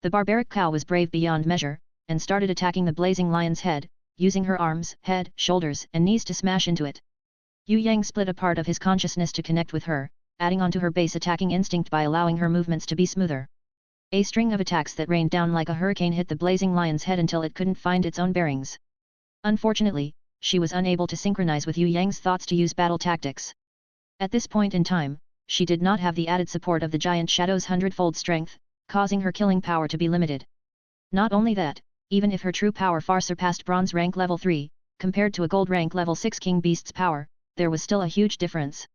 The barbaric cow was brave beyond measure, and started attacking the blazing lion's head, using her arms, head, shoulders, and knees to smash into it. Yue Yang split a part of his consciousness to connect with her, adding onto her base attacking instinct by allowing her movements to be smoother. A string of attacks that rained down like a hurricane hit the blazing lion's head until it couldn't find its own bearings. Unfortunately, she was unable to synchronize with Yue Yang's thoughts to use battle tactics. At this point in time, she did not have the added support of the giant shadow's hundredfold strength, causing her killing power to be limited. Not only that, even if her true power far surpassed bronze rank level 3, compared to a gold rank level 6 king beast's power, there was still a huge difference.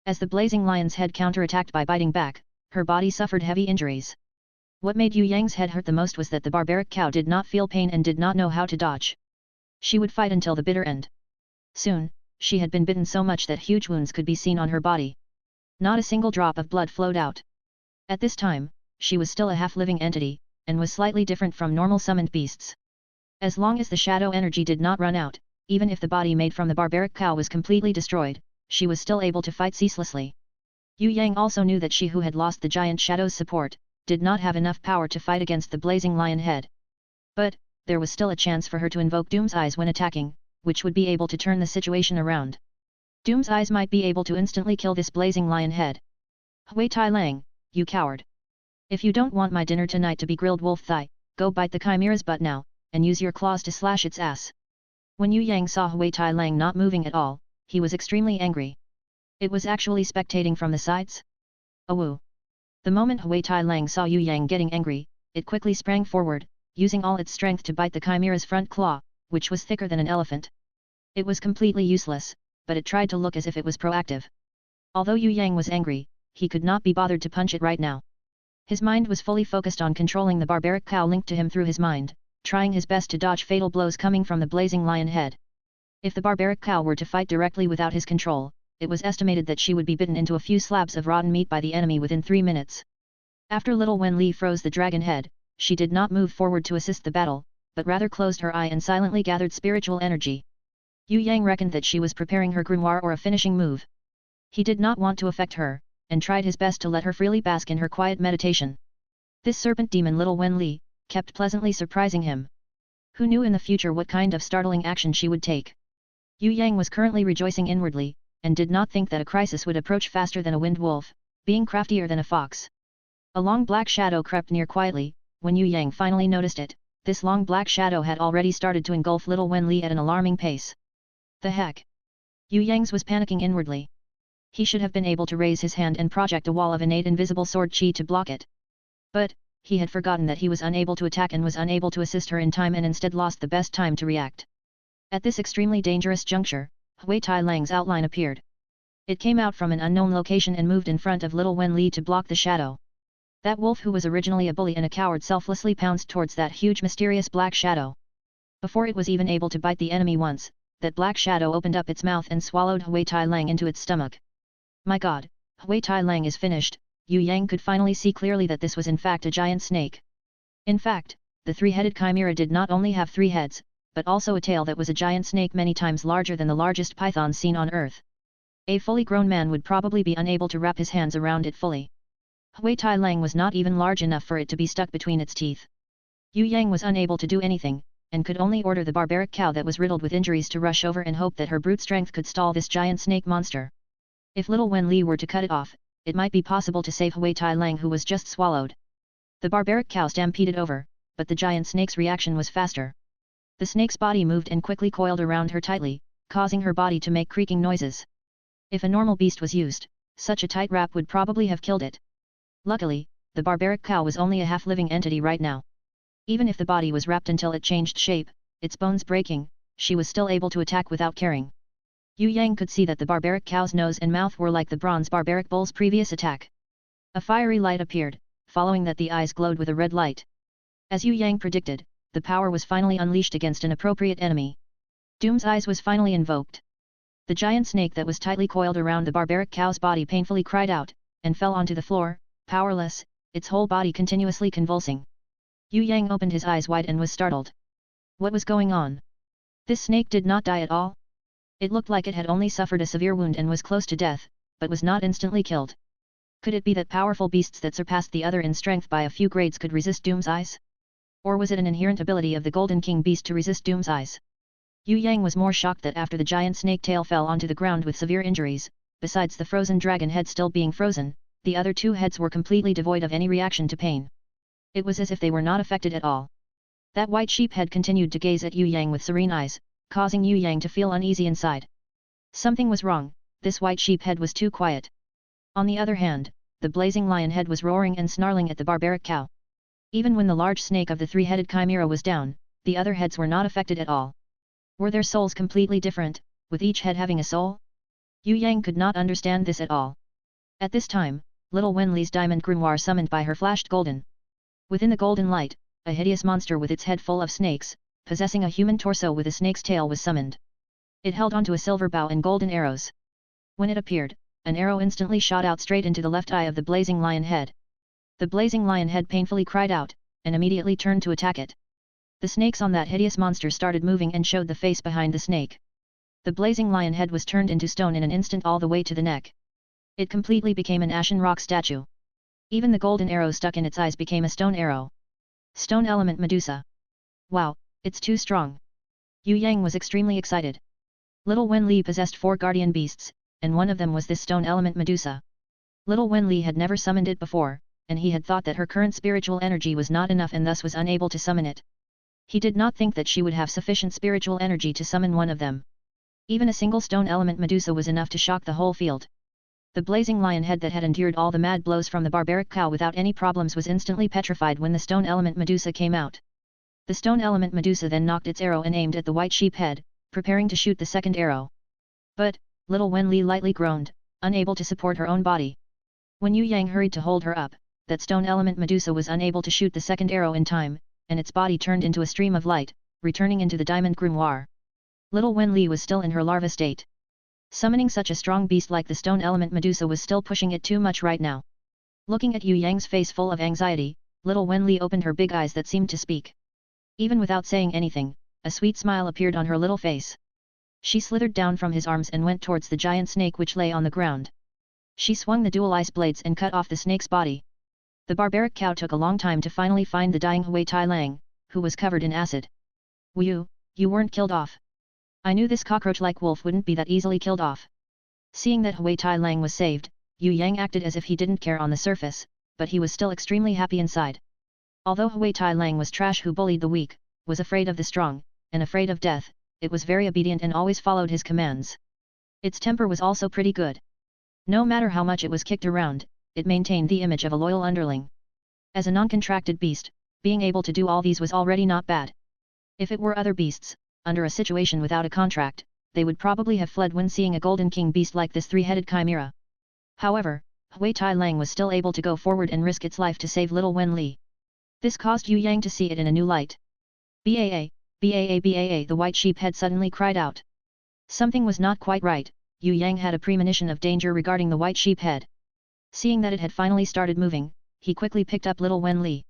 As the blazing lion's head counterattacked by biting back, her body suffered heavy injuries. What made Yue Yang's head hurt the most was that the barbaric cow did not feel pain and did not know how to dodge. She would fight until the bitter end. Soon, she had been bitten so much that huge wounds could be seen on her body. Not a single drop of blood flowed out. At this time, she was still a half-living entity, and was slightly different from normal summoned beasts. As long as the shadow energy did not run out, even if the body made from the barbaric cow was completely destroyed, she was still able to fight ceaselessly. Yue Yang also knew that she who had lost the giant shadow's support, did not have enough power to fight against the blazing lion head. But, there was still a chance for her to invoke Doom's Eyes when attacking, which would be able to turn the situation around. Doom's Eyes might be able to instantly kill this blazing lion head. Hui Tai Lang, you coward! If you don't want my dinner tonight to be grilled wolf thigh, go bite the chimera's butt now, and use your claws to slash its ass. When Yue Yang saw Hui Tai Lang not moving at all, he was extremely angry. It was actually spectating from the sides? Awoo! The moment Hui Tai Lang saw Yue Yang getting angry, it quickly sprang forward, using all its strength to bite the chimera's front claw, which was thicker than an elephant. It was completely useless, but it tried to look as if it was proactive. Although Yue Yang was angry, he could not be bothered to punch it right now. His mind was fully focused on controlling the barbaric cow linked to him through his mind, trying his best to dodge fatal blows coming from the blazing lion head. If the barbaric cow were to fight directly without his control, it was estimated that she would be bitten into a few slabs of rotten meat by the enemy within 3 minutes. After little Wen Li froze the dragon head, she did not move forward to assist the battle, but rather closed her eye and silently gathered spiritual energy. Yue Yang reckoned that she was preparing her grimoire or a finishing move. He did not want to affect her, and tried his best to let her freely bask in her quiet meditation. This serpent demon little Wen Li, kept pleasantly surprising him. Who knew in the future what kind of startling action she would take? Yue Yang was currently rejoicing inwardly, and did not think that a crisis would approach faster than a winged wolf, being craftier than a fox. A long black shadow crept near quietly. When Yue Yang finally noticed it, this long black shadow had already started to engulf little Wen Li at an alarming pace. The heck? Yue Yang was panicking inwardly. He should have been able to raise his hand and project a wall of innate invisible sword chi to block it. But, he had forgotten that he was unable to attack and was unable to assist her in time and instead lost the best time to react. At this extremely dangerous juncture, Hui Tai Lang's outline appeared. It came out from an unknown location and moved in front of little Wen Li to block the shadow. That wolf who was originally a bully and a coward selflessly pounced towards that huge mysterious black shadow. Before it was even able to bite the enemy once, that black shadow opened up its mouth and swallowed Hui Tai Lang into its stomach. My god, Hui Tai Lang is finished. Yue Yang could finally see clearly that this was in fact a giant snake. In fact, the three-headed chimera did not only have 3 heads, but also a tail that was a giant snake many times larger than the largest python seen on Earth. A fully grown man would probably be unable to wrap his hands around it fully. Hui Tai Lang was not even large enough for it to be stuck between its teeth. Yue Yang was unable to do anything, and could only order the barbaric cow that was riddled with injuries to rush over and hope that her brute strength could stall this giant snake monster. If little Wen Li were to cut it off, it might be possible to save Hui Tai Lang who was just swallowed. The barbaric cow stampeded over, but the giant snake's reaction was faster. The snake's body moved and quickly coiled around her tightly, causing her body to make creaking noises. If a normal beast was used, such a tight wrap would probably have killed it. Luckily, the barbaric cow was only a half-living entity right now. Even if the body was wrapped until it changed shape, its bones breaking, she was still able to attack without caring. Yue Yang could see that the barbaric cow's nose and mouth were like the bronze barbaric bull's previous attack. A fiery light appeared, following that the eyes glowed with a red light. As Yue Yang predicted, the power was finally unleashed against an appropriate enemy. Doom's Eyes was finally invoked. The giant snake that was tightly coiled around the barbaric cow's body painfully cried out, and fell onto the floor, powerless, its whole body continuously convulsing. Yue Yang opened his eyes wide and was startled. What was going on? This snake did not die at all? It looked like it had only suffered a severe wound and was close to death, but was not instantly killed. Could it be that powerful beasts that surpassed the other in strength by a few grades could resist Doom's Eyes? Or was it an inherent ability of the Golden King beast to resist Doom's Eyes? Yue Yang was more shocked that after the giant snake tail fell onto the ground with severe injuries, besides the frozen dragon head still being frozen, the other two heads were completely devoid of any reaction to pain. It was as if they were not affected at all. That white sheep head continued to gaze at Yue Yang with serene eyes, causing Yue Yang to feel uneasy inside. Something was wrong, this white sheep head was too quiet. On the other hand, the blazing lion head was roaring and snarling at the barbaric cow. Even when the large snake of the three-headed chimera was down, the other heads were not affected at all. Were their souls completely different, with each head having a soul? Yue Yang could not understand this at all. At this time, little Wen Li's diamond grimoire summoned by her flashed golden. Within the golden light, a hideous monster with its head full of snakes, possessing a human torso with a snake's tail was summoned. It held onto a silver bow and golden arrows. When it appeared, an arrow instantly shot out straight into the left eye of the blazing lion head. The blazing lion head painfully cried out, and immediately turned to attack it. The snakes on that hideous monster started moving and showed the face behind the snake. The blazing lion head was turned into stone in an instant all the way to the neck. It completely became an ashen rock statue. Even the golden arrow stuck in its eyes became a stone arrow. Stone element Medusa. Wow, it's too strong. Yue Yang was extremely excited. Little Wen Li possessed 4 guardian beasts, and one of them was this stone element Medusa. Little Wen Li had never summoned it before, and he had thought that her current spiritual energy was not enough and thus was unable to summon it. He did not think that she would have sufficient spiritual energy to summon one of them. Even a single stone element Medusa was enough to shock the whole field. The blazing lion head that had endured all the mad blows from the barbaric cow without any problems was instantly petrified when the stone element Medusa came out. The stone element Medusa then knocked its arrow and aimed at the white sheep head, preparing to shoot the second arrow. But, little Wen Li lightly groaned, unable to support her own body. When Yue Yang hurried to hold her up, that stone element Medusa was unable to shoot the second arrow in time, and its body turned into a stream of light, returning into the diamond grimoire. Little Wen Li was still in her larva state. Summoning such a strong beast like the stone element Medusa was still pushing it too much right now. Looking at Yue Yang's face full of anxiety, little Wen Li opened her big eyes that seemed to speak. Even without saying anything, a sweet smile appeared on her little face. She slithered down from his arms and went towards the giant snake which lay on the ground. She swung the dual ice blades and cut off the snake's body. The barbaric cow took a long time to finally find the dying Hui Tai Lang, who was covered in acid. You weren't killed off. I knew this cockroach-like wolf wouldn't be that easily killed off. Seeing that Hui Tai Lang was saved, Yue Yang acted as if he didn't care on the surface, but he was still extremely happy inside. Although Hui Tai Lang was trash who bullied the weak, was afraid of the strong, and afraid of death, it was very obedient and always followed his commands. Its temper was also pretty good. No matter how much it was kicked around, it maintained the image of a loyal underling. As a non-contracted beast, being able to do all these was already not bad. If it were other beasts, under a situation without a contract, they would probably have fled when seeing a golden king beast like this three-headed chimera. However, Hui Tai Lang was still able to go forward and risk its life to save little Wen Li. This caused Yue Yang to see it in a new light. "Baa, baa, baa!" the white sheep head suddenly cried out. Something was not quite right. Yue Yang had a premonition of danger regarding the white sheep head. Seeing that it had finally started moving, he quickly picked up little Wen Li.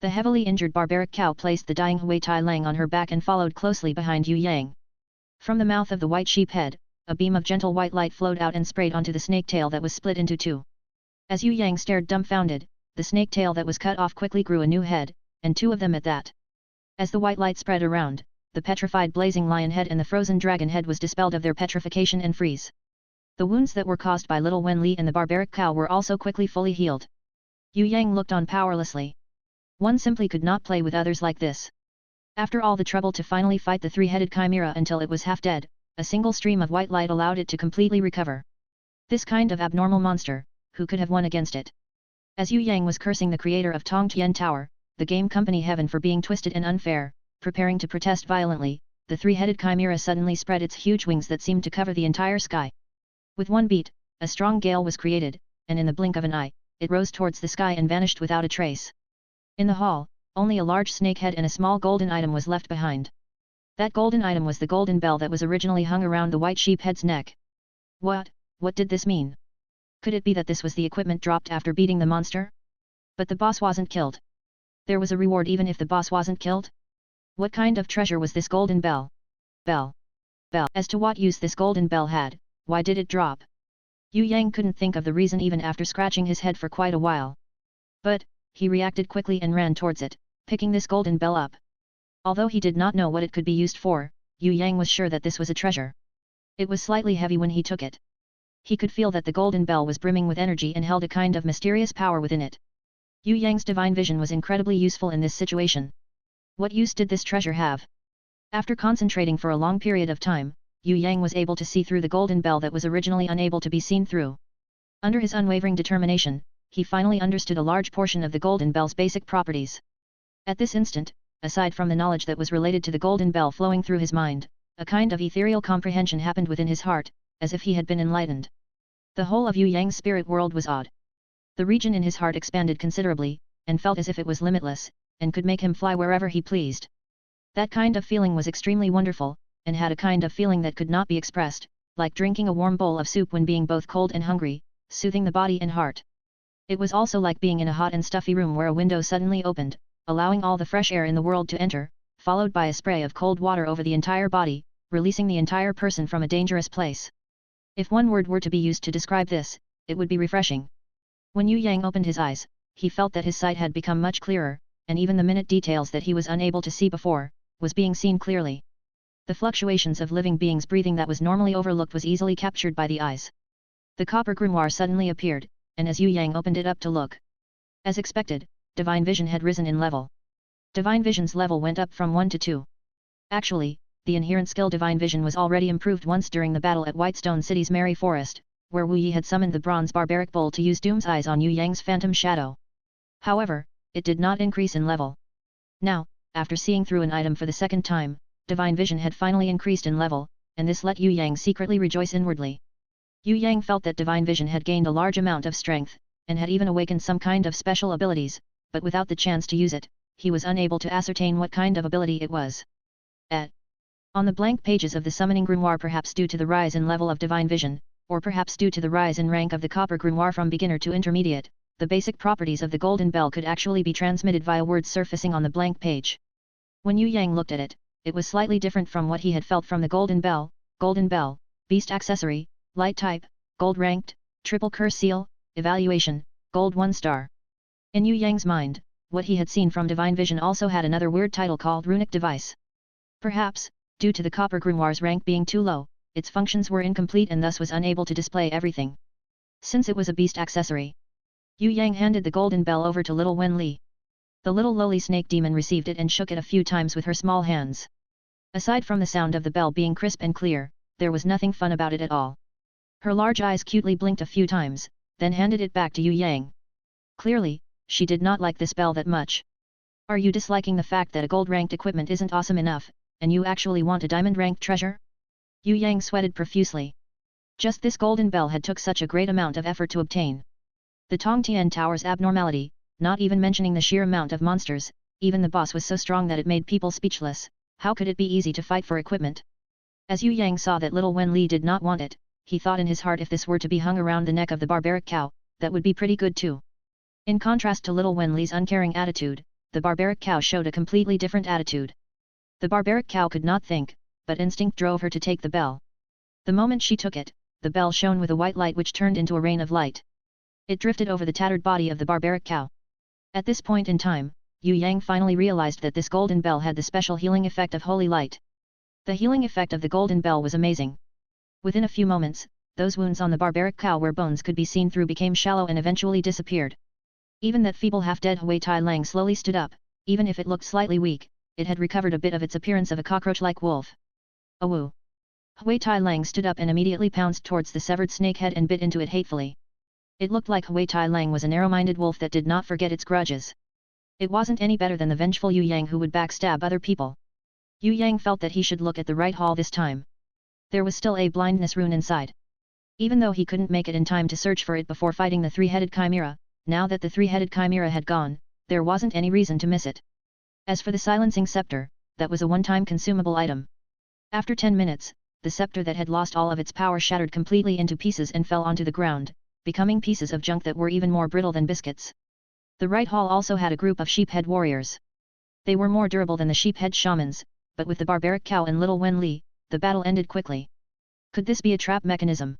The heavily injured barbaric cow placed the dying Hui Tai Lang on her back and followed closely behind Yue Yang. From the mouth of the white sheep head, a beam of gentle white light flowed out and sprayed onto the snake tail that was split into two. As Yue Yang stared dumbfounded, the snake tail that was cut off quickly grew a new head, and 2 of them at that. As the white light spread around, the petrified blazing lion head and the frozen dragon head was dispelled of their petrification and freeze. The wounds that were caused by little Wen Li and the barbaric cow were also quickly fully healed. Yue Yang looked on powerlessly. One simply could not play with others like this. After all the trouble to finally fight the three-headed chimera until it was half dead, a single stream of white light allowed it to completely recover. This kind of abnormal monster, who could have won against it? As Yue Yang was cursing the creator of Tong Tian Tower, the game company Heaven for being twisted and unfair, preparing to protest violently, the three-headed chimera suddenly spread its huge wings that seemed to cover the entire sky. With one beat, a strong gale was created, and in the blink of an eye, it rose towards the sky and vanished without a trace. In the hall, only a large snake head and a small golden item was left behind. That golden item was the golden bell that was originally hung around the white sheep head's neck. What did this mean? Could it be that this was the equipment dropped after beating the monster? But the boss wasn't killed. There was a reward even if the boss wasn't killed? What kind of treasure was this golden bell? Bell. As to what use this golden bell had, why did it drop? Yue Yang couldn't think of the reason even after scratching his head for quite a while. But, he reacted quickly and ran towards it, picking this golden bell up. Although he did not know what it could be used for, Yue Yang was sure that this was a treasure. It was slightly heavy when he took it. He could feel that the golden bell was brimming with energy and held a kind of mysterious power within it. Yue Yang's divine vision was incredibly useful in this situation. What use did this treasure have? After concentrating for a long period of time, Yue Yang was able to see through the golden bell that was originally unable to be seen through. Under his unwavering determination, he finally understood a large portion of the golden bell's basic properties. At this instant, aside from the knowledge that was related to the golden bell flowing through his mind, a kind of ethereal comprehension happened within his heart, as if he had been enlightened. The whole of Yue Yang's spirit world was odd. The region in his heart expanded considerably, and felt as if it was limitless, and could make him fly wherever he pleased. That kind of feeling was extremely wonderful, and had a kind of feeling that could not be expressed, like drinking a warm bowl of soup when being both cold and hungry, soothing the body and heart. It was also like being in a hot and stuffy room where a window suddenly opened, allowing all the fresh air in the world to enter, followed by a spray of cold water over the entire body, releasing the entire person from a dangerous place. If one word were to be used to describe this, it would be refreshing. When Yue Yang opened his eyes, he felt that his sight had become much clearer, and even the minute details that he was unable to see before, was being seen clearly. The fluctuations of living beings breathing that was normally overlooked was easily captured by the eyes. The copper grimoire suddenly appeared, and as Yue Yang opened it up to look. As expected, divine vision had risen in level. Divine vision's level went up from 1 to 2. Actually, the inherent skill divine vision was already improved once during the battle at Whitestone City's Merry Forest, where Wu Yi had summoned the bronze barbaric bull to use Doom's eyes on Yue Yang's phantom shadow. However, it did not increase in level. Now, after seeing through an item for the second time, divine vision had finally increased in level, and this let Yue Yang secretly rejoice inwardly. Yue Yang felt that divine vision had gained a large amount of strength, and had even awakened some kind of special abilities, but without the chance to use it, he was unable to ascertain what kind of ability it was. On the blank pages of the summoning grimoire, perhaps due to the rise in level of divine vision, or perhaps due to the rise in rank of the copper grimoire from beginner to intermediate, the basic properties of the golden bell could actually be transmitted via words surfacing on the blank page. When Yue Yang looked at it, it was slightly different from what he had felt from the golden bell, beast accessory, light type, gold ranked, triple curse seal, evaluation, gold 1 star. In Yue Yang's mind, what he had seen from divine vision also had another weird title called runic device. Perhaps, due to the copper grimoire's rank being too low, its functions were incomplete and thus was unable to display everything. Since it was a beast accessory, Yue Yang handed the golden bell over to little Wen Li. The little lowly snake demon received it and shook it a few times with her small hands. Aside from the sound of the bell being crisp and clear, there was nothing fun about it at all. Her large eyes cutely blinked a few times, then handed it back to Yue Yang. Clearly, she did not like this bell that much. Are you disliking the fact that a gold-ranked equipment isn't awesome enough, and you actually want a diamond-ranked treasure? Yue Yang sweated profusely. Just this golden bell had took such a great amount of effort to obtain. The Tongtian Tower's abnormality, not even mentioning the sheer amount of monsters, even the boss was so strong that it made people speechless. How could it be easy to fight for equipment? As Yue Yang saw that little Wen Li did not want it, he thought in his heart if this were to be hung around the neck of the barbaric cow, that would be pretty good too. In contrast to little Wen Li's uncaring attitude, the barbaric cow showed a completely different attitude. The barbaric cow could not think, but instinct drove her to take the bell. The moment she took it, the bell shone with a white light which turned into a rain of light. It drifted over the tattered body of the barbaric cow. At this point in time, Yue Yang finally realized that this golden bell had the special healing effect of holy light. The healing effect of the golden bell was amazing. Within a few moments, those wounds on the barbaric cow where bones could be seen through became shallow and eventually disappeared. Even that feeble half-dead Hui Tai Lang slowly stood up, even if it looked slightly weak, it had recovered a bit of its appearance of a cockroach-like wolf. Awoo! Hui Tai Lang stood up and immediately pounced towards the severed snake head and bit into it hatefully. It looked like Hui Tai Lang was a narrow-minded wolf that did not forget its grudges. It wasn't any better than the vengeful Yue Yang who would backstab other people. Yue Yang felt that he should look at the right hall this time. There was still a blindness rune inside. Even though he couldn't make it in time to search for it before fighting the three-headed chimera, now that the three-headed chimera had gone, there wasn't any reason to miss it. As for the silencing scepter, that was a one-time consumable item. After 10 minutes, the scepter that had lost all of its power shattered completely into pieces and fell onto the ground, becoming pieces of junk that were even more brittle than biscuits. The right hall also had a group of sheephead warriors. They were more durable than the sheephead shamans, but with the barbaric cow and little Wen Li, the battle ended quickly. Could this be a trap mechanism?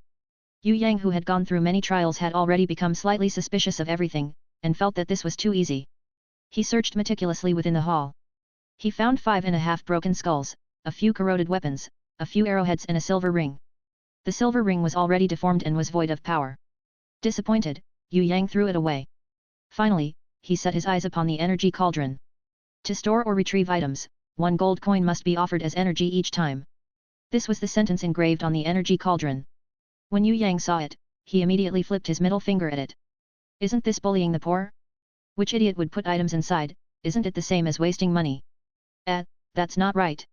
Yue Yang, who had gone through many trials, had already become slightly suspicious of everything, and felt that this was too easy. He searched meticulously within the hall. He found 5.5 broken skulls, a few corroded weapons, a few arrowheads and a silver ring. The silver ring was already deformed and was void of power. Disappointed, Yue Yang threw it away. Finally, he set his eyes upon the energy cauldron. To store or retrieve items, 1 gold coin must be offered as energy each time. This was the sentence engraved on the energy cauldron. When Yue Yang saw it, he immediately flipped his middle finger at it. Isn't this bullying the poor? Which idiot would put items inside? Isn't it the same as wasting money? That's not right.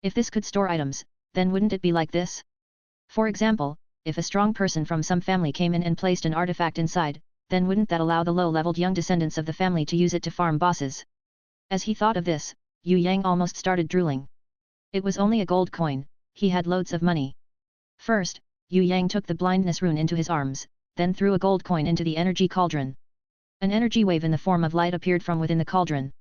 If this could store items, then wouldn't it be like this? For example, if a strong person from some family came in and placed an artifact inside, then wouldn't that allow the low-leveled young descendants of the family to use it to farm bosses? As he thought of this, Yue Yang almost started drooling. It was only a gold coin, he had loads of money. First, Yue Yang took the blindness rune into his arms, then threw a gold coin into the energy cauldron. An energy wave in the form of light appeared from within the cauldron.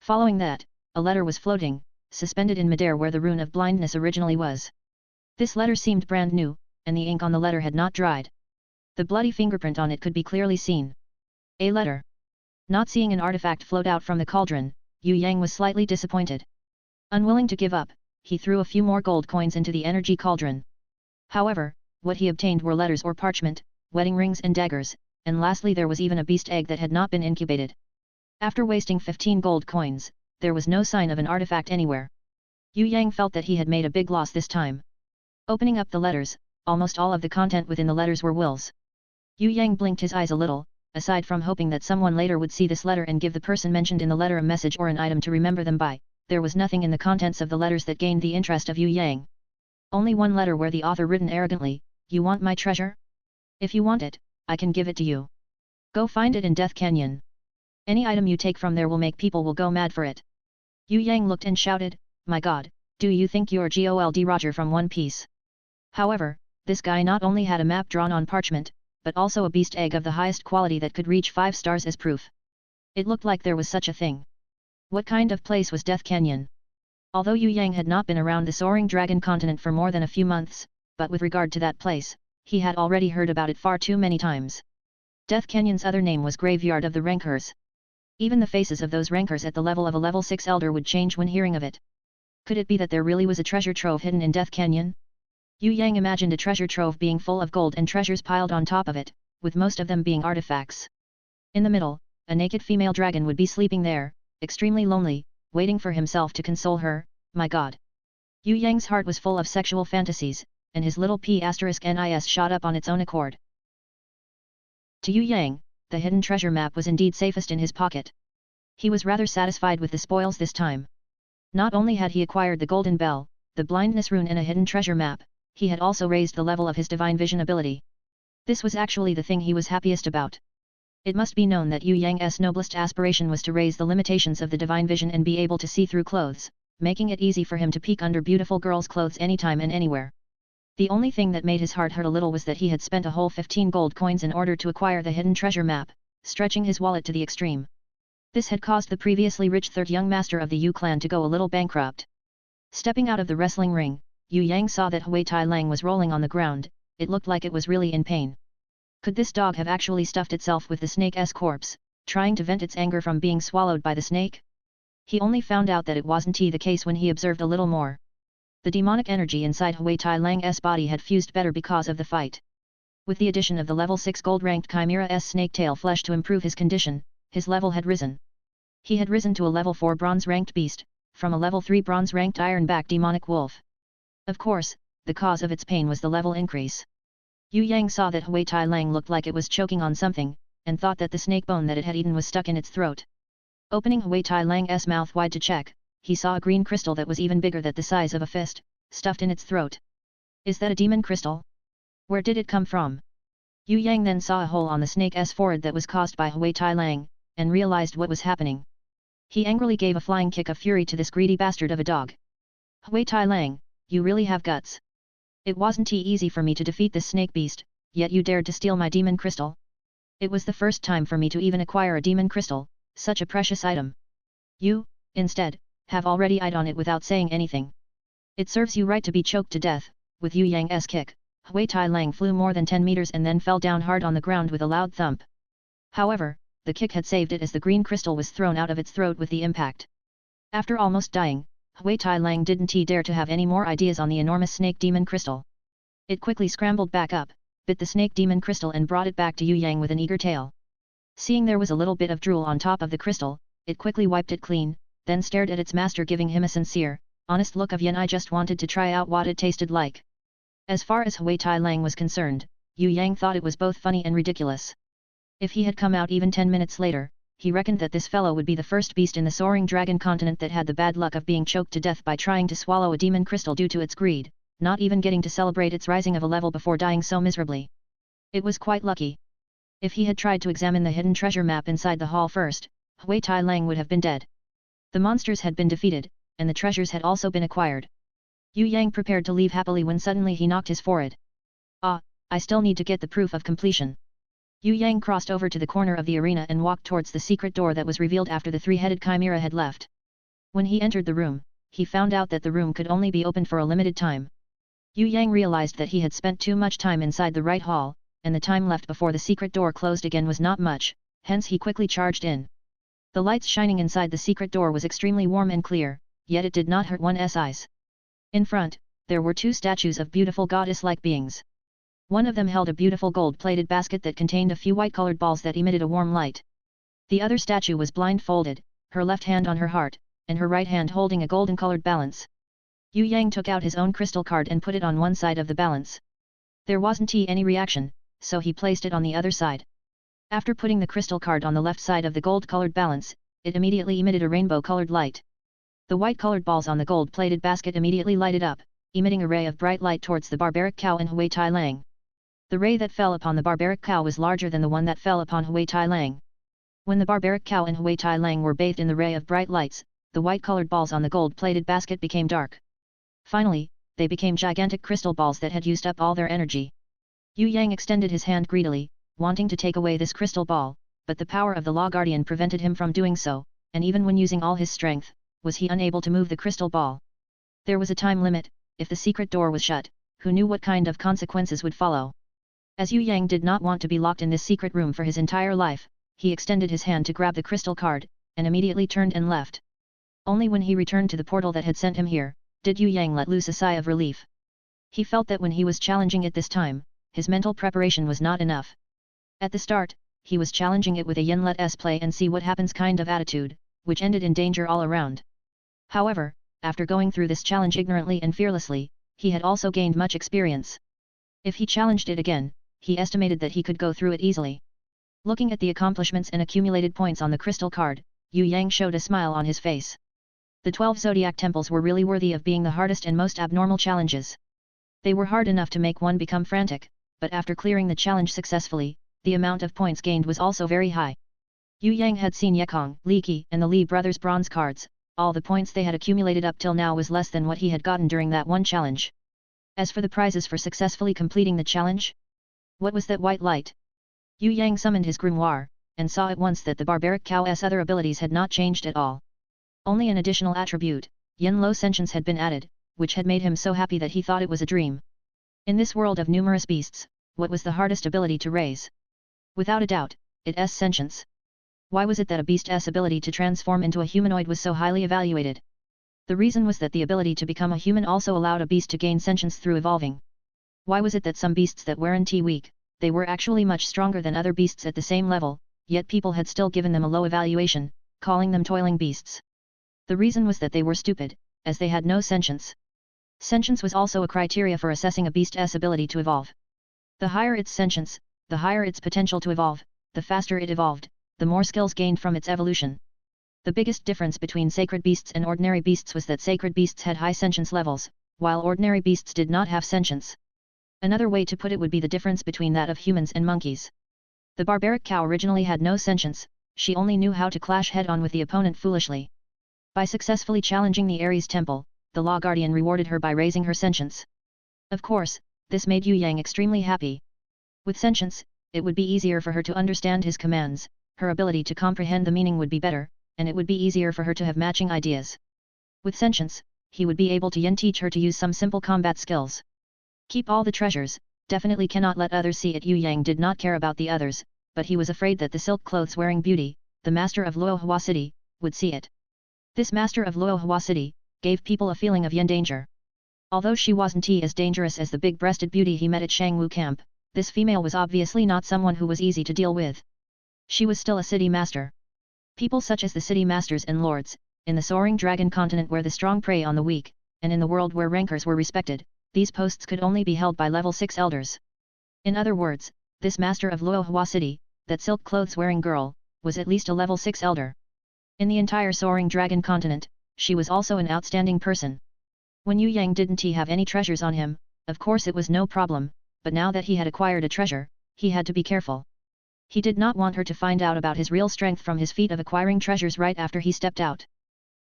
Following that, a letter was floating, suspended in midair where the rune of blindness originally was. This letter seemed brand new, and the ink on the letter had not dried. The bloody fingerprint on it could be clearly seen. A letter. Not seeing an artifact float out from the cauldron, Yue Yang was slightly disappointed. Unwilling to give up, he threw a few more gold coins into the energy cauldron. However, what he obtained were letters or parchment, wedding rings and daggers, and lastly there was even a beast egg that had not been incubated. After wasting 15 gold coins, there was no sign of an artifact anywhere. Yue Yang felt that he had made a big loss this time. Opening up the letters, almost all of the content within the letters were wills. Yue Yang blinked his eyes a little, aside from hoping that someone later would see this letter and give the person mentioned in the letter a message or an item to remember them by. There was nothing in the contents of the letters that gained the interest of Yue Yang. Only one letter where the author written arrogantly, "You want my treasure? If you want it, I can give it to you. Go find it in Death Canyon. Any item you take from there will make people will go mad for it." Yue Yang looked and shouted, "My god, do you think you're Gold Roger from One Piece?" However, this guy not only had a map drawn on parchment, but also a beast egg of the highest quality that could reach 5 stars as proof. It looked like there was such a thing. What kind of place was Death Canyon? Although Yue Yang had not been around the Soaring Dragon Continent for more than a few months, but with regard to that place, he had already heard about it far too many times. Death Canyon's other name was Graveyard of the Rancors. Even the faces of those rancors at the level of a level 6 elder would change when hearing of it. Could it be that there really was a treasure trove hidden in Death Canyon? Yue Yang imagined a treasure trove being full of gold and treasures piled on top of it, with most of them being artifacts. In the middle, a naked female dragon would be sleeping there, extremely lonely, waiting for himself to console her. My god! Yue Yang's heart was full of sexual fantasies, and his little *NIS shot up on its own accord. To Yue Yang, the hidden treasure map was indeed safest in his pocket. He was rather satisfied with the spoils this time. Not only had he acquired the golden bell, the blindness rune and a hidden treasure map, he had also raised the level of his divine vision ability. This was actually the thing he was happiest about. It must be known that Yue Yang's noblest aspiration was to raise the limitations of the divine vision and be able to see through clothes, making it easy for him to peek under beautiful girls' clothes anytime and anywhere. The only thing that made his heart hurt a little was that he had spent a whole 15 gold coins in order to acquire the hidden treasure map, stretching his wallet to the extreme. This had caused the previously rich third young master of the Yu clan to go a little bankrupt. Stepping out of the wrestling ring, Yue Yang saw that Hui Tai Lang was rolling on the ground. It looked like it was really in pain. Could this dog have actually stuffed itself with the snake's corpse, trying to vent its anger from being swallowed by the snake? He only found out that it wasn't the case when he observed a little more. The demonic energy inside Hui Tai Lang's body had fused better because of the fight. With the addition of the level 6 gold-ranked Chimera's snake tail flesh to improve his condition, his level had risen. He had risen to a level 4 bronze-ranked beast, from a level 3 bronze-ranked iron-backed demonic wolf. Of course, the cause of its pain was the level increase. Yue Yang saw that Hui Tai Lang looked like it was choking on something, and thought that the snake bone that it had eaten was stuck in its throat. Opening Hui Tai Lang's mouth wide to check, he saw a green crystal that was even bigger than the size of a fist, stuffed in its throat. Is that a demon crystal? Where did it come from? Yue Yang then saw a hole on the snake's forehead that was caused by Hui Tai Lang, and realized what was happening. He angrily gave a flying kick of fury to this greedy bastard of a dog. Hui Tai Lang, you really have guts. It wasn't easy for me to defeat this snake beast, yet you dared to steal my demon crystal. It was the first time for me to even acquire a demon crystal, such a precious item. You, instead, have already eyed on it without saying anything. It serves you right to be choked to death. With Yue Yang's kick, Hui Tai Lang flew more than 10 meters and then fell down hard on the ground with a loud thump. However, the kick had saved it as the green crystal was thrown out of its throat with the impact. After almost dying, Hui Tai Lang didn't dare to have any more ideas on the enormous snake demon crystal. It quickly scrambled back up, bit the snake demon crystal and brought it back to Yue Yang with an eager tail. Seeing there was a little bit of drool on top of the crystal, it quickly wiped it clean, then stared at its master giving him a sincere, honest look of "Yen, I just wanted to try out what it tasted like." As far as Hui Tai Lang was concerned, Yue Yang thought it was both funny and ridiculous. If he had come out even 10 minutes later, he reckoned that this fellow would be the first beast in the Soaring Dragon Continent that had the bad luck of being choked to death by trying to swallow a demon crystal due to its greed, not even getting to celebrate its rising of a level before dying so miserably. It was quite lucky. If he had tried to examine the hidden treasure map inside the hall first, Hui Tai Lang would have been dead. The monsters had been defeated, and the treasures had also been acquired. Yue Yang prepared to leave happily when suddenly he knocked his forehead. "Ah, I still need to get the proof of completion." Yue Yang crossed over to the corner of the arena and walked towards the secret door that was revealed after the three-headed chimera had left. When he entered the room, he found out that the room could only be opened for a limited time. Yue Yang realized that he had spent too much time inside the right hall, and the time left before the secret door closed again was not much, hence he quickly charged in. The lights shining inside the secret door was extremely warm and clear, yet it did not hurt one's eyes. In front, there were two statues of beautiful goddess-like beings. One of them held a beautiful gold-plated basket that contained a few white-colored balls that emitted a warm light. The other statue was blindfolded, her left hand on her heart, and her right hand holding a golden-colored balance. Yue Yang took out his own crystal card and put it on one side of the balance. There wasn't any reaction, so he placed it on the other side. After putting the crystal card on the left side of the gold-colored balance, it immediately emitted a rainbow-colored light. The white-colored balls on the gold-plated basket immediately lighted up, emitting a ray of bright light towards the barbaric cow and Hui Tai Lang. The ray that fell upon the barbaric cow was larger than the one that fell upon Hui Tai Lang. When the barbaric cow and Hui Tai Lang were bathed in the ray of bright lights, the white-colored balls on the gold-plated basket became dark. Finally, they became gigantic crystal balls that had used up all their energy. Yue Yang extended his hand greedily, wanting to take away this crystal ball, but the power of the Law Guardian prevented him from doing so, and even when using all his strength, was he unable to move the crystal ball. There was a time limit. If the secret door was shut, who knew what kind of consequences would follow? As Yue Yang did not want to be locked in this secret room for his entire life, he extended his hand to grab the crystal card, and immediately turned and left. Only when he returned to the portal that had sent him here, did Yue Yang let loose a sigh of relief. He felt that when he was challenging it this time, his mental preparation was not enough. At the start, he was challenging it with a "Yen let's play and see what happens" kind of attitude, which ended in danger all around. However, after going through this challenge ignorantly and fearlessly, he had also gained much experience. If he challenged it again, he estimated that he could go through it easily. Looking at the accomplishments and accumulated points on the crystal card, Yue Yang showed a smile on his face. The 12 zodiac temples were really worthy of being the hardest and most abnormal challenges. They were hard enough to make one become frantic, but after clearing the challenge successfully, the amount of points gained was also very high. Yue Yang had seen Yekong, Li Qi and the Li brothers' bronze cards. All the points they had accumulated up till now was less than what he had gotten during that one challenge. As for the prizes for successfully completing the challenge? What was that white light? Yue Yang summoned his grimoire, and saw at once that the barbaric cow's other abilities had not changed at all. Only an additional attribute, Yen Lo Sentience, had been added, which had made him so happy that he thought it was a dream. In this world of numerous beasts, what was the hardest ability to raise? Without a doubt, it's sentience. Why was it that a beast's ability to transform into a humanoid was so highly evaluated? The reason was that the ability to become a human also allowed a beast to gain sentience through evolving. Why was it that some beasts that weren't weak, they were actually much stronger than other beasts at the same level, yet people had still given them a low evaluation, calling them toiling beasts? The reason was that they were stupid, as they had no sentience. Sentience was also a criteria for assessing a beast's ability to evolve. The higher its sentience, the higher its potential to evolve, the faster it evolved, the more skills gained from its evolution. The biggest difference between sacred beasts and ordinary beasts was that sacred beasts had high sentience levels, while ordinary beasts did not have sentience. Another way to put it would be the difference between that of humans and monkeys. The barbaric cow originally had no sentience, she only knew how to clash head-on with the opponent foolishly. By successfully challenging the Ares temple, the Law Guardian rewarded her by raising her sentience. Of course, this made Yue Yang extremely happy. With sentience, it would be easier for her to understand his commands, her ability to comprehend the meaning would be better, and it would be easier for her to have matching ideas. With sentience, he would be able to teach her to use some simple combat skills. Keep all the treasures, definitely cannot let others see it. Yue Yang did not care about the others, but he was afraid that the silk clothes wearing beauty, the master of Luo Hua City, would see it. This master of Luo Hua City gave people a feeling of yin danger. Although she wasn't as dangerous as the big-breasted beauty he met at Shangwu camp, this female was obviously not someone who was easy to deal with. She was still a city master. People such as the city masters and lords, in the Soaring Dragon Continent where the strong prey on the weak, and in the world where rankers were respected, these posts could only be held by level 6 elders. In other words, this master of Luo Hua City, that silk clothes wearing girl, was at least a level 6 elder. In the entire Soaring Dragon Continent, she was also an outstanding person. When Yue Yang didn't have any treasures on him, of course it was no problem, but now that he had acquired a treasure, he had to be careful. He did not want her to find out about his real strength from his feat of acquiring treasures right after he stepped out.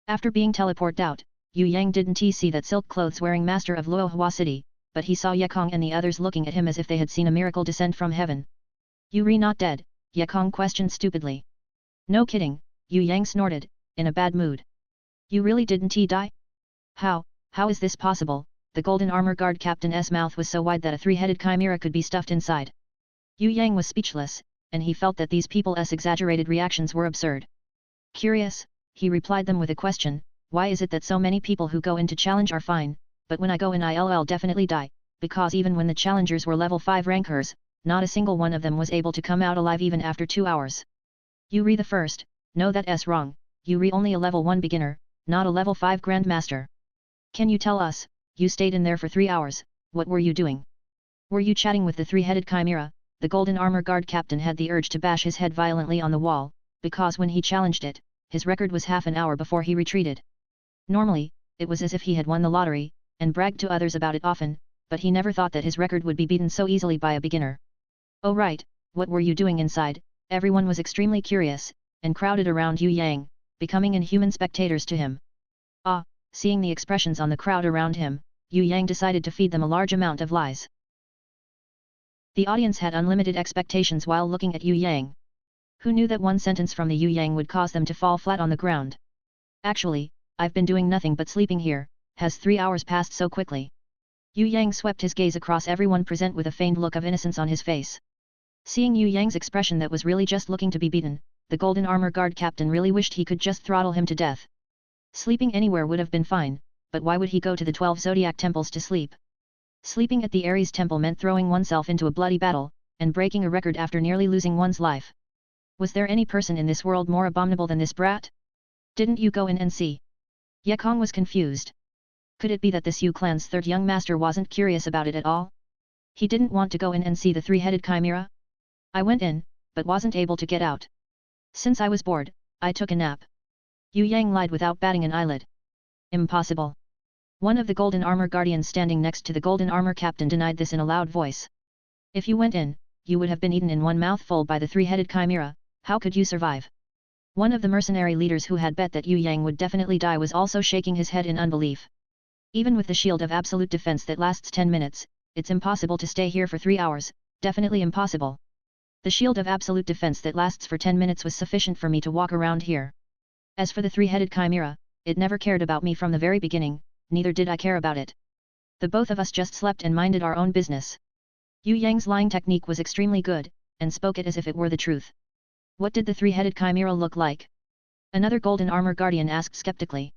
After being teleported out, Yue Yang didn't see that silk clothes wearing master of Luo Hua City, but he saw Ye Kong and the others looking at him as if they had seen a miracle descend from heaven. "You re not dead?" Ye Kong questioned stupidly. "No kidding," Yue Yang snorted, in a bad mood. "You really didn't die? How is this possible?" The golden armor guard captain's mouth was so wide that a three-headed chimera could be stuffed inside. Yue Yang was speechless, and he felt that these people's exaggerated reactions were absurd. Curious, he replied them with a question, "Why is it that so many people who go in to challenge are fine, but when I go in I'll definitely die?" Because even when the challengers were level 5 rankers, not a single one of them was able to come out alive even after 2 hours. "You re the first, no that's wrong, you re only a level 1 beginner, not a level 5 grandmaster. Can you tell us, you stayed in there for 3 hours, what were you doing? Were you chatting with the three-headed chimera?" The golden armor guard captain had the urge to bash his head violently on the wall, because when he challenged it, his record was half an hour before he retreated. Normally, it was as if he had won the lottery, and bragged to others about it often, but he never thought that his record would be beaten so easily by a beginner. "Oh right, what were you doing inside?" Everyone was extremely curious, and crowded around Yue Yang, becoming inhuman spectators to him. Seeing the expressions on the crowd around him, Yue Yang decided to feed them a large amount of lies. The audience had unlimited expectations while looking at Yue Yang. Who knew that one sentence from the Yue Yang would cause them to fall flat on the ground? "Actually, I've been doing nothing but sleeping here, has 3 hours passed so quickly?" Yue Yang swept his gaze across everyone present with a feigned look of innocence on his face. Seeing Yue Yang's expression that was really just looking to be beaten, the golden armor guard captain really wished he could just throttle him to death. Sleeping anywhere would have been fine, but why would he go to the 12 zodiac temples to sleep? Sleeping at the Ares temple meant throwing oneself into a bloody battle, and breaking a record after nearly losing one's life. Was there any person in this world more abominable than this brat? "Didn't you go in and see?" Ye Kong was confused. Could it be that this Yu clan's third young master wasn't curious about it at all? He didn't want to go in and see the three-headed chimera? "I went in, but wasn't able to get out. Since I was bored, I took a nap." Yue Yang lied without batting an eyelid. "Impossible." One of the golden armor guardians standing next to the golden armor captain denied this in a loud voice. "If you went in, you would have been eaten in one mouthful by the three-headed chimera, how could you survive?" One of the mercenary leaders who had bet that Yue Yang would definitely die was also shaking his head in unbelief. "Even with the shield of absolute defense that lasts 10 minutes, it's impossible to stay here for 3 hours, definitely impossible. The shield of absolute defense that lasts for 10 minutes was sufficient for me to walk around here. As for the three-headed chimera, it never cared about me from the very beginning, neither did I care about it. The both of us just slept and minded our own business." Yue Yang's lying technique was extremely good, and spoke it as if it were the truth. "What did the three-headed chimera look like?" Another golden armor guardian asked skeptically.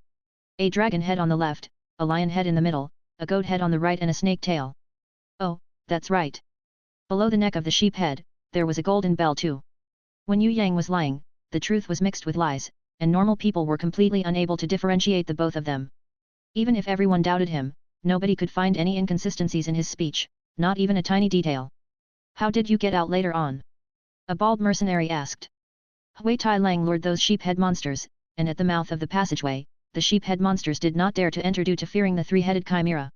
"A dragon head on the left, a lion head in the middle, a goat head on the right and a snake tail." "Oh, that's right. Below the neck of the sheep head, there was a golden bell too." When Yue Yang was lying, the truth was mixed with lies, and normal people were completely unable to differentiate the both of them. Even if everyone doubted him, nobody could find any inconsistencies in his speech, not even a tiny detail. "How did you get out later on?" a bald mercenary asked. Hui Tai Lang lured those sheep-head monsters, and at the mouth of the passageway, the sheep-head monsters did not dare to enter due to fearing the three-headed chimera.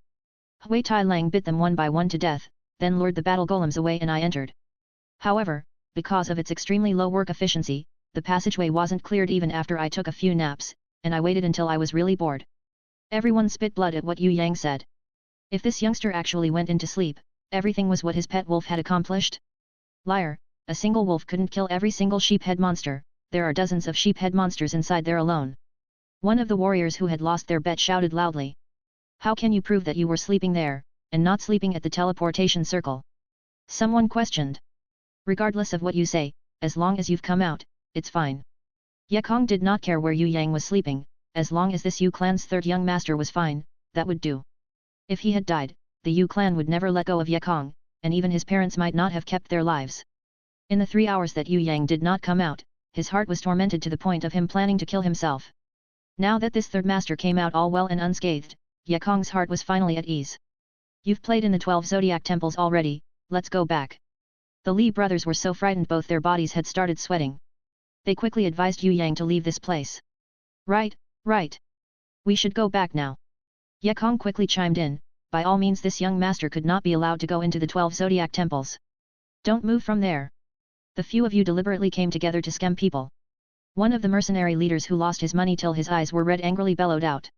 Hui Tai Lang bit them one by one to death, then lured the battle golems away and I entered. However, because of its extremely low work efficiency, the passageway wasn't cleared even after I took a few naps, and I waited until I was really bored. Everyone spit blood at what Yue Yang said. If this youngster actually went into sleep, everything was what his pet wolf had accomplished? Liar, a single wolf couldn't kill every single sheep-head monster, there are dozens of sheep-head monsters inside there alone. One of the warriors who had lost their bet shouted loudly. "How can you prove that you were sleeping there, and not sleeping at the teleportation circle?" Someone questioned. Regardless of what you say, as long as you've come out, it's fine. Ye Kong did not care where Yue Yang was sleeping, as long as this Yu clan's third young master was fine, that would do. If he had died, the Yu clan would never let go of Ye Kong, and even his parents might not have kept their lives. In the 3 hours that Yue Yang did not come out, his heart was tormented to the point of him planning to kill himself. Now that this third master came out all well and unscathed, Ye Kong's heart was finally at ease. You've played in the 12 zodiac temples already, let's go back. The Li brothers were so frightened both their bodies had started sweating. They quickly advised Yue Yang to leave this place. Right. We should go back now. Ye Kong quickly chimed in, by all means this young master could not be allowed to go into the 12 zodiac temples. Don't move from there. The few of you deliberately came together to scam people. One of the mercenary leaders who lost his money till his eyes were red angrily bellowed out.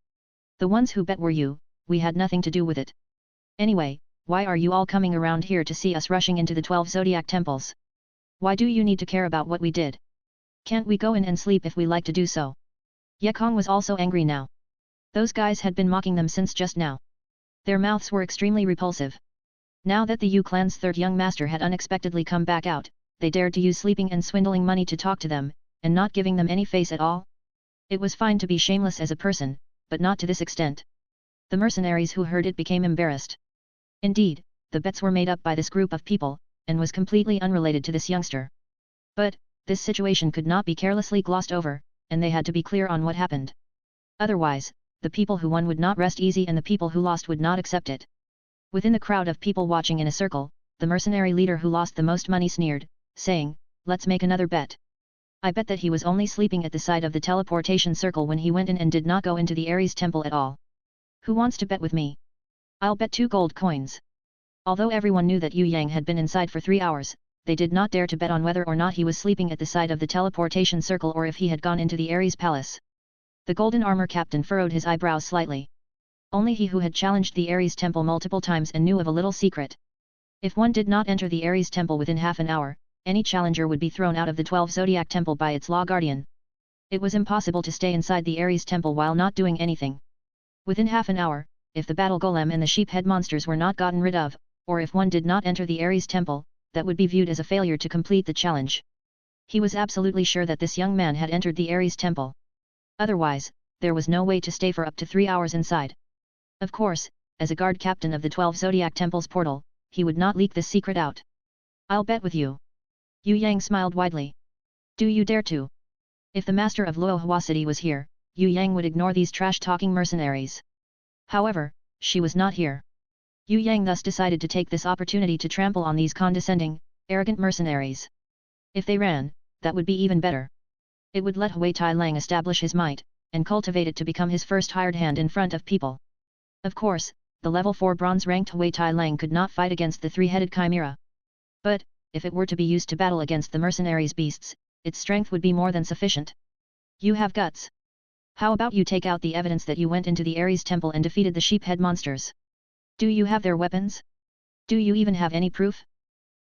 The ones who bet were you, we had nothing to do with it. Anyway, why are you all coming around here to see us rushing into the 12 zodiac temples? Why do you need to care about what we did? Can't we go in and sleep if we like to do so? Ye Kong was also angry now. Those guys had been mocking them since just now. Their mouths were extremely repulsive. Now that the Yu clan's third young master had unexpectedly come back out, they dared to use sleeping and swindling money to talk to them, and not giving them any face at all? It was fine to be shameless as a person, but not to this extent. The mercenaries who heard it became embarrassed. Indeed, the bets were made up by this group of people, and was completely unrelated to this youngster. But, this situation could not be carelessly glossed over, and they had to be clear on what happened. Otherwise, the people who won would not rest easy and the people who lost would not accept it. Within the crowd of people watching in a circle, the mercenary leader who lost the most money sneered, saying, "Let's make another bet. I bet that he was only sleeping at the side of the teleportation circle when he went in and did not go into the Ares temple at all. Who wants to bet with me? I'll bet 2 gold coins." Although everyone knew that Yue Yang had been inside for 3 hours, they did not dare to bet on whether or not he was sleeping at the side of the teleportation circle or if he had gone into the Ares palace. The golden armor captain furrowed his eyebrows slightly. Only he who had challenged the Ares temple multiple times and knew of a little secret. If one did not enter the Ares temple within half an hour, any challenger would be thrown out of the 12 zodiac temple by its law guardian. It was impossible to stay inside the Ares temple while not doing anything. Within half an hour, if the battle golem and the sheep-head monsters were not gotten rid of, or if one did not enter the Ares temple, that would be viewed as a failure to complete the challenge. He was absolutely sure that this young man had entered the Ares temple. Otherwise, there was no way to stay for up to 3 hours inside. Of course, as a guard captain of the 12 zodiac temple's portal, he would not leak this secret out. "I'll bet with you." Yue Yang smiled widely. "Do you dare to?" If the master of Luohua City was here, Yue Yang would ignore these trash-talking mercenaries. However, she was not here. Yue Yang thus decided to take this opportunity to trample on these condescending, arrogant mercenaries. If they ran, that would be even better. It would let Hui Tai Lang establish his might, and cultivate it to become his first hired hand in front of people. Of course, the level 4 bronze-ranked Hui Tai Lang could not fight against the 3-headed chimera. But, if it were to be used to battle against the mercenaries' beasts, its strength would be more than sufficient. "You have guts. How about you take out the evidence that you went into the Ares temple and defeated the sheep-head monsters? Do you have their weapons? Do you even have any proof?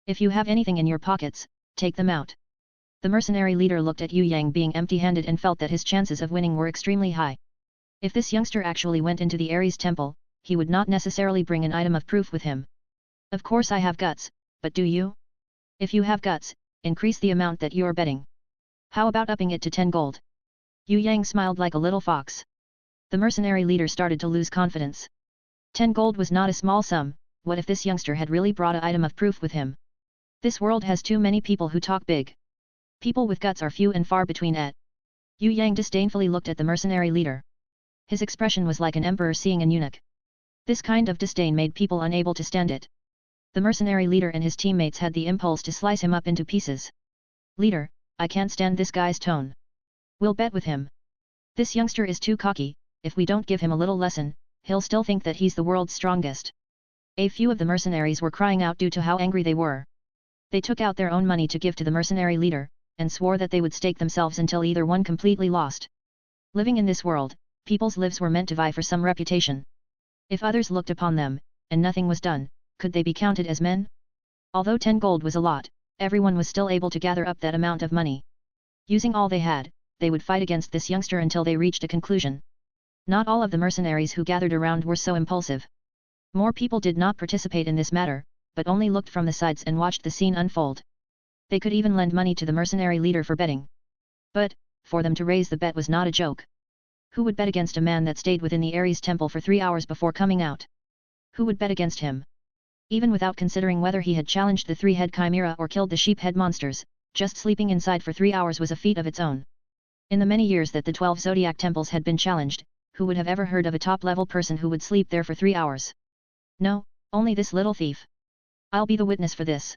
If you have anything in your pockets, take them out." The mercenary leader looked at Yue Yang being empty-handed and felt that his chances of winning were extremely high. If this youngster actually went into the Ares temple, he would not necessarily bring an item of proof with him. "Of course I have guts, but do you? If you have guts, increase the amount that you are betting. How about upping it to 10 gold? Yue Yang smiled like a little fox. The mercenary leader started to lose confidence. 10 gold was not a small sum. What if this youngster had really brought an item of proof with him? This world has too many people who talk big. People with guts are few and far between. Yue Yang disdainfully looked at the mercenary leader. His expression was like an emperor seeing an eunuch. This kind of disdain made people unable to stand it. The mercenary leader and his teammates had the impulse to slice him up into pieces. "Leader, I can't stand this guy's tone. We'll bet with him. This youngster is too cocky. If we don't give him a little lesson, he'll still think that he's the world's strongest." A few of the mercenaries were crying out due to how angry they were. They took out their own money to give to the mercenary leader, and swore that they would stake themselves until either one completely lost. Living in this world, people's lives were meant to vie for some reputation. If others looked upon them, and nothing was done, could they be counted as men? Although 10 gold was a lot, everyone was still able to gather up that amount of money. Using all they had, they would fight against this youngster until they reached a conclusion. Not all of the mercenaries who gathered around were so impulsive. More people did not participate in this matter, but only looked from the sides and watched the scene unfold. They could even lend money to the mercenary leader for betting. But, for them to raise the bet was not a joke. Who would bet against a man that stayed within the Ares temple for 3 hours before coming out? Who would bet against him? Even without considering whether he had challenged the 3-head chimera or killed the sheep-head monsters, just sleeping inside for 3 hours was a feat of its own. In the many years that the 12 zodiac temples had been challenged, who would have ever heard of a top-level person who would sleep there for 3 hours? No, only this little thief. I'll be the witness for this.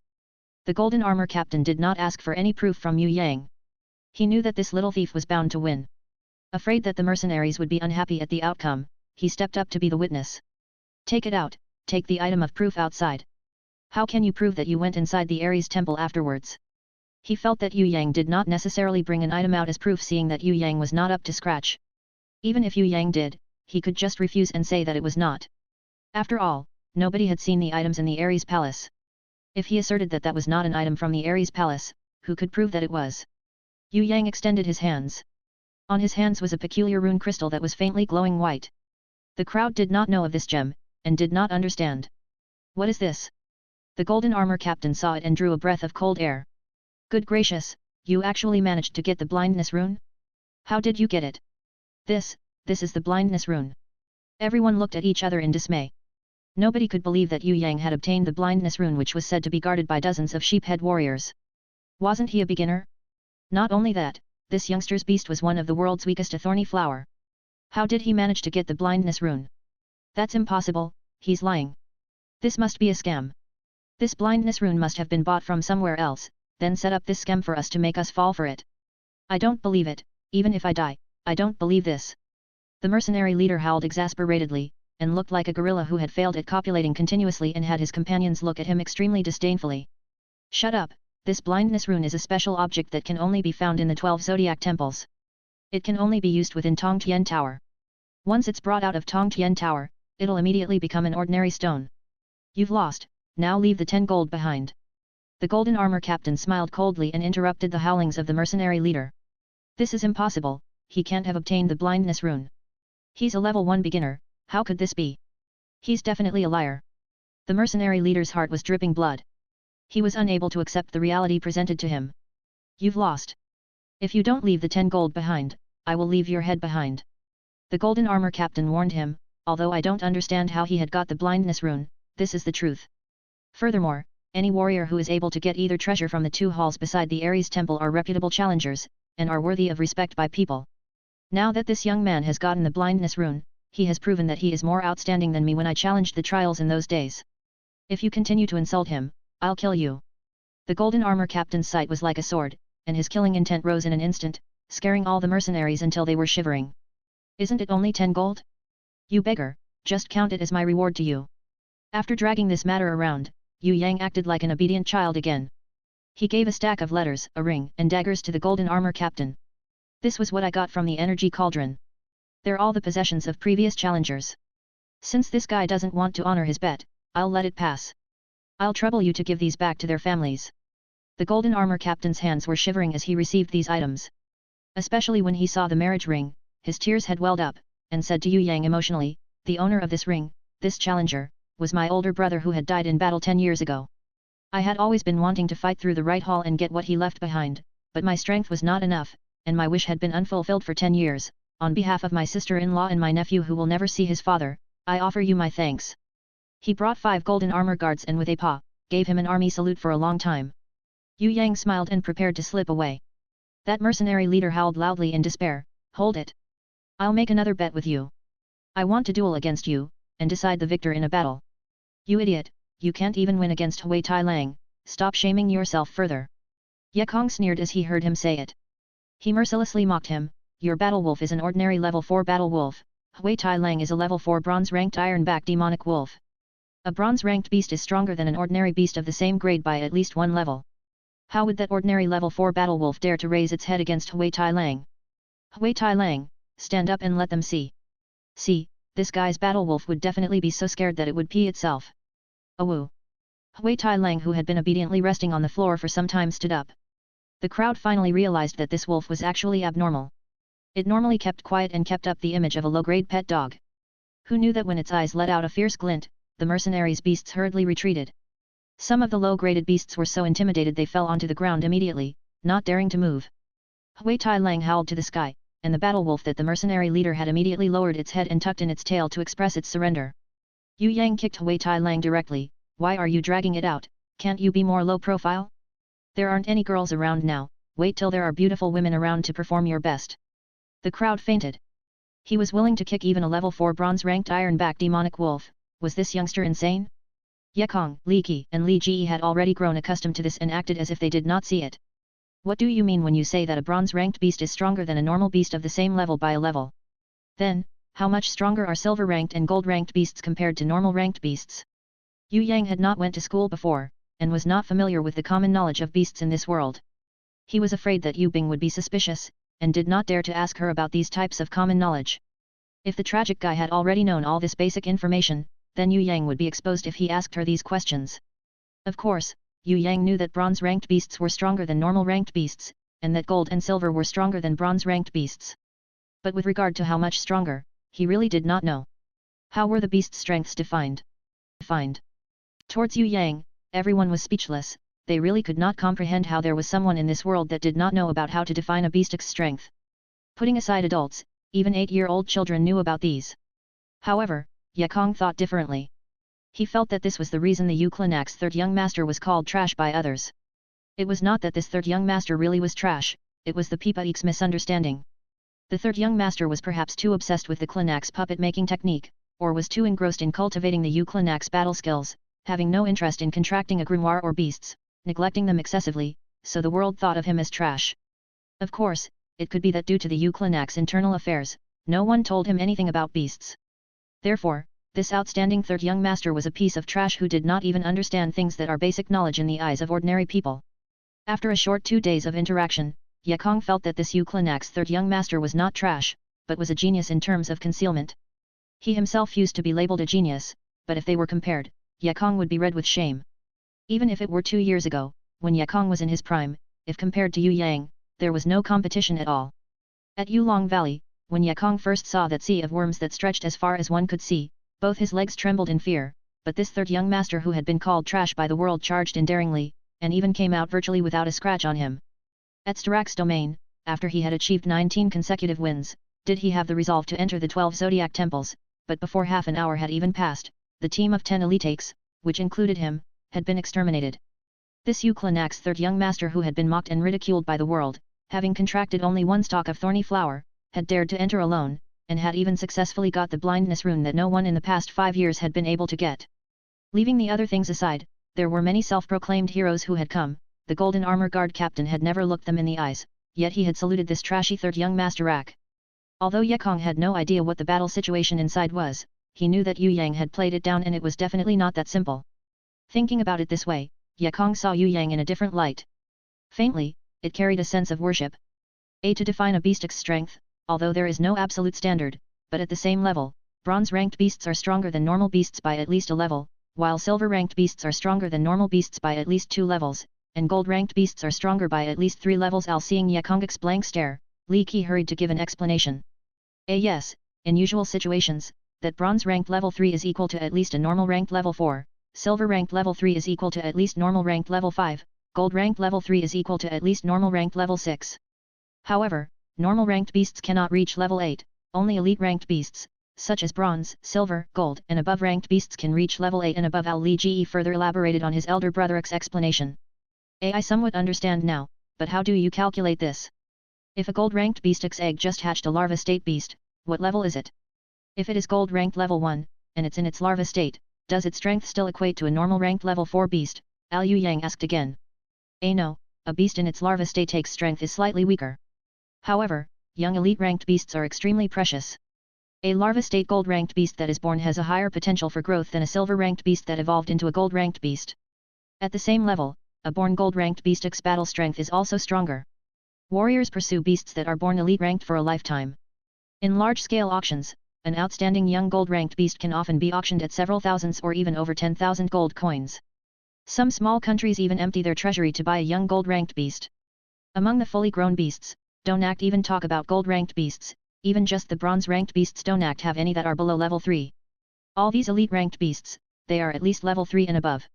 The golden armor captain did not ask for any proof from Yue Yang. He knew that this little thief was bound to win. Afraid that the mercenaries would be unhappy at the outcome, he stepped up to be the witness. Take it out, take the item of proof outside. How can you prove that you went inside the Ares temple afterwards? He felt that Yue Yang did not necessarily bring an item out as proof, seeing that Yue Yang was not up to scratch. Even if Yue Yang did, he could just refuse and say that it was not. After all, nobody had seen the items in the Ares palace. If he asserted that that was not an item from the Ares palace, who could prove that it was? Yue Yang extended his hands. On his hands was a peculiar rune crystal that was faintly glowing white. The crowd did not know of this gem, and did not understand. What is this? The golden armor captain saw it and drew a breath of cold air. Good gracious, you actually managed to get the blindness rune? How did you get it? This is the blindness rune. Everyone looked at each other in dismay. Nobody could believe that Yue Yang had obtained the blindness rune, which was said to be guarded by dozens of sheep-head warriors. Wasn't he a beginner? Not only that, this youngster's beast was one of the world's weakest, a thorny flower. How did he manage to get the blindness rune? That's impossible, he's lying. This must be a scam. This blindness rune must have been bought from somewhere else, then set up this scam for us to make us fall for it. I don't believe it, even if I die, I don't believe this. The mercenary leader howled exasperatedly, and looked like a gorilla who had failed at copulating continuously and had his companions look at him extremely disdainfully. Shut up, this blindness rune is a special object that can only be found in the 12 zodiac temples. It can only be used within Tongtian Tower. Once it's brought out of Tongtian Tower, it'll immediately become an ordinary stone. You've lost, now leave the 10 gold behind. The golden armor captain smiled coldly and interrupted the howlings of the mercenary leader. This is impossible, he can't have obtained the blindness rune. He's a level 1 beginner, how could this be? He's definitely a liar. The mercenary leader's heart was dripping blood. He was unable to accept the reality presented to him. You've lost. If you don't leave the 10 gold behind, I will leave your head behind. The golden armor captain warned him, although I don't understand how he had got the blindness rune, this is the truth. Furthermore, any warrior who is able to get either treasure from the 2 halls beside the Ares temple are reputable challengers, and are worthy of respect by people. Now that this young man has gotten the blindness rune, he has proven that he is more outstanding than me when I challenged the trials in those days. If you continue to insult him, I'll kill you. The golden armor captain's sight was like a sword, and his killing intent rose in an instant, scaring all the mercenaries until they were shivering. Isn't it only 10 gold? You beggar, just count it as my reward to you. After dragging this matter around, Yue Yang acted like an obedient child again. He gave a stack of letters, a ring, and daggers to the golden armor captain. This was what I got from the energy cauldron. They're all the possessions of previous challengers. Since this guy doesn't want to honor his bet, I'll let it pass. I'll trouble you to give these back to their families. The golden armor captain's hands were shivering as he received these items. Especially when he saw the marriage ring, his tears had welled up, and said to Yue Yang emotionally, the owner of this ring, this challenger, was my older brother who had died in battle 10 years ago. I had always been wanting to fight through the right hall and get what he left behind, but my strength was not enough, and my wish had been unfulfilled for 10 years. On behalf of my sister-in-law and my nephew who will never see his father, I offer you my thanks. He brought 5 golden armor guards and with a paw, gave him an army salute for a long time. Yue Yang smiled and prepared to slip away. That mercenary leader howled loudly in despair, hold it. I'll make another bet with you. I want to duel against you, and decide the victor in a battle. You idiot, you can't even win against Hui Tai Lang, stop shaming yourself further. Ye Kong sneered as he heard him say it. He mercilessly mocked him, your battle wolf is an ordinary level 4 battle wolf, Hui Tai Lang is a level 4 bronze-ranked iron-back demonic wolf. A bronze-ranked beast is stronger than an ordinary beast of the same grade by at least 1 level. How would that ordinary level 4 battle wolf dare to raise its head against Hui Tai Lang? Hui Tai Lang, stand up and let them see. See, this guy's battle wolf would definitely be so scared that it would pee itself. Awoo. Hui Tai Lang, who had been obediently resting on the floor for some time, stood up. The crowd finally realized that this wolf was actually abnormal. It normally kept quiet and kept up the image of a low-grade pet dog. Who knew that when its eyes let out a fierce glint, the mercenaries' beasts hurriedly retreated. Some of the low-graded beasts were so intimidated they fell onto the ground immediately, not daring to move. Hui Tai Lang howled to the sky, and the battle wolf that the mercenary leader had immediately lowered its head and tucked in its tail to express its surrender. Yue Yang kicked Hui Tai Lang directly. Why are you dragging it out? Can't you be more low profile? There aren't any girls around now, wait till there are beautiful women around to perform your best. The crowd fainted. He was willing to kick even a level 4 bronze-ranked iron-back demonic wolf. Was this youngster insane? Ye Kong, Li Qi and Li Ji had already grown accustomed to this and acted as if they did not see it. What do you mean when you say that a bronze-ranked beast is stronger than a normal beast of the same level by a level? Then, how much stronger are silver-ranked and gold-ranked beasts compared to normal-ranked beasts? Yue Yang had not went to school before, and was not familiar with the common knowledge of beasts in this world. He was afraid that Yu Bing would be suspicious, and did not dare to ask her about these types of common knowledge. If the tragic guy had already known all this basic information, then Yue Yang would be exposed if he asked her these questions. Of course, Yue Yang knew that bronze-ranked beasts were stronger than normal-ranked beasts, and that gold and silver were stronger than bronze-ranked beasts. But with regard to how much stronger, he really did not know. How were the beast's strengths defined? Towards Yue Yang, everyone was speechless. They really could not comprehend how there was someone in this world that did not know about how to define a beast's strength. Putting aside adults, even 8-year-old children knew about these. However, Ye Kong thought differently. He felt that this was the reason the Yu Clanak's third young master was called trash by others. It was not that this third young master really was trash, it was the Pipaik's misunderstanding. The third young master was perhaps too obsessed with the Clanak's puppet-making technique, or was too engrossed in cultivating the Yu Clanak's battle skills, having no interest in contracting a grimoire or beasts, neglecting them excessively, so the world thought of him as trash. Of course, it could be that due to the Yu Clanak's internal affairs, no one told him anything about beasts. Therefore, this outstanding third young master was a piece of trash who did not even understand things that are basic knowledge in the eyes of ordinary people. After a short 2 days of interaction, Ye Kong felt that this Yu Clanak's third young master was not trash, but was a genius in terms of concealment. He himself used to be labeled a genius, but if they were compared, Ye Kong would be red with shame. Even if it were 2 years ago, when Ye Kong was in his prime, if compared to Yue Yang, there was no competition at all. At Yulong Valley, when Ye Kong first saw that sea of worms that stretched as far as one could see, both his legs trembled in fear, but this third young master who had been called trash by the world charged in daringly, and even came out virtually without a scratch on him. At Starak's domain, after he had achieved 19 consecutive wins, did he have the resolve to enter the 12 zodiac temples, but before half an hour had even passed, the team of 10 elitates, which included him, had been exterminated. This Yu Clanak's third young master who had been mocked and ridiculed by the world, having contracted only one stalk of thorny flower, had dared to enter alone, and had even successfully got the blindness rune that no one in the past 5 years had been able to get. Leaving the other things aside, there were many self-proclaimed heroes who had come. The Golden Armor Guard captain had never looked them in the eyes, yet he had saluted this trashy third young master rack. Although Ye Kong had no idea what the battle situation inside was, he knew that Yue Yang had played it down and it was definitely not that simple. Thinking about it this way, Ye Kong saw Yue Yang in a different light. Faintly, it carried a sense of worship. To define a beast's strength, although there is no absolute standard, but at the same level, bronze-ranked beasts are stronger than normal beasts by at least a level, while silver-ranked beasts are stronger than normal beasts by at least 2 levels, and gold-ranked beasts are stronger by at least 3 levels. Seeing Ye Kong's blank stare, Li Qi hurried to give an explanation. Yes, in usual situations, that bronze-ranked level 3 is equal to at least a normal-ranked level 4, silver-ranked level 3 is equal to at least normal-ranked level 5, gold-ranked level 3 is equal to at least normal-ranked level 6. However, normal-ranked beasts cannot reach level 8, only elite-ranked beasts, such as bronze, silver, gold and above-ranked beasts can reach level 8 and above. Li Ji further elaborated on his elder brother's explanation. I somewhat understand now, but how do you calculate this? If a gold-ranked beast's egg just hatched a larva state beast, what level is it? If it is gold-ranked level 1, and it's in its larva state, does its strength still equate to a normal-ranked level 4 beast? Yue Yang asked again. No, a beast in its larva state takes strength is slightly weaker. However, young elite-ranked beasts are extremely precious. A larva-state gold-ranked beast that is born has a higher potential for growth than a silver-ranked beast that evolved into a gold-ranked beast. At the same level, a born gold-ranked beast's battle strength is also stronger. Warriors pursue beasts that are born elite-ranked for a lifetime. In large-scale auctions, an outstanding young gold-ranked beast can often be auctioned at several thousands or even over 10,000 gold coins. Some small countries even empty their treasury to buy a young gold-ranked beast. Among the fully grown beasts, don't even talk about gold-ranked beasts, even just the bronze-ranked beasts don't have any that are below level 3. All these elite-ranked beasts, they are at least level 3 and above.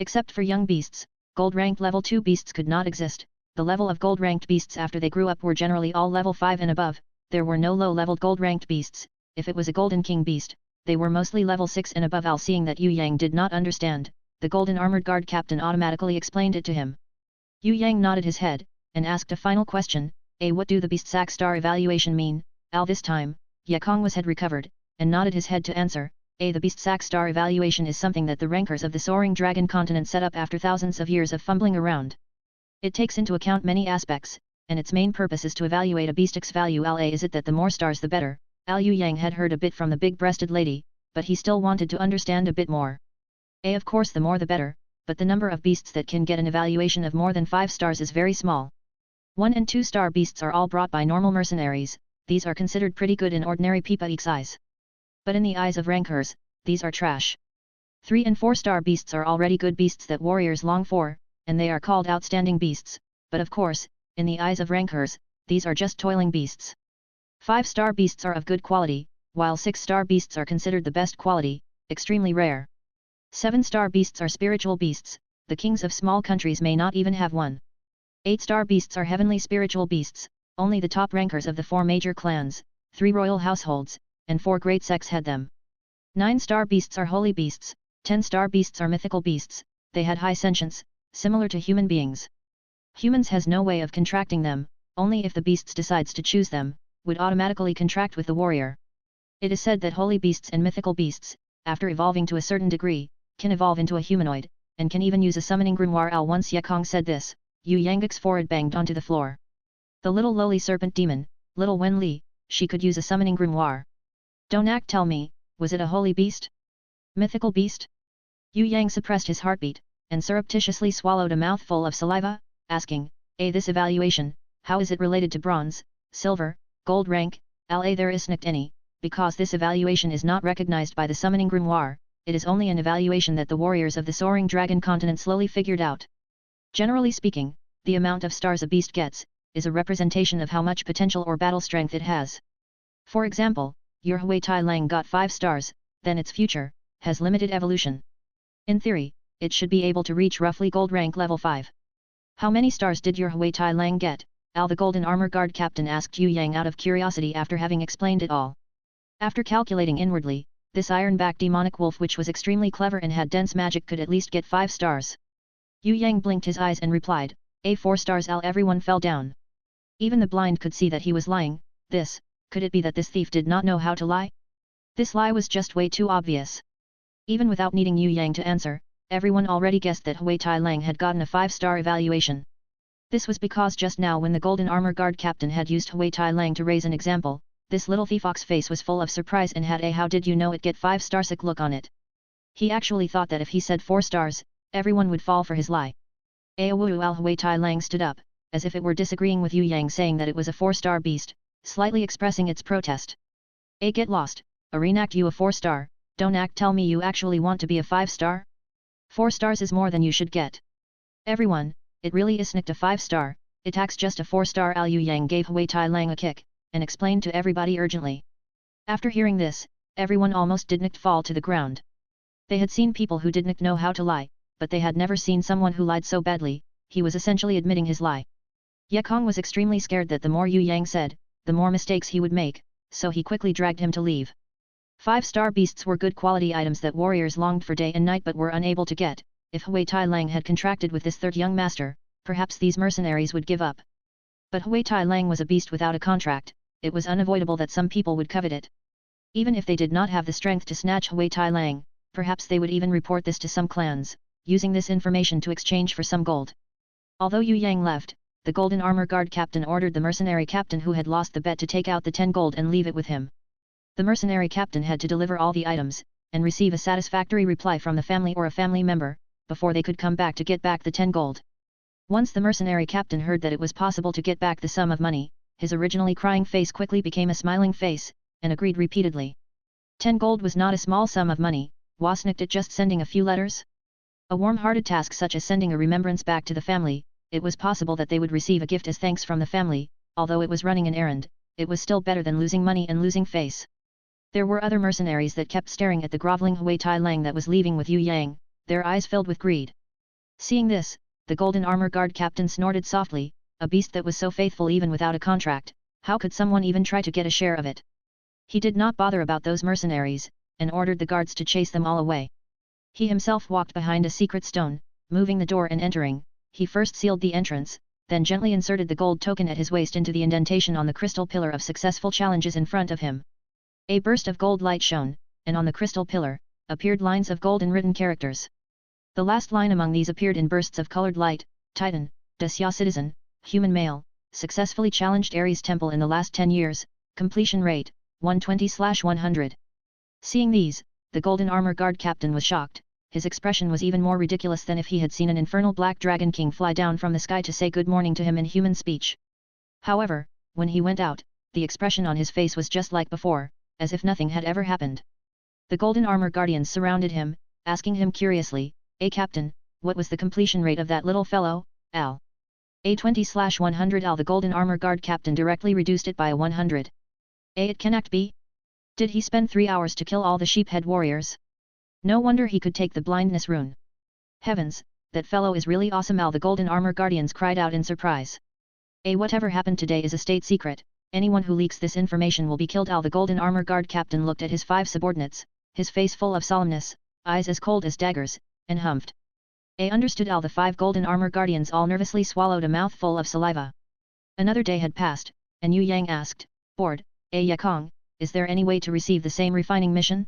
Except for young beasts, gold-ranked level 2 beasts could not exist. The level of gold-ranked beasts after they grew up were generally all level 5 and above. There were no low-leveled gold-ranked beasts. If it was a Golden King beast, they were mostly level 6 and above. Seeing that Yue Yang did not understand, the Golden Armored Guard captain automatically explained it to him. Yue Yang nodded his head, and asked a final question, what do the beast sack star evaluation mean? This time, Ye Kong's head recovered, and nodded his head to answer, the beast sack star evaluation is something that the rankers of the Soaring Dragon Continent set up after thousands of years of fumbling around. It takes into account many aspects, and its main purpose is to evaluate a beast's value. Is it that the more stars the better? Yue Yang had heard a bit from the big-breasted lady, but he still wanted to understand a bit more. Of course the more the better, but the number of beasts that can get an evaluation of more than 5 stars is very small. 1 and 2 star beasts are all brought by normal mercenaries. These are considered pretty good in ordinary people's eyes. But in the eyes of rankers, these are trash. 3 and 4 star beasts are already good beasts that warriors long for, and they are called outstanding beasts, but of course, in the eyes of rankers, these are just toiling beasts. 5 star beasts are of good quality, while 6 star beasts are considered the best quality, extremely rare. 7 star beasts are spiritual beasts, the kings of small countries may not even have one. 8 star beasts are heavenly spiritual beasts, only the top rankers of the 4 major clans, 3 royal households, and 4 great sects had them. 9 star beasts are holy beasts, 10 star beasts are mythical beasts, they had high sentience, similar to human beings. Humans has no way of contracting them, only if the beasts decides to choose them, would automatically contract with the warrior. It is said that holy beasts and mythical beasts, after evolving to a certain degree, can evolve into a humanoid, and can even use a summoning grimoire. Once Ye Kong said this, Yue Yang's forehead banged onto the floor. The little lowly serpent demon, little Wen Li, she could use a summoning grimoire. Don't act, tell me, was it a holy beast? Mythical beast? Yue Yang suppressed his heartbeat, and surreptitiously swallowed a mouthful of saliva, asking, this evaluation, how is it related to bronze, silver, gold rank? There isn't any, because this evaluation is not recognized by the summoning grimoire, it is only an evaluation that the warriors of the Soaring Dragon Continent slowly figured out. Generally speaking, the amount of stars a beast gets, is a representation of how much potential or battle strength it has. For example, your Hui Tai Lang got 5 stars, then its future has limited evolution. In theory, it should be able to reach roughly gold rank level 5. How many stars did your Hui Tai Lang get? The Golden Armor Guard captain asked Yue Yang out of curiosity after having explained it all. After calculating inwardly, this iron-backed demonic wolf, which was extremely clever and had dense magic, could at least get 5 stars. Yue Yang blinked his eyes and replied, 4 stars. Everyone fell down. Even the blind could see that he was lying. Could it be that this thief did not know how to lie? This lie was just way too obvious. Even without needing Yue Yang to answer, everyone already guessed that Hui Tai Lang had gotten a 5-star evaluation. This was because just now when the Golden Armor Guard captain had used Hui Tai Lang to raise an example, this little thief's face was full of surprise and had a "how did you know it" get 5-star sick look on it. He actually thought that if he said 4 stars, everyone would fall for his lie. Hui Tai Lang stood up, as if it were disagreeing with Yue Yang saying that it was a 4-star beast, slightly expressing its protest. Get lost, reenact you a 4-star, don't act, tell me you actually want to be a 5-star? 4 stars is more than you should get. Everyone, it really isn't a 5-star, it acts just a 4-star. Yue Yang gave Hui Tai Lang a kick, and explained to everybody urgently. After hearing this, everyone almost didn't fall to the ground. They had seen people who didn't know how to lie, but they had never seen someone who lied so badly. He was essentially admitting his lie. Ye Kong was extremely scared that the more Yue Yang said, the more mistakes he would make, so he quickly dragged him to leave. 5-star beasts were good quality items that warriors longed for day and night but were unable to get. If Hui Tai Lang had contracted with this third young master, perhaps these mercenaries would give up. But Hui Tai Lang was a beast without a contract, it was unavoidable that some people would covet it. Even if they did not have the strength to snatch Hui Tai Lang, perhaps they would even report this to some clans, using this information to exchange for some gold. Although Yue Yang left, the Golden Armor Guard captain ordered the mercenary captain who had lost the bet to take out the 10 gold and leave it with him. The mercenary captain had to deliver all the items, and receive a satisfactory reply from the family or a family member, before they could come back to get back the 10 gold. Once the mercenary captain heard that it was possible to get back the sum of money, his originally crying face quickly became a smiling face, and agreed repeatedly. 10 gold was not a small sum of money, wasn't it just sending a few letters? A warm-hearted task such as sending a remembrance back to the family, it was possible that they would receive a gift as thanks from the family, although it was running an errand, it was still better than losing money and losing face. There were other mercenaries that kept staring at the groveling Hui Tai Lang that was leaving with Yue Yang, their eyes filled with greed. Seeing this, the golden armor guard captain snorted softly, a beast that was so faithful even without a contract, how could someone even try to get a share of it? He did not bother about those mercenaries, and ordered the guards to chase them all away. He himself walked behind a secret stone, moving the door and entering. He first sealed the entrance, then gently inserted the gold token at his waist into the indentation on the crystal pillar of successful challenges in front of him. A burst of gold light shone, and on the crystal pillar, appeared lines of gold and written characters. The last line among these appeared in bursts of colored light: Titan, Xia citizen, human male, successfully challenged Ares Temple in the last 10 years, completion rate, 120/100. Seeing these, the golden armor guard captain was shocked. His expression was even more ridiculous than if he had seen an infernal black dragon king fly down from the sky to say good morning to him in human speech. However, when he went out, the expression on his face was just like before, as if nothing had ever happened. The golden armor guardians surrounded him, asking him curiously, Captain, what was the completion rate of that little fellow, Al? 20/100 Al. The golden armor guard captain directly reduced it by a 100. It cannot be? Did he spend 3 hours to kill all the sheephead warriors? No wonder he could take the blindness rune. Heavens, that fellow is really awesome Al. The golden armor guardians cried out in surprise. Whatever happened today is a state secret, anyone who leaks this information will be killed Al. The golden armor guard captain looked at his 5 subordinates, his face full of solemnness, eyes as cold as daggers, and humphed. Understood Al. The 5 golden armor guardians all nervously swallowed a mouthful of saliva. Another day had passed, and Yue Yang asked, bored, Yakong, is there any way to receive the same refining mission?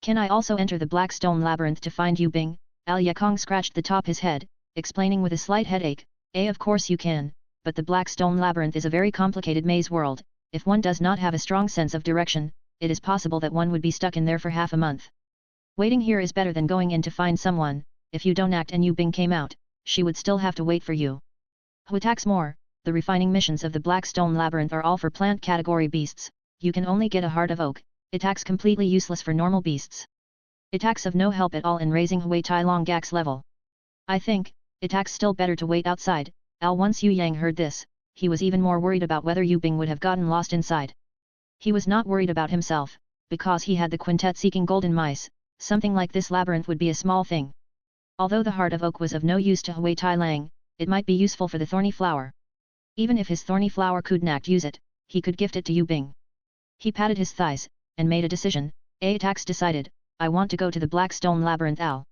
Can I also enter the Black Stone Labyrinth to find Yu Bing? Al Yakong scratched the top his head, explaining with a slight headache, of course you can, but the Black Stone Labyrinth is a very complicated maze world. If one does not have a strong sense of direction, it is possible that one would be stuck in there for half a month. Waiting here is better than going in to find someone. If you don't act and Yu Bing came out, she would still have to wait for you. Who attacks more? The refining missions of the Black Stone Labyrinth are all for plant category beasts. You can only get a heart of oak. Attacks completely useless for normal beasts. Attacks of no help at all in raising Hui Tai Long Gak's level. I think, attacks still better to wait outside. Al. Once Yue Yang heard this, he was even more worried about whether Yu Bing would have gotten lost inside. He was not worried about himself, because he had the quintet seeking golden mice. Something like this labyrinth would be a small thing. Although the heart of oak was of no use to Hui Tai Lang, it might be useful for the thorny flower. Even if his thorny flower could not use it, he could gift it to Yu Bing. He patted his thighs, and made a decision. Attacks decided, I want to go to the Black Stone Labyrinth Al.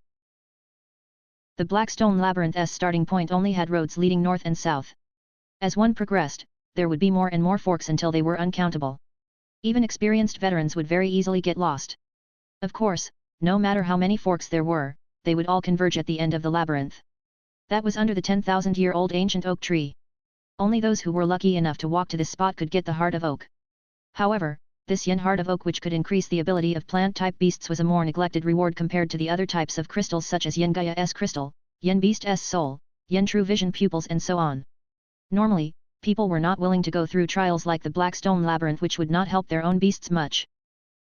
The Black Stone Labyrinth's starting point only had roads leading north and south. As one progressed, there would be more and more forks until they were uncountable. Even experienced veterans would very easily get lost. Of course, no matter how many forks there were, they would all converge at the end of the labyrinth. That was under the 10,000-year-old ancient oak tree. Only those who were lucky enough to walk to this spot could get the heart of oak. However, this yen heart of oak which could increase the ability of plant-type beasts was a more neglected reward compared to the other types of crystals such as yen Gaia's crystal, yen beast's soul, yen true vision pupils and so on. Normally, people were not willing to go through trials like the Black Stone Labyrinth which would not help their own beasts much.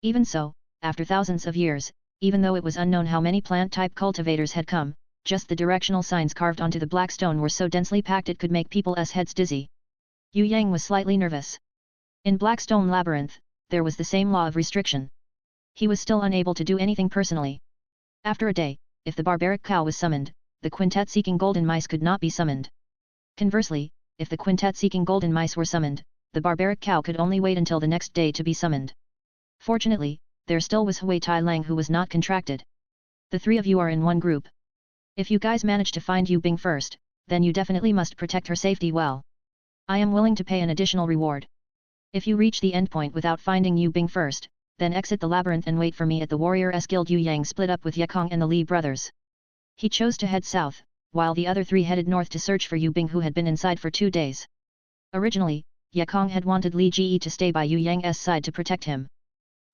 Even so, after thousands of years, even though it was unknown how many plant-type cultivators had come, just the directional signs carved onto the black stone were so densely packed it could make people's heads dizzy. Yue Yang was slightly nervous. In Black Stone Labyrinth, there was the same law of restriction. He was still unable to do anything personally. After a day, if the barbaric cow was summoned, the quintet seeking golden mice could not be summoned. Conversely, if the quintet seeking golden mice were summoned, the barbaric cow could only wait until the next day to be summoned. Fortunately, there still was Hui Tai Lang who was not contracted. The 3 of you are in one group. If you guys manage to find Yu Bing first, then you definitely must protect her safety well. I am willing to pay an additional reward. If you reach the endpoint without finding Yu Bing first, then exit the labyrinth and wait for me at the Warrior's Guild. Yue Yang split up with Yakong and the Li brothers. He chose to head south, while the other 3 headed north to search for Yu Bing who had been inside for 2 days. Originally, Yakong had wanted Li Ji to stay by Yue Yang's side to protect him.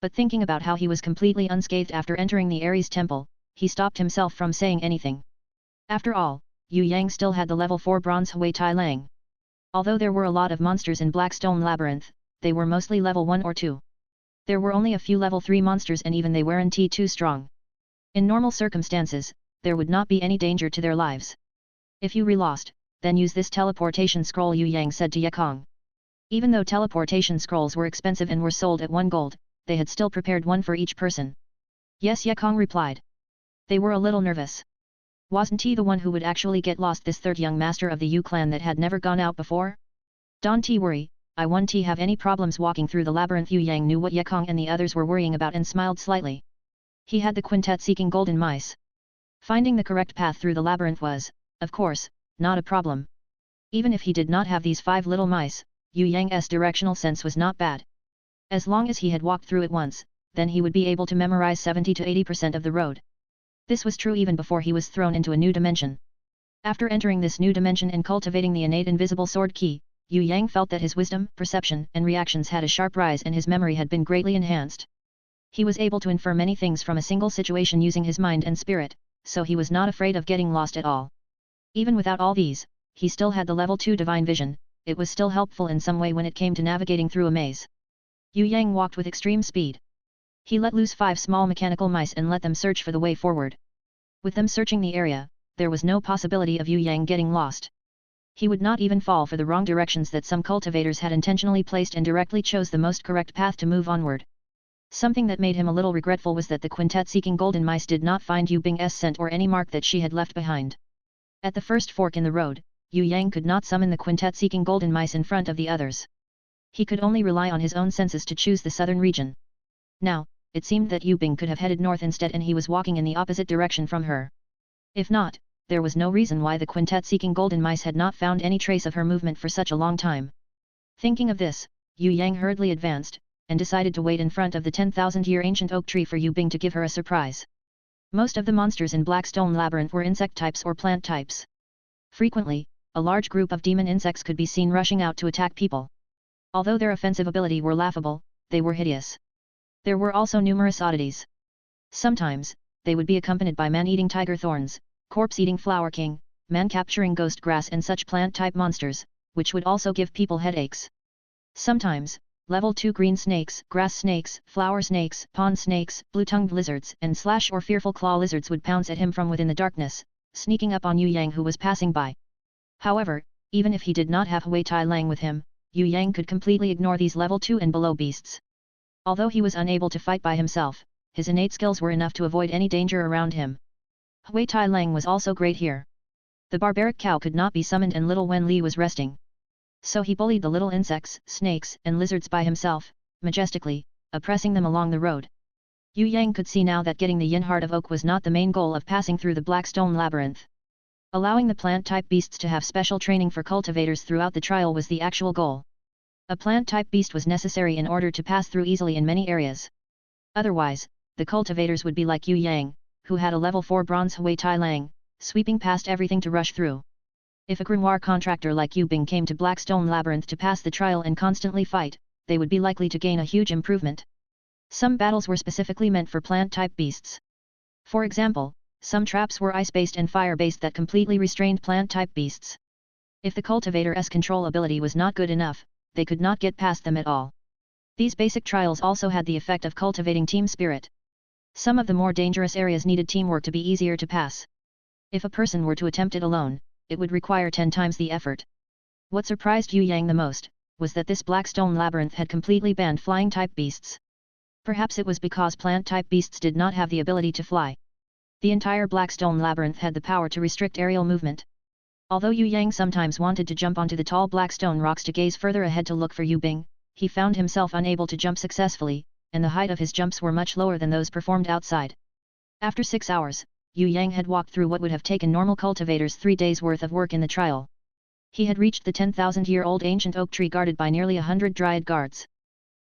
But thinking about how he was completely unscathed after entering the Ares temple, he stopped himself from saying anything. After all, Yue Yang still had the level 4 bronze Hui Tai Lang. Although there were a lot of monsters in Black Stone Labyrinth, they were mostly level 1 or 2. There were only a few level 3 monsters and even they weren't too strong. In normal circumstances, there would not be any danger to their lives. If you re-lost, then use this teleportation scroll, Yue Yang said to Yakong. Even though teleportation scrolls were expensive and were sold at 1 gold, they had still prepared one for each person. Yes, Yakong replied. They were a little nervous. Wasn't he the one who would actually get lost, this third young master of the Yu clan that had never gone out before? Don't worry, I won't have any problems walking through the labyrinth. Yue Yang knew what Ye Kong and the others were worrying about and smiled slightly. He had the quintet seeking golden mice. Finding the correct path through the labyrinth was, of course, not a problem. Even if he did not have these 5 little mice, Yue Yang's directional sense was not bad. As long as he had walked through it once, then he would be able to memorize 70 to 80% of the road. This was true even before he was thrown into a new dimension. After entering this new dimension and cultivating the innate invisible sword key, Yue Yang felt that his wisdom, perception, and reactions had a sharp rise and his memory had been greatly enhanced. He was able to infer many things from a single situation using his mind and spirit, so he was not afraid of getting lost at all. Even without all these, he still had the level 2 divine vision. It was still helpful in some way when it came to navigating through a maze. Yue Yang walked with extreme speed. He let loose 5 small mechanical mice and let them search for the way forward. With them searching the area, there was no possibility of Yue Yang getting lost. He would not even fall for the wrong directions that some cultivators had intentionally placed and directly chose the most correct path to move onward. Something that made him a little regretful was that the quintet seeking golden mice did not find Yue Bing's scent or any mark that she had left behind. At the first fork in the road, Yue Yang could not summon the quintet seeking golden mice in front of the others. He could only rely on his own senses to choose the southern region. Now, it seemed that Yue Bing could have headed north instead and he was walking in the opposite direction from her. If not, there was no reason why the quintet seeking golden mice had not found any trace of her movement for such a long time. Thinking of this, Yue Yang hurriedly advanced, and decided to wait in front of the 10,000-year ancient oak tree for Yue Bing to give her a surprise. Most of the monsters in Blackstone Labyrinth were insect types or plant types. Frequently, a large group of demon insects could be seen rushing out to attack people. Although their offensive ability were laughable, they were hideous. There were also numerous oddities. Sometimes, they would be accompanied by man-eating tiger thorns, corpse-eating flower king, man-capturing ghost grass and such plant-type monsters, which would also give people headaches. Sometimes, level 2 green snakes, grass snakes, flower snakes, pond snakes, blue-tongued lizards and slash or fearful claw lizards would pounce at him from within the darkness, sneaking up on Yue Yang who was passing by. However, even if he did not have Hui Tai Lang with him, Yue Yang could completely ignore these level 2 and below beasts. Although he was unable to fight by himself, his innate skills were enough to avoid any danger around him. Hui Tai Lang was also great here. The barbaric cow could not be summoned and little Wen Li was resting. So he bullied the little insects, snakes and lizards by himself, majestically, oppressing them along the road. Yue Yang could see now that getting the Yin Heart of Oak was not the main goal of passing through the Blackstone Labyrinth. Allowing the plant-type beasts to have special training for cultivators throughout the trial was the actual goal. A plant-type beast was necessary in order to pass through easily in many areas. Otherwise, the cultivators would be like Yue Yang, who had a level 4 bronze Hui Tai Lang, sweeping past everything to rush through. If a grimoire contractor like Yue Bing came to Blackstone Labyrinth to pass the trial and constantly fight, they would be likely to gain a huge improvement. Some battles were specifically meant for plant-type beasts. For example, some traps were ice-based and fire-based that completely restrained plant-type beasts. If the cultivator's control ability was not good enough, they could not get past them at all. These basic trials also had the effect of cultivating team spirit. Some of the more dangerous areas needed teamwork to be easier to pass. If a person were to attempt it alone, it would require 10 times the effort. What surprised Yue Yang the most, was that this Blackstone Labyrinth had completely banned flying-type beasts. Perhaps it was because plant-type beasts did not have the ability to fly. The entire Blackstone Labyrinth had the power to restrict aerial movement. Although Yue Yang sometimes wanted to jump onto the tall Blackstone rocks to gaze further ahead to look for Yue Bing, he found himself unable to jump successfully, and the height of his jumps were much lower than those performed outside. After 6 hours, Yue Yang had walked through what would have taken normal cultivators 3 days' worth of work in the trial. He had reached the 10,000-year-old ancient oak tree guarded by nearly 100 dryad guards.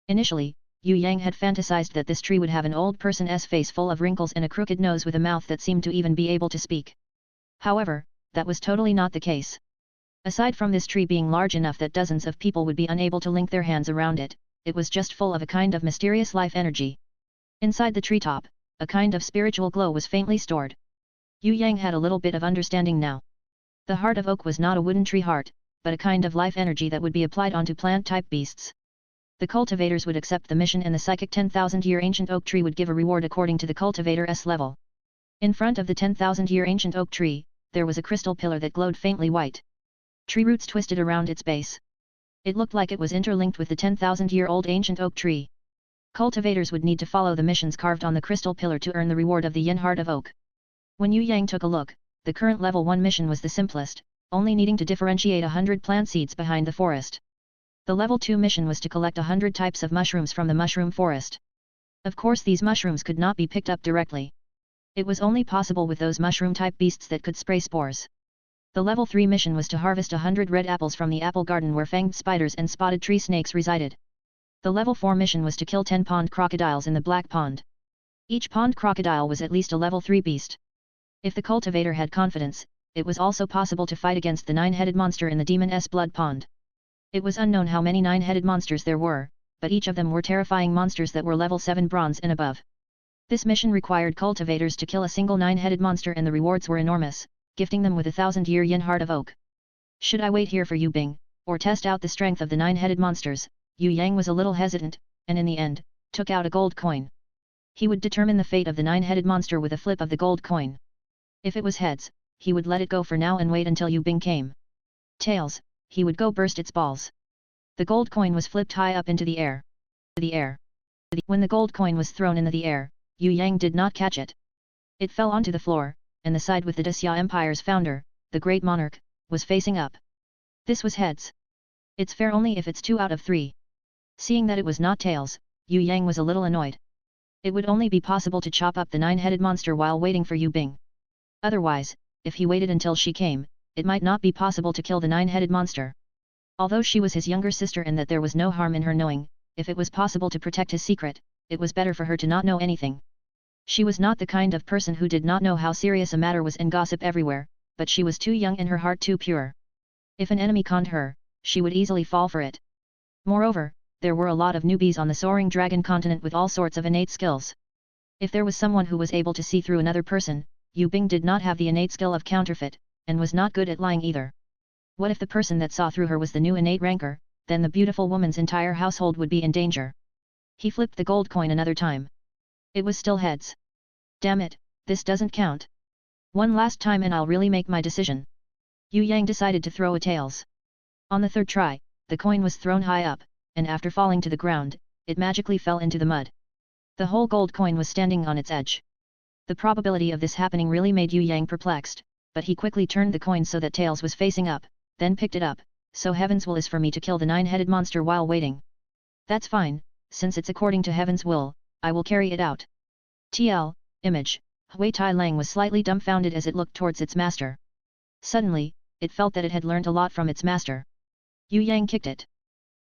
Initially, Yue Yang had fantasized that this tree would have an old person's face full of wrinkles and a crooked nose with a mouth that seemed to even be able to speak. However, that was totally not the case. Aside from this tree being large enough that dozens of people would be unable to link their hands around it, it was just full of a kind of mysterious life energy. Inside the treetop, a kind of spiritual glow was faintly stored. Yue Yang had a little bit of understanding now. The heart of oak was not a wooden tree heart, but a kind of life energy that would be applied onto plant-type beasts. The cultivators would accept the mission and the psychic 10,000-year ancient oak tree would give a reward according to the cultivator's level. In front of the 10,000-year ancient oak tree, there was a crystal pillar that glowed faintly white. Tree roots twisted around its base. It looked like it was interlinked with the 10,000-year-old ancient oak tree. Cultivators would need to follow the missions carved on the crystal pillar to earn the reward of the Yin Heart of Oak. When Yue Yang took a look, the current level 1 mission was the simplest, only needing to differentiate 100 plant seeds behind the forest. The level 2 mission was to collect 100 types of mushrooms from the mushroom forest. Of course these mushrooms could not be picked up directly. It was only possible with those mushroom-type beasts that could spray spores. The level 3 mission was to harvest 100 red apples from the apple garden where fanged spiders and spotted tree snakes resided. The level 4 mission was to kill 10 pond crocodiles in the Black Pond. Each pond crocodile was at least a level 3 beast. If the cultivator had confidence, it was also possible to fight against the 9-headed monster in the Demon's Blood Pond. It was unknown how many 9-headed monsters there were, but each of them were terrifying monsters that were level 7 bronze and above. This mission required cultivators to kill a single 9-headed monster and the rewards were enormous, gifting them with a 1,000-year yin heart of oak. Should I wait here for Yue Bing, or test out the strength of the 9-headed monsters? Yue Yang was a little hesitant, and in the end, took out a gold coin. He would determine the fate of the 9-headed monster with a flip of the gold coin. If it was heads, he would let it go for now and wait until Yue Bing came. Tails, he would go burst its balls. The gold coin was flipped high up into the air. When the gold coin was thrown into the air, Yue Yang did not catch it. It fell onto the floor, and the side with the Xia Empire's founder, the great monarch, was facing up. This was heads. It's fair only if it's 2 out of 3. Seeing that it was not tails, Yue Yang was a little annoyed. It would only be possible to chop up the 9-headed monster while waiting for Yue Bing. Otherwise, if he waited until she came, it might not be possible to kill the 9-headed monster. Although she was his younger sister and that there was no harm in her knowing, if it was possible to protect his secret, it was better for her to not know anything. She was not the kind of person who did not know how serious a matter was and gossip everywhere, but she was too young and her heart too pure. If an enemy conned her, she would easily fall for it. Moreover, there were a lot of newbies on the Soaring Dragon Continent with all sorts of innate skills. If there was someone who was able to see through another person, Yue Bing did not have the innate skill of counterfeit, and was not good at lying either. What if the person that saw through her was the new innate ranker, then the beautiful woman's entire household would be in danger. He flipped the gold coin another time. It was still heads. Damn it, this doesn't count. One last time and I'll really make my decision. Yue Yang decided to throw a tails. On the third try, the coin was thrown high up, and after falling to the ground, it magically fell into the mud. The whole gold coin was standing on its edge. The probability of this happening really made Yue Yang perplexed, but he quickly turned the coin so that tails was facing up, then picked it up. So heaven's will is for me to kill the 9-headed monster while waiting. That's fine, since it's according to heaven's will, I will carry it out. TL, image, Hui Tai Lang was slightly dumbfounded as it looked towards its master. Suddenly, it felt that it had learned a lot from its master. Yue Yang kicked it.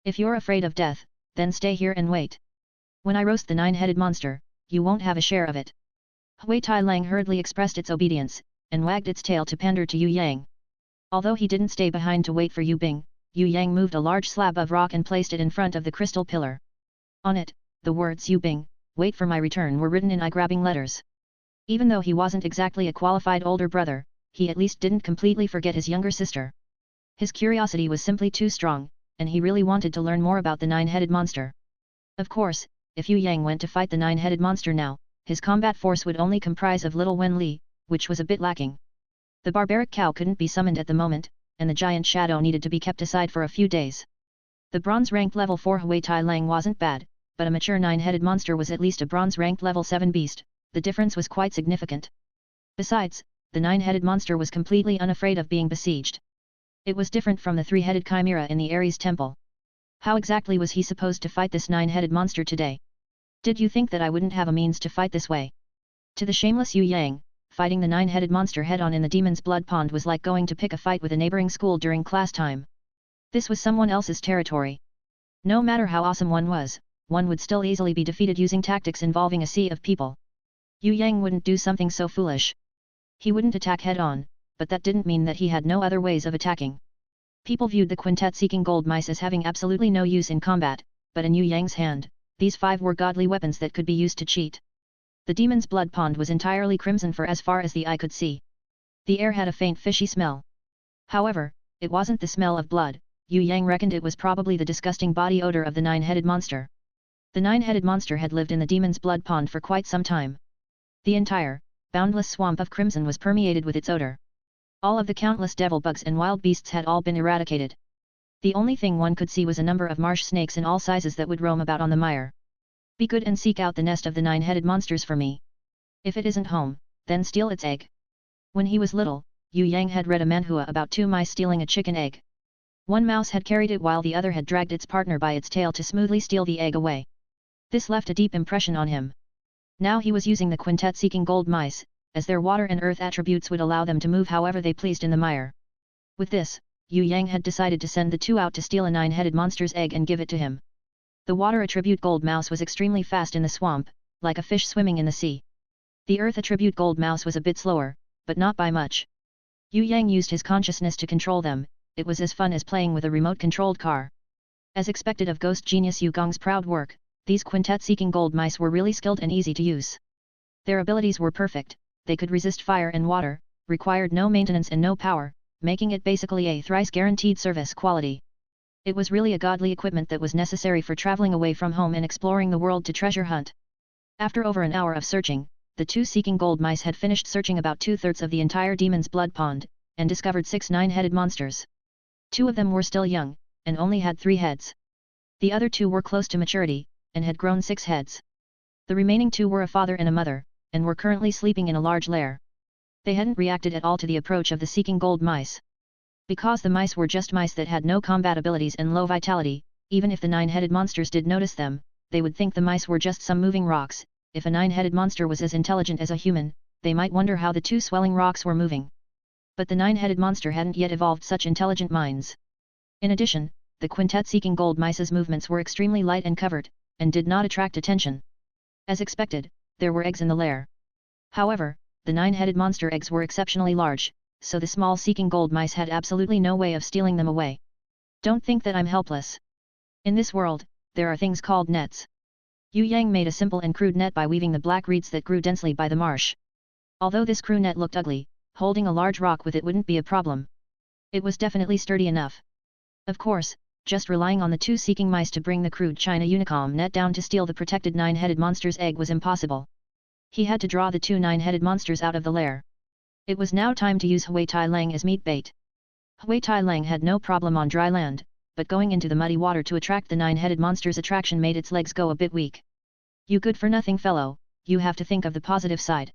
If you're afraid of death, then stay here and wait. When I roast the 9-headed monster, you won't have a share of it. Hui Tai Lang hurriedly expressed its obedience, and wagged its tail to pander to Yue Yang. Although he didn't stay behind to wait for Yue Bing, Yue Yang moved a large slab of rock and placed it in front of the crystal pillar. On it, the words Yue Bing, wait for my return were written in eye-grabbing letters. Even though he wasn't exactly a qualified older brother, he at least didn't completely forget his younger sister. His curiosity was simply too strong, and he really wanted to learn more about the 9-headed monster. Of course, if Yue Yang went to fight the 9-headed monster now, his combat force would only comprise of little Wen Li, which was a bit lacking. The barbaric cow couldn't be summoned at the moment, and the giant shadow needed to be kept aside for a few days. The bronze-ranked level 4 Hui Tai Lang wasn't bad, but a mature 9-headed monster was at least a bronze-ranked level 7 beast. The difference was quite significant. Besides, the 9-headed monster was completely unafraid of being besieged. It was different from the 3-headed chimera in the Ares temple. How exactly was he supposed to fight this 9-headed monster today? Did you think that I wouldn't have a means to fight this way? To the shameless Yue Yang, fighting the 9-headed monster head-on in the Demon's Blood Pond was like going to pick a fight with a neighboring school during class time. This was someone else's territory. No matter how awesome one would still easily be defeated using tactics involving a sea of people. Yue Yang wouldn't do something so foolish. He wouldn't attack head-on, but that didn't mean that he had no other ways of attacking. People viewed the quintet seeking gold mice as having absolutely no use in combat, but in Yue Yang's hand, these 5 were godly weapons that could be used to cheat. The Demon's Blood Pond was entirely crimson for as far as the eye could see. The air had a faint fishy smell. However, it wasn't the smell of blood. Yue Yang reckoned it was probably the disgusting body odor of the 9-headed monster. The 9-headed monster had lived in the Demon's Blood Pond for quite some time. The entire, boundless swamp of crimson was permeated with its odor. All of the countless devil bugs and wild beasts had all been eradicated. The only thing one could see was a number of marsh snakes in all sizes that would roam about on the mire. Be good and seek out the nest of the 9-headed monsters for me. If it isn't home, then steal its egg. When he was little, Yue Yang had read a manhua about two mice stealing a chicken egg. One mouse had carried it while the other had dragged its partner by its tail to smoothly steal the egg away. This left a deep impression on him. Now he was using the quintet seeking gold mice, as their water and earth attributes would allow them to move however they pleased in the mire. With this, Yue Yang had decided to send the two out to steal a 9-headed monster's egg and give it to him. The water attribute gold mouse was extremely fast in the swamp, like a fish swimming in the sea. The earth attribute gold mouse was a bit slower, but not by much. Yue Yang used his consciousness to control them. It was as fun as playing with a remote-controlled car. As expected of ghost genius Yu Gong's proud work, these quintet-seeking gold mice were really skilled and easy to use. Their abilities were perfect, they could resist fire and water, required no maintenance and no power, making it basically a thrice-guaranteed service quality. It was really a godly equipment that was necessary for traveling away from home and exploring the world to treasure hunt. After over an hour of searching, the two seeking gold mice had finished searching about 2/3 of the entire Demon's Blood Pond, and discovered 6 9-headed monsters. 2 of them were still young, and only had 3 heads. The other 2 were close to maturity, and had grown 6 heads. The remaining 2 were a father and a mother, and were currently sleeping in a large lair. They hadn't reacted at all to the approach of the seeking gold mice. Because the mice were just mice that had no combat abilities and low vitality, even if the 9-headed monsters did notice them, they would think the mice were just some moving rocks. If a 9-headed monster was as intelligent as a human, they might wonder how the 2 swelling rocks were moving. But the 9-headed monster hadn't yet evolved such intelligent minds. In addition, the quintet-seeking gold mice's movements were extremely light and covered, and did not attract attention. As expected, there were eggs in the lair. However, the 9-headed monster eggs were exceptionally large, so the small seeking gold mice had absolutely no way of stealing them away. Don't think that I'm helpless. In this world, there are things called nets. Yue Yang made a simple and crude net by weaving the black reeds that grew densely by the marsh. Although this crew net looked ugly, holding a large rock with it wouldn't be a problem. It was definitely sturdy enough. Of course, just relying on the 2 seeking mice to bring the crude China Unicom net down to steal the protected 9-headed monster's egg was impossible. He had to draw the 2 9-headed monsters out of the lair. It was now time to use Hui Tai Lang as meat bait. Hui Tai Lang had no problem on dry land, but going into the muddy water to attract the 9-headed monster's attraction made its legs go a bit weak. You good-for-nothing fellow, you have to think of the positive side.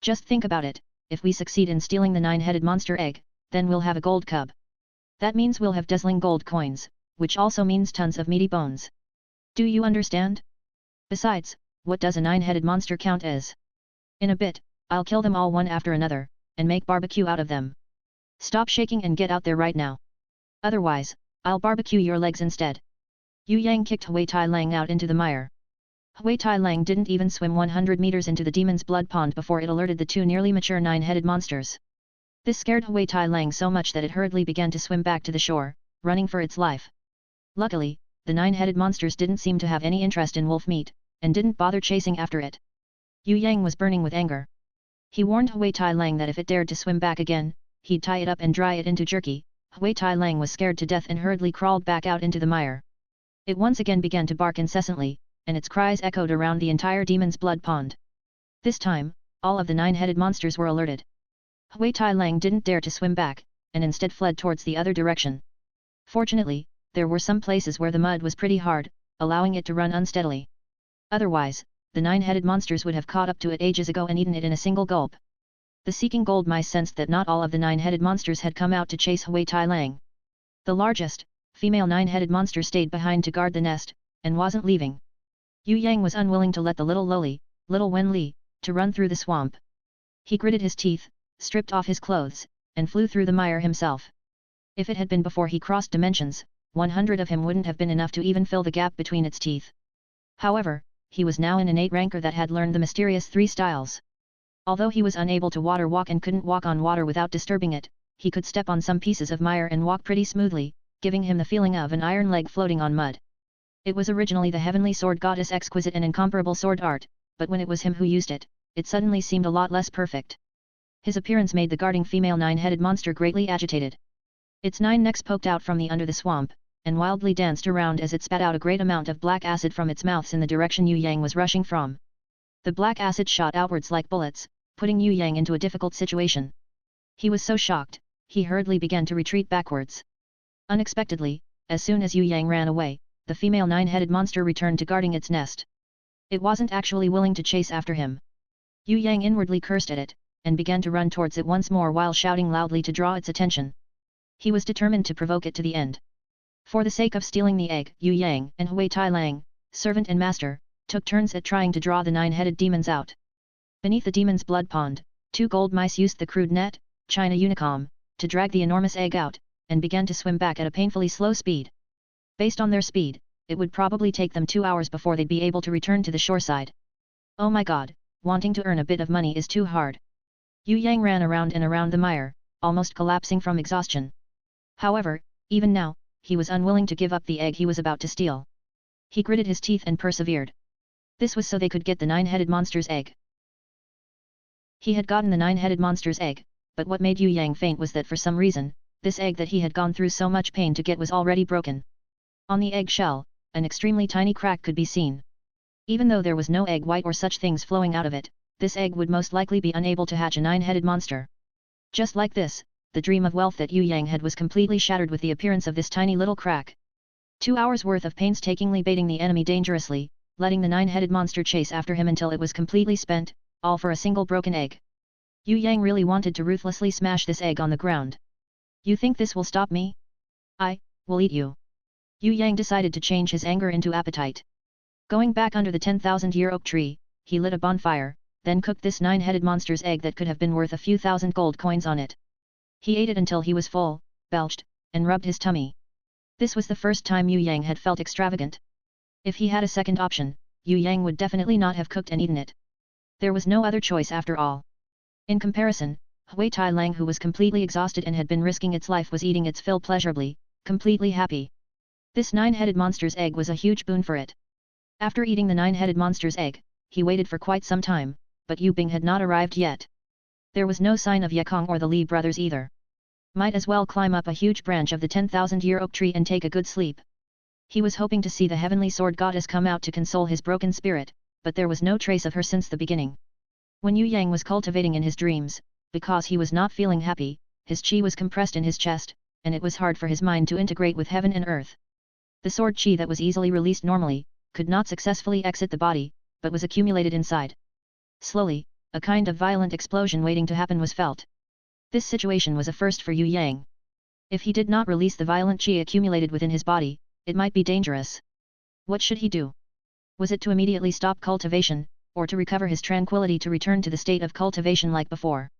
Just think about it, if we succeed in stealing the 9-headed monster egg, then we'll have a gold cub. That means we'll have dazzling gold coins, which also means tons of meaty bones. Do you understand? Besides, what does a 9-headed monster count as? In a bit, I'll kill them all one after another, and make barbecue out of them. Stop shaking and get out there right now. Otherwise, I'll barbecue your legs instead. Yue Yang kicked Hui Tai Lang out into the mire. Hui Tai Lang didn't even swim 100 meters into the Demon's Blood Pond before it alerted the 2 nearly mature 9-headed monsters. This scared Hui Tai Lang so much that it hurriedly began to swim back to the shore, running for its life. Luckily, the 9-headed monsters didn't seem to have any interest in wolf meat, and didn't bother chasing after it. Yue Yang was burning with anger. He warned Hui Tai Lang that if it dared to swim back again, he'd tie it up and dry it into jerky. Hui Tai Lang was scared to death and hurriedly crawled back out into the mire. It once again began to bark incessantly, and its cries echoed around the entire Demon's Blood Pond. This time, all of the 9-headed monsters were alerted. Hui Tai Lang didn't dare to swim back, and instead fled towards the other direction. Fortunately, there were some places where the mud was pretty hard, allowing it to run unsteadily. Otherwise, the 9-headed monsters would have caught up to it ages ago and eaten it in a single gulp. The seeking gold mice sensed that not all of the 9-headed monsters had come out to chase Hui Tai Lang. The largest, female 9-headed monster stayed behind to guard the nest, and wasn't leaving. Yue Yang was unwilling to let the little Wen Li, to run through the swamp. He gritted his teeth, stripped off his clothes, and flew through the mire himself. If it had been before he crossed dimensions, 100 of him wouldn't have been enough to even fill the gap between its teeth. However, he was now an innate ranker that had learned the mysterious 3 styles. Although he was unable to water walk and couldn't walk on water without disturbing it, he could step on some pieces of mire and walk pretty smoothly, giving him the feeling of an iron leg floating on mud. It was originally the heavenly sword goddess' exquisite and incomparable sword art, but when it was him who used it, it suddenly seemed a lot less perfect. His appearance made the guarding female 9-headed monster greatly agitated. Its 9 necks poked out from the under the swamp, and wildly danced around as it spat out a great amount of black acid from its mouths in the direction Yue Yang was rushing from. The black acid shot outwards like bullets, putting Yue Yang into a difficult situation. He was so shocked, he hurriedly began to retreat backwards. Unexpectedly, as soon as Yue Yang ran away, the female 9-headed monster returned to guarding its nest. It wasn't actually willing to chase after him. Yue Yang inwardly cursed at it, and began to run towards it once more while shouting loudly to draw its attention. He was determined to provoke it to the end. For the sake of stealing the egg, Yue Yang and Hui Tai Lang, servant and master, took turns at trying to draw the 9-headed demons out. Beneath the demon's blood pond, 2 gold mice used the crude net, China Unicom, to drag the enormous egg out, and began to swim back at a painfully slow speed. Based on their speed, it would probably take them 2 hours before they'd be able to return to the shoreside. Oh my god, wanting to earn a bit of money is too hard. Yue Yang ran around and around the mire, almost collapsing from exhaustion. However, even now, he was unwilling to give up the egg he was about to steal. He gritted his teeth and persevered. This was so they could get the 9-headed monster's egg. He had gotten the 9-headed monster's egg, but what made Yue Yang faint was that for some reason, this egg that he had gone through so much pain to get was already broken. On the egg shell, an extremely tiny crack could be seen. Even though there was no egg white or such things flowing out of it, this egg would most likely be unable to hatch a 9-headed monster. Just like this, the dream of wealth that Yue Yang had was completely shattered with the appearance of this tiny little crack. 2 hours worth of painstakingly baiting the enemy dangerously, letting the 9-headed monster chase after him until it was completely spent, all for a single broken egg. Yue Yang really wanted to ruthlessly smash this egg on the ground. You think this will stop me? I will eat you. Yue Yang decided to change his anger into appetite. Going back under the 10,000-year oak tree, he lit a bonfire, then cooked this 9-headed monster's egg that could have been worth a few thousand gold coins on it. He ate it until he was full, belched, and rubbed his tummy. This was the first time Yue Yang had felt extravagant. If he had a second option, Yue Yang would definitely not have cooked and eaten it. There was no other choice after all. In comparison, Hui Tai Lang, who was completely exhausted and had been risking its life, was eating its fill pleasurably, completely happy. This 9-headed monster's egg was a huge boon for it. After eating the 9-headed monster's egg, he waited for quite some time, but Yu Bing had not arrived yet. There was no sign of Ye Kong or the Li brothers either. Might as well climb up a huge branch of the 10,000-year oak tree and take a good sleep. He was hoping to see the heavenly sword goddess come out to console his broken spirit, but there was no trace of her since the beginning. When Yue Yang was cultivating in his dreams, because he was not feeling happy, his chi was compressed in his chest, and it was hard for his mind to integrate with heaven and earth. The sword chi that was easily released normally, could not successfully exit the body, but was accumulated inside. Slowly, a kind of violent explosion waiting to happen was felt. This situation was a first for Yue Yang. If he did not release the violent chi accumulated within his body, it might be dangerous. What should he do? Was it to immediately stop cultivation, or to recover his tranquility to return to the state of cultivation like before?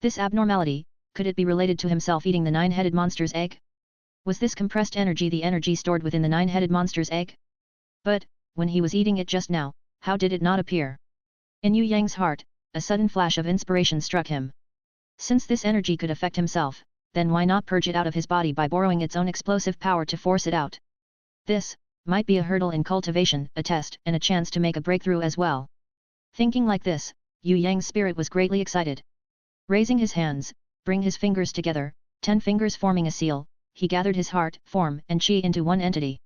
This abnormality, could it be related to himself eating the 9-headed monster's egg? Was this compressed energy the energy stored within the 9-headed monster's egg? But, when he was eating it just now, how did it not appear? In Yue Yang's heart, a sudden flash of inspiration struck him. Since this energy could affect himself, then why not purge it out of his body by borrowing its own explosive power to force it out? This might be a hurdle in cultivation, a test, and a chance to make a breakthrough as well. Thinking like this, Yue Yang's spirit was greatly excited. Raising his hands, bring his fingers together, 10 fingers forming a seal, he gathered his heart, form, and chi into one entity.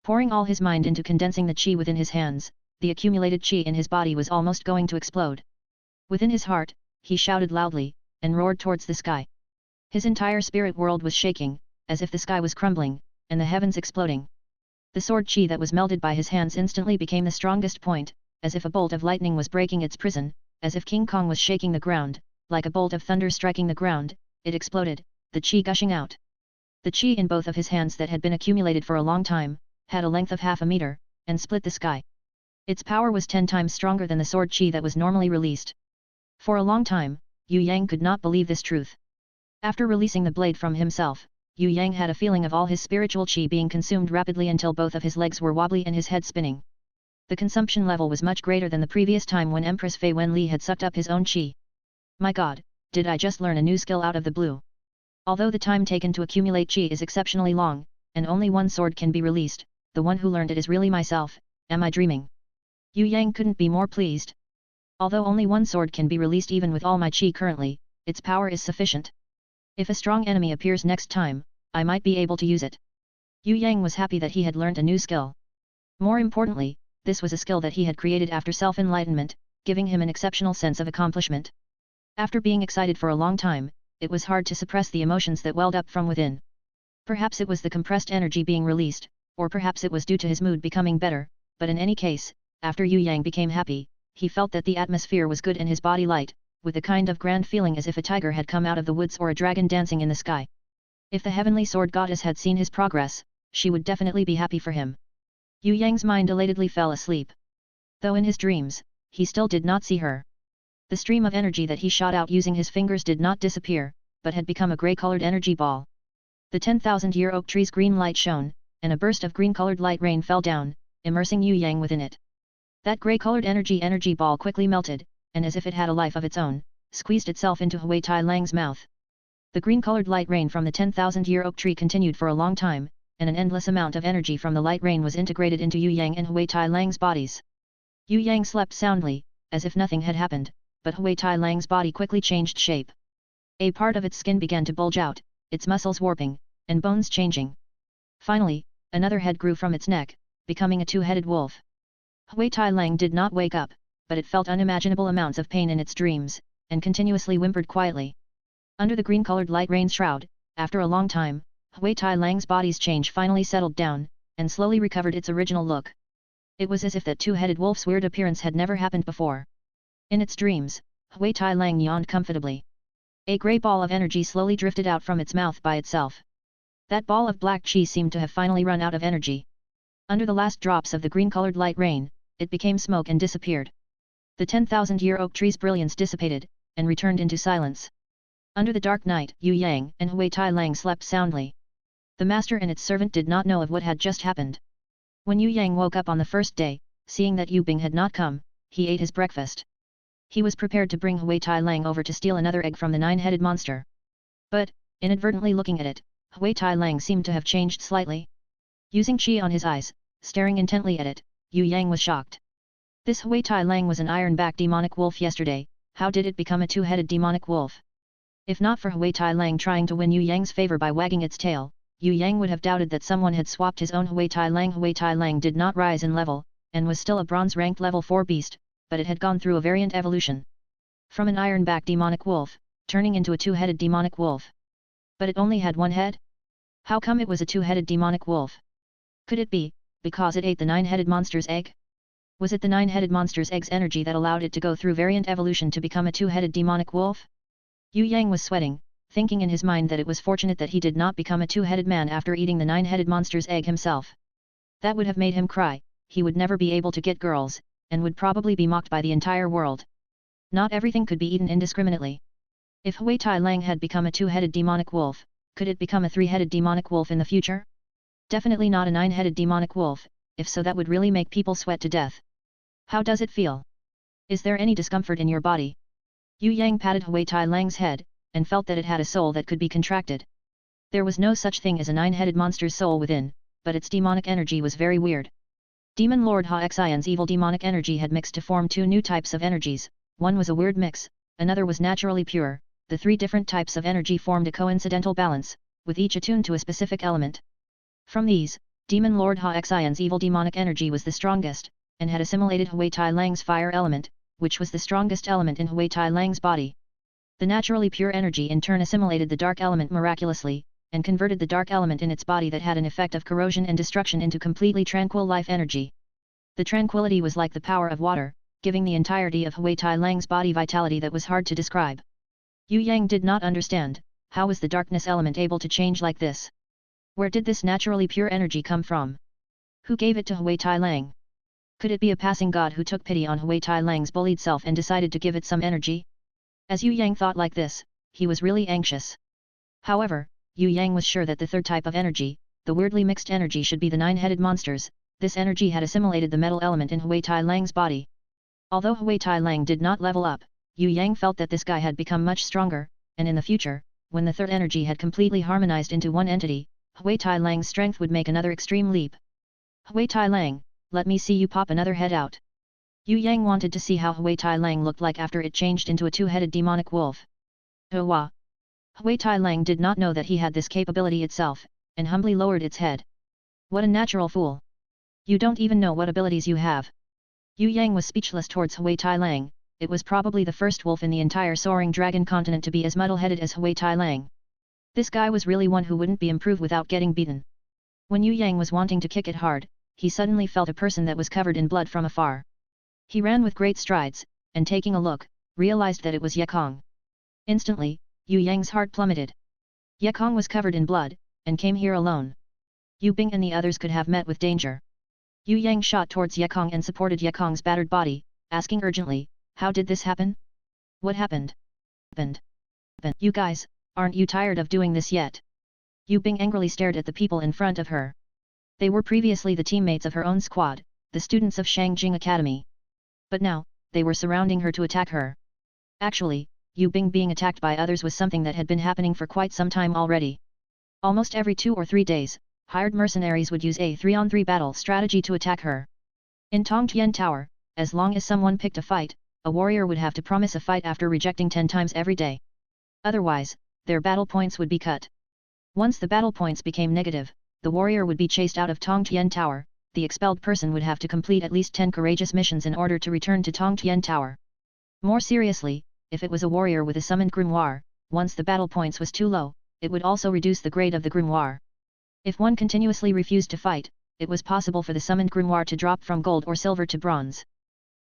Pouring all his mind into condensing the chi within his hands, the accumulated chi in his body was almost going to explode. Within his heart, he shouted loudly, and roared towards the sky. His entire spirit world was shaking, as if the sky was crumbling, and the heavens exploding. The sword chi that was melted by his hands instantly became the strongest point, as if a bolt of lightning was breaking its prison, as if King Kong was shaking the ground, like a bolt of thunder striking the ground, it exploded, the chi gushing out. The chi in both of his hands that had been accumulated for a long time, had a length of half a meter, and split the sky. Its power was 10 times stronger than the sword chi that was normally released. For a long time, Yue Yang could not believe this truth. After releasing the blade from himself, Yue Yang had a feeling of all his spiritual chi being consumed rapidly until both of his legs were wobbly and his head spinning. The consumption level was much greater than the previous time when Empress Fei Wen Li had sucked up his own chi. My god, did I just learn a new skill out of the blue? Although the time taken to accumulate chi is exceptionally long, and only one sword can be released, the one who learned it is really myself, am I dreaming? Yue Yang couldn't be more pleased. Although only one sword can be released even with all my chi currently, its power is sufficient. If a strong enemy appears next time, I might be able to use it. Yue Yang was happy that he had learned a new skill. More importantly, this was a skill that he had created after self-enlightenment, giving him an exceptional sense of accomplishment. After being excited for a long time, it was hard to suppress the emotions that welled up from within. Perhaps it was the compressed energy being released, or perhaps it was due to his mood becoming better, but in any case, after Yue Yang became happy, he felt that the atmosphere was good and his body light, with a kind of grand feeling as if a tiger had come out of the woods or a dragon dancing in the sky. If the heavenly sword goddess had seen his progress, she would definitely be happy for him. Yue Yang's mind elatedly fell asleep. Though in his dreams, he still did not see her. The stream of energy that he shot out using his fingers did not disappear, but had become a grey-colored energy ball. The 10,000-year oak tree's green light shone, and a burst of green-colored light rain fell down, immersing Yue Yang within it. That grey-colored energy ball quickly melted, and as if it had a life of its own, squeezed itself into Hui Tai Lang's mouth. The green-colored light rain from the 10,000-year oak tree continued for a long time, and an endless amount of energy from the light rain was integrated into Yue Yang and Hui Tai Lang's bodies. Yue Yang slept soundly, as if nothing had happened, but Hui Tai Lang's body quickly changed shape. A part of its skin began to bulge out, its muscles warping, and bones changing. Finally, another head grew from its neck, becoming a two-headed wolf. Hui Tai Lang did not wake up, but it felt unimaginable amounts of pain in its dreams, and continuously whimpered quietly. Under the green-colored light rain shroud, after a long time, Hui Tai Lang's body's change finally settled down, and slowly recovered its original look. It was as if that two-headed wolf's weird appearance had never happened before. In its dreams, Hui Tai Lang yawned comfortably. A grey ball of energy slowly drifted out from its mouth by itself. That ball of black chi seemed to have finally run out of energy. Under the last drops of the green-colored light rain, it became smoke and disappeared. The 10,000-year oak tree's brilliance dissipated, and returned into silence. Under the dark night, Yue Yang and Hui Tai Lang slept soundly. The master and its servant did not know of what had just happened. When Yue Yang woke up on the first day, seeing that Yu Bing had not come, he ate his breakfast. He was prepared to bring Hui Tai Lang over to steal another egg from the nine-headed monster. But, inadvertently looking at it, Hui Tai Lang seemed to have changed slightly. Using qi on his eyes, staring intently at it, Yue Yang was shocked. This Hui Tai Lang was an iron-backed demonic wolf yesterday, how did it become a two-headed demonic wolf? If not for Hui Tai Lang trying to win Yue Yang's favor by wagging its tail, Yue Yang would have doubted that someone had swapped his own Hui Tai Lang. Hui Tai Lang did not rise in level, and was still a bronze-ranked level 4 beast, but it had gone through a variant evolution. From an iron-backed demonic wolf, turning into a two-headed demonic wolf. But it only had one head? How come it was a two-headed demonic wolf? Could it be, because it ate the nine-headed monster's egg? Was it the nine-headed monster's egg's energy that allowed it to go through variant evolution to become a two-headed demonic wolf? Yue Yang was sweating, thinking in his mind that it was fortunate that he did not become a two-headed man after eating the nine-headed monster's egg himself. That would have made him cry, he would never be able to get girls, and would probably be mocked by the entire world. Not everything could be eaten indiscriminately. If Hui Tai Lang had become a two-headed demonic wolf, could it become a three-headed demonic wolf in the future? Definitely not a nine-headed demonic wolf, if so that would really make people sweat to death. How does it feel? Is there any discomfort in your body? Yue Yang patted Hui Tai Lang's head, and felt that it had a soul that could be contracted. There was no such thing as a nine-headed monster's soul within, but its demonic energy was very weird. Demon Lord Xian's evil demonic energy had mixed to form two new types of energies, one was a weird mix, another was naturally pure. The three different types of energy formed a coincidental balance, with each attuned to a specific element. From these, Demon Lord Xian's evil demonic energy was the strongest, and had assimilated Hui Tai Lang's fire element, which was the strongest element in Hui Tai Lang's body. The naturally pure energy in turn assimilated the dark element miraculously, and converted the dark element in its body that had an effect of corrosion and destruction into completely tranquil life energy. The tranquility was like the power of water, giving the entirety of Hui Tai Lang's body vitality that was hard to describe. Yue Yang did not understand, how was the darkness element able to change like this? Where did this naturally pure energy come from? Who gave it to Hui Tai Lang? Could it be a passing god who took pity on Hui Tai Lang's bullied self and decided to give it some energy? As Yue Yang thought like this, he was really anxious. However, Yue Yang was sure that the third type of energy, the weirdly mixed energy, should be the nine-headed monsters. This energy had assimilated the metal element in Hui Tai Lang's body. Although Hui Tai Lang did not level up, Yue Yang felt that this guy had become much stronger, and in the future, when the third energy had completely harmonized into one entity, Hui Tai Lang's strength would make another extreme leap. Hui Tai Lang, let me see you pop another head out. Yue Yang wanted to see how Hui Tai Lang looked like after it changed into a two-headed demonic wolf. Hua! Hui Tai Lang did not know that he had this capability itself, and humbly lowered its head. What a natural fool! You don't even know what abilities you have. Yue Yang was speechless towards Hui Tai Lang. It was probably the first wolf in the entire Soaring Dragon Continent to be as muddle-headed as Hui Tai Lang. This guy was really one who wouldn't be improved without getting beaten. When Yue Yang was wanting to kick it hard, he suddenly felt a person that was covered in blood from afar. He ran with great strides, and taking a look, realized that it was Ye Kong. Instantly, Yue Yang's heart plummeted. Ye Kong was covered in blood, and came here alone. Yu Bing and the others could have met with danger. Yue Yang shot towards Ye Kong and supported Ye Kong's battered body, asking urgently, "How did this happen? What happened? You guys, aren't you tired of doing this yet?" Yu Bing angrily stared at the people in front of her. They were previously the teammates of her own squad, the students of Shangjing Academy. But now, they were surrounding her to attack her. Actually, Yu Bing being attacked by others was something that had been happening for quite some time already. Almost every 2 or 3 days, hired mercenaries would use a 3-on-3 battle strategy to attack her. In Tongtian Tower, as long as someone picked a fight, a warrior would have to promise a fight after rejecting 10 times every day. Otherwise, their battle points would be cut. Once the battle points became negative, the warrior would be chased out of Tongtian Tower. The expelled person would have to complete at least 10 courageous missions in order to return to Tongtian Tower. More seriously, if it was a warrior with a summoned grimoire, once the battle points was too low, it would also reduce the grade of the grimoire. If one continuously refused to fight, it was possible for the summoned grimoire to drop from gold or silver to bronze.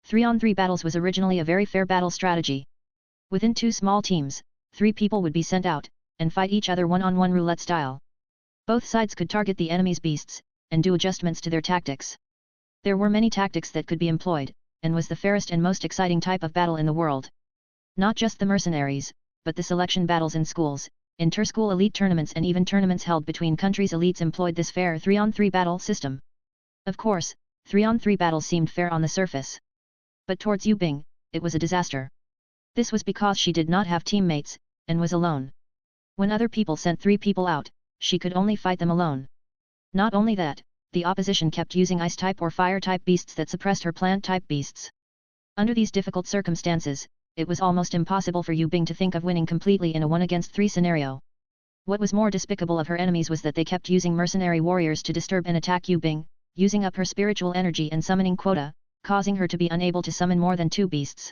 3-on-3 battles was originally a very fair battle strategy. Within 2 small teams, 3 people would be sent out, and fight each other one-on-one roulette style. Both sides could target the enemy's beasts, and do adjustments to their tactics. There were many tactics that could be employed, and was the fairest and most exciting type of battle in the world. Not just the mercenaries, but the selection battles in schools, inter-school elite tournaments and even tournaments held between countries' elites employed this fair 3-on-3 battle system. Of course, 3-on-3 battles seemed fair on the surface. But towards Yu Bing, it was a disaster. This was because she did not have teammates, and was alone. When other people sent 3 people out, she could only fight them alone. Not only that, the opposition kept using ice-type or fire-type beasts that suppressed her plant-type beasts. Under these difficult circumstances, it was almost impossible for Yu Bing to think of winning completely in a 1-against-3 scenario. What was more despicable of her enemies was that they kept using mercenary warriors to disturb and attack Yu Bing, using up her spiritual energy and summoning quota, causing her to be unable to summon more than 2 beasts.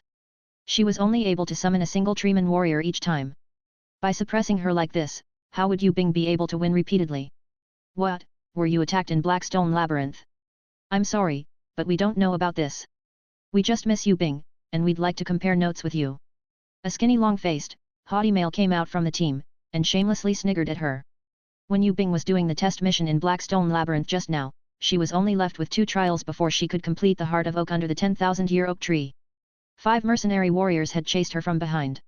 She was only able to summon a single Treeman warrior each time. By suppressing her like this, how would Yu Bing be able to win repeatedly? "What, were you attacked in Blackstone Labyrinth?" "I'm sorry, but we don't know about this. We just miss Yu Bing, and we'd like to compare notes with you." A skinny long-faced, haughty male came out from the team, and shamelessly sniggered at her. When Yu Bing was doing the test mission in Blackstone Labyrinth just now, she was only left with 2 trials before she could complete the Heart of Oak under the 10,000-year oak tree. 5 mercenary warriors had chased her from behind.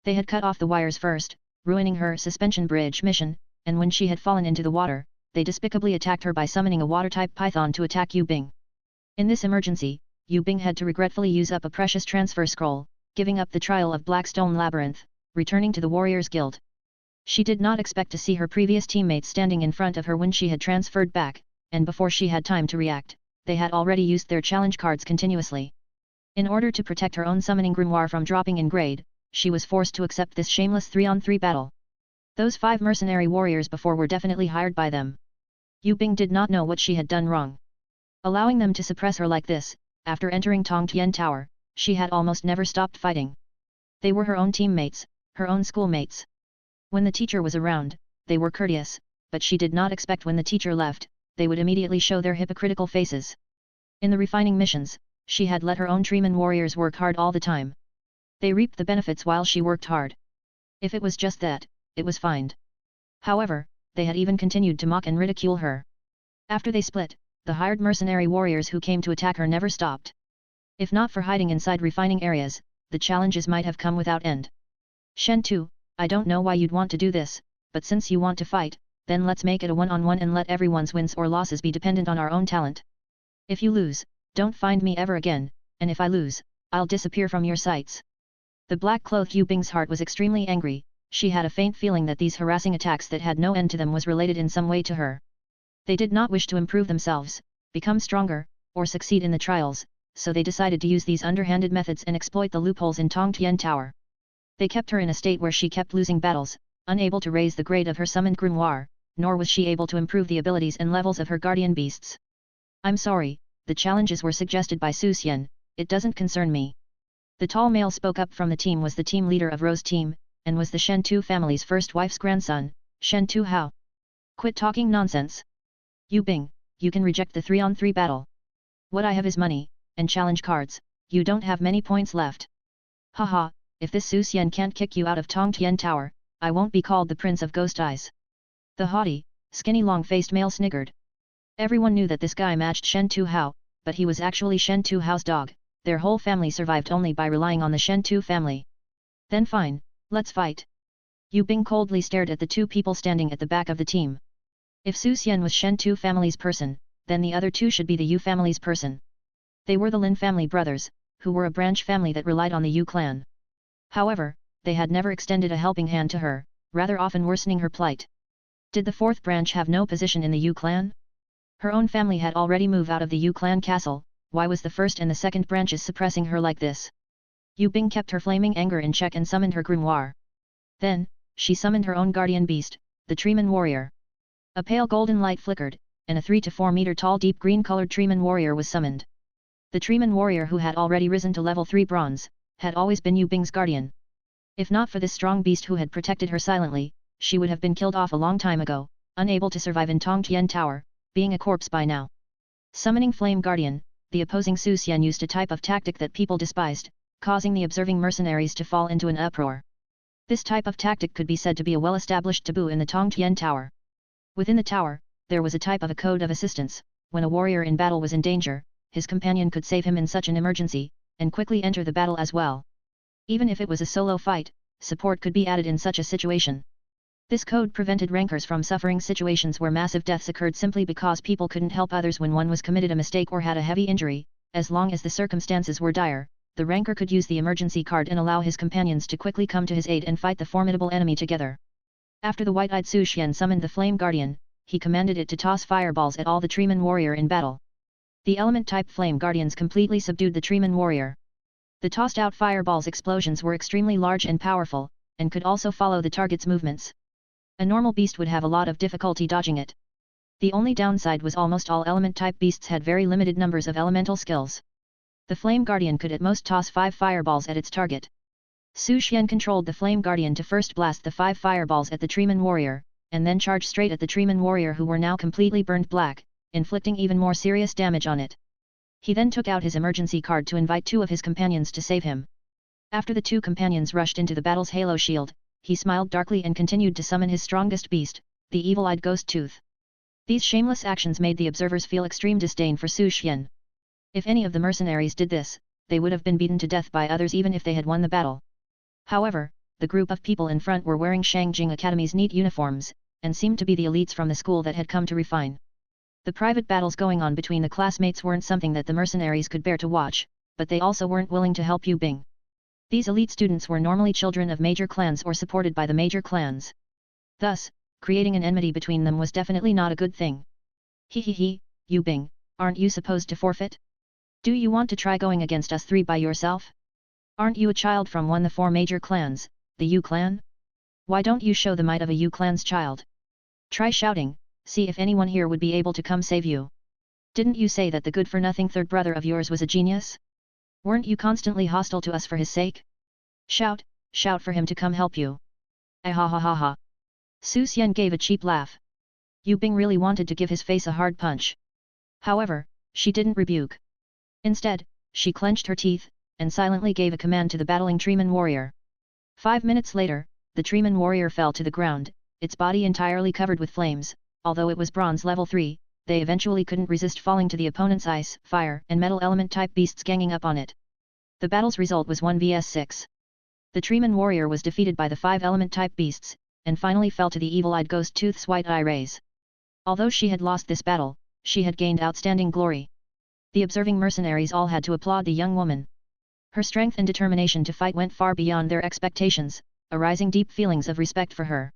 They had cut off the wires first, ruining her suspension bridge mission, and when she had fallen into the water, they despicably attacked her by summoning a water-type python to attack Yu Bing. In this emergency, Yu Bing had to regretfully use up a precious transfer scroll, giving up the trial of Blackstone Labyrinth, returning to the Warriors Guild. She did not expect to see her previous teammates standing in front of her when she had transferred back, and before she had time to react, they had already used their challenge cards continuously. In order to protect her own summoning grimoire from dropping in grade, she was forced to accept this shameless 3-on-3 battle. Those 5 mercenary warriors before were definitely hired by them. Yu Bing did not know what she had done wrong. Allowing them to suppress her like this, after entering Tongtian Tower, she had almost never stopped fighting. They were her own teammates, her own schoolmates. When the teacher was around, they were courteous, but she did not expect when the teacher left, they would immediately show their hypocritical faces. In the refining missions, she had let her own Treeman warriors work hard all the time. They reaped the benefits while she worked hard. If it was just that, it was fine. However, they had even continued to mock and ridicule her. After they split, the hired mercenary warriors who came to attack her never stopped. If not for hiding inside refining areas, the challenges might have come without end. "Shen Tu, I don't know why you'd want to do this, but since you want to fight, then let's make it a 1-on-1 and let everyone's wins or losses be dependent on our own talent. If you lose, don't find me ever again, and if I lose, I'll disappear from your sights." The black-clothed Yu Bing's heart was extremely angry. She had a faint feeling that these harassing attacks that had no end to them was related in some way to her. They did not wish to improve themselves, become stronger, or succeed in the trials, so they decided to use these underhanded methods and exploit the loopholes in Tongtian Tower. They kept her in a state where she kept losing battles, unable to raise the grade of her summoned grimoire, nor was she able to improve the abilities and levels of her guardian beasts. "I'm sorry, the challenges were suggested by Su Xian, it doesn't concern me." The tall male spoke up from the team was the team leader of Rose Team, and was the Shen Tu family's first wife's grandson, Shen Tu Hao. "Quit talking nonsense. Yu Bing, you can reject the 3-on-3 battle. What I have is money, and challenge cards, you don't have many points left. Haha, if this Su Xian can't kick you out of Tongtian Tower, I won't be called the Prince of Ghost Eyes. The haughty, skinny long-faced male sniggered. Everyone knew that this guy matched Shen Tu Hao, but he was actually Shen Tu Hao's dog. Their whole family survived only by relying on the Shen Tu family. Then fine, let's fight. Yue Bing coldly stared at the two people standing at the back of the team. If Su Xian was Shen Tu family's person, then the other two should be the Yue family's person. They were the Lin family brothers, who were a branch family that relied on the Yue clan. However, they had never extended a helping hand to her, rather often worsening her plight. Did the fourth branch have no position in the Yue clan? Her own family had already moved out of the Yue clan castle, why was the first and the second branches suppressing her like this? Yue Bing kept her flaming anger in check and summoned her grimoire. Then, she summoned her own guardian beast, the Treeman warrior. A pale golden light flickered, and a 3 to 4 meter tall deep green-colored Treeman warrior was summoned. The Treeman warrior, who had already risen to level 3 bronze, had always been Yue Bing's guardian. If not for this strong beast who had protected her silently, she would have been killed off a long time ago, unable to survive in Tongtian Tower, being a corpse by now. Summoning Flame Guardian, the opposing Su Xian used a type of tactic that people despised, causing the observing mercenaries to fall into an uproar. This type of tactic could be said to be a well-established taboo in the Tongtian Tower. Within the tower, there was a type of a code of assistance. When a warrior in battle was in danger, his companion could save him in such an emergency, and quickly enter the battle as well. Even if it was a solo fight, support could be added in such a situation. This code prevented rankers from suffering situations where massive deaths occurred simply because people couldn't help others when one was committed a mistake or had a heavy injury. As long as the circumstances were dire, the ranker could use the emergency card and allow his companions to quickly come to his aid and fight the formidable enemy together. After the white-eyed Su Xian summoned the Flame Guardian, he commanded it to toss fireballs at all the Treeman warrior in battle. The element-type Flame Guardians completely subdued the Treeman warrior. The tossed-out fireballs' explosions were extremely large and powerful, and could also follow the target's movements. A normal beast would have a lot of difficulty dodging it. The only downside was almost all element-type beasts had very limited numbers of elemental skills. The Flame Guardian could at most toss 5 fireballs at its target. Su Xian controlled the Flame Guardian to first blast the 5 fireballs at the Treeman warrior, and then charge straight at the Treeman warrior, who were now completely burned black, inflicting even more serious damage on it. He then took out his emergency card to invite 2 of his companions to save him. After the 2 companions rushed into the battle's halo shield, he smiled darkly and continued to summon his strongest beast, the evil-eyed Ghost Tooth. These shameless actions made the observers feel extreme disdain for Su Xian. If any of the mercenaries did this, they would have been beaten to death by others even if they had won the battle. However, the group of people in front were wearing Shangjing Academy's neat uniforms, and seemed to be the elites from the school that had come to refine. The private battles going on between the classmates weren't something that the mercenaries could bear to watch, but they also weren't willing to help Yue Bing. These elite students were normally children of major clans or supported by the major clans. Thus, creating an enmity between them was definitely not a good thing. He, Yue Bing, aren't you supposed to forfeit? Do you want to try going against us 3 by yourself? Aren't you a child from one of the 4 major clans, the Yue clan? Why don't you show the might of a Yue clan's child? Try shouting, see if anyone here would be able to come save you. Didn't you say that the good-for-nothing third brother of yours was a genius? Weren't you constantly hostile to us for his sake? Shout for him to come help you. Ha. Su Xian gave a cheap laugh. Yue Bing really wanted to give his face a hard punch. However, she didn't rebuke. Instead, she clenched her teeth, and silently gave a command to the battling Treeman warrior. 5 minutes later, the Treeman warrior fell to the ground, its body entirely covered with flames. Although it was bronze level 3, they eventually couldn't resist falling to the opponent's ice, fire, and metal element-type beasts ganging up on it. The battle's result was 1 vs 6. The Treeman warrior was defeated by the 5 element-type beasts, and finally fell to the evil-eyed Ghost Tooth's white eye rays. Although she had lost this battle, she had gained outstanding glory. The observing mercenaries all had to applaud the young woman. Her strength and determination to fight went far beyond their expectations, arising deep feelings of respect for her.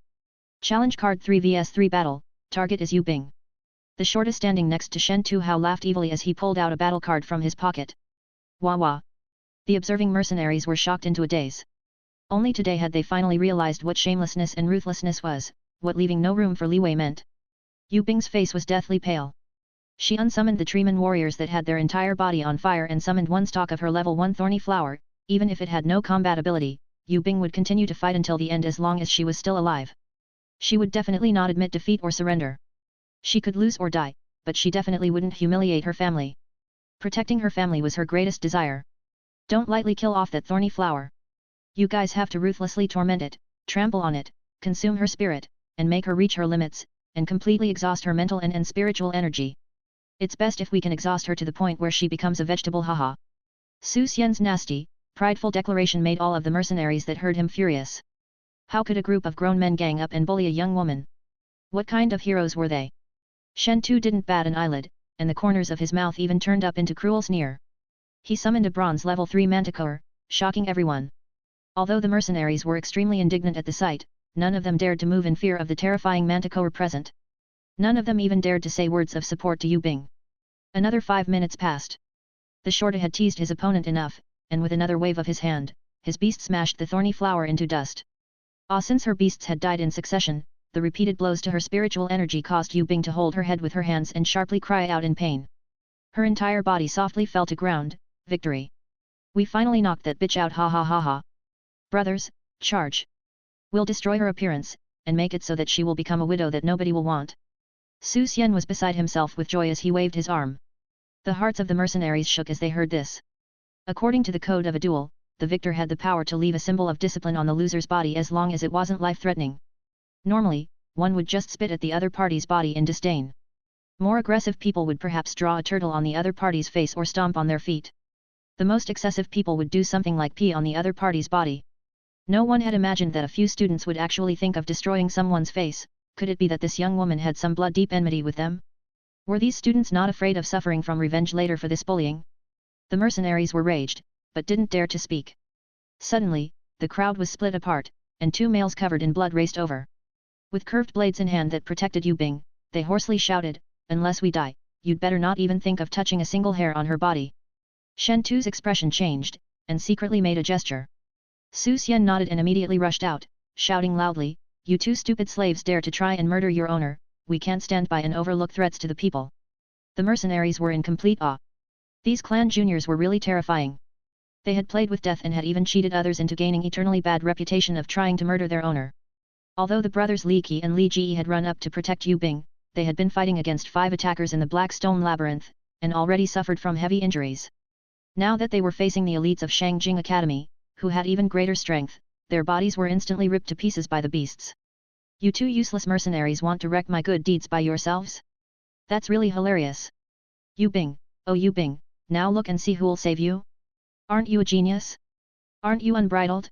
Challenge card 3 vs 3 battle, target is Yue Bing. The shortest standing next to Shen Tu Hao laughed evilly as he pulled out a battle card from his pocket. Wah. The observing mercenaries were shocked into a daze. Only today had they finally realized what shamelessness and ruthlessness was, what leaving no room for leeway meant. Yue Bing's face was deathly pale. She unsummoned the Treeman warriors that had their entire body on fire and summoned one stalk of her level 1 Thorny Flower. Even if it had no combat ability, Yue Bing would continue to fight until the end as long as she was still alive. She would definitely not admit defeat or surrender. She could lose or die, but she definitely wouldn't humiliate her family. Protecting her family was her greatest desire. Don't lightly kill off that Thorny Flower. You guys have to ruthlessly torment it, trample on it, consume her spirit, and make her reach her limits, and completely exhaust her mental and spiritual energy. It's best if we can exhaust her to the point where she becomes a vegetable, haha. Su Xian's nasty, prideful declaration made all of the mercenaries that heard him furious. How could a group of grown men gang up and bully a young woman? What kind of heroes were they? Shen Tu didn't bat an eyelid, and the corners of his mouth even turned up into cruel sneer. He summoned a bronze level 3 manticore, shocking everyone. Although the mercenaries were extremely indignant at the sight, none of them dared to move in fear of the terrifying manticore present. None of them even dared to say words of support to Yue Bing. Another 5 minutes passed. The shorta had teased his opponent enough, and with another wave of his hand, his beast smashed the thorny flower into dust. Since her beasts had died in succession, the repeated blows to her spiritual energy caused Yue Bing to hold her head with her hands and sharply cry out in pain. Her entire body softly fell to ground. Victory! We finally knocked that bitch out, ha ha ha ha. Brothers, charge! We'll destroy her appearance, and make it so that she will become a widow that nobody will want. Su Xian was beside himself with joy as he waved his arm. The hearts of the mercenaries shook as they heard this. According to the code of a duel, the victor had the power to leave a symbol of discipline on the loser's body as long as it wasn't life-threatening. Normally, one would just spit at the other party's body in disdain. More aggressive people would perhaps draw a turtle on the other party's face or stomp on their feet. The most excessive people would do something like pee on the other party's body. No one had imagined that a few students would actually think of destroying someone's face. Could it be that this young woman had some blood-deep enmity with them? Were these students not afraid of suffering from revenge later for this bullying? The mercenaries were raged, but didn't dare to speak. Suddenly, the crowd was split apart, and 2 males covered in blood raced over. With curved blades in hand that protected Yue Bing, they hoarsely shouted, "Unless we die, you'd better not even think of touching a single hair on her body." Shen Tu's expression changed, and secretly made a gesture. Su Xian nodded and immediately rushed out, shouting loudly, "You 2 stupid slaves dare to try and murder your owner, we can't stand by and overlook threats to the people." The mercenaries were in complete awe. These clan juniors were really terrifying. They had played with death and had even cheated others into gaining eternally bad reputation of trying to murder their owner. Although the brothers Li Qi and Li Ji had run up to protect Yue Bing, they had been fighting against 5 attackers in the Black Stone Labyrinth, and already suffered from heavy injuries. Now that they were facing the elites of Shangjing Academy, who had even greater strength, their bodies were instantly ripped to pieces by the beasts. "You 2 useless mercenaries want to wreck my good deeds by yourselves? That's really hilarious. Yue Bing, oh Yue Bing, now look and see who'll save you? Aren't you a genius? Aren't you unbridled?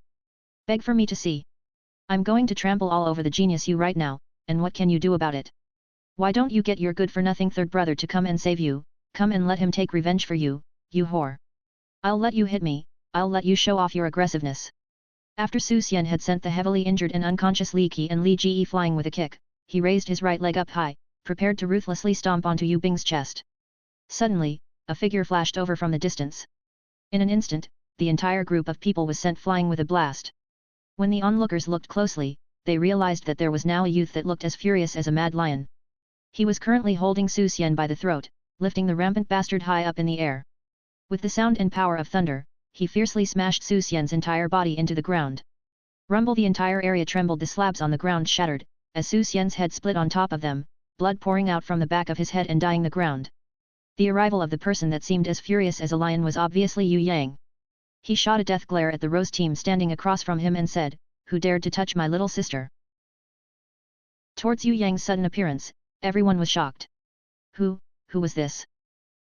Beg for me to see. I'm going to trample all over the genius you right now, and what can you do about it? Why don't you get your good-for-nothing third brother to come and save you? Come and let him take revenge for you, you whore. I'll let you hit me, I'll let you show off your aggressiveness." After Su Xian had sent the heavily injured and unconscious Li Qi and Li Ji flying with a kick, he raised his right leg up high, prepared to ruthlessly stomp onto Yue Bing's chest. Suddenly, a figure flashed over from the distance. In an instant, the entire group of people was sent flying with a blast. When the onlookers looked closely, they realized that there was now a youth that looked as furious as a mad lion. He was currently holding Su Xian by the throat, lifting the rampant bastard high up in the air. With the sound and power of thunder, he fiercely smashed Su Xian's entire body into the ground. Rumble! The entire area trembled, the slabs on the ground shattered, as Su Xian's head split on top of them, blood pouring out from the back of his head and dyeing the ground. The arrival of the person that seemed as furious as a lion was obviously Yue Yang. He shot a death glare at the Rose team standing across from him and said, "Who dared to touch my little sister?" Towards Yue Yang's sudden appearance, everyone was shocked. Who was this?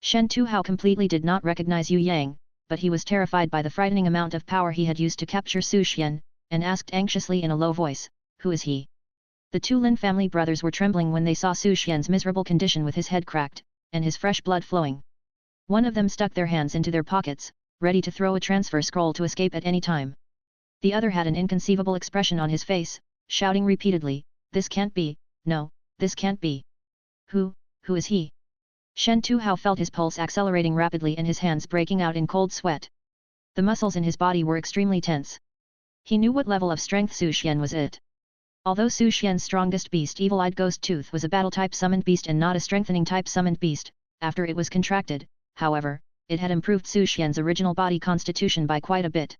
Shen Tuhao completely did not recognize Yue Yang, but he was terrified by the frightening amount of power he had used to capture Su Xian, and asked anxiously in a low voice, "Who is he?" The 2 Lin family brothers were trembling when they saw Su Xian's miserable condition with his head cracked, and his fresh blood flowing. One of them stuck their hands into their pockets, ready to throw a transfer scroll to escape at any time. The other had an inconceivable expression on his face, shouting repeatedly, "This can't be, no, this can't be. Who is he?" Shen Tuhao felt his pulse accelerating rapidly and his hands breaking out in cold sweat. The muscles in his body were extremely tense. He knew what level of strength Su Xian was at. Although Su Xian's strongest beast, Evil-Eyed Ghost Tooth, was a battle-type summoned beast and not a strengthening-type summoned beast, after it was contracted, however, it had improved Su Xian's original body constitution by quite a bit.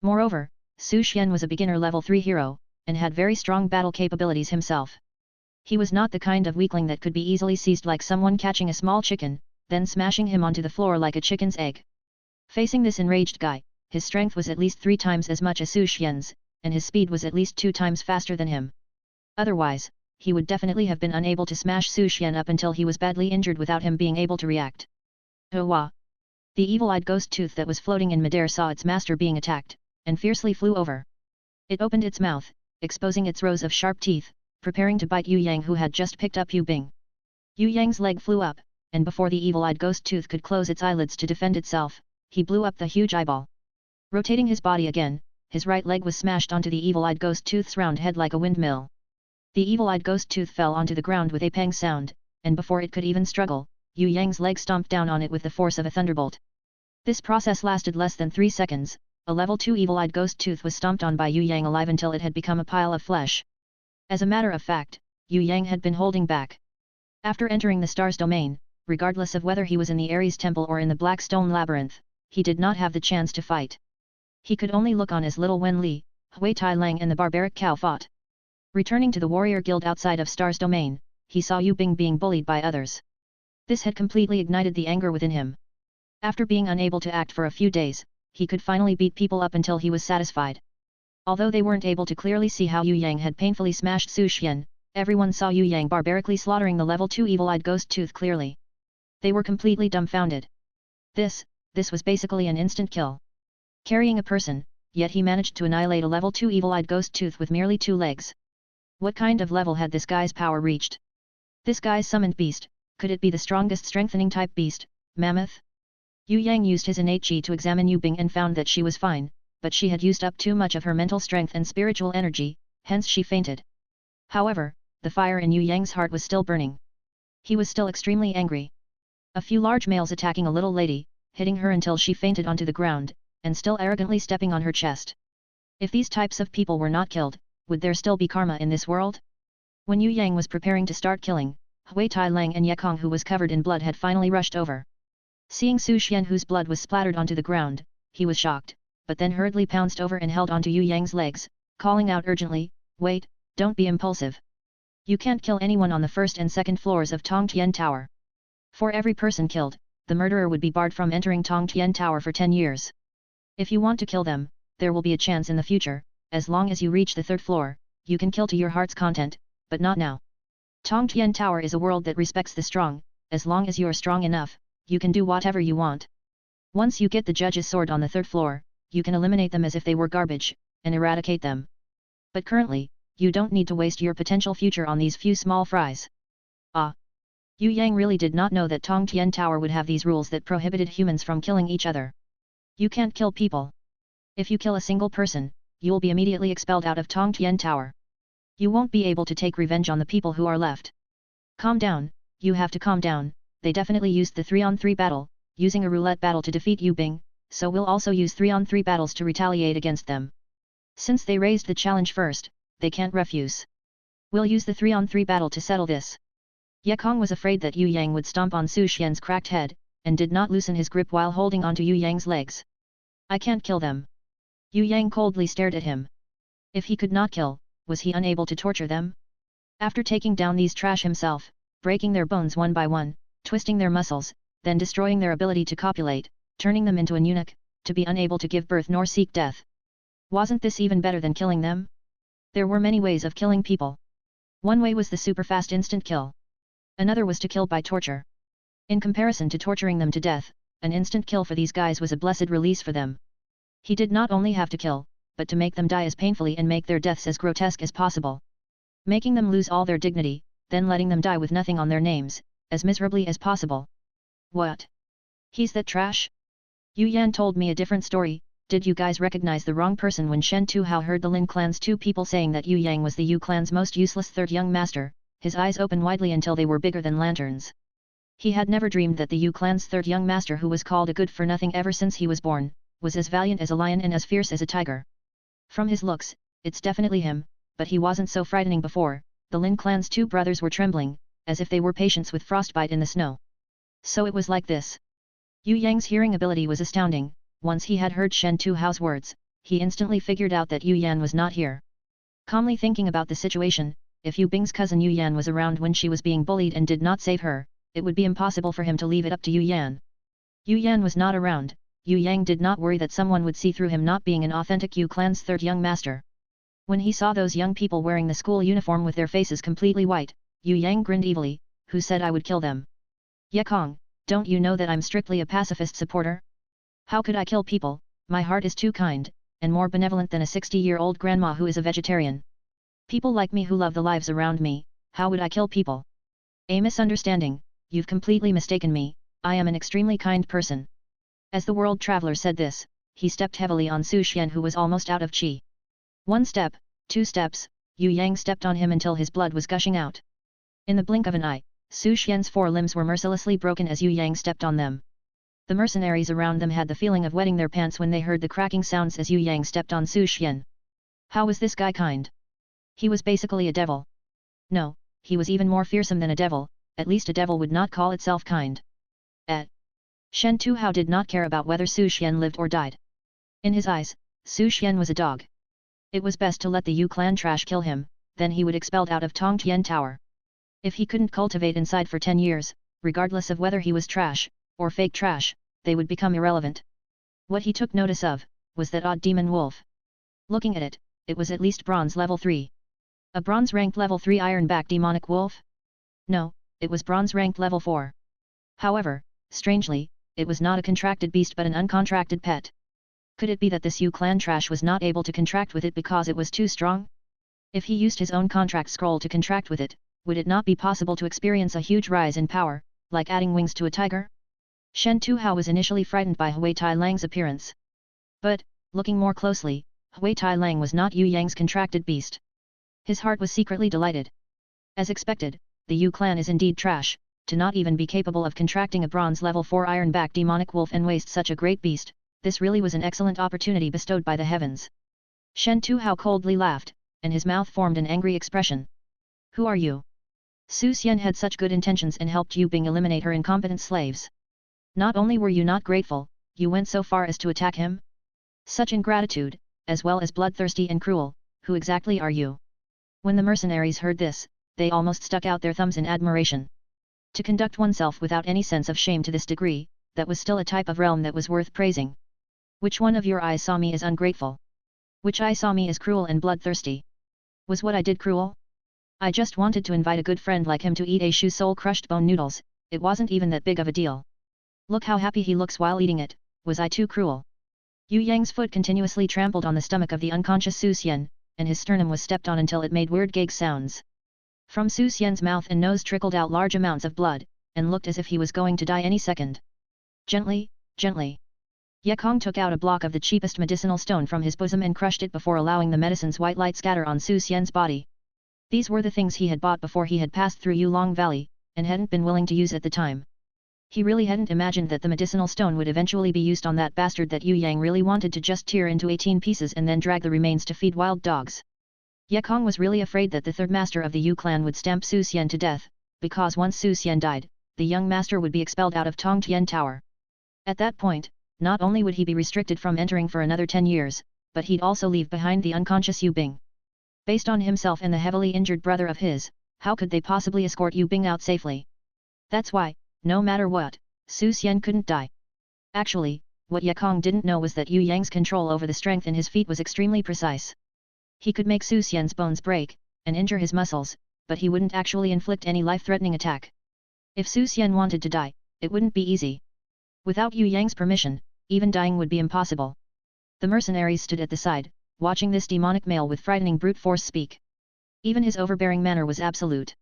Moreover, Su Xian was a beginner level 3 hero, and had very strong battle capabilities himself. He was not the kind of weakling that could be easily seized like someone catching a small chicken, then smashing him onto the floor like a chicken's egg. Facing this enraged guy, his strength was at least 3 times as much as Su Xian's, and his speed was at least 2 times faster than him. Otherwise, he would definitely have been unable to smash Su Xian up until he was badly injured without him being able to react. Hua! The evil-eyed ghost tooth that was floating in midair saw its master being attacked, and fiercely flew over. It opened its mouth, exposing its rows of sharp teeth, preparing to bite Yue Yang who had just picked up Yue Bing. Yue Yang's leg flew up, and before the evil-eyed ghost tooth could close its eyelids to defend itself, he blew up the huge eyeball. Rotating his body again, his right leg was smashed onto the evil-eyed ghost tooth's round head like a windmill. The evil-eyed ghost tooth fell onto the ground with a pang sound, and before it could even struggle, Yue Yang's leg stomped down on it with the force of a thunderbolt. This process lasted less than 3 seconds, a level 2 evil-eyed ghost tooth was stomped on by Yue Yang alive until it had become a pile of flesh. As a matter of fact, Yue Yang had been holding back. After entering the star's domain, regardless of whether he was in the Ares Temple or in the Black Stone Labyrinth, he did not have the chance to fight. He could only look on as little Wen Li, Hui Tai Lang and the barbaric cow fought. Returning to the warrior guild outside of Star's domain, he saw Yue Bing being bullied by others. This had completely ignited the anger within him. After being unable to act for a few days, he could finally beat people up until he was satisfied. Although they weren't able to clearly see how Yue Yang had painfully smashed Su Xian, everyone saw Yue Yang barbarically slaughtering the level 2 evil-eyed ghost tooth clearly. They were completely dumbfounded. This was basically an instant kill. Carrying a person, yet he managed to annihilate a level 2 evil-eyed ghost tooth with merely 2 legs. What kind of level had this guy's power reached? This guy's summoned beast, could it be the strongest strengthening type beast, mammoth? Yue Yang used his innate chi to examine Yue Bing and found that she was fine, but she had used up too much of her mental strength and spiritual energy, hence she fainted. However, the fire in Yue Yang's heart was still burning. He was still extremely angry. A few large males attacking a little lady, hitting her until she fainted onto the ground, and still arrogantly stepping on her chest. If these types of people were not killed, would there still be karma in this world? When Yue Yang was preparing to start killing, Hui Tai Lang and Ye Kong who was covered in blood had finally rushed over. Seeing Su Xian whose blood was splattered onto the ground, he was shocked, but then hurriedly pounced over and held onto Yue Yang's legs, calling out urgently, "Wait, don't be impulsive. You can't kill anyone on the first and second floors of Tongtian Tower. For every person killed, the murderer would be barred from entering Tongtian Tower for 10 years. If you want to kill them, there will be a chance in the future, as long as you reach the 3rd floor, you can kill to your heart's content, but not now. Tongtian Tower is a world that respects the strong, as long as you are strong enough, you can do whatever you want. Once you get the judge's sword on the 3rd floor, you can eliminate them as if they were garbage, and eradicate them. But currently, you don't need to waste your potential future on these few small fries." Ah! Yue Yang really did not know that Tongtian Tower would have these rules that prohibited humans from killing each other. You can't kill people. If you kill a single person, you will be immediately expelled out of Tongtian Tower. You won't be able to take revenge on the people who are left. Calm down, you have to calm down. They definitely used the 3-on-3 battle, using a roulette battle to defeat Yue Bing, so we'll also use 3-on-3 battles to retaliate against them. Since they raised the challenge first, they can't refuse. We'll use the 3-on-3 battle to settle this. Ye Kong was afraid that Yue Yang would stomp on Su Xian's cracked head, and did not loosen his grip while holding onto Yue Yang's legs. I can't kill them. Yue Yang coldly stared at him. If he could not kill, was he unable to torture them? After taking down these trash himself, breaking their bones one by one, twisting their muscles, then destroying their ability to copulate, turning them into an eunuch, to be unable to give birth nor seek death. Wasn't this even better than killing them? There were many ways of killing people. One way was the super fast instant kill. Another was to kill by torture. In comparison to torturing them to death, an instant kill for these guys was a blessed release for them. He did not only have to kill, but to make them die as painfully and make their deaths as grotesque as possible. Making them lose all their dignity, then letting them die with nothing on their names, as miserably as possible. What? He's that trash? Yu Yan told me a different story. Did you guys recognize the wrong person when Shen Tuhao heard the Lin clan's 2 people saying that Yue Yang was the Yu clan's most useless 3rd young master? His eyes opened widely until they were bigger than lanterns. He had never dreamed that the Yu clan's 3rd young master, who was called a good-for-nothing ever since he was born, was as valiant as a lion and as fierce as a tiger. From his looks, it's definitely him, but he wasn't so frightening before. The Lin clan's 2 brothers were trembling, as if they were patients with frostbite in the snow. So it was like this. Yue Yang's hearing ability was astounding. Once he had heard Shen Tuhao's words, he instantly figured out that Yue Yan was not here. Calmly thinking about the situation, if Yue Bing's cousin Yue Yan was around when she was being bullied and did not save her, it would be impossible for him to leave it up to Yue Yan. Yue Yan was not around. Yue Yang did not worry that someone would see through him not being an authentic Yue clan's third young master. When he saw those young people wearing the school uniform with their faces completely white, Yue Yang grinned evilly, who said I would kill them. Ye Kong, don't you know that I'm strictly a pacifist supporter? How could I kill people? My heart is too kind, and more benevolent than a 60-year-old grandma who is a vegetarian. People like me who love the lives around me, how would I kill people? A misunderstanding, you've completely mistaken me, I am an extremely kind person. As the world traveler said this, he stepped heavily on Su Xian who was almost out of qi. 1 step, 2 steps, Yue Yang stepped on him until his blood was gushing out. In the blink of an eye, Su Xian's 4 limbs were mercilessly broken as Yue Yang stepped on them. The mercenaries around them had the feeling of wetting their pants when they heard the cracking sounds as Yue Yang stepped on Su Xian. How was this guy kind? He was basically a devil. No, he was even more fearsome than a devil, at least a devil would not call itself kind. Shen Tuhao did not care about whether Su Xian lived or died. In his eyes, Su Xian was a dog. It was best to let the Yue clan trash kill him, then he would expelled out of Tongtian Tower. If he couldn't cultivate inside for 10 years, regardless of whether he was trash, or fake trash, they would become irrelevant. What he took notice of, was that odd demon wolf. Looking at it, it was at least bronze level 3. A bronze ranked level 3 ironback demonic wolf? No, it was bronze ranked level 4. However, strangely, it was not a contracted beast but an uncontracted pet. Could it be that this Yue clan trash was not able to contract with it because it was too strong? If he used his own contract scroll to contract with it, would it not be possible to experience a huge rise in power, like adding wings to a tiger? Shen Tuhao was initially frightened by Hui Tai Lang's appearance. But, looking more closely, Hui Tai Lang was not Yue Yang's contracted beast. His heart was secretly delighted. As expected, the Yue clan is indeed trash, to not even be capable of contracting a bronze level 4 ironback demonic wolf and waste such a great beast. This really was an excellent opportunity bestowed by the heavens. Shen Tuhao coldly laughed, and his mouth formed an angry expression. Who are you? Su Xian had such good intentions and helped Yue Bing eliminate her incompetent slaves. Not only were you not grateful, you went so far as to attack him? Such ingratitude, as well as bloodthirsty and cruel, who exactly are you? When the mercenaries heard this, they almost stuck out their thumbs in admiration. To conduct oneself without any sense of shame to this degree, that was still a type of realm that was worth praising. Which one of your eyes saw me as ungrateful? Which eye saw me as cruel and bloodthirsty? Was what I did cruel? I just wanted to invite a good friend like him to eat a shu soul crushed bone noodles, it wasn't even that big of a deal. Look how happy he looks while eating it, was I too cruel? Yue Yang's foot continuously trampled on the stomach of the unconscious Su Xian, and his sternum was stepped on until it made weird gag sounds. From Su Xian's mouth and nose trickled out large amounts of blood, and looked as if he was going to die any second. Gently, gently. Ye Kong took out a block of the cheapest medicinal stone from his bosom and crushed it before allowing the medicine's white light scatter on Su Xian's body. These were the things he had bought before he had passed through Yulong Valley, and hadn't been willing to use at the time. He really hadn't imagined that the medicinal stone would eventually be used on that bastard that Yue Yang really wanted to just tear into 18 pieces and then drag the remains to feed wild dogs. Ye Kong was really afraid that the third master of the Yue clan would stamp Su Xian to death, because once Su Xian died, the young master would be expelled out of Tongtian Tower. At that point, not only would he be restricted from entering for another 10 years, but he'd also leave behind the unconscious Yue Bing. Based on himself and the heavily injured brother of his, how could they possibly escort Yue Bing out safely? That's why, no matter what, Su Xian couldn't die. Actually, what Ye Kong didn't know was that Yue Yang's control over the strength in his feet was extremely precise. He could make Su Xian's bones break, and injure his muscles, but he wouldn't actually inflict any life-threatening attack. If Su Xian wanted to die, it wouldn't be easy. Without Yue Yang's permission, even dying would be impossible. The mercenaries stood at the side, watching this demonic male with frightening brute force speak. Even his overbearing manner was absolute.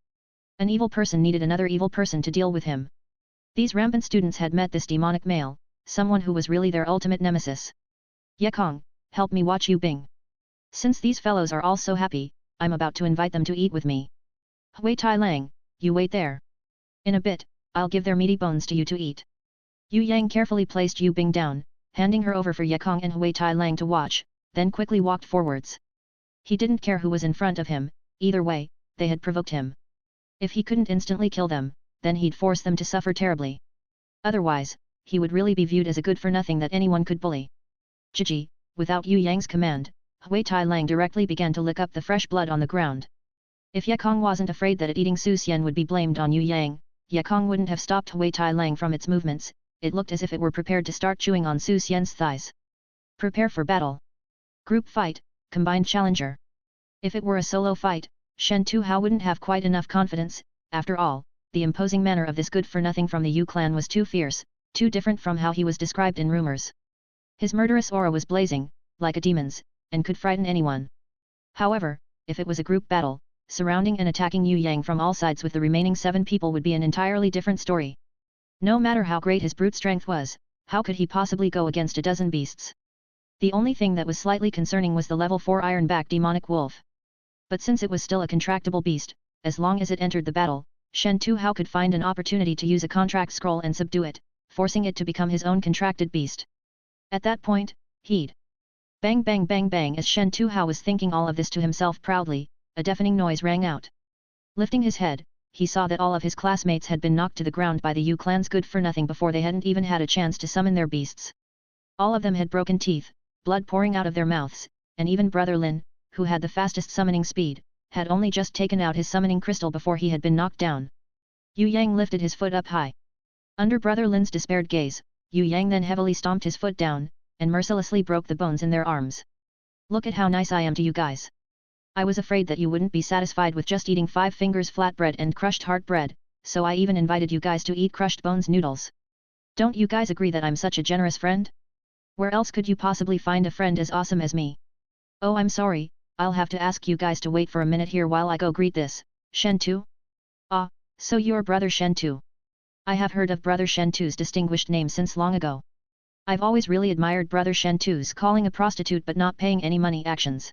An evil person needed another evil person to deal with him. These rampant students had met this demonic male, someone who was really their ultimate nemesis. Ye Kong, help me watch Yue Bing. Since these fellows are all so happy, I'm about to invite them to eat with me. Hui Tai Lang, you wait there. In a bit, I'll give their meaty bones to you to eat. Yue Yang carefully placed Yue Bing down, handing her over for Ye Kong and Hui Tai Lang to watch, then quickly walked forwards. He didn't care who was in front of him, either way, they had provoked him. If he couldn't instantly kill them, then he'd force them to suffer terribly. Otherwise, he would really be viewed as a good-for-nothing that anyone could bully. Jiji, without Yue Yang's command, Hui Tai Lang directly began to lick up the fresh blood on the ground. If Ye Kong wasn't afraid that eating Su Xian would be blamed on Yue Yang, Ye Kong wouldn't have stopped Hui Tai Lang from its movements. it looked as if it were prepared to start chewing on Su Xian's thighs. Prepare for battle. Group fight, combined challenger. If it were a solo fight, Shen Tuhao wouldn't have quite enough confidence. After all, the imposing manner of this good-for-nothing from the Yu clan was too fierce, too different from how he was described in rumors. His murderous aura was blazing, like a demon's, and could frighten anyone. However, if it was a group battle, surrounding and attacking Yue Yang from all sides with the remaining 7 people would be an entirely different story. No matter how great his brute strength was, how could he possibly go against a dozen beasts? The only thing that was slightly concerning was the level 4 iron-back demonic wolf. But since it was still a contractable beast, as long as it entered the battle, Shen Tuhao could find an opportunity to use a contract scroll and subdue it, forcing it to become his own contracted beast. At that point, he'd bang bang bang bang. As Shen Tuhao was thinking all of this to himself proudly, a deafening noise rang out. Lifting his head, he saw that all of his classmates had been knocked to the ground by the Yu clan's good-for-nothing before they hadn't even had a chance to summon their beasts. All of them had broken teeth, blood pouring out of their mouths, and even Brother Lin, who had the fastest summoning speed, had only just taken out his summoning crystal before he had been knocked down. Yue Yang lifted his foot up high. Under Brother Lin's despaired gaze, Yue Yang then heavily stomped his foot down, and mercilessly broke the bones in their arms. Look at how nice I am to you guys. I was afraid that you wouldn't be satisfied with just eating 5 fingers flatbread and crushed heart bread, so I even invited you guys to eat crushed bones noodles. Don't you guys agree that I'm such a generous friend? Where else could you possibly find a friend as awesome as me? Oh, I'm sorry, I'll have to ask you guys to wait for a minute here while I go greet this, Shen Tu? Ah, so you're Brother Shen Tu. I have heard of Brother Shen Tu's distinguished name since long ago. I've always really admired Brother Shen Tu's calling a prostitute but not paying any money actions.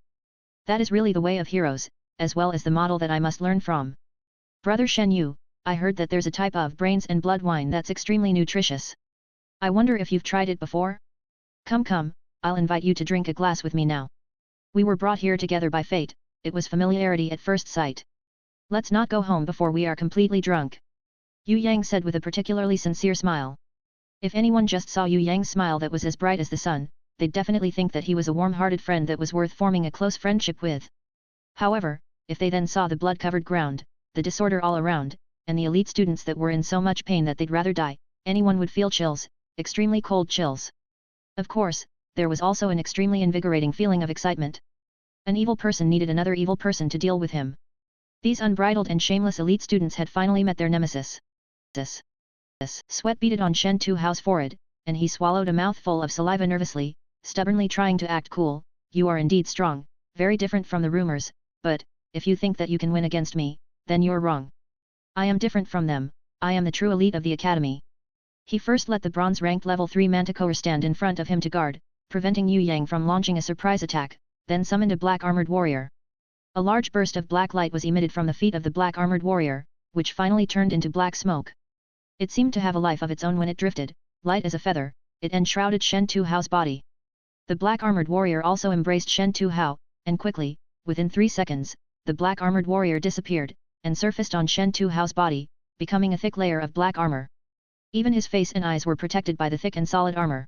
That is really the way of heroes, as well as the model that I must learn from. Brother Shen Yu, I heard that there's a type of brains and blood wine that's extremely nutritious. I wonder if you've tried it before? Come, I'll invite you to drink a glass with me now. We were brought here together by fate, it was familiarity at first sight. Let's not go home before we are completely drunk. Yue Yang said with a particularly sincere smile. If anyone just saw Yue Yang's smile that was as bright as the sun, they'd definitely think that he was a warm-hearted friend that was worth forming a close friendship with. However, if they then saw the blood-covered ground, the disorder all around, and the elite students that were in so much pain that they'd rather die, anyone would feel chills, extremely cold chills. Of course, there was also an extremely invigorating feeling of excitement. An evil person needed another evil person to deal with him. These unbridled and shameless elite students had finally met their nemesis. Sweat beaded on Shen Tuhao's forehead, and he swallowed a mouthful of saliva nervously, stubbornly trying to act cool. You are indeed strong, very different from the rumors, but, if you think that you can win against me, then you're wrong. I am different from them, I am the true elite of the academy. He first let the bronze-ranked level 3 Manticore stand in front of him to guard, preventing Yue Yang from launching a surprise attack, then summoned a black-armored warrior. A large burst of black light was emitted from the feet of the black-armored warrior, which finally turned into black smoke. It seemed to have a life of its own when it drifted, light as a feather, it enshrouded Shen Tuhao's body. The black-armored warrior also embraced Shen Tuhao, and quickly, within 3 seconds, the black-armored warrior disappeared, and surfaced on Shen Tuhao's body, becoming a thick layer of black armor. Even his face and eyes were protected by the thick and solid armor.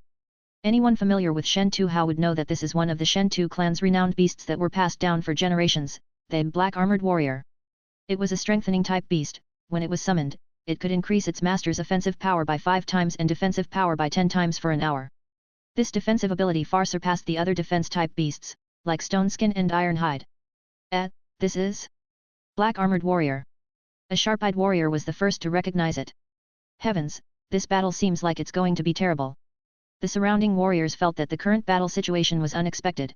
Anyone familiar with Shen Tuhao would know that this is one of the Shen Tu clan's renowned beasts that were passed down for generations, the black-armored warrior. It was a strengthening type beast. When it was summoned, it could increase its master's offensive power by 5 times and defensive power by 10 times for an hour. This defensive ability far surpassed the other defense-type beasts, like Stone Skin and Iron Hide. This is? Black-armored warrior. A sharp-eyed warrior was the first to recognize it. Heavens, this battle seems like it's going to be terrible. The surrounding warriors felt that the current battle situation was unexpected.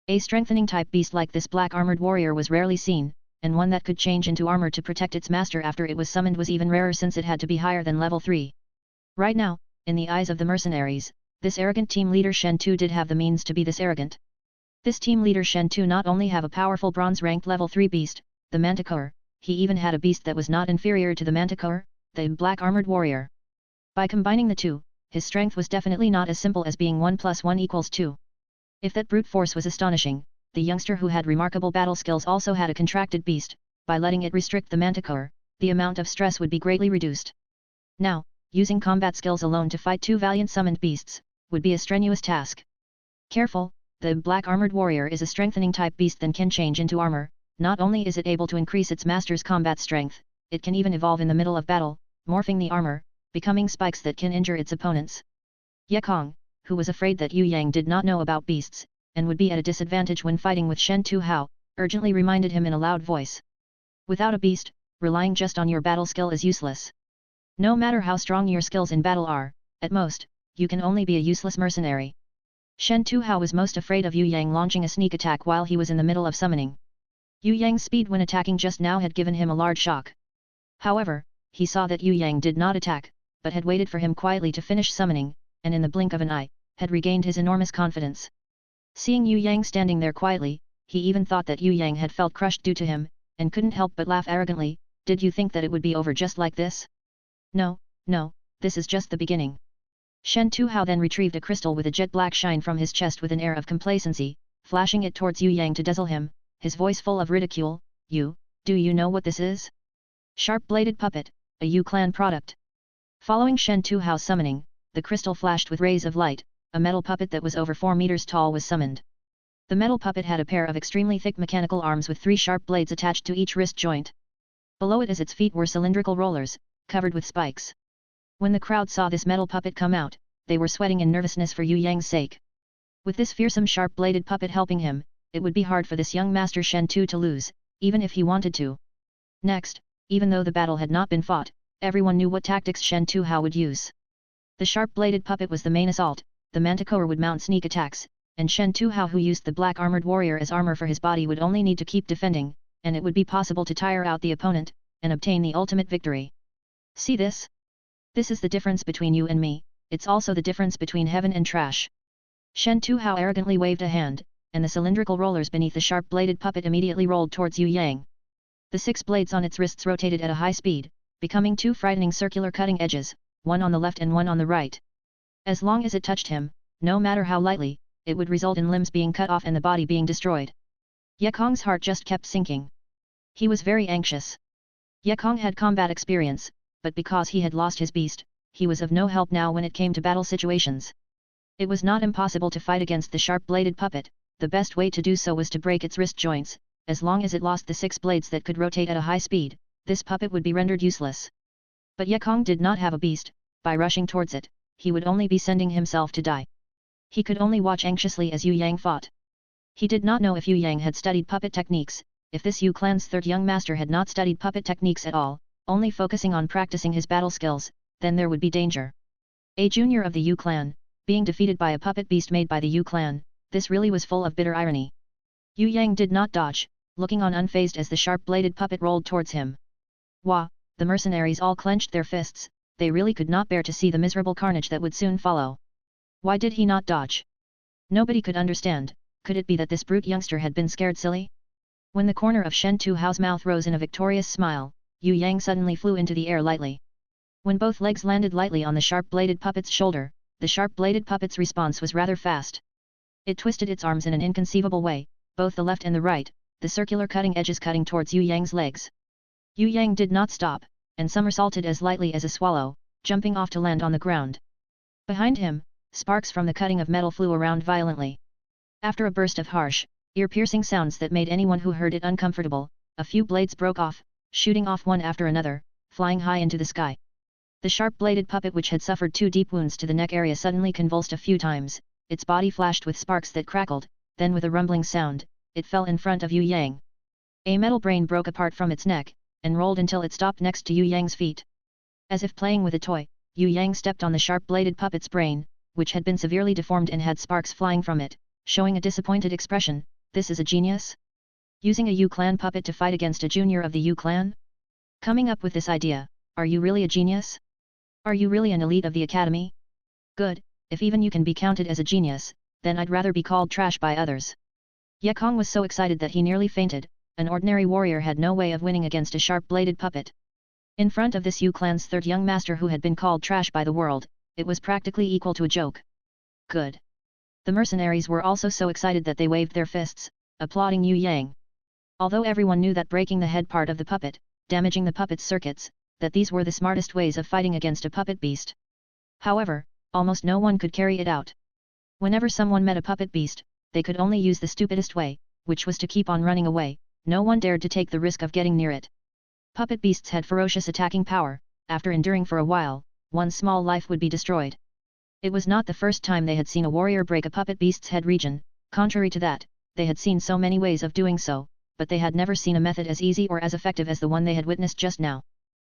A strengthening-type beast like this black-armored warrior was rarely seen, and one that could change into armor to protect its master after it was summoned was even rarer since it had to be higher than level 3. Right now, in the eyes of the mercenaries, this arrogant team leader Shen Tu did have the means to be this arrogant. This team leader Shen Tu not only have a powerful bronze-ranked level 3 beast, the Manticore, he even had a beast that was not inferior to the Manticore, the black-armored warrior. By combining the two, his strength was definitely not as simple as being 1 + 1 = 2. If that brute force was astonishing, the youngster who had remarkable battle skills also had a contracted beast. By letting it restrict the Manticore, the amount of stress would be greatly reduced. Now, using combat skills alone to fight 2 valiant summoned beasts, would be a strenuous task. Careful, the black-armored warrior is a strengthening type beast that can change into armor. Not only is it able to increase its master's combat strength, it can even evolve in the middle of battle, morphing the armor, becoming spikes that can injure its opponents. Ye Kong, who was afraid that Yue Yang did not know about beasts, and would be at a disadvantage when fighting with Shen Tuhao, urgently reminded him in a loud voice. Without a beast, relying just on your battle skill is useless. No matter how strong your skills in battle are, at most, you can only be a useless mercenary. Shen Tuhao was most afraid of Yue Yang launching a sneak attack while he was in the middle of summoning. Yue Yang's speed when attacking just now had given him a large shock. However, he saw that Yue Yang did not attack, but had waited for him quietly to finish summoning, and in the blink of an eye, had regained his enormous confidence. Seeing Yue Yang standing there quietly, he even thought that Yue Yang had felt crushed due to him, and couldn't help but laugh arrogantly. Did you think that it would be over just like this? No, no, this is just the beginning. Shen Tuhao then retrieved a crystal with a jet-black shine from his chest with an air of complacency, flashing it towards Yue Yang to dazzle him, his voice full of ridicule. Do you know what this is? Sharp-bladed puppet, a Yue clan product. Following Shen Tuhao's summoning, the crystal flashed with rays of light, a metal puppet that was over 4 meters tall was summoned. The metal puppet had a pair of extremely thick mechanical arms with 3 sharp blades attached to each wrist joint. Below it as its feet were cylindrical rollers, covered with spikes. When the crowd saw this metal puppet come out, they were sweating in nervousness for Yue Yang's sake. With this fearsome sharp-bladed puppet helping him, it would be hard for this young master Shen Tu to lose, even if he wanted to. Next, even though the battle had not been fought, everyone knew what tactics Shen Tuhao would use. The sharp-bladed puppet was the main assault, the manticore would mount sneak attacks, and Shen Tuhao who used the black armored warrior as armor for his body would only need to keep defending, and it would be possible to tire out the opponent, and obtain the ultimate victory. See this? This is the difference between you and me, it's also the difference between heaven and trash. Shen Tuhao arrogantly waved a hand, and the cylindrical rollers beneath the sharp-bladed puppet immediately rolled towards Yue Yang. The 6 blades on its wrists rotated at a high speed, becoming 2 frightening circular cutting edges, one on the left and one on the right. As long as it touched him, no matter how lightly, it would result in limbs being cut off and the body being destroyed. Ye Kong's heart just kept sinking. He was very anxious. Ye Kong had combat experience, but because he had lost his beast, he was of no help now when it came to battle situations. It was not impossible to fight against the sharp-bladed puppet, the best way to do so was to break its wrist joints. As long as it lost the 6 blades that could rotate at a high speed, this puppet would be rendered useless. But Ye Kong did not have a beast, by rushing towards it, he would only be sending himself to die. He could only watch anxiously as Yue Yang fought. He did not know if Yue Yang had studied puppet techniques. If this Yue clan's 3rd young master had not studied puppet techniques at all, only focusing on practicing his battle skills, then there would be danger. A junior of the Yue clan, being defeated by a puppet beast made by the Yue clan, this really was full of bitter irony. Yue Yang did not dodge, looking on unfazed as the sharp-bladed puppet rolled towards him. Wah! The mercenaries all clenched their fists, they really could not bear to see the miserable carnage that would soon follow. Why did he not dodge? Nobody could understand. Could it be that this brute youngster had been scared silly? When the corner of Shen Tuhao's mouth rose in a victorious smile, Yue Yang suddenly flew into the air lightly. When both legs landed lightly on the sharp-bladed puppet's shoulder, the sharp-bladed puppet's response was rather fast. It twisted its arms in an inconceivable way, both the left and the right, the circular cutting edges cutting towards Yue Yang's legs. Yue Yang did not stop, and somersaulted as lightly as a swallow, jumping off to land on the ground. Behind him, sparks from the cutting of metal flew around violently. After a burst of harsh, ear-piercing sounds that made anyone who heard it uncomfortable, a few blades broke off, shooting off one after another, flying high into the sky. The sharp-bladed puppet which had suffered 2 deep wounds to the neck area suddenly convulsed a few times, its body flashed with sparks that crackled, then with a rumbling sound, it fell in front of Yue Yang. A metal brain broke apart from its neck, and rolled until it stopped next to Yue Yang's feet. As if playing with a toy, Yue Yang stepped on the sharp-bladed puppet's brain, which had been severely deformed and had sparks flying from it, showing a disappointed expression. This is a genius? Using a Yue clan puppet to fight against a junior of the Yue clan? Coming up with this idea, are you really a genius? Are you really an elite of the academy? Good, if even you can be counted as a genius, then I'd rather be called trash by others. Ye Kong was so excited that he nearly fainted. An ordinary warrior had no way of winning against a sharp-bladed puppet. In front of this Yue clan's 3rd young master who had been called trash by the world, it was practically equal to a joke. Good. The mercenaries were also so excited that they waved their fists, applauding Yue Yang. Although everyone knew that breaking the head part of the puppet, damaging the puppet's circuits, that these were the smartest ways of fighting against a puppet beast. However, almost no one could carry it out. Whenever someone met a puppet beast, they could only use the stupidest way, which was to keep on running away. No one dared to take the risk of getting near it. Puppet beasts had ferocious attacking power. After enduring for a while, one small life would be destroyed. It was not the first time they had seen a warrior break a puppet beast's head region. Contrary to that, they had seen so many ways of doing so, but they had never seen a method as easy or as effective as the one they had witnessed just now.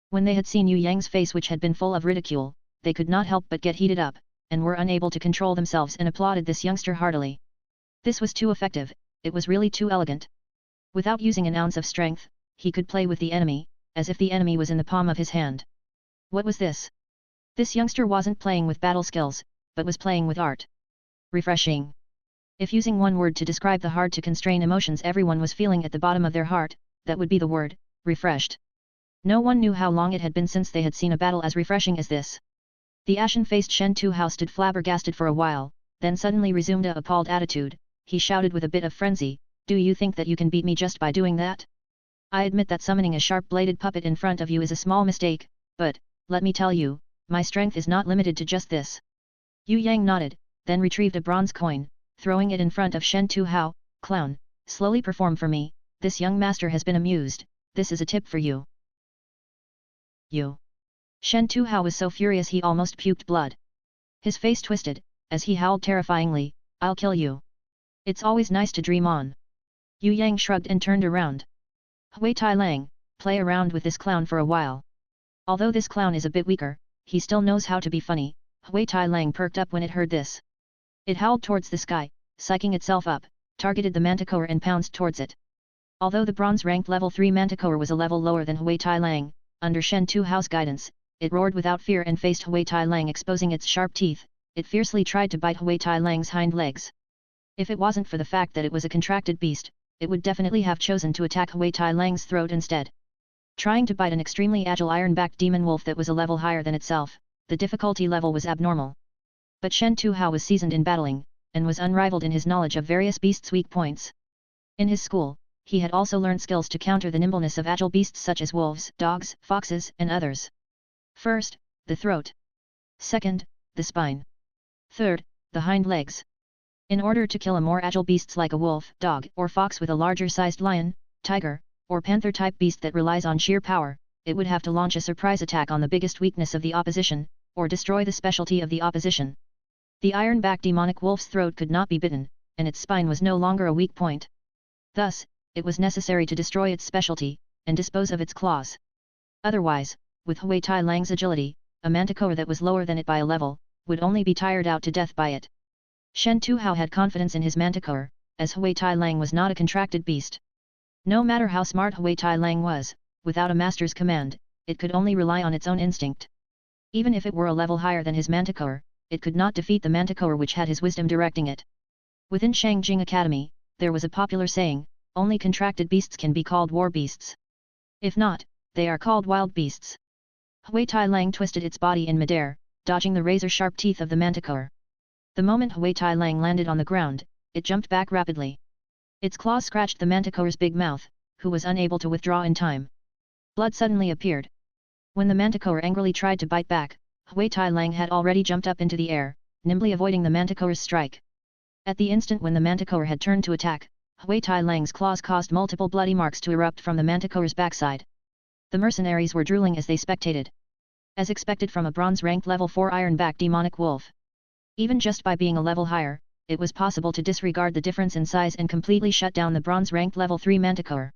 When they had seen Yue Yang's face, which had been full of ridicule, they could not help but get heated up, and were unable to control themselves and applauded this youngster heartily. This was too effective, it was really too elegant. Without using an ounce of strength, he could play with the enemy, as if the enemy was in the palm of his hand. What was this? This youngster wasn't playing with battle skills, but was playing with art. Refreshing. If using one word to describe the hard-to-constrain emotions everyone was feeling at the bottom of their heart, that would be the word, refreshed. No one knew how long it had been since they had seen a battle as refreshing as this. The ashen-faced Shen Tuhao stood flabbergasted for a while, then suddenly resumed a appalled attitude. He shouted with a bit of frenzy, "Do you think that you can beat me just by doing that? I admit that summoning a sharp-bladed puppet in front of you is a small mistake, but, let me tell you, my strength is not limited to just this." Yue Yang nodded, then retrieved a bronze coin, throwing it in front of Shen Tuhao. "Clown, slowly perform for me, this young master has been amused, this is a tip for you." You. Shen Tuhao was so furious he almost puked blood. His face twisted, as he howled terrifyingly, "I'll kill you. It's always nice to dream on." Yue Yang shrugged and turned around. "Hui Tai Lang, play around with this clown for a while. Although this clown is a bit weaker, he still knows how to be funny." Hui Tai Lang perked up when it heard this. It howled towards the sky, psyching itself up, targeted the manticore and pounced towards it. Although the bronze-ranked level 3 manticore was a level lower than Hui Tai Lang, under Shen Tuhao's guidance, it roared without fear and faced Hui Tai Lang, exposing its sharp teeth. It fiercely tried to bite Hui Tai Lang's hind legs. If it wasn't for the fact that it was a contracted beast, it would definitely have chosen to attack Hui Tai Lang's throat instead. Trying to bite an extremely agile iron-backed demon wolf that was a level higher than itself, the difficulty level was abnormal. But Shen Tuhao was seasoned in battling, and was unrivaled in his knowledge of various beasts' weak points. In his school, he had also learned skills to counter the nimbleness of agile beasts such as wolves, dogs, foxes, and others. First, the throat. Second, the spine. Third, the hind legs. In order to kill a more agile beasts like a wolf, dog, or fox with a larger-sized lion, tiger, or panther-type beast that relies on sheer power, it would have to launch a surprise attack on the biggest weakness of the opposition, or destroy the specialty of the opposition. The iron-backed demonic wolf's throat could not be bitten, and its spine was no longer a weak point. Thus, it was necessary to destroy its specialty, and dispose of its claws. Otherwise, with Hui Tai Lang's agility, a manticore that was lower than it by a level, would only be tired out to death by it. Shen Tuhao had confidence in his manticore, as Hui Tai Lang was not a contracted beast. No matter how smart Hui Tai Lang was, without a master's command, it could only rely on its own instinct. Even if it were a level higher than his manticore, it could not defeat the manticore which had his wisdom directing it. Within Shangjing Academy, there was a popular saying, "Only contracted beasts can be called war beasts. If not, they are called wild beasts." Hui Tai Lang twisted its body in midair, dodging the razor-sharp teeth of the manticore. The moment Hui Tai Lang landed on the ground, it jumped back rapidly. Its claws scratched the manticore's big mouth, who was unable to withdraw in time. Blood suddenly appeared. When the manticore angrily tried to bite back, Hui Tai Lang had already jumped up into the air, nimbly avoiding the manticore's strike. At the instant when the manticore had turned to attack, Hui Tai Lang's claws caused multiple bloody marks to erupt from the manticore's backside. The mercenaries were drooling as they spectated. As expected from a bronze-ranked level 4 iron-backed demonic wolf. Even just by being a level higher, it was possible to disregard the difference in size and completely shut down the bronze-ranked level 3 manticore.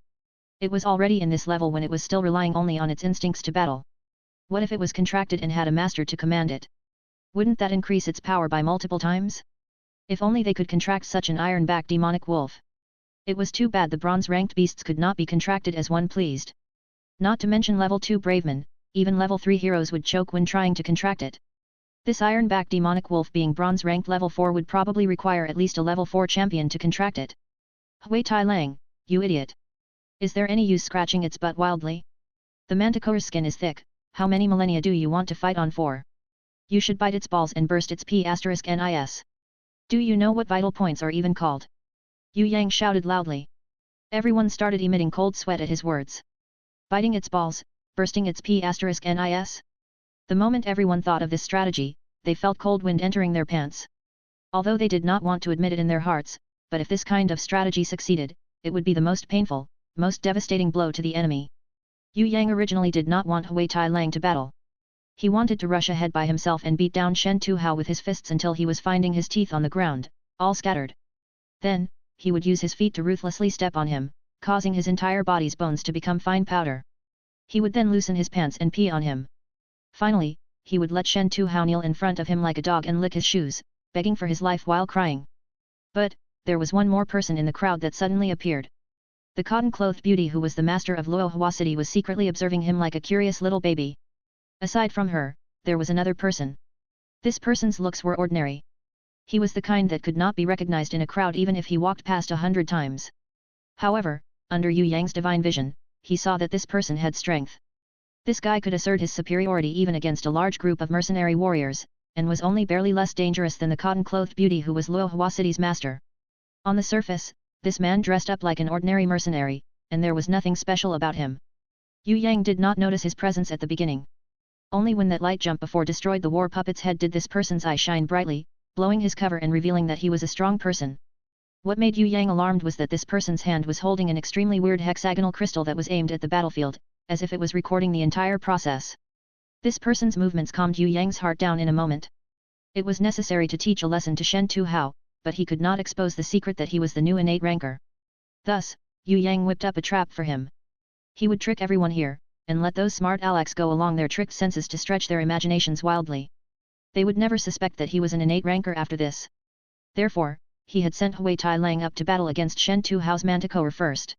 It was already in this level when it was still relying only on its instincts to battle. What if it was contracted and had a master to command it? Wouldn't that increase its power by multiple times? If only they could contract such an iron-backed demonic wolf. It was too bad the bronze-ranked beasts could not be contracted as one pleased. Not to mention level 2 bravemen, even level 3 heroes would choke when trying to contract it. This iron-backed demonic wolf being bronze-ranked level 4 would probably require at least a level 4 champion to contract it. Hui Tai Lang, you idiot! Is there any use scratching its butt wildly? The manticore's skin is thick, how many millennia do you want to fight on for? You should bite its balls and burst its P***nis. Do you know what vital points are even called? Yue Yang shouted loudly. Everyone started emitting cold sweat at his words. Biting its balls, bursting its P***nis? The moment everyone thought of this strategy, they felt cold wind entering their pants. Although they did not want to admit it in their hearts, but if this kind of strategy succeeded, it would be the most painful, most devastating blow to the enemy. Yue Yang originally did not want Hui Tai Lang to battle. He wanted to rush ahead by himself and beat down Shen Tuhao with his fists until he was finding his teeth on the ground, all scattered. Then, he would use his feet to ruthlessly step on him, causing his entire body's bones to become fine powder. He would then loosen his pants and pee on him. Finally, he would let Shen Tuhao kneel in front of him like a dog and lick his shoes, begging for his life while crying. But, there was one more person in the crowd that suddenly appeared. The cotton-clothed beauty who was the master of Luohua City was secretly observing him like a curious little baby. Aside from her, there was another person. This person's looks were ordinary. He was the kind that could not be recognized in a crowd even if he walked past 100 times. However, under Yue Yang's divine vision, he saw that this person had strength. This guy could assert his superiority even against a large group of mercenary warriors, and was only barely less dangerous than the cotton-clothed beauty who was Luohua City's master. On the surface, this man dressed up like an ordinary mercenary, and there was nothing special about him. Yue Yang did not notice his presence at the beginning. Only when that light jump before destroyed the war puppet's head did this person's eye shine brightly, blowing his cover and revealing that he was a strong person. What made Yue Yang alarmed was that this person's hand was holding an extremely weird hexagonal crystal that was aimed at the battlefield, as if it was recording the entire process. This person's movements calmed Yue Yang's heart down in a moment. It was necessary to teach a lesson to Shen Tuhao, but he could not expose the secret that he was the new innate ranker. Thus, Yue Yang whipped up a trap for him. He would trick everyone here, and let those smart Alecs go along their tricked senses to stretch their imaginations wildly. They would never suspect that he was an innate ranker after this. Therefore, he had sent Hui Tai Lang up to battle against Shen Tuhao's Manticore first.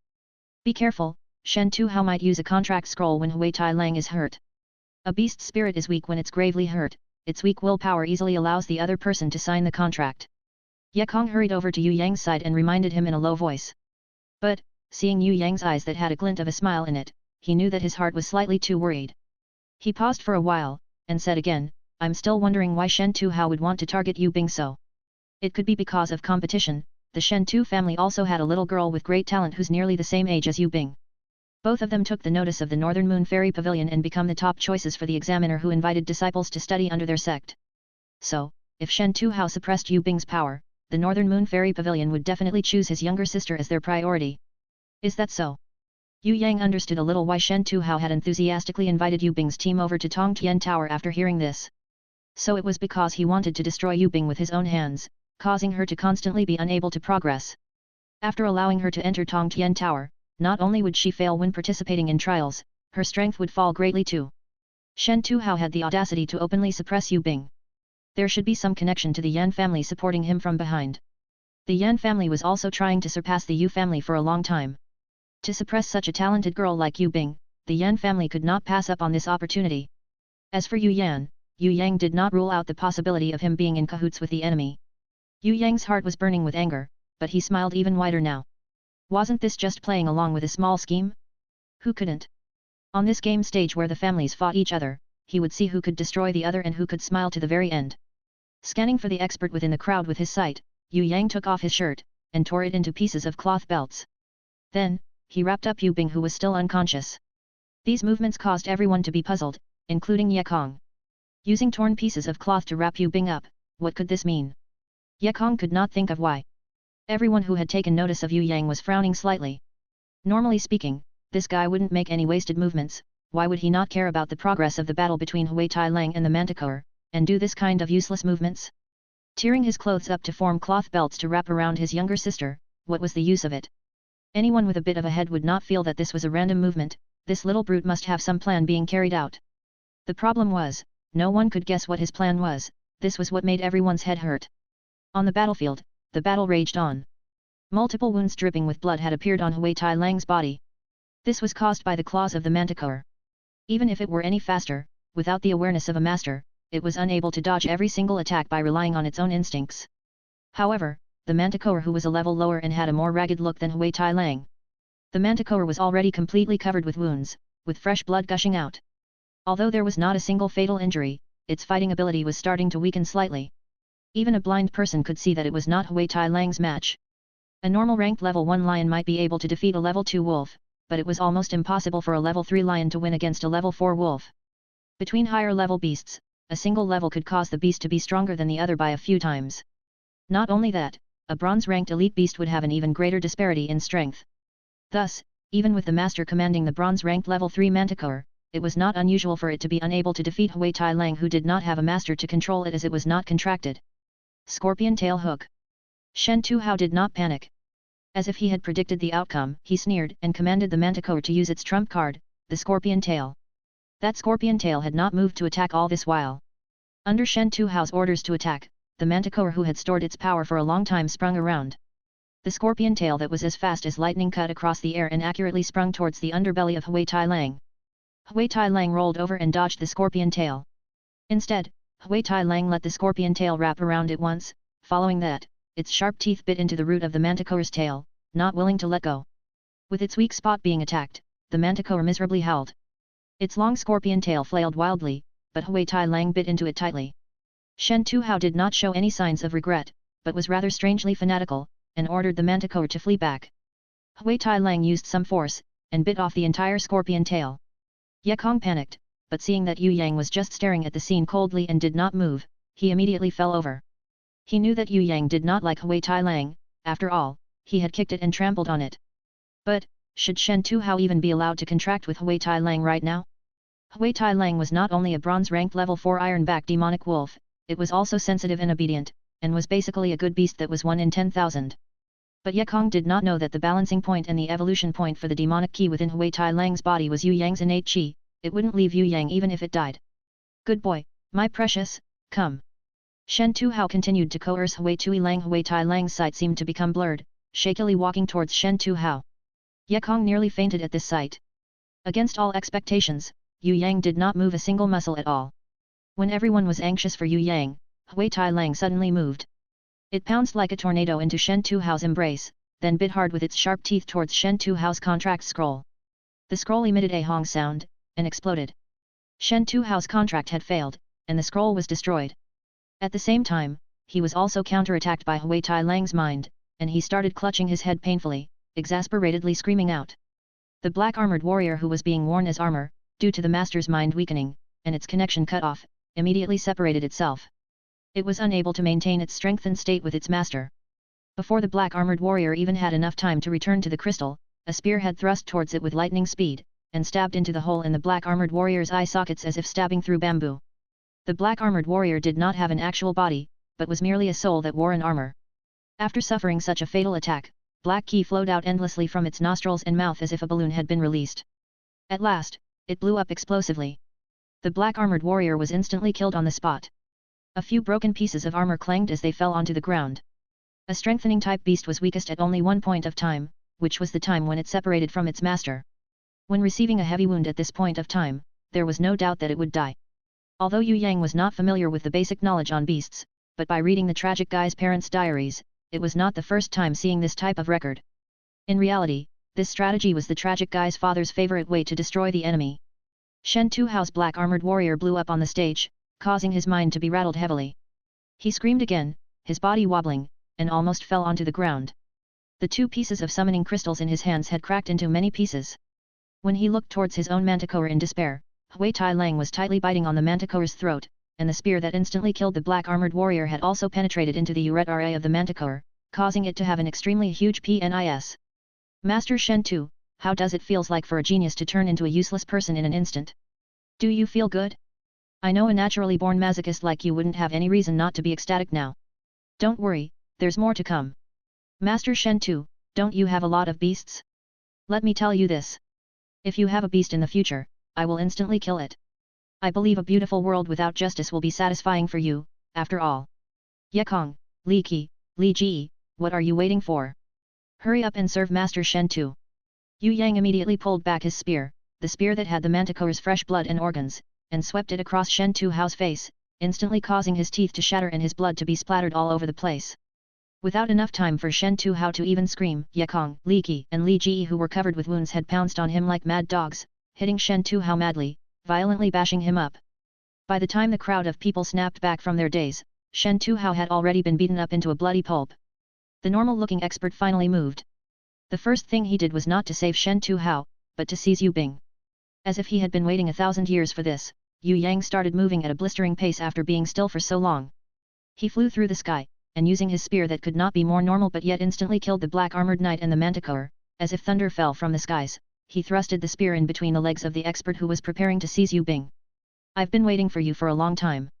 Be careful, Shen Tuhao might use a contract scroll when Hui Tai Lang is hurt. A beast's spirit is weak when it's gravely hurt, its weak willpower easily allows the other person to sign the contract. Ye Kong hurried over to Yue Yang's side and reminded him in a low voice. But, seeing Yue Yang's eyes that had a glint of a smile in it, he knew that his heart was slightly too worried. He paused for a while, and said again, I'm still wondering why Shen Tuhao would want to target Yu Bing so. It could be because of competition. The Shen Tu family also had a little girl with great talent who's nearly the same age as Yu Bing. Both of them took the notice of the Northern Moon Fairy Pavilion and become the top choices for the examiner who invited disciples to study under their sect. So, if Shen Tuhao suppressed Yu Bing's power, the Northern Moon Fairy Pavilion would definitely choose his younger sister as their priority. Is that so? Yue Yang understood a little why Shen Tuhao had enthusiastically invited Yu Bing's team over to Tongtian Tower after hearing this. So it was because he wanted to destroy Yu Bing with his own hands, causing her to constantly be unable to progress. After allowing her to enter Tongtian Tower, not only would she fail when participating in trials, her strength would fall greatly too. Shen Tuhao had the audacity to openly suppress Yu Bing. There should be some connection to the Yan family supporting him from behind. The Yan family was also trying to surpass the Yu family for a long time. To suppress such a talented girl like Yu Bing, the Yan family could not pass up on this opportunity. As for Yue Yang did not rule out the possibility of him being in cahoots with the enemy. Yue Yang's heart was burning with anger, but he smiled even wider now. Wasn't this just playing along with a small scheme? Who couldn't? On this game stage where the families fought each other, he would see who could destroy the other and who could smile to the very end. Scanning for the expert within the crowd with his sight, Yue Yang took off his shirt, and tore it into pieces of cloth belts. Then, he wrapped up Yu Bing who was still unconscious. These movements caused everyone to be puzzled, including Ye Kong. Using torn pieces of cloth to wrap Yu Bing up, what could this mean? Ye Kong could not think of why. Everyone who had taken notice of Yue Yang was frowning slightly. Normally speaking, this guy wouldn't make any wasted movements. Why would he not care about the progress of the battle between Hui Tai Lang and the Manticore, and do this kind of useless movements? Tearing his clothes up to form cloth belts to wrap around his younger sister, what was the use of it? Anyone with a bit of a head would not feel that this was a random movement. This little brute must have some plan being carried out. The problem was, no one could guess what his plan was. This was what made everyone's head hurt. On the battlefield, the battle raged on. Multiple wounds dripping with blood had appeared on Hui Tai Lang's body. This was caused by the claws of the Manticore. Even if it were any faster, without the awareness of a master, it was unable to dodge every single attack by relying on its own instincts. However, the Manticore who was a level lower and had a more ragged look than Hui Tai Lang. The Manticore was already completely covered with wounds, with fresh blood gushing out. Although there was not a single fatal injury, its fighting ability was starting to weaken slightly. Even a blind person could see that it was not Hui Tai Lang's match. A normal ranked level 1 lion might be able to defeat a level 2 wolf, but it was almost impossible for a level 3 lion to win against a level 4 wolf. Between higher level beasts, a single level could cause the beast to be stronger than the other by a few times. Not only that, a bronze-ranked elite beast would have an even greater disparity in strength. Thus, even with the master commanding the bronze-ranked level 3 Manticore, it was not unusual for it to be unable to defeat Hui Tai Lang, who did not have a master to control it, as it was not contracted. Scorpion Tail Hook. Shen Tuhao did not panic. As if he had predicted the outcome, he sneered and commanded the Manticore to use its trump card, the Scorpion Tail. That Scorpion Tail had not moved to attack all this while. Under Shen Tuhao's orders to attack, the Manticore, who had stored its power for a long time, sprung around. The Scorpion Tail that was as fast as lightning cut across the air and accurately sprung towards the underbelly of Hui Tai Lang. Hui Tai Lang rolled over and dodged the Scorpion Tail. Instead, Hui Tai Lang let the Scorpion Tail wrap around it once. Following that, its sharp teeth bit into the root of the Manticore's tail, not willing to let go. With its weak spot being attacked, the Manticore miserably howled. Its long scorpion tail flailed wildly, but Hui Tai Lang bit into it tightly. Shen Tuhao did not show any signs of regret, but was rather strangely fanatical, and ordered the Manticore to flee back. Hui Tai Lang used some force, and bit off the entire scorpion tail. Ye Kong panicked, but seeing that Yue Yang was just staring at the scene coldly and did not move, he immediately fell over. He knew that Yue Yang did not like Hui Tai Lang. After all, he had kicked it and trampled on it. But, should Shen Tuhao even be allowed to contract with Hui Tai Lang right now? Hui Tai Lang was not only a bronze-ranked level 4 iron-backed demonic wolf, it was also sensitive and obedient, and was basically a good beast that was 1 in 10,000. But Ye Kong did not know that the balancing point and the evolution point for the demonic key within Hui Tai Lang's body was Yue Yang's innate qi. It wouldn't leave Yue Yang even if it died. Good boy, my precious, come. Shen Tuhao continued to coerce Hui Tai Lang's sight seemed to become blurred, shakily walking towards Shen Tuhao. Ye Kong nearly fainted at this sight. Against all expectations, Yue Yang did not move a single muscle at all. When everyone was anxious for Yue Yang, Hui Tai Lang suddenly moved. It pounced like a tornado into Shen Tuhao's embrace, then bit hard with its sharp teeth towards Shen Tuhao's contract scroll. The scroll emitted a hong sound, and exploded. Shen Tuhao's contract had failed, and the scroll was destroyed. At the same time, he was also counterattacked by Hui Tai Lang's mind, and he started clutching his head painfully, exasperatedly screaming out. The black-armored warrior who was being worn as armor, due to the master's mind weakening, and its connection cut off, immediately separated itself. It was unable to maintain its strengthened state with its master. Before the black-armored warrior even had enough time to return to the crystal, a spear had thrust towards it with lightning speed, and stabbed into the hole in the black-armored warrior's eye sockets as if stabbing through bamboo. The black-armored warrior did not have an actual body, but was merely a soul that wore an armor. After suffering such a fatal attack, black qi flowed out endlessly from its nostrils and mouth as if a balloon had been released. At last, it blew up explosively. The black-armored warrior was instantly killed on the spot. A few broken pieces of armor clanged as they fell onto the ground. A strengthening-type beast was weakest at only one point of time, which was the time when it separated from its master. When receiving a heavy wound at this point of time, there was no doubt that it would die. Although Yue Yang was not familiar with the basic knowledge on beasts, but by reading the tragic guy's parents' diaries, it was not the first time seeing this type of record. In reality, this strategy was the tragic guy's father's favorite way to destroy the enemy. Shen Tuhao's black-armored warrior blew up on the stage, causing his mind to be rattled heavily. He screamed again, his body wobbling, and almost fell onto the ground. The 2 pieces of summoning crystals in his hands had cracked into many pieces. When he looked towards his own manticore in despair, Hui Tai Lang was tightly biting on the manticore's throat, and the spear that instantly killed the black-armored warrior had also penetrated into the urethra of the manticore, causing it to have an extremely huge penis. Master Shen Tu, how does it feels like for a genius to turn into a useless person in an instant? Do you feel good? I know a naturally born masochist like you wouldn't have any reason not to be ecstatic now. Don't worry, there's more to come. Master Shen Tu, don't you have a lot of beasts? Let me tell you this. If you have a beast in the future, I will instantly kill it. I believe a beautiful world without justice will be satisfying for you, after all. Ye Kong, Li Qi, Li Ji, what are you waiting for? Hurry up and serve Master Shen Tu. Yue Yang immediately pulled back his spear, the spear that had the manticore's fresh blood and organs, and swept it across Shen Tuhao's face, instantly causing his teeth to shatter and his blood to be splattered all over the place. Without enough time for Shen Tuhao to even scream, Ye Kong, Li Qi and Li Ji, who were covered with wounds, had pounced on him like mad dogs, hitting Shen Tuhao madly, violently bashing him up. By the time the crowd of people snapped back from their daze, Shen Tuhao had already been beaten up into a bloody pulp. The normal-looking expert finally moved. The first thing he did was not to save Shen Tuhao, but to seize Yu Bing. As if he had been waiting 1,000 years for this, Yue Yang started moving at a blistering pace after being still for so long. He flew through the sky, and using his spear that could not be more normal but yet instantly killed the black-armored knight and the manticore, as if thunder fell from the skies, he thrusted the spear in between the legs of the expert who was preparing to seize Yue Bing. I've been waiting for you for a long time.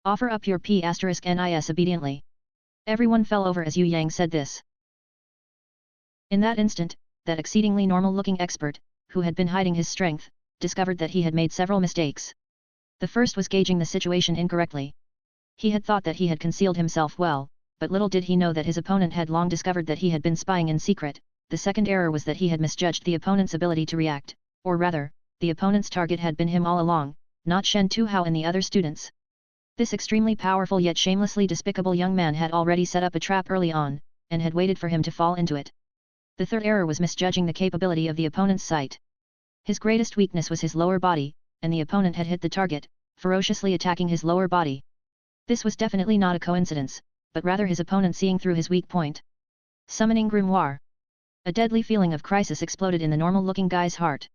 Offer up your P***nis obediently. Everyone fell over as Yue Yang said this. In that instant, that exceedingly normal-looking expert, who had been hiding his strength, discovered that he had made several mistakes. The first was gauging the situation incorrectly. He had thought that he had concealed himself well, but little did he know that his opponent had long discovered that he had been spying in secret. The second error was that he had misjudged the opponent's ability to react, or rather, the opponent's target had been him all along, not Shen Tuhao and the other students. This extremely powerful yet shamelessly despicable young man had already set up a trap early on, and had waited for him to fall into it. The third error was misjudging the capability of the opponent's sight. His greatest weakness was his lower body, and the opponent had hit the target, ferociously attacking his lower body. This was definitely not a coincidence, but rather his opponent seeing through his weak point. Summoning Grimoire. A deadly feeling of crisis exploded in the normal-looking guy's heart.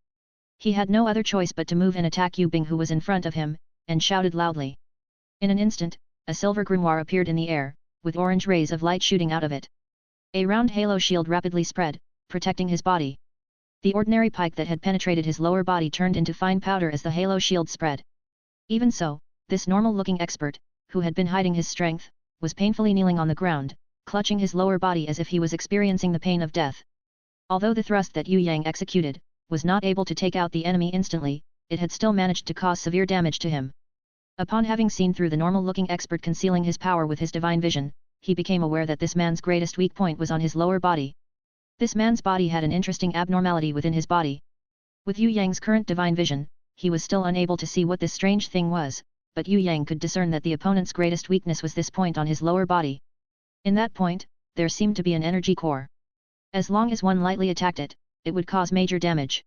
He had no other choice but to move and attack Yue Bing who was in front of him, and shouted loudly. In an instant, a silver grimoire appeared in the air, with orange rays of light shooting out of it. A round halo shield rapidly spread, protecting his body. The ordinary pike that had penetrated his lower body turned into fine powder as the halo shield spread. Even so, this normal-looking expert, who had been hiding his strength, was painfully kneeling on the ground, clutching his lower body as if he was experiencing the pain of death. Although the thrust that Yue Yang executed was not able to take out the enemy instantly, it had still managed to cause severe damage to him. Upon having seen through the normal-looking expert concealing his power with his divine vision, he became aware that this man's greatest weak point was on his lower body. This man's body had an interesting abnormality within his body. With Yue Yang's current divine vision, he was still unable to see what this strange thing was, but Yue Yang could discern that the opponent's greatest weakness was this point on his lower body. In that point, there seemed to be an energy core. As long as one lightly attacked it, it would cause major damage.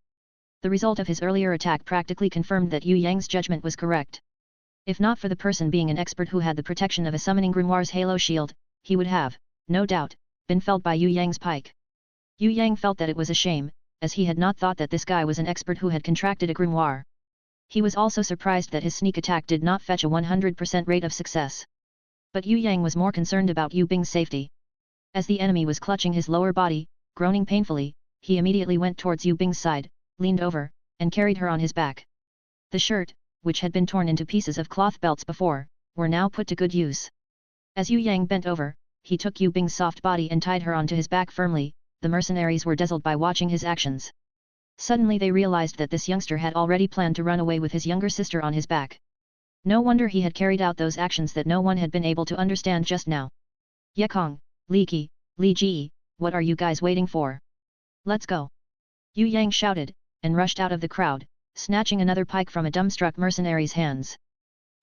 The result of his earlier attack practically confirmed that Yue Yang's judgment was correct. If not for the person being an expert who had the protection of a summoning grimoire's halo shield, he would have, no doubt, been felled by Yue Yang's pike. Yue Yang felt that it was a shame, as he had not thought that this guy was an expert who had contracted a grimoire. He was also surprised that his sneak attack did not fetch a 100% rate of success. But Yue Yang was more concerned about Yue Bing's safety. As the enemy was clutching his lower body, groaning painfully, he immediately went towards Yue Bing's side, leaned over, and carried her on his back. The shirt, which had been torn into pieces of cloth belts before, were now put to good use. As Yue Yang bent over, he took Yue Bing's soft body and tied her onto his back firmly. The mercenaries were dazzled by watching his actions. Suddenly they realized that this youngster had already planned to run away with his younger sister on his back. No wonder he had carried out those actions that no one had been able to understand just now. Ye Kong, Li Qi, Li Ji, what are you guys waiting for? Let's go! Yue Yang shouted, and rushed out of the crowd, snatching another pike from a dumbstruck mercenary's hands.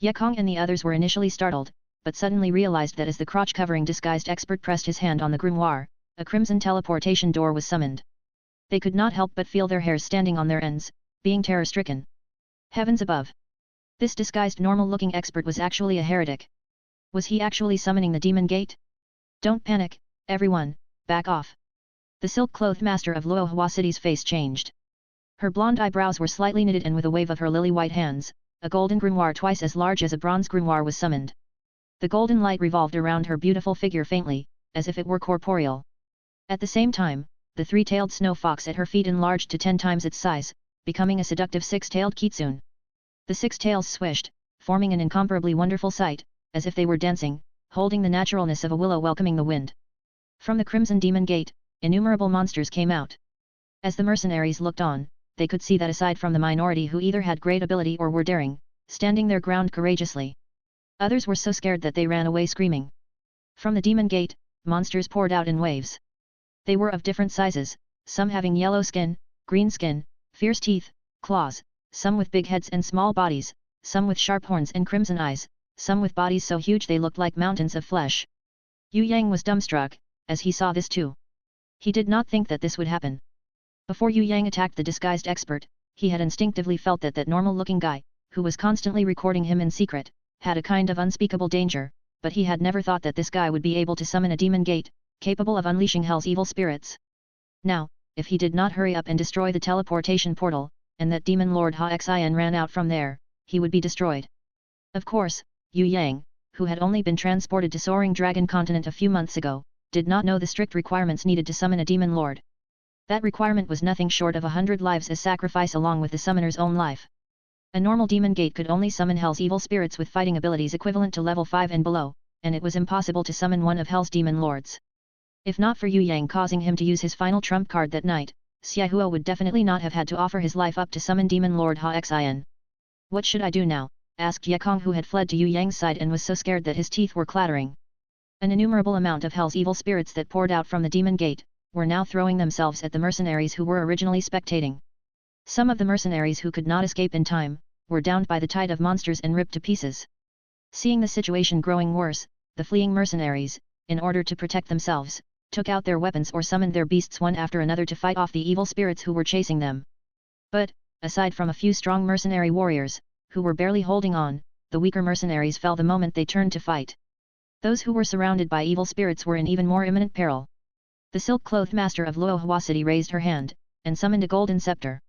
Ye Kong and the others were initially startled, but suddenly realized that as the crotch-covering disguised expert pressed his hand on the grimoire, a crimson teleportation door was summoned. They could not help but feel their hairs standing on their ends, being terror-stricken. Heavens above! This disguised normal-looking expert was actually a heretic. Was he actually summoning the demon gate? Don't panic, everyone, back off. The silk-clothed master of Luohua City's face changed. Her blonde eyebrows were slightly knitted and with a wave of her lily-white hands, a golden grimoire twice as large as a bronze grimoire was summoned. The golden light revolved around her beautiful figure faintly, as if it were corporeal. At the same time, the three-tailed snow fox at her feet enlarged to 10 times its size, becoming a seductive six-tailed kitsune. The six tails swished, forming an incomparably wonderful sight, as if they were dancing, holding the naturalness of a willow welcoming the wind. From the Crimson Demon Gate, innumerable monsters came out. As the mercenaries looked on, they could see that aside from the minority who either had great ability or were daring, standing their ground courageously, others were so scared that they ran away screaming. From the Demon Gate, monsters poured out in waves. They were of different sizes, some having yellow skin, green skin, fierce teeth, claws, some with big heads and small bodies, some with sharp horns and crimson eyes, some with bodies so huge they looked like mountains of flesh. Yue Yang was dumbstruck, as he saw this too. He did not think that this would happen. Before Yue Yang attacked the disguised expert, he had instinctively felt that that normal-looking guy, who was constantly recording him in secret, had a kind of unspeakable danger, but he had never thought that this guy would be able to summon a demon gate, capable of unleashing hell's evil spirits. Now, if he did not hurry up and destroy the teleportation portal, and that demon lord Xian ran out from there, he would be destroyed. Of course, Yue Yang, who had only been transported to Soaring Dragon Continent a few months ago, did not know the strict requirements needed to summon a demon lord. That requirement was nothing short of 100 lives as sacrifice along with the summoner's own life. A normal demon gate could only summon Hell's evil spirits with fighting abilities equivalent to level 5 and below, and it was impossible to summon one of Hell's demon lords. If not for Yue Yang causing him to use his final trump card that night, Xiahua would definitely not have had to offer his life up to summon demon lord Xian. What should I do now? Asked Ye Kong, who had fled to Yue Yang's side and was so scared that his teeth were clattering. An innumerable amount of Hell's evil spirits that poured out from the demon gate were now throwing themselves at the mercenaries who were originally spectating. Some of the mercenaries who could not escape in time were downed by the tide of monsters and ripped to pieces. Seeing the situation growing worse, the fleeing mercenaries, in order to protect themselves, took out their weapons or summoned their beasts one after another to fight off the evil spirits who were chasing them. But, aside from a few strong mercenary warriors, who were barely holding on, the weaker mercenaries fell the moment they turned to fight. Those who were surrounded by evil spirits were in even more imminent peril. The silk-clothed master of Luo Hua City raised her hand, and summoned a golden scepter.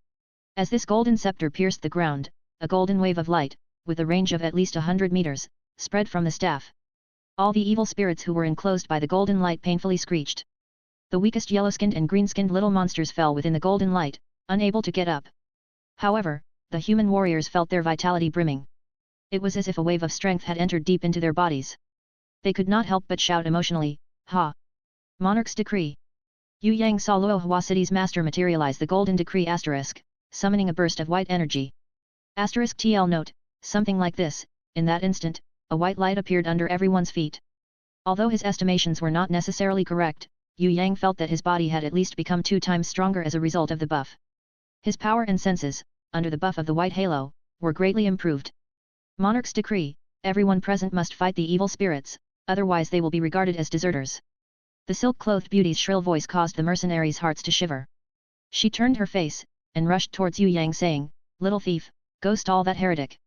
As this golden scepter pierced the ground, a golden wave of light, with a range of at least 100 meters, spread from the staff. All the evil spirits who were enclosed by the golden light painfully screeched. The weakest yellow-skinned and green-skinned little monsters fell within the golden light, unable to get up. However, the human warriors felt their vitality brimming. It was as if a wave of strength had entered deep into their bodies. They could not help but shout emotionally, "Ha! Monarch's decree!" Yue Yang saw Luo Hua City's master materialize the golden decree asterisk, summoning a burst of white energy. Asterisk TL note, something like this, in that instant, a white light appeared under everyone's feet. Although his estimations were not necessarily correct, Yue Yang felt that his body had at least become 2 times stronger as a result of the buff. His power and senses, under the buff of the white halo, were greatly improved. Monarch's decree, everyone present must fight the evil spirits, otherwise they will be regarded as deserters. The silk-clothed beauty's shrill voice caused the mercenaries' hearts to shiver. She turned her face, and rushed towards Yue Yang saying, "Little thief, go stall that heretic.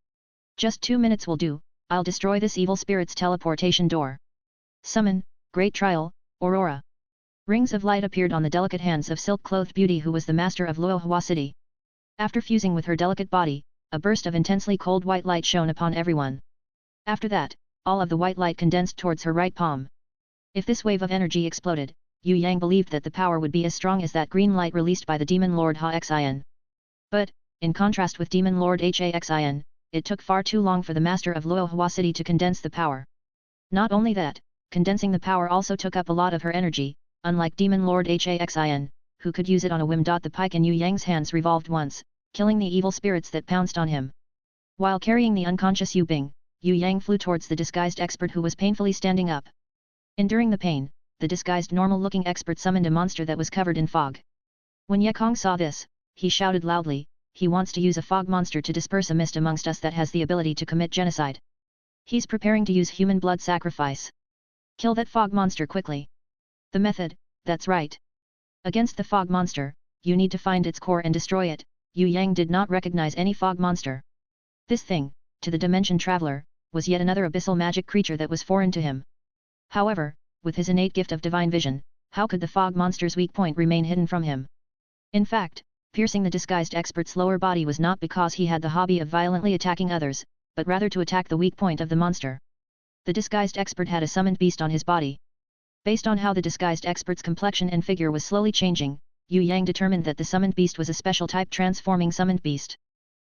Just 2 minutes will do, I'll destroy this evil spirit's teleportation door." Summon, Great Trial, Aurora. Rings of light appeared on the delicate hands of silk-clothed beauty who was the master of Luo Hua City. After fusing with her delicate body, a burst of intensely cold white light shone upon everyone. After that, all of the white light condensed towards her right palm. If this wave of energy exploded, Yue Yang believed that the power would be as strong as that green light released by the demon lord Xian. But, in contrast with demon lord Xian, it took far too long for the master of Luo Hua City to condense the power. Not only that, condensing the power also took up a lot of her energy, unlike demon lord Xian, who could use it on a whim. The pike in Yue Yang's hands revolved once, killing the evil spirits that pounced on him. While carrying the unconscious Yu Bing, Yue Yang flew towards the disguised expert who was painfully standing up. Enduring the pain, the disguised normal-looking expert summoned a monster that was covered in fog. When Ye Kong saw this, he shouted loudly, "He wants to use a fog monster to disperse a mist amongst us that has the ability to commit genocide. He's preparing to use human blood sacrifice. Kill that fog monster quickly." The method, that's right. Against the fog monster, you need to find its core and destroy it. Yue Yang did not recognize any fog monster. This thing, to the dimension traveler, was yet another abyssal magic creature that was foreign to him. However, with his innate gift of divine vision, how could the fog monster's weak point remain hidden from him? In fact, piercing the disguised expert's lower body was not because he had the hobby of violently attacking others, but rather to attack the weak point of the monster. The disguised expert had a summoned beast on his body. Based on how the disguised expert's complexion and figure was slowly changing, Yue Yang determined that the summoned beast was a special type transforming summoned beast.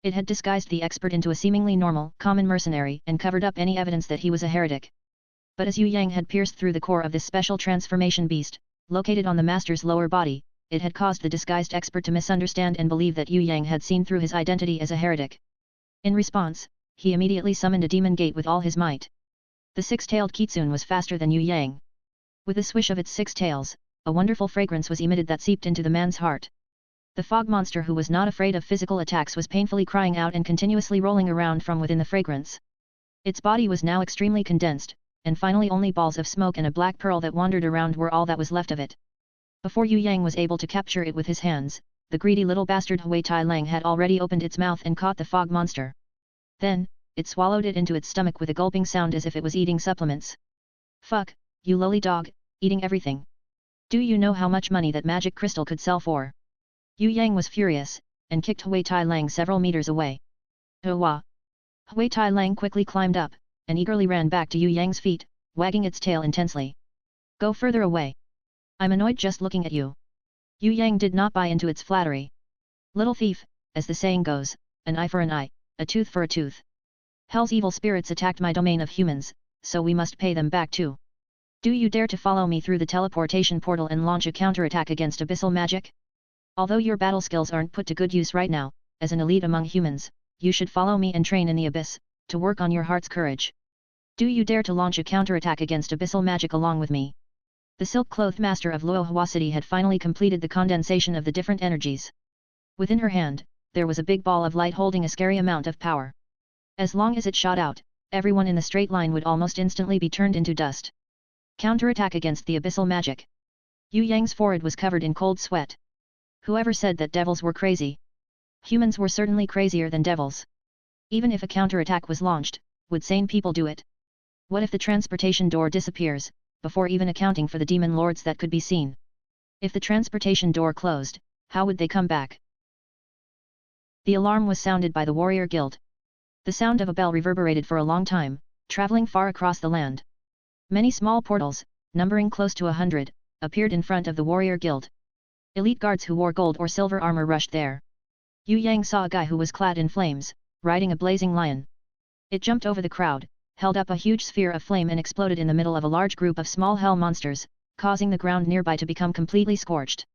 It had disguised the expert into a seemingly normal, common mercenary and covered up any evidence that he was a heretic. But as Yue Yang had pierced through the core of this special transformation beast, located on the master's lower body, it had caused the disguised expert to misunderstand and believe that Yue Yang had seen through his identity as a heretic. In response, he immediately summoned a demon gate with all his might. The six-tailed kitsune was faster than Yue Yang. With the swish of its 6 tails, a wonderful fragrance was emitted that seeped into the man's heart. The fog monster, who was not afraid of physical attacks, was painfully crying out and continuously rolling around from within the fragrance. Its body was now extremely condensed, and finally only balls of smoke and a black pearl that wandered around were all that was left of it. Before Yue Yang was able to capture it with his hands, the greedy little bastard Hui Tai Lang had already opened its mouth and caught the fog monster. Then, it swallowed it into its stomach with a gulping sound as if it was eating supplements. "Fuck, you lowly dog, eating everything. Do you know how much money that magic crystal could sell for?" Yue Yang was furious, and kicked Hui Tai Lang several meters away. "Hua!" Hui Tai Lang quickly climbed up, and eagerly ran back to Yue Yang's feet, wagging its tail intensely. "Go further away. I'm annoyed just looking at you." Yue Yang did not buy into its flattery. Little thief, as the saying goes, an eye for an eye, a tooth for a tooth. Hell's evil spirits attacked my domain of humans, so we must pay them back too. Do you dare to follow me through the teleportation portal and launch a counterattack against abyssal magic? Although your battle skills aren't put to good use right now, as an elite among humans, you should follow me and train in the abyss, to work on your heart's courage. Do you dare to launch a counterattack against abyssal magic along with me? The silk-clothed master of Luohua City had finally completed the condensation of the different energies. Within her hand, there was a big ball of light holding a scary amount of power. As long as it shot out, everyone in the straight line would almost instantly be turned into dust. Counterattack against the abyssal magic. Yue Yang's forehead was covered in cold sweat. Whoever said that devils were crazy? Humans were certainly crazier than devils. Even if a counterattack was launched, would sane people do it? What if the transportation door disappears, before even accounting for the demon lords that could be seen? If the transportation door closed, how would they come back? The alarm was sounded by the warrior guild. The sound of a bell reverberated for a long time, traveling far across the land. Many small portals, numbering close to 100, appeared in front of the warrior guild. Elite guards who wore gold or silver armor rushed there. Yue Yang saw a guy who was clad in flames, riding a blazing lion. It jumped over the crowd, held up a huge sphere of flame and exploded in the middle of a large group of small hell monsters, causing the ground nearby to become completely scorched.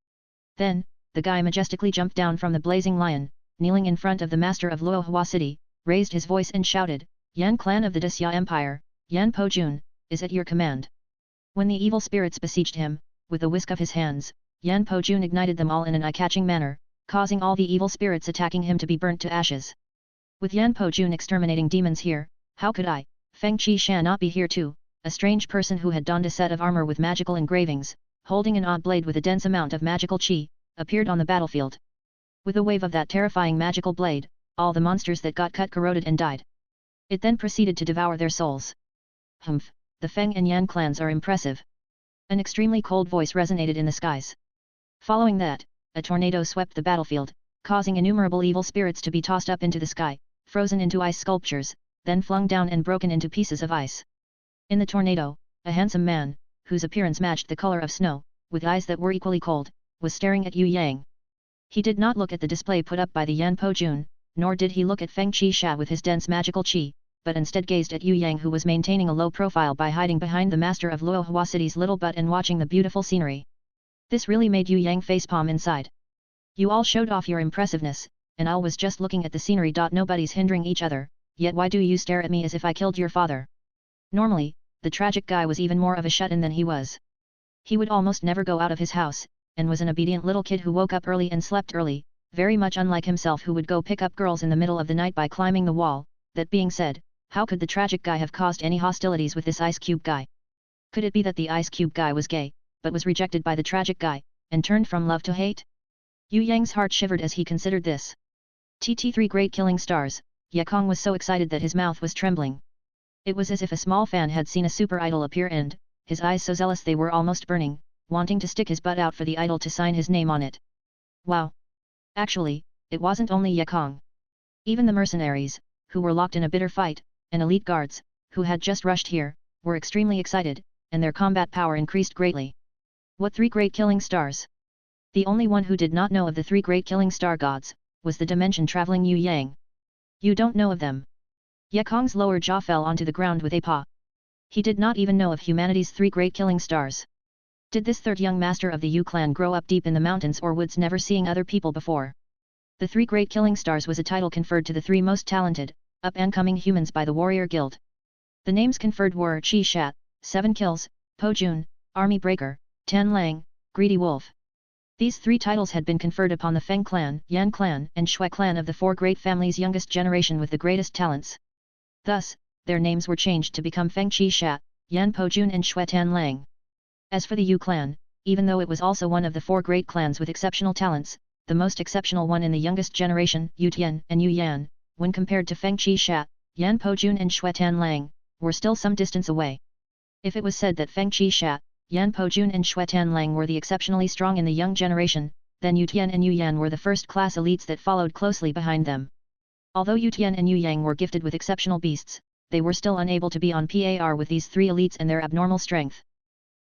Then, the guy majestically jumped down from the blazing lion, kneeling in front of the master of Luohua City, raised his voice and shouted, "Yan clan of the Xia Empire, Yan Po Jun, is at your command." When the evil spirits besieged him, with a whisk of his hands, Yan Po Jun ignited them all in an eye-catching manner, causing all the evil spirits attacking him to be burnt to ashes. With Yan Po Jun exterminating demons here, how could I, Feng Qi Shan, not be here too? A strange person who had donned a set of armor with magical engravings, holding an odd blade with a dense amount of magical qi, appeared on the battlefield. With a wave of that terrifying magical blade, all the monsters that got cut corroded and died. It then proceeded to devour their souls. Humph, the Feng and Yan clans are impressive. An extremely cold voice resonated in the skies. Following that, a tornado swept the battlefield, causing innumerable evil spirits to be tossed up into the sky, frozen into ice sculptures, then flung down and broken into pieces of ice. In the tornado, a handsome man, whose appearance matched the color of snow, with eyes that were equally cold, was staring at Yue Yang. He did not look at the display put up by the Yan Po Jun, nor did he look at Feng Qi Sha with his dense magical qi, but instead gazed at Yue Yang, who was maintaining a low profile by hiding behind the master of Luohua City's little butt and watching the beautiful scenery. This really made Yue Yang facepalm inside. You all showed off your impressiveness, and I was just looking at the scenery. Nobody's hindering each other, yet why do you stare at me as if I killed your father? Normally, the tragic guy was even more of a shut-in than he was. He would almost never go out of his house, and was an obedient little kid who woke up early and slept early, very much unlike himself, who would go pick up girls in the middle of the night by climbing the wall. That being said, how could the tragic guy have caused any hostilities with this Ice Cube guy? Could it be that the Ice Cube guy was gay, but was rejected by the tragic guy, and turned from love to hate? Yue Yang's heart shivered as he considered this. TT3 Great Killing Stars, Ye Kong was so excited that his mouth was trembling. It was as if a small fan had seen a super idol appear and, his eyes so zealous they were almost burning, wanting to stick his butt out for the idol to sign his name on it. Wow! Actually, it wasn't only Ye Kong. Even the mercenaries, who were locked in a bitter fight, and elite guards, who had just rushed here, were extremely excited, and their combat power increased greatly. What 3 great killing stars? The only one who did not know of the 3 great killing star gods, was the dimension-traveling Yue Yang. You don't know of them? Ye Kong's lower jaw fell onto the ground with a paw. He did not even know of humanity's 3 great killing stars. Did this third young master of the Yu clan grow up deep in the mountains or woods, never seeing other people before? The 3 great killing stars was a title conferred to the 3 most talented, up-and-coming humans by the warrior guild. The names conferred were Qi Sha, 7 kills, Po Jun, Army Breaker, Tan Lang, Greedy Wolf. These 3 titles had been conferred upon the Feng clan, Yan clan and Shui clan of the 4 great families' youngest generation with the greatest talents. Thus, their names were changed to become Feng Qi Sha, Yan Po Jun and Shui Tan Lang. As for the Yu clan, even though it was also one of the 4 great clans with exceptional talents, the most exceptional one in the youngest generation, Yu Tian and Yu Yan, when compared to Feng Qi Sha, Yan Po Jun and Shui Tan Lang, were still some distance away. If it was said that Feng Qi Sha, Yan Po Jun and Shui Tan Lang were the exceptionally strong in the young generation, then Yu Tian and Yu Yan were the first-class elites that followed closely behind them. Although Yu Tian and Yu Yang were gifted with exceptional beasts, they were still unable to be on par with these 3 elites and their abnormal strength.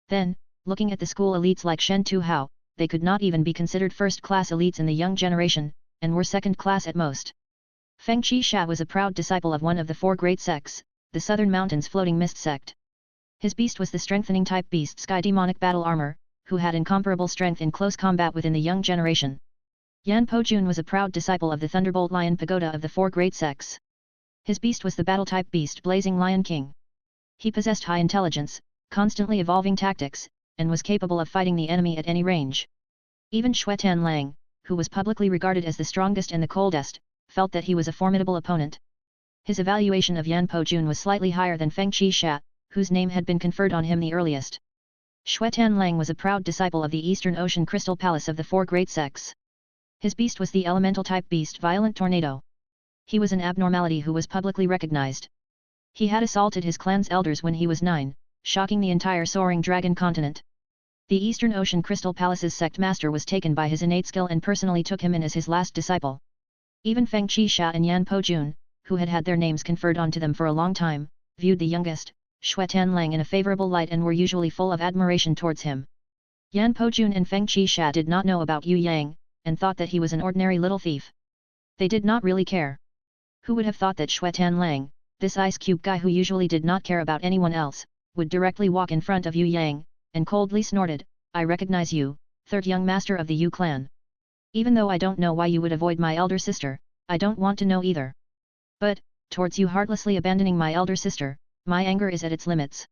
Then, looking at the school elites like Shen Tu Hao, they could not even be considered first-class elites in the young generation, and were second-class at most. Feng Qixia was a proud disciple of one of the four great sects, the Southern Mountains Floating Mist sect. His beast was the strengthening type beast Sky Demonic Battle Armor, who had incomparable strength in close combat within the young generation. Yan Pojun was a proud disciple of the Thunderbolt Lion Pagoda of the four great sects. His beast was the battle-type beast Blazing Lion King. He possessed high intelligence, constantly evolving tactics, and was capable of fighting the enemy at any range. Even Xuetan Lang, who was publicly regarded as the strongest and the coldest, felt that he was a formidable opponent. His evaluation of Yan Pojun was slightly higher than Feng Qixia, whose name had been conferred on him the earliest. Xuetan Lang was a proud disciple of the Eastern Ocean Crystal Palace of the four great sects. His beast was the elemental-type beast Violent Tornado. He was an abnormality who was publicly recognized. He had assaulted his clan's elders when he was 9, shocking the entire Soaring Dragon Continent. The Eastern Ocean Crystal Palace's sect master was taken by his innate skill and personally took him in as his last disciple. Even Feng Qixia and Yan Pojun, who had had their names conferred onto them for a long time, viewed the youngest, Xuetan Lang in a favorable light and were usually full of admiration towards him. Yan Pojun and Feng Qixia did not know about Yue Yang, and thought that he was an ordinary little thief. They did not really care. Who would have thought that Xuetan Lang, this ice cube guy who usually did not care about anyone else, would directly walk in front of Yue Yang, and coldly snorted, "I recognize you, third young master of the Yue clan. Even though I don't know why you would avoid my elder sister, I don't want to know either. But, towards you heartlessly abandoning my elder sister, my anger is at its limits.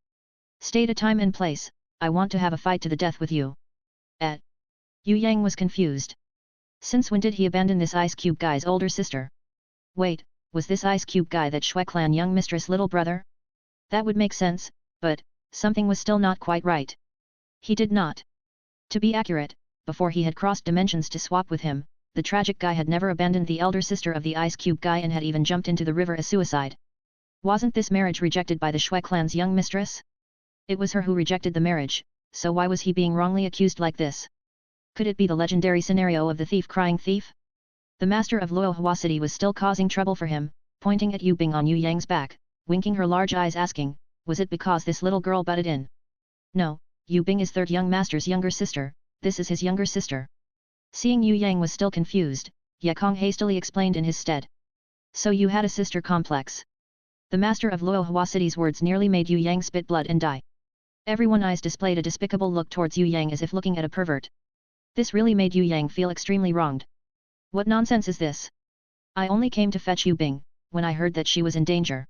State a time and place, I want to have a fight to the death with you." Yue Yang was confused. Since when did he abandon this ice cube guy's older sister? Wait, was this ice cube guy that Xue clan young mistress' little brother? That would make sense, but something was still not quite right. He did not. To be accurate, before he had crossed dimensions to swap with him, the tragic guy had never abandoned the elder sister of the ice cube guy and had even jumped into the river as suicide. Wasn't this marriage rejected by the Xue clan's young mistress? It was her who rejected the marriage, so why was he being wrongly accused like this? Could it be the legendary scenario of the thief crying thief? The master of Loyal Hua City was still causing trouble for him, pointing at Yu Bing on Yu Yang's back, winking her large eyes asking, was it because this little girl butted in? No, Yu Bing is third young master's younger sister, this is his younger sister. Seeing Yu Yang was still confused, Ye Kong hastily explained in his stead. So you had a sister complex. The master of Loyal Hua City's words nearly made Yu Yang spit blood and die. Everyone's eyes displayed a despicable look towards Yu Yang as if looking at a pervert. This really made Yu Yang feel extremely wronged. What nonsense is this? I only came to fetch Yu Bing, when I heard that she was in danger.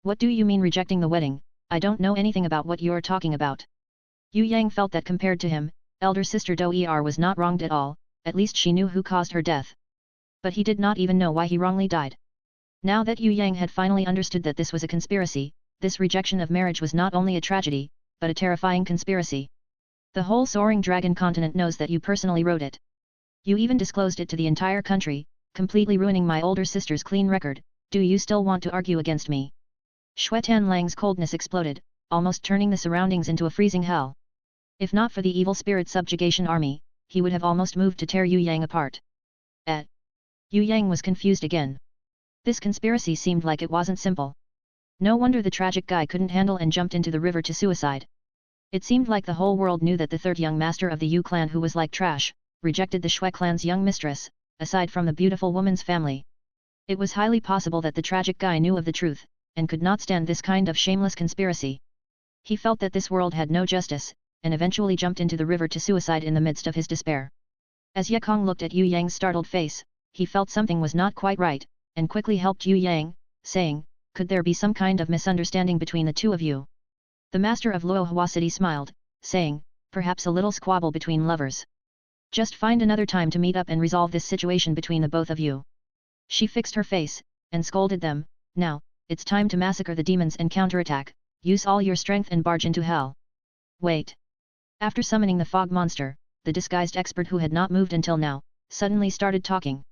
What do you mean rejecting the wedding? I don't know anything about what you're talking about. Yu Yang felt that compared to him, elder sister Do Er was not wronged at all, at least she knew who caused her death. But he did not even know why he wrongly died. Now that Yu Yang had finally understood that this was a conspiracy, this rejection of marriage was not only a tragedy, but a terrifying conspiracy. The whole Soaring Dragon Continent knows that you personally wrote it. You even disclosed it to the entire country, completely ruining my older sister's clean record. Do you still want to argue against me? Xuetan Lang's coldness exploded, almost turning the surroundings into a freezing hell. If not for the evil spirit subjugation army, he would have almost moved to tear Yu Yang apart. Yu Yang was confused again. This conspiracy seemed like it wasn't simple. No wonder the tragic guy couldn't handle and jumped into the river to suicide. It seemed like the whole world knew that the third young master of the Yu clan who was like trash, rejected the Xue clan's young mistress, aside from the beautiful woman's family. It was highly possible that the tragic guy knew of the truth, and could not stand this kind of shameless conspiracy. He felt that this world had no justice, and eventually jumped into the river to suicide in the midst of his despair. As Ye Kong looked at Yu Yang's startled face, he felt something was not quite right, and quickly helped Yu Yang, saying, could there be some kind of misunderstanding between the two of you? The master of Loyal Hua City smiled, saying, perhaps a little squabble between lovers. Just find another time to meet up and resolve this situation between the both of you. She fixed her face, and scolded them, now, it's time to massacre the demons and counterattack, use all your strength and barge into hell. Wait. After summoning the fog monster, the disguised expert who had not moved until now, suddenly started talking.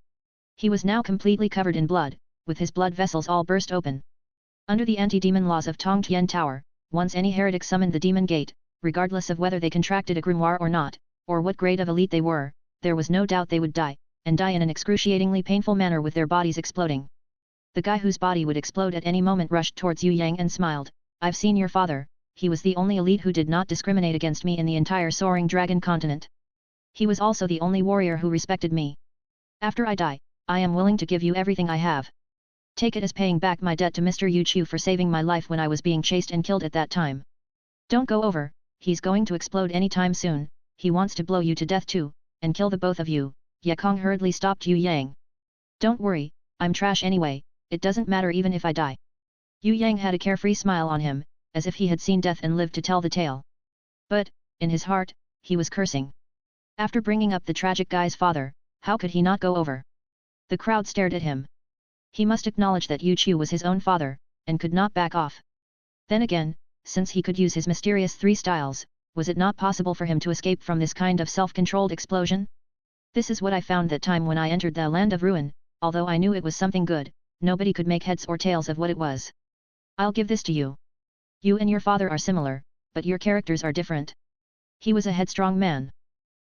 He was now completely covered in blood, with his blood vessels all burst open. Under the anti-demon laws of Tongtian Tower, once any heretic summoned the demon gate, regardless of whether they contracted a grimoire or not, or what grade of elite they were, there was no doubt they would die, and die in an excruciatingly painful manner with their bodies exploding. The guy whose body would explode at any moment rushed towards Yu Yang and smiled, I've seen your father, he was the only elite who did not discriminate against me in the entire Soaring Dragon Continent. He was also the only warrior who respected me. After I die, I am willing to give you everything I have. Take it as paying back my debt to Mr. Yu Chu for saving my life when I was being chased and killed at that time. Don't go over, he's going to explode anytime soon, he wants to blow you to death too, and kill the both of you. Ye Kong hurriedly stopped Yue Yang. Don't worry, I'm trash anyway, it doesn't matter even if I die. Yue Yang had a carefree smile on him, as if he had seen death and lived to tell the tale. But, in his heart, he was cursing. After bringing up the tragic guy's father, how could he not go over? The crowd stared at him. He must acknowledge that Yu Chu was his own father, and could not back off. Then again, since he could use his mysterious 3 styles, was it not possible for him to escape from this kind of self-controlled explosion? This is what I found that time when I entered the Land of Ruin, although I knew it was something good, nobody could make heads or tails of what it was. I'll give this to you. You and your father are similar, but your characters are different. He was a headstrong man.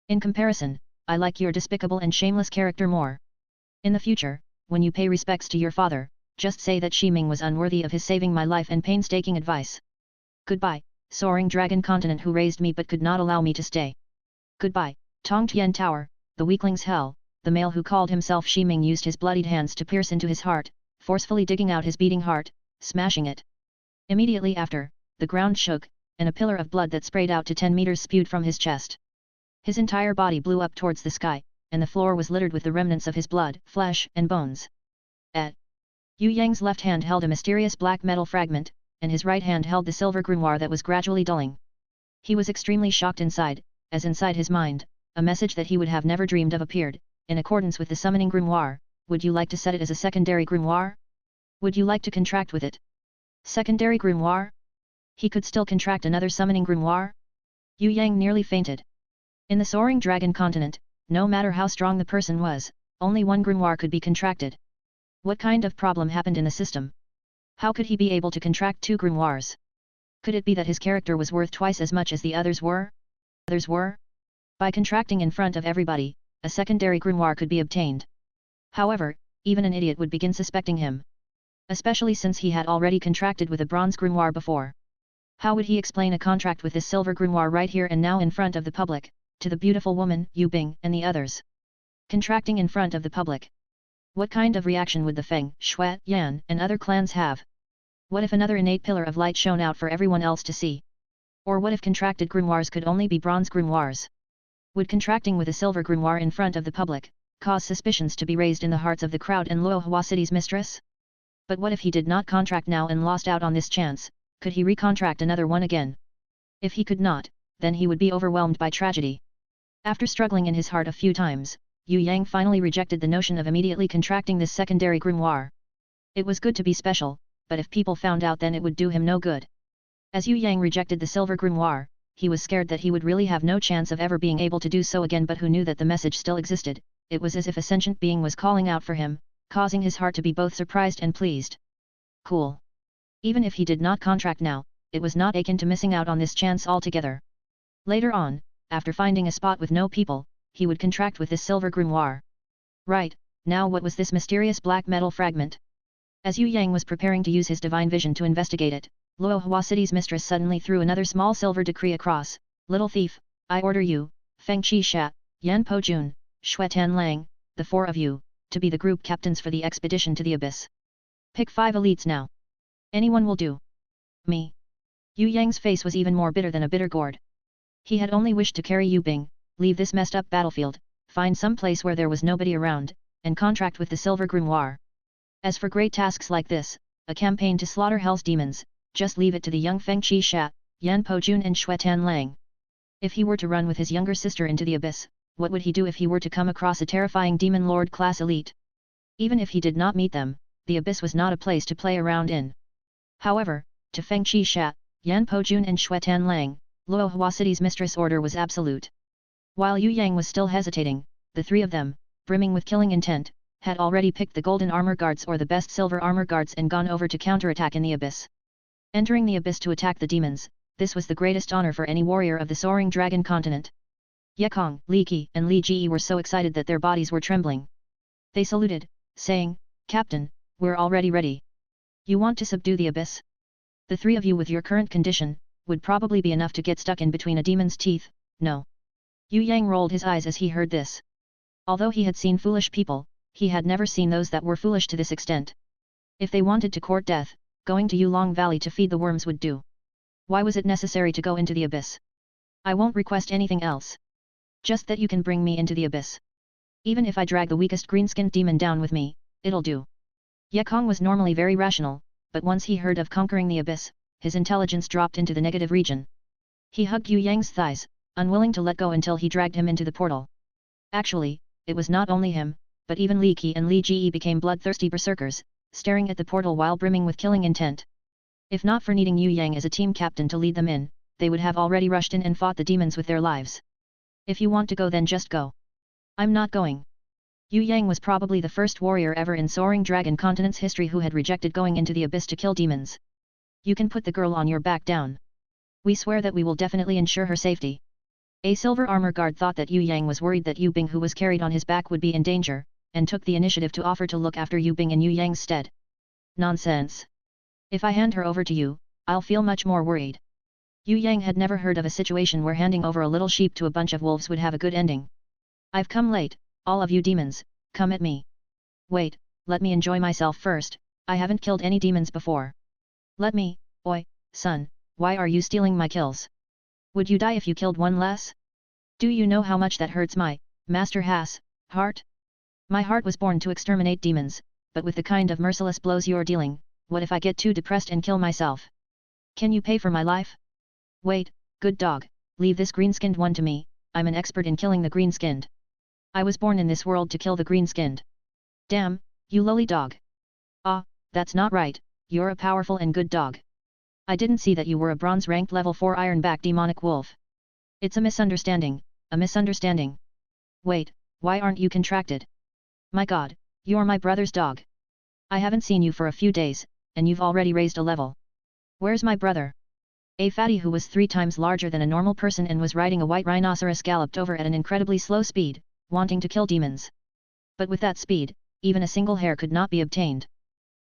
In comparison, I like your despicable and shameless character more. In the future, when you pay respects to your father, just say that Ximing was unworthy of his saving my life and painstaking advice. Goodbye, Soaring Dragon Continent who raised me but could not allow me to stay. Goodbye, Tongtian Tower, the weakling's hell. The male who called himself Ximing used his bloodied hands to pierce into his heart, forcefully digging out his beating heart, smashing it. Immediately after, the ground shook, and a pillar of blood that sprayed out to 10 meters spewed from his chest. His entire body blew up towards the sky, and the floor was littered with the remnants of his blood, flesh and bones. Yue Yang's left hand held a mysterious black metal fragment, and his right hand held the silver grimoire that was gradually dulling. He was extremely shocked inside, as inside his mind, a message that he would have never dreamed of appeared. In accordance with the summoning grimoire, would you like to set it as a secondary grimoire? Would you like to contract with it? Secondary grimoire? He could still contract another summoning grimoire? Yue Yang nearly fainted. In the Soaring Dragon Continent, no matter how strong the person was, only one grimoire could be contracted. What kind of problem happened in the system? How could he be able to contract 2 grimoires? Could it be that his character was worth twice as much as the others were? By contracting in front of everybody, a secondary grimoire could be obtained. However, even an idiot would begin suspecting him. Especially since he had already contracted with a bronze grimoire before. How would he explain a contract with this silver grimoire right here and now in front of the public, to the beautiful woman, Yu Bing, and the others? Contracting in front of the public. What kind of reaction would the Feng, Shui, Yan, and other clans have? What if another innate pillar of light shone out for everyone else to see? Or what if contracted grimoires could only be bronze grimoires? Would contracting with a silver grimoire in front of the public cause suspicions to be raised in the hearts of the crowd and Luo Hua City's mistress? But what if he did not contract now and lost out on this chance? Could he recontract another one again? If he could not, then he would be overwhelmed by tragedy. After struggling in his heart a few times, Yue Yang finally rejected the notion of immediately contracting this secondary grimoire. It was good to be special, but if people found out then it would do him no good. As Yue Yang rejected the silver grimoire, he was scared that he would really have no chance of ever being able to do so again, but who knew that the message still existed? It was as if a sentient being was calling out for him, causing his heart to be both surprised and pleased. Cool. Even if he did not contract now, it was not akin to missing out on this chance altogether. Later on, after finding a spot with no people, he would contract with this silver grimoire. Right, now what was this mysterious black metal fragment? As Yue Yang was preparing to use his divine vision to investigate it, Luo Hua City's mistress suddenly threw another small silver decree across. Little thief, I order you, Feng Qixia, Yan Po Jun, Shui Tan Lang, the 4 of you, to be the group captains for the expedition to the abyss. Pick 5 elites now. Anyone will do. Me. Yue Yang's face was even more bitter than a bitter gourd. He had only wished to carry Yu Bing, leave this messed up battlefield, find some place where there was nobody around, and contract with the silver grimoire. As for great tasks like this, a campaign to slaughter hell's demons, just leave it to the young Feng Qixia, Yan Po Jun and Shui Tan Lang. If he were to run with his younger sister into the abyss, what would he do if he were to come across a terrifying demon lord class elite? Even if he did not meet them, the abyss was not a place to play around in. However, to Feng Qixia, Yan Po Jun and Shui Tan Lang, Luo Hua City's mistress order was absolute. While Yue Yang was still hesitating, the 3 of them, brimming with killing intent, had already picked the golden armor guards or the best silver armor guards and gone over to counterattack in the abyss. Entering the abyss to attack the demons, this was the greatest honor for any warrior of the Soaring Dragon Continent. Ye Kong, Li Qi and Li Ji were so excited that their bodies were trembling. They saluted, saying, Captain, we're already ready. You want to subdue the abyss? The 3 of you with your current condition, would probably be enough to get stuck in between a demon's teeth, no. Yue Yang rolled his eyes as he heard this. Although he had seen foolish people, he had never seen those that were foolish to this extent. If they wanted to court death, going to Yulong Valley to feed the worms would do. Why was it necessary to go into the abyss? I won't request anything else. Just that you can bring me into the abyss. Even if I drag the weakest green-skinned demon down with me, it'll do. Ye Kong was normally very rational, but once he heard of conquering the abyss, his intelligence dropped into the negative region. He hugged Yue Yang's thighs, unwilling to let go until he dragged him into the portal. Actually, it was not only him, but even Li Qi and Li Ji became bloodthirsty berserkers, staring at the portal while brimming with killing intent. If not for needing Yue Yang as a team captain to lead them in, they would have already rushed in and fought the demons with their lives. If you want to go then just go. I'm not going. Yue Yang was probably the first warrior ever in Soaring Dragon Continent's history who had rejected going into the abyss to kill demons. You can put the girl on your back down. We swear that we will definitely ensure her safety. A silver armor guard thought that Yue Yang was worried that Yu Bing who was carried on his back would be in danger, and took the initiative to offer to look after Yu Bing in Yue Yang's stead. Nonsense. If I hand her over to you, I'll feel much more worried. Yue Yang had never heard of a situation where handing over a little sheep to a bunch of wolves would have a good ending. I've come late, all of you demons, come at me. Wait, let me enjoy myself first, I haven't killed any demons before. Let me, oi, son, why are you stealing my kills? Would you die if you killed one less? Do you know how much that hurts my, Master Has, heart? My heart was born to exterminate demons, but with the kind of merciless blows you're dealing, what if I get too depressed and kill myself? Can you pay for my life? Wait, good dog, leave this green-skinned one to me, I'm an expert in killing the green-skinned. I was born in this world to kill the green-skinned. Damn, you lowly dog. Ah, that's not right, you're a powerful and good dog. I didn't see that you were a bronze-ranked level 4 ironback demonic wolf. It's a misunderstanding, a misunderstanding. Wait, why aren't you contracted? My god, you're my brother's dog. I haven't seen you for a few days, and you've already raised a level. Where's my brother? A fatty who was 3 times larger than a normal person and was riding a white rhinoceros galloped over at an incredibly slow speed, wanting to kill demons. But with that speed, even a single hair could not be obtained.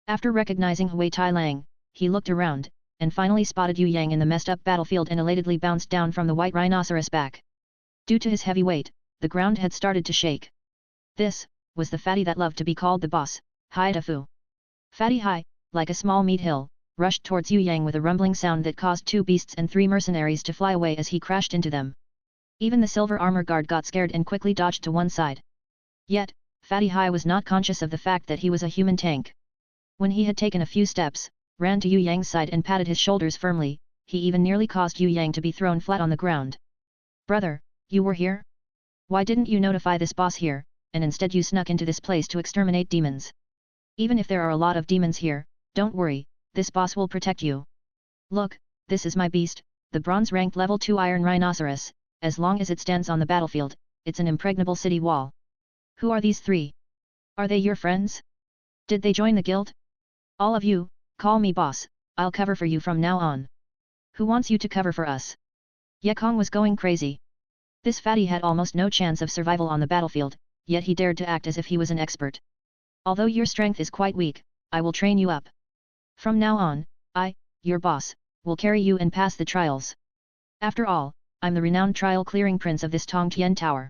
After recognizing Hui Tai Lang, he looked around, and finally spotted Yue Yang in the messed up battlefield and elatedly bounced down from the white rhinoceros back. Due to his heavy weight, the ground had started to shake. This was the fatty that loved to be called the boss, Hai Da Fu. Fatty Hai, like a small meat hill, rushed towards Yue Yang with a rumbling sound that caused 2 beasts and 3 mercenaries to fly away as he crashed into them. Even the silver armor guard got scared and quickly dodged to one side. Yet, Fatty Hai was not conscious of the fact that he was a human tank. When he had taken a few steps, ran to Yue Yang's side and patted his shoulders firmly, he even nearly caused Yue Yang to be thrown flat on the ground. Brother, you were here? Why didn't you notify this boss here, and instead you snuck into this place to exterminate demons? Even if there are a lot of demons here, don't worry, this boss will protect you. Look, this is my beast, the bronze-ranked level 2 iron rhinoceros. As long as it stands on the battlefield, it's an impregnable city wall. Who are these 3? Are they your friends? Did they join the guild? All of you, call me boss, I'll cover for you from now on. Who wants you to cover for us? Ye Kong was going crazy. This fatty had almost no chance of survival on the battlefield, yet he dared to act as if he was an expert. Although your strength is quite weak, I will train you up. From now on, I, your boss, will carry you and pass the trials. After all, I'm the renowned trial-clearing prince of this Tongtian Tower.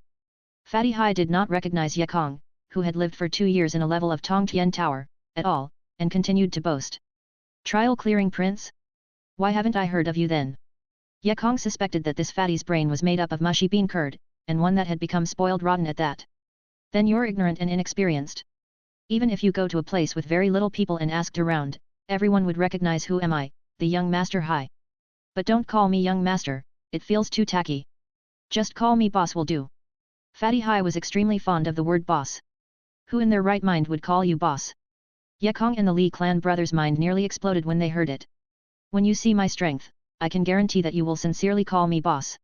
Fatty Hai did not recognize Ye Kong, who had lived for 2 years in a level of Tongtian Tower, at all, and continued to boast. Trial-clearing prince? Why haven't I heard of you then? Ye Kong suspected that this fatty's brain was made up of mushy bean curd, and one that had become spoiled rotten at that. Then you're ignorant and inexperienced. Even if you go to a place with very little people and asked around, everyone would recognize who am I, the young master Hai. But don't call me young master. It feels too tacky. Just call me boss will do. Fatty Hai was extremely fond of the word boss. Who in their right mind would call you boss? Ye Kong and the Li clan brothers' mind nearly exploded when they heard it. When you see my strength, I can guarantee that you will sincerely call me boss.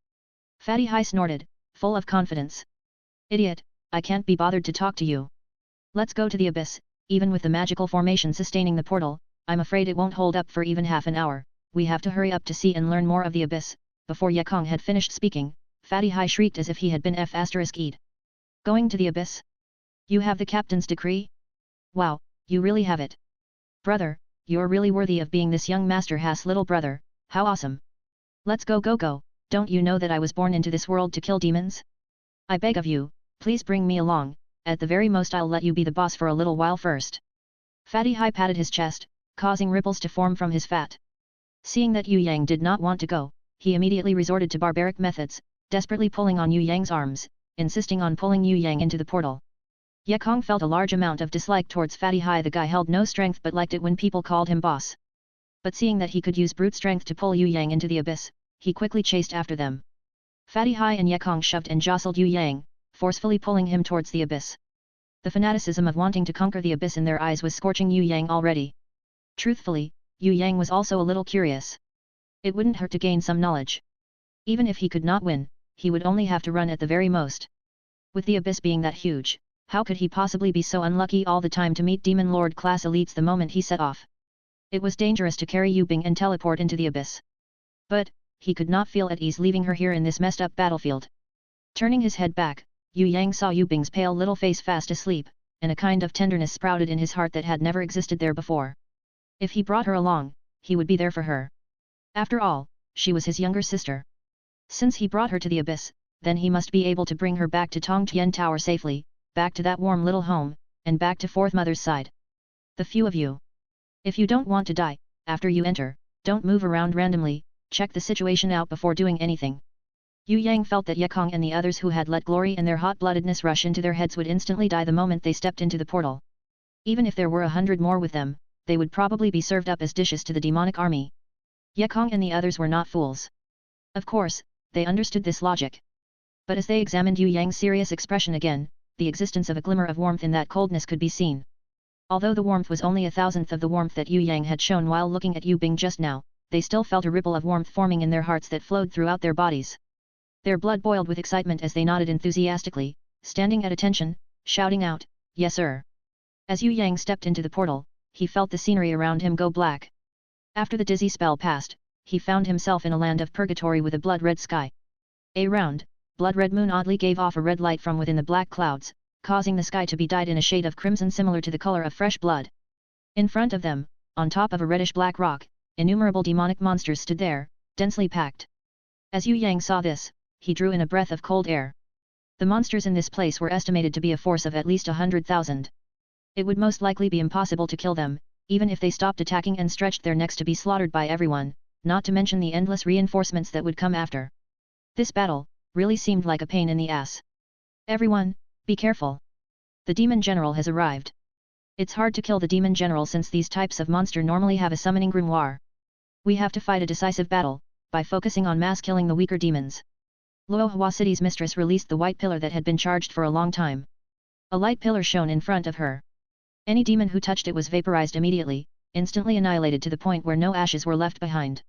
Fatty Hai snorted, full of confidence. Idiot, I can't be bothered to talk to you. Let's go to the abyss, even with the magical formation sustaining the portal, I'm afraid it won't hold up for even half an hour, we have to hurry up to see and learn more of the abyss. Before Ye Kong had finished speaking, Fatty Hai shrieked as if he had been F***ed. Going to the abyss? You have the captain's decree? Wow, you really have it. Brother, you're really worthy of being this young master Has little brother, how awesome. Let's go go go, don't you know that I was born into this world to kill demons? I beg of you, please bring me along, at the very most I'll let you be the boss for a little while first. Fatty Hai patted his chest, causing ripples to form from his fat. Seeing that Yue Yang did not want to go, he immediately resorted to barbaric methods, desperately pulling on Yue Yang's arms, insisting on pulling Yue Yang into the portal. Ye Kong felt a large amount of dislike towards Fatty Hai. The guy held no strength but liked it when people called him boss. But seeing that he could use brute strength to pull Yue Yang into the abyss, he quickly chased after them. Fatty Hai and Ye Kong shoved and jostled Yue Yang, forcefully pulling him towards the abyss. The fanaticism of wanting to conquer the abyss in their eyes was scorching Yue Yang already. Truthfully, Yue Yang was also a little curious. It wouldn't hurt to gain some knowledge. Even if he could not win, he would only have to run at the very most. With the abyss being that huge, how could he possibly be so unlucky all the time to meet Demon Lord class elites the moment he set off? It was dangerous to carry Yu Bing and teleport into the abyss. But, he could not feel at ease leaving her here in this messed up battlefield. Turning his head back, Yue Yang saw Yu Bing's pale little face fast asleep, and a kind of tenderness sprouted in his heart that had never existed there before. If he brought her along, he would be there for her. After all, she was his younger sister. Since he brought her to the abyss, then he must be able to bring her back to Tongtian Tower safely, back to that warm little home, and back to Fourth Mother's side. The few of you. If you don't want to die, after you enter, don't move around randomly, check the situation out before doing anything. Yue Yang felt that Ye Kong and the others who had let glory and their hot-bloodedness rush into their heads would instantly die the moment they stepped into the portal. Even if there were 100 more with them, they would probably be served up as dishes to the demonic army. Ye Kong and the others were not fools. Of course, they understood this logic. But as they examined Yue Yang's serious expression again, the existence of a glimmer of warmth in that coldness could be seen. Although the warmth was only 1,000th of the warmth that Yue Yang had shown while looking at Yu Bing just now, they still felt a ripple of warmth forming in their hearts that flowed throughout their bodies. Their blood boiled with excitement as they nodded enthusiastically, standing at attention, shouting out, "Yes sir." As Yue Yang stepped into the portal, he felt the scenery around him go black. After the dizzy spell passed, he found himself in a land of purgatory with a blood-red sky. A round, blood-red moon oddly gave off a red light from within the black clouds, causing the sky to be dyed in a shade of crimson similar to the color of fresh blood. In front of them, on top of a reddish-black rock, innumerable demonic monsters stood there, densely packed. As Yue Yang saw this, he drew in a breath of cold air. The monsters in this place were estimated to be a force of at least 100,000. It would most likely be impossible to kill them, even if they stopped attacking and stretched their necks to be slaughtered by everyone, not to mention the endless reinforcements that would come after. This battle really seemed like a pain in the ass. Everyone, be careful. The Demon General has arrived. It's hard to kill the Demon General since these types of monster normally have a summoning grimoire. We have to fight a decisive battle, by focusing on mass killing the weaker demons. Luo Hua City's mistress released the white pillar that had been charged for a long time. A light pillar shone in front of her. Any demon who touched it was vaporized immediately, instantly annihilated to the point where no ashes were left behind.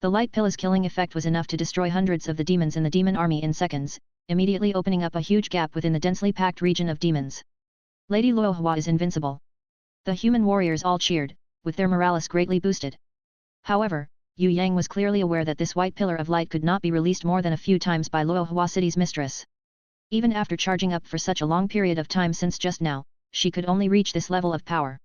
The light pillar's killing effect was enough to destroy hundreds of the demons in the demon army in seconds, immediately opening up a huge gap within the densely packed region of demons. Lady Luo Hua is invincible. The human warriors all cheered, with their morales greatly boosted. However, Yue Yang was clearly aware that this white pillar of light could not be released more than a few times by Luo Hua City's mistress. Even after charging up for such a long period of time since just now, she could only reach this level of power.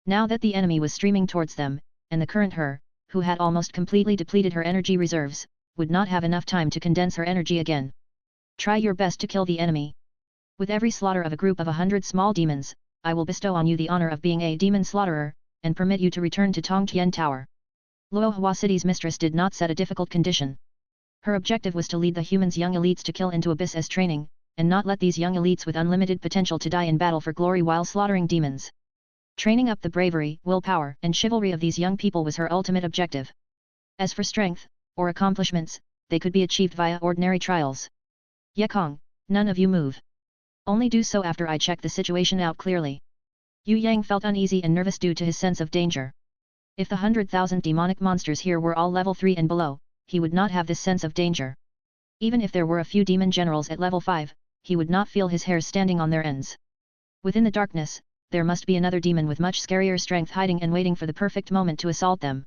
Now that the enemy was streaming towards them, and the current her, who had almost completely depleted her energy reserves, would not have enough time to condense her energy again. Try your best to kill the enemy. With every slaughter of a group of 100 small demons, I will bestow on you the honor of being a demon slaughterer, and permit you to return to Tongtian Tower. Luo Hua City's mistress did not set a difficult condition. Her objective was to lead the humans' young elites to kill into abyss as training, and not let these young elites with unlimited potential to die in battle for glory while slaughtering demons. Training up the bravery, willpower, and chivalry of these young people was her ultimate objective. As for strength, or accomplishments, they could be achieved via ordinary trials. Ye Kong, none of you move. Only do so after I check the situation out clearly. Yue Yang felt uneasy and nervous due to his sense of danger. If the 100,000 demonic monsters here were all level 3 and below, he would not have this sense of danger. Even if there were a few demon generals at level 5, he would not feel his hairs standing on their ends. Within the darkness, there must be another demon with much scarier strength hiding and waiting for the perfect moment to assault them.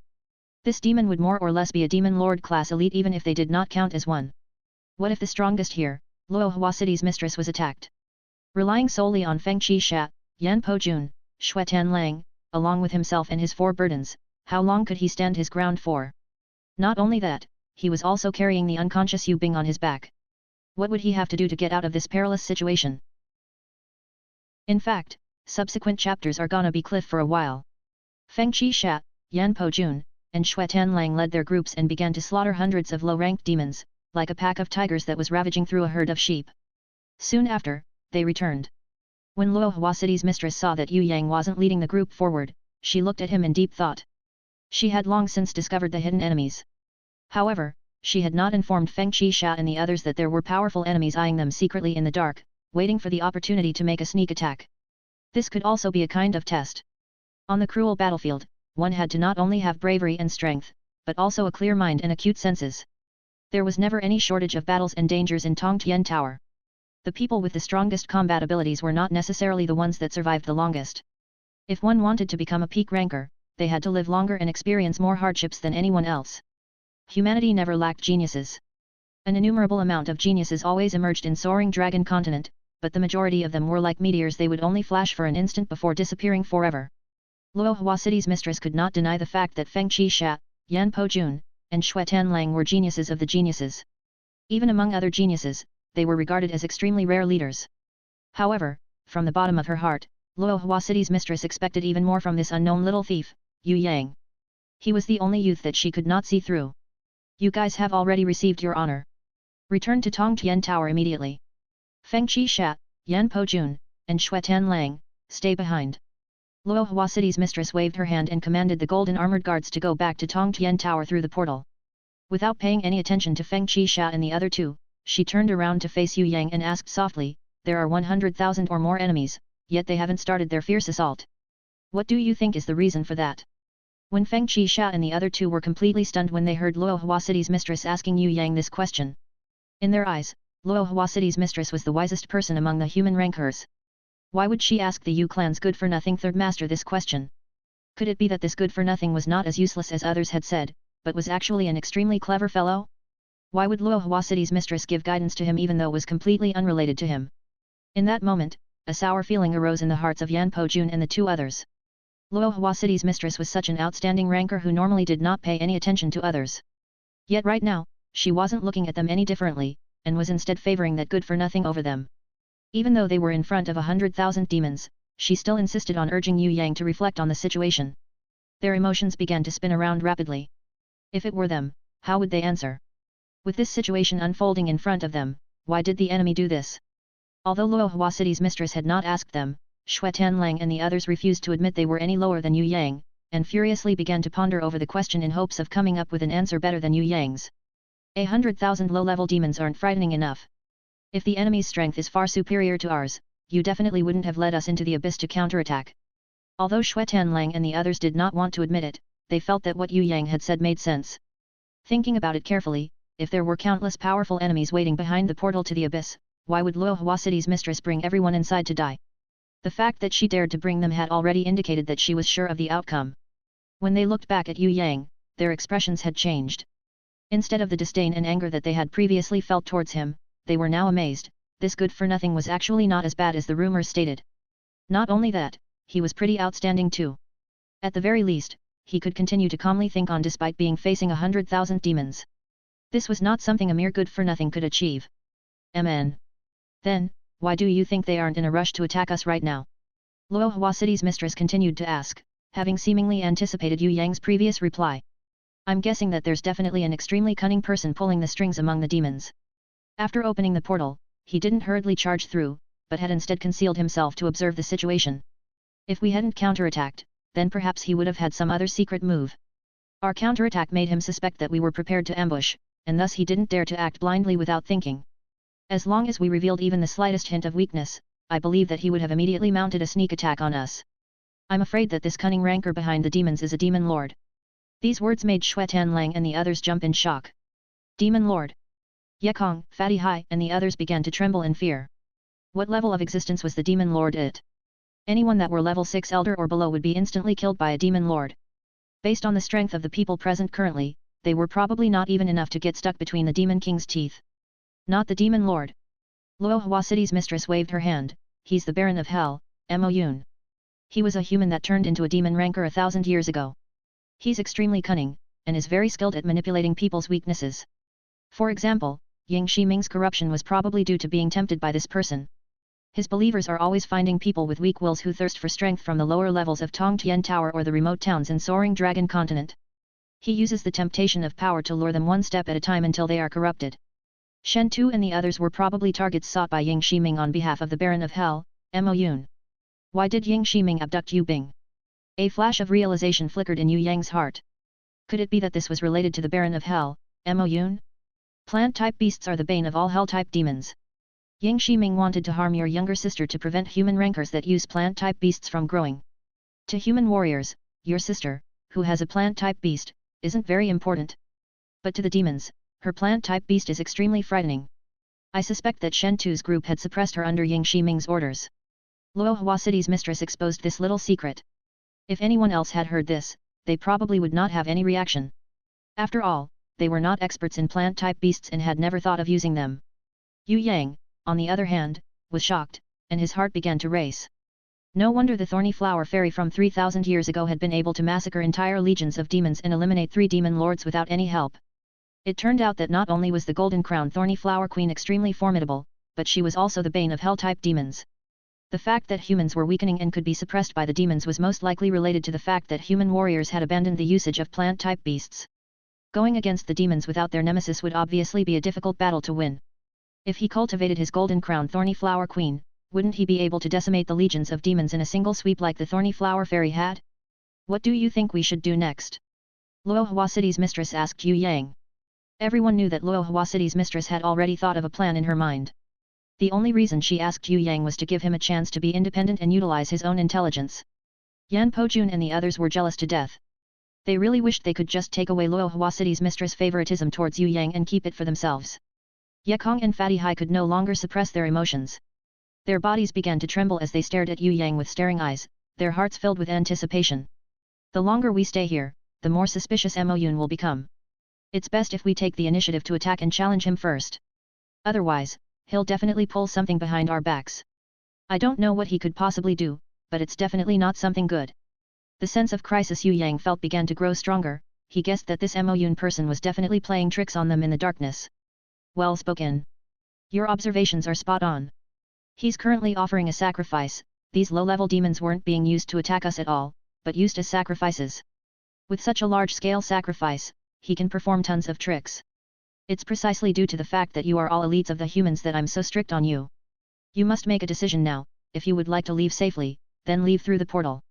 This demon would more or less be a demon lord class elite even if they did not count as one. What if the strongest here, Luo Hua City's mistress, was attacked? Relying solely on Feng Qi Xia, Yan Po Jun, Shui Tan Lang, along with himself and his 4 burdens, how long could he stand his ground for? Not only that, he was also carrying the unconscious Yu Bing on his back. What would he have to do to get out of this perilous situation? In fact, subsequent chapters are gonna be cliff for a while. Feng Qixia, Yan Po Jun, and Xue Tanlang led their groups and began to slaughter hundreds of low-ranked demons, like a pack of tigers that was ravaging through a herd of sheep. Soon after, they returned. When Luo Hua City's mistress saw that Yue Yang wasn't leading the group forward, she looked at him in deep thought. She had long since discovered the hidden enemies. However, she had not informed Feng Qixia and the others that there were powerful enemies eyeing them secretly in the dark, waiting for the opportunity to make a sneak attack. This could also be a kind of test. On the cruel battlefield, one had to not only have bravery and strength, but also a clear mind and acute senses. There was never any shortage of battles and dangers in Tongtian Tower. The people with the strongest combat abilities were not necessarily the ones that survived the longest. If one wanted to become a peak ranker, they had to live longer and experience more hardships than anyone else. Humanity never lacked geniuses. An innumerable amount of geniuses always emerged in Soaring Dragon Continent, but the majority of them were like meteors, they would only flash for an instant before disappearing forever. Luo Hua City's mistress could not deny the fact that Feng Qixia, Yan Po Jun, and Xue Tanlang were geniuses of the geniuses. Even among other geniuses, they were regarded as extremely rare leaders. However, from the bottom of her heart, Luo Hua City's mistress expected even more from this unknown little thief, Yue Yang. He was the only youth that she could not see through. You guys have already received your honor. Return to Tongtian Tower immediately. Feng Qixia, Yan Po Jun, and Xue Tanlang, stay behind. Luo Hua City's mistress waved her hand and commanded the golden armored guards to go back to Tongtian Tower through the portal. Without paying any attention to Feng Qixia and the other two, she turned around to face Yue Yang and asked softly, there are 100,000 or more enemies, yet they haven't started their fierce assault. What do you think is the reason for that? When Feng Qixia and the other two were completely stunned when they heard Luo Hua City's mistress asking Yue Yang this question. In their eyes, Luo Hua City's mistress was the wisest person among the human rankers. Why would she ask the Yu clan's good-for-nothing third master this question? Could it be that this good-for-nothing was not as useless as others had said, but was actually an extremely clever fellow? Why would Luo Hua City's mistress give guidance to him even though it was completely unrelated to him? In that moment, a sour feeling arose in the hearts of Yan Po Jun and the two others. Luo Hua City's mistress was such an outstanding ranker who normally did not pay any attention to others. Yet right now, she wasn't looking at them any differently, and was instead favoring that good-for-nothing over them. Even though they were in front of 100,000 demons, she still insisted on urging Yue Yang to reflect on the situation. Their emotions began to spin around rapidly. If it were them, how would they answer? With this situation unfolding in front of them, why did the enemy do this? Although Luo Hua City's mistress had not asked them, Xue Tanlang and the others refused to admit they were any lower than Yue Yang, and furiously began to ponder over the question in hopes of coming up with an answer better than Yue Yang's. 100,000 low-level demons aren't frightening enough. If the enemy's strength is far superior to ours, you definitely wouldn't have led us into the abyss to counterattack. Although Xue Tanlang and the others did not want to admit it, they felt that what Yue Yang had said made sense. Thinking about it carefully, if there were countless powerful enemies waiting behind the portal to the abyss, why would Luo Hua City's mistress bring everyone inside to die? The fact that she dared to bring them had already indicated that she was sure of the outcome. When they looked back at Yue Yang, their expressions had changed. Instead of the disdain and anger that they had previously felt towards him, they were now amazed. This good-for-nothing was actually not as bad as the rumors stated. Not only that, he was pretty outstanding too. At the very least, he could continue to calmly think on despite being facing 100,000 demons. This was not something a mere good-for-nothing could achieve. Then, why do you think they aren't in a rush to attack us right now? Luo Hua City's mistress continued to ask, having seemingly anticipated Yue Yang's previous reply. I'm guessing that there's definitely an extremely cunning person pulling the strings among the demons. After opening the portal, he didn't hurriedly charge through, but had instead concealed himself to observe the situation. If we hadn't counterattacked, then perhaps he would have had some other secret move. Our counterattack made him suspect that we were prepared to ambush, and thus he didn't dare to act blindly without thinking. As long as we revealed even the slightest hint of weakness, I believe that he would have immediately mounted a sneak attack on us. I'm afraid that this cunning ranker behind the demons is a demon lord. These words made Xue Tanlang and the others jump in shock. Demon lord? Ye Kong, Fatty Hai and the others began to tremble in fear. What level of existence was the demon lord at? Anyone that were level 6 elder or below would be instantly killed by a demon lord. Based on the strength of the people present currently, they were probably not even enough to get stuck between the demon king's teeth. Not the demon lord. Luo Hua City's mistress waved her hand. He's the Baron of Hell, Mo Yun. He was a human that turned into a demon ranker 1,000 years ago. He's extremely cunning, and is very skilled at manipulating people's weaknesses. For example, Yang Shiming's corruption was probably due to being tempted by this person. His believers are always finding people with weak wills who thirst for strength from the lower levels of Tongtian Tower or the remote towns in Soaring Dragon Continent. He uses the temptation of power to lure them one step at a time until they are corrupted. Shen Tu and the others were probably targets sought by Yang Shiming on behalf of the Baron of Hell, Mo Yun. Why did Yang Shiming abduct Yu Bing? A flash of realization flickered in Yu Yang's heart. Could it be that this was related to the Baron of Hell, Mo Yun? Plant-type beasts are the bane of all hell-type demons. Yang Shiming wanted to harm your younger sister to prevent human rancors that use plant-type beasts from growing. To human warriors, your sister, who has a plant-type beast, isn't very important. But to the demons, her plant-type beast is extremely frightening. I suspect that Shen Tu's group had suppressed her under Yang Shiming's orders. Luo Hua City's mistress exposed this little secret. If anyone else had heard this, they probably would not have any reaction. After all, they were not experts in plant-type beasts and had never thought of using them. Yue Yang, on the other hand, was shocked, and his heart began to race. No wonder the Thorny Flower Fairy from 3,000 years ago had been able to massacre entire legions of demons and eliminate 3 demon lords without any help. It turned out that not only was the Golden Crown Thorny Flower Queen extremely formidable, but she was also the bane of hell-type demons. The fact that humans were weakening and could be suppressed by the demons was most likely related to the fact that human warriors had abandoned the usage of plant-type beasts. Going against the demons without their nemesis would obviously be a difficult battle to win. If he cultivated his Golden Crown Thorny Flower Queen, wouldn't he be able to decimate the legions of demons in a single sweep like the Thorny Flower Fairy had? What do you think we should do next? Luo Hua City's mistress asked Yue Yang. Everyone knew that Luo Hua City's mistress had already thought of a plan in her mind. The only reason she asked Yue Yang was to give him a chance to be independent and utilize his own intelligence. Yan Pojun and the others were jealous to death. They really wished they could just take away Luo Hua City's mistress' favoritism towards Yue Yang and keep it for themselves. Ye Kong and Fatty Hai could no longer suppress their emotions. Their bodies began to tremble as they stared at Yue Yang with staring eyes, their hearts filled with anticipation. The longer we stay here, the more suspicious Mo Yun will become. It's best if we take the initiative to attack and challenge him first. Otherwise, he'll definitely pull something behind our backs. I don't know what he could possibly do, but it's definitely not something good. The sense of crisis Yue Yang felt began to grow stronger. He guessed that this Mo Yun person was definitely playing tricks on them in the darkness. Well spoken. Your observations are spot on. He's currently offering a sacrifice. These low-level demons weren't being used to attack us at all, but used as sacrifices. With such a large-scale sacrifice, he can perform tons of tricks. It's precisely due to the fact that you are all elites of the humans that I'm so strict on you. You must make a decision now. If you would like to leave safely, then leave through the portal.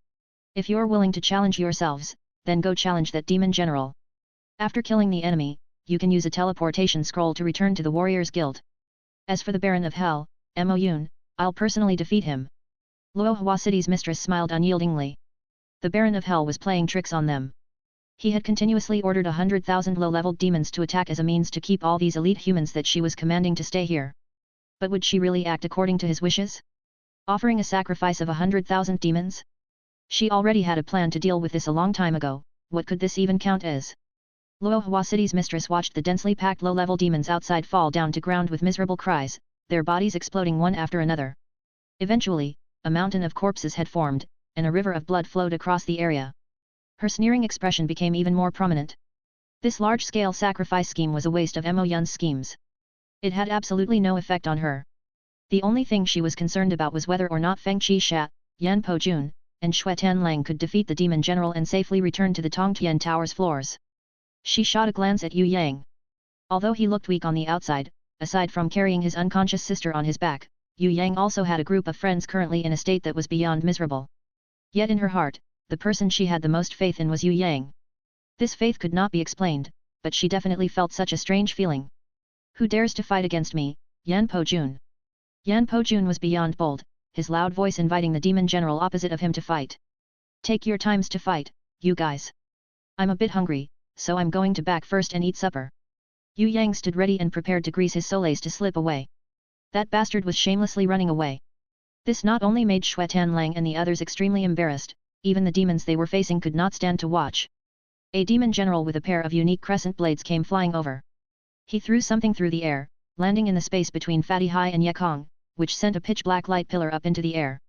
If you're willing to challenge yourselves, then go challenge that demon general. After killing the enemy, you can use a teleportation scroll to return to the Warriors Guild. As for the Baron of Hell, Mo Yun, I'll personally defeat him. Luo Hua City's mistress smiled unyieldingly. The Baron of Hell was playing tricks on them. He had continuously ordered 100,000 low-level demons to attack as a means to keep all these elite humans that she was commanding to stay here. But would she really act according to his wishes? Offering a sacrifice of 100,000 demons? She already had a plan to deal with this a long time ago. What could this even count as? Luo Hua City's mistress watched the densely packed low-level demons outside fall down to ground with miserable cries, their bodies exploding one after another. Eventually, a mountain of corpses had formed, and a river of blood flowed across the area. Her sneering expression became even more prominent. This large-scale sacrifice scheme was a waste of Mo Yun's schemes. It had absolutely no effect on her. The only thing she was concerned about was whether or not Feng Qixia, Yan Pojun, and Shui Tanlang could defeat the demon general and safely return to the Tongtian Tower's floors. She shot a glance at Yue Yang. Although he looked weak on the outside, aside from carrying his unconscious sister on his back, Yue Yang also had a group of friends currently in a state that was beyond miserable. Yet in her heart, the person she had the most faith in was Yue Yang. This faith could not be explained, but she definitely felt such a strange feeling. Who dares to fight against me, Yan Pojun? Yan Pojun was beyond bold, his loud voice inviting the demon general opposite of him to fight. Take your times to fight, you guys. I'm a bit hungry, so I'm going to back first and eat supper. Yue Yang stood ready and prepared to grease his soles to slip away. That bastard was shamelessly running away. This not only made Shui Tanlang and the others extremely embarrassed, even the demons they were facing could not stand to watch. A demon general with a pair of unique crescent blades came flying over. He threw something through the air, landing in the space between Fatty Hai and Ye Kong, which sent a pitch-black light pillar up into the air.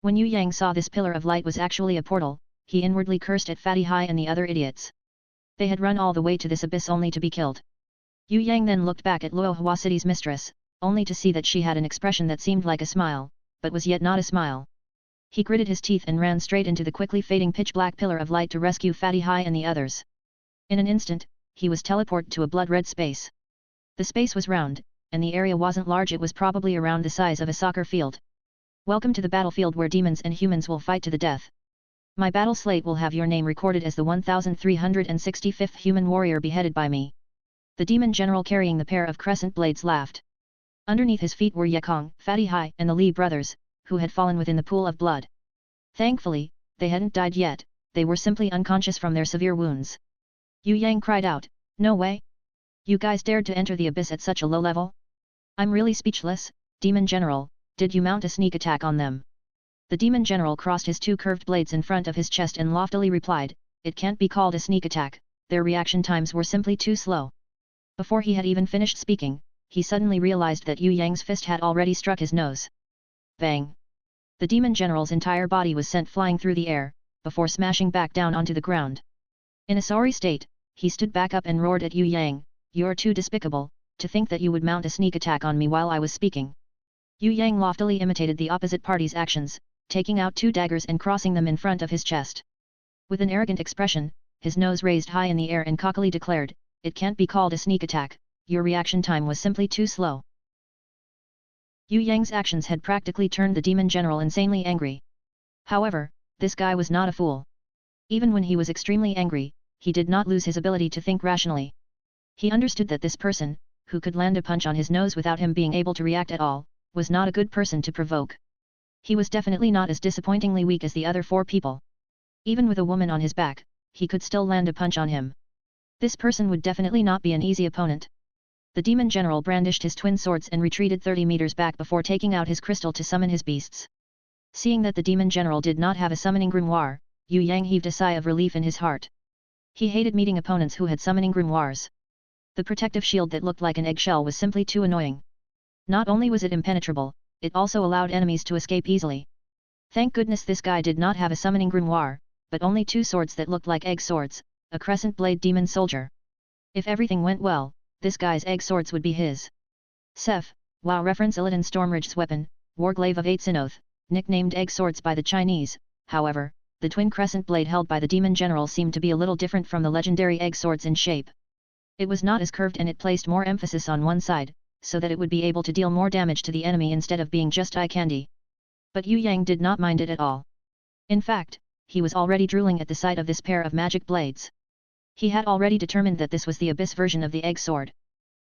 When Yue Yang saw this pillar of light was actually a portal, he inwardly cursed at Fatty Hai and the other idiots. They had run all the way to this abyss only to be killed. Yue Yang then looked back at Luo Hua City's mistress, only to see that she had an expression that seemed like a smile, but was yet not a smile. He gritted his teeth and ran straight into the quickly fading pitch-black pillar of light to rescue Fatty Hai and the others. In an instant, he was teleported to a blood-red space. The space was round, and the area wasn't large, it was probably around the size of a soccer field. Welcome to the battlefield where demons and humans will fight to the death. My battle slate will have your name recorded as the 1365th human warrior beheaded by me. The demon general carrying the pair of crescent blades laughed. Underneath his feet were Ye Kong, Fatty Hai, and the Li brothers, who had fallen within the pool of blood. Thankfully, they hadn't died yet, they were simply unconscious from their severe wounds. Yue Yang cried out, "No way! You guys dared to enter the abyss at such a low level? I'm really speechless, Demon General, did you mount a sneak attack on them?" The Demon General crossed his two curved blades in front of his chest and loftily replied, "It can't be called a sneak attack, their reaction times were simply too slow." Before he had even finished speaking, he suddenly realized that Yue Yang's fist had already struck his nose. Bang! The Demon General's entire body was sent flying through the air, before smashing back down onto the ground. In a sorry state, he stood back up and roared at Yue Yang, "You're too despicable, to think that you would mount a sneak attack on me while I was speaking." Yue Yang loftily imitated the opposite party's actions, taking out two daggers and crossing them in front of his chest. With an arrogant expression, his nose raised high in the air and cockily declared, "It can't be called a sneak attack, your reaction time was simply too slow." Yue Yang's actions had practically turned the Demon General insanely angry. However, this guy was not a fool. Even when he was extremely angry, he did not lose his ability to think rationally. He understood that this person, who could land a punch on his nose without him being able to react at all, was not a good person to provoke. He was definitely not as disappointingly weak as the other four people. Even with a woman on his back, he could still land a punch on him. This person would definitely not be an easy opponent. The Demon General brandished his twin swords and retreated 30 meters back before taking out his crystal to summon his beasts. Seeing that the Demon General did not have a summoning grimoire, Yue Yang heaved a sigh of relief in his heart. He hated meeting opponents who had summoning grimoires. The protective shield that looked like an eggshell was simply too annoying. Not only was it impenetrable, it also allowed enemies to escape easily. Thank goodness this guy did not have a summoning grimoire, but only two swords that looked like egg swords, a crescent blade demon soldier. If everything went well, this guy's egg swords would be his. Sef, wow reference Illidan Stormridge's weapon, Warglaive of Aitsinoth, nicknamed egg swords by the Chinese. However, the twin crescent blade held by the Demon General seemed to be a little different from the legendary egg swords in shape. It was not as curved and it placed more emphasis on one side, so that it would be able to deal more damage to the enemy instead of being just eye candy. But Yue Yang did not mind it at all. In fact, he was already drooling at the sight of this pair of magic blades. He had already determined that this was the abyss version of the egg sword.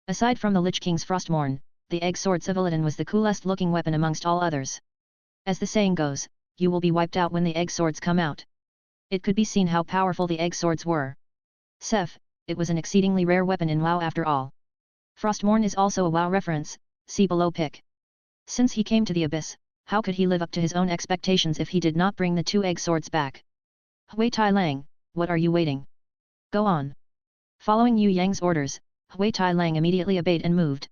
Aside from the Lich King's Frostmourne, the egg sword of Illidan was the coolest looking weapon amongst all others. As the saying goes, you will be wiped out when the egg swords come out. It could be seen how powerful the egg swords were. Sef, it was an exceedingly rare weapon in WoW after all. Frostmourne is also a WoW reference, see below pic. Since he came to the abyss, how could he live up to his own expectations if he did not bring the two egg swords back? Hui Tai Lang, what are you waiting? Go on. Following Yue Yang's orders, Hui Tai Lang immediately obeyed and moved.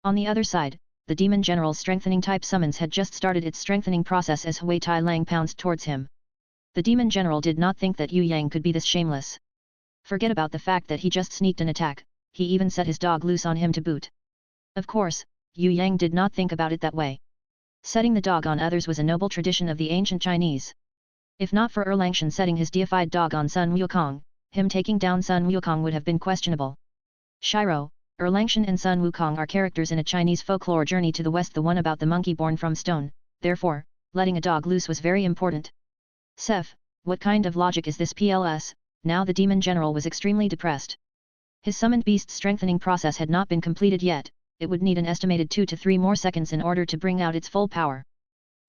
On the other side, the Demon General's strengthening type summons had just started its strengthening process as Hui Tai Lang pounced towards him. The Demon General did not think that Yue Yang could be this shameless. Forget about the fact that he just sneaked an attack, he even set his dog loose on him to boot. Of course, Yue Yang did not think about it that way. Setting the dog on others was a noble tradition of the ancient Chinese. If not for Erlangshan setting his deified dog on Sun Wukong, him taking down Sun Wukong would have been questionable. Shiro, Erlangshan and Sun Wukong are characters in a Chinese folklore journey to the west, the one about the monkey born from stone, therefore, letting a dog loose was very important. Sef, what kind of logic is this PLS? Now the Demon General was extremely depressed. His summoned beast's strengthening process had not been completed yet, it would need an estimated 2 to 3 more seconds in order to bring out its full power.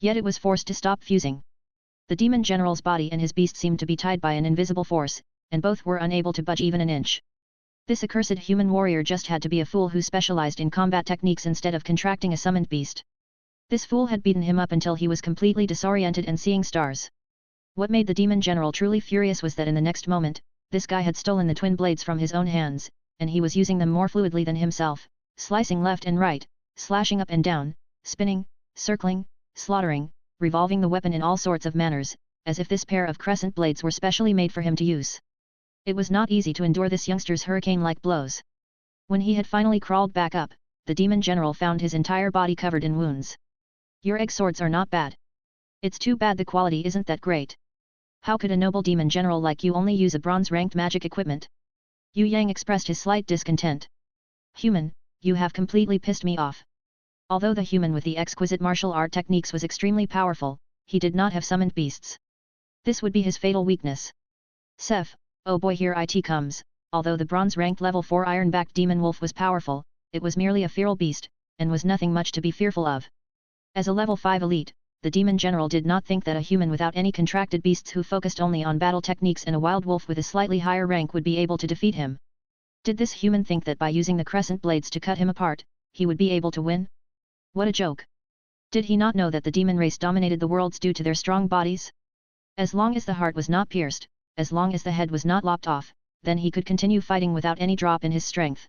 Yet it was forced to stop fusing. The Demon General's body and his beast seemed to be tied by an invisible force, and both were unable to budge even an inch. This accursed human warrior just had to be a fool who specialized in combat techniques instead of contracting a summoned beast. This fool had beaten him up until he was completely disoriented and seeing stars. What made the Demon General truly furious was that in the next moment, this guy had stolen the twin blades from his own hands, and he was using them more fluidly than himself, slicing left and right, slashing up and down, spinning, circling, slaughtering, revolving the weapon in all sorts of manners, as if this pair of crescent blades were specially made for him to use. It was not easy to endure this youngster's hurricane-like blows. When he had finally crawled back up, the demon general found his entire body covered in wounds. Your egg swords are not bad. It's too bad the quality isn't that great. How could a noble demon general like you only use a bronze-ranked magic equipment? Yue Yang expressed his slight discontent. Human, you have completely pissed me off. Although the human with the exquisite martial art techniques was extremely powerful, he did not have summoned beasts. This would be his fatal weakness. Seth, oh boy, here it comes. Although the bronze-ranked level 4 iron-backed demon wolf was powerful, it was merely a feral beast, and was nothing much to be fearful of. As a level 5 elite, the demon general did not think that a human without any contracted beasts who focused only on battle techniques and a wild wolf with a slightly higher rank would be able to defeat him. Did this human think that by using the crescent blades to cut him apart, he would be able to win? What a joke! Did he not know that the demon race dominated the worlds due to their strong bodies? As long as the heart was not pierced, as long as the head was not lopped off, then he could continue fighting without any drop in his strength.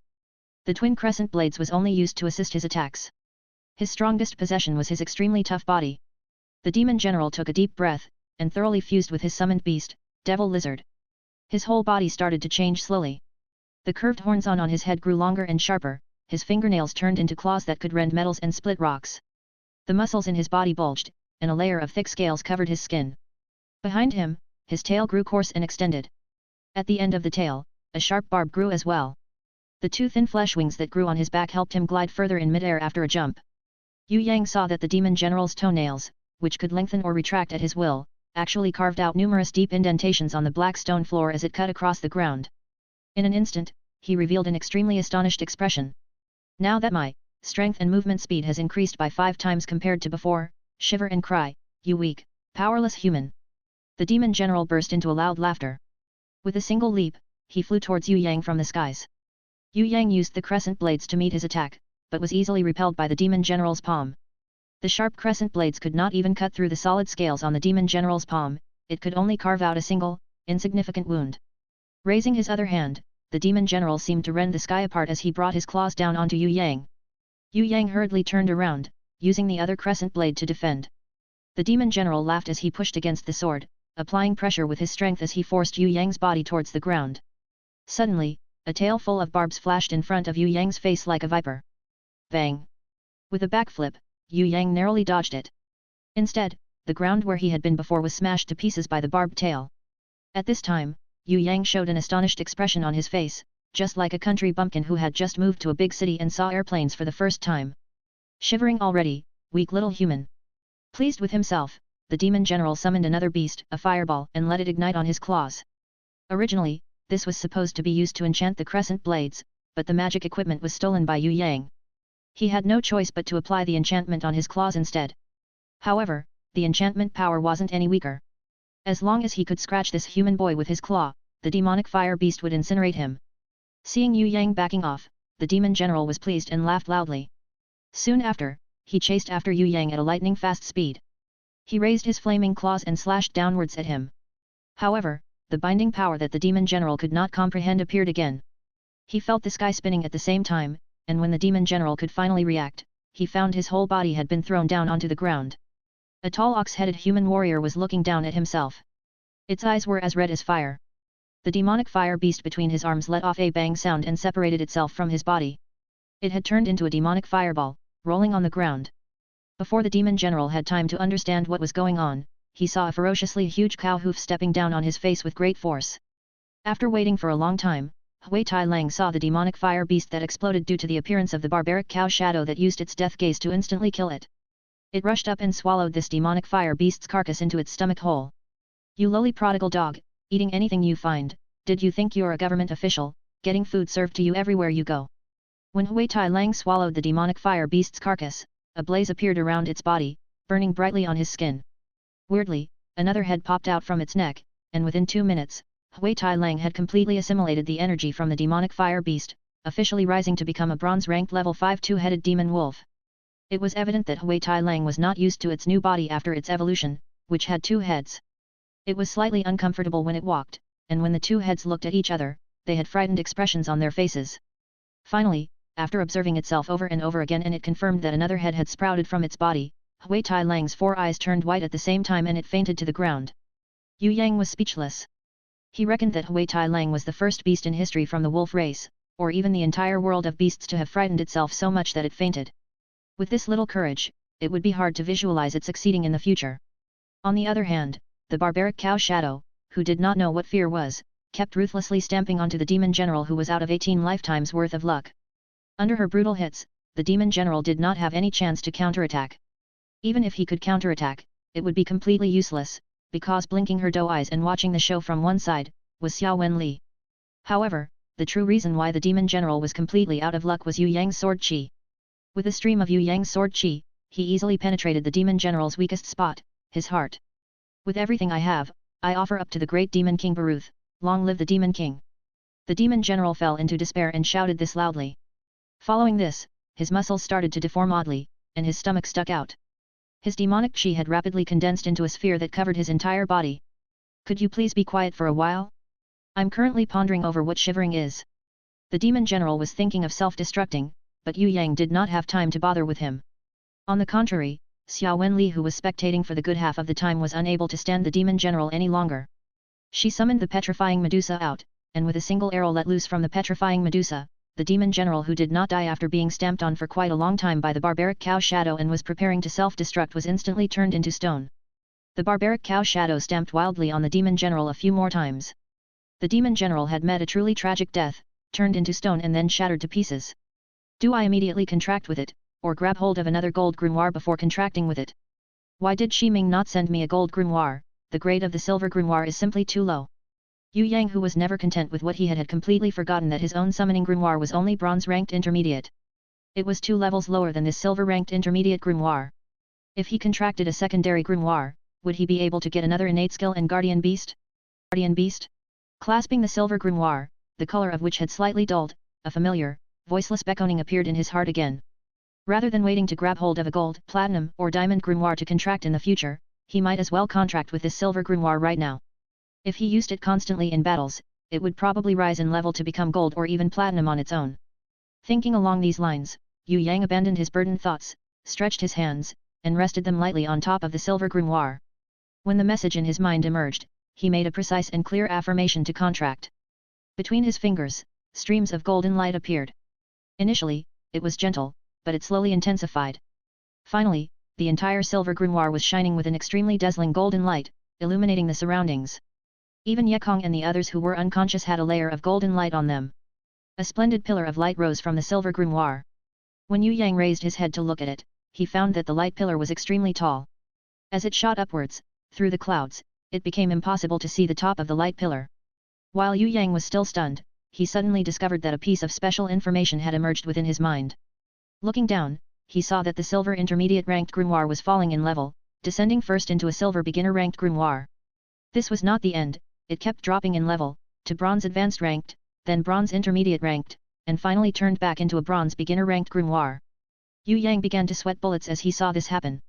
The twin crescent blades was only used to assist his attacks. His strongest possession was his extremely tough body. The demon general took a deep breath, and thoroughly fused with his summoned beast, Devil Lizard. His whole body started to change slowly. The curved horns on his head grew longer and sharper, his fingernails turned into claws that could rend metals and split rocks. The muscles in his body bulged, and a layer of thick scales covered his skin. Behind him, his tail grew coarse and extended. At the end of the tail, a sharp barb grew as well. The two thin flesh wings that grew on his back helped him glide further in midair after a jump. Yue Yang saw that the demon general's toenails, which could lengthen or retract at his will, actually carved out numerous deep indentations on the black stone floor as it cut across the ground. In an instant, he revealed an extremely astonished expression. Now that my strength and movement speed has increased by 5 times compared to before, shiver and cry, you weak, powerless human. The demon general burst into a loud laughter. With a single leap, he flew towards Yue Yang from the skies. Yue Yang used the crescent blades to meet his attack, but was easily repelled by the demon general's palm. The sharp crescent blades could not even cut through the solid scales on the demon general's palm, it could only carve out a single, insignificant wound. Raising his other hand, the demon general seemed to rend the sky apart as he brought his claws down onto Yue Yang. Yue Yang hurriedly turned around, using the other crescent blade to defend. The demon general laughed as he pushed against the sword, applying pressure with his strength as he forced Yue Yang's body towards the ground. Suddenly, a tail full of barbs flashed in front of Yue Yang's face like a viper. Bang! With a backflip, Yue Yang narrowly dodged it. Instead, the ground where he had been before was smashed to pieces by the barbed tail. At this time, Yue Yang showed an astonished expression on his face, just like a country bumpkin who had just moved to a big city and saw airplanes for the first time. Shivering already, weak little human. Pleased with himself, the demon general summoned another beast, a fireball, and let it ignite on his claws. Originally, this was supposed to be used to enchant the crescent blades, but the magic equipment was stolen by Yue Yang. He had no choice but to apply the enchantment on his claws instead. However, the enchantment power wasn't any weaker. As long as he could scratch this human boy with his claw, the demonic fire beast would incinerate him. Seeing Yue Yang backing off, the demon general was pleased and laughed loudly. Soon after, he chased after Yue Yang at a lightning-fast speed. He raised his flaming claws and slashed downwards at him. However, the binding power that the demon general could not comprehend appeared again. He felt the sky spinning at the same time, and when the demon general could finally react, he found his whole body had been thrown down onto the ground. A tall ox-headed human warrior was looking down at himself. Its eyes were as red as fire. The demonic fire beast between his arms let off a bang sound and separated itself from his body. It had turned into a demonic fireball, rolling on the ground. Before the demon general had time to understand what was going on, he saw a ferociously huge cow hoof stepping down on his face with great force. After waiting for a long time, Hui Tai Lang saw the demonic fire beast that exploded due to the appearance of the barbaric cow shadow that used its death gaze to instantly kill it. It rushed up and swallowed this demonic fire beast's carcass into its stomach hole. You lowly prodigal dog, eating anything you find, did you think you're a government official, getting food served to you everywhere you go? When Hui Tai Lang swallowed the demonic fire beast's carcass, a blaze appeared around its body, burning brightly on his skin. Weirdly, another head popped out from its neck, and within 2 minutes, Hui Tai Lang had completely assimilated the energy from the demonic fire beast, officially rising to become a bronze-ranked level 5 two-headed demon wolf. It was evident that Hui Tai Lang was not used to its new body after its evolution, which had 2 heads. It was slightly uncomfortable when it walked, and when the 2 heads looked at each other, they had frightened expressions on their faces. Finally, after observing itself over and over again and it confirmed that another head had sprouted from its body, Hui Tai Lang's 4 eyes turned white at the same time and it fainted to the ground. Yue Yang was speechless. He reckoned that Hui Tai Lang was the first beast in history from the wolf race, or even the entire world of beasts to have frightened itself so much that it fainted. With this little courage, it would be hard to visualize it succeeding in the future. On the other hand, the barbaric cow Shadow, who did not know what fear was, kept ruthlessly stamping onto the demon general who was out of 18 lifetimes worth of luck. Under her brutal hits, the demon general did not have any chance to counterattack. Even if he could counterattack, it would be completely useless, because blinking her doe eyes and watching the show from one side, was Fei Wen Li. However, the true reason why the demon general was completely out of luck was Yue Yang's sword chi. With the stream of Yue Yang's sword chi, he easily penetrated the demon general's weakest spot, his heart. With everything I have, I offer up to the great demon king Baruth, long live the demon king. The demon general fell into despair and shouted this loudly. Following this, his muscles started to deform oddly, and his stomach stuck out. His demonic chi had rapidly condensed into a sphere that covered his entire body. Could you please be quiet for a while? I'm currently pondering over what shivering is. The demon general was thinking of self-destructing, but Yue Yang did not have time to bother with him. On the contrary, Fei Wen Li, who was spectating for the good half of the time, was unable to stand the demon general any longer. She summoned the petrifying Medusa out, and with a single arrow let loose from the petrifying Medusa, the demon general, who did not die after being stamped on for quite a long time by the barbaric cow Shadow and was preparing to self-destruct, was instantly turned into stone. The barbaric cow Shadow stamped wildly on the demon general a few more times. The demon general had met a truly tragic death, turned into stone and then shattered to pieces. Do I immediately contract with it, or grab hold of another gold grimoire before contracting with it? Why did Shi Ming not send me a gold grimoire? The grade of the silver grimoire is simply too low. Yue Yang, who was never content with what he had completely forgotten that his own summoning grimoire was only bronze-ranked intermediate. It was 2 levels lower than this silver-ranked intermediate grimoire. If he contracted a secondary grimoire, would he be able to get another innate skill and guardian beast? Clasping the silver grimoire, the color of which had slightly dulled, a familiar, voiceless beckoning appeared in his heart again. Rather than waiting to grab hold of a gold, platinum, or diamond grimoire to contract in the future, he might as well contract with this silver grimoire right now. If he used it constantly in battles, it would probably rise in level to become gold or even platinum on its own. Thinking along these lines, Yue Yang abandoned his burdened thoughts, stretched his hands, and rested them lightly on top of the silver grimoire. When the message in his mind emerged, he made a precise and clear affirmation to contract. Between his fingers, streams of golden light appeared. Initially, it was gentle, but it slowly intensified. Finally, the entire silver grimoire was shining with an extremely dazzling golden light, illuminating the surroundings. Even Yekong and the others who were unconscious had a layer of golden light on them. A splendid pillar of light rose from the silver grimoire. When Yue Yang raised his head to look at it, he found that the light pillar was extremely tall. As it shot upwards, through the clouds, it became impossible to see the top of the light pillar. While Yue Yang was still stunned, he suddenly discovered that a piece of special information had emerged within his mind. Looking down, he saw that the silver intermediate ranked grimoire was falling in level, descending first into a silver beginner ranked grimoire. This was not the end. It kept dropping in level, to bronze advanced ranked, then bronze intermediate ranked, and finally turned back into a bronze beginner ranked grimoire. Yue Yang began to sweat bullets as he saw this happen.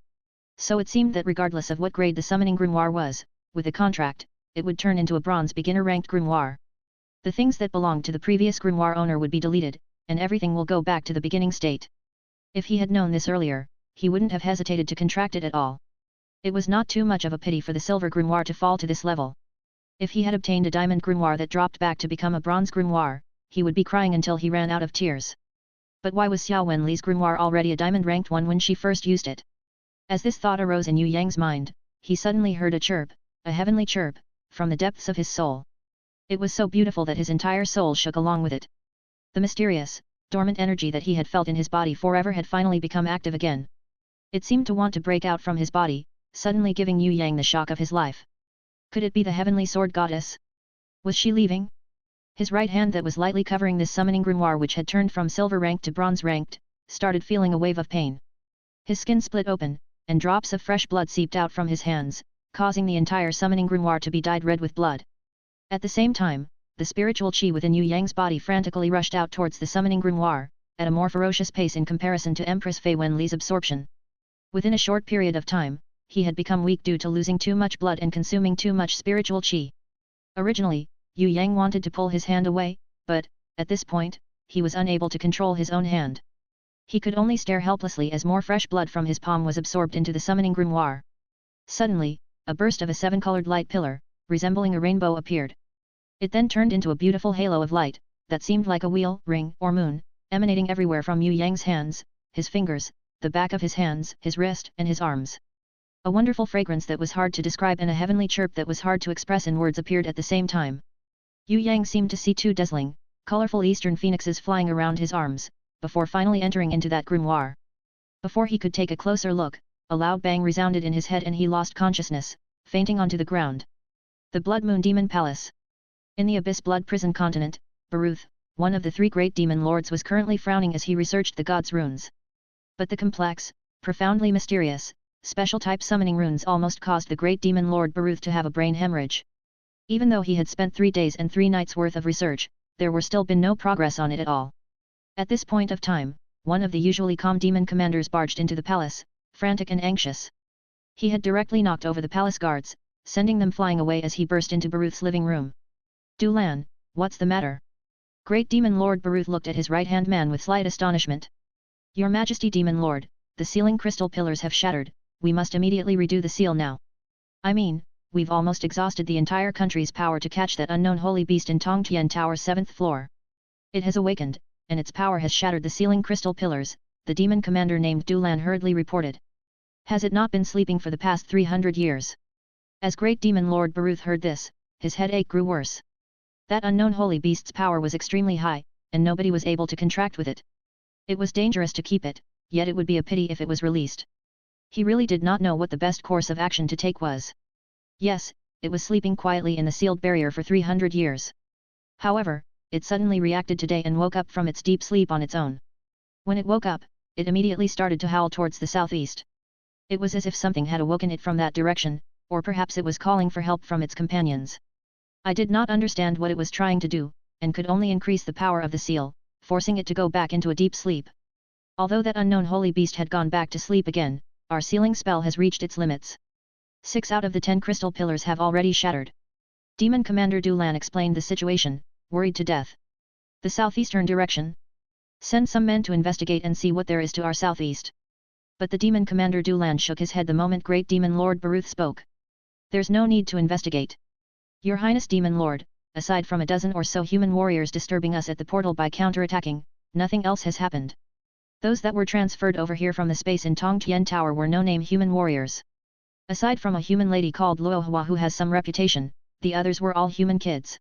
So it seemed that regardless of what grade the summoning grimoire was, with a contract, it would turn into a bronze beginner ranked grimoire. The things that belonged to the previous grimoire owner would be deleted, and everything will go back to the beginning state. If he had known this earlier, he wouldn't have hesitated to contract it at all. It was not too much of a pity for the silver grimoire to fall to this level. If he had obtained a diamond grimoire that dropped back to become a bronze grimoire, he would be crying until he ran out of tears. But why was Fei Wen Li's grimoire already a diamond-ranked one when she first used it? As this thought arose in Yue Yang's mind, he suddenly heard a chirp, a heavenly chirp, from the depths of his soul. It was so beautiful that his entire soul shook along with it. The mysterious, dormant energy that he had felt in his body forever had finally become active again. It seemed to want to break out from his body, suddenly giving Yue Yang the shock of his life. Could it be the heavenly sword goddess? Was she leaving? His right hand that was lightly covering this summoning grimoire, which had turned from silver ranked to bronze ranked, started feeling a wave of pain. His skin split open, and drops of fresh blood seeped out from his hands, causing the entire summoning grimoire to be dyed red with blood. At the same time, the spiritual chi within Yue Yang's body frantically rushed out towards the summoning grimoire, at a more ferocious pace in comparison to Empress Fei Wen Li's absorption. Within a short period of time, he had become weak due to losing too much blood and consuming too much spiritual chi. Originally, Yue Yang wanted to pull his hand away, but, at this point, he was unable to control his own hand. He could only stare helplessly as more fresh blood from his palm was absorbed into the summoning grimoire. Suddenly, a burst of a 7-colored light pillar, resembling a rainbow, appeared. It then turned into a beautiful halo of light, that seemed like a wheel, ring, or moon, emanating everywhere from Yue Yang's hands, his fingers, the back of his hands, his wrist, and his arms. A wonderful fragrance that was hard to describe and a heavenly chirp that was hard to express in words appeared at the same time. Yue Yang seemed to see two dazzling, colorful eastern phoenixes flying around his arms, before finally entering into that grimoire. Before he could take a closer look, a loud bang resounded in his head and he lost consciousness, fainting onto the ground. The Blood Moon Demon Palace. In the Abyss Blood Prison Continent, Baruth, one of the three great demon lords, was currently frowning as he researched the god's runes. But the complex, profoundly mysterious, special type summoning runes almost caused the great demon lord Baruth to have a brain hemorrhage. Even though he had spent 3 days and 3 nights worth of research, there were still been no progress on it at all. At this point of time, one of the usually calm demon commanders barged into the palace, frantic and anxious. He had directly knocked over the palace guards, sending them flying away as he burst into Baruth's living room. Du Lan, what's the matter? Great Demon Lord Baruth looked at his right-hand man with slight astonishment. Your Majesty Demon Lord, the ceiling crystal pillars have shattered, we must immediately redo the seal now. I mean, we've almost exhausted the entire country's power to catch that unknown holy beast in Tongtian Tower's 7th floor. It has awakened, and its power has shattered the ceiling crystal pillars, the demon commander named Du Lan hurriedly reported. Has it not been sleeping for the past 300 years? As Great Demon Lord Baruth heard this, his headache grew worse. That unknown holy beast's power was extremely high, and nobody was able to contract with it. It was dangerous to keep it, yet it would be a pity if it was released. He really did not know what the best course of action to take was. Yes, it was sleeping quietly in the sealed barrier for 300 years. However, it suddenly reacted today and woke up from its deep sleep on its own. When it woke up, it immediately started to howl towards the southeast. It was as if something had awoken it from that direction, or perhaps it was calling for help from its companions. I did not understand what it was trying to do, and could only increase the power of the seal, forcing it to go back into a deep sleep. Although that unknown holy beast had gone back to sleep again, our sealing spell has reached its limits. 6 out of the 10 crystal pillars have already shattered. Demon Commander Du Lan explained the situation, worried to death. The southeastern direction? Send some men to investigate and see what there is to our southeast. But the Demon Commander Du Lan shook his head the moment Great Demon Lord Baruth spoke. There's no need to investigate. Your Highness Demon Lord, aside from a dozen or so human warriors disturbing us at the portal by counterattacking, nothing else has happened. Those that were transferred over here from the space in Tongtian Tower were no-name human warriors. Aside from a human lady called Luo Hua who has some reputation, the others were all human kids.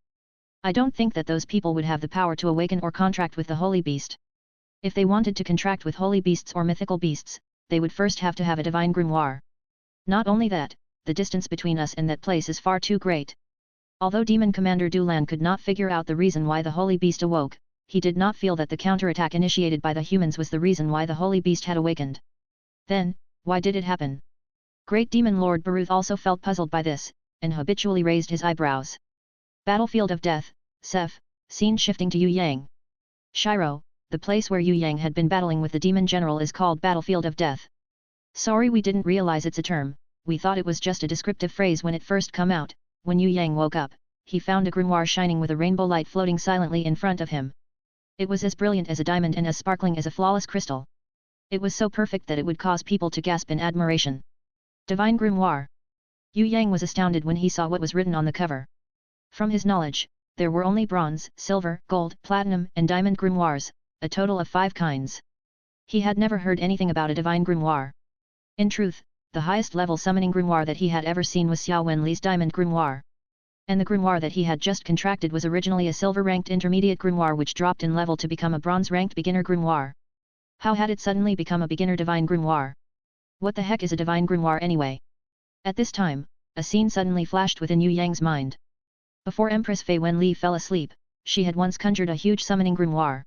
I don't think that those people would have the power to awaken or contract with the holy beast. If they wanted to contract with holy beasts or mythical beasts, they would first have to have a divine grimoire. Not only that, the distance between us and that place is far too great. Although Demon Commander Du Lan could not figure out the reason why the holy beast awoke, he did not feel that the counterattack initiated by the humans was the reason why the holy beast had awakened. Then, why did it happen? Great Demon Lord Baruth also felt puzzled by this, and habitually raised his eyebrows. Battlefield of Death, Sef, scene shifting to Yue Yang. Shiro, the place where Yue Yang had been battling with the demon general is called Battlefield of Death. Sorry we didn't realize it's a term, we thought it was just a descriptive phrase when it first come out. When Yue Yang woke up, he found a grimoire shining with a rainbow light floating silently in front of him. It was as brilliant as a diamond and as sparkling as a flawless crystal. It was so perfect that it would cause people to gasp in admiration. Divine Grimoire. Yue Yang was astounded when he saw what was written on the cover. From his knowledge, there were only bronze, silver, gold, platinum, and diamond grimoires, a total of 5 kinds. He had never heard anything about a divine grimoire. In truth, the highest level summoning grimoire that he had ever seen was Xia Wen Li's diamond grimoire. And the grimoire that he had just contracted was originally a silver-ranked intermediate grimoire which dropped in level to become a bronze-ranked beginner grimoire. How had it suddenly become a beginner divine grimoire? What the heck is a divine grimoire anyway? At this time, a scene suddenly flashed within Yue Yang's mind. Before Empress Fei Wen Li fell asleep, she had once conjured a huge summoning grimoire.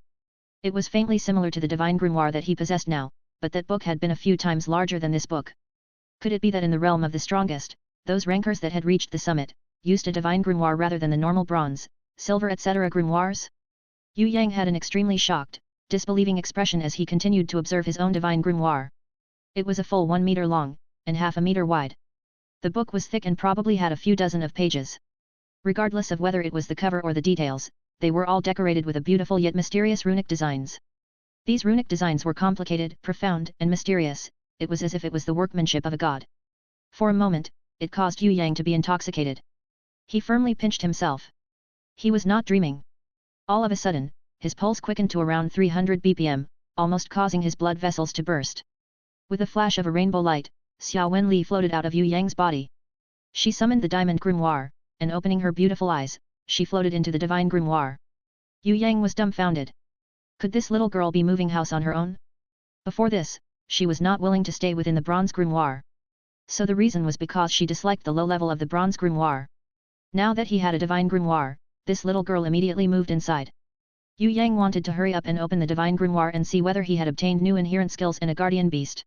It was faintly similar to the divine grimoire that he possessed now, but that book had been a few times larger than this book. Could it be that in the realm of the strongest, those rankers that had reached the summit, used a divine grimoire rather than the normal bronze, silver etc. grimoires? Yue Yang had an extremely shocked, disbelieving expression as he continued to observe his own divine grimoire. It was a full 1 meter long, and half a meter wide. The book was thick and probably had a few dozen of pages. Regardless of whether it was the cover or the details, they were all decorated with a beautiful yet mysterious runic designs. These runic designs were complicated, profound, and mysterious. It was as if it was the workmanship of a god. For a moment, it caused Yue Yang to be intoxicated. He firmly pinched himself. He was not dreaming. All of a sudden, his pulse quickened to around 300 bpm, almost causing his blood vessels to burst. With a flash of a rainbow light, Xia Wen Li floated out of Yue Yang's body. She summoned the diamond grimoire, and opening her beautiful eyes, she floated into the divine grimoire. Yue Yang was dumbfounded. Could this little girl be moving house on her own? Before this, she was not willing to stay within the bronze grimoire. So the reason was because she disliked the low level of the bronze grimoire. Now that he had a divine grimoire, this little girl immediately moved inside. Yue Yang wanted to hurry up and open the divine grimoire and see whether he had obtained new inherent skills and a guardian beast.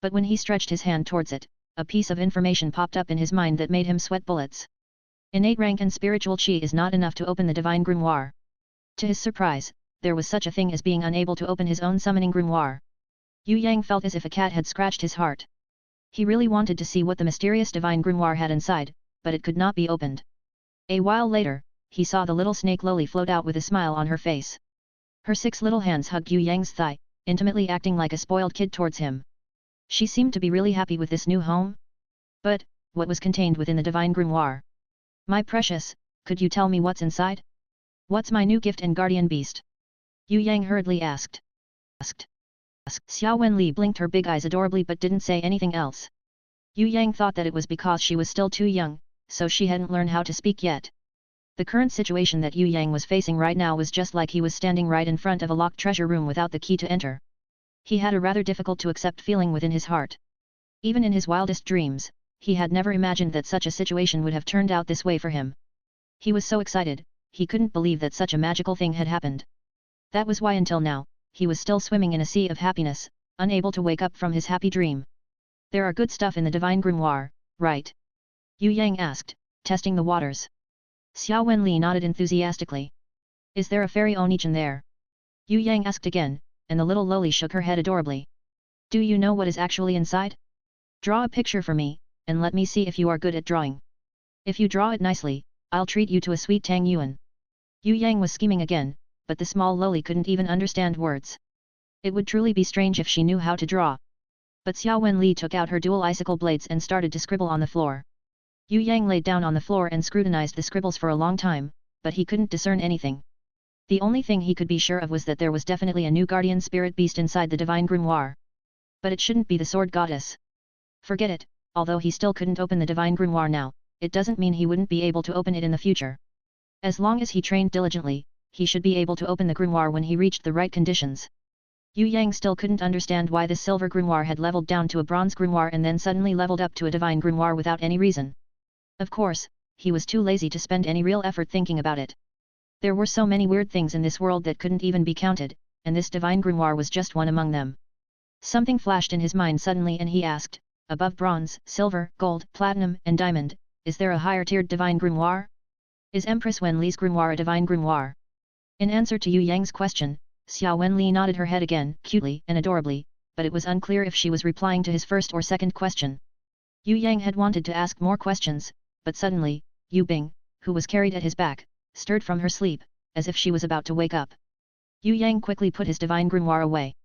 But when he stretched his hand towards it, a piece of information popped up in his mind that made him sweat bullets. Innate rank and spiritual chi is not enough to open the divine grimoire. To his surprise, there was such a thing as being unable to open his own summoning grimoire. Yue Yang felt as if a cat had scratched his heart. He really wanted to see what the mysterious divine grimoire had inside, but it could not be opened. A while later, he saw the little snake Loli float out with a smile on her face. Her 6 little hands hugged Yue Yang's thigh, intimately acting like a spoiled kid towards him. She seemed to be really happy with this new home. But, what was contained within the divine grimoire? My precious, could you tell me what's inside? What's my new gift and guardian beast? Yue Yang hurriedly asked. Xia Wen Li blinked her big eyes adorably but didn't say anything else. Yue Yang thought that it was because she was still too young, so she hadn't learned how to speak yet. The current situation that Yue Yang was facing right now was just like he was standing right in front of a locked treasure room without the key to enter. He had a rather difficult to accept feeling within his heart. Even in his wildest dreams, he had never imagined that such a situation would have turned out this way for him. He was so excited, he couldn't believe that such a magical thing had happened. That was why until now, he was still swimming in a sea of happiness, unable to wake up from his happy dream. There are good stuff in the divine grimoire, right? Yue Yang asked, testing the waters. Xia Wen Li nodded enthusiastically. Is there a fairy Onichan there? Yue Yang asked again, and the little Loli shook her head adorably. Do you know what is actually inside? Draw a picture for me, and let me see if you are good at drawing. If you draw it nicely, I'll treat you to a sweet tang yuan. Yue Yang was scheming again, but the small Loli couldn't even understand words. It would truly be strange if she knew how to draw. But Xia Wen Li took out her dual icicle blades and started to scribble on the floor. Yue Yang laid down on the floor and scrutinized the scribbles for a long time, but he couldn't discern anything. The only thing he could be sure of was that there was definitely a new guardian spirit beast inside the divine grimoire. But it shouldn't be the sword goddess. Forget it, although he still couldn't open the divine grimoire now, it doesn't mean he wouldn't be able to open it in the future. As long as he trained diligently, he should be able to open the grimoire when he reached the right conditions. Yue Yang still couldn't understand why this silver grimoire had leveled down to a bronze grimoire and then suddenly leveled up to a divine grimoire without any reason. Of course, he was too lazy to spend any real effort thinking about it. There were so many weird things in this world that couldn't even be counted, and this divine grimoire was just one among them. Something flashed in his mind suddenly and he asked, above bronze, silver, gold, platinum, and diamond, is there a higher-tiered divine grimoire? Is Empress Wen Li's grimoire a divine grimoire? In answer to Yue Yang's question, Xia Wen Li nodded her head again, cutely and adorably, but it was unclear if she was replying to his first or second question. Yue Yang had wanted to ask more questions, but suddenly, Yu Bing, who was carried at his back, stirred from her sleep, as if she was about to wake up. Yue Yang quickly put his divine grimoire away.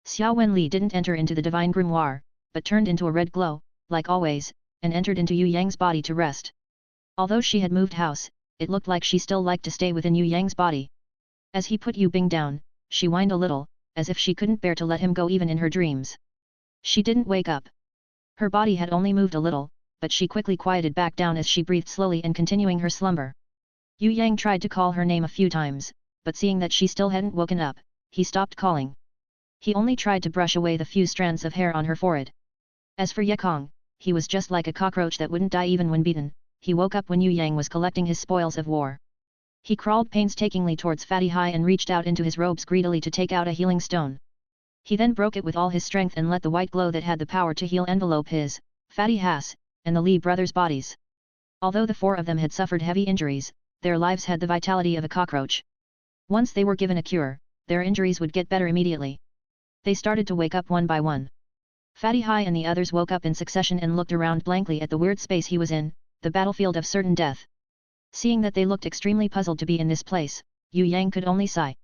Xia Wen Li didn't enter into the divine grimoire, but turned into a red glow, like always, and entered into Yue Yang's body to rest. Although she had moved house, it looked like she still liked to stay within Yue Yang's body. As he put Yu Bing down, she whined a little, as if she couldn't bear to let him go even in her dreams. She didn't wake up. Her body had only moved a little, but she quickly quieted back down as she breathed slowly and continuing her slumber. Yue Yang tried to call her name a few times, but seeing that she still hadn't woken up, he stopped calling. He only tried to brush away the few strands of hair on her forehead. As for Ye Kong, he was just like a cockroach that wouldn't die even when beaten. He woke up when Yue Yang was collecting his spoils of war. He crawled painstakingly towards Fatty Hai and reached out into his robes greedily to take out a healing stone. He then broke it with all his strength and let the white glow that had the power to heal envelope his, Fatty Has, and the Li brothers' bodies. Although the 4 of them had suffered heavy injuries, their lives had the vitality of a cockroach. Once they were given a cure, their injuries would get better immediately. They started to wake up one by one. Fatty Hai and the others woke up in succession and looked around blankly at the weird space he was in, the battlefield of certain death. Seeing that they looked extremely puzzled to be in this place, Yue Yang could only sigh.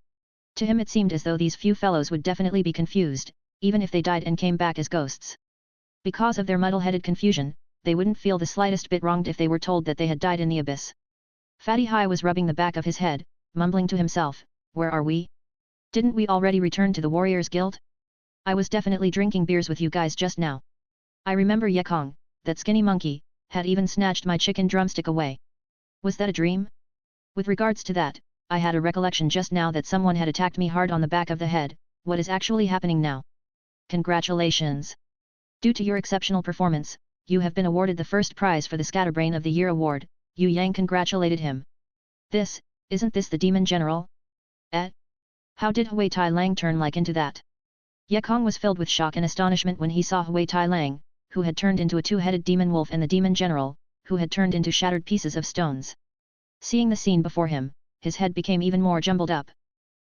To him it seemed as though these few fellows would definitely be confused, even if they died and came back as ghosts. Because of their muddle-headed confusion, they wouldn't feel the slightest bit wronged if they were told that they had died in the abyss. Fatty Hai was rubbing the back of his head, mumbling to himself, where are we? Didn't we already return to the Warriors Guild? I was definitely drinking beers with you guys just now. I remember Ye Kong, that skinny monkey, had even snatched my chicken drumstick away. Was that a dream? With regards to that, I had a recollection just now that someone had attacked me hard on the back of the head. What is actually happening now? Congratulations! Due to your exceptional performance, you have been awarded the first prize for the Scatterbrain of the Year award. Yue Yang congratulated him. Isn't this the Demon General? How did Hui Tai Lang turn like into that? Ye Kong was filled with shock and astonishment when he saw Hui Tai Lang, who had turned into a two-headed demon wolf, and the Demon General, who had turned into shattered pieces of stones. Seeing the scene before him, his head became even more jumbled up.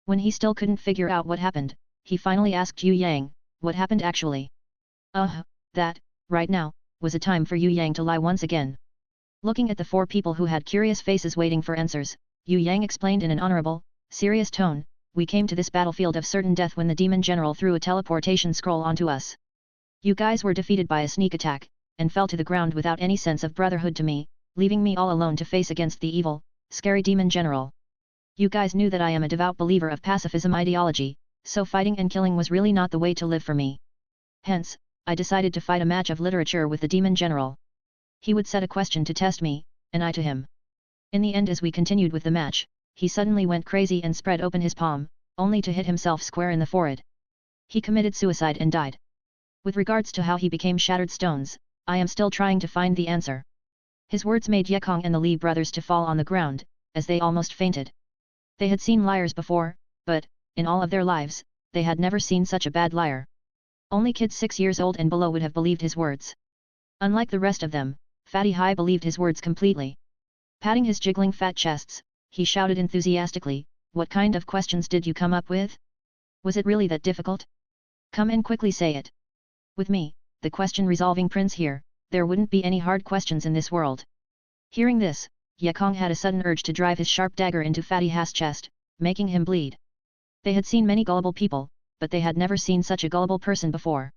When he still couldn't figure out what happened, he finally asked Yue Yang, what happened actually? That, right now, was a time for Yue Yang to lie once again. Looking at the four people who had curious faces waiting for answers, Yue Yang explained in an honorable, serious tone, we came to this battlefield of certain death when the Demon General threw a teleportation scroll onto us. You guys were defeated by a sneak attack, and fell to the ground without any sense of brotherhood to me, leaving me all alone to face against the evil, scary Demon General. You guys knew that I am a devout believer of pacifism ideology, so fighting and killing was really not the way to live for me. Hence, I decided to fight a match of literature with the Demon General. He would set a question to test me, and I to him. In the end, as we continued with the match, he suddenly went crazy and spread open his palm, only to hit himself square in the forehead. He committed suicide and died. With regards to how he became shattered stones, I am still trying to find the answer. His words made Ye Kong and the Li brothers to fall on the ground, as they almost fainted. They had seen liars before, but, in all of their lives, they had never seen such a bad liar. Only kids 6 years old and below would have believed his words. Unlike the rest of them, Fatty Hai believed his words completely. Patting his jiggling fat chests, he shouted enthusiastically, what kind of questions did you come up with? Was it really that difficult? Come and quickly say it. With me, the question-resolving prince here, there wouldn't be any hard questions in this world. Hearing this, Ye Kong had a sudden urge to drive his sharp dagger into Fatty Hai's chest, making him bleed. They had seen many gullible people, but they had never seen such a gullible person before.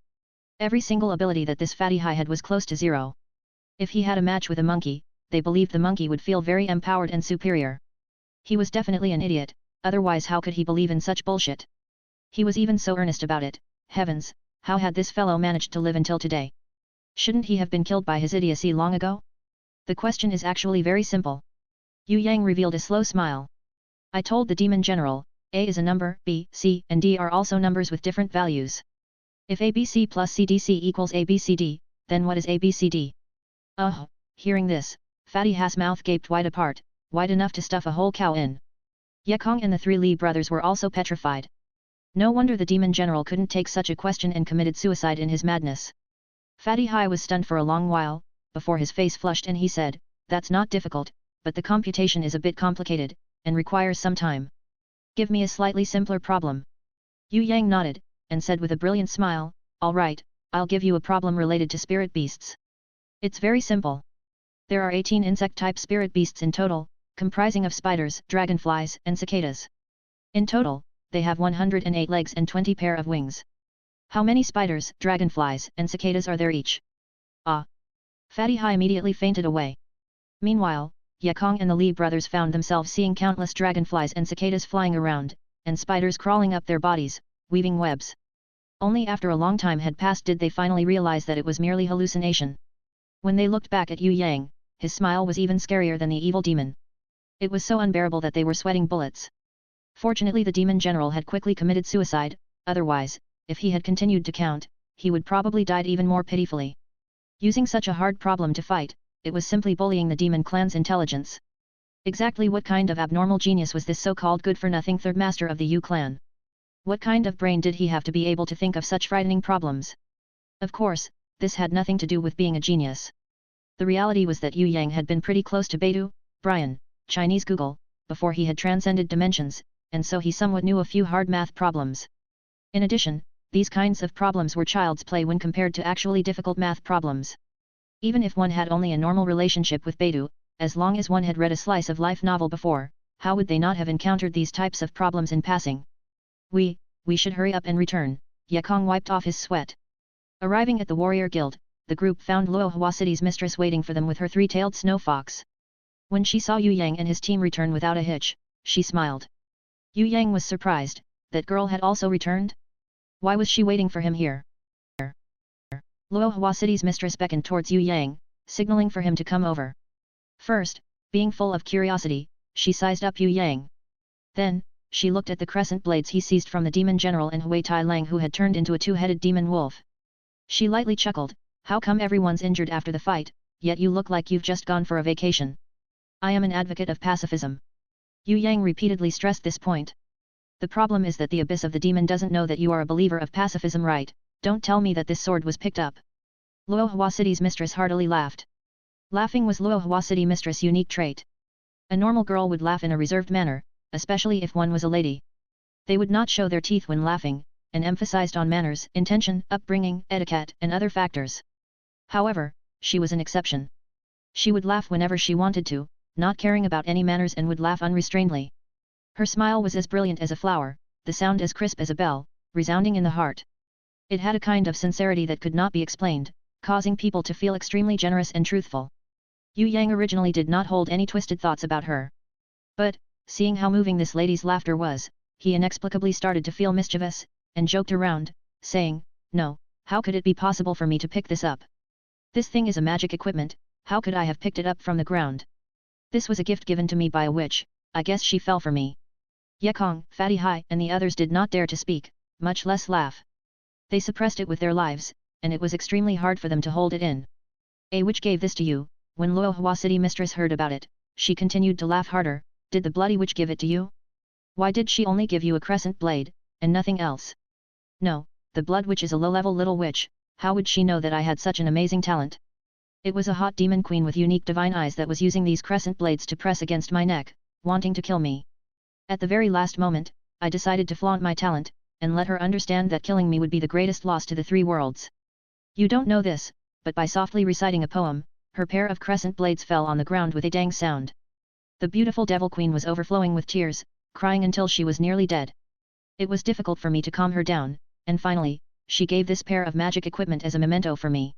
Every single ability that this Fatty Hai had was close to zero. If he had a match with a monkey, they believed the monkey would feel very empowered and superior. He was definitely an idiot, otherwise how could he believe in such bullshit? He was even so earnest about it. Heavens, how had this fellow managed to live until today? Shouldn't he have been killed by his idiocy long ago? The question is actually very simple. Yue Yang revealed a slow smile. I told the Demon General, A is a number, B, C, and D are also numbers with different values. If ABC plus CDC equals ABCD, then what is ABCD? Hearing this, Fatty Hai's mouth gaped wide apart, wide enough to stuff a whole cow in. Ye Kong and the three Li brothers were also petrified. No wonder the Demon General couldn't take such a question and committed suicide in his madness. Fatty Hai was stunned for a long while, before his face flushed and he said, that's not difficult, but the computation is a bit complicated, and requires some time. Give me a slightly simpler problem. Yue Yang nodded, and said with a brilliant smile, all right, I'll give you a problem related to spirit beasts. It's very simple. There are 18 insect-type spirit beasts in total, comprising of spiders, dragonflies, and cicadas. In total, they have 108 legs and 20 pair of wings. How many spiders, dragonflies, and cicadas are there each? Fatty Hai immediately fainted away. Meanwhile, Ye Kong and the Li brothers found themselves seeing countless dragonflies and cicadas flying around, and spiders crawling up their bodies, weaving webs. Only after a long time had passed did they finally realize that it was merely hallucination. When they looked back at Yue Yang, his smile was even scarier than the evil demon. It was so unbearable that they were sweating bullets. Fortunately the Demon General had quickly committed suicide, otherwise, if he had continued to count, he would probably died even more pitifully. Using such a hard problem to fight, it was simply bullying the demon clan's intelligence. Exactly what kind of abnormal genius was this so-called good-for-nothing third master of the Yu clan? What kind of brain did he have to be able to think of such frightening problems? Of course, this had nothing to do with being a genius. The reality was that Yue Yang had been pretty close to Baidu, Brian, Chinese Google, before he had transcended dimensions, and so he somewhat knew a few hard math problems. In addition, these kinds of problems were child's play when compared to actually difficult math problems. Even if one had only a normal relationship with Baidu, as long as one had read a slice of life novel before, how would they not have encountered these types of problems in passing? We should hurry up and return. Ye Kong wiped off his sweat. Arriving at the Warrior Guild, the group found Luo Hua City's mistress waiting for them with her three-tailed snow fox. When she saw Yue Yang and his team return without a hitch, she smiled. Yue Yang was surprised, that girl had also returned? Why was she waiting for him here? Luohua City's mistress beckoned towards Yue Yang, signaling for him to come over. First, being full of curiosity, she sized up Yue Yang. Then, she looked at the crescent blades he seized from the demon general and Hui Tai Lang who had turned into a two-headed demon wolf. She lightly chuckled, how come everyone's injured after the fight, yet you look like you've just gone for a vacation? I am an advocate of pacifism. Yue Yang repeatedly stressed this point. The problem is that the abyss of the demon doesn't know that you are a believer of pacifism, right? Don't tell me that this sword was picked up. Luohua City's mistress heartily laughed. Laughing was Luohua City mistress' unique trait. A normal girl would laugh in a reserved manner, especially if one was a lady. They would not show their teeth when laughing, and emphasized on manners, intention, upbringing, etiquette, and other factors. However, she was an exception. She would laugh whenever she wanted to, not caring about any manners, and would laugh unrestrainedly. Her smile was as brilliant as a flower, the sound as crisp as a bell, resounding in the heart. It had a kind of sincerity that could not be explained, causing people to feel extremely generous and truthful. Yue Yang originally did not hold any twisted thoughts about her. But, seeing how moving this lady's laughter was, he inexplicably started to feel mischievous, and joked around, saying, no, how could it be possible for me to pick this up? This thing is a magic equipment, how could I have picked it up from the ground? This was a gift given to me by a witch, I guess she fell for me. Ye Kong, Fatty Hai and the others did not dare to speak, much less laugh. They suppressed it with their lives, and it was extremely hard for them to hold it in. A witch gave this to you. When Luohua City mistress heard about it, she continued to laugh harder. Did the bloody witch give it to you? Why did she only give you a crescent blade, and nothing else? No, the blood witch is a low-level little witch, how would she know that I had such an amazing talent? It was a hot demon queen with unique divine eyes that was using these crescent blades to press against my neck, wanting to kill me. At the very last moment, I decided to flaunt my talent, and let her understand that killing me would be the greatest loss to the three worlds. You don't know this, but by softly reciting a poem, her pair of crescent blades fell on the ground with a dang sound. The beautiful devil queen was overflowing with tears, crying until she was nearly dead. It was difficult for me to calm her down, and finally, she gave this pair of magic equipment as a memento for me.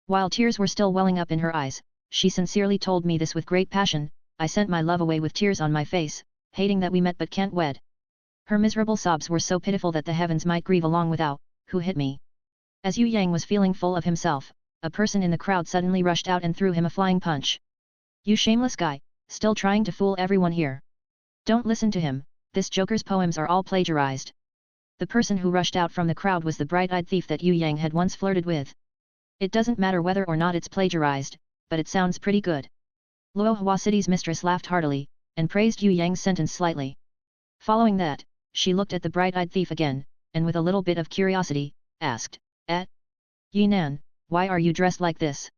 While tears were still welling up in her eyes, she sincerely told me this with great passion. I sent my love away with tears on my face, hating that we met but can't wed. Her miserable sobs were so pitiful that the heavens might grieve along with Ao, who hit me. As Yue Yang was feeling full of himself, a person in the crowd suddenly rushed out and threw him a flying punch. You shameless guy, still trying to fool everyone here. Don't listen to him, this joker's poems are all plagiarized. The person who rushed out from the crowd was the bright-eyed thief that Yue Yang had once flirted with. It doesn't matter whether or not it's plagiarized, but it sounds pretty good. Luohua City's mistress laughed heartily, and praised Yue Yang's sentence slightly. Following that, she looked at the bright-eyed thief again, and with a little bit of curiosity, asked, Yinan, why are you dressed like this?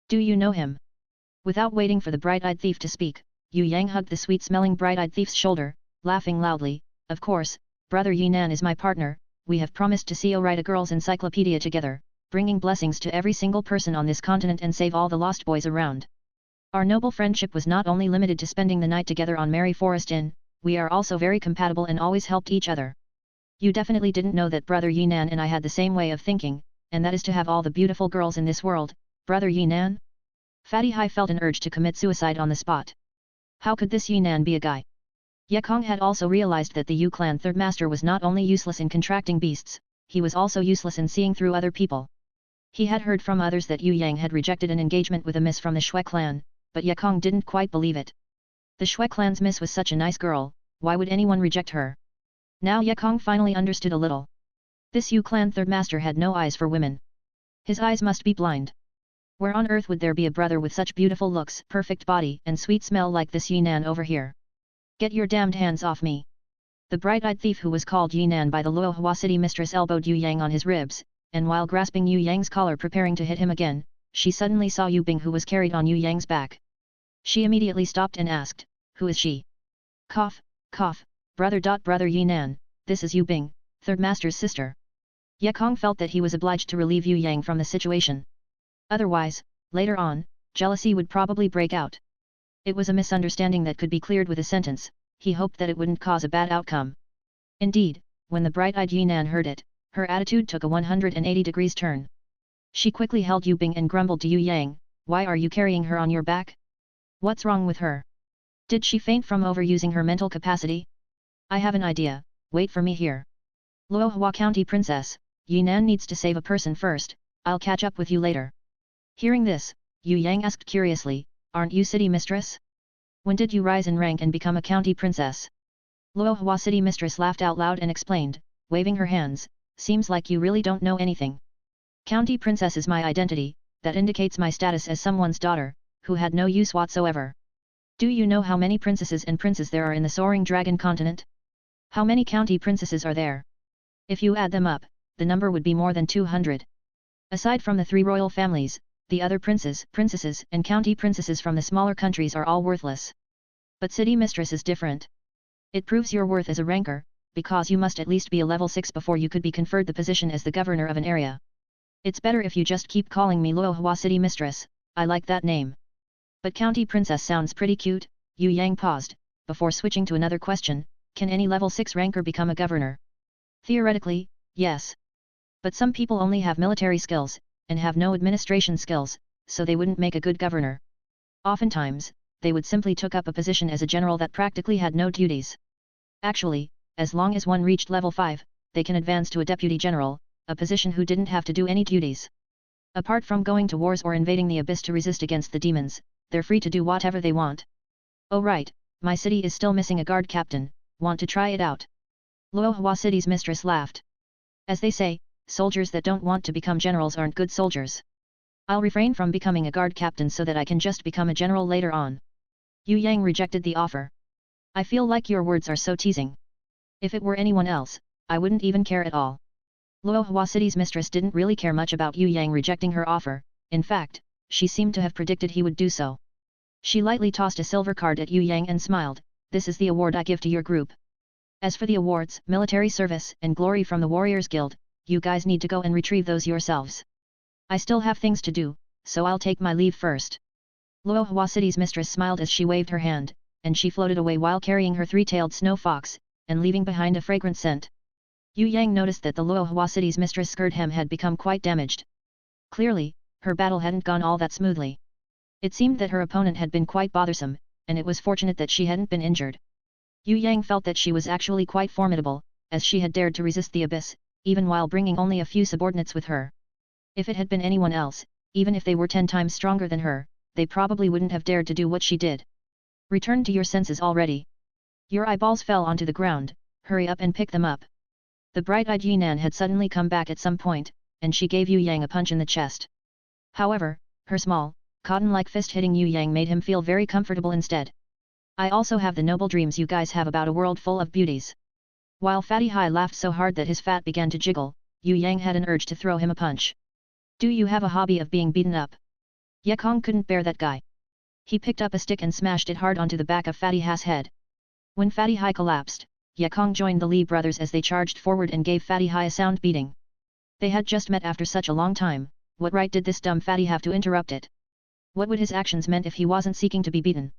Do you know him? Without waiting for the bright-eyed thief to speak, Yue Yang hugged the sweet-smelling bright-eyed thief's shoulder, laughing loudly, of course, brother Yinan is my partner, we have promised to write a girl's encyclopedia together, bringing blessings to every single person on this continent and save all the lost boys around. Our noble friendship was not only limited to spending the night together on Merry Forest Inn, we are also very compatible and always helped each other. You definitely didn't know that brother Yinan and I had the same way of thinking, and that is to have all the beautiful girls in this world, brother Yinan? Fatty Hai felt an urge to commit suicide on the spot. How could this Yinan be a guy? Ye Kong had also realized that the Yu clan third master was not only useless in contracting beasts, he was also useless in seeing through other people. He had heard from others that Yue Yang had rejected an engagement with a miss from the Shui clan, but Ye Kong didn't quite believe it. The Shui clan's miss was such a nice girl, why would anyone reject her? Now Ye Kong finally understood a little. This Yu clan third master had no eyes for women. His eyes must be blind. Where on earth would there be a brother with such beautiful looks, perfect body and sweet smell like this Yinan over here? Get your damned hands off me! The bright-eyed thief who was called Yinan by the Luohua City mistress elbowed Yue Yang on his ribs, and while grasping Yue Yang's collar preparing to hit him again, she suddenly saw Yu Bing who was carried on Yue Yang's back. She immediately stopped and asked, who is she? Cough, cough, brother. Brother Yinan, this is Yu Bing, third master's sister. Ye Kong felt that he was obliged to relieve Yue Yang from the situation. Otherwise, later on, jealousy would probably break out. It was a misunderstanding that could be cleared with a sentence, he hoped that it wouldn't cause a bad outcome. Indeed, when the bright-eyed Yinan heard it, her attitude took a 180 degrees turn. She quickly held Yu Bing and grumbled to Yue Yang, why are you carrying her on your back? What's wrong with her? Did she faint from overusing her mental capacity? I have an idea, wait for me here. Luohua County Princess, Yunnan needs to save a person first, I'll catch up with you later. Hearing this, Yue Yang asked curiously, aren't you city mistress? When did you rise in rank and become a county princess? Luohua city mistress laughed out loud and explained, waving her hands, seems like you really don't know anything. County princess is my identity, that indicates my status as someone's daughter, who had no use whatsoever. Do you know how many princesses and princes there are in the Soaring Dragon Continent? How many county princesses are there? If you add them up, the number would be more than 200. Aside from the 3 royal families, the other princes, princesses, and county princesses from the smaller countries are all worthless. But city mistress is different. It proves your worth as a ranker, because you must at least be a level 6 before you could be conferred the position as the governor of an area. It's better if you just keep calling me Luohua city mistress, I like that name. But county princess sounds pretty cute. Yue Yang paused, before switching to another question, can any level 6 ranker become a governor? Theoretically, yes. But some people only have military skills, and have no administration skills, so they wouldn't make a good governor. Oftentimes, they would simply took up a position as a general that practically had no duties. Actually, as long as one reached level 5, they can advance to a deputy general, a position who didn't have to do any duties. Apart from going to wars or invading the abyss to resist against the demons, they're free to do whatever they want. Oh right, my city is still missing a guard captain, want to try it out? Luohua city's mistress laughed. As they say, soldiers that don't want to become generals aren't good soldiers. I'll refrain from becoming a guard captain so that I can just become a general later on. Yue Yang rejected the offer. I feel like your words are so teasing. If it were anyone else, I wouldn't even care at all. Luohua city's mistress didn't really care much about Yue Yang rejecting her offer, in fact, she seemed to have predicted he would do so. She lightly tossed a silver card at Yue Yang and smiled, this is the award I give to your group. As for the awards, military service, and glory from the Warriors Guild, you guys need to go and retrieve those yourselves. I still have things to do, so I'll take my leave first. Luohua city's mistress smiled as she waved her hand, and she floated away while carrying her 3-tailed snow fox, and leaving behind a fragrant scent. Yue Yang noticed that the Luohua city's mistress' skirt hem had become quite damaged. Clearly, her battle hadn't gone all that smoothly. It seemed that her opponent had been quite bothersome, and it was fortunate that she hadn't been injured. Yue Yang felt that she was actually quite formidable, as she had dared to resist the abyss, even while bringing only a few subordinates with her. If it had been anyone else, even if they were 10 times stronger than her, they probably wouldn't have dared to do what she did. Return to your senses already. Your eyeballs fell onto the ground, hurry up and pick them up. The bright-eyed Yunnan had suddenly come back at some point, and she gave Yue Yang a punch in the chest. However, her small, cotton-like fist hitting Yue Yang made him feel very comfortable instead. I also have the noble dreams you guys have about a world full of beauties. While Fatty Hai laughed so hard that his fat began to jiggle, Yue Yang had an urge to throw him a punch. Do you have a hobby of being beaten up? Ye Kong couldn't bear that guy. He picked up a stick and smashed it hard onto the back of Fatty Hai's head. When Fatty Hai collapsed, Ye Kong joined the Li brothers as they charged forward and gave Fatty Hai a sound beating. They had just met after such a long time, what right did this dumb fatty have to interrupt it? What would his actions meant if he wasn't seeking to be beaten?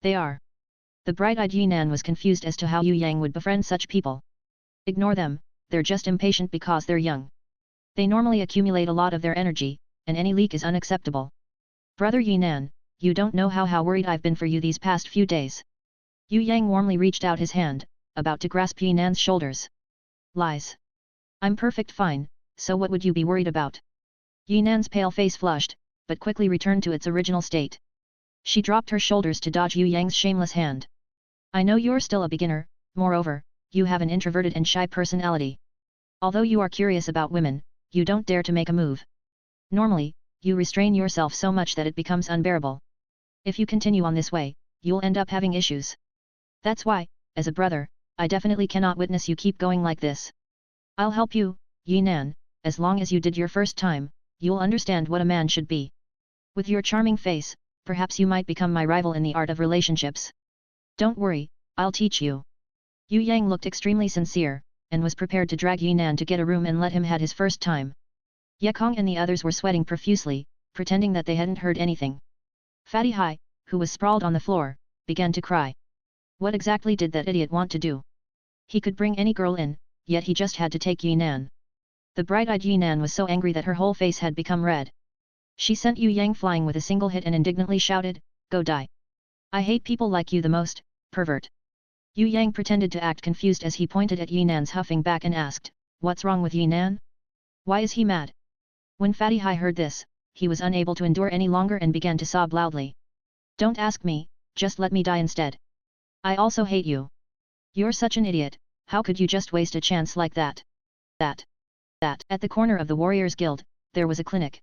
They are. The bright-eyed Yunnan was confused as to how Yue Yang would befriend such people. Ignore them, they're just impatient because they're young. They normally accumulate a lot of their energy, and any leak is unacceptable. Brother Yunnan, you don't know how worried I've been for you these past few days. Yue Yang warmly reached out his hand, about to grasp Yunnan's shoulders. Lies. I'm perfect fine, so what would you be worried about? Yunnan's pale face flushed, but quickly returned to its original state. She dropped her shoulders to dodge Yue Yang's shameless hand. I know you're still a beginner, moreover, you have an introverted and shy personality. Although you are curious about women, you don't dare to make a move. Normally, you restrain yourself so much that it becomes unbearable. If you continue on this way, you'll end up having issues. That's why, as a brother, I definitely cannot witness you keep going like this. I'll help you, Yunnan, as long as you did your first time, you'll understand what a man should be. With your charming face, perhaps you might become my rival in the art of relationships. Don't worry, I'll teach you. Yue Yang looked extremely sincere, and was prepared to drag Yunnan to get a room and let him had his first time. Ye Kong and the others were sweating profusely, pretending that they hadn't heard anything. Fatty Hai, who was sprawled on the floor, began to cry. What exactly did that idiot want to do? He could bring any girl in, yet he just had to take Yunnan. The bright-eyed Yunnan was so angry that her whole face had become red. She sent Yue Yang flying with a single hit and indignantly shouted, "Go die! I hate people like you the most, pervert. Yue Yang pretended to act confused as he pointed at Yinan's huffing back and asked, what's wrong with Yinan? Why is he mad? When Fatty Hai heard this, he was unable to endure any longer and began to sob loudly. Don't ask me, just let me die instead. I also hate you. You're such an idiot, how could you just waste a chance like that? At the corner of the Warriors Guild, there was a clinic.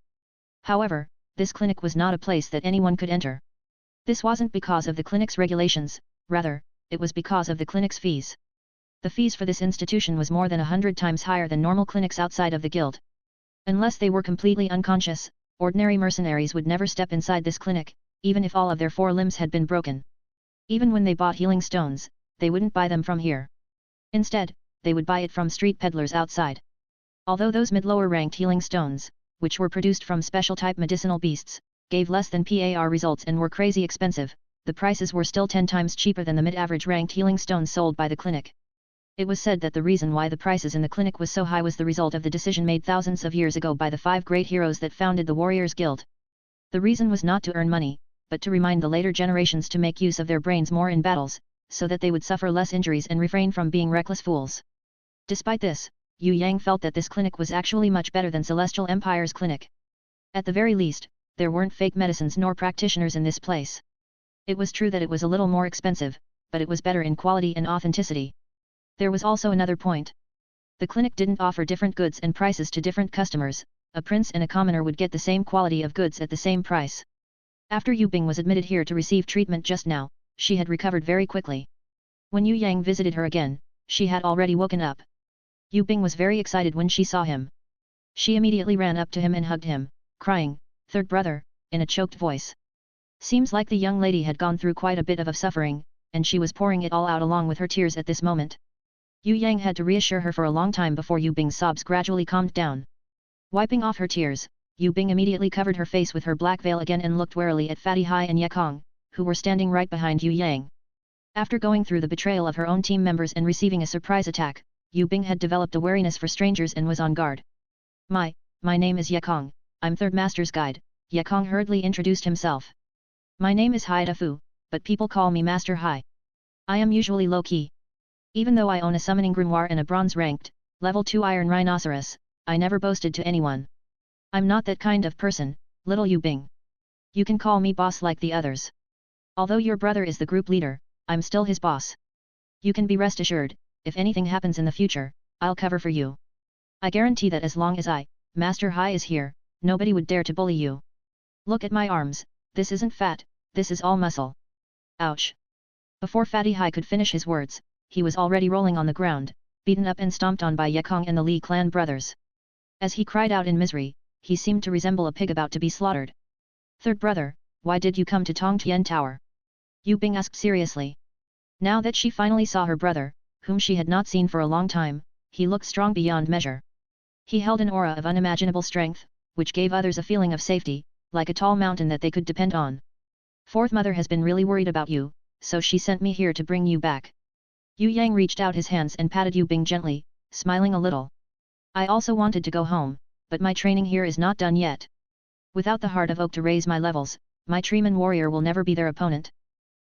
However, this clinic was not a place that anyone could enter. This wasn't because of the clinic's regulations, rather, it was because of the clinic's fees. The fees for this institution was more than 100 times higher than normal clinics outside of the guild. Unless they were completely unconscious, ordinary mercenaries would never step inside this clinic, even if all of their 4 limbs had been broken. Even when they bought healing stones, they wouldn't buy them from here. Instead, they would buy it from street peddlers outside. Although those mid-lower ranked healing stones, which were produced from special type medicinal beasts, gave less than PAR results and were crazy expensive, the prices were still 10 times cheaper than the mid-average ranked healing stones sold by the clinic. It was said that the reason why the prices in the clinic was so high was the result of the decision made thousands of years ago by the 5 great heroes that founded the Warriors Guild. The reason was not to earn money, but to remind the later generations to make use of their brains more in battles, so that they would suffer less injuries and refrain from being reckless fools. Despite this, Yue Yang felt that this clinic was actually much better than Celestial Empire's clinic. At the very least, there weren't fake medicines nor practitioners in this place. It was true that it was a little more expensive, but it was better in quality and authenticity. There was also another point. The clinic didn't offer different goods and prices to different customers, a prince and a commoner would get the same quality of goods at the same price. After Yu Bing was admitted here to receive treatment just now, she had recovered very quickly. When Yue Yang visited her again, she had already woken up. Yu Bing was very excited when she saw him. She immediately ran up to him and hugged him, crying, "Third brother," in a choked voice. Seems like the young lady had gone through quite a bit of suffering, and she was pouring it all out along with her tears at this moment. Yue Yang had to reassure her for a long time before Yu Bing's sobs gradually calmed down. Wiping off her tears, Yu Bing immediately covered her face with her black veil again and looked warily at Fatty Hai and Ye Kong, who were standing right behind Yue Yang. After going through the betrayal of her own team members and receiving a surprise attack, Yu Bing had developed a wariness for strangers and was on guard. My name is Ye Kong, I'm Third Master's Guide," Ye Kong hurriedly introduced himself. "My name is Hai Dafu, but people call me Master Hai. I am usually low-key. Even though I own a summoning grimoire and a bronze-ranked, level 2 iron rhinoceros, I never boasted to anyone. I'm not that kind of person, little Yu Bing. You can call me boss like the others. Although your brother is the group leader, I'm still his boss. You can be rest assured, if anything happens in the future, I'll cover for you. I guarantee that as long as I, Master Hai is here, nobody would dare to bully you. Look at my arms, this isn't fat, this is all muscle. Ouch." Before Fatty Hai could finish his words, he was already rolling on the ground, beaten up and stomped on by Ye Kong and the Li clan brothers. As he cried out in misery, he seemed to resemble a pig about to be slaughtered. "Third brother, why did you come to Tongtian Tower?" Yu Bing asked seriously. Now that she finally saw her brother, whom she had not seen for a long time, he looked strong beyond measure. He held an aura of unimaginable strength, which gave others a feeling of safety, like a tall mountain that they could depend on. "Fourth mother has been really worried about you, so she sent me here to bring you back." Yue Yang reached out his hands and patted Yu Bing gently, smiling a little. "I also wanted to go home, but my training here is not done yet. Without the heart of oak to raise my levels, my Treeman warrior will never be their opponent."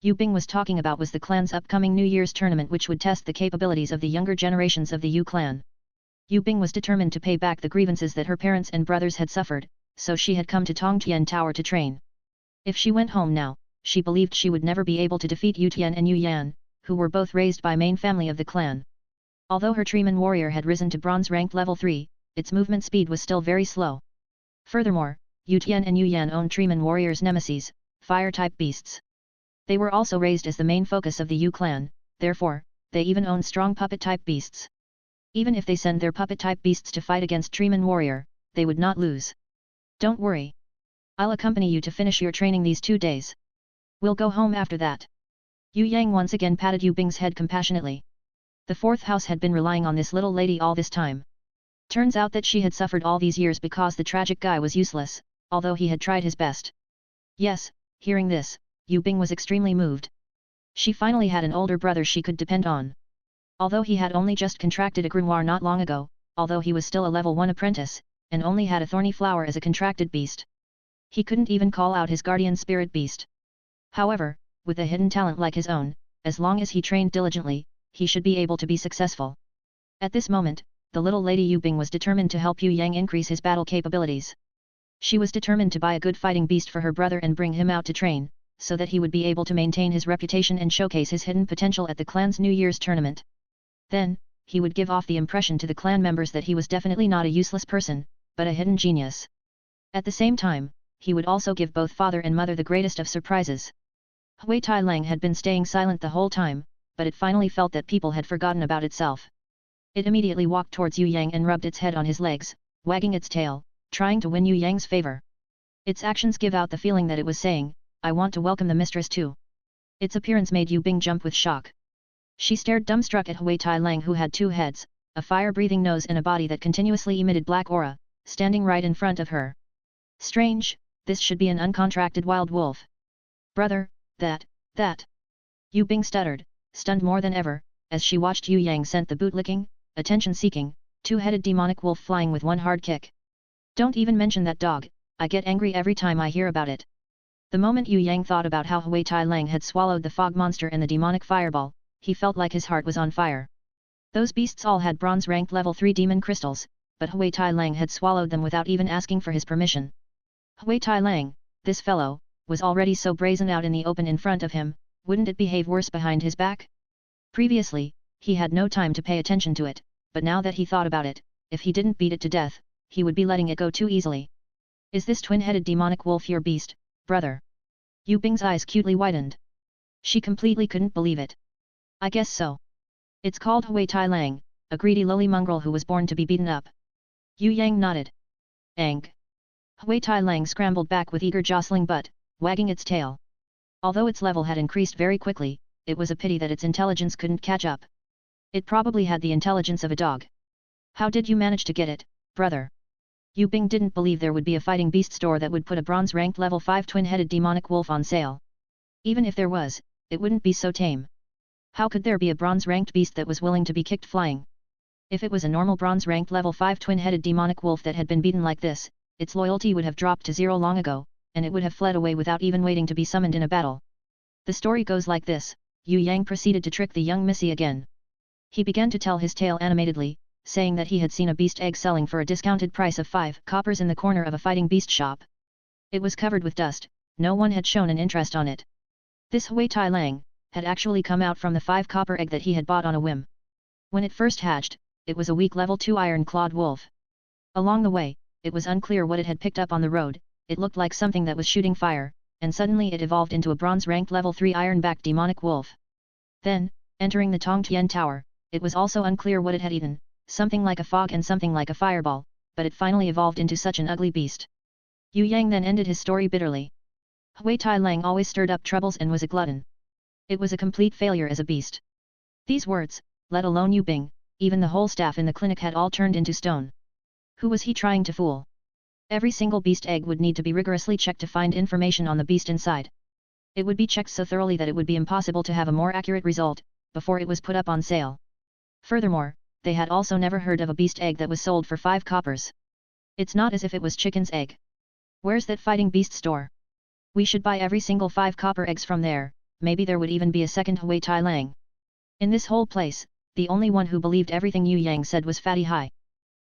Yu Bing was talking about was the clan's upcoming New Year's tournament which would test the capabilities of the younger generations of the Yu clan. Yu Bing was determined to pay back the grievances that her parents and brothers had suffered, so she had come to Tongtian Tower to train. If she went home now, she believed she would never be able to defeat Yu Tian and Yu Yan, who were both raised by main family of the clan. Although her Treeman warrior had risen to bronze ranked level 3, its movement speed was still very slow. Furthermore, Yu Tian and Yu Yan owned Treeman warriors' nemesis, fire-type beasts. They were also raised as the main focus of the Yu clan, therefore, they even owned strong puppet-type beasts. Even if they send their puppet-type beasts to fight against Treeman warrior, they would not lose. "Don't worry. I'll accompany you to finish your training these 2 days. We'll go home after that." Yue Yang once again patted Yu Bing's head compassionately. The fourth house had been relying on this little lady all this time. Turns out that she had suffered all these years because the tragic guy was useless, although he had tried his best. Yes, hearing this, Yu Bing was extremely moved. She finally had an older brother she could depend on. Although he had only just contracted a grimoire not long ago, although he was still a level 1 apprentice, and only had a thorny flower as a contracted beast. He couldn't even call out his guardian spirit beast. However, with a hidden talent like his own, as long as he trained diligently, he should be able to be successful. At this moment, the little lady Yue Bing was determined to help Yue Yang increase his battle capabilities. She was determined to buy a good fighting beast for her brother and bring him out to train, so that he would be able to maintain his reputation and showcase his hidden potential at the clan's New Year's tournament. Then, he would give off the impression to the clan members that he was definitely not a useless person, but a hidden genius. At the same time, he would also give both father and mother the greatest of surprises. Hui Tai Lang had been staying silent the whole time, but it finally felt that people had forgotten about itself. It immediately walked towards Yue Yang and rubbed its head on his legs, wagging its tail, trying to win Yue Yang's favor. Its actions give out the feeling that it was saying, "I want to welcome the mistress too." Its appearance made Yue Bing jump with shock. She stared dumbstruck at Hui Tai Lang, who had two heads, a fire-breathing nose and a body that continuously emitted black aura, standing right in front of her. Strange, this should be an uncontracted wild wolf. Brother, that. Yue Bing stuttered, stunned more than ever, as she watched Yue Yang sent the boot-licking, attention-seeking, two-headed demonic wolf flying with one hard kick. Don't even mention that dog, I get angry every time I hear about it. The moment Yue Yang thought about how Hui Tai Lang had swallowed the fog monster and the demonic fireball, he felt like his heart was on fire. Those beasts all had bronze-ranked level 3 demon crystals, but Hui Tai Lang had swallowed them without even asking for his permission. Hui Tai Lang, this fellow, was already so brazen out in the open in front of him, wouldn't it behave worse behind his back? Previously, he had no time to pay attention to it, but now that he thought about it, if he didn't beat it to death, he would be letting it go too easily. Is this twin-headed demonic wolf your beast, brother? Yue Bing's eyes cutely widened. She completely couldn't believe it. I guess so. It's called Hui Tai Lang, a greedy lowly mongrel who was born to be beaten up. Yue Yang nodded. Ang. Hui Tai Lang scrambled back with eager jostling butt, wagging its tail. Although its level had increased very quickly, it was a pity that its intelligence couldn't catch up. It probably had the intelligence of a dog. How did you manage to get it, brother? Yue Bing didn't believe there would be a fighting beast store that would put a bronze-ranked level 5 twin-headed demonic wolf on sale. Even if there was, it wouldn't be so tame. How could there be a bronze-ranked beast that was willing to be kicked flying? If it was a normal bronze-ranked level 5 twin-headed demonic wolf that had been beaten like this, its loyalty would have dropped to 0 long ago, and it would have fled away without even waiting to be summoned in a battle. The story goes like this: Yue Yang proceeded to trick the young missy again. He began to tell his tale animatedly, saying that he had seen a beast egg selling for a discounted price of 5 coppers in the corner of a fighting beast shop. It was covered with dust, no one had shown an interest on it. This Hui Tai Lang had actually come out from the 5 copper egg that he had bought on a whim. When it first hatched, it was a weak level 2 iron-clawed wolf. Along the way, it was unclear what it had picked up on the road. It looked like something that was shooting fire, and suddenly it evolved into a bronze-ranked level 3 iron-backed demonic wolf. Then, entering the Tongtian Tower, it was also unclear what it had eaten, something like a fog and something like a fireball, but it finally evolved into such an ugly beast. Yue Yang then ended his story bitterly. Hui Tai Lang always stirred up troubles and was a glutton. It was a complete failure as a beast. These words, let alone Yue Bing, even the whole staff in the clinic had all turned into stone. Who was he trying to fool? Every single beast egg would need to be rigorously checked to find information on the beast inside. It would be checked so thoroughly that it would be impossible to have a more accurate result, before it was put up on sale. Furthermore, they had also never heard of a beast egg that was sold for 5 coppers. It's not as if it was chicken's egg. Where's that fighting beast store? We should buy every single 5 copper eggs from there, maybe there would even be a second Hui Tai Lang. In this whole place, the only one who believed everything Yue Yang said was Fatty Hai.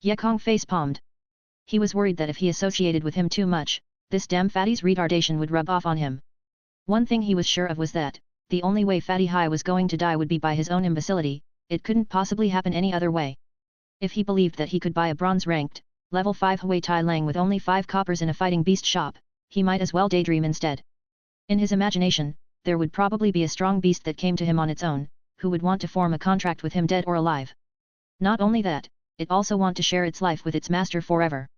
Ye Kong face-palmed. He was worried that if he associated with him too much, this damn Fatty's retardation would rub off on him. One thing he was sure of was that, the only way Fatty Hai was going to die would be by his own imbecility. It couldn't possibly happen any other way. If he believed that he could buy a bronze-ranked, level 5 Hui Tai Lang with only 5 coppers in a fighting beast shop, he might as well daydream instead. In his imagination, there would probably be a strong beast that came to him on its own, who would want to form a contract with him dead or alive. Not only that, it also want to share its life with its master forever.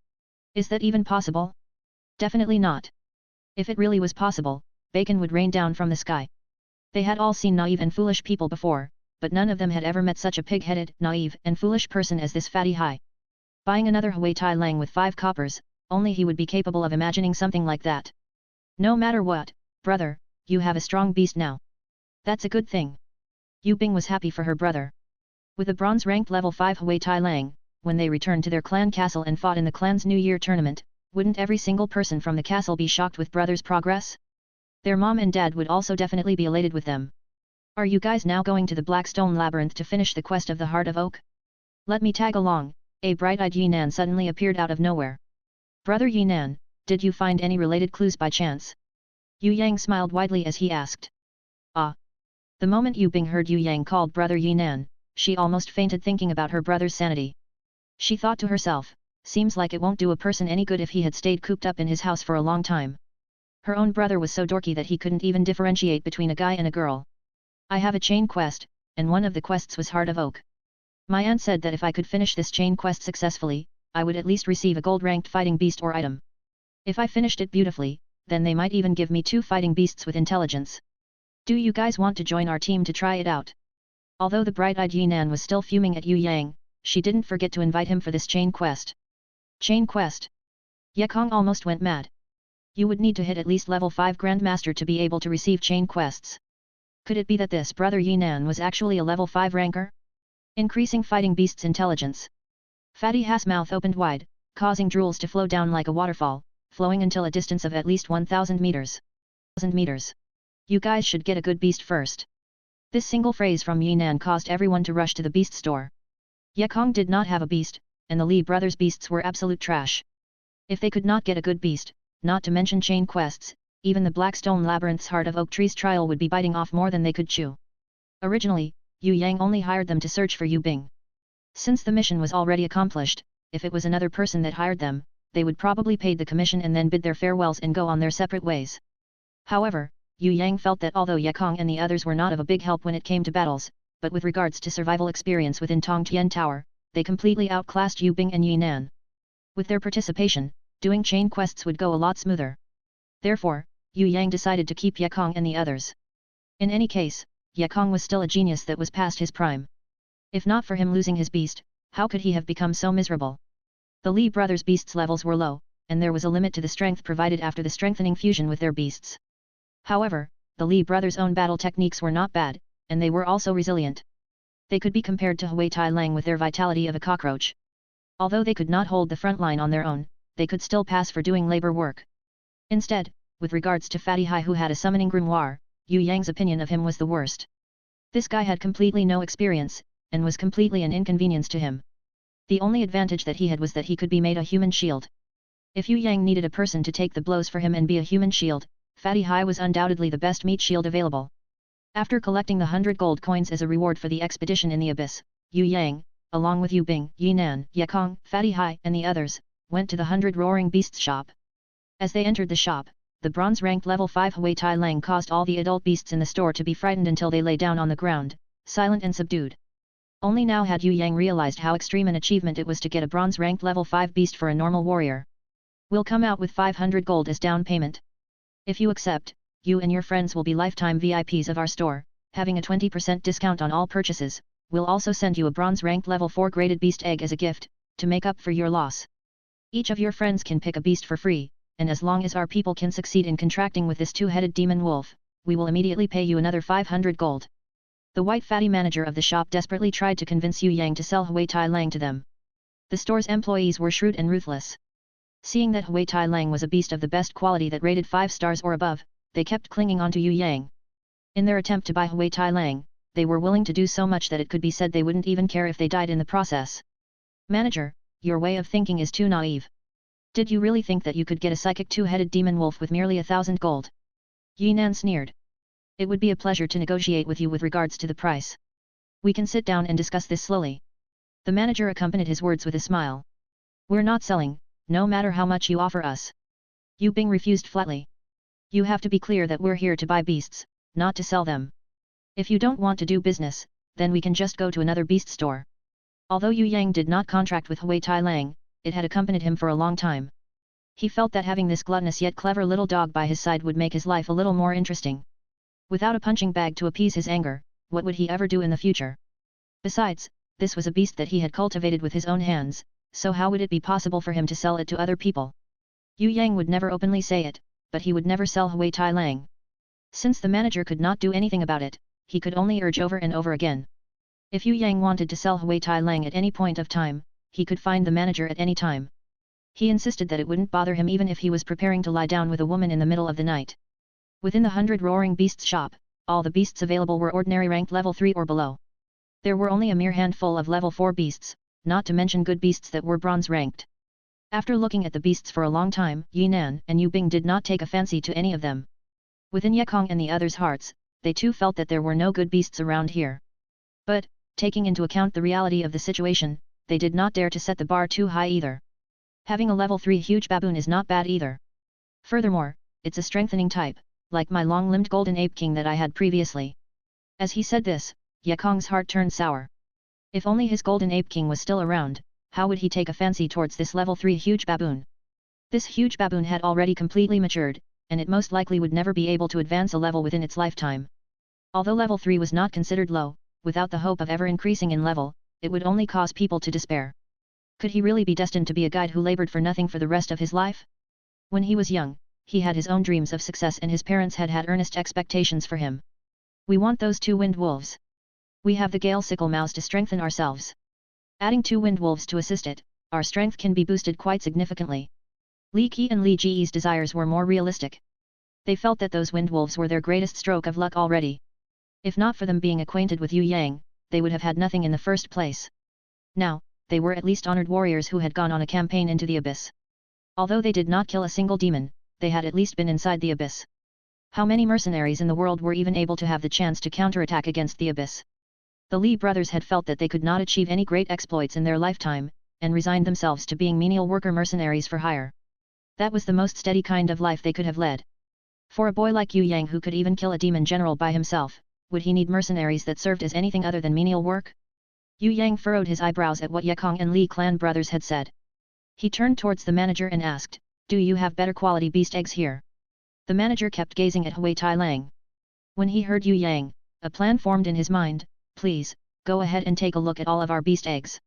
Is that even possible? Definitely not. If it really was possible, bacon would rain down from the sky. They had all seen naive and foolish people before, but none of them had ever met such a pig-headed, naive and foolish person as this Fatty Hai. Buying another Hui Tai Lang with 5 coppers, only he would be capable of imagining something like that. No matter what, brother, you have a strong beast now. That's a good thing. Yue Bing was happy for her brother. With a bronze-ranked level 5 Hui Tai Lang, when they returned to their clan castle and fought in the clan's New Year tournament, wouldn't every single person from the castle be shocked with brother's progress? Their mom and dad would also definitely be elated with them. Are you guys now going to the Blackstone Labyrinth to finish the quest of the Heart of Oak? Let me tag along. A bright-eyed Yinan suddenly appeared out of nowhere. Brother Yinan, did you find any related clues by chance? Yue Yang smiled widely as he asked. Ah! The moment Yue Bing heard Yue Yang called Brother Yinan, she almost fainted thinking about her brother's sanity. She thought to herself, seems like it won't do a person any good if he had stayed cooped up in his house for a long time. Her own brother was so dorky that he couldn't even differentiate between a guy and a girl. I have a chain quest, and one of the quests was Heart of Oak. My aunt said that if I could finish this chain quest successfully, I would at least receive a gold-ranked fighting beast or item. If I finished it beautifully, then they might even give me 2 fighting beasts with intelligence. Do you guys want to join our team to try it out? Although the bright-eyed Yinan was still fuming at Yue Yang, she didn't forget to invite him for this chain quest. Chain quest? Ye Kong almost went mad. You would need to hit at least level 5 Grandmaster to be able to receive chain quests. Could it be that this brother Yinan was actually a level 5 ranker? Increasing fighting beast's intelligence. Fatty Ha's mouth opened wide, causing drools to flow down like a waterfall, flowing until a distance of at least 1,000 meters. 1,000 meters. You guys should get a good beast first. This single phrase from Yinan caused everyone to rush to the beast store. Ye Kong did not have a beast, and the Li brothers' beasts were absolute trash. If they could not get a good beast, not to mention chain quests, even the Blackstone Labyrinth's Heart of Oak Tree's trial would be biting off more than they could chew. Originally, Yue Yang only hired them to search for Yue Bing. Since the mission was already accomplished, if it was another person that hired them, they would probably pay the commission and then bid their farewells and go on their separate ways. However, Yue Yang felt that although Ye Kong and the others were not of a big help when it came to battles, but with regards to survival experience within Tongtian Tower, they completely outclassed Yue Bing and Yinan. With their participation, doing chain quests would go a lot smoother. Therefore, Yue Yang decided to keep Ye Kong and the others. In any case, Ye Kong was still a genius that was past his prime. If not for him losing his beast, how could he have become so miserable? The Li brothers' beasts' levels were low, and there was a limit to the strength provided after the strengthening fusion with their beasts. However, the Li brothers' own battle techniques were not bad, and they were also resilient. They could be compared to Hui Tai Lang with their vitality of a cockroach. Although they could not hold the front line on their own, they could still pass for doing labor work. Instead, with regards to Fatty Hai who had a summoning grimoire, Yue Yang's opinion of him was the worst. This guy had completely no experience, and was completely an inconvenience to him. The only advantage that he had was that he could be made a human shield. If Yue Yang needed a person to take the blows for him and be a human shield, Fatty Hai was undoubtedly the best meat shield available. After collecting the 100 gold coins as a reward for the expedition in the abyss, Yue Yang, along with Yue Bing, Yinan, Ye Kong, Fatty Hai and the others, went to the 100 Roaring Beasts shop. As they entered the shop, the bronze-ranked level 5 Hui Tai Lang caused all the adult beasts in the store to be frightened until they lay down on the ground, silent and subdued. Only now had Yue Yang realized how extreme an achievement it was to get a bronze-ranked level 5 beast for a normal warrior. We'll come out with 500 gold as down payment. If you accept, you and your friends will be lifetime VIPs of our store, having a 20% discount on all purchases. We'll also send you a bronze-ranked level 4 graded beast egg as a gift, to make up for your loss. Each of your friends can pick a beast for free, and as long as our people can succeed in contracting with this 2-headed demon wolf, we will immediately pay you another 500 gold. The white fatty manager of the shop desperately tried to convince Yue Yang to sell Hui Tai Lang to them. The store's employees were shrewd and ruthless. Seeing that Hui Tai Lang was a beast of the best quality that rated 5 stars or above, they kept clinging on to Yue Yang. In their attempt to buy Hui Tai Lang, they were willing to do so much that it could be said they wouldn't even care if they died in the process. Manager, your way of thinking is too naive. Did you really think that you could get a psychic 2-headed demon wolf with merely 1,000 gold? Yinan sneered. It would be a pleasure to negotiate with you with regards to the price. We can sit down and discuss this slowly. The manager accompanied his words with a smile. We're not selling, no matter how much you offer us. Yue Bing refused flatly. You have to be clear that we're here to buy beasts, not to sell them. If you don't want to do business, then we can just go to another beast store. Although Yue Yang did not contract with Hui Tai Lang, it had accompanied him for a long time. He felt that having this gluttonous yet clever little dog by his side would make his life a little more interesting. Without a punching bag to appease his anger, what would he ever do in the future? Besides, this was a beast that he had cultivated with his own hands, so how would it be possible for him to sell it to other people? Yue Yang would never openly say it, but he would never sell Hui Tai Lang. Since the manager could not do anything about it, he could only urge over and over again. If Yue Yang wanted to sell Hui Tai Lang at any point of time, he could find the manager at any time. He insisted that it wouldn't bother him even if he was preparing to lie down with a woman in the middle of the night. Within the 100 Roaring Beasts shop, all the beasts available were ordinary ranked level 3 or below. There were only a mere handful of level 4 beasts, not to mention good beasts that were bronze ranked. After looking at the beasts for a long time, Yinan and Yu Bing did not take a fancy to any of them. Within Ye Kong and the others' hearts, they too felt that there were no good beasts around here. But, taking into account the reality of the situation, they did not dare to set the bar too high either. Having a level 3 huge baboon is not bad either. Furthermore, it's a strengthening type, like my long-limbed golden ape king that I had previously. As he said this, Ye Kong's heart turned sour. If only his golden ape king was still around, how would he take a fancy towards this level 3 huge baboon? This huge baboon had already completely matured, and it most likely would never be able to advance a level within its lifetime. Although level 3 was not considered low, without the hope of ever increasing in level, it would only cause people to despair. Could he really be destined to be a guide who labored for nothing for the rest of his life? When he was young, he had his own dreams of success and his parents had had earnest expectations for him. We want those 2 wind wolves. We have the Gale Sickle Mouse to strengthen ourselves. Adding 2 wind wolves to assist it, our strength can be boosted quite significantly. Li Qi and Li Ji's desires were more realistic. They felt that those wind wolves were their greatest stroke of luck already. If not for them being acquainted with Yue Yang, they would have had nothing in the first place. Now, they were at least honored warriors who had gone on a campaign into the abyss. Although they did not kill a single demon, they had at least been inside the abyss. How many mercenaries in the world were even able to have the chance to counterattack against the abyss? The Li brothers had felt that they could not achieve any great exploits in their lifetime, and resigned themselves to being menial worker mercenaries for hire. That was the most steady kind of life they could have led. For a boy like Yue Yang who could even kill a demon general by himself, would he need mercenaries that served as anything other than menial work? Yue Yang furrowed his eyebrows at what Ye Kong and Li clan brothers had said. He turned towards the manager and asked, "Do you have better quality beast eggs here?" The manager kept gazing at Hui Tai Lang. When he heard Yue Yang, a plan formed in his mind. "Please, go ahead and take a look at all of our beast eggs.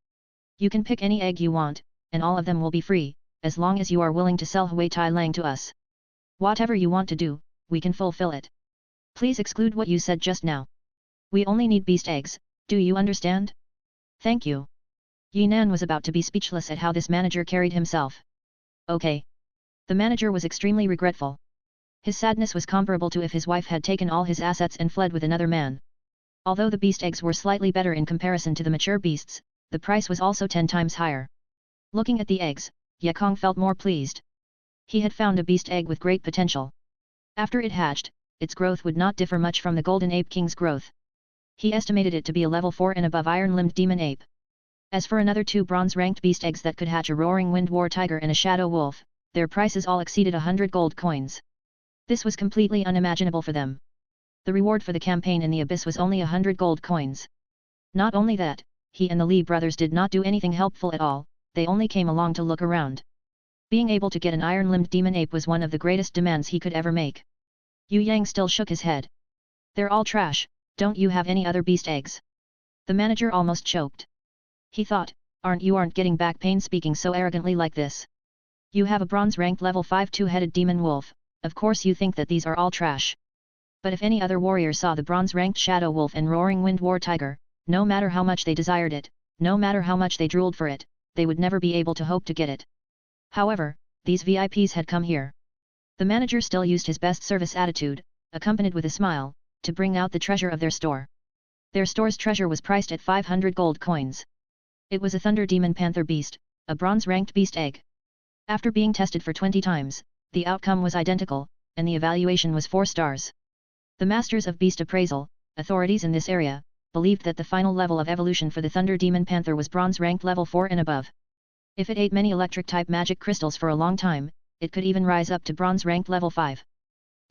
You can pick any egg you want, and all of them will be free, as long as you are willing to sell Hui Tai Lang to us. Whatever you want to do, we can fulfill it. Please exclude what you said just now. We only need beast eggs, do you understand?" "Thank you." Yinan was about to be speechless at how this manager carried himself. "Okay." The manager was extremely regretful. His sadness was comparable to if his wife had taken all his assets and fled with another man. Although the beast eggs were slightly better in comparison to the mature beasts, the price was also 10 times higher. Looking at the eggs, Ye Kong felt more pleased. He had found a beast egg with great potential. After it hatched, its growth would not differ much from the Golden Ape King's growth. He estimated it to be a level 4 and above iron-limbed demon ape. As for another 2 bronze-ranked beast eggs that could hatch a roaring wind war tiger and a shadow wolf, their prices all exceeded 100 gold coins. This was completely unimaginable for them. The reward for the campaign in the abyss was only 100 gold coins. Not only that, he and the Li brothers did not do anything helpful at all, they only came along to look around. Being able to get an iron-limbed demon ape was one of the greatest demands he could ever make. Yue Yang still shook his head. "They're all trash, don't you have any other beast eggs?" The manager almost choked. He thought, aren't you getting back pain speaking so arrogantly like this? You have a bronze-ranked level 5 two-headed demon wolf, of course you think that these are all trash. But if any other warrior saw the bronze-ranked shadow wolf and roaring wind war tiger, no matter how much they desired it, no matter how much they drooled for it, they would never be able to hope to get it. However, these VIPs had come here. The manager still used his best service attitude, accompanied with a smile, to bring out the treasure of their store. Their store's treasure was priced at 500 gold coins. It was a Thunder Demon Panther beast, a bronze-ranked beast egg. After being tested for 20 times, the outcome was identical, and the evaluation was 4 stars. The Masters of Beast Appraisal, authorities in this area, believed that the final level of evolution for the Thunder Demon Panther was bronze-ranked level 4 and above. If it ate many electric-type magic crystals for a long time, it could even rise up to bronze-ranked level 5.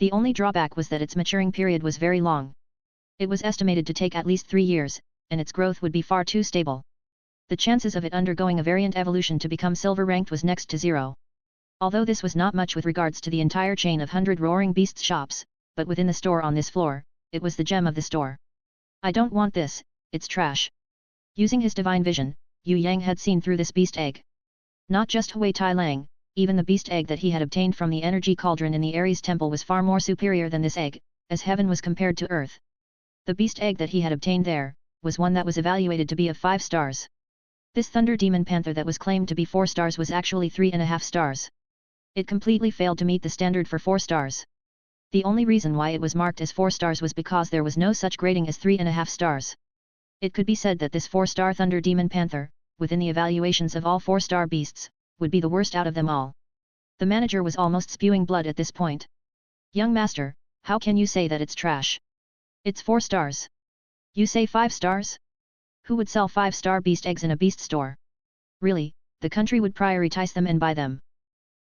The only drawback was that its maturing period was very long. It was estimated to take at least 3 years, and its growth would be far too stable. The chances of it undergoing a variant evolution to become silver-ranked was next to 0. Although this was not much with regards to the entire chain of 100 Roaring Beasts shops, but within the store on this floor, it was the gem of the store. "I don't want this, it's trash." Using his divine vision, Yue Yang had seen through this beast egg. Not just Hui Tai Lang, even the beast egg that he had obtained from the energy cauldron in the Ares temple was far more superior than this egg, as heaven was compared to earth. The beast egg that he had obtained there, was one that was evaluated to be of 5 stars. This Thunder Demon Panther that was claimed to be 4 stars was actually 3.5 stars. It completely failed to meet the standard for 4 stars. The only reason why it was marked as 4 stars was because there was no such grading as 3.5 stars. It could be said that this 4-star Thunder Demon Panther, within the evaluations of all 4-star beasts, would be the worst out of them all. The manager was almost spewing blood at this point. Young master, how can you say that it's trash? It's 4 stars. You say 5 stars? Who would sell 5-star beast eggs in a beast store? Really, the country would prioritize them and buy them.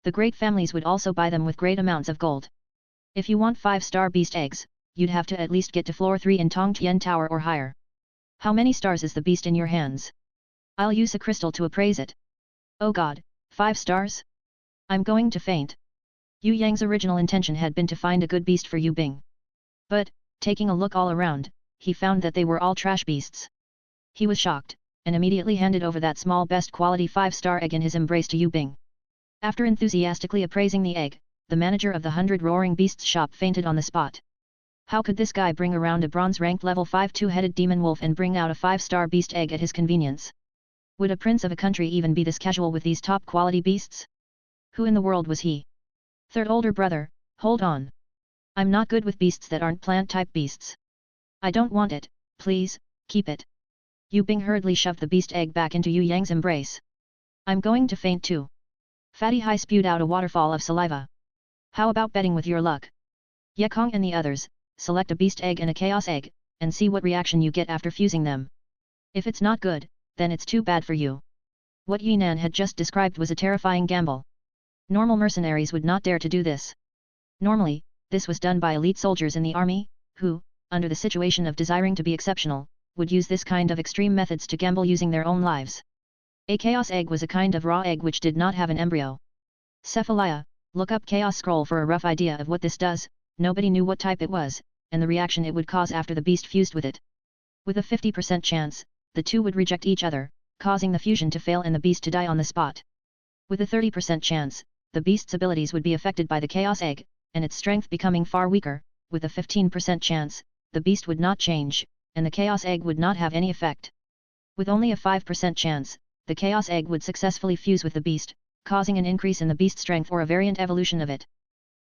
The great families would also buy them with great amounts of gold. If you want 5-star beast eggs, you'd have to at least get to floor 3 in Tongtian Tower or higher. How many stars is the beast in your hands? I'll use a crystal to appraise it. Oh god, 5 stars? I'm going to faint. Yue Yang's original intention had been to find a good beast for Yue Bing. But, taking a look all around, he found that they were all trash beasts. He was shocked, and immediately handed over that small best quality 5-star egg in his embrace to Yue Bing. After enthusiastically appraising the egg, the manager of the 100 Roaring Beasts shop fainted on the spot. How could this guy bring around a bronze-ranked level 5 two-headed demon wolf and bring out a 5-star beast egg at his convenience? Would a prince of a country even be this casual with these top-quality beasts? Who in the world was he? Third older brother, hold on. I'm not good with beasts that aren't plant-type beasts. I don't want it, please, keep it. Yue Bing hurriedly shoved the beast egg back into Yue Yang's embrace. I'm going to faint too. Fatty Hai spewed out a waterfall of saliva. How about betting with your luck? Ye Kong and the others, select a beast egg and a chaos egg, and see what reaction you get after fusing them. If it's not good, then it's too bad for you. What Yinan had just described was a terrifying gamble. Normal mercenaries would not dare to do this. Normally, this was done by elite soldiers in the army, who, under the situation of desiring to be exceptional, would use this kind of extreme methods to gamble using their own lives. A chaos egg was a kind of raw egg which did not have an embryo. Cephalia, look up Chaos Scroll for a rough idea of what this does. Nobody knew what type it was, and the reaction it would cause after the beast fused with it. With a 50% chance, the two would reject each other, causing the fusion to fail and the beast to die on the spot. With a 30% chance, the beast's abilities would be affected by the chaos egg, and its strength becoming far weaker. With a 15% chance, the beast would not change, and the chaos egg would not have any effect. With only a 5% chance, the chaos egg would successfully fuse with the beast, causing an increase in the beast's strength or a variant evolution of it.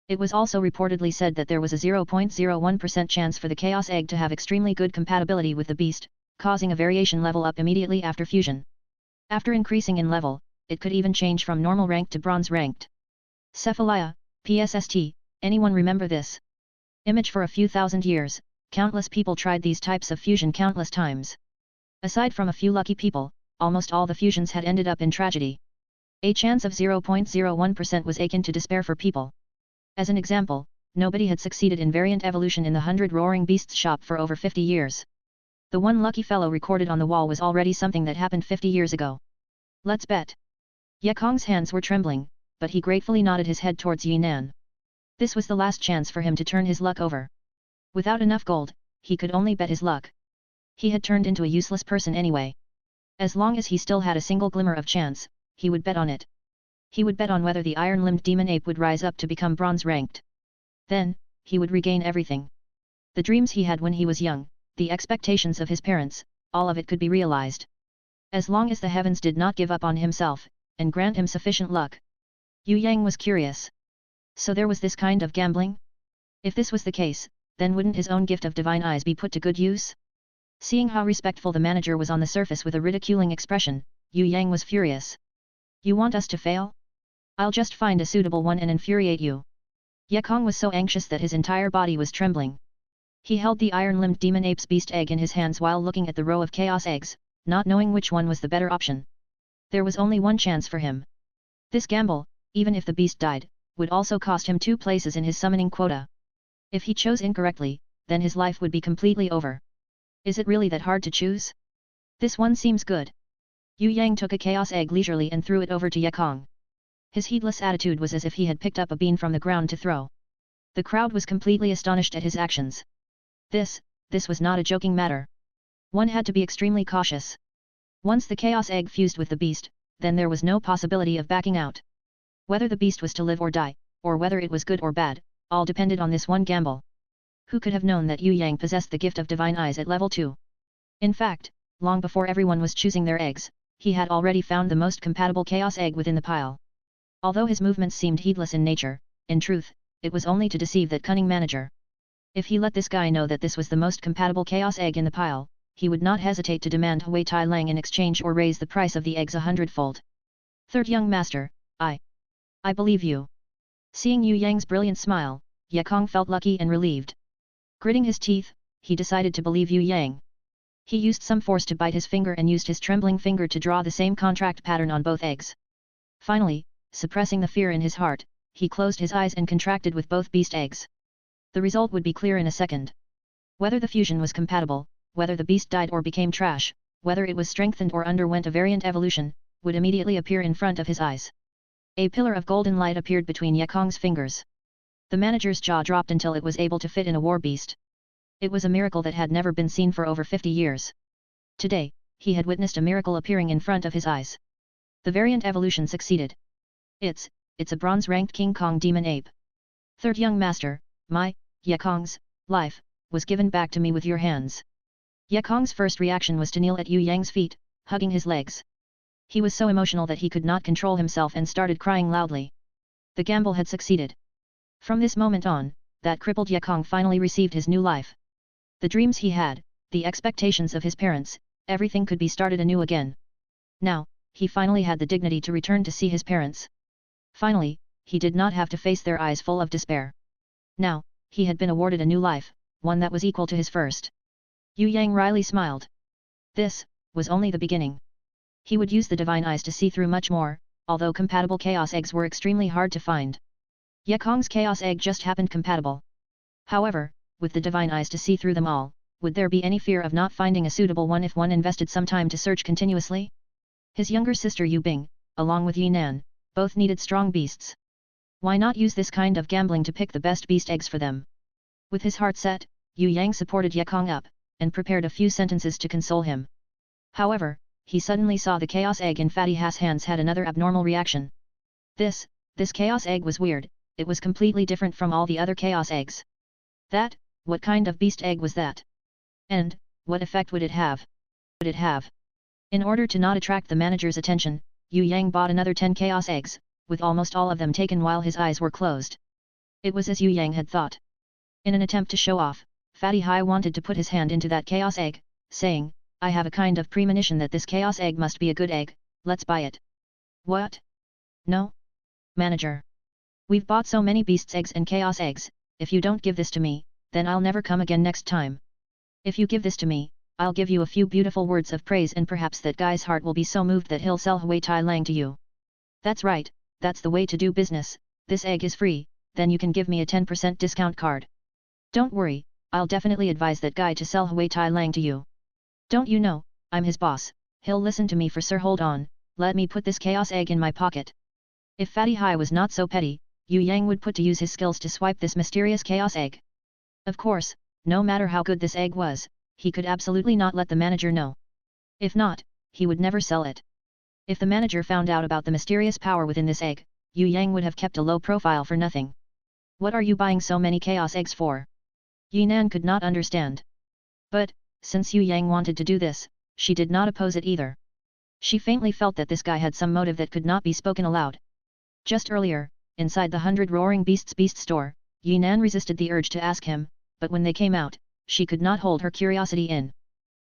It was also reportedly said that there was a 0.01% chance for the chaos egg to have extremely good compatibility with the beast, causing a variation level up immediately after fusion. After increasing in level, it could even change from normal rank to bronze ranked. Cephalia, PSST, anyone remember this? Image for a few thousand years, countless people tried these types of fusion countless times. Aside from a few lucky people, almost all the fusions had ended up in tragedy. A chance of 0.01% was akin to despair for people. As an example, nobody had succeeded in variant evolution in the 100 Roaring Beasts shop for over 50 years. The one lucky fellow recorded on the wall was already something that happened 50 years ago. Let's bet. Ye Kong's hands were trembling, but he gratefully nodded his head towards Yinan. This was the last chance for him to turn his luck over. Without enough gold, he could only bet his luck. He had turned into a useless person anyway. As long as he still had a single glimmer of chance, he would bet on it. He would bet on whether the iron-limbed demon ape would rise up to become bronze-ranked. Then, he would regain everything. The dreams he had when he was young, the expectations of his parents, all of it could be realized. As long as the heavens did not give up on himself, and grant him sufficient luck. Yue Yang was curious. So there was this kind of gambling? If this was the case, then wouldn't his own gift of divine eyes be put to good use? Seeing how respectful the manager was on the surface with a ridiculing expression, Yue Yang was furious. You want us to fail? I'll just find a suitable one and infuriate you. Ye Kong was so anxious that his entire body was trembling. He held the iron-limbed demon ape's beast egg in his hands while looking at the row of chaos eggs, not knowing which one was the better option. There was only one chance for him. This gamble, even if the beast died, would also cost him 2 places in his summoning quota. If he chose incorrectly, then his life would be completely over. Is it really that hard to choose? This one seems good. Yue Yang took a chaos egg leisurely and threw it over to Ye Kong. His heedless attitude was as if he had picked up a bean from the ground to throw. The crowd was completely astonished at his actions. This was not a joking matter. One had to be extremely cautious. Once the chaos egg fused with the beast, then there was no possibility of backing out. Whether the beast was to live or die, or whether it was good or bad, all depended on this one gamble. Who could have known that Yue Yang possessed the gift of divine eyes at level 2? In fact, long before everyone was choosing their eggs, he had already found the most compatible chaos egg within the pile. Although his movements seemed heedless in nature, in truth, it was only to deceive that cunning manager. If he let this guy know that this was the most compatible chaos egg in the pile, he would not hesitate to demand Hui Tai Lang in exchange or raise the price of the eggs 100-fold. Third young master, I believe you. Seeing Yue Yang's brilliant smile, Ye Kong felt lucky and relieved. Gritting his teeth, he decided to believe Yue Yang. He used some force to bite his finger and used his trembling finger to draw the same contract pattern on both eggs. Finally, suppressing the fear in his heart, he closed his eyes and contracted with both beast eggs. The result would be clear in a second. Whether the fusion was compatible, whether the beast died or became trash, whether it was strengthened or underwent a variant evolution, would immediately appear in front of his eyes. A pillar of golden light appeared between Ye Kong's fingers. The manager's jaw dropped until it was able to fit in a war beast. It was a miracle that had never been seen for over 50 years. Today, he had witnessed a miracle appearing in front of his eyes. The variant evolution succeeded. It's a bronze-ranked King Kong demon ape. Third young master, Ye Kong's life was given back to me with your hands. Ye Kong's first reaction was to kneel at Yue Yang's feet, hugging his legs. He was so emotional that he could not control himself and started crying loudly. The gamble had succeeded. From this moment on, that crippled Ye Kong finally received his new life. The dreams he had, the expectations of his parents, everything could be started anew again. Now, he finally had the dignity to return to see his parents. Finally, he did not have to face their eyes full of despair. Now, he had been awarded a new life, one that was equal to his first. Yue Yang wryly smiled. This was only the beginning. He would use the divine eyes to see through much more, although compatible chaos eggs were extremely hard to find. Ye Kong's chaos egg just happened compatible. However, with the divine eyes to see through them all, would there be any fear of not finding a suitable one if one invested some time to search continuously? His younger sister Yu Bing, along with Yinan, both needed strong beasts. Why not use this kind of gambling to pick the best beast eggs for them? With his heart set, Yue Yang supported Ye Kong up, and prepared a few sentences to console him. However, he suddenly saw the chaos egg in Fatty Ha's hands had another abnormal reaction. This chaos egg was weird, it was completely different from all the other chaos eggs. What kind of beast egg was that? And, what effect would it have? In order to not attract the manager's attention, Yue Yang bought another 10 chaos eggs, with almost all of them taken while his eyes were closed. It was as Yue Yang had thought. In an attempt to show off, Fatty Hai wanted to put his hand into that chaos egg, saying, I have a kind of premonition that this chaos egg must be a good egg, let's buy it. What? No? Manager. We've bought so many beasts eggs and chaos eggs, if you don't give this to me, then I'll never come again next time. If you give this to me, I'll give you a few beautiful words of praise and perhaps that guy's heart will be so moved that he'll sell Hui Tai Lang to you. That's right, that's the way to do business, this egg is free, then you can give me a 10% discount card. Don't worry, I'll definitely advise that guy to sell Hui Tai Lang to you. Don't you know, I'm his boss, he'll listen to me for sure. Hold on, let me put this chaos egg in my pocket. If Fatty Hai was not so petty, Yue Yang would put to use his skills to swipe this mysterious chaos egg. Of course, no matter how good this egg was, he could absolutely not let the manager know. If not, he would never sell it. If the manager found out about the mysterious power within this egg, Yue Yang would have kept a low profile for nothing. What are you buying so many chaos eggs for? Yinan could not understand. But, since Yue Yang wanted to do this, she did not oppose it either. She faintly felt that this guy had some motive that could not be spoken aloud. Just earlier, inside the 100 Roaring Beasts beast store, Yinan resisted the urge to ask him, but when they came out, she could not hold her curiosity in.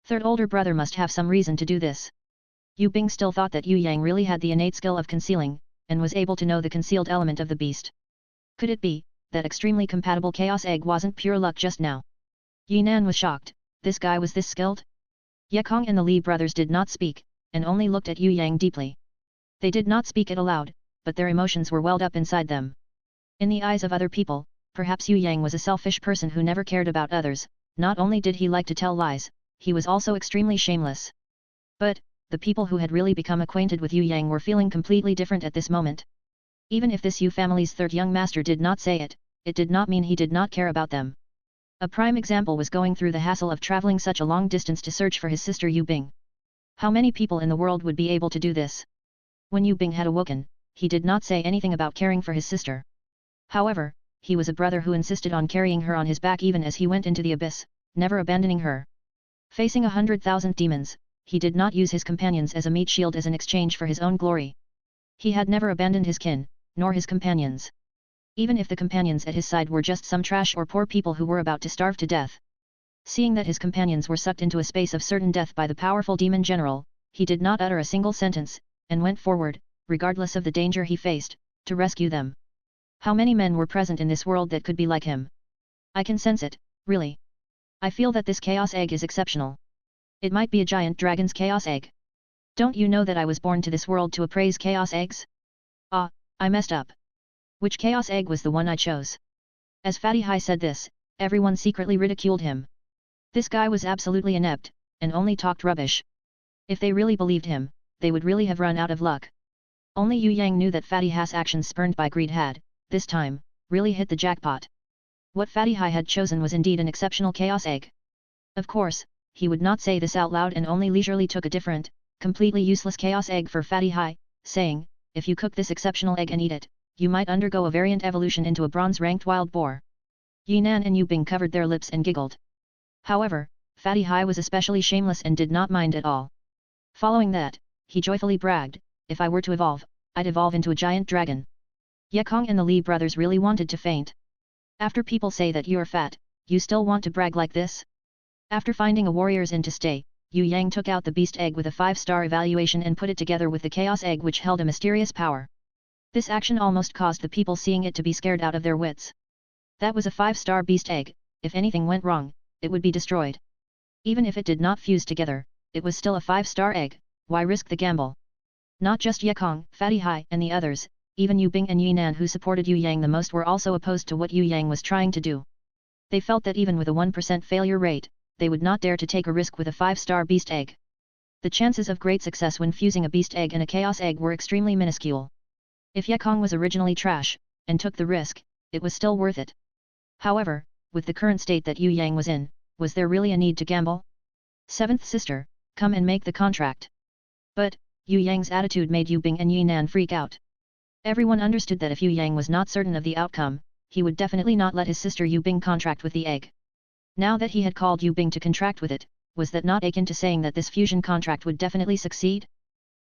Third older brother must have some reason to do this. Yu Bing still thought that Yue Yang really had the innate skill of concealing, and was able to know the concealed element of the beast. Could it be, that extremely compatible chaos egg wasn't pure luck just now? Yinan was shocked, this guy was this skilled? Ye Kong and the Li brothers did not speak, and only looked at Yue Yang deeply. They did not speak it aloud, but their emotions were welled up inside them. In the eyes of other people, perhaps Yue Yang was a selfish person who never cared about others. Not only did he like to tell lies, he was also extremely shameless. But, the people who had really become acquainted with Yue Yang were feeling completely different at this moment. Even if this Yue family's third young master did not say it, it did not mean he did not care about them. A prime example was going through the hassle of traveling such a long distance to search for his sister Yue Bing. How many people in the world would be able to do this? When Yue Bing had awoken, he did not say anything about caring for his sister. However, he was a brother who insisted on carrying her on his back even as he went into the abyss, never abandoning her. Facing 100,000 demons, he did not use his companions as a meat shield as an exchange for his own glory. He had never abandoned his kin, nor his companions. even if the companions at his side were just some trash or poor people who were about to starve to death. Seeing that his companions were sucked into a space of certain death by the powerful demon general, he did not utter a single sentence, and went forward, regardless of the danger he faced, to rescue them. How many men were present in this world that could be like him? I can sense it, really. I feel that this chaos egg is exceptional. It might be a giant dragon's chaos egg. Don't you know that I was born to this world to appraise chaos eggs? Ah, I messed up. Which chaos egg was the one I chose? As Fatty Hai said this, everyone secretly ridiculed him. This guy was absolutely inept, and only talked rubbish. If they really believed him, they would really have run out of luck. Only Yue Yang knew that Fatty Hai's actions spurned by greed had, this time, really hit the jackpot. What Fatty Hai had chosen was indeed an exceptional chaos egg. Of course, he would not say this out loud and only leisurely took a different, completely useless chaos egg for Fatty Hai, saying, if you cook this exceptional egg and eat it, you might undergo a variant evolution into a bronze-ranked wild boar. Yinan and Yu Bing covered their lips and giggled. However, Fatty Hai was especially shameless and did not mind at all. Following that, he joyfully bragged, if I were to evolve, I'd evolve into a giant dragon. Ye Kong and the Li brothers really wanted to faint. After people say that you're fat, you still want to brag like this? After finding a warrior's inn to stay, Yue Yang took out the beast egg with a 5-star evaluation and put it together with the chaos egg which held a mysterious power. This action almost caused the people seeing it to be scared out of their wits. That was a 5-star beast egg, if anything went wrong, it would be destroyed. Even if it did not fuse together, it was still a 5-star egg, why risk the gamble? Not just Ye Kong, Fatty Hai and the others, even Yu Bing and Yinan who supported Yue Yang the most were also opposed to what Yue Yang was trying to do. They felt that even with a 1% failure rate, they would not dare to take a risk with a 5-star beast egg. The chances of great success when fusing a beast egg and a chaos egg were extremely minuscule. If Ye Kong was originally trash, and took the risk, it was still worth it. However, with the current state that Yue Yang was in, was there really a need to gamble? Seventh sister, come and make the contract. But, Yue Yang's attitude made Yu Bing and Yinan freak out. Everyone understood that if Yue Yang was not certain of the outcome, he would definitely not let his sister Yu Bing contract with the egg. Now that he had called Yu Bing to contract with it, was that not akin to saying that this fusion contract would definitely succeed?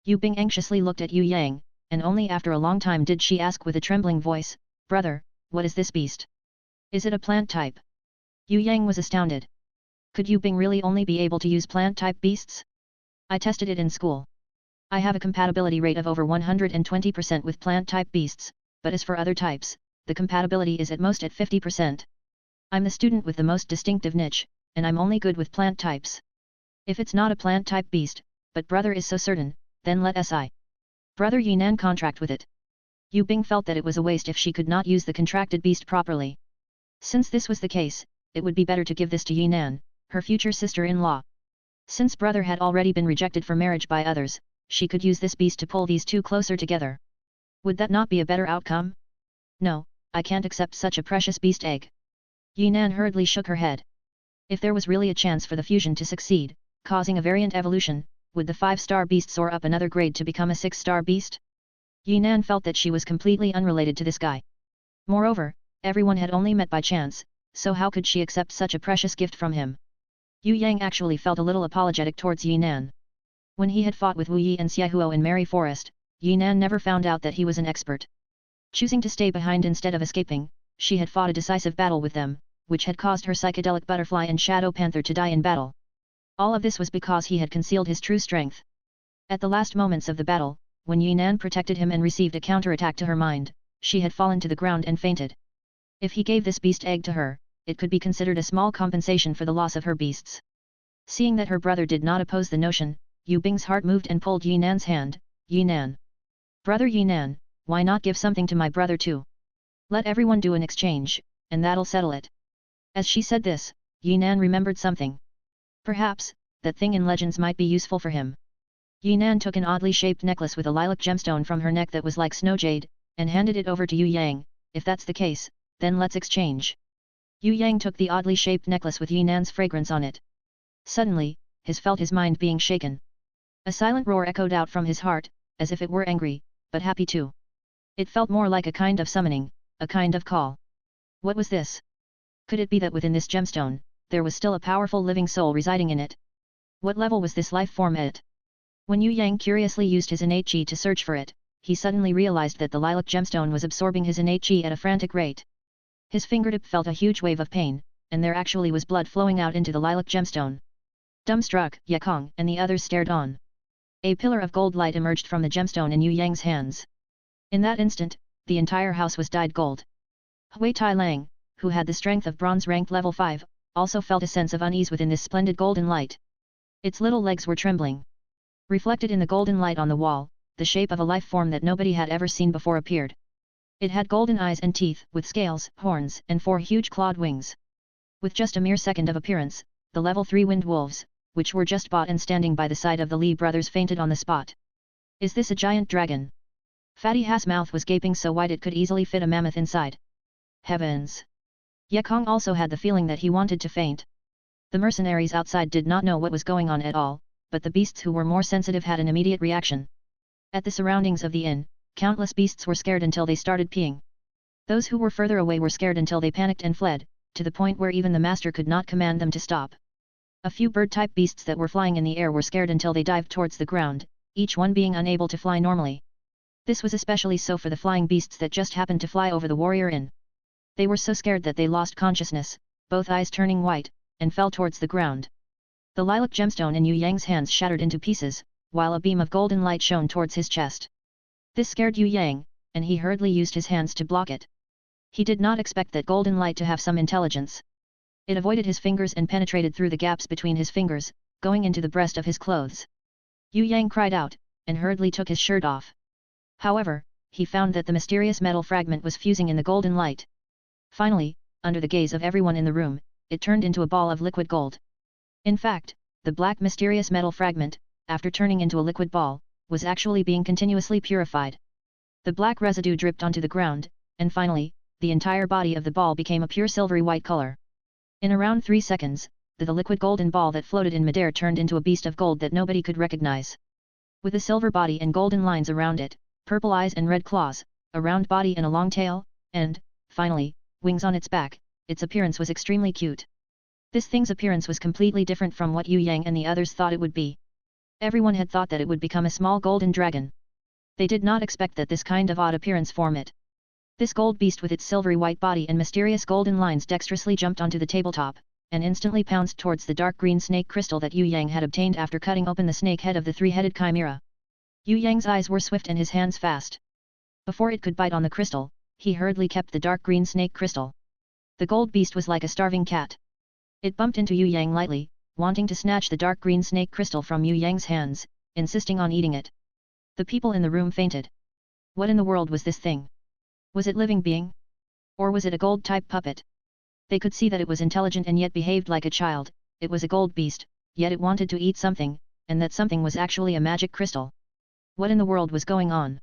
Yu Bing anxiously looked at Yue Yang, and only after a long time did she ask with a trembling voice, brother, what is this beast? Is it a plant type? Yue Yang was astounded. Could Yu Bing really only be able to use plant-type beasts? I tested it in school. I have a compatibility rate of over 120% with plant-type beasts, but as for other types, the compatibility is at most at 50%. I'm the student with the most distinctive niche, and I'm only good with plant types. If it's not a plant-type beast, but brother is so certain, then let Si. Brother Yinan contract with it. Yu Bing felt that it was a waste if she could not use the contracted beast properly. Since this was the case, it would be better to give this to Yinan, her future sister-in-law. Since brother had already been rejected for marriage by others, she could use this beast to pull these two closer together. Would that not be a better outcome? No, I can't accept such a precious beast egg. Yinan hurriedly shook her head. If there was really a chance for the fusion to succeed, causing a variant evolution, would the 5-star beast soar up another grade to become a 6-star beast? Yinan felt that she was completely unrelated to this guy. Moreover, everyone had only met by chance, so how could she accept such a precious gift from him? Yue Yang actually felt a little apologetic towards Yinan. When he had fought with Wu Yi and Xia Huo in Merry Forest, Yinan never found out that he was an expert. Choosing to stay behind instead of escaping, she had fought a decisive battle with them, which had caused her psychedelic butterfly and shadow panther to die in battle. All of this was because he had concealed his true strength. At the last moments of the battle, when Yinan protected him and received a counterattack to her mind, she had fallen to the ground and fainted. If he gave this beast egg to her, it could be considered a small compensation for the loss of her beasts. Seeing that her brother did not oppose the notion, Yu Bing's heart moved and pulled Yinan's hand. Yinan. Brother Yinan, why not give something to my brother too? Let everyone do an exchange, and that'll settle it. As she said this, Yinan remembered something. Perhaps, that thing in legends might be useful for him. Yinan took an oddly shaped necklace with a lilac gemstone from her neck that was like snow jade, and handed it over to Yue Yang. If that's the case, then let's exchange. Yue Yang took the oddly shaped necklace with Yinan's fragrance on it. Suddenly, felt his mind being shaken. A silent roar echoed out from his heart, as if it were angry, but happy too. It felt more like a kind of summoning, a kind of call. What was this? Could it be that within this gemstone, there was still a powerful living soul residing in it? What level was this life form at? When Yue Yang curiously used his innate chi to search for it, he suddenly realized that the lilac gemstone was absorbing his innate chi at a frantic rate. His fingertip felt a huge wave of pain, and there actually was blood flowing out into the lilac gemstone. Dumbstruck, Ye Kong and the others stared on. A pillar of gold light emerged from the gemstone in Yue Yang's hands. In that instant, the entire house was dyed gold. Hui Tai Lang, who had the strength of bronze ranked level 5, also felt a sense of unease within this splendid golden light. Its little legs were trembling. Reflected in the golden light on the wall, the shape of a life form that nobody had ever seen before appeared. It had golden eyes and teeth, with scales, horns, and 4 huge clawed wings. With just a mere second of appearance, the level 3 wind wolves, which were just bought and standing by the side of the Li brothers, fainted on the spot. Is this a giant dragon? Fatty Ha's mouth was gaping so wide it could easily fit a mammoth inside. Heavens! Ye Kong also had the feeling that he wanted to faint. The mercenaries outside did not know what was going on at all, but the beasts who were more sensitive had an immediate reaction. At the surroundings of the inn, countless beasts were scared until they started peeing. Those who were further away were scared until they panicked and fled, to the point where even the master could not command them to stop. A few bird-type beasts that were flying in the air were scared until they dived towards the ground, each one being unable to fly normally. This was especially so for the flying beasts that just happened to fly over the warrior inn. They were so scared that they lost consciousness, both eyes turning white, and fell towards the ground. The lilac gemstone in Yue Yang's hands shattered into pieces, while a beam of golden light shone towards his chest. This scared Yue Yang, and he hurriedly used his hands to block it. He did not expect that golden light to have some intelligence. It avoided his fingers and penetrated through the gaps between his fingers, going into the breast of his clothes. Yue Yang cried out, and hurriedly took his shirt off. However, he found that the mysterious metal fragment was fusing in the golden light. Finally, under the gaze of everyone in the room, it turned into a ball of liquid gold. In fact, the black mysterious metal fragment, after turning into a liquid ball, was actually being continuously purified. The black residue dripped onto the ground, and finally, the entire body of the ball became a pure silvery white color. In around 3 seconds, the liquid golden ball that floated in midair turned into a beast of gold that nobody could recognize. With a silver body and golden lines around it, purple eyes and red claws, a round body and a long tail, and, finally, wings on its back, its appearance was extremely cute. This thing's appearance was completely different from what Yue Yang and the others thought it would be. Everyone had thought that it would become a small golden dragon. They did not expect that this kind of odd appearance form it. This gold beast with its silvery white body and mysterious golden lines dexterously jumped onto the tabletop, and instantly pounced towards the dark green snake crystal that Yue Yang had obtained after cutting open the snake head of the 3-headed chimera. Yue Yang's eyes were swift and his hands fast. Before it could bite on the crystal, he hurriedly kept the dark green snake crystal. The gold beast was like a starving cat. It bumped into Yue Yang lightly, wanting to snatch the dark green snake crystal from Yue Yang's hands, insisting on eating it. The people in the room fainted. What in the world was this thing? Was it living being? Or was it a gold-type puppet? They could see that it was intelligent and yet behaved like a child. It was a gold beast, yet it wanted to eat something, and that something was actually a magic crystal. What in the world was going on?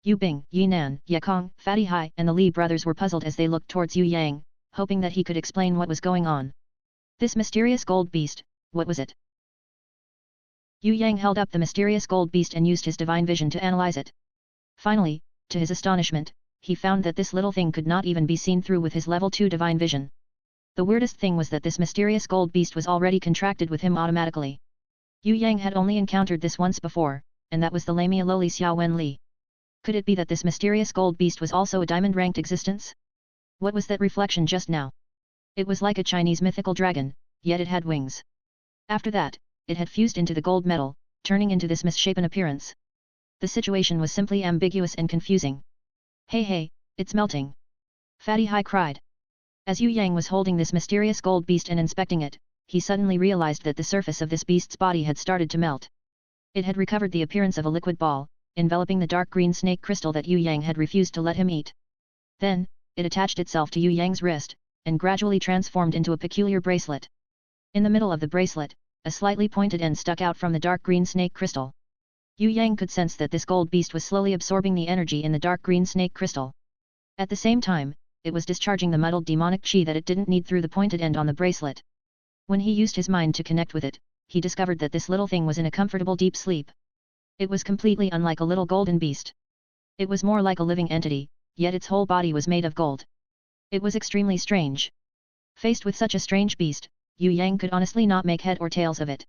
Yu Bing, Yi Nan, Ye Kong, Fatty Hai and the Li brothers were puzzled as they looked towards Yue Yang, hoping that he could explain what was going on. This mysterious gold beast, what was it? Yue Yang held up the mysterious gold beast and used his divine vision to analyze it. Finally, to his astonishment, he found that this little thing could not even be seen through with his level 2 divine vision. The weirdest thing was that this mysterious gold beast was already contracted with him automatically. Yue Yang had only encountered this once before, and that was the Lamia lowly Xia Wen Li. Could it be that this mysterious gold beast was also a diamond-ranked existence? What was that reflection just now? It was like a Chinese mythical dragon, yet it had wings. After that, it had fused into the gold metal, turning into this misshapen appearance. The situation was simply ambiguous and confusing. Hey, it's melting! Fatty Hai cried. As Yue Yang was holding this mysterious gold beast and inspecting it, he suddenly realized that the surface of this beast's body had started to melt. It had recovered the appearance of a liquid ball, enveloping the dark green snake crystal that Yue Yang had refused to let him eat. Then, it attached itself to Yue Yang's wrist, and gradually transformed into a peculiar bracelet. In the middle of the bracelet, a slightly pointed end stuck out from the dark green snake crystal. Yue Yang could sense that this gold beast was slowly absorbing the energy in the dark green snake crystal. At the same time, it was discharging the muddled demonic chi that it didn't need through the pointed end on the bracelet. When he used his mind to connect with it, he discovered that this little thing was in a comfortable deep sleep. It was completely unlike a little golden beast. It was more like a living entity, yet its whole body was made of gold. It was extremely strange. Faced with such a strange beast, Yue Yang could honestly not make head or tails of it.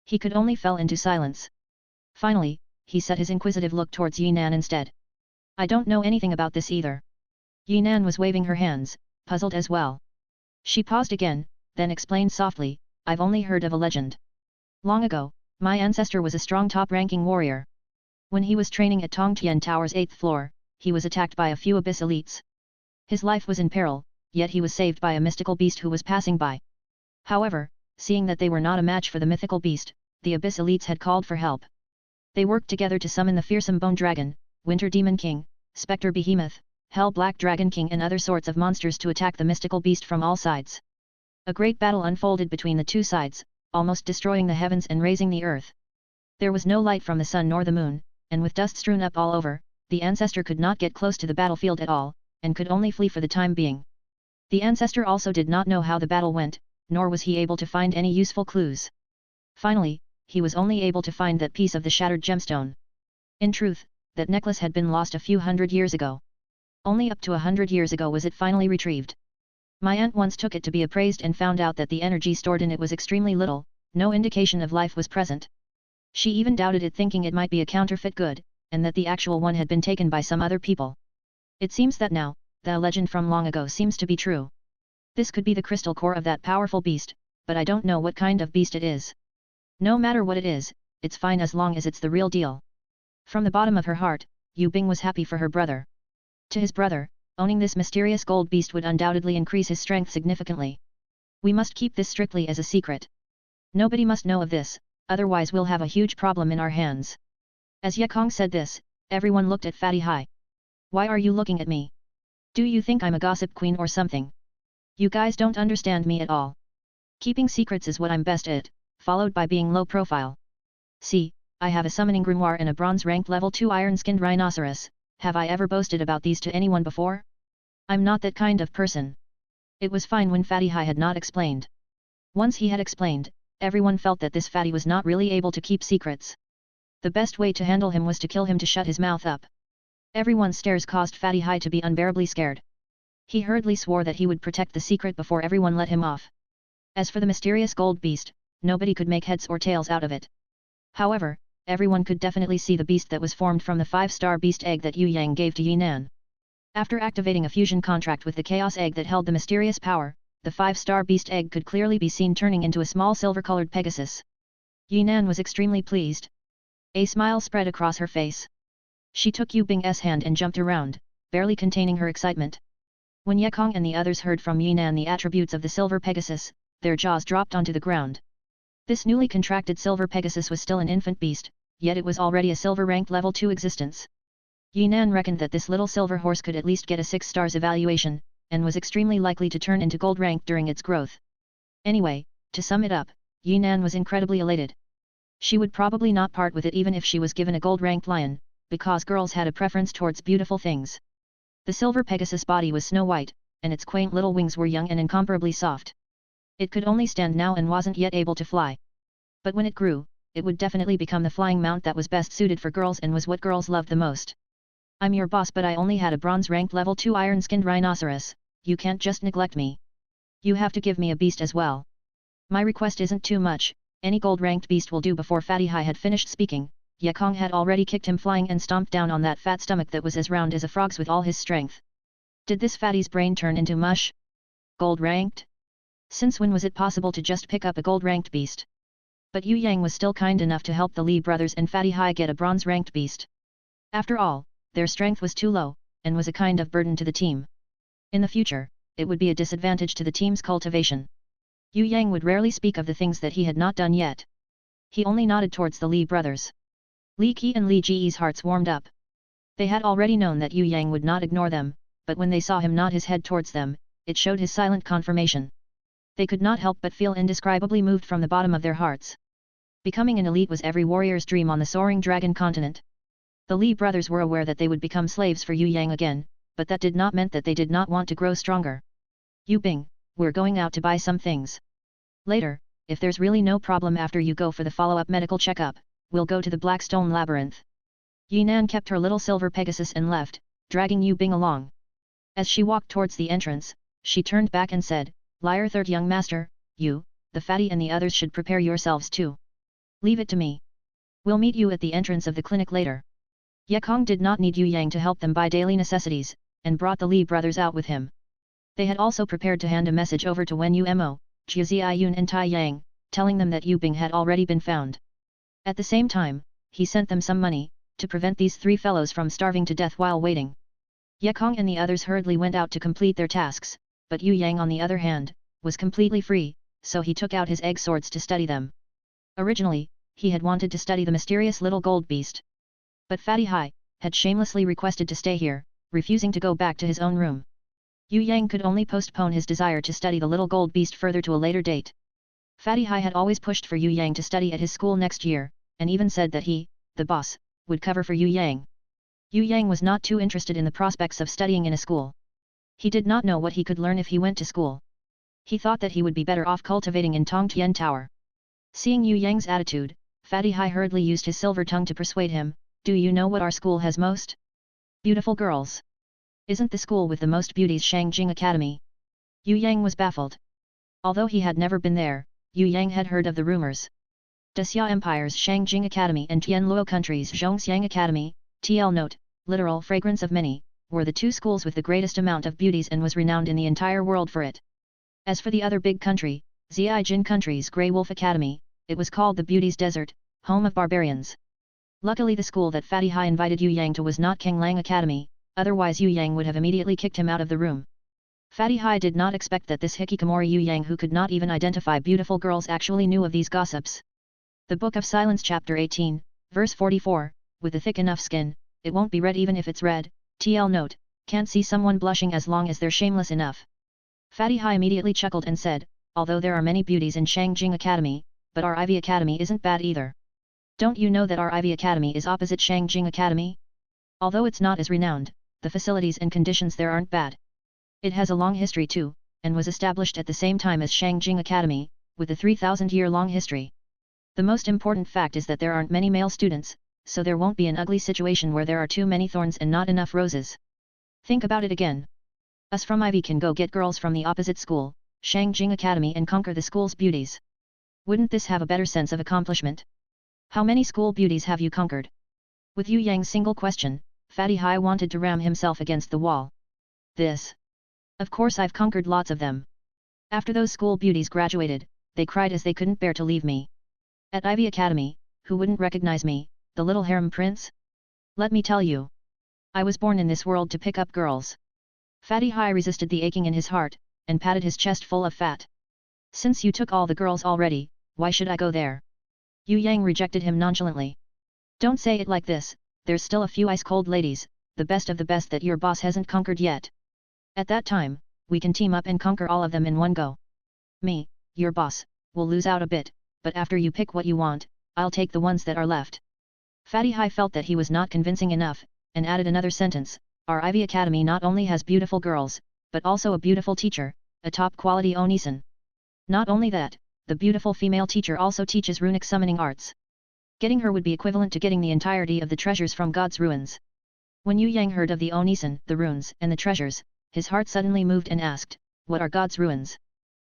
He could only fell into silence. Finally, he set his inquisitive look towards Yinan instead. I don't know anything about this either. Yinan was waving her hands, puzzled as well. She paused again, then explained softly, I've only heard of a legend. Long ago, my ancestor was a strong top-ranking warrior. When he was training at Tongtian Tower's 8th floor, he was attacked by a few abyss elites. His life was in peril, yet he was saved by a mystical beast who was passing by. However, seeing that they were not a match for the mythical beast, the abyss elites had called for help. They worked together to summon the fearsome Bone Dragon, Winter Demon King, Spectre Behemoth, Hell Black Dragon King and other sorts of monsters to attack the mystical beast from all sides. A great battle unfolded between the two sides, almost destroying the heavens and raising the earth. There was no light from the sun nor the moon, and with dust strewn up all over, the ancestor could not get close to the battlefield at all, and could only flee for the time being. The ancestor also did not know how the battle went, nor was he able to find any useful clues. Finally, he was only able to find that piece of the shattered gemstone. In truth, that necklace had been lost a few hundred years ago. Only up to 100 years ago was it finally retrieved. My aunt once took it to be appraised and found out that the energy stored in it was extremely little, no indication of life was present. She even doubted it, thinking it might be a counterfeit good, and that the actual one had been taken by some other people. It seems that now, the legend from long ago seems to be true. This could be the crystal core of that powerful beast, but I don't know what kind of beast it is. No matter what it is, it's fine as long as it's the real deal. From the bottom of her heart, Yu Bing was happy for her brother. To his brother, owning this mysterious gold beast would undoubtedly increase his strength significantly. We must keep this strictly as a secret. Nobody must know of this, otherwise we'll have a huge problem in our hands. As Ye Kong said this, everyone looked at Fatty Hai. Why are you looking at me? Do you think I'm a gossip queen or something? You guys don't understand me at all. Keeping secrets is what I'm best at, followed by being low profile. See, I have a summoning grimoire and a bronze-ranked level 2 iron-skinned rhinoceros. Have I ever boasted about these to anyone before? I'm not that kind of person. It was fine when Fatty Hai had not explained. Once he had explained, everyone felt that this fatty was not really able to keep secrets. The best way to handle him was to kill him to shut his mouth up. Everyone's stares caused Fatty Hai to be unbearably scared. He hurriedly swore that he would protect the secret before everyone let him off. As for the mysterious gold beast, nobody could make heads or tails out of it. However, everyone could definitely see the beast that was formed from the 5-star beast egg that Yue Yang gave to Yinan. After activating a fusion contract with the chaos egg that held the mysterious power, the 5-star beast egg could clearly be seen turning into a small silver-colored Pegasus. Yinan was extremely pleased. A smile spread across her face. She took Yu Bing's hand and jumped around, barely containing her excitement. When Ye Kong and the others heard from Yinan the attributes of the silver Pegasus, their jaws dropped onto the ground. This newly contracted silver Pegasus was still an infant beast, yet it was already a silver-ranked level 2 existence. Yinan reckoned that this little silver horse could at least get a 6 stars evaluation, and was extremely likely to turn into gold rank during its growth. Anyway, to sum it up, Yinan was incredibly elated. She would probably not part with it even if she was given a gold-ranked lion, because girls had a preference towards beautiful things. The silver Pegasus body was snow-white, and its quaint little wings were young and incomparably soft. It could only stand now and wasn't yet able to fly. But when it grew, it would definitely become the flying mount that was best suited for girls and was what girls loved the most. I'm your boss, but I only had a bronze-ranked level 2 iron-skinned rhinoceros. You can't just neglect me. You have to give me a beast as well. My request isn't too much, any gold-ranked beast will do. Before Fatty Hai had finished speaking, Ye Kong had already kicked him flying and stomped down on that fat stomach that was as round as a frog's with all his strength. Did this fatty's brain turn into mush? Gold-ranked? Since when was it possible to just pick up a gold-ranked beast? But Yue Yang was still kind enough to help the Li brothers and Fatty Hai get a bronze-ranked beast. After all, their strength was too low, and was a kind of burden to the team. In the future, it would be a disadvantage to the team's cultivation. Yue Yang would rarely speak of the things that he had not done yet. He only nodded towards the Li brothers. Li Qi and Li Ji's hearts warmed up. They had already known that Yue Yang would not ignore them, but when they saw him nod his head towards them, it showed his silent confirmation. They could not help but feel indescribably moved from the bottom of their hearts. Becoming an elite was every warrior's dream on the Soaring Dragon Continent. The Li brothers were aware that they would become slaves for Yue Yang again, but that did not mean that they did not want to grow stronger. Yu Bing, we're going out to buy some things. Later, if there's really no problem after you go for the follow-up medical checkup, we'll go to the Blackstone Labyrinth. Yinan kept her little silver Pegasus and left, dragging Yu Bing along. As she walked towards the entrance, she turned back and said, "Liar, third young master, you, the fatty and the others should prepare yourselves too. Leave it to me." We'll meet you at the entrance of the clinic later. Ye Kong did not need Yue Yang to help them buy daily necessities, and brought the Li brothers out with him. They had also prepared to hand a message over to Wen Yumo, Jia Ziyun and Tai Yang, telling them that Yu Bing had already been found. At the same time, he sent them some money, to prevent these three fellows from starving to death while waiting. Ye Kong and the others hurriedly went out to complete their tasks, but Yue Yang on the other hand, was completely free, so he took out his egg swords to study them. Originally, he had wanted to study the mysterious little gold beast. But Fatty Hai had shamelessly requested to stay here, refusing to go back to his own room. Yue Yang could only postpone his desire to study the little gold beast further to a later date. Fatty Hai had always pushed for Yue Yang to study at his school next year, and even said that he, the boss, would cover for Yue Yang. Yue Yang was not too interested in the prospects of studying in a school. He did not know what he could learn if he went to school. He thought that he would be better off cultivating in Tongtian Tower. Seeing Yue Yang's attitude, Fatty Hai hurriedly used his silver tongue to persuade him, "Do you know what our school has most? Beautiful girls. Isn't the school with the most beauties Shangjing Academy?" Yue Yang was baffled. Although he had never been there, Yue Yang had heard of the rumors. The Xia Empire's Shangjing Academy and Tianluo Country's Zhongxiang Academy, TL note, literal fragrance of many, were the two schools with the greatest amount of beauties and was renowned in the entire world for it. As for the other big country, Ziaijin Country's Grey Wolf Academy, it was called the Beauty's Desert, home of barbarians. Luckily the school that Fatty Hai invited Yue Yang to was not Kanglang Academy, otherwise Yue Yang would have immediately kicked him out of the room. Fatty Hai did not expect that this hikikomori Yue Yang who could not even identify beautiful girls actually knew of these gossips. The Book of Silence chapter 18, verse 44, with a thick enough skin, it won't be red even if it's red, TL note, can't see someone blushing as long as they're shameless enough. Fatty Hai immediately chuckled and said, although there are many beauties in Shangjing Academy, but our Ivy Academy isn't bad either. Don't you know that our Ivy Academy is opposite Shangjing Academy? Although it's not as renowned, the facilities and conditions there aren't bad. It has a long history too, and was established at the same time as Shangjing Academy, with a 3,000-year-long history. The most important fact is that there aren't many male students, so there won't be an ugly situation where there are too many thorns and not enough roses. Think about it again. Us from Ivy can go get girls from the opposite school, Shangjing Academy, and conquer the school's beauties. Wouldn't this have a better sense of accomplishment? How many school beauties have you conquered? With Yue Yang's single question, Fatty Hai wanted to ram himself against the wall. This. Of course I've conquered lots of them. After those school beauties graduated, they cried as they couldn't bear to leave me. At Ivy Academy, who wouldn't recognize me, the little harem prince? Let me tell you. I was born in this world to pick up girls. Fatty Hai resisted the aching in his heart, and patted his chest full of fat. Since you took all the girls already, why should I go there? Yue Yang rejected him nonchalantly. Don't say it like this, there's still a few ice-cold ladies, the best of the best that your boss hasn't conquered yet. At that time, we can team up and conquer all of them in one go. Me, your boss, will lose out a bit, but after you pick what you want, I'll take the ones that are left. Fatty Hai felt that he was not convincing enough, and added another sentence, our Ivy Academy not only has beautiful girls, but also a beautiful teacher, a top-quality Onisan. Not only that, the beautiful female teacher also teaches runic summoning arts. Getting her would be equivalent to getting the entirety of the treasures from God's ruins. When Yue Yang heard of the Onisan, the runes, and the treasures, his heart suddenly moved and asked, what are God's ruins?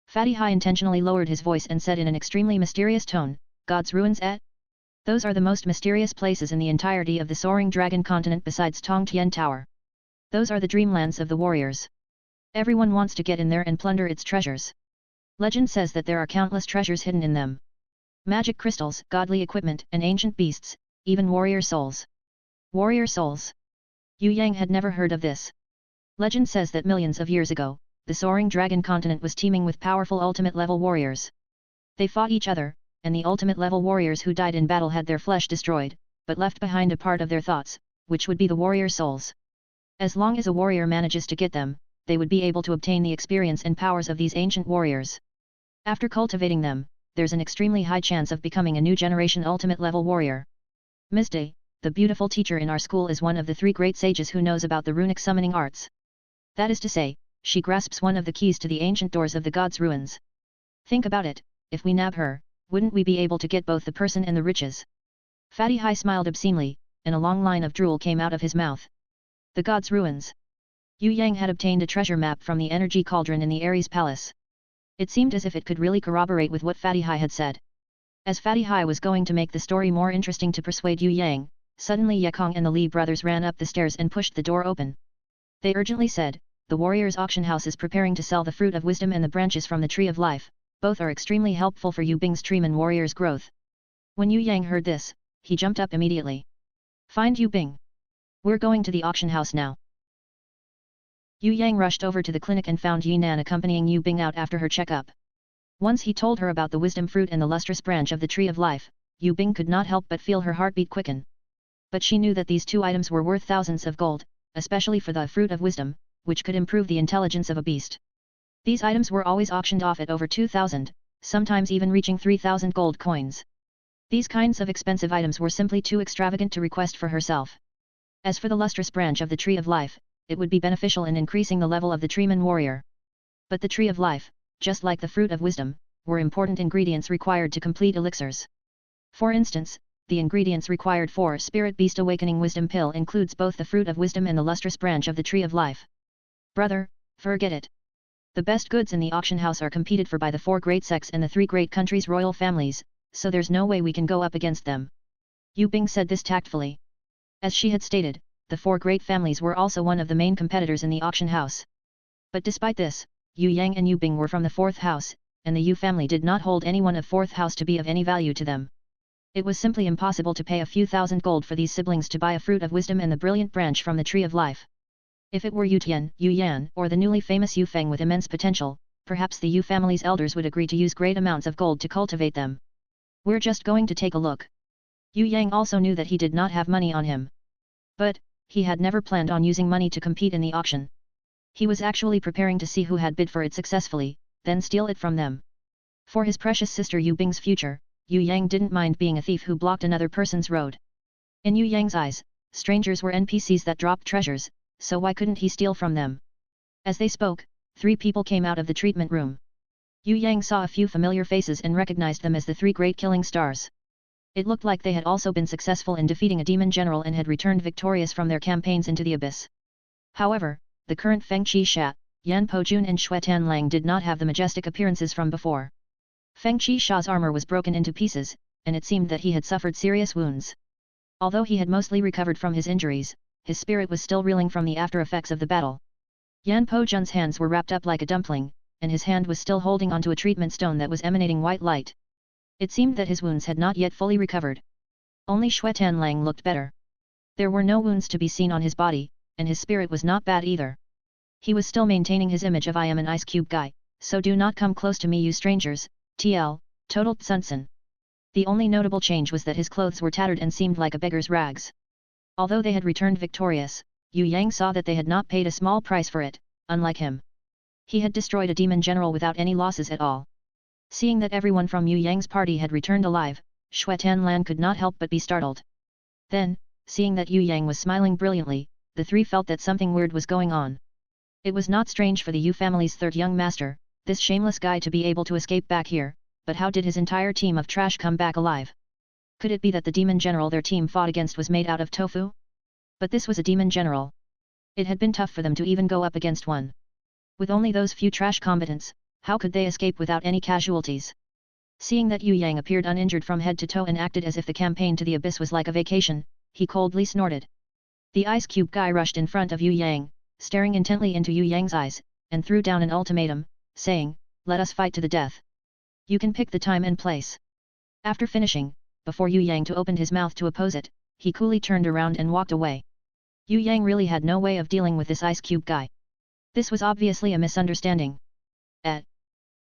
Fatty Hai intentionally lowered his voice and said in an extremely mysterious tone, God's ruins eh? Those are the most mysterious places in the entirety of the Soaring Dragon Continent besides Tongtian Tower. Those are the dreamlands of the warriors. Everyone wants to get in there and plunder its treasures. Legend says that there are countless treasures hidden in them. Magic crystals, godly equipment, and ancient beasts, even warrior souls. Warrior souls. Yue Yang had never heard of this. Legend says that millions of years ago, the Soaring Dragon Continent was teeming with powerful ultimate-level warriors. They fought each other, and the ultimate-level warriors who died in battle had their flesh destroyed, but left behind a part of their thoughts, which would be the warrior souls. As long as a warrior manages to get them, they would be able to obtain the experience and powers of these ancient warriors. After cultivating them, there's an extremely high chance of becoming a new generation ultimate-level warrior. Ms. Day, the beautiful teacher in our school, is one of the 3 great sages who knows about the runic summoning arts. That is to say, she grasps one of the keys to the ancient doors of the gods' ruins. Think about it, if we nab her, wouldn't we be able to get both the person and the riches? Fatty Hai smiled obscenely, and a long line of drool came out of his mouth. The gods' ruins. Yue Yang had obtained a treasure map from the energy cauldron in the Ares Palace. It seemed as if it could really corroborate with what Fatty Hai had said. As Fatty Hai was going to make the story more interesting to persuade Yue Yang, suddenly Ye Kong and the Li brothers ran up the stairs and pushed the door open. They urgently said, "The warrior's auction house is preparing to sell the fruit of wisdom and the branches from the tree of life. Both are extremely helpful for Yu Bing's Treeman warrior's growth." When Yue Yang heard this, he jumped up immediately. "Find Yu Bing. We're going to the auction house now." Yue Yang rushed over to the clinic and found Yinan accompanying Yu Bing out after her checkup. Once he told her about the wisdom fruit and the lustrous branch of the tree of life, Yu Bing could not help but feel her heartbeat quicken. But she knew that these two items were worth thousands of gold, especially for the fruit of wisdom, which could improve the intelligence of a beast. These items were always auctioned off at over 2,000, sometimes even reaching 3,000 gold coins. These kinds of expensive items were simply too extravagant to request for herself. As for the lustrous branch of the tree of life, it would be beneficial in increasing the level of the treeman warrior. But the tree of life, just like the fruit of wisdom, were important ingredients required to complete elixirs. For instance, the ingredients required for Spirit Beast Awakening Wisdom Pill includes both the fruit of wisdom and the lustrous branch of the tree of life. Brother, forget it. The best goods in the auction house are competed for by the 4 great sects and the 3 great countries' royal families, so there's no way we can go up against them. Yu Bing said this tactfully. As she had stated, the 4 great families were also one of the main competitors in the auction house. But despite this, Yue Yang and Yu Bing were from the 4th house, and the Yu family did not hold anyone of 4th house to be of any value to them. It was simply impossible to pay a few thousand gold for these siblings to buy a fruit of wisdom and the brilliant branch from the tree of life. If it were Yu Tian, Yu Yan, or the newly famous Yu Feng with immense potential, perhaps the Yu family's elders would agree to use great amounts of gold to cultivate them. We're just going to take a look. Yue Yang also knew that he did not have money on him. But, he had never planned on using money to compete in the auction. He was actually preparing to see who had bid for it successfully, then steal it from them. For his precious sister Yu Bing's future, Yue Yang didn't mind being a thief who blocked another person's road. In Yue Yang's eyes, strangers were NPCs that dropped treasures, so why couldn't he steal from them? As they spoke, 3 people came out of the treatment room. Yue Yang saw a few familiar faces and recognized them as the 3 great killing stars. It looked like they had also been successful in defeating a demon general and had returned victorious from their campaigns into the abyss. However, the current Feng Qixia, Yan Pojun and Xue Tanlang did not have the majestic appearances from before. Feng Qixia's armor was broken into pieces, and it seemed that he had suffered serious wounds. Although he had mostly recovered from his injuries, his spirit was still reeling from the after effects of the battle. Yan Pojun's hands were wrapped up like a dumpling, and his hand was still holding onto a treatment stone that was emanating white light. It seemed that his wounds had not yet fully recovered. Only Xue Tanlang looked better. There were no wounds to be seen on his body, and his spirit was not bad either. He was still maintaining his image of "I am an ice cube guy, so do not come close to me you strangers," TL, total Tsunsun. The only notable change was that his clothes were tattered and seemed like a beggar's rags. Although they had returned victorious, Yue Yang saw that they had not paid a small price for it, unlike him. He had destroyed a demon general without any losses at all. Seeing that everyone from Yue Yang's party had returned alive, Xue Tanlan could not help but be startled. Then, seeing that Yue Yang was smiling brilliantly, the 3 felt that something weird was going on. It was not strange for the Yu family's 3rd young master, this shameless guy, to be able to escape back here, but how did his entire team of trash come back alive? Could it be that the demon general their team fought against was made out of tofu? But this was a demon general. It had been tough for them to even go up against one. With only those few trash combatants, how could they escape without any casualties? Seeing that Yue Yang appeared uninjured from head to toe and acted as if the campaign to the abyss was like a vacation, he coldly snorted. The ice cube guy rushed in front of Yue Yang, staring intently into Yue Yang's eyes, and threw down an ultimatum, saying, "Let us fight to the death. You can pick the time and place." After finishing, before Yue Yang to open his mouth to oppose it, he coolly turned around and walked away. Yue Yang really had no way of dealing with this ice cube guy. This was obviously a misunderstanding.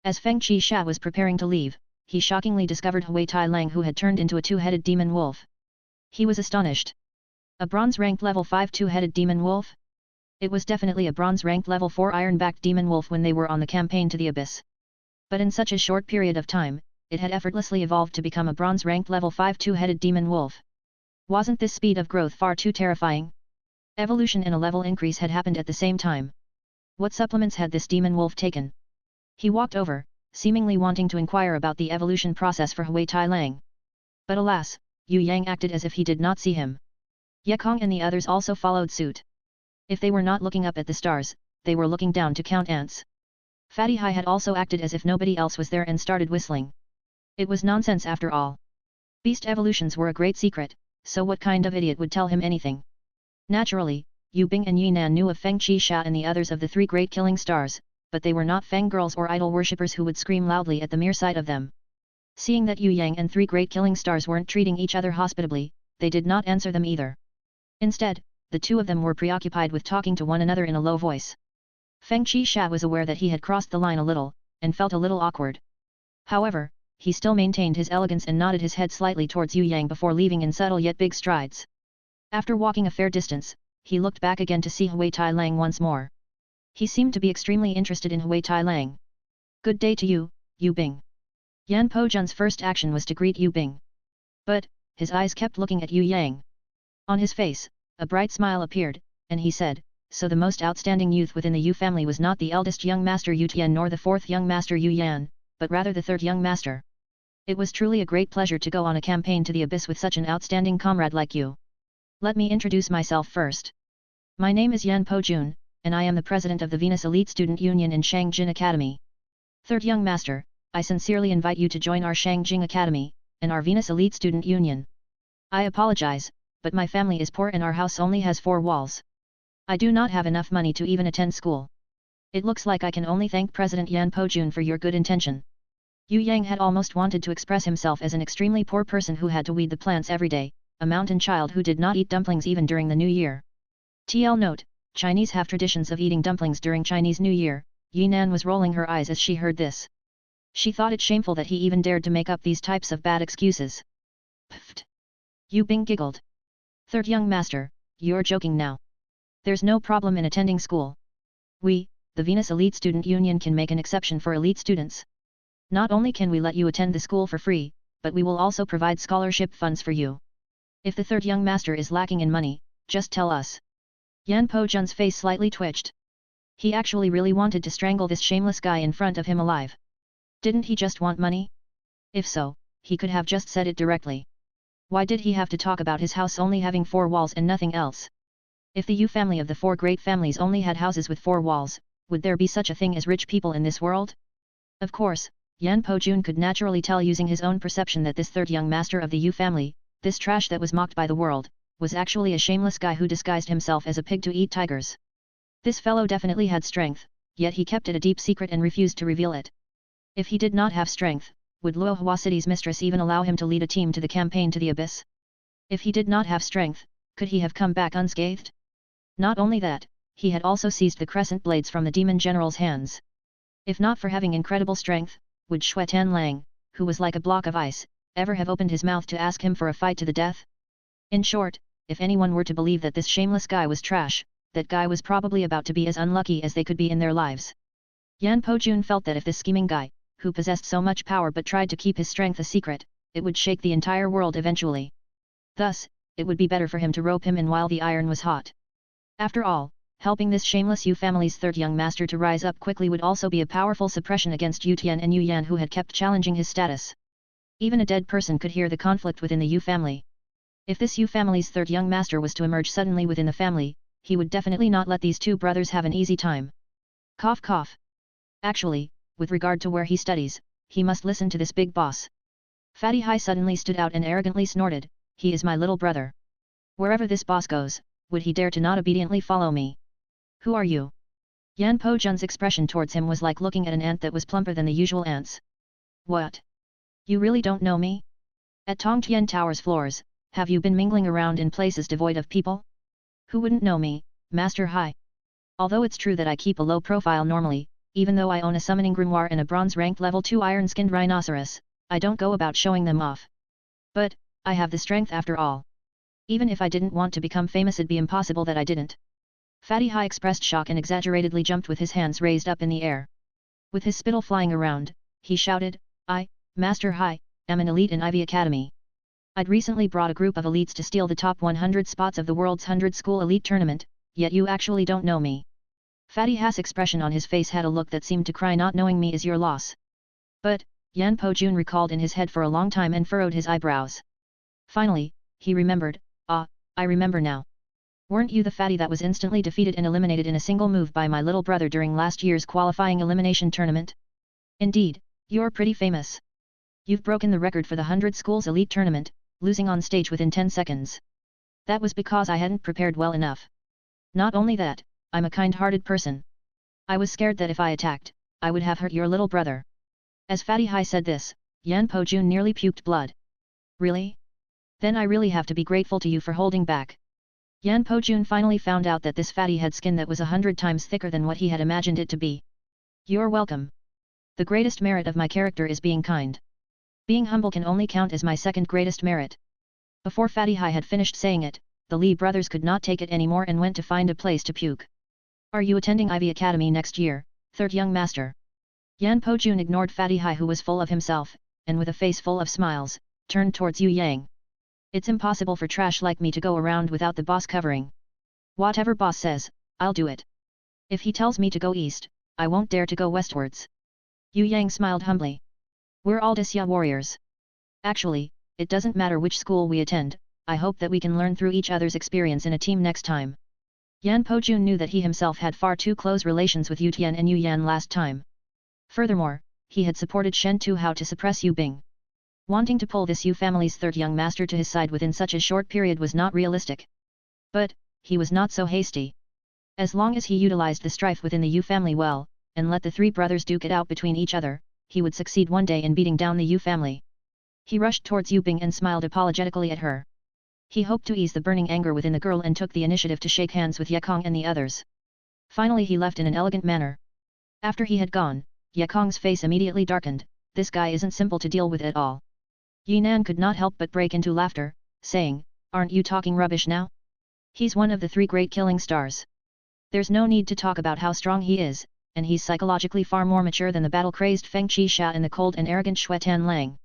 As Feng Qixia was preparing to leave, he shockingly discovered Hui Tai Lang, who had turned into a 2-headed demon wolf. He was astonished. A bronze-ranked level 5 2-headed demon wolf? It was definitely a bronze-ranked level 4 iron-backed demon wolf when they were on the campaign to the abyss. But in such a short period of time, it had effortlessly evolved to become a bronze-ranked level 5 2-headed demon wolf. Wasn't this speed of growth far too terrifying? Evolution and a level increase had happened at the same time. What supplements had this demon wolf taken? He walked over, seemingly wanting to inquire about the evolution process for Hui Tai Lang. But alas, Yue Yang acted as if he did not see him. Ye Kong and the others also followed suit. If they were not looking up at the stars, they were looking down to count ants. Fatty Hai had also acted as if nobody else was there and started whistling. It was nonsense after all. Beast evolutions were a great secret, so what kind of idiot would tell him anything? Naturally, Yu Bing and Yinan knew of Feng Qixia and the others of the three great killing stars, but they were not fangirls or idol worshippers who would scream loudly at the mere sight of them. Seeing that Yue Yang and three great killing stars weren't treating each other hospitably, they did not answer them either. Instead, the two of them were preoccupied with talking to one another in a low voice. Feng Qixia was aware that he had crossed the line a little, and felt a little awkward. However, he still maintained his elegance and nodded his head slightly towards Yue Yang before leaving in subtle yet big strides. After walking a fair distance, he looked back again to see Hui Tai Lang once more. He seemed to be extremely interested in Hui Tai Lang. "Good day to you, Yu Bing." Yan Pojun's first action was to greet Yu Bing. But, his eyes kept looking at Yu Yang. On his face, a bright smile appeared, and he said, "So the most outstanding youth within the Yu family was not the eldest young master Yu Tian nor the fourth young master Yu Yan, but rather the third young master. It was truly a great pleasure to go on a campaign to the abyss with such an outstanding comrade like you. Let me introduce myself first. My name is Yan Pojun, and I am the president of the Venus Elite Student Union in Shangjin Academy. Third young master, I sincerely invite you to join our Shangjing Academy, and our Venus Elite Student Union. I apologize, but my family is poor and our house only has 4 walls. I do not have enough money to even attend school. It looks like I can only thank President Yan Pojun for your good intention." Yue Yang had almost wanted to express himself as an extremely poor person who had to weed the plants every day, a mountain child who did not eat dumplings even during the New Year. TL note, Chinese have traditions of eating dumplings during Chinese New Year. Yinan was rolling her eyes as she heard this. She thought it shameful that he even dared to make up these types of bad excuses. Pfft! Yu Bing giggled. "Third young master, you're joking now. There's no problem in attending school. We, the Venus Elite Student Union, can make an exception for elite students. Not only can we let you attend the school for free, but we will also provide scholarship funds for you. If the third young master is lacking in money, just tell us." Yan Pojun's face slightly twitched. He actually really wanted to strangle this shameless guy in front of him alive. Didn't he just want money? If so, he could have just said it directly. Why did he have to talk about his house only having 4 walls and nothing else? If the Yu family of the 4 great families only had houses with 4 walls, would there be such a thing as rich people in this world? Of course, Yan Pojun could naturally tell using his own perception that this third young master of the Yu family, this trash that was mocked by the world, was actually a shameless guy who disguised himself as a pig to eat tigers. This fellow definitely had strength, yet he kept it a deep secret and refused to reveal it. If he did not have strength, would Luohua City's mistress even allow him to lead a team to the campaign to the abyss? If he did not have strength, could he have come back unscathed? Not only that, he had also seized the crescent blades from the demon general's hands. If not for having incredible strength, would Xue Tanlang, who was like a block of ice, ever have opened his mouth to ask him for a fight to the death? In short, if anyone were to believe that this shameless guy was trash, that guy was probably about to be as unlucky as they could be in their lives. Yan Pojun felt that if this scheming guy, who possessed so much power but tried to keep his strength a secret, it would shake the entire world eventually. Thus, it would be better for him to rope him in while the iron was hot. After all, helping this shameless Yu family's third young master to rise up quickly would also be a powerful suppression against Yu Tian and Yu Yan, who had kept challenging his status. Even a dead person could hear the conflict within the Yu family. If this Yu family's third young master was to emerge suddenly within the family, he would definitely not let these 2 brothers have an easy time. Cough cough. Actually, with regard to where he studies, he must listen to this big boss. Fatty Hai suddenly stood out and arrogantly snorted, "He is my little brother. Wherever this boss goes, would he dare to not obediently follow me? Who are you?" Yan Pojun's expression towards him was like looking at an ant that was plumper than the usual ants. "What? You really don't know me? At Tongtian Tower's floors, have you been mingling around in places devoid of people? Who wouldn't know me, Master Hai? Although it's true that I keep a low profile normally, even though I own a summoning grimoire and a bronze-ranked level 2 iron-skinned rhinoceros, I don't go about showing them off. But, I have the strength after all. Even if I didn't want to become famous, it'd be impossible that I didn't." Fatty Hai expressed shock and exaggeratedly jumped with his hands raised up in the air. With his spittle flying around, he shouted, "I, Master Hai, am an elite in Ivy Academy. I'd recently brought a group of elites to steal the top 100 spots of the world's 100-school elite tournament, yet you actually don't know me." Fatty Hai's expression on his face had a look that seemed to cry, "Not knowing me is your loss." But, Yan Pojun recalled in his head for a long time and furrowed his eyebrows. Finally, he remembered, "Ah, I remember now. Weren't you the fatty that was instantly defeated and eliminated in a single move by my little brother during last year's qualifying elimination tournament? Indeed, you're pretty famous. You've broken the record for the 100 Schools Elite Tournament, losing on stage within 10 seconds. That was because I hadn't prepared well enough. Not only that, I'm a kind-hearted person. I was scared that if I attacked, I would have hurt your little brother. As Fatty Hai said this, Yan Po-jun nearly puked blood. Really? Then I really have to be grateful to you for holding back. Yan Po-jun finally found out that this fatty had skin that was 100 times thicker than what he had imagined it to be. You're welcome. The greatest merit of my character is being kind. Being humble can only count as my second greatest merit. Before Fatty Hai had finished saying it, the Li brothers could not take it anymore and went to find a place to puke. Are you attending Ivy Academy next year, third young master? Yan Po-jun ignored Fatty Hai, who was full of himself, and with a face full of smiles, turned towards Yue Yang. It's impossible for trash like me to go around without the boss covering. Whatever boss says, I'll do it. If he tells me to go east, I won't dare to go westwards. Yue Yang smiled humbly. We're all Xia warriors. Actually, it doesn't matter which school we attend, I hope that we can learn through each other's experience in a team next time. Yan Po-jun knew that he himself had far too close relations with Yu Tian and Yu Yan last time. Furthermore, he had supported Shen Tuhao to suppress Yu Bing. Wanting to pull this Yu family's third young master to his side within such a short period was not realistic. But, he was not so hasty. As long as he utilized the strife within the Yu family well, and let the three brothers duke it out between each other, he would succeed one day in beating down the Yu family. He rushed towards Yu Bing and smiled apologetically at her. He hoped to ease the burning anger within the girl and took the initiative to shake hands with Ye Kong and the others. Finally he left in an elegant manner. After he had gone, Ye Kong's face immediately darkened. This guy isn't simple to deal with at all. Yinan could not help but break into laughter, saying, aren't you talking rubbish now? He's one of the three great killing stars. There's no need to talk about how strong he is, and he's psychologically far more mature than the battle-crazed Feng Qixia and the cold and arrogant Xuetan Lang.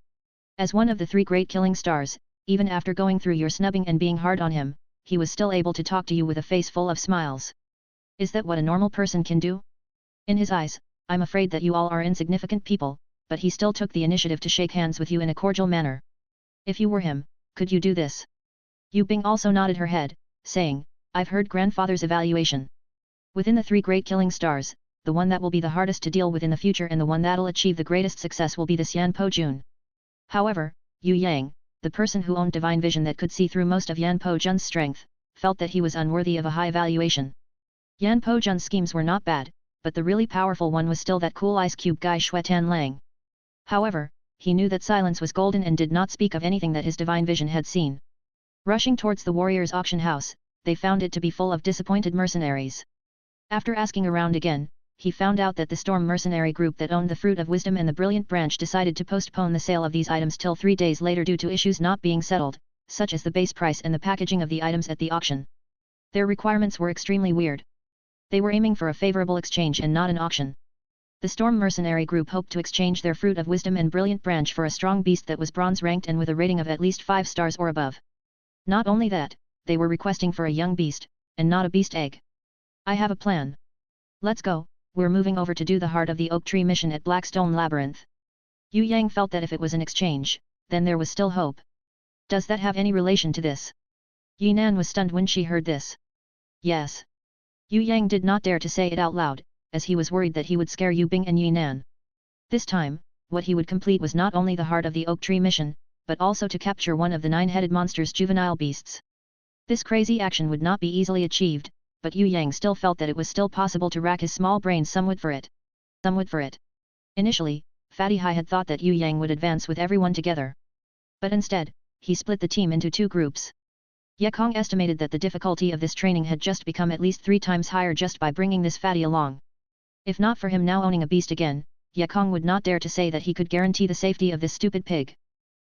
As one of the three great killing stars, even after going through your snubbing and being hard on him, he was still able to talk to you with a face full of smiles. Is that what a normal person can do? In his eyes, I'm afraid that you all are insignificant people, but he still took the initiative to shake hands with you in a cordial manner. If you were him, could you do this? Yu Bing also nodded her head, saying, I've heard grandfather's evaluation. Within the three great killing stars, the one that will be the hardest to deal with in the future and the one that'll achieve the greatest success will be this Yan Po-jun. However, Yu Yang, the person who owned divine vision that could see through most of Yan Po-jun's strength, felt that he was unworthy of a high evaluation. Yan Po-jun's schemes were not bad, but the really powerful one was still that cool ice cube guy Xuetan Lang. However, he knew that silence was golden and did not speak of anything that his divine vision had seen. Rushing towards the warriors' auction house, they found it to be full of disappointed mercenaries. After asking around again, he found out that the Storm mercenary group that owned the Fruit of Wisdom and the Brilliant Branch decided to postpone the sale of these items till 3 days later due to issues not being settled, such as the base price and the packaging of the items at the auction. Their requirements were extremely weird. They were aiming for a favorable exchange and not an auction. The Storm mercenary group hoped to exchange their Fruit of Wisdom and Brilliant Branch for a strong beast that was bronze ranked and with a rating of at least 5 stars or above. Not only that, they were requesting for a young beast, and not a beast egg. I have a plan. Let's go. We're moving over to do the Heart of the Oak Tree mission at Blackstone Labyrinth. Yu Yang felt that if it was an exchange, then there was still hope. Does that have any relation to this? Yinan was stunned when she heard this. Yes. Yu Yang did not dare to say it out loud, as he was worried that he would scare Yu Bing and Yinan. This time, what he would complete was not only the Heart of the Oak Tree mission, but also to capture one of the 9-headed monster's juvenile beasts. This crazy action would not be easily achieved, but Yu Yang still felt that it was still possible to rack his small brain somewhat for it. Initially, Fatty Hai had thought that Yu Yang would advance with everyone together. But instead, he split the team into 2 groups. Ye Kong estimated that the difficulty of this training had just become at least 3 times higher just by bringing this fatty along. If not for him now owning a beast again, Ye Kong would not dare to say that he could guarantee the safety of this stupid pig.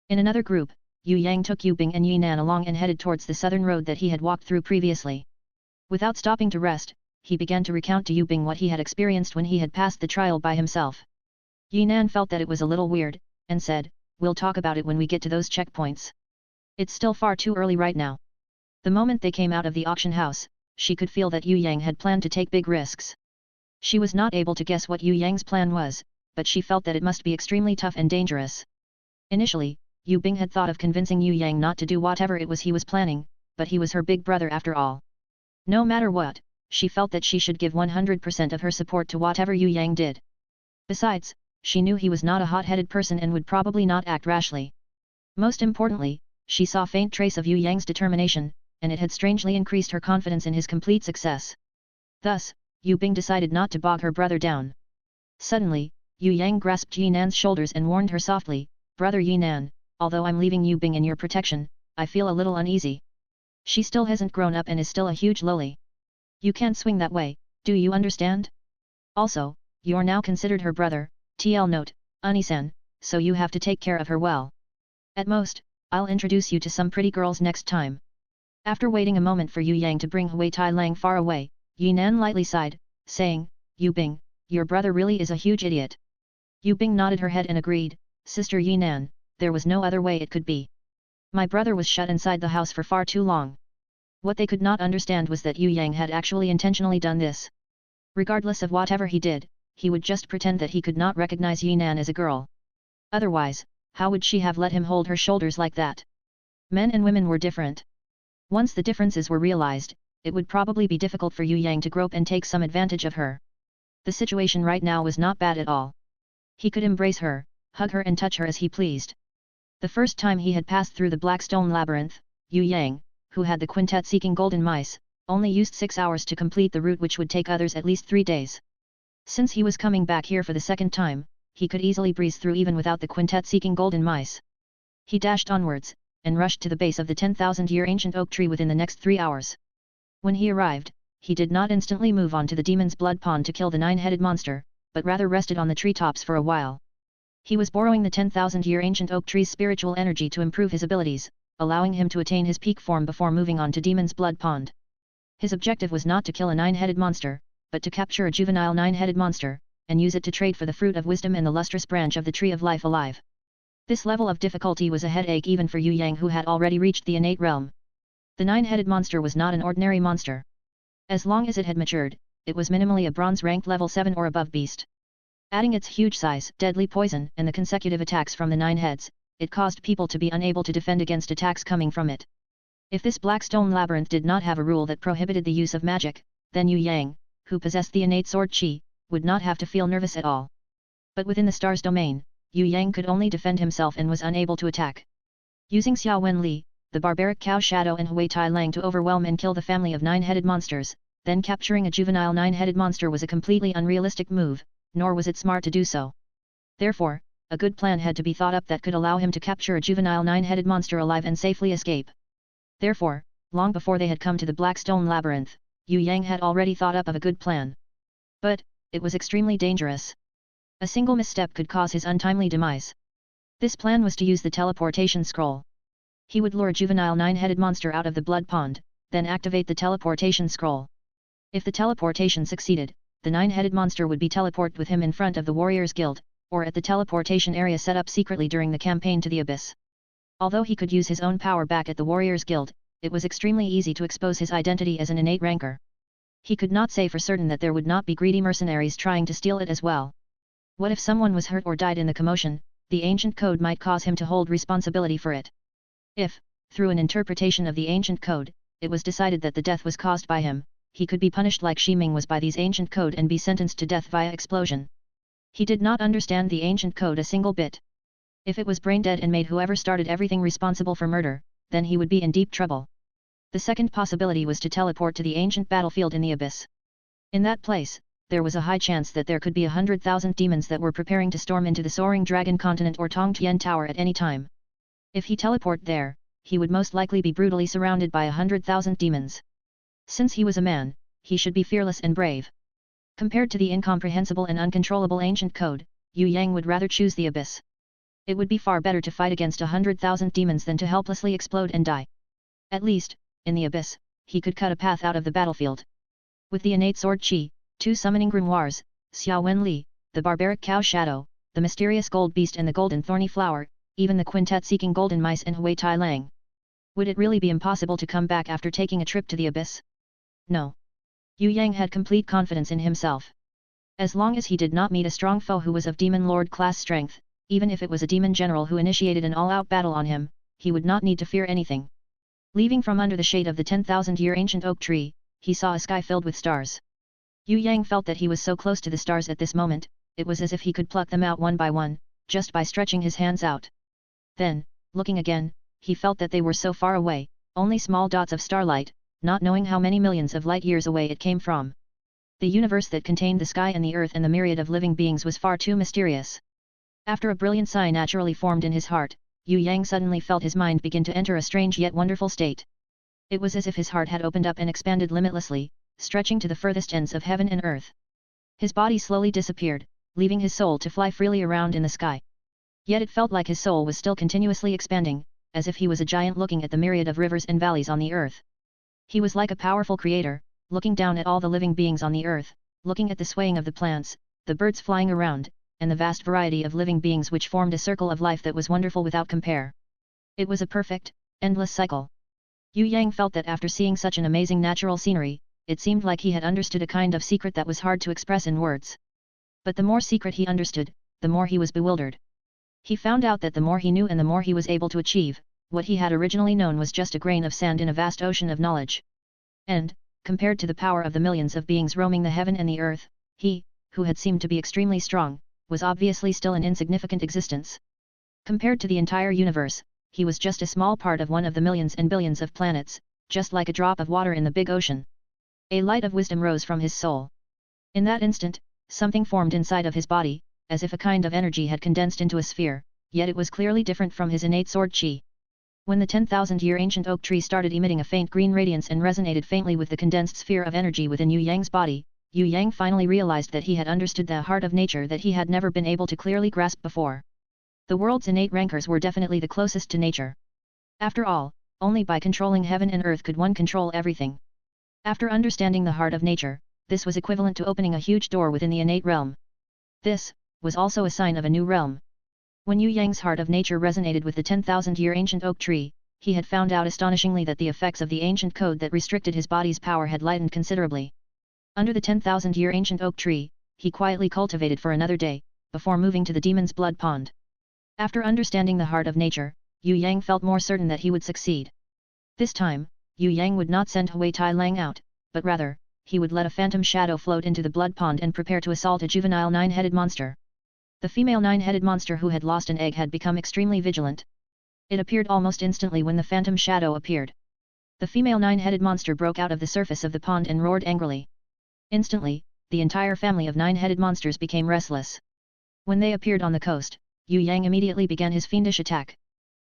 In another group, Yu Yang took Yu Bing and Yinan along and headed towards the southern road that he had walked through previously. Without stopping to rest, he began to recount to Yu Bing what he had experienced when he had passed the trial by himself. Yinan felt that it was a little weird, and said, we'll talk about it when we get to those checkpoints. It's still far too early right now. The moment they came out of the auction house, she could feel that Yu Yang had planned to take big risks. She was not able to guess what Yu Yang's plan was, but she felt that it must be extremely tough and dangerous. Initially, Yu Bing had thought of convincing Yu Yang not to do whatever it was he was planning, but he was her big brother after all. No matter what, she felt that she should give 100% of her support to whatever Yu Yang did. Besides, she knew he was not a hot-headed person and would probably not act rashly. Most importantly, she saw faint trace of Yue Yang's determination, and it had strangely increased her confidence in his complete success. Thus, Yu Bing decided not to bog her brother down. Suddenly, Yue Yang grasped Yinan's shoulders and warned her softly, "Brother Yinan, although I'm leaving Yu Bing in your protection, I feel a little uneasy. She still hasn't grown up and is still a huge loli. You can't swing that way, do you understand? Also, you're now considered her brother, TL note, Unisan, so you have to take care of her well. At most, I'll introduce you to some pretty girls next time." After waiting a moment for Yue Yang to bring Hui Tai Lang far away, Yinan lightly sighed, saying, "Yu Bing, your brother really is a huge idiot." Yu Bing nodded her head and agreed, "Sister Yinan, there was no other way it could be. My brother was shut inside the house for far too long." What they could not understand was that Yue Yang had actually intentionally done this. Regardless of whatever he did, he would just pretend that he could not recognize Yinan as a girl. Otherwise, how would she have let him hold her shoulders like that? Men and women were different. Once the differences were realized, it would probably be difficult for Yue Yang to grope and take some advantage of her. The situation right now was not bad at all. He could embrace her, hug her and touch her as he pleased. The first time he had passed through the Black Stone Labyrinth, Yue Yang, who had the quintet seeking golden mice, only used 6 hours to complete the route which would take others at least 3 days. Since he was coming back here for the second time, he could easily breeze through even without the quintet seeking golden mice. He dashed onwards, and rushed to the base of the 10,000-year ancient oak tree within the next 3 hours. When he arrived, he did not instantly move on to the demon's blood pond to kill the 9-headed monster, but rather rested on the treetops for a while. He was borrowing the 10,000-year ancient oak tree's spiritual energy to improve his abilities, allowing him to attain his peak form before moving on to Demon's Blood Pond. His objective was not to kill a 9-headed monster, but to capture a juvenile 9-headed monster, and use it to trade for the fruit of wisdom and the lustrous branch of the Tree of Life alive. This level of difficulty was a headache even for Yue Yang, who had already reached the innate realm. The 9-headed monster was not an ordinary monster. As long as it had matured, it was minimally a bronze-ranked level 7 or above beast. Adding its huge size, deadly poison, and the consecutive attacks from the 9 heads, it caused people to be unable to defend against attacks coming from it. If this black stone labyrinth did not have a rule that prohibited the use of magic, then Yue Yang, who possessed the innate sword qi, would not have to feel nervous at all. But within the star's domain, Yue Yang could only defend himself and was unable to attack. Using Xia Wen Li, the barbaric cow shadow and Hui Tai Lang to overwhelm and kill the family of 9-headed monsters, then capturing a juvenile 9-headed monster was a completely unrealistic move, nor was it smart to do so. Therefore, a good plan had to be thought up that could allow him to capture a juvenile 9-headed monster alive and safely escape. Therefore, long before they had come to the Black Stone Labyrinth, Yue Yang had already thought up of a good plan. But, it was extremely dangerous. A single misstep could cause his untimely demise. This plan was to use the teleportation scroll. He would lure a juvenile 9-headed monster out of the blood pond, then activate the teleportation scroll. If the teleportation succeeded, the 9-headed monster would be teleported with him in front of the Warriors Guild, or at the teleportation area set up secretly during the campaign to the Abyss. Although he could use his own power back at the Warriors Guild, it was extremely easy to expose his identity as an innate ranker. He could not say for certain that there would not be greedy mercenaries trying to steal it as well. What if someone was hurt or died in the commotion? The ancient code might cause him to hold responsibility for it. If, through an interpretation of the ancient code, it was decided that the death was caused by him, he could be punished like Shiming was by these ancient code and be sentenced to death via explosion. He did not understand the ancient code a single bit. If it was brain dead and made whoever started everything responsible for murder, then he would be in deep trouble. The second possibility was to teleport to the ancient battlefield in the Abyss. In that place, there was a high chance that there could be 100,000 demons that were preparing to storm into the Soaring Dragon Continent or Tongtian Tower at any time. If he teleported there, he would most likely be brutally surrounded by 100,000 demons. Since he was a man, he should be fearless and brave. Compared to the incomprehensible and uncontrollable ancient code, Yue Yang would rather choose the Abyss. It would be far better to fight against 100,000 demons than to helplessly explode and die. At least, in the Abyss, he could cut a path out of the battlefield. With the innate sword qi, 2 summoning grimoires, Xia Wen Li, the barbaric cow shadow, the mysterious gold beast and the golden thorny flower, even the quintet seeking golden mice and Hui Tai Lang. Would it really be impossible to come back after taking a trip to the Abyss? No. Yue Yang had complete confidence in himself. As long as he did not meet a strong foe who was of Demon Lord class strength, even if it was a demon general who initiated an all-out battle on him, he would not need to fear anything. Leaving from under the shade of the 10,000-year ancient oak tree, he saw a sky filled with stars. Yue Yang felt that he was so close to the stars at this moment, it was as if he could pluck them out one by one, just by stretching his hands out. Then, looking again, he felt that they were so far away, only small dots of starlight, not knowing how many millions of light years away it came from. The universe that contained the sky and the earth and the myriad of living beings was far too mysterious. After a brilliant sigh naturally formed in his heart, Yue Yang suddenly felt his mind begin to enter a strange yet wonderful state. It was as if his heart had opened up and expanded limitlessly, stretching to the furthest ends of heaven and earth. His body slowly disappeared, leaving his soul to fly freely around in the sky. Yet it felt like his soul was still continuously expanding, as if he was a giant looking at the myriad of rivers and valleys on the earth. He was like a powerful creator, looking down at all the living beings on the earth, looking at the swaying of the plants, the birds flying around, and the vast variety of living beings which formed a circle of life that was wonderful without compare. It was a perfect, endless cycle. Yue Yang felt that after seeing such an amazing natural scenery, it seemed like he had understood a kind of secret that was hard to express in words. But the more secret he understood, the more he was bewildered. He found out that the more he knew and the more he was able to achieve, what he had originally known was just a grain of sand in a vast ocean of knowledge. And, compared to the power of the millions of beings roaming the heaven and the earth, he, who had seemed to be extremely strong, was obviously still an insignificant existence. Compared to the entire universe, he was just a small part of one of the millions and billions of planets, just like a drop of water in the big ocean. A light of wisdom rose from his soul. In that instant, something formed inside of his body, as if a kind of energy had condensed into a sphere, yet it was clearly different from his innate sword chi. When the 10,000-year ancient oak tree started emitting a faint green radiance and resonated faintly with the condensed sphere of energy within Yue Yang's body, Yue Yang finally realized that he had understood the heart of nature that he had never been able to clearly grasp before. The world's innate rankers were definitely the closest to nature. After all, only by controlling heaven and earth could one control everything. After understanding the heart of nature, this was equivalent to opening a huge door within the innate realm. This was also a sign of a new realm. When Yue Yang's heart of nature resonated with the 10,000-year ancient oak tree, he had found out astonishingly that the effects of the ancient code that restricted his body's power had lightened considerably. Under the 10,000-year ancient oak tree, he quietly cultivated for another day, before moving to the demon's blood pond. After understanding the heart of nature, Yue Yang felt more certain that he would succeed. This time, Yue Yang would not send Hui Tai Lang out, but rather, he would let a phantom shadow float into the blood pond and prepare to assault a juvenile nine-headed monster. The female nine-headed monster who had lost an egg had become extremely vigilant. It appeared almost instantly when the phantom shadow appeared. The female nine-headed monster broke out of the surface of the pond and roared angrily. Instantly, the entire family of nine-headed monsters became restless. When they appeared on the coast, Yue Yang immediately began his fiendish attack.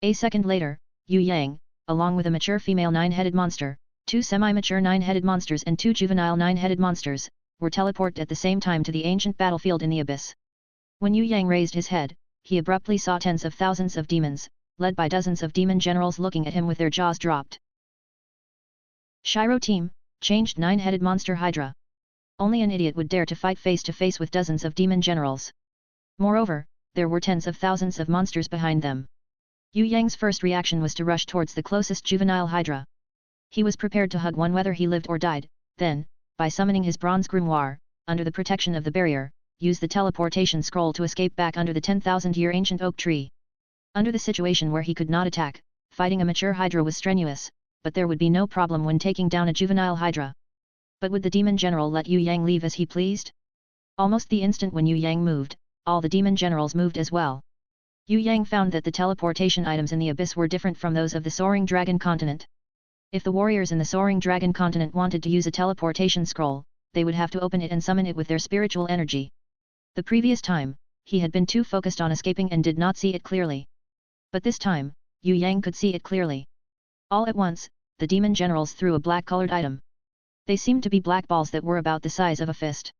A second later, Yue Yang, along with a mature female nine-headed monster, two semi-mature nine-headed monsters and two juvenile nine-headed monsters, were teleported at the same time to the ancient battlefield in the abyss. When Yue Yang raised his head, he abruptly saw tens of thousands of demons, led by dozens of demon generals looking at him with their jaws dropped. Shiro team, changed nine-headed monster Hydra. Only an idiot would dare to fight face-to-face with dozens of demon generals. Moreover, there were tens of thousands of monsters behind them. Yue Yang's first reaction was to rush towards the closest juvenile Hydra. He was prepared to hug one whether he lived or died, then, by summoning his bronze grimoire, under the protection of the barrier, use the teleportation scroll to escape back under the 10,000-year ancient oak tree. Under the situation where he could not attack, fighting a mature Hydra was strenuous, but there would be no problem when taking down a juvenile Hydra. But would the demon general let Yue Yang leave as he pleased? Almost the instant when Yue Yang moved, all the demon generals moved as well. Yue Yang found that the teleportation items in the abyss were different from those of the Soaring Dragon Continent. If the warriors in the Soaring Dragon Continent wanted to use a teleportation scroll, they would have to open it and summon it with their spiritual energy. The previous time, he had been too focused on escaping and did not see it clearly. But this time, Yue Yang could see it clearly. All at once, the demon generals threw a black-colored item. They seemed to be black balls that were about the size of a fist.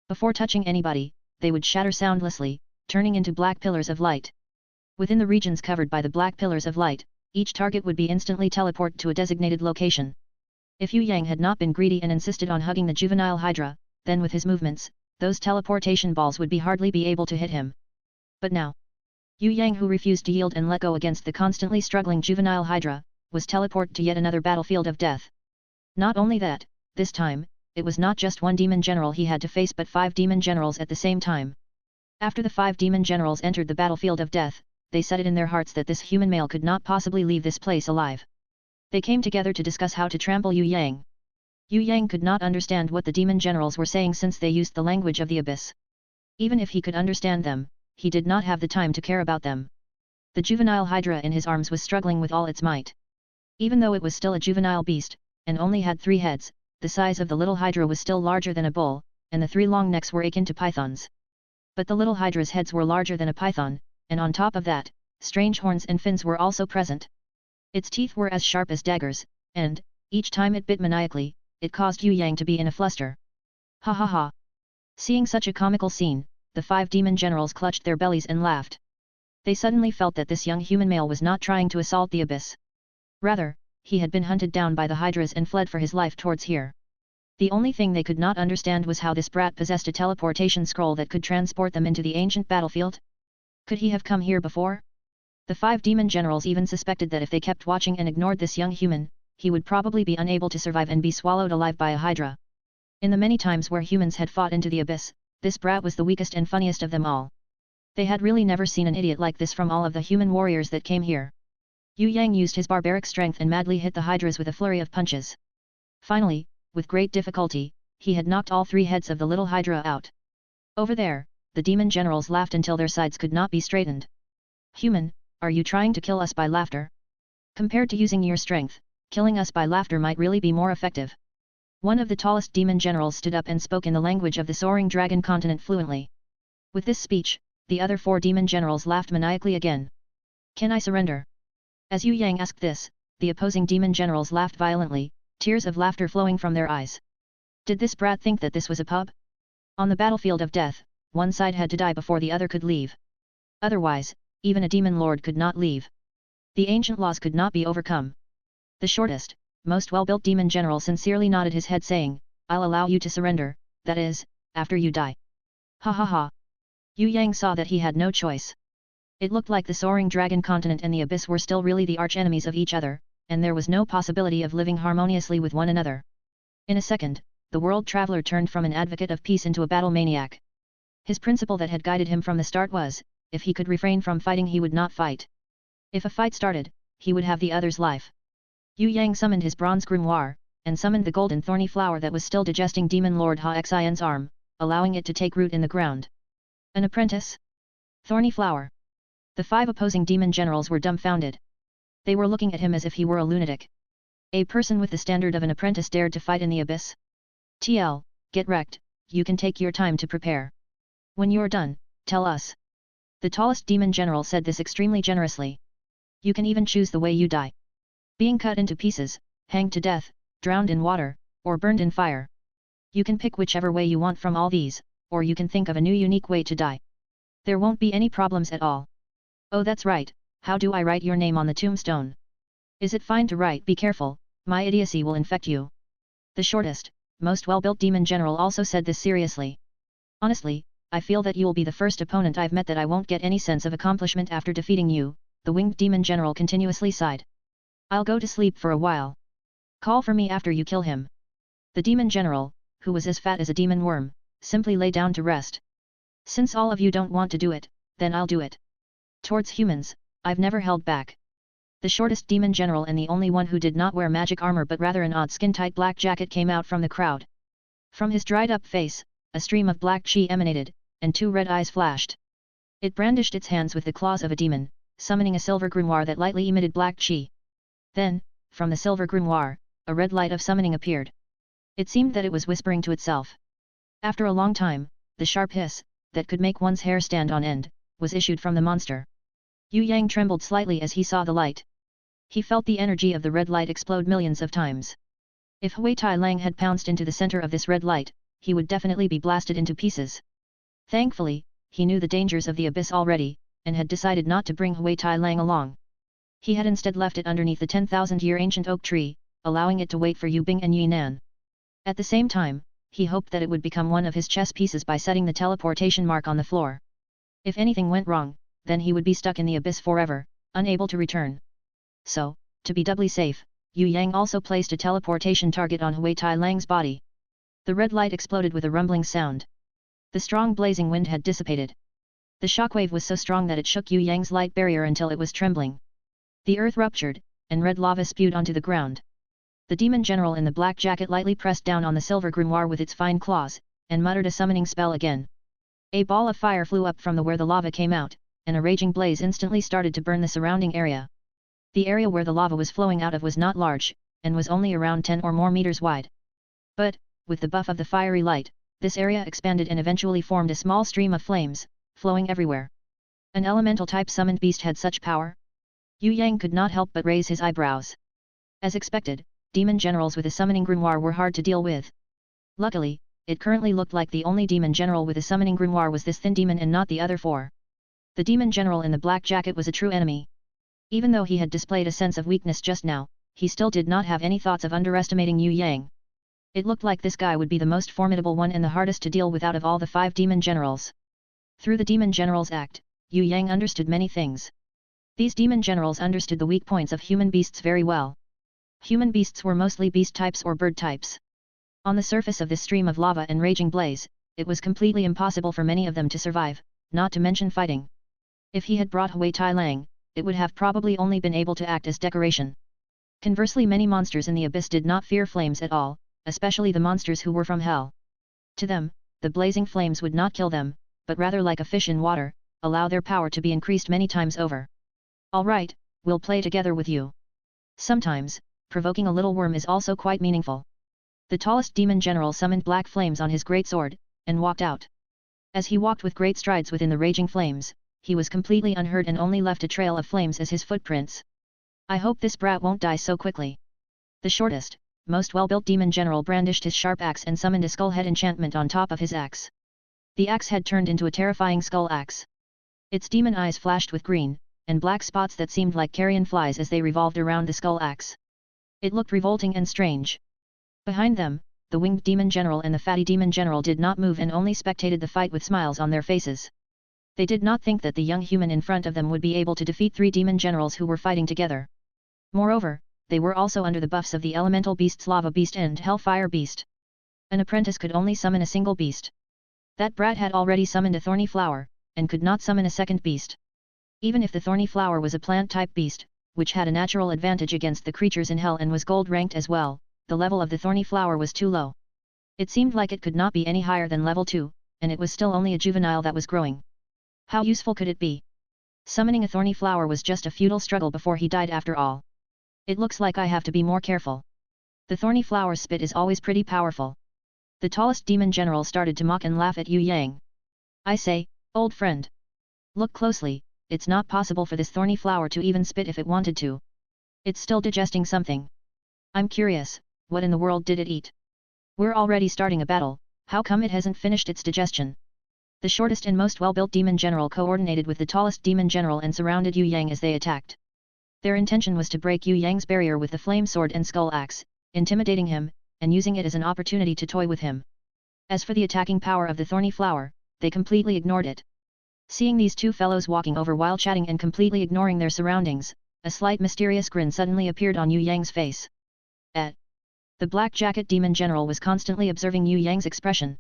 Before touching anybody, they would shatter soundlessly, turning into black pillars of light. Within the regions covered by the black pillars of light, each target would be instantly teleported to a designated location. If Yue Yang had not been greedy and insisted on hugging the juvenile Hydra, then with his movements, those teleportation balls would hardly be able to hit him. But now, Yue Yang, who refused to yield and let go against the constantly struggling juvenile Hydra, was teleported to yet another battlefield of death. Not only that, this time, it was not just one demon general he had to face but 5 demon generals at the same time. After the 5 demon generals entered the battlefield of death, they said it in their hearts that this human male could not possibly leave this place alive. They came together to discuss how to trample Yue Yang. Yue Yang could not understand what the demon generals were saying since they used the language of the abyss. Even if he could understand them, he did not have the time to care about them. The juvenile hydra in his arms was struggling with all its might. Even though it was still a juvenile beast, and only had 3 heads, the size of the little hydra was still larger than a bull, and the 3 long necks were akin to pythons. But the little hydra's heads were larger than a python, and on top of that, strange horns and fins were also present. Its teeth were as sharp as daggers, and, each time it bit maniacally, it caused Yue Yang to be in a fluster. Ha ha ha! Seeing such a comical scene, the 5 demon generals clutched their bellies and laughed. They suddenly felt that this young human male was not trying to assault the abyss. Rather, he had been hunted down by the hydras and fled for his life towards here. The only thing they could not understand was how this brat possessed a teleportation scroll that could transport them into the ancient battlefield. Could he have come here before? The 5 demon generals even suspected that if they kept watching and ignored this young human, he would probably be unable to survive and be swallowed alive by a hydra. In the many times where humans had fought into the abyss, this brat was the weakest and funniest of them all. They had really never seen an idiot like this from all of the human warriors that came here. Yue Yang used his barbaric strength and madly hit the hydras with a flurry of punches. Finally, with great difficulty, he had knocked all 3 heads of the little hydra out. Over there, the demon generals laughed until their sides could not be straightened. Human, are you trying to kill us by laughter? Compared to using your strength, killing us by laughter might really be more effective. One of the tallest demon generals stood up and spoke in the language of the Soaring Dragon Continent fluently. With this speech, the other 4 demon generals laughed maniacally again. Can I surrender? As Yue Yang asked this, the opposing demon generals laughed violently, tears of laughter flowing from their eyes. Did this brat think that this was a pub? On the battlefield of death, one side had to die before the other could leave. Otherwise, even a demon lord could not leave. The ancient laws could not be overcome. The shortest, most well-built demon general sincerely nodded his head saying, I'll allow you to surrender, that is, after you die. Ha ha ha. Yue Yang saw that he had no choice. It looked like the Soaring Dragon Continent and the Abyss were still really the arch-enemies of each other, and there was no possibility of living harmoniously with one another. In a second, the world traveler turned from an advocate of peace into a battle maniac. His principle that had guided him from the start was, if he could refrain from fighting he would not fight. If a fight started, he would have the other's life. Yue Yang summoned his bronze grimoire, and summoned the golden thorny flower that was still digesting Demon Lord Xian's arm, allowing it to take root in the ground. An apprentice? Thorny flower. The 5 opposing demon generals were dumbfounded. They were looking at him as if he were a lunatic. A person with the standard of an apprentice dared to fight in the abyss? TL, get wrecked, you can take your time to prepare. When you're done, tell us. The tallest demon general said this extremely generously. You can even choose the way you die. Being cut into pieces, hanged to death, drowned in water, or burned in fire. You can pick whichever way you want from all these, or you can think of a new unique way to die. There won't be any problems at all. Oh, that's right, how do I write your name on the tombstone? Is it fine to write "Be careful, my idiocy will infect you"? The shortest, most well-built demon general also said this seriously. Honestly, I feel that you'll be the first opponent I've met that I won't get any sense of accomplishment after defeating you, the winged demon general continuously sighed. I'll go to sleep for a while. Call for me after you kill him. The demon general, who was as fat as a demon worm, simply lay down to rest. Since all of you don't want to do it, then I'll do it. Towards humans, I've never held back. The shortest demon general and the only one who did not wear magic armor but rather an odd skin-tight black jacket came out from the crowd. From his dried-up face, a stream of black chi emanated, and 2 red eyes flashed. It brandished its hands with the claws of a demon, summoning a silver grimoire that lightly emitted black chi. Then, from the silver grimoire, a red light of summoning appeared. It seemed that it was whispering to itself. After a long time, the sharp hiss, that could make one's hair stand on end, was issued from the monster. Yue Yang trembled slightly as he saw the light. He felt the energy of the red light explode millions of times. If Hui Tai Lang had pounced into the center of this red light, he would definitely be blasted into pieces. Thankfully, he knew the dangers of the abyss already, and had decided not to bring Hui Tai Lang along. He had instead left it underneath the 10,000-year ancient oak tree, allowing it to wait for Yu Bing and Yi Nan. At the same time, he hoped that it would become one of his chess pieces by setting the teleportation mark on the floor. If anything went wrong, then he would be stuck in the abyss forever, unable to return. So, to be doubly safe, Yue Yang also placed a teleportation target on Hui Tai Lang's body. The red light exploded with a rumbling sound. The strong blazing wind had dissipated. The shockwave was so strong that it shook Yue Yang's light barrier until it was trembling. The earth ruptured, and red lava spewed onto the ground. The demon general in the black jacket lightly pressed down on the silver grimoire with its fine claws, and muttered a summoning spell again. A ball of fire flew up from where the lava came out, and a raging blaze instantly started to burn the surrounding area. The area where the lava was flowing out of was not large, and was only around 10 or more meters wide. But, with the buff of the fiery light, this area expanded and eventually formed a small stream of flames, flowing everywhere. An elemental-type summoned beast had such power? Yue Yang could not help but raise his eyebrows. As expected, demon generals with a summoning grimoire were hard to deal with. Luckily, it currently looked like the only demon general with a summoning grimoire was this thin demon and not the other four. The demon general in the black jacket was a true enemy. Even though he had displayed a sense of weakness just now, he still did not have any thoughts of underestimating Yue Yang. It looked like this guy would be the most formidable one and the hardest to deal with out of all the 5 demon generals. Through the demon generals act, Yue Yang understood many things. These demon generals understood the weak points of human beasts very well. Human beasts were mostly beast types or bird types. On the surface of this stream of lava and raging blaze, it was completely impossible for many of them to survive, not to mention fighting. If he had brought Hui Tai Lang, it would have probably only been able to act as decoration. Conversely, many monsters in the abyss did not fear flames at all, especially the monsters who were from hell. To them, the blazing flames would not kill them, but rather like a fish in water, allow their power to be increased many times over. Alright, we'll play together with you. Sometimes, provoking a little worm is also quite meaningful. The tallest demon general summoned black flames on his great sword, and walked out. As he walked with great strides within the raging flames, he was completely unhurt and only left a trail of flames as his footprints. I hope this brat won't die so quickly. The shortest, most well-built demon general brandished his sharp axe and summoned a skull head enchantment on top of his axe. The axe head turned into a terrifying skull axe. Its demon eyes flashed with green, and black spots that seemed like carrion flies as they revolved around the skull axe. It looked revolting and strange. Behind them, the winged demon general and the fatty demon general did not move and only spectated the fight with smiles on their faces. They did not think that the young human in front of them would be able to defeat 3 demon generals who were fighting together. Moreover, they were also under the buffs of the elemental beasts Lava Beast and Hellfire Beast. An apprentice could only summon a single beast. That brat had already summoned a thorny flower, and could not summon a second beast. Even if the thorny flower was a plant-type beast, which had a natural advantage against the creatures in hell and was gold-ranked as well, the level of the thorny flower was too low. It seemed like it could not be any higher than level 2, and it was still only a juvenile that was growing. How useful could it be? Summoning a thorny flower was just a futile struggle before he died after all. It looks like I have to be more careful. The thorny flower's spit is always pretty powerful. The tallest demon general started to mock and laugh at Yue Yang. I say, old friend. Look closely, it's not possible for this thorny flower to even spit if it wanted to. It's still digesting something. I'm curious, what in the world did it eat? We're already starting a battle, how come it hasn't finished its digestion? The shortest and most well-built demon general coordinated with the tallest demon general and surrounded Yue Yang as they attacked. Their intention was to break Yue Yang's barrier with the flame sword and skull axe, intimidating him, and using it as an opportunity to toy with him. As for the attacking power of the thorny flower, they completely ignored it. Seeing these two fellows walking over while chatting and completely ignoring their surroundings, a slight mysterious grin suddenly appeared on Yue Yang's face. The black jacket demon general was constantly observing Yue Yang's expression.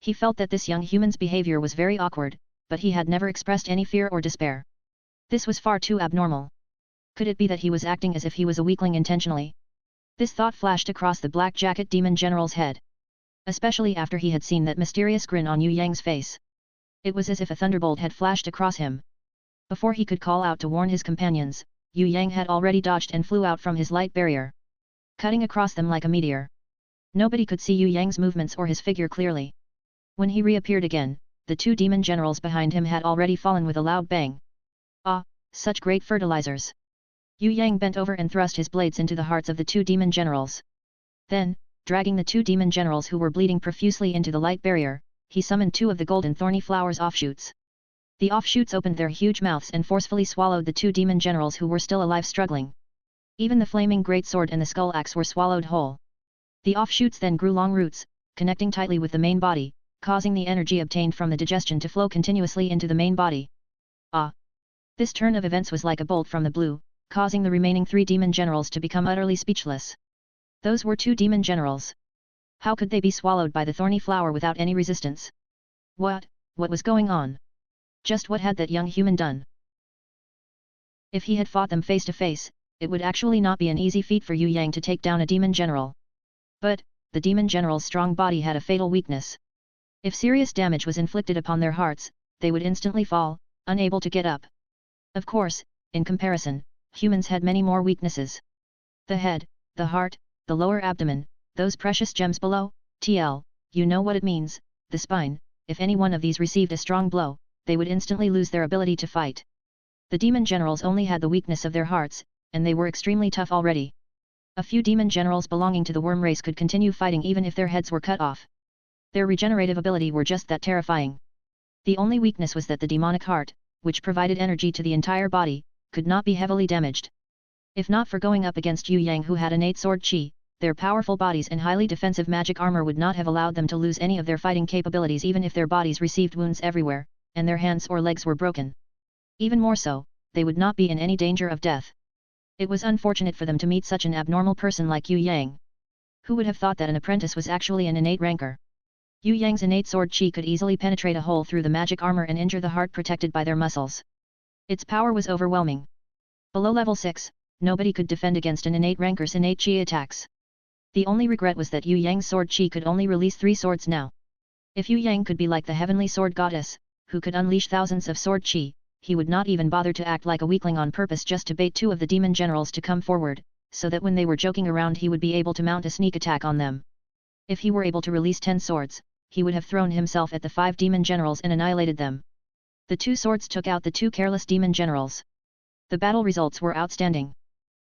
He felt that this young human's behavior was very awkward, but he had never expressed any fear or despair. This was far too abnormal. Could it be that he was acting as if he was a weakling intentionally? This thought flashed across the black jacket demon general's head. Especially after he had seen that mysterious grin on Yue Yang's face. It was as if a thunderbolt had flashed across him. Before he could call out to warn his companions, Yue Yang had already dodged and flew out from his light barrier, cutting across them like a meteor. Nobody could see Yue Yang's movements or his figure clearly. When he reappeared again, the 2 demon generals behind him had already fallen with a loud bang. Ah, such great fertilizers! Yue Yang bent over and thrust his blades into the hearts of the 2 demon generals. Then, dragging the 2 demon generals who were bleeding profusely into the light barrier, he summoned 2 of the golden thorny flowers offshoots. The offshoots opened their huge mouths and forcefully swallowed the 2 demon generals who were still alive struggling. Even the flaming greatsword and the skull axe were swallowed whole. The offshoots then grew long roots, connecting tightly with the main body, causing the energy obtained from the digestion to flow continuously into the main body. Ah! This turn of events was like a bolt from the blue, causing the remaining 3 demon generals to become utterly speechless. Those were 2 demon generals. How could they be swallowed by the thorny flower without any resistance? What was going on? Just what had that young human done? If he had fought them face to face, it would actually not be an easy feat for Yue Yang to take down a demon general. But, the demon general's strong body had a fatal weakness. If serious damage was inflicted upon their hearts, they would instantly fall, unable to get up. Of course, in comparison, humans had many more weaknesses. The head, the heart, the lower abdomen, those precious gems below, you know what it means, the spine. If any one of these received a strong blow, they would instantly lose their ability to fight. The demon generals only had the weakness of their hearts, and they were extremely tough already. A few demon generals belonging to the worm race could continue fighting even if their heads were cut off. Their regenerative ability were just that terrifying. The only weakness was that the demonic heart, which provided energy to the entire body, could not be heavily damaged. If not for going up against Yue Yang, who had innate sword chi, their powerful bodies and highly defensive magic armor would not have allowed them to lose any of their fighting capabilities even if their bodies received wounds everywhere, and their hands or legs were broken. Even more so, they would not be in any danger of death. It was unfortunate for them to meet such an abnormal person like Yue Yang. Who would have thought that an apprentice was actually an innate ranker? Yue Yang's innate sword chi could easily penetrate a hole through the magic armor and injure the heart protected by their muscles. Its power was overwhelming. Below level 6, nobody could defend against an innate ranker's innate chi attacks. The only regret was that Yue Yang's sword chi could only release 3 swords now. If Yue Yang could be like the heavenly sword goddess, who could unleash thousands of sword chi, he would not even bother to act like a weakling on purpose just to bait 2 of the demon generals to come forward, so that when they were joking around he would be able to mount a sneak attack on them. If he were able to release 10 swords, he would have thrown himself at the 5 demon generals and annihilated them. The 2 swords took out the 2 careless demon generals. The battle results were outstanding.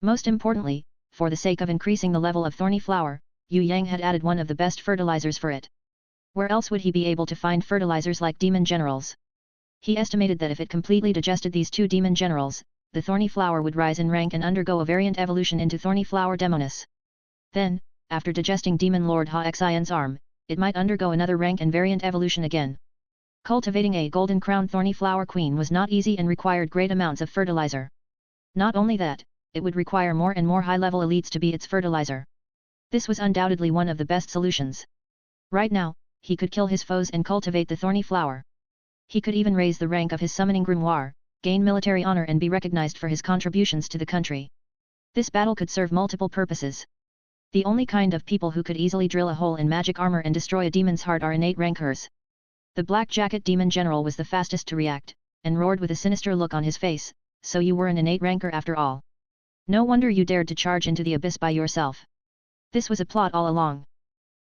Most importantly, for the sake of increasing the level of Thorny Flower, Yue Yang had added one of the best fertilizers for it. Where else would he be able to find fertilizers like demon generals? He estimated that if it completely digested these 2 demon generals, the Thorny Flower would rise in rank and undergo a variant evolution into Thorny Flower Demonis. Then, after digesting Demon Lord Xian's arm, it might undergo another rank and variant evolution again. Cultivating a golden crown Thorny Flower Queen was not easy and required great amounts of fertilizer. Not only that, it would require more and more high-level elites to be its fertilizer. This was undoubtedly one of the best solutions. Right now, he could kill his foes and cultivate the Thorny Flower. He could even raise the rank of his summoning grimoire, gain military honor and be recognized for his contributions to the country. This battle could serve multiple purposes. The only kind of people who could easily drill a hole in magic armor and destroy a demon's heart are innate rankers. The Black Jacket Demon General was the fastest to react, and roared with a sinister look on his face, "So you were an innate ranker after all. No wonder you dared to charge into the abyss by yourself. This was a plot all along.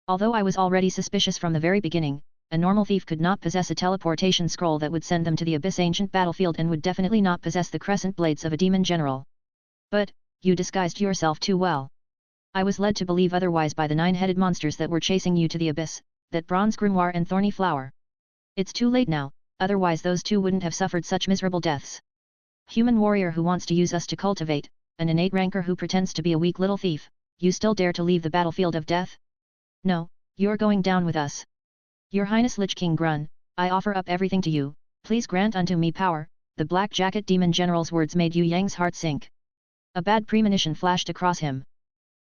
Although I was already suspicious from the very beginning, a normal thief could not possess a teleportation scroll that would send them to the abyss ancient battlefield and would definitely not possess the crescent blades of a demon general. But, you disguised yourself too well. I was led to believe otherwise by the 9-headed monsters that were chasing you to the abyss, that bronze grimoire and Thorny Flower. It's too late now, otherwise those 2 wouldn't have suffered such miserable deaths. Human warrior who wants to use us to cultivate, an innate ranker who pretends to be a weak little thief, you still dare to leave the battlefield of death? No, you're going down with us. Your Highness Lich King Grun, I offer up everything to you, please grant unto me power." The Black Jacket Demon General's words made Yue Yang's heart sink. A bad premonition flashed across him.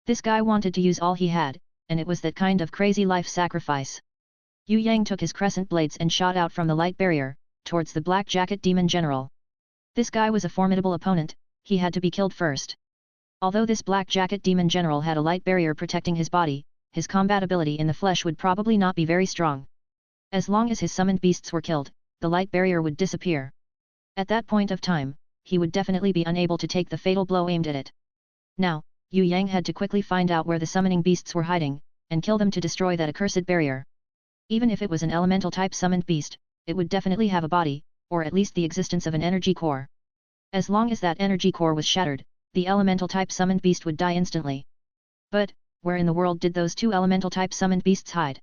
This guy wanted to use all he had, and it was that kind of crazy life sacrifice. Yue Yang took his crescent blades and shot out from the light barrier, towards the Black Jacket Demon General. This guy was a formidable opponent, he had to be killed first. Although this Black Jacket Demon General had a light barrier protecting his body, his combat ability in the flesh would probably not be very strong. As long as his summoned beasts were killed, the light barrier would disappear. At that point of time, he would definitely be unable to take the fatal blow aimed at it. Now, Yue Yang had to quickly find out where the summoning beasts were hiding, and kill them to destroy that accursed barrier. Even if it was an elemental type summoned beast, it would definitely have a body, or at least the existence of an energy core. As long as that energy core was shattered, the elemental type summoned beast would die instantly. But, where in the world did those 2 elemental type summoned beasts hide?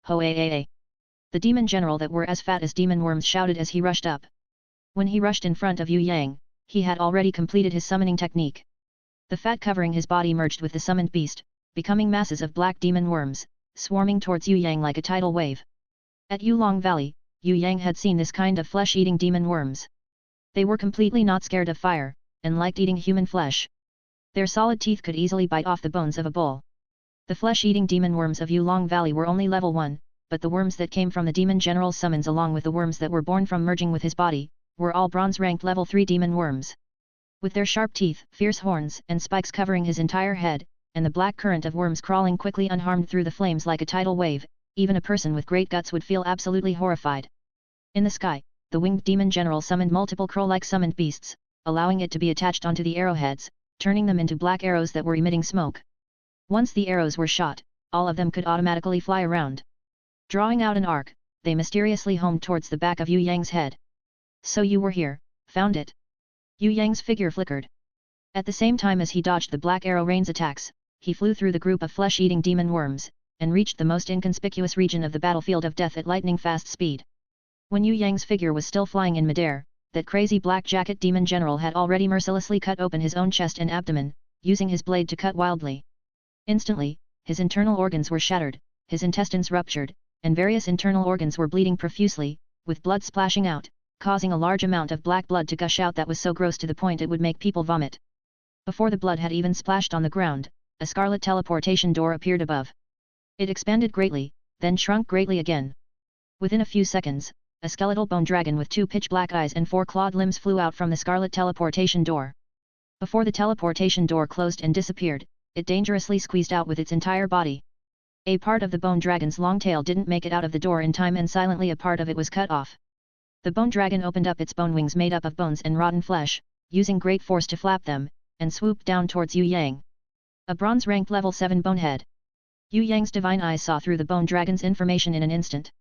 Ho-a-a-a! The demon general that were as fat as demon worms shouted as he rushed up. When he rushed in front of Yue Yang, he had already completed his summoning technique. The fat covering his body merged with the summoned beast, becoming masses of black demon worms, swarming towards Yue Yang like a tidal wave. At Yulong Valley, Yue Yang had seen this kind of flesh-eating demon worms. They were completely not scared of fire, and liked eating human flesh. Their solid teeth could easily bite off the bones of a bull. The flesh-eating demon worms of Yulong Valley were only level 1, but the worms that came from the demon general's summons along with the worms that were born from merging with his body, were all bronze-ranked level 3 demon worms. With their sharp teeth, fierce horns and spikes covering his entire head, and the black current of worms crawling quickly unharmed through the flames like a tidal wave, even a person with great guts would feel absolutely horrified. In the sky, the winged demon general summoned multiple crow-like summoned beasts, allowing it to be attached onto the arrowheads, turning them into black arrows that were emitting smoke. Once the arrows were shot, all of them could automatically fly around. Drawing out an arc, they mysteriously homed towards the back of Yue Yang's head. So you were here, found it. Yue Yang's figure flickered. At the same time as he dodged the black arrow rain's attacks, he flew through the group of flesh-eating demon worms, and reached the most inconspicuous region of the battlefield of death at lightning-fast speed. When Yue Yang's figure was still flying in midair, that crazy black jacket demon general had already mercilessly cut open his own chest and abdomen, using his blade to cut wildly. Instantly, his internal organs were shattered, his intestines ruptured, and various internal organs were bleeding profusely, with blood splashing out, causing a large amount of black blood to gush out that was so gross to the point it would make people vomit. Before the blood had even splashed on the ground, a scarlet teleportation door appeared above. It expanded greatly, then shrunk greatly again. Within a few seconds, a skeletal bone dragon with 2 pitch-black eyes and 4 clawed limbs flew out from the scarlet teleportation door. Before the teleportation door closed and disappeared, it dangerously squeezed out with its entire body. A part of the bone dragon's long tail didn't make it out of the door in time, and silently a part of it was cut off. The bone dragon opened up its bone wings made up of bones and rotten flesh, using great force to flap them, and swooped down towards Yue Yang. A bronze-ranked level 7 bonehead. Yue Yang's divine eyes saw through the bone dragon's information in an instant.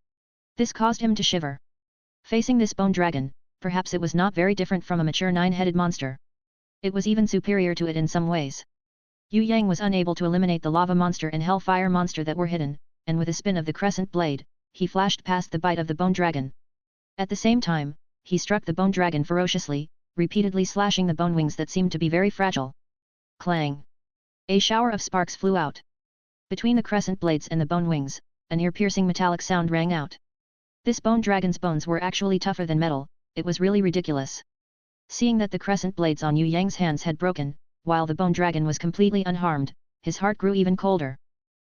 This caused him to shiver. Facing this bone dragon, perhaps it was not very different from a mature 9-headed monster. It was even superior to it in some ways. Yue Yang was unable to eliminate the lava monster and hellfire monster that were hidden, and with a spin of the crescent blade, he flashed past the bite of the bone dragon. At the same time, he struck the bone dragon ferociously, repeatedly slashing the bone wings that seemed to be very fragile. Clang! A shower of sparks flew out. Between the crescent blades and the bone wings, an ear-piercing metallic sound rang out. This bone dragon's bones were actually tougher than metal, it was really ridiculous. Seeing that the crescent blades on Yue Yang's hands had broken, while the bone dragon was completely unharmed, his heart grew even colder.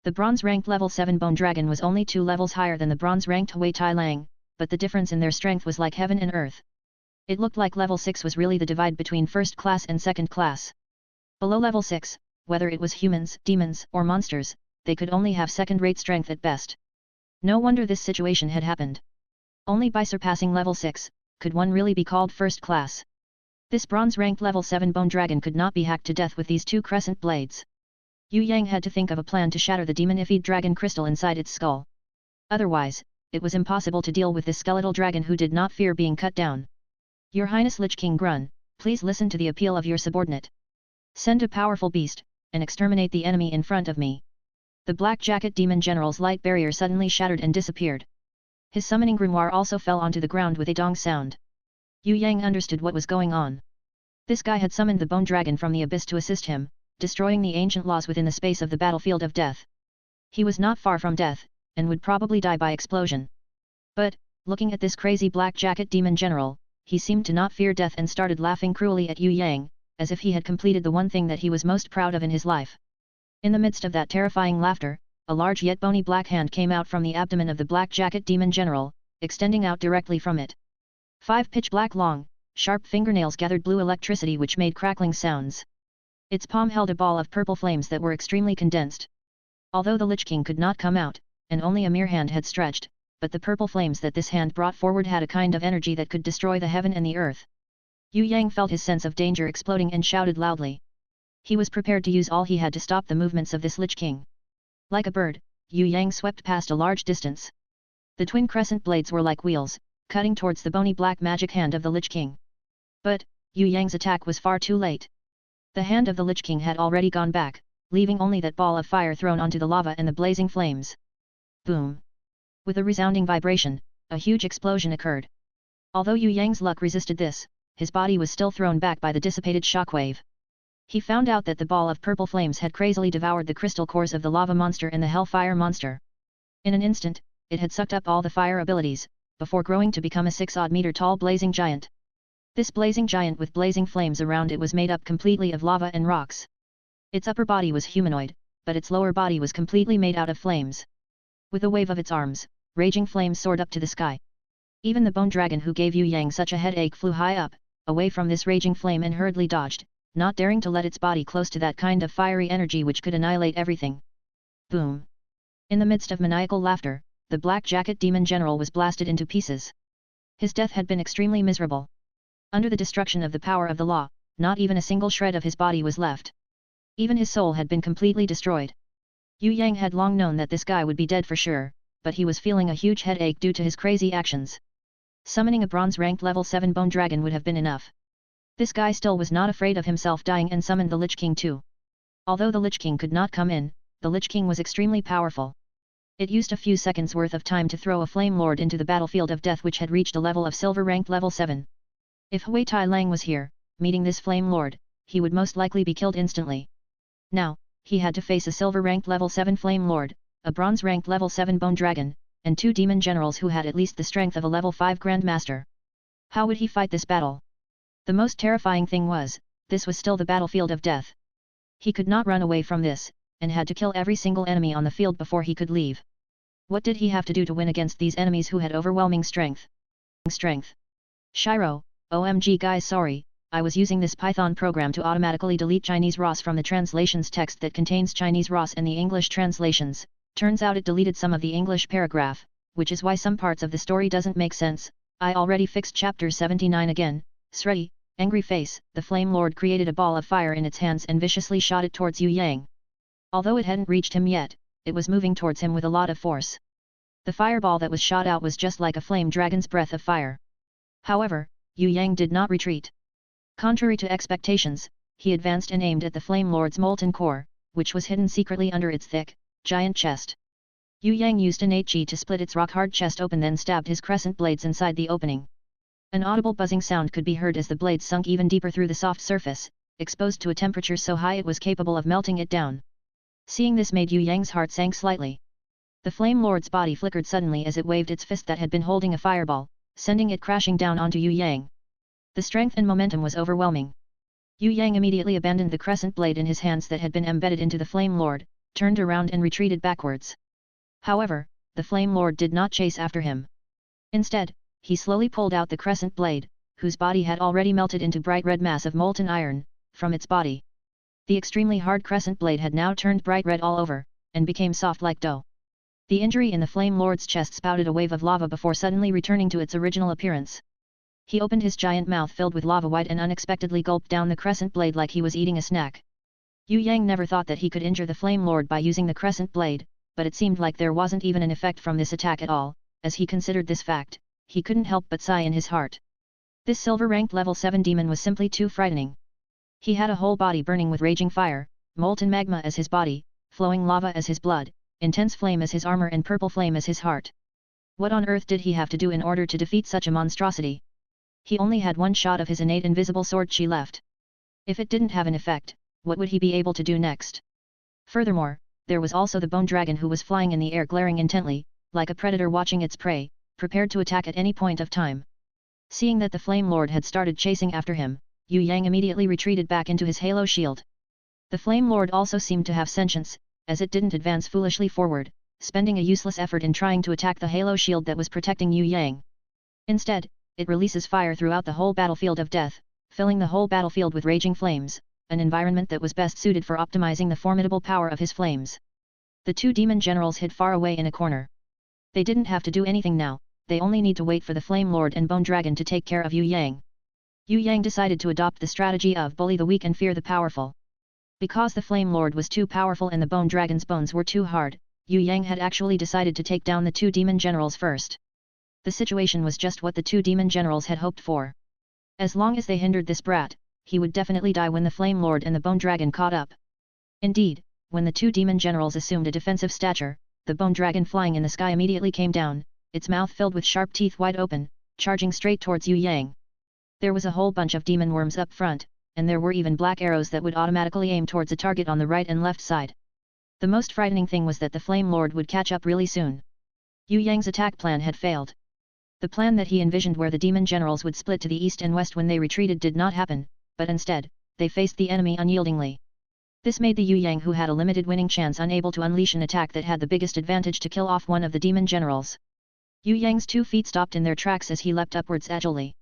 The bronze-ranked level 7 bone dragon was only 2 levels higher than the bronze-ranked Hui Tai Lang, but the difference in their strength was like heaven and earth. It looked like level 6 was really the divide between first class and second class. Below level 6, whether it was humans, demons, or monsters, they could only have second-rate strength at best. No wonder this situation had happened. Only by surpassing level 6, could one really be called first class. This bronze-ranked level 7 bone dragon could not be hacked to death with these 2 crescent blades. Yue Yang had to think of a plan to shatter the demonified dragon crystal inside its skull. Otherwise, it was impossible to deal with this skeletal dragon who did not fear being cut down. Your Highness Lich King Grun, please listen to the appeal of your subordinate. Send a powerful beast, and exterminate the enemy in front of me. The Black Jacket Demon General's light barrier suddenly shattered and disappeared. His summoning grimoire also fell onto the ground with a dong sound. Yue Yang understood what was going on. This guy had summoned the bone dragon from the abyss to assist him, destroying the ancient laws within the space of the battlefield of death. He was not far from death, and would probably die by explosion. But, looking at this crazy Black Jacket Demon General, he seemed to not fear death and started laughing cruelly at Yue Yang, as if he had completed the one thing that he was most proud of in his life. In the midst of that terrifying laughter, a large yet bony black hand came out from the abdomen of the Black Jacket Demon General, extending out directly from it. 5 pitch-black long, sharp fingernails gathered blue electricity which made crackling sounds. Its palm held a ball of purple flames that were extremely condensed. Although the Lich King could not come out, and only a mere hand had stretched, but the purple flames that this hand brought forward had a kind of energy that could destroy the heaven and the earth. Yue Yang felt his sense of danger exploding and shouted loudly. He was prepared to use all he had to stop the movements of this Lich King. Like a bird, Yue Yang swept past a large distance. The twin crescent blades were like wheels, cutting towards the bony black magic hand of the Lich King. But, Yue Yang's attack was far too late. The hand of the Lich King had already gone back, leaving only that ball of fire thrown onto the lava and the blazing flames. Boom! With a resounding vibration, a huge explosion occurred. Although Yue Yang's luck resisted this, his body was still thrown back by the dissipated shockwave. He found out that the ball of purple flames had crazily devoured the crystal cores of the lava monster and the hellfire monster. In an instant, it had sucked up all the fire abilities, before growing to become a 6-odd-meter tall blazing giant. This blazing giant with blazing flames around it was made up completely of lava and rocks. Its upper body was humanoid, but its lower body was completely made out of flames. With a wave of its arms, raging flames soared up to the sky. Even the bone dragon who gave Yue Yang such a headache flew high up, away from this raging flame and hurriedly dodged, not daring to let its body close to that kind of fiery energy which could annihilate everything. Boom! In the midst of maniacal laughter, the black jacket demon general was blasted into pieces. His death had been extremely miserable. Under the destruction of the power of the law, not even a single shred of his body was left. Even his soul had been completely destroyed. Yue Yang had long known that this guy would be dead for sure, but he was feeling a huge headache due to his crazy actions. Summoning a bronze-ranked level 7 bone dragon would have been enough. This guy still was not afraid of himself dying and summoned the Lich King too. Although the Lich King could not come in, the Lich King was extremely powerful. It used a few seconds worth of time to throw a Flame Lord into the battlefield of death which had reached a level of silver ranked level 7. If Hui Tai Lang was here, meeting this Flame Lord, he would most likely be killed instantly. Now, he had to face a silver ranked level 7 Flame Lord, a bronze ranked level 7 Bone Dragon, and 2 demon generals who had at least the strength of a level 5 Grandmaster. How would he fight this battle? The most terrifying thing was, this was still the battlefield of death. He could not run away from this, and had to kill every single enemy on the field before he could leave. What did he have to do to win against these enemies who had overwhelming strength? Shiro, OMG guys, sorry, I was using this Python program to automatically delete Chinese ROS from the translations text that contains Chinese ROS and the English translations. Turns out it deleted some of the English paragraph, which is why some parts of the story doesn't make sense. I already fixed chapter 79 again. Sredi, angry face, the Flame Lord created a ball of fire in its hands and viciously shot it towards Yue Yang. Although it hadn't reached him yet, it was moving towards him with a lot of force. The fireball that was shot out was just like a flame dragon's breath of fire. However, Yue Yang did not retreat. Contrary to expectations, he advanced and aimed at the Flame Lord's molten core, which was hidden secretly under its thick, giant chest. Yue Yang used innate chi to split its rock-hard chest open, then stabbed his crescent blades inside the opening. An audible buzzing sound could be heard as the blades sunk even deeper through the soft surface, exposed to a temperature so high it was capable of melting it down. Seeing this made Yue Yang's heart sank slightly. The Flame Lord's body flickered suddenly as it waved its fist that had been holding a fireball, sending it crashing down onto Yue Yang. The strength and momentum was overwhelming. Yue Yang immediately abandoned the crescent blade in his hands that had been embedded into the Flame Lord, turned around and retreated backwards. However, the Flame Lord did not chase after him. Instead, he slowly pulled out the crescent blade, whose body had already melted into bright red mass of molten iron, from its body. The extremely hard crescent blade had now turned bright red all over, and became soft like dough. The injury in the Flame Lord's chest spouted a wave of lava before suddenly returning to its original appearance. He opened his giant mouth filled with lava white and unexpectedly gulped down the crescent blade like he was eating a snack. Yue Yang never thought that he could injure the Flame Lord by using the crescent blade, but it seemed like there wasn't even an effect from this attack at all. As he considered this fact, he couldn't help but sigh in his heart. This silver-ranked level 7 demon was simply too frightening. He had a whole body burning with raging fire, molten magma as his body, flowing lava as his blood, intense flame as his armor and purple flame as his heart. What on earth did he have to do in order to defeat such a monstrosity? He only had one shot of his innate invisible sword chi left. If it didn't have an effect, what would he be able to do next? Furthermore, there was also the bone dragon who was flying in the air glaring intently, like a predator watching its prey, prepared to attack at any point of time. Seeing that the Flame Lord had started chasing after him, Yue Yang immediately retreated back into his halo shield. The Flame Lord also seemed to have sentience, as it didn't advance foolishly forward, spending a useless effort in trying to attack the halo shield that was protecting Yue Yang. Instead, it releases fire throughout the whole battlefield of death, filling the whole battlefield with raging flames, an environment that was best suited for optimizing the formidable power of his flames. The 2 demon generals hid far away in a corner. They didn't have to do anything now, they only need to wait for the Flame Lord and Bone Dragon to take care of Yue Yang. Yue Yang decided to adopt the strategy of bully the weak and fear the powerful. Because the Flame Lord was too powerful and the Bone Dragon's bones were too hard, Yue Yang had actually decided to take down the 2 demon generals first. The situation was just what the 2 demon generals had hoped for. As long as they hindered this brat, he would definitely die when the Flame Lord and the Bone Dragon caught up. Indeed, when the 2 demon generals assumed a defensive stature, the Bone Dragon flying in the sky immediately came down, its mouth filled with sharp teeth wide open, charging straight towards Yue Yang. There was a whole bunch of demon worms up front, and there were even black arrows that would automatically aim towards a target on the right and left side. The most frightening thing was that the Flame Lord would catch up really soon. Yue Yang's attack plan had failed. The plan that he envisioned where the demon generals would split to the east and west when they retreated did not happen, but instead, they faced the enemy unyieldingly. This made the Yue Yang who had a limited winning chance unable to unleash an attack that had the biggest advantage to kill off one of the demon generals. Yue Yang's 2 feet stopped in their tracks as he leapt upwards agilely.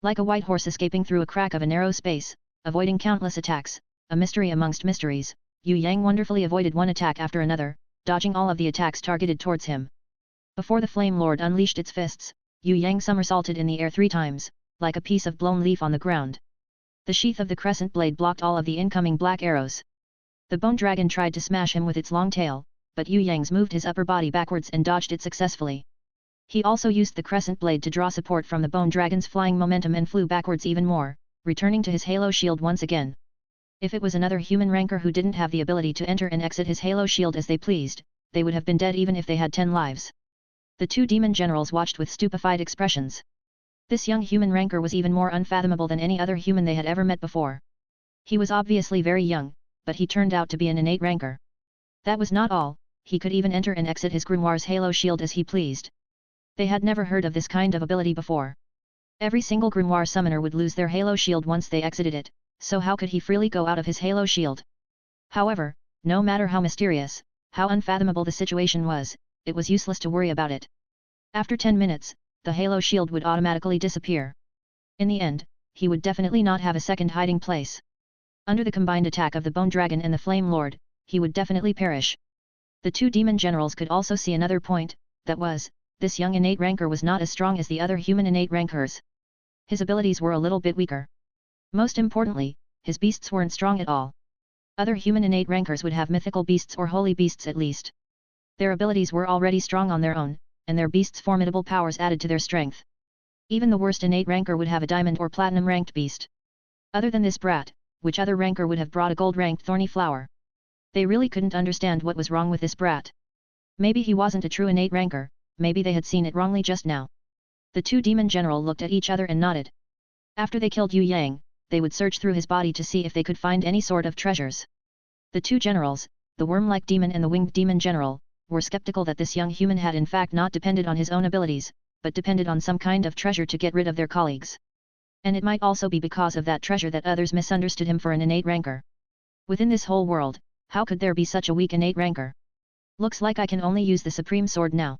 Like a white horse escaping through a crack of a narrow space, avoiding countless attacks, a mystery amongst mysteries, Yue Yang wonderfully avoided one attack after another, dodging all of the attacks targeted towards him. Before the Flame Lord unleashed its fists, Yue Yang somersaulted in the air 3 times, like a piece of blown leaf on the ground. The sheath of the crescent blade blocked all of the incoming black arrows. The bone dragon tried to smash him with its long tail, but Yue Yang's moved his upper body backwards and dodged it successfully. He also used the crescent blade to draw support from the bone dragon's flying momentum and flew backwards even more, returning to his halo shield once again. If it was another human ranker who didn't have the ability to enter and exit his halo shield as they pleased, they would have been dead even if they had 10 lives. The 2 demon generals watched with stupefied expressions. This young human ranker was even more unfathomable than any other human they had ever met before. He was obviously very young, but he turned out to be an innate ranker. That was not all, he could even enter and exit his grimoire's halo shield as he pleased. They had never heard of this kind of ability before. Every single grimoire summoner would lose their halo shield once they exited it, so how could he freely go out of his halo shield? However, no matter how mysterious, how unfathomable the situation was, it was useless to worry about it. After 10 minutes, the halo shield would automatically disappear. In the end, he would definitely not have a second hiding place. Under the combined attack of the Bone Dragon and the Flame Lord, he would definitely perish. The 2 demon generals could also see another point, that was, this young innate ranker was not as strong as the other human innate rankers. His abilities were a little bit weaker. Most importantly, his beasts weren't strong at all. Other human innate rankers would have mythical beasts or holy beasts at least. Their abilities were already strong on their own, and their beasts' formidable powers added to their strength. Even the worst innate ranker would have a diamond or platinum ranked beast. Other than this brat, which other ranker would have brought a gold ranked thorny flower? They really couldn't understand what was wrong with this brat. Maybe he wasn't a true innate ranker, maybe they had seen it wrongly just now. The 2 demon general looked at each other and nodded. After they killed Yue Yang, they would search through his body to see if they could find any sort of treasures. The 2 generals, the worm-like demon and the winged demon general, were skeptical that this young human had in fact not depended on his own abilities, but depended on some kind of treasure to get rid of their colleagues. And it might also be because of that treasure that others misunderstood him for an innate ranker. Within this whole world, how could there be such a weak innate ranker? Looks like I can only use the supreme sword now.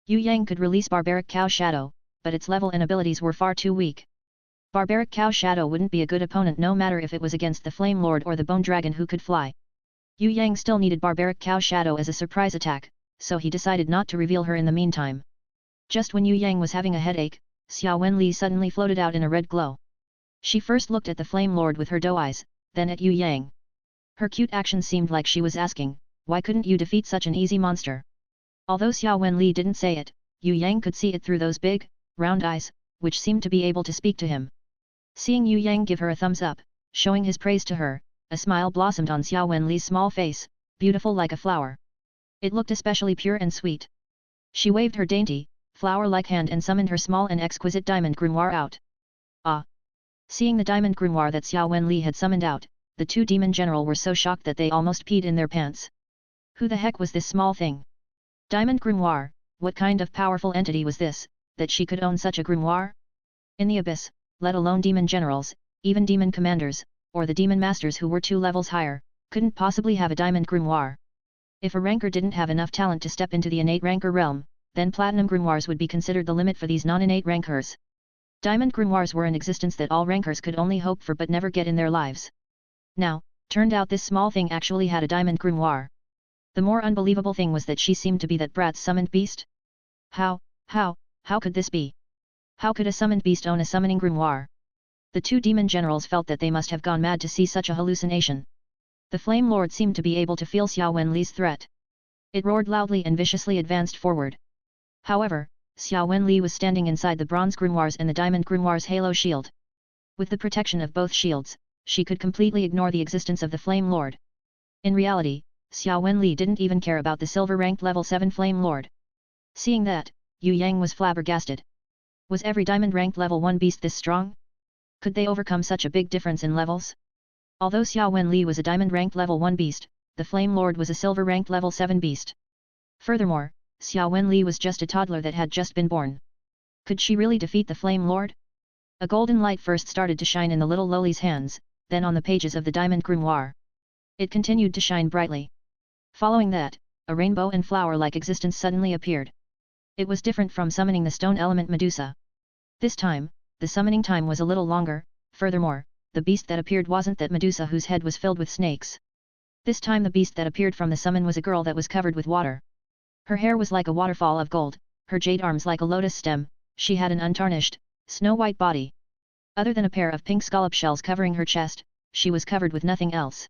Yue Yang could release Barbaric Cow Shadow, but its level and abilities were far too weak. Barbaric Cow Shadow wouldn't be a good opponent no matter if it was against the Flame Lord or the Bone Dragon who could fly. Yue Yang still needed Barbaric Cow Shadow as a surprise attack, so he decided not to reveal her in the meantime. Just when Yue Yang was having a headache, Xia Wen Li suddenly floated out in a red glow. She first looked at the Flame Lord with her doe eyes, then at Yue Yang. Her cute action seemed like she was asking, why couldn't you defeat such an easy monster? Although Xia Wen Li didn't say it, Yue Yang could see it through those big, round eyes, which seemed to be able to speak to him. Seeing Yue Yang give her a thumbs up, showing his praise to her, a smile blossomed on Xia Wen Li's small face, beautiful like a flower. It looked especially pure and sweet. She waved her dainty, flower-like hand and summoned her small and exquisite diamond grimoire out. Ah! Seeing the diamond grimoire that Xia Wen Li had summoned out, the 2 demon general were so shocked that they almost peed in their pants. Who the heck was this small thing? Diamond grimoire, what kind of powerful entity was this, that she could own such a grimoire? In the abyss, let alone demon generals, even demon commanders, or the demon masters who were 2 levels higher, couldn't possibly have a diamond grimoire. If a ranker didn't have enough talent to step into the innate ranker realm, then platinum grimoires would be considered the limit for these non-innate rankers. Diamond grimoires were an existence that all rankers could only hope for but never get in their lives. Now, turned out this small thing actually had a diamond grimoire. The more unbelievable thing was that she seemed to be that brat's summoned beast. How could this be? How could a summoned beast own a summoning grimoire? The 2 demon generals felt that they must have gone mad to see such a hallucination. The Flame Lord seemed to be able to feel Xia Wen Li's threat. It roared loudly and viciously advanced forward. However, Xia Wen Li was standing inside the bronze grimoires and the diamond grimoire's halo shield. With the protection of both shields, she could completely ignore the existence of the Flame Lord. In reality, Xia Wen Li didn't even care about the silver-ranked level 7 Flame Lord. Seeing that, Yue Yang was flabbergasted. Was every diamond-ranked level 1 beast this strong? Could they overcome such a big difference in levels? Although Xia Wen Li was a diamond-ranked level 1 beast, the Flame Lord was a silver-ranked level 7 beast. Furthermore, Xia Wen Li was just a toddler that had just been born. Could she really defeat the Flame Lord? A golden light first started to shine in the little lowly's hands, then on the pages of the diamond grimoire. It continued to shine brightly. Following that, a rainbow and flower-like existence suddenly appeared. It was different from summoning the stone element Medusa. This time, the summoning time was a little longer. Furthermore, the beast that appeared wasn't that Medusa whose head was filled with snakes. This time the beast that appeared from the summon was a girl that was covered with water. Her hair was like a waterfall of gold, her jade arms like a lotus stem, she had an untarnished, snow-white body. Other than a pair of pink scallop shells covering her chest, she was covered with nothing else.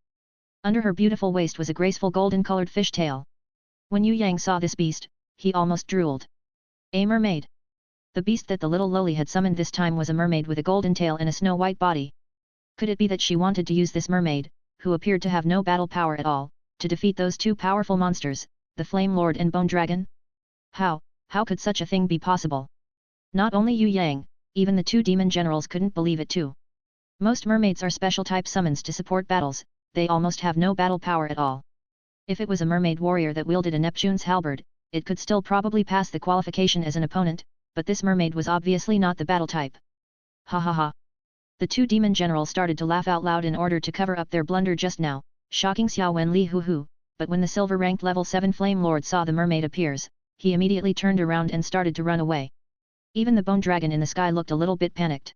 Under her beautiful waist was a graceful golden-colored fish tail. When Yue Yang saw this beast, he almost drooled. A mermaid. The beast that the little lowly had summoned this time was a mermaid with a golden tail and a snow-white body. Could it be that she wanted to use this mermaid, who appeared to have no battle power at all, to defeat those two powerful monsters, the Flame Lord and Bone Dragon? How could such a thing be possible? Not only Yue Yang, even the two demon generals couldn't believe it too. Most mermaids are special type summons to support battles, they almost have no battle power at all. If it was a mermaid warrior that wielded a Neptune's halberd, it could still probably pass the qualification as an opponent, but this mermaid was obviously not the battle type. Ha ha ha. The two demon generals started to laugh out loud in order to cover up their blunder just now, shocking Xia Wen Li hoo, but when the silver-ranked level 7 Flame Lord saw the mermaid appears, he immediately turned around and started to run away. Even the bone dragon in the sky looked a little bit panicked.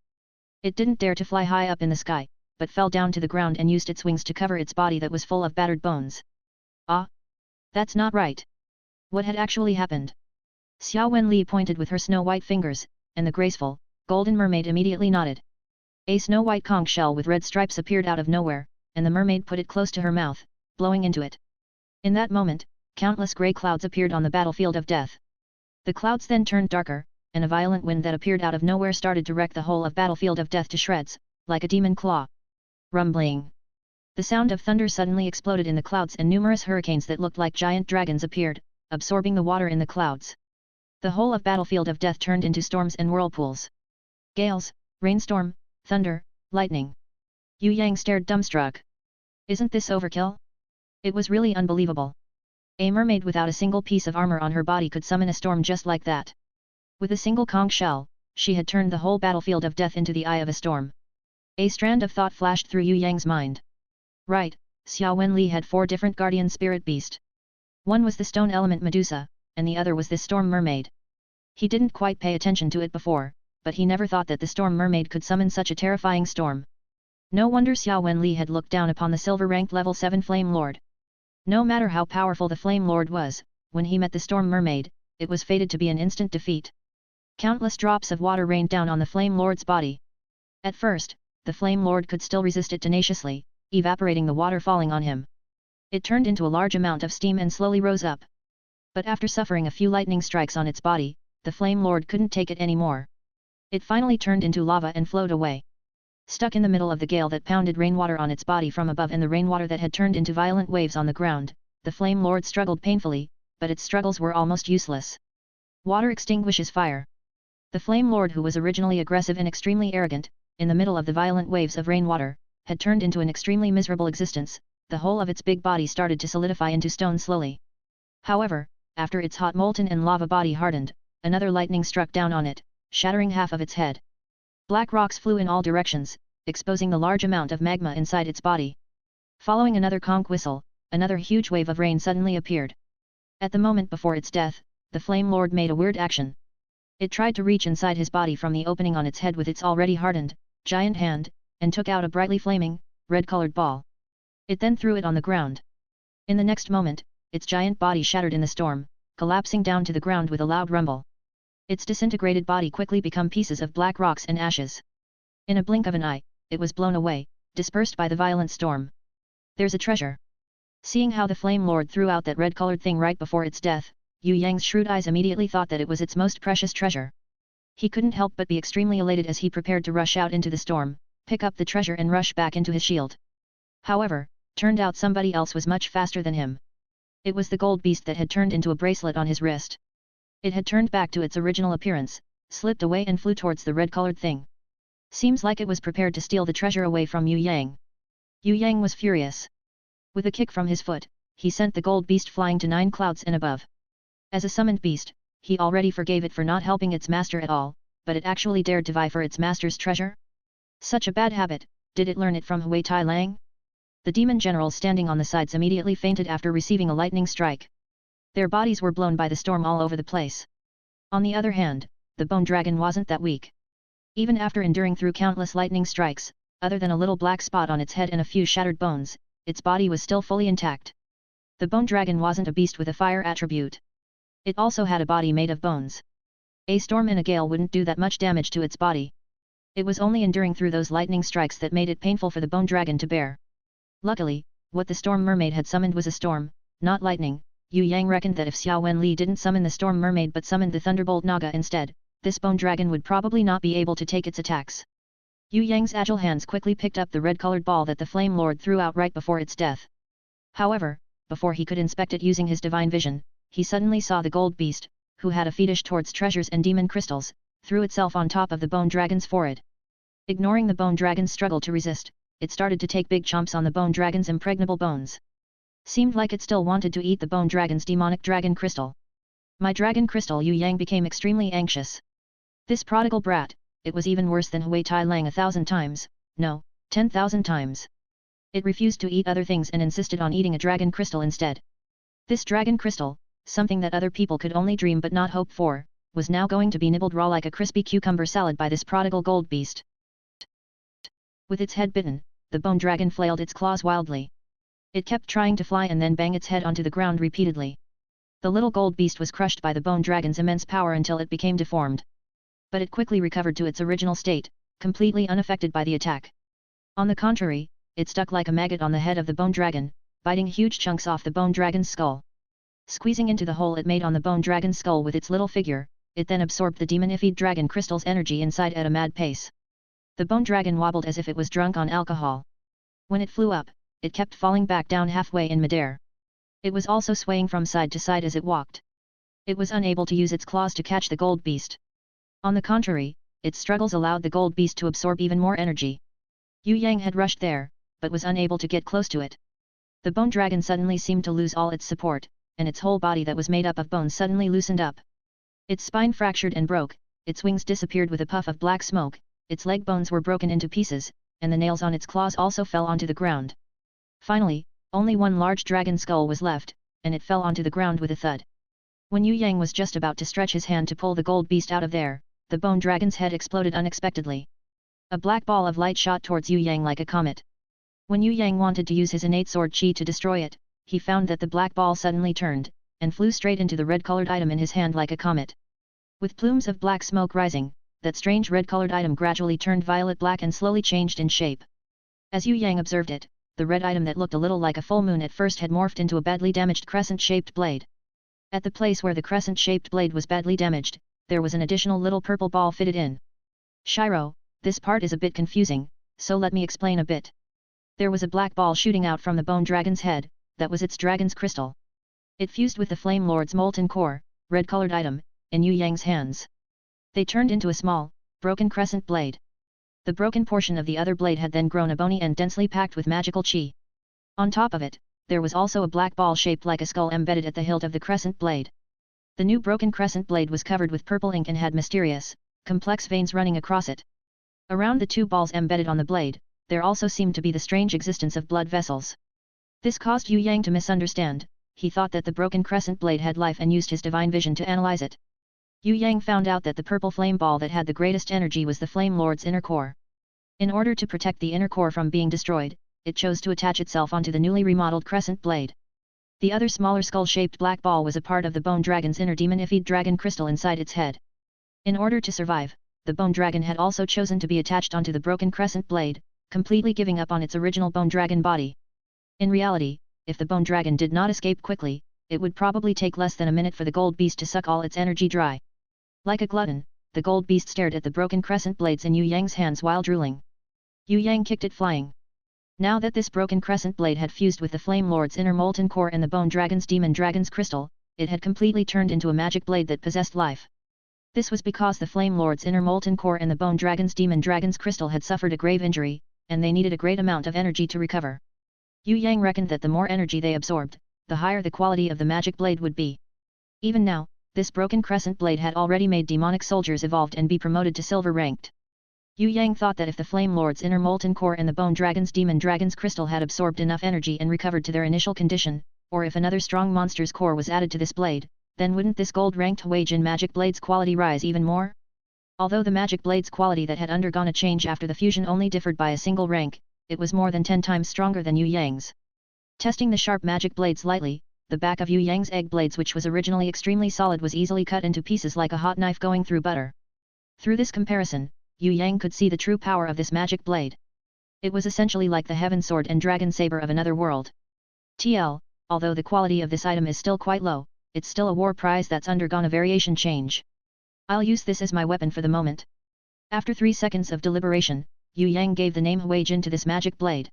It didn't dare to fly high up in the sky, but fell down to the ground and used its wings to cover its body that was full of battered bones. Ah! That's not right. What had actually happened? Xia Wen Li pointed with her snow-white fingers, and the graceful, golden mermaid immediately nodded. A snow-white conch shell with red stripes appeared out of nowhere, and the mermaid put it close to her mouth, blowing into it. In that moment, countless grey clouds appeared on the battlefield of death. The clouds then turned darker, and a violent wind that appeared out of nowhere started to wreck the whole of battlefield of death to shreds, like a demon claw. Rumbling. The sound of thunder suddenly exploded in the clouds and numerous hurricanes that looked like giant dragons appeared, absorbing the water in the clouds. The whole of battlefield of death turned into storms and whirlpools. Gales, rainstorm, thunder, lightning. Yue Yang stared dumbstruck. Isn't this overkill? It was really unbelievable. A mermaid without a single piece of armor on her body could summon a storm just like that. With a single conch shell, she had turned the whole battlefield of death into the eye of a storm. A strand of thought flashed through Yue Yang's mind. Right, Xia Wen Li had 4 different guardian spirit beast. One was the stone element Medusa, and the other was this storm mermaid. He didn't quite pay attention to it before, but he never thought that the storm mermaid could summon such a terrifying storm. No wonder Xia Wen Li had looked down upon the silver-ranked level 7 Flame Lord. No matter how powerful the Flame Lord was, when he met the storm mermaid, it was fated to be an instant defeat. Countless drops of water rained down on the Flame Lord's body. At first, the Flame Lord could still resist it tenaciously, evaporating the water falling on him. It turned into a large amount of steam and slowly rose up. But after suffering a few lightning strikes on its body, the Flame Lord couldn't take it anymore. It finally turned into lava and flowed away. Stuck in the middle of the gale that pounded rainwater on its body from above and the rainwater that had turned into violent waves on the ground, the Flame Lord struggled painfully, but its struggles were almost useless. Water extinguishes fire. The Flame Lord, who was originally aggressive and extremely arrogant, in the middle of the violent waves of rainwater, had turned into an extremely miserable existence. The whole of its big body started to solidify into stone slowly. However, after its hot molten and lava body hardened, another lightning struck down on it, shattering half of its head. Black rocks flew in all directions, exposing the large amount of magma inside its body. Following another conch whistle, another huge wave of rain suddenly appeared. At the moment before its death, the Flame Lord made a weird action. It tried to reach inside his body from the opening on its head with its already hardened, giant hand, and took out a brightly flaming, red-colored ball. It then threw it on the ground. In the next moment, its giant body shattered in the storm, collapsing down to the ground with a loud rumble. Its disintegrated body quickly became pieces of black rocks and ashes. In a blink of an eye, it was blown away, dispersed by the violent storm. There's a treasure. Seeing how the Flame Lord threw out that red-colored thing right before its death, Yue Yang's shrewd eyes immediately thought that it was its most precious treasure. He couldn't help but be extremely elated as he prepared to rush out into the storm, pick up the treasure and rush back into his shield. However, turned out somebody else was much faster than him. It was the gold beast that had turned into a bracelet on his wrist. It had turned back to its original appearance, slipped away and flew towards the red-colored thing. Seems like it was prepared to steal the treasure away from Yue Yang. Yue Yang was furious. With a kick from his foot, he sent the gold beast flying to 9 clouds and above. As a summoned beast, he already forgave it for not helping its master at all, but it actually dared to vie for its master's treasure? Such a bad habit, did it learn it from Hui Tai Lang? The demon generals standing on the sides immediately fainted after receiving a lightning strike. Their bodies were blown by the storm all over the place. On the other hand, the bone dragon wasn't that weak. Even after enduring through countless lightning strikes, other than a little black spot on its head and a few shattered bones, its body was still fully intact. The bone dragon wasn't a beast with a fire attribute. It also had a body made of bones. A storm and a gale wouldn't do that much damage to its body. It was only enduring through those lightning strikes that made it painful for the bone dragon to bear. Luckily, what the storm mermaid had summoned was a storm, not lightning. Yue Yang reckoned that if Xia Wen Li didn't summon the storm mermaid but summoned the thunderbolt naga instead, this bone dragon would probably not be able to take its attacks. Yue Yang's agile hands quickly picked up the red-colored ball that the Flame Lord threw out right before its death. However, before he could inspect it using his divine vision, he suddenly saw the gold beast, who had a fetish towards treasures and demon crystals, threw itself on top of the bone dragon's forehead. Ignoring the bone dragon's struggle to resist, it started to take big chomps on the bone dragon's impregnable bones. Seemed like it still wanted to eat the bone dragon's demonic dragon crystal. My dragon crystal! Yue Yang became extremely anxious. This prodigal brat, it was even worse than Hui Tai Lang 1,000 times, no, 10,000 times. It refused to eat other things and insisted on eating a dragon crystal instead. This dragon crystal, something that other people could only dream but not hope for, was now going to be nibbled raw like a crispy cucumber salad by this prodigal gold beast. With its head bitten, the bone dragon flailed its claws wildly. It kept trying to fly and then bang its head onto the ground repeatedly. The little gold beast was crushed by the bone dragon's immense power until it became deformed. But it quickly recovered to its original state, completely unaffected by the attack. On the contrary, it stuck like a maggot on the head of the bone dragon, biting huge chunks off the bone dragon's skull. Squeezing into the hole it made on the bone dragon's skull with its little figure, it then absorbed the demonified dragon crystal's energy inside at a mad pace. The bone dragon wobbled as if it was drunk on alcohol. When it flew up, it kept falling back down halfway in midair. It was also swaying from side to side as it walked. It was unable to use its claws to catch the gold beast. On the contrary, its struggles allowed the gold beast to absorb even more energy. Yue Yang had rushed there, but was unable to get close to it. The bone dragon suddenly seemed to lose all its support, and its whole body that was made up of bones suddenly loosened up. Its spine fractured and broke, its wings disappeared with a puff of black smoke, its leg bones were broken into pieces, and the nails on its claws also fell onto the ground. Finally, only one large dragon skull was left, and it fell onto the ground with a thud. When Yue Yang was just about to stretch his hand to pull the gold beast out of there, the bone dragon's head exploded unexpectedly. A black ball of light shot towards Yue Yang like a comet. When Yue Yang wanted to use his innate sword chi to destroy it, he found that the black ball suddenly turned, and flew straight into the red-colored item in his hand like a comet. With plumes of black smoke rising, that strange red-colored item gradually turned violet-black and slowly changed in shape. As Yue Yang observed it, the red item that looked a little like a full moon at first had morphed into a badly damaged crescent-shaped blade. At the place where the crescent-shaped blade was badly damaged, there was an additional little purple ball fitted in. Shiro, this part is a bit confusing, so let me explain a bit. There was a black ball shooting out from the bone dragon's head, that was its dragon's crystal. It fused with the Flame Lord's molten core, red-colored item, in Yue Yang's hands. They turned into a small, broken crescent blade. The broken portion of the other blade had then grown a bony and densely packed with magical chi. On top of it, there was also a black ball shaped like a skull embedded at the hilt of the crescent blade. The new broken crescent blade was covered with purple ink and had mysterious, complex veins running across it. Around the two balls embedded on the blade, there also seemed to be the strange existence of blood vessels. This caused Yue Yang to misunderstand. He thought that the broken crescent blade had life and used his divine vision to analyze it. Yue Yang found out that the purple flame ball that had the greatest energy was the Flame Lord's inner core. In order to protect the inner core from being destroyed, it chose to attach itself onto the newly remodeled crescent blade. The other smaller skull-shaped black ball was a part of the bone dragon's inner demonified dragon crystal inside its head. In order to survive, the bone dragon had also chosen to be attached onto the broken crescent blade, completely giving up on its original bone dragon body. In reality, if the bone dragon did not escape quickly, it would probably take less than a minute for the gold beast to suck all its energy dry. Like a glutton, the gold beast stared at the broken crescent blades in Yue Yang's hands while drooling. Yue Yang kicked it flying. Now that this broken crescent blade had fused with the Flame Lord's inner molten core and the bone dragon's demon dragon's crystal, it had completely turned into a magic blade that possessed life. This was because the Flame Lord's inner molten core and the bone dragon's demon dragon's crystal had suffered a grave injury, and they needed a great amount of energy to recover. Yue Yang reckoned that the more energy they absorbed, the higher the quality of the magic blade would be. Even now, this broken crescent blade had already made demonic soldiers evolved and be promoted to silver ranked. Yue Yang thought that if the Flame Lord's inner molten core and the bone dragon's demon dragon's crystal had absorbed enough energy and recovered to their initial condition, or if another strong monster's core was added to this blade, then wouldn't this gold-ranked Huijin magic blade's quality rise even more? Although the magic blade's quality that had undergone a change after the fusion only differed by a single rank, it was more than 10 times stronger than Yue Yang's. Testing the sharp magic blades lightly, the back of Yue Yang's egg blades, which was originally extremely solid, was easily cut into pieces like a hot knife going through butter. Through this comparison, Yue Yang could see the true power of this magic blade. It was essentially like the heaven sword and dragon saber of another world. Although the quality of this item is still quite low, it's still a war prize that's undergone a variation change. I'll use this as my weapon for the moment. After 3 seconds of deliberation, Yue Yang gave the name Hui Jin to this magic blade.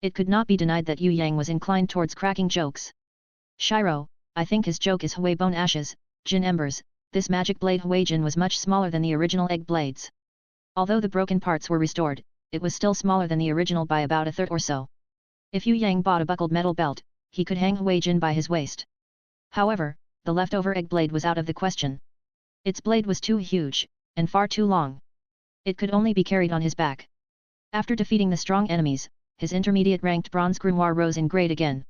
It could not be denied that Yue Yang was inclined towards cracking jokes. Shiro, I think his joke is Hui Bone Ashes, Jin Embers. This magic blade Hui Jin was much smaller than the original egg blades. Although the broken parts were restored, it was still smaller than the original by about a third or so. If Yue Yang bought a buckled metal belt, he could hang Hui Jin by his waist. However, the leftover egg blade was out of the question. Its blade was too huge, and far too long. It could only be carried on his back. After defeating the strong enemies, his intermediate ranked bronze grimoire rose in grade again.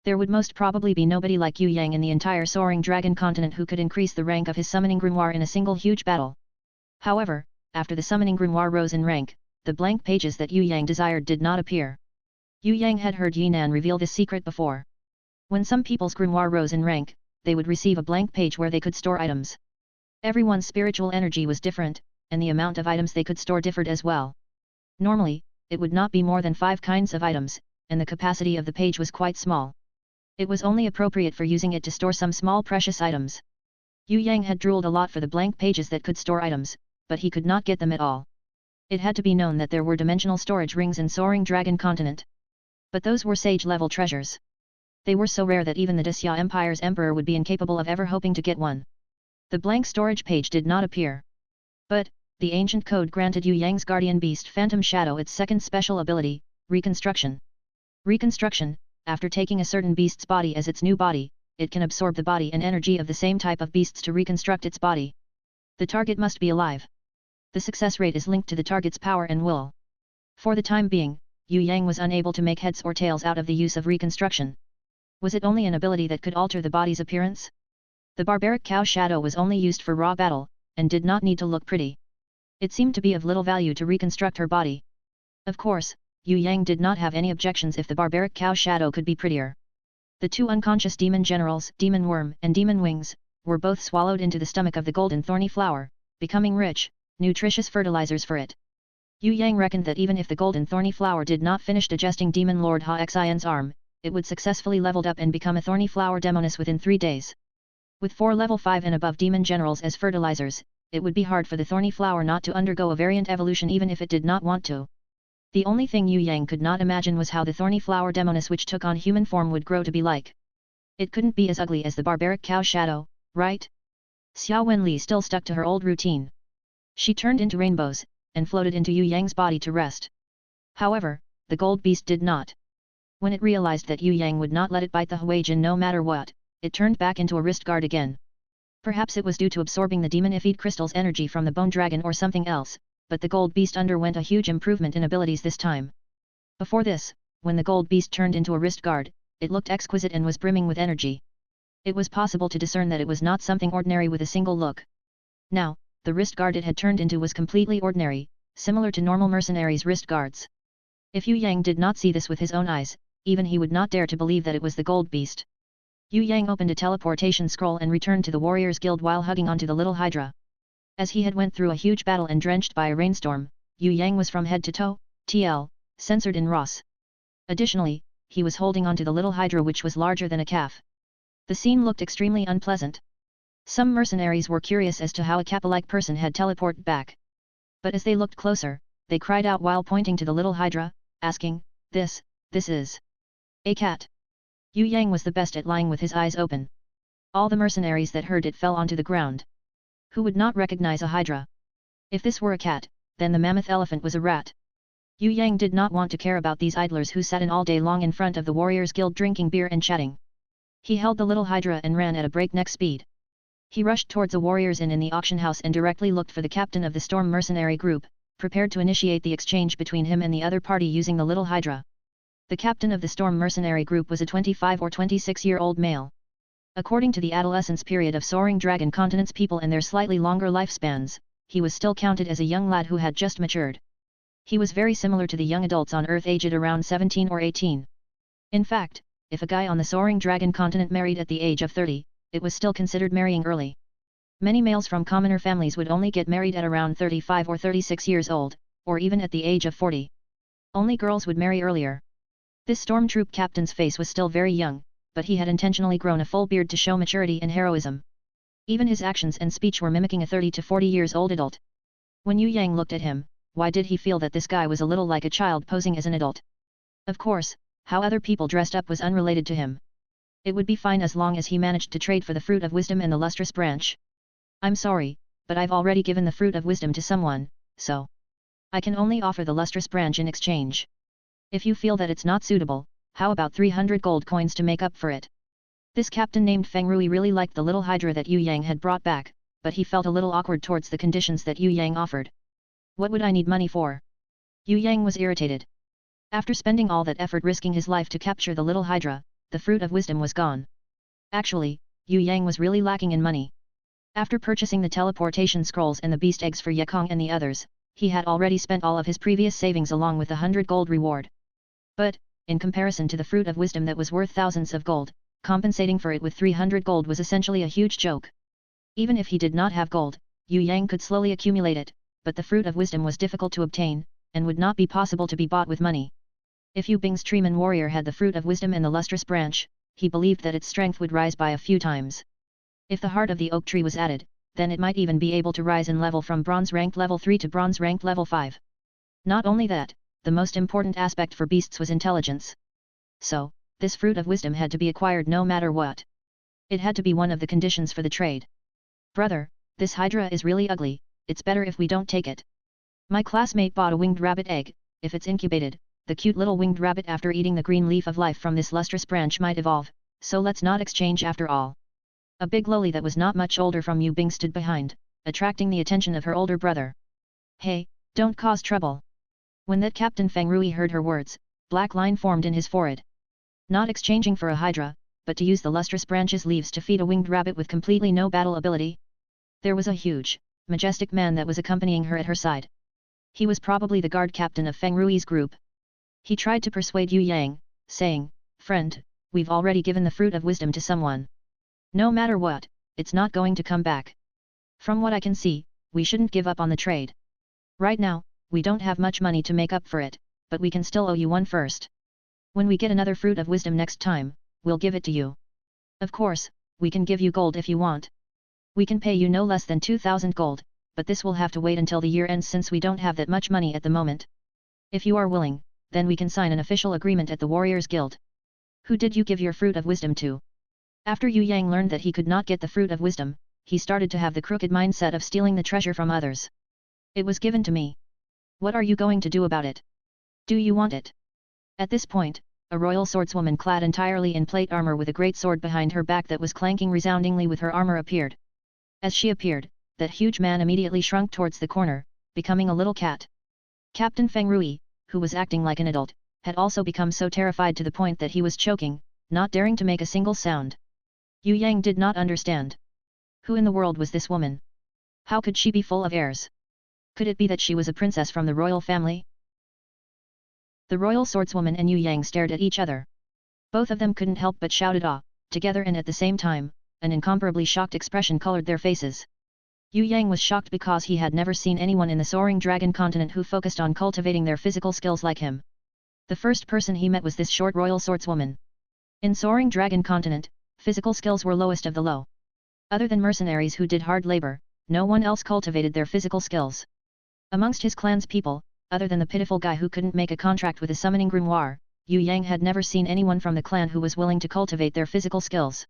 There would most probably be nobody like Yue Yang in the entire Soaring Dragon Continent who could increase the rank of his summoning grimoire in a single huge battle. However, after the summoning grimoire rose in rank, the blank pages that Yue Yang desired did not appear. Yue Yang had heard Yinan reveal this secret before. When some people's grimoire rose in rank, they would receive a blank page where they could store items. Everyone's spiritual energy was different, and the amount of items they could store differed as well. Normally, it would not be more than 5 kinds of items, and the capacity of the page was quite small. It was only appropriate for using it to store some small precious items. Yue Yang had drooled a lot for the blank pages that could store items, but he could not get them at all. It had to be known that there were dimensional storage rings in Soaring Dragon Continent. But those were sage-level treasures. They were so rare that even the Xia Empire's emperor would be incapable of ever hoping to get one. The blank storage page did not appear. But, the ancient code granted Yue Yang's guardian beast Phantom Shadow its second special ability, Reconstruction. Reconstruction, after taking a certain beast's body as its new body, it can absorb the body and energy of the same type of beasts to reconstruct its body. The target must be alive. The success rate is linked to the target's power and will. For the time being, Yue Yang was unable to make heads or tails out of the use of reconstruction. Was it only an ability that could alter the body's appearance? The barbaric cow shadow was only used for raw battle, and did not need to look pretty. It seemed to be of little value to reconstruct her body. Of course, Yue Yang did not have any objections if the barbaric cow shadow could be prettier. The 2 unconscious demon generals, Demon Worm and Demon Wings, were both swallowed into the stomach of the golden thorny flower, becoming rich, nutritious fertilizers for it. Yue Yang reckoned that even if the golden thorny flower did not finish digesting Demon Lord Ha Xian's arm, it would successfully leveled up and become a thorny flower demoness within 3 days. With 4 level 5 and above demon generals as fertilizers, it would be hard for the thorny flower not to undergo a variant evolution even if it did not want to. The only thing Yue Yang could not imagine was how the thorny flower demoness which took on human form would grow to be like. It couldn't be as ugly as the barbaric cow shadow, right? Xia Wen Li still stuck to her old routine. She turned into rainbows, and floated into Yue Yang's body to rest. However, the gold beast did not. When it realized that Yue Yang would not let it bite the Hui Jin no matter what, it turned back into a wrist guard again. Perhaps it was due to absorbing the demon Ifid crystal's energy from the bone dragon or something else, but the gold beast underwent a huge improvement in abilities this time. Before this, when the gold beast turned into a wrist guard, it looked exquisite and was brimming with energy. It was possible to discern that it was not something ordinary with a single look. Now, the wrist guard it had turned into was completely ordinary, similar to normal mercenaries' wrist guards. If Yue Yang did not see this with his own eyes, even he would not dare to believe that it was the gold beast. Yue Yang opened a teleportation scroll and returned to the Warriors Guild while hugging onto the little hydra. As he had went through a huge battle and drenched by a rainstorm, Yue Yang was from head to toe, censored in Ross. Additionally, he was holding onto the little hydra which was larger than a calf. The scene looked extremely unpleasant. Some mercenaries were curious as to how a kappa-like person had teleported back. But as they looked closer, they cried out while pointing to the little hydra, asking, this is a cat. Yue Yang was the best at lying with his eyes open. All the mercenaries that heard it fell onto the ground. Who would not recognize a hydra? If this were a cat, then the mammoth elephant was a rat. Yue Yang did not want to care about these idlers who sat in all day long in front of the Warriors Guild drinking beer and chatting. He held the little hydra and ran at a breakneck speed. He rushed towards a warrior's inn in the auction house and directly looked for the captain of the storm mercenary group, prepared to initiate the exchange between him and the other party using the little hydra. The captain of the storm mercenary group was a 25 or 26-year-old male. According to the adolescence period of Soaring Dragon Continent's people and their slightly longer lifespans, he was still counted as a young lad who had just matured. He was very similar to the young adults on Earth aged around 17 or 18. In fact, if a guy on the Soaring Dragon Continent married at the age of 30, it was still considered marrying early. Many males from commoner families would only get married at around 35 or 36 years old, or even at the age of 40. Only girls would marry earlier. This stormtroop captain's face was still very young, but he had intentionally grown a full beard to show maturity and heroism. Even his actions and speech were mimicking a 30 to 40 years old adult. When Yue Yang looked at him, why did he feel that this guy was a little like a child posing as an adult? Of course, how other people dressed up was unrelated to him. It would be fine as long as he managed to trade for the Fruit of Wisdom and the Lustrous Branch. I'm sorry, but I've already given the Fruit of Wisdom to someone, so I can only offer the Lustrous Branch in exchange. If you feel that it's not suitable, how about 300 gold coins to make up for it? This captain named Feng Rui really liked the little hydra that Yue Yang had brought back, but he felt a little awkward towards the conditions that Yue Yang offered. What would I need money for? Yue Yang was irritated. After spending all that effort risking his life to capture the little hydra, the Fruit of Wisdom was gone. Actually, Yue Yang was really lacking in money. After purchasing the teleportation scrolls and the beast eggs for Yekong and the others, he had already spent all of his previous savings along with the 100 gold reward. But, in comparison to the Fruit of Wisdom that was worth thousands of gold, compensating for it with 300 gold was essentially a huge joke. Even if he did not have gold, Yue Yang could slowly accumulate it, but the Fruit of Wisdom was difficult to obtain, and would not be possible to be bought with money. If Yue Bing's Treeman warrior had the Fruit of Wisdom and the Lustrous Branch, he believed that its strength would rise by a few times. If the heart of the oak tree was added, then it might even be able to rise in level from bronze ranked level 3 to bronze ranked level 5. Not only that, the most important aspect for beasts was intelligence. So, this Fruit of Wisdom had to be acquired no matter what. It had to be one of the conditions for the trade. Brother, this hydra is really ugly, it's better if we don't take it. My classmate bought a winged rabbit egg. If it's incubated, the cute little winged rabbit after eating the green leaf of life from this lustrous branch might evolve, so let's not exchange after all. A big loli that was not much older from Yue Bing stood behind, attracting the attention of her older brother. Hey, don't cause trouble. When that Captain Feng Rui heard her words, black line formed in his forehead. Not exchanging for a hydra, but to use the lustrous branch's leaves to feed a winged rabbit with completely no battle ability. There was a huge, majestic man that was accompanying her at her side. He was probably the guard captain of Feng Rui's group. He tried to persuade Yue Yang, saying, "Friend, we've already given the Fruit of Wisdom to someone. No matter what, it's not going to come back. From what I can see, we shouldn't give up on the trade. Right now, we don't have much money to make up for it, but we can still owe you one first. When we get another Fruit of Wisdom next time, we'll give it to you. Of course, we can give you gold if you want. We can pay you no less than 2,000 gold, but this will have to wait until the year ends since we don't have that much money at the moment. If you are willing, then we can sign an official agreement at the Warriors Guild." "Who did you give your Fruit of Wisdom to?" After Yue Yang learned that he could not get the Fruit of Wisdom, he started to have the crooked mindset of stealing the treasure from others. "It was given to me. What are you going to do about it? Do you want it?" At this point, a royal swordswoman clad entirely in plate armor with a great sword behind her back that was clanking resoundingly with her armor appeared. As she appeared, that huge man immediately shrunk towards the corner, becoming a little cat. Captain Feng Rui, who was acting like an adult, had also become so terrified to the point that he was choking, not daring to make a single sound. Yue Yang did not understand. Who in the world was this woman? How could she be full of airs? Could it be that she was a princess from the royal family? The royal swordswoman and Yue Yang stared at each other. Both of them couldn't help but shouted "ah" together, and at the same time, an incomparably shocked expression colored their faces. Yue Yang was shocked because he had never seen anyone in the Soaring Dragon Continent who focused on cultivating their physical skills like him. The first person he met was this short royal swordswoman. In Soaring Dragon Continent, physical skills were lowest of the low. Other than mercenaries who did hard labor, no one else cultivated their physical skills. Amongst his clan's people, other than the pitiful guy who couldn't make a contract with a summoning grimoire, Yue Yang had never seen anyone from the clan who was willing to cultivate their physical skills.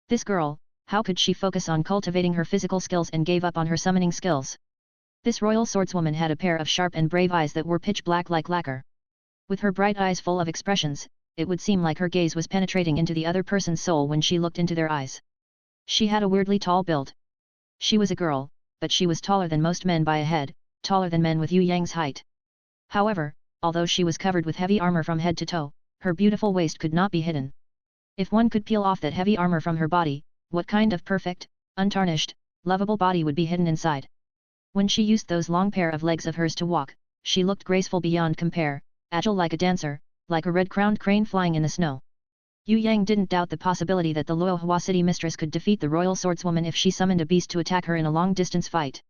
This girl, how could she focus on cultivating her physical skills and gave up on her summoning skills? This royal swordswoman had a pair of sharp and brave eyes that were pitch black like lacquer. With her bright eyes full of expressions, it would seem like her gaze was penetrating into the other person's soul when she looked into their eyes. She had a weirdly tall build. She was a girl, but she was taller than most men by a head, taller than men with Yue Yang's height. However, although she was covered with heavy armor from head to toe, her beautiful waist could not be hidden. If one could peel off that heavy armor from her body, what kind of perfect, untarnished, lovable body would be hidden inside? When she used those long pair of legs of hers to walk, she looked graceful beyond compare, agile like a dancer, like a red-crowned crane flying in the snow. Yue Yang didn't doubt the possibility that the loyal Hua City mistress could defeat the royal swordswoman if she summoned a beast to attack her in a long-distance fight.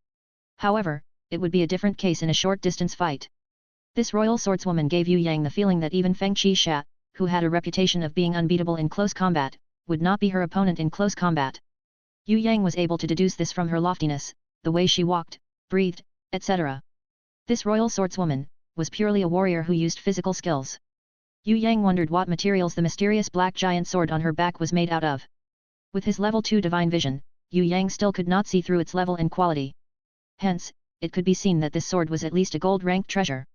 However, it would be a different case in a short-distance fight. This royal swordswoman gave Yue Yang the feeling that even Feng Qixia, who had a reputation of being unbeatable in close combat, would not be her opponent in close combat. Yue Yang was able to deduce this from her loftiness, the way she walked, breathed, etc. This royal swordswoman was purely a warrior who used physical skills. Yue Yang wondered what materials the mysterious black giant sword on her back was made out of. With his level 2 divine vision, Yue Yang still could not see through its level and quality. Hence, it could be seen that this sword was at least a gold-ranked treasure.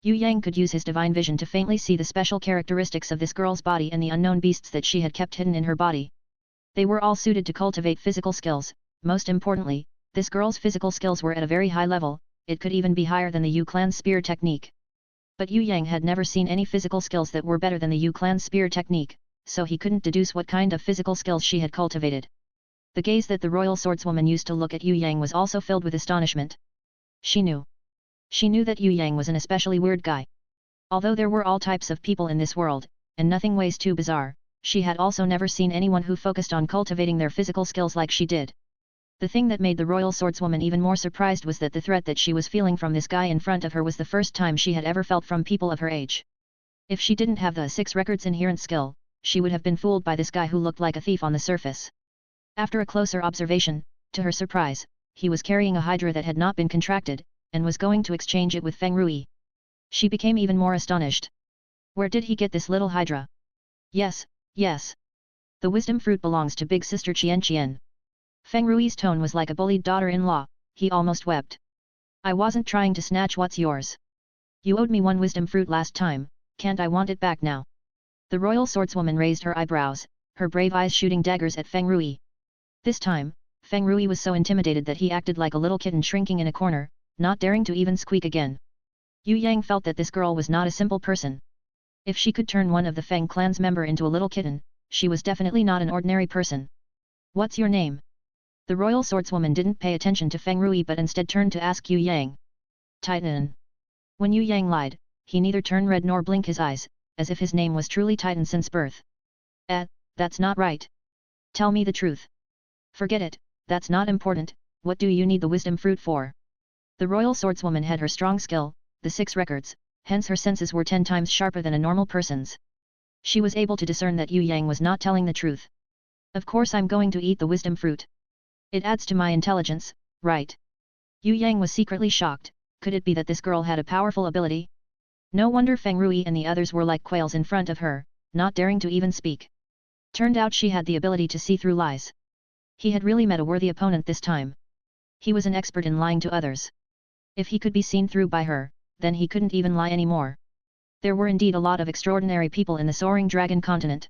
Yue Yang could use his divine vision to faintly see the special characteristics of this girl's body and the unknown beasts that she had kept hidden in her body. They were all suited to cultivate physical skills. Most importantly, this girl's physical skills were at a very high level, it could even be higher than the Yu clan's spear technique. But Yue Yang had never seen any physical skills that were better than the Yu clan's spear technique, so he couldn't deduce what kind of physical skills she had cultivated. The gaze that the royal swordswoman used to look at Yue Yang was also filled with astonishment. She knew that Yue Yang was an especially weird guy. Although there were all types of people in this world, and nothing was too bizarre, she had also never seen anyone who focused on cultivating their physical skills like she did. The thing that made the royal swordswoman even more surprised was that the threat that she was feeling from this guy in front of her was the first time she had ever felt from people of her age. If she didn't have the 6 records inherent skill, she would have been fooled by this guy who looked like a thief on the surface. After a closer observation, to her surprise, he was carrying a hydra that had not been contracted, and was going to exchange it with Feng Rui. She became even more astonished. Where did he get this little hydra? Yes. The wisdom fruit belongs to big sister Xian. Feng Rui's tone was like a bullied daughter-in-law, he almost wept. I wasn't trying to snatch what's yours. You owed me 1 wisdom fruit last time, can't I want it back now? The royal swordswoman raised her eyebrows, her brave eyes shooting daggers at Feng Rui. This time, Feng Rui was so intimidated that he acted like a little kitten shrinking in a corner, not daring to even squeak again. Yue Yang felt that this girl was not a simple person. If she could turn one of the Feng clan's member into a little kitten, she was definitely not an ordinary person. What's your name? The royal swordswoman didn't pay attention to Feng Rui but instead turned to ask Yue Yang. Titan. When Yue Yang lied, he neither turned red nor blinked his eyes, as if his name was truly Titan since birth. That's not right. Tell me the truth. Forget it, that's not important, what do you need the wisdom fruit for? The royal swordswoman had her strong skill, the 6 records, hence her senses were 10 times sharper than a normal person's. She was able to discern that Yue Yang was not telling the truth. Of course I'm going to eat the wisdom fruit. It adds to my intelligence, right? Yue Yang was secretly shocked, could it be that this girl had a powerful ability? No wonder Feng Rui and the others were like quails in front of her, not daring to even speak. Turned out she had the ability to see through lies. He had really met a worthy opponent this time. He was an expert in lying to others. If he could be seen through by her, then he couldn't even lie anymore. There were indeed a lot of extraordinary people in the Soaring Dragon Continent.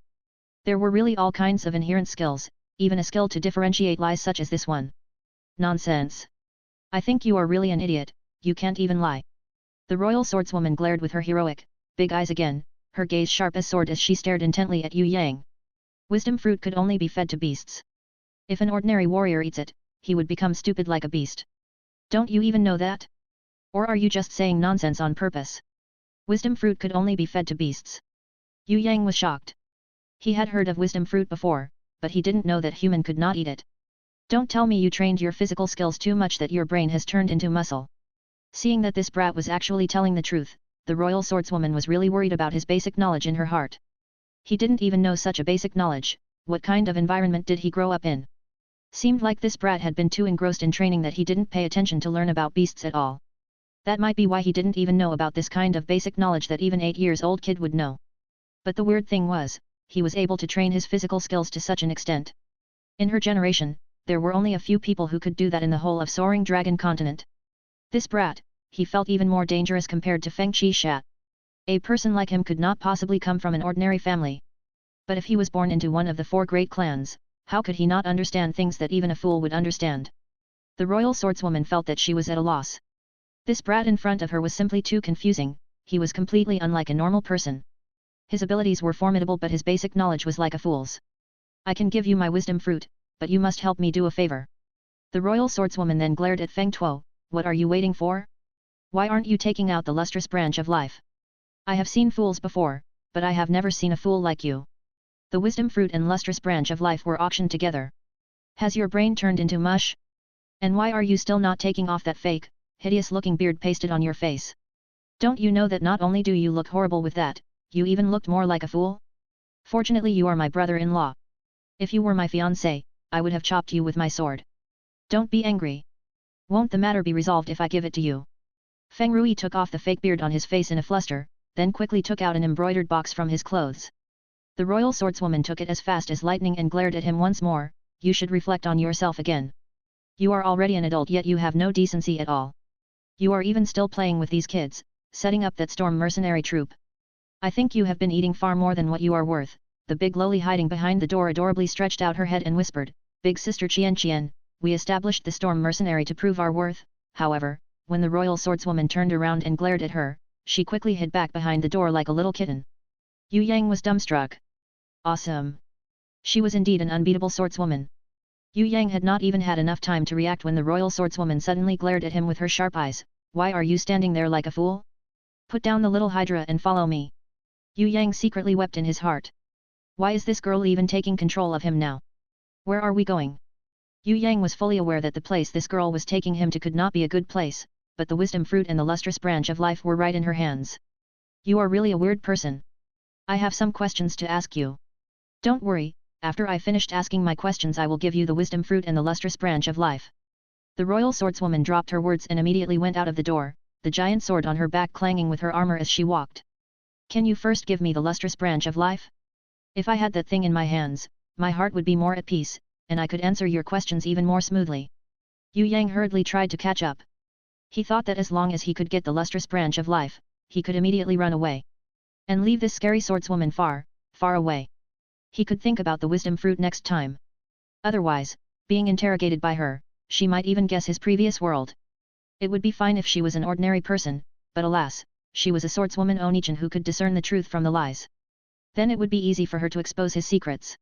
There were really all kinds of inherent skills, even a skill to differentiate lies such as this one. Nonsense. I think you are really an idiot, you can't even lie. The royal swordswoman glared with her heroic, big eyes again, her gaze sharp as sword as she stared intently at Yue Yang. Wisdom fruit could only be fed to beasts. If an ordinary warrior eats it, he would become stupid like a beast. Don't you even know that? Or are you just saying nonsense on purpose? Wisdom fruit could only be fed to beasts. Yue Yang was shocked. He had heard of wisdom fruit before, but he didn't know that human could not eat it. Don't tell me you trained your physical skills too much that your brain has turned into muscle. Seeing that this brat was actually telling the truth, the royal swordswoman was really worried about his basic knowledge in her heart. He didn't even know such a basic knowledge, what kind of environment did he grow up in? Seemed like this brat had been too engrossed in training that he didn't pay attention to learn about beasts at all. That might be why he didn't even know about this kind of basic knowledge that even 8-year-old kid would know. But the weird thing was, he was able to train his physical skills to such an extent. In her generation, there were only a few people who could do that in the whole of Soaring Dragon Continent. This brat, he felt even more dangerous compared to Feng Qixia. A person like him could not possibly come from an ordinary family. But if he was born into one of the 4 great clans, how could he not understand things that even a fool would understand? The royal swordswoman felt that she was at a loss. This brat in front of her was simply too confusing, he was completely unlike a normal person. His abilities were formidable but his basic knowledge was like a fool's. I can give you my wisdom fruit, but you must help me do a favor. The royal swordswoman then glared at Feng Tuo, what are you waiting for? Why aren't you taking out the lustrous branch of life? I have seen fools before, but I have never seen a fool like you. The wisdom fruit and lustrous branch of life were auctioned together. Has your brain turned into mush? And why are you still not taking off that fake, hideous-looking beard pasted on your face? Don't you know that not only do you look horrible with that, you even looked more like a fool? Fortunately you are my brother-in-law. If you were my fiancé, I would have chopped you with my sword. Don't be angry. Won't the matter be resolved if I give it to you? Feng Rui took off the fake beard on his face in a fluster, then quickly took out an embroidered box from his clothes. The royal swordswoman took it as fast as lightning and glared at him once more. You should reflect on yourself again. You are already an adult yet you have no decency at all. You are even still playing with these kids, setting up that storm mercenary troop. I think you have been eating far more than what you are worth. The big lowly hiding behind the door adorably stretched out her head and whispered, Big sister Xian, we established the storm mercenary to prove our worth. However, when the royal swordswoman turned around and glared at her, she quickly hid back behind the door like a little kitten. Yue Yang was dumbstruck. Awesome! She was indeed an unbeatable swordswoman. Yue Yang had not even had enough time to react when the royal swordswoman suddenly glared at him with her sharp eyes. Why are you standing there like a fool? Put down the little hydra and follow me. Yue Yang secretly wept in his heart. Why is this girl even taking control of him now? Where are we going? Yue Yang was fully aware that the place this girl was taking him to could not be a good place, but the wisdom fruit and the lustrous branch of life were right in her hands. You are really a weird person. I have some questions to ask you. Don't worry, after I finished asking my questions I will give you the wisdom fruit and the lustrous branch of life. The royal swordswoman dropped her words and immediately went out of the door, the giant sword on her back clanging with her armor as she walked. Can you first give me the lustrous branch of life? If I had that thing in my hands, my heart would be more at peace, and I could answer your questions even more smoothly. Yue Yang hurriedly tried to catch up. He thought that as long as he could get the lustrous branch of life, he could immediately run away. And leave this scary swordswoman far, far away. He could think about the wisdom fruit next time. Otherwise, being interrogated by her, she might even guess his previous world. It would be fine if she was an ordinary person, but alas, she was a swordswoman Onichan who could discern the truth from the lies. Then it would be easy for her to expose his secrets.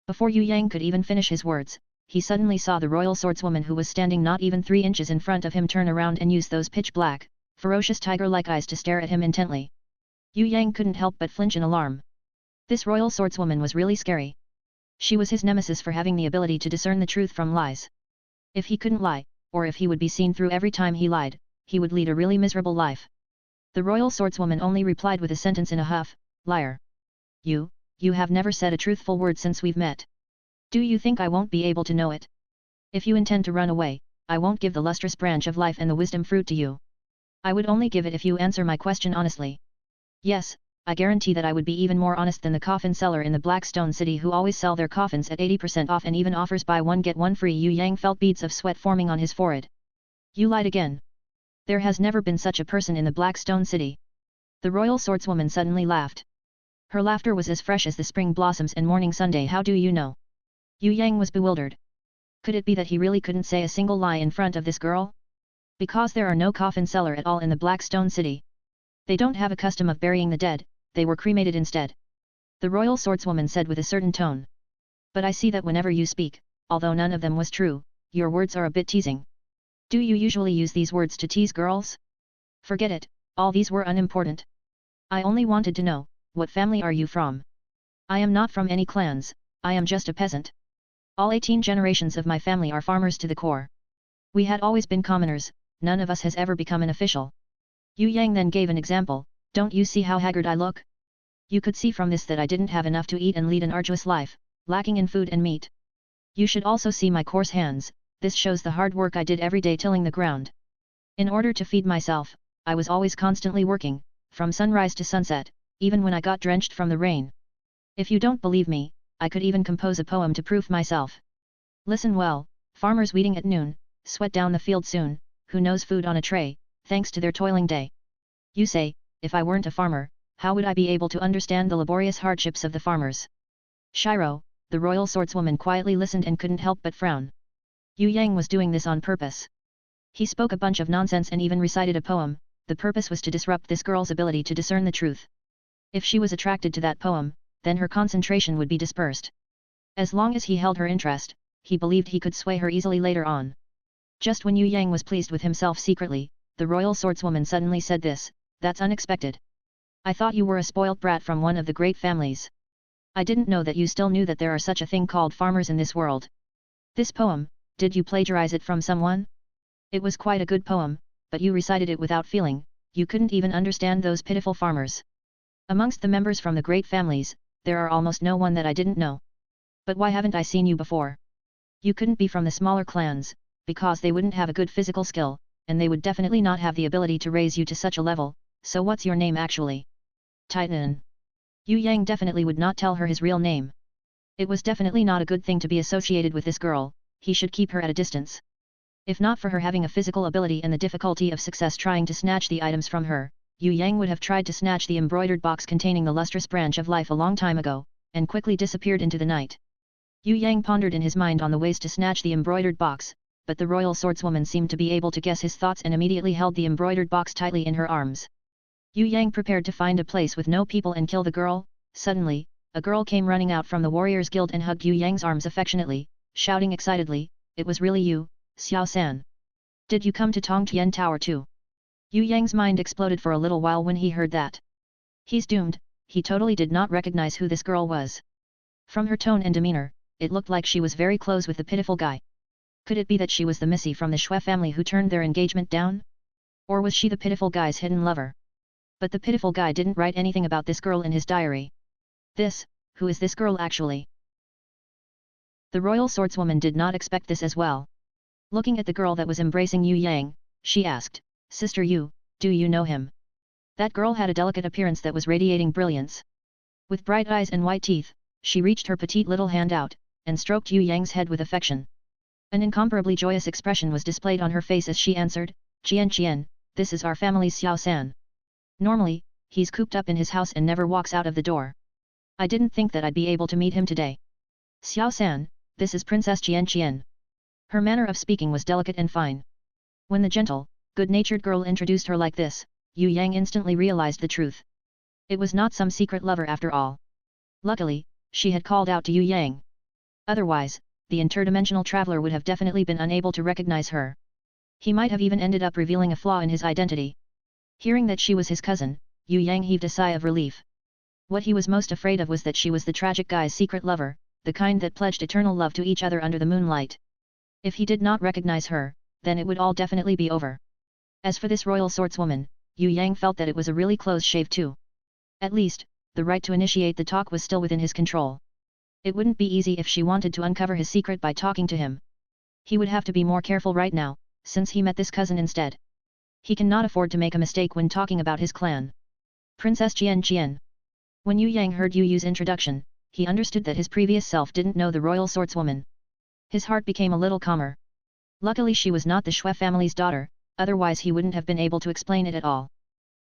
Before Yue Yang could even finish his words, he suddenly saw the royal swordswoman who was standing not even 3 inches in front of him turn around and use those pitch-black, ferocious tiger-like eyes to stare at him intently. Yue Yang couldn't help but flinch in alarm. This royal swordswoman was really scary. She was his nemesis for having the ability to discern the truth from lies. If he couldn't lie, or if he would be seen through every time he lied, he would lead a really miserable life. The royal swordswoman only replied with a sentence in a huff, liar. You have never said a truthful word since we've met. Do you think I won't be able to know it? If you intend to run away, I won't give the lustrous branch of life and the wisdom fruit to you. I would only give it if you answer my question honestly. Yes, I guarantee that I would be even more honest than the coffin seller in the Blackstone City who always sell their coffins at 80% off and even offers buy one get one free. Yue Yang felt beads of sweat forming on his forehead. You lied again. There has never been such a person in the Blackstone City. The royal swordswoman suddenly laughed. Her laughter was as fresh as the spring blossoms and morning Sunday. How do you know? Yue Yang was bewildered. Could it be that he really couldn't say a single lie in front of this girl? Because there are no coffin seller at all in the Blackstone City. They don't have a custom of burying the dead, they were cremated instead. The royal swordswoman said with a certain tone. But I see that whenever you speak, although none of them was true, your words are a bit teasing. Do you usually use these words to tease girls? Forget it, all these were unimportant. I only wanted to know, what family are you from? I am not from any clans, I am just a peasant. All 18 generations of my family are farmers to the core. We had always been commoners, none of us has ever become an official. Yue Yang then gave an example. Don't you see how haggard I look? You could see from this that I didn't have enough to eat and lead an arduous life, lacking in food and meat. You should also see my coarse hands, this shows the hard work I did every day tilling the ground. In order to feed myself, I was always constantly working, from sunrise to sunset, even when I got drenched from the rain. If you don't believe me, I could even compose a poem to prove myself. Listen well, farmers weeding at noon, sweat down the field soon, who knows food on a tray, thanks to their toiling day. You say, if I weren't a farmer, how would I be able to understand the laborious hardships of the farmers? Shiro, the royal swordswoman quietly listened and couldn't help but frown. Yue Yang was doing this on purpose. He spoke a bunch of nonsense and even recited a poem, the purpose was to disrupt this girl's ability to discern the truth. If she was attracted to that poem, then her concentration would be dispersed. As long as he held her interest, he believed he could sway her easily later on. Just when Yue Yang was pleased with himself secretly, the royal swordswoman suddenly said this, that's unexpected. I thought you were a spoilt brat from one of the great families. I didn't know that you still knew that there are such a thing called farmers in this world. This poem, did you plagiarize it from someone? It was quite a good poem, but you recited it without feeling, you couldn't even understand those pitiful farmers. Amongst the members from the great families, there are almost no one that I didn't know. But why haven't I seen you before? You couldn't be from the smaller clans, because they wouldn't have a good physical skill, and they would definitely not have the ability to raise you to such a level, so what's your name actually? Titan. Yue Yang definitely would not tell her his real name. It was definitely not a good thing to be associated with this girl, he should keep her at a distance. If not for her having a physical ability and the difficulty of success trying to snatch the items from her, Yue Yang would have tried to snatch the embroidered box containing the lustrous branch of life a long time ago, and quickly disappeared into the night. Yue Yang pondered in his mind on the ways to snatch the embroidered box, but the royal swordswoman seemed to be able to guess his thoughts and immediately held the embroidered box tightly in her arms. Yue Yang prepared to find a place with no people and kill the girl. Suddenly, a girl came running out from the Warriors Guild and hugged Yue Yang's arms affectionately, shouting excitedly, "It was really you, Xiao-san. Did you come to Tongtian Tower too?" Yue Yang's mind exploded for a little while when he heard that. He's doomed, he totally did not recognize who this girl was. From her tone and demeanor, it looked like she was very close with the pitiful guy. Could it be that she was the Missy from the Xue family who turned their engagement down? Or was she the pitiful guy's hidden lover? But the pitiful guy didn't write anything about this girl in his diary. Who is this girl actually? The royal swordswoman did not expect this as well. Looking at the girl that was embracing Yue Yang, she asked, "Sister Yue, do you know him?" That girl had a delicate appearance that was radiating brilliance. With bright eyes and white teeth, she reached her petite little hand out, and stroked Yue Yang's head with affection. An incomparably joyous expression was displayed on her face as she answered, Xian, this is our family's Xiao-san. Normally, he's cooped up in his house and never walks out of the door. I didn't think that I'd be able to meet him today. Xiao-san, this is Princess Xian. Her manner of speaking was delicate and fine. When the gentle, good-natured girl introduced her like this, Yue Yang instantly realized the truth. It was not some secret lover after all. Luckily, she had called out to Yue Yang. Otherwise, the interdimensional traveler would have definitely been unable to recognize her. He might have even ended up revealing a flaw in his identity. Hearing that she was his cousin, Yue Yang heaved a sigh of relief. What he was most afraid of was that she was the tragic guy's secret lover, the kind that pledged eternal love to each other under the moonlight. If he did not recognize her, then it would all definitely be over. As for this royal swordswoman, Yue Yang felt that it was a really close shave too. At least, the right to initiate the talk was still within his control. It wouldn't be easy if she wanted to uncover his secret by talking to him. He would have to be more careful right now, since he met this cousin instead. He cannot afford to make a mistake when talking about his clan. Princess Xian. When Yue Yang heard Yue Yu's introduction, he understood that his previous self didn't know the royal swordswoman. His heart became a little calmer. Luckily she was not the Xue family's daughter, otherwise he wouldn't have been able to explain it at all.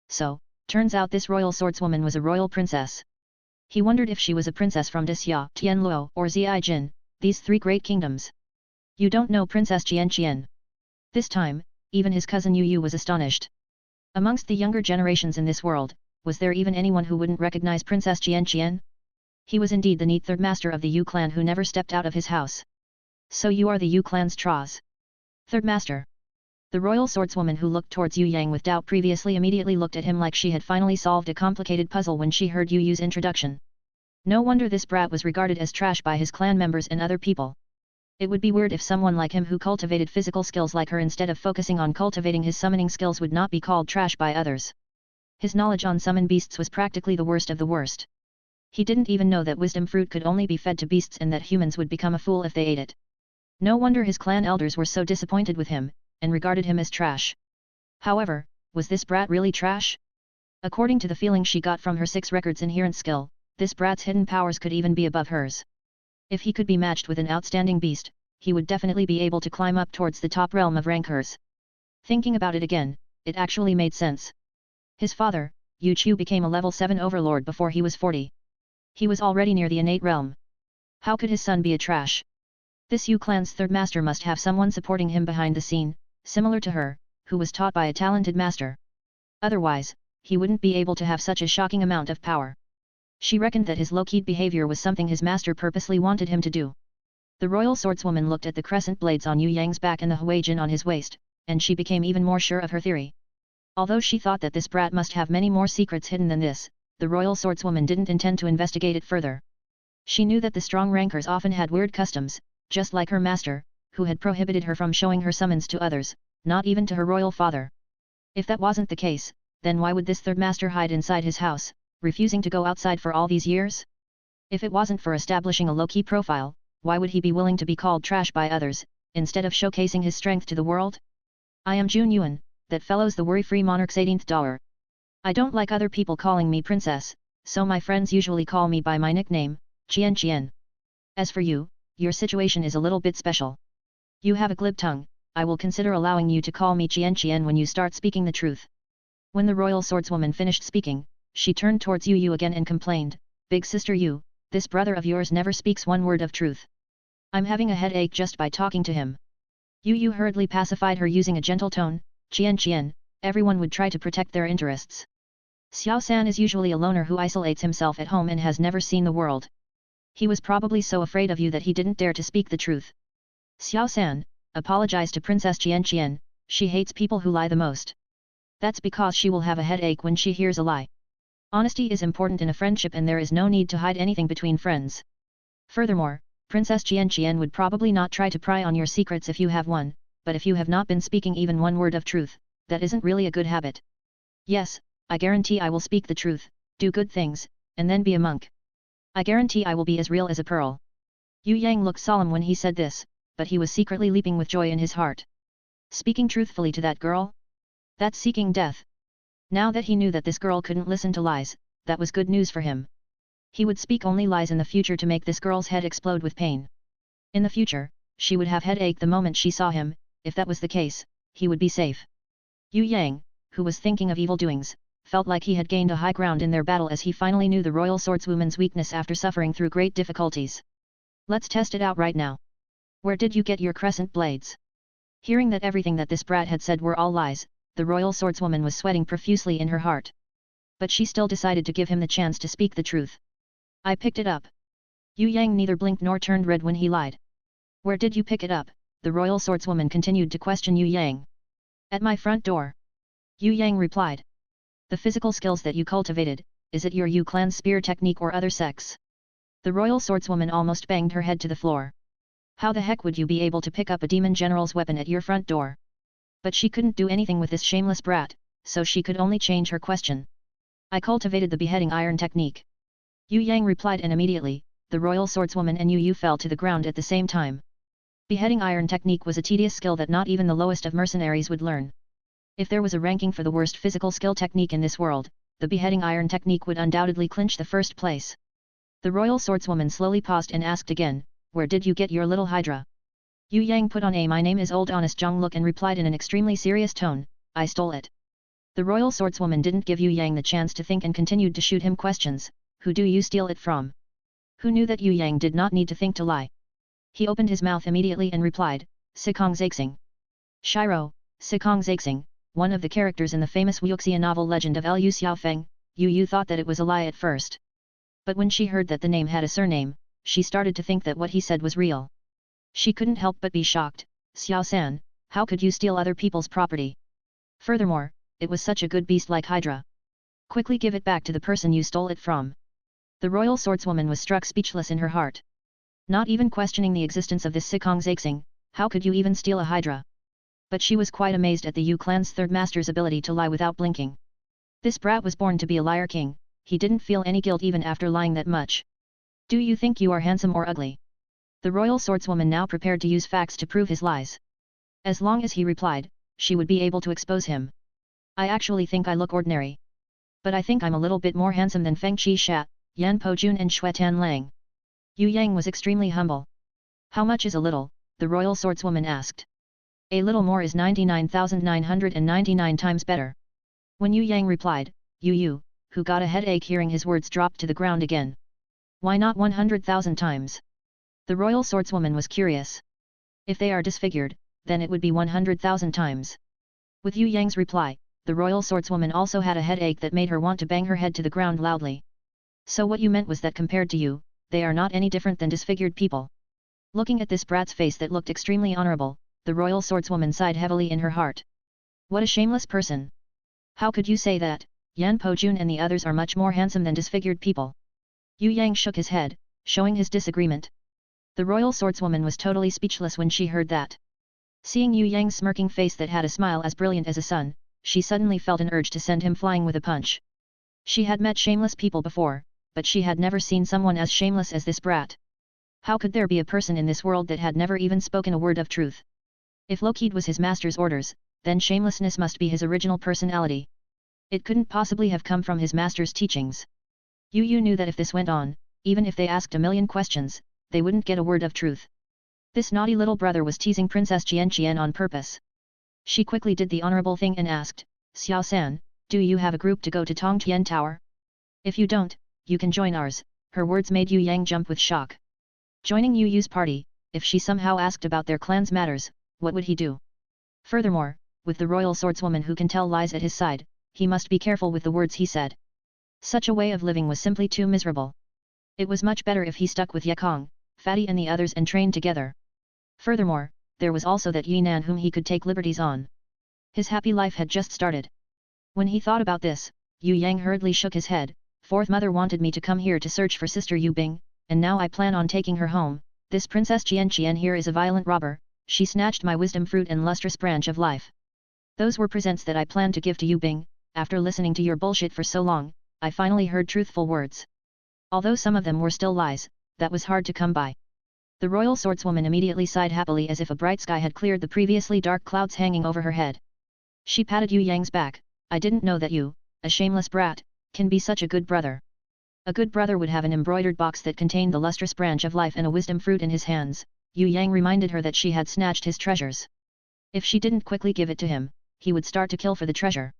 So, turns out this royal swordswoman was a royal princess. He wondered if she was a princess from Dixia, Tianluo, or Ziaijin, these three great kingdoms. You don't know Princess Xian. This time, even his cousin Yu was astonished. Amongst the younger generations in this world, was there even anyone who wouldn't recognize Princess Xian? He was indeed the neat third master of the Yu clan who never stepped out of his house. So you are the Yu clan's Traz. Third master. The royal swordswoman who looked towards Yue Yang with doubt previously immediately looked at him like she had finally solved a complicated puzzle when she heard Yue Yu's introduction. No wonder this brat was regarded as trash by his clan members and other people. It would be weird if someone like him who cultivated physical skills like her instead of focusing on cultivating his summoning skills would not be called trash by others. His knowledge on summon beasts was practically the worst of the worst. He didn't even know that wisdom fruit could only be fed to beasts and that humans would become a fool if they ate it. No wonder his clan elders were so disappointed with him, and regarded him as trash. However, was this brat really trash? According to the feeling she got from her 6 records inherent skill, this brat's hidden powers could even be above hers. If he could be matched with an outstanding beast, he would definitely be able to climb up towards the top realm of rankers. Thinking about it again, it actually made sense. His father, Yu Chu, became a level 7 overlord before he was 40. He was already near the innate realm. How could his son be a trash? This Yu clan's third master must have someone supporting him behind the scene, similar to her, who was taught by a talented master. Otherwise, he wouldn't be able to have such a shocking amount of power. She reckoned that his low-keyed behavior was something his master purposely wanted him to do. The royal swordswoman looked at the crescent blades on Yue Yang's back and the Huijin on his waist, and she became even more sure of her theory. Although she thought that this brat must have many more secrets hidden than this, the royal swordswoman didn't intend to investigate it further. She knew that the strong rankers often had weird customs, just like her master, who had prohibited her from showing her summons to others, not even to her royal father. If that wasn't the case, then why would this third master hide inside his house, refusing to go outside for all these years? If it wasn't for establishing a low-key profile, why would he be willing to be called trash by others, instead of showcasing his strength to the world? I am Jun Yuan, that follows the worry-free monarch's 18th daughter. I don't like other people calling me princess, so my friends usually call me by my nickname, Xian. As for you, your situation is a little bit special. You have a glib tongue, I will consider allowing you to call me Xian when you start speaking the truth. When the royal swordswoman finished speaking, she turned towards Yu again and complained, Big sister Yu, this brother of yours never speaks one word of truth. I'm having a headache just by talking to him. Yu hurriedly pacified her using a gentle tone, Xian, everyone would try to protect their interests. Xiao San is usually a loner who isolates himself at home and has never seen the world. He was probably so afraid of you that he didn't dare to speak the truth. Xiao San, apologize to Princess Xian, she hates people who lie the most. That's because she will have a headache when she hears a lie. Honesty is important in a friendship and there is no need to hide anything between friends. Furthermore, Princess Xian would probably not try to pry on your secrets if you have one, but if you have not been speaking even one word of truth, that isn't really a good habit. Yes, I guarantee I will speak the truth, do good things, and then be a monk. I guarantee I will be as real as a pearl. Yue Yang looked solemn when he said this, but he was secretly leaping with joy in his heart. Speaking truthfully to that girl? That's seeking death. Now that he knew that this girl couldn't listen to lies, that was good news for him. He would speak only lies in the future to make this girl's head explode with pain. In the future, she would have headache the moment she saw him. If that was the case, he would be safe. Yue Yang, who was thinking of evil doings, felt like he had gained a high ground in their battle as he finally knew the royal swordswoman's weakness after suffering through great difficulties. Let's test it out right now. Where did you get your crescent blades? Hearing that everything that this brat had said were all lies, the royal swordswoman was sweating profusely in her heart. But she still decided to give him the chance to speak the truth. I picked it up. Yue Yang neither blinked nor turned red when he lied. Where did you pick it up? The royal swordswoman continued to question Yue Yang. At my front door. Yue Yang replied. The physical skills that you cultivated, is it your Yu clan's spear technique or other sex? The royal swordswoman almost banged her head to the floor. How the heck would you be able to pick up a demon general's weapon at your front door? But she couldn't do anything with this shameless brat, so she could only change her question. I cultivated the beheading iron technique. Yue Yang replied, and immediately, the royal swordswoman and Yu fell to the ground at the same time. Beheading iron technique was a tedious skill that not even the lowest of mercenaries would learn. If there was a ranking for the worst physical skill technique in this world, the beheading iron technique would undoubtedly clinch the first place. The royal swordswoman slowly paused and asked again, where did you get your little hydra? Yue Yang put on a my name is old honest Zhang look and replied in an extremely serious tone, I stole it. The royal swordswoman didn't give Yue Yang the chance to think and continued to shoot him questions, who do you steal it from? Who knew that Yue Yang did not need to think to lie? He opened his mouth immediately and replied, Sikong Zaixing. Shiro, Sikong Zaixing, one of the characters in the famous Wuxia novel Legend of Liu Xiaofeng, Yu thought that it was a lie at first. But when she heard that the name had a surname, she started to think that what he said was real. She couldn't help but be shocked. Xiao San, how could you steal other people's property? Furthermore, it was such a good beast like Hydra. Quickly give it back to the person you stole it from. The royal swordswoman was struck speechless in her heart. Not even questioning the existence of this Sikong Zaixing, how could you even steal a Hydra? But she was quite amazed at the Yu clan's third master's ability to lie without blinking. This brat was born to be a liar king, he didn't feel any guilt even after lying that much. Do you think you are handsome or ugly? The royal swordswoman now prepared to use facts to prove his lies. As long as he replied, she would be able to expose him. I actually think I look ordinary. But I think I'm a little bit more handsome than Feng Qixia, Yan Pojun and Xuetan Lang. Yue Yang was extremely humble. How much is a little? The royal swordswoman asked. A little more is 99,999 times better. When Yue Yang replied, Yu, who got a headache hearing his words, dropped to the ground again. Why not 100,000 times? The royal swordswoman was curious. If they are disfigured, then it would be 100,000 times. With Yue Yang's reply, the royal swordswoman also had a headache that made her want to bang her head to the ground loudly. So what you meant was that compared to you, they are not any different than disfigured people. Looking at this brat's face that looked extremely honorable, the royal swordswoman sighed heavily in her heart. What a shameless person! How could you say that? Yan Pojun and the others are much more handsome than disfigured people. Yue Yang shook his head, showing his disagreement. The royal swordswoman was totally speechless when she heard that. Seeing Yue Yang's smirking face that had a smile as brilliant as a sun, she suddenly felt an urge to send him flying with a punch. She had met shameless people before, but she had never seen someone as shameless as this brat. How could there be a person in this world that had never even spoken a word of truth? If Lockheed was his master's orders, then shamelessness must be his original personality. It couldn't possibly have come from his master's teachings. Yu knew that if this went on, even if they asked a million questions, they wouldn't get a word of truth. This naughty little brother was teasing Princess Xian on purpose. She quickly did the honorable thing and asked, Xiao San, do you have a group to go to Tongtian Tower? If you don't, you can join ours. Her words made Yue Yang jump with shock. Joining Yu's party, if she somehow asked about their clan's matters, what would he do? Furthermore, with the royal swordswoman who can tell lies at his side, he must be careful with the words he said. Such a way of living was simply too miserable. It was much better if he stuck with Yekong, Fatty and the others and trained together. Furthermore, there was also that Yinan whom he could take liberties on. His happy life had just started. When he thought about this, Yue Yang hurriedly shook his head. Fourth mother wanted me to come here to search for sister Yu Bing, and now I plan on taking her home. This Princess Xian here is a violent robber. She snatched my wisdom fruit and lustrous branch of life. Those were presents that I planned to give to Yu Bing. After listening to your bullshit for so long, I finally heard truthful words. Although some of them were still lies, that was hard to come by. The royal swordswoman immediately sighed happily as if a bright sky had cleared the previously dark clouds hanging over her head. She patted Yue Yang's back. I didn't know that you, a shameless brat, can be such a good brother. A good brother would have an embroidered box that contained the lustrous branch of life and a wisdom fruit in his hands. Yue Yang reminded her that she had snatched his treasures. If she didn't quickly give it to him, he would start to kill for the treasure.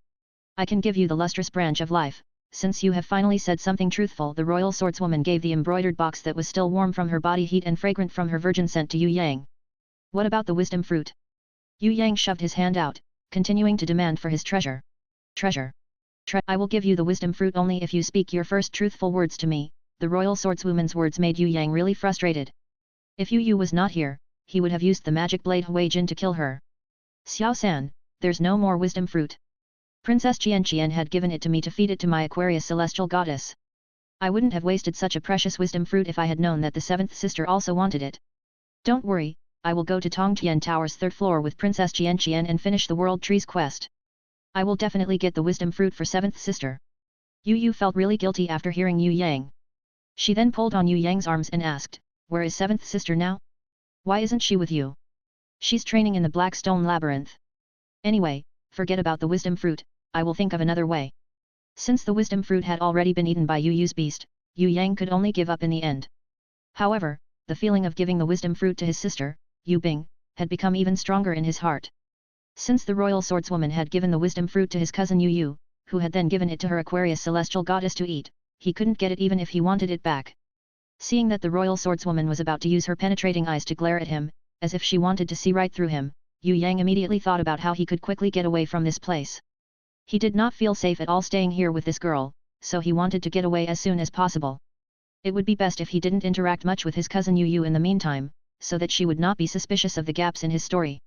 I can give you the lustrous branch of life. Since you have finally said something truthful, the royal swordswoman gave the embroidered box that was still warm from her body heat and fragrant from her virgin scent to Yue Yang. What about the wisdom fruit? Yue Yang shoved his hand out, continuing to demand for his treasure. Treasure. I will give you the wisdom fruit only if you speak your first truthful words to me. The royal swordswoman's words made Yue Yang really frustrated. If Yu was not here, he would have used the magic blade Hui Jin to kill her. Xiao San, there's no more wisdom fruit. Princess Xian had given it to me to feed it to my Aquarius celestial goddess. I wouldn't have wasted such a precious wisdom fruit if I had known that the seventh sister also wanted it. Don't worry, I will go to Tongtian Tower's third floor with Princess Xian and finish the World Tree's quest. I will definitely get the wisdom fruit for seventh sister. Yu felt really guilty after hearing Yue Yang. She then pulled on Yue Yang's arms and asked, where is seventh sister now? Why isn't she with you? She's training in the Black Stone Labyrinth. Anyway, forget about the wisdom fruit, I will think of another way. Since the wisdom fruit had already been eaten by Yu's beast, Yue Yang could only give up in the end. However, the feeling of giving the wisdom fruit to his sister, Yu Bing, had become even stronger in his heart. Since the royal swordswoman had given the wisdom fruit to his cousin Yu, who had then given it to her Aquarius celestial goddess to eat, he couldn't get it even if he wanted it back. Seeing that the royal swordswoman was about to use her penetrating eyes to glare at him, as if she wanted to see right through him, Yue Yang immediately thought about how he could quickly get away from this place. He did not feel safe at all staying here with this girl, so he wanted to get away as soon as possible. It would be best if he didn't interact much with his cousin Yu in the meantime, so that she would not be suspicious of the gaps in his story.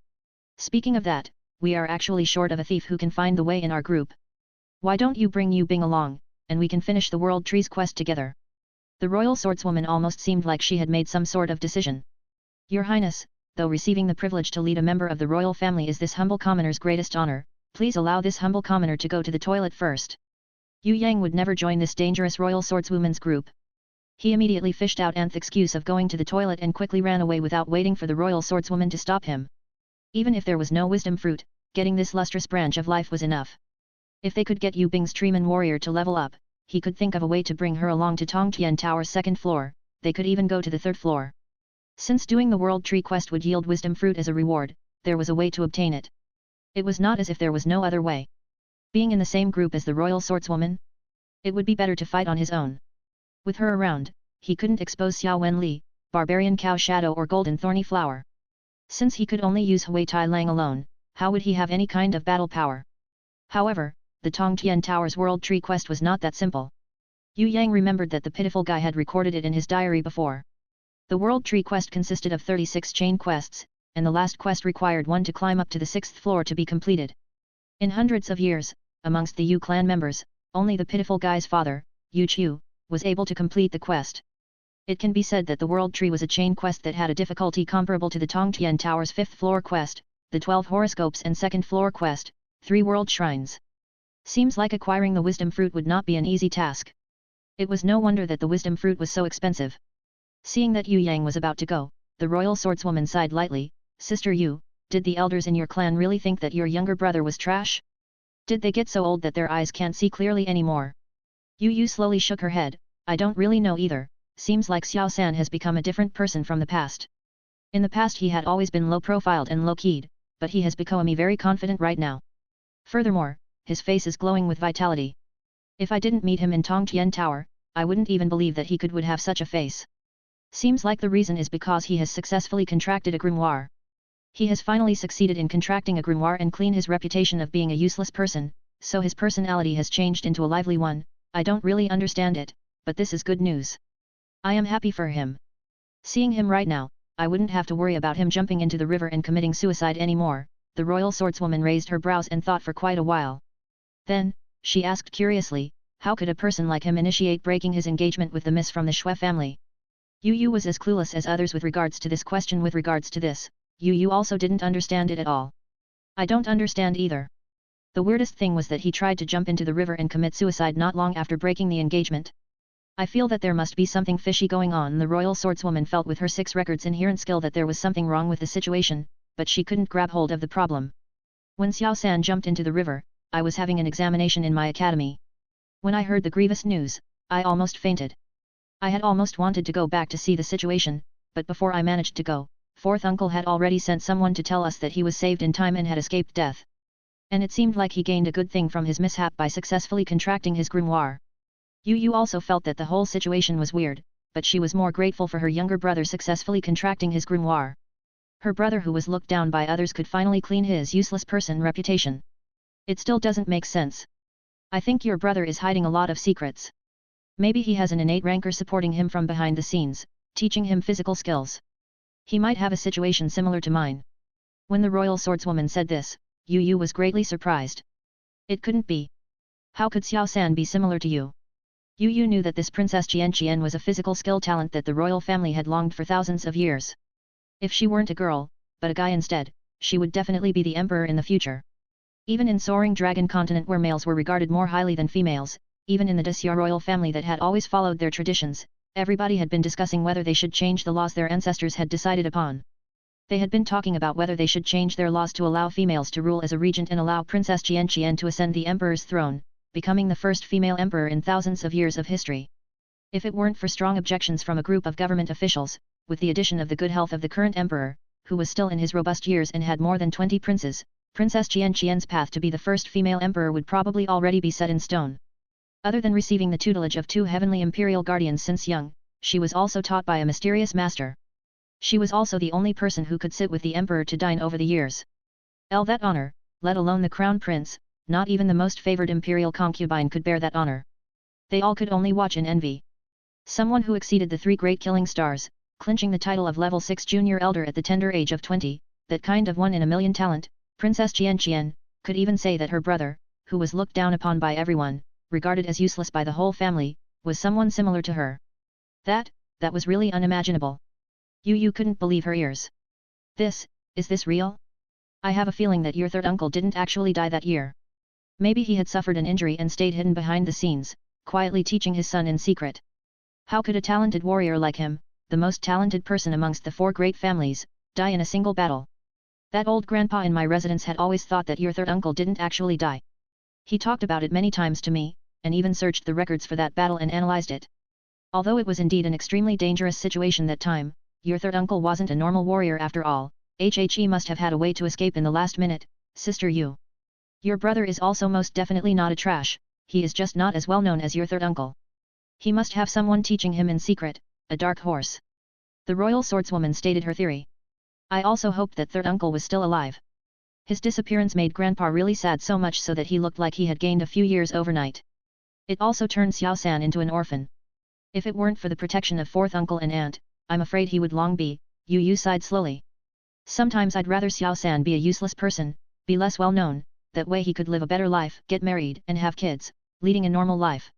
Speaking of that, we are actually short of a thief who can find the way in our group. Why don't you bring Yu Bing along, and we can finish the World Tree's quest together? The royal swordswoman almost seemed like she had made some sort of decision. Your Highness, though receiving the privilege to lead a member of the royal family is this humble commoner's greatest honor, please allow this humble commoner to go to the toilet first. Yue Yang would never join this dangerous royal swordswoman's group. He immediately fished out an excuse of going to the toilet and quickly ran away without waiting for the royal swordswoman to stop him. Even if there was no wisdom fruit, getting this lustrous branch of life was enough. If they could get Yu Bing's Treeman warrior to level up, he could think of a way to bring her along to Tongtian Tower's second floor. They could even go to the third floor. Since doing the World Tree quest would yield wisdom fruit as a reward, there was a way to obtain it. It was not as if there was no other way. Being in the same group as the royal swordswoman, it would be better to fight on his own. With her around, he couldn't expose Xia Wen Li, Barbarian Cow Shadow or Golden Thorny Flower. Since he could only use Hui Tai Lang alone, how would he have any kind of battle power? However, the Tongtian Tower's World Tree quest was not that simple. Yue Yang remembered that the pitiful guy had recorded it in his diary before. The World Tree quest consisted of 36 chain quests, and the last quest required one to climb up to the 6th floor to be completed. In hundreds of years, amongst the Yu clan members, only the pitiful guy's father, Yu Chu, was able to complete the quest. It can be said that the World Tree was a chain quest that had a difficulty comparable to the Tongtian Tower's 5th floor quest, the 12 horoscopes and 2nd floor quest, 3 world shrines. Seems like acquiring the wisdom fruit would not be an easy task. It was no wonder that the wisdom fruit was so expensive. Seeing that Yue Yang was about to go, the royal swordswoman sighed lightly. Sister Yu, did the elders in your clan really think that your younger brother was trash? Did they get so old that their eyes can't see clearly anymore? Yu slowly shook her head. I don't really know either. Seems like Xiao San has become a different person from the past. In the past he had always been low-profiled and low-keyed, but he has become very confident right now. Furthermore, his face is glowing with vitality. If I didn't meet him in Tongtian Tower, I wouldn't even believe that he would have such a face. Seems like the reason is because he has successfully contracted a grimoire. He has finally succeeded in contracting a grimoire and clean his reputation of being a useless person, so his personality has changed into a lively one. I don't really understand it, but this is good news. I am happy for him. Seeing him right now, I wouldn't have to worry about him jumping into the river and committing suicide anymore. The royal swordswoman raised her brows and thought for quite a while. Then, she asked curiously, how could a person like him initiate breaking his engagement with the miss from the Xue family? Yu was as clueless as others with regards to this question. With regards to this, Yu also didn't understand it at all. I don't understand either. The weirdest thing was that he tried to jump into the river and commit suicide not long after breaking the engagement. I feel that there must be something fishy going on. The royal swordswoman felt with her 6 records inherent skill that there was something wrong with the situation, but she couldn't grab hold of the problem. When Xiao San jumped into the river, I was having an examination in my academy. When I heard the grievous news, I almost fainted. I had almost wanted to go back to see the situation, but before I managed to go, 4th uncle had already sent someone to tell us that he was saved in time and had escaped death. And it seemed like he gained a good thing from his mishap by successfully contracting his grimoire. Yu also felt that the whole situation was weird, but she was more grateful for her younger brother successfully contracting his grimoire. Her brother who was looked down by others could finally clean his useless person reputation. It still doesn't make sense. I think your brother is hiding a lot of secrets. Maybe he has an innate ranker supporting him from behind the scenes, teaching him physical skills. He might have a situation similar to mine. When the royal swordswoman said this, Yu was greatly surprised. It couldn't be. How could Xiao San be similar to you? Yu knew that this Princess Xian was a physical skill talent that the royal family had longed for thousands of years. If she weren't a girl, but a guy instead, she would definitely be the emperor in the future. Even in Soaring Dragon Continent where males were regarded more highly than females, even in the Xia royal family that had always followed their traditions, everybody had been discussing whether they should change the laws their ancestors had decided upon. They had been talking about whether they should change their laws to allow females to rule as a regent and allow Princess Xian to ascend the emperor's throne, becoming the first female emperor in thousands of years of history. If it weren't for strong objections from a group of government officials, with the addition of the good health of the current emperor, who was still in his robust years and had more than 20 princes, Princess Xian's path to be the first female emperor would probably already be set in stone. Other than receiving the tutelage of 2 heavenly imperial guardians since young, she was also taught by a mysterious master. She was also the only person who could sit with the emperor to dine over the years. That honor, let alone the crown prince, not even the most favored imperial concubine could bear that honor. They all could only watch in envy. Someone who exceeded the 3 great killing stars, clinching the title of level 6 junior elder at the tender age of 20, that kind of 1 in a million talent, Princess Xian, could even say that her brother, who was looked down upon by everyone, regarded as useless by the whole family, was someone similar to her. That was really unimaginable. Yu couldn't believe her ears. Is this real? I have a feeling that your 3rd uncle didn't actually die that year. Maybe he had suffered an injury and stayed hidden behind the scenes, quietly teaching his son in secret. How could a talented warrior like him, the most talented person amongst the 4 great families, die in a single battle? That old grandpa in my residence had always thought that your 3rd uncle didn't actually die. He talked about it many times to me, and even searched the records for that battle and analyzed it. Although it was indeed an extremely dangerous situation that time, your 3rd uncle wasn't a normal warrior after all. He must have had a way to escape in the last minute. Sister Yu. Your brother is also most definitely not a trash, he is just not as well known as your 3rd uncle. He must have someone teaching him in secret, a dark horse. The royal swordswoman stated her theory. I also hoped that 3rd uncle was still alive. His disappearance made Grandpa really sad, so much so that he looked like he had gained a few years overnight. It also turned Xiao San into an orphan. If it weren't for the protection of 4th uncle and aunt, I'm afraid he would long be. Yu sighed slowly. Sometimes I'd rather Xiao San be a useless person, be less well known, that way he could live a better life, get married, and have kids, leading a normal life.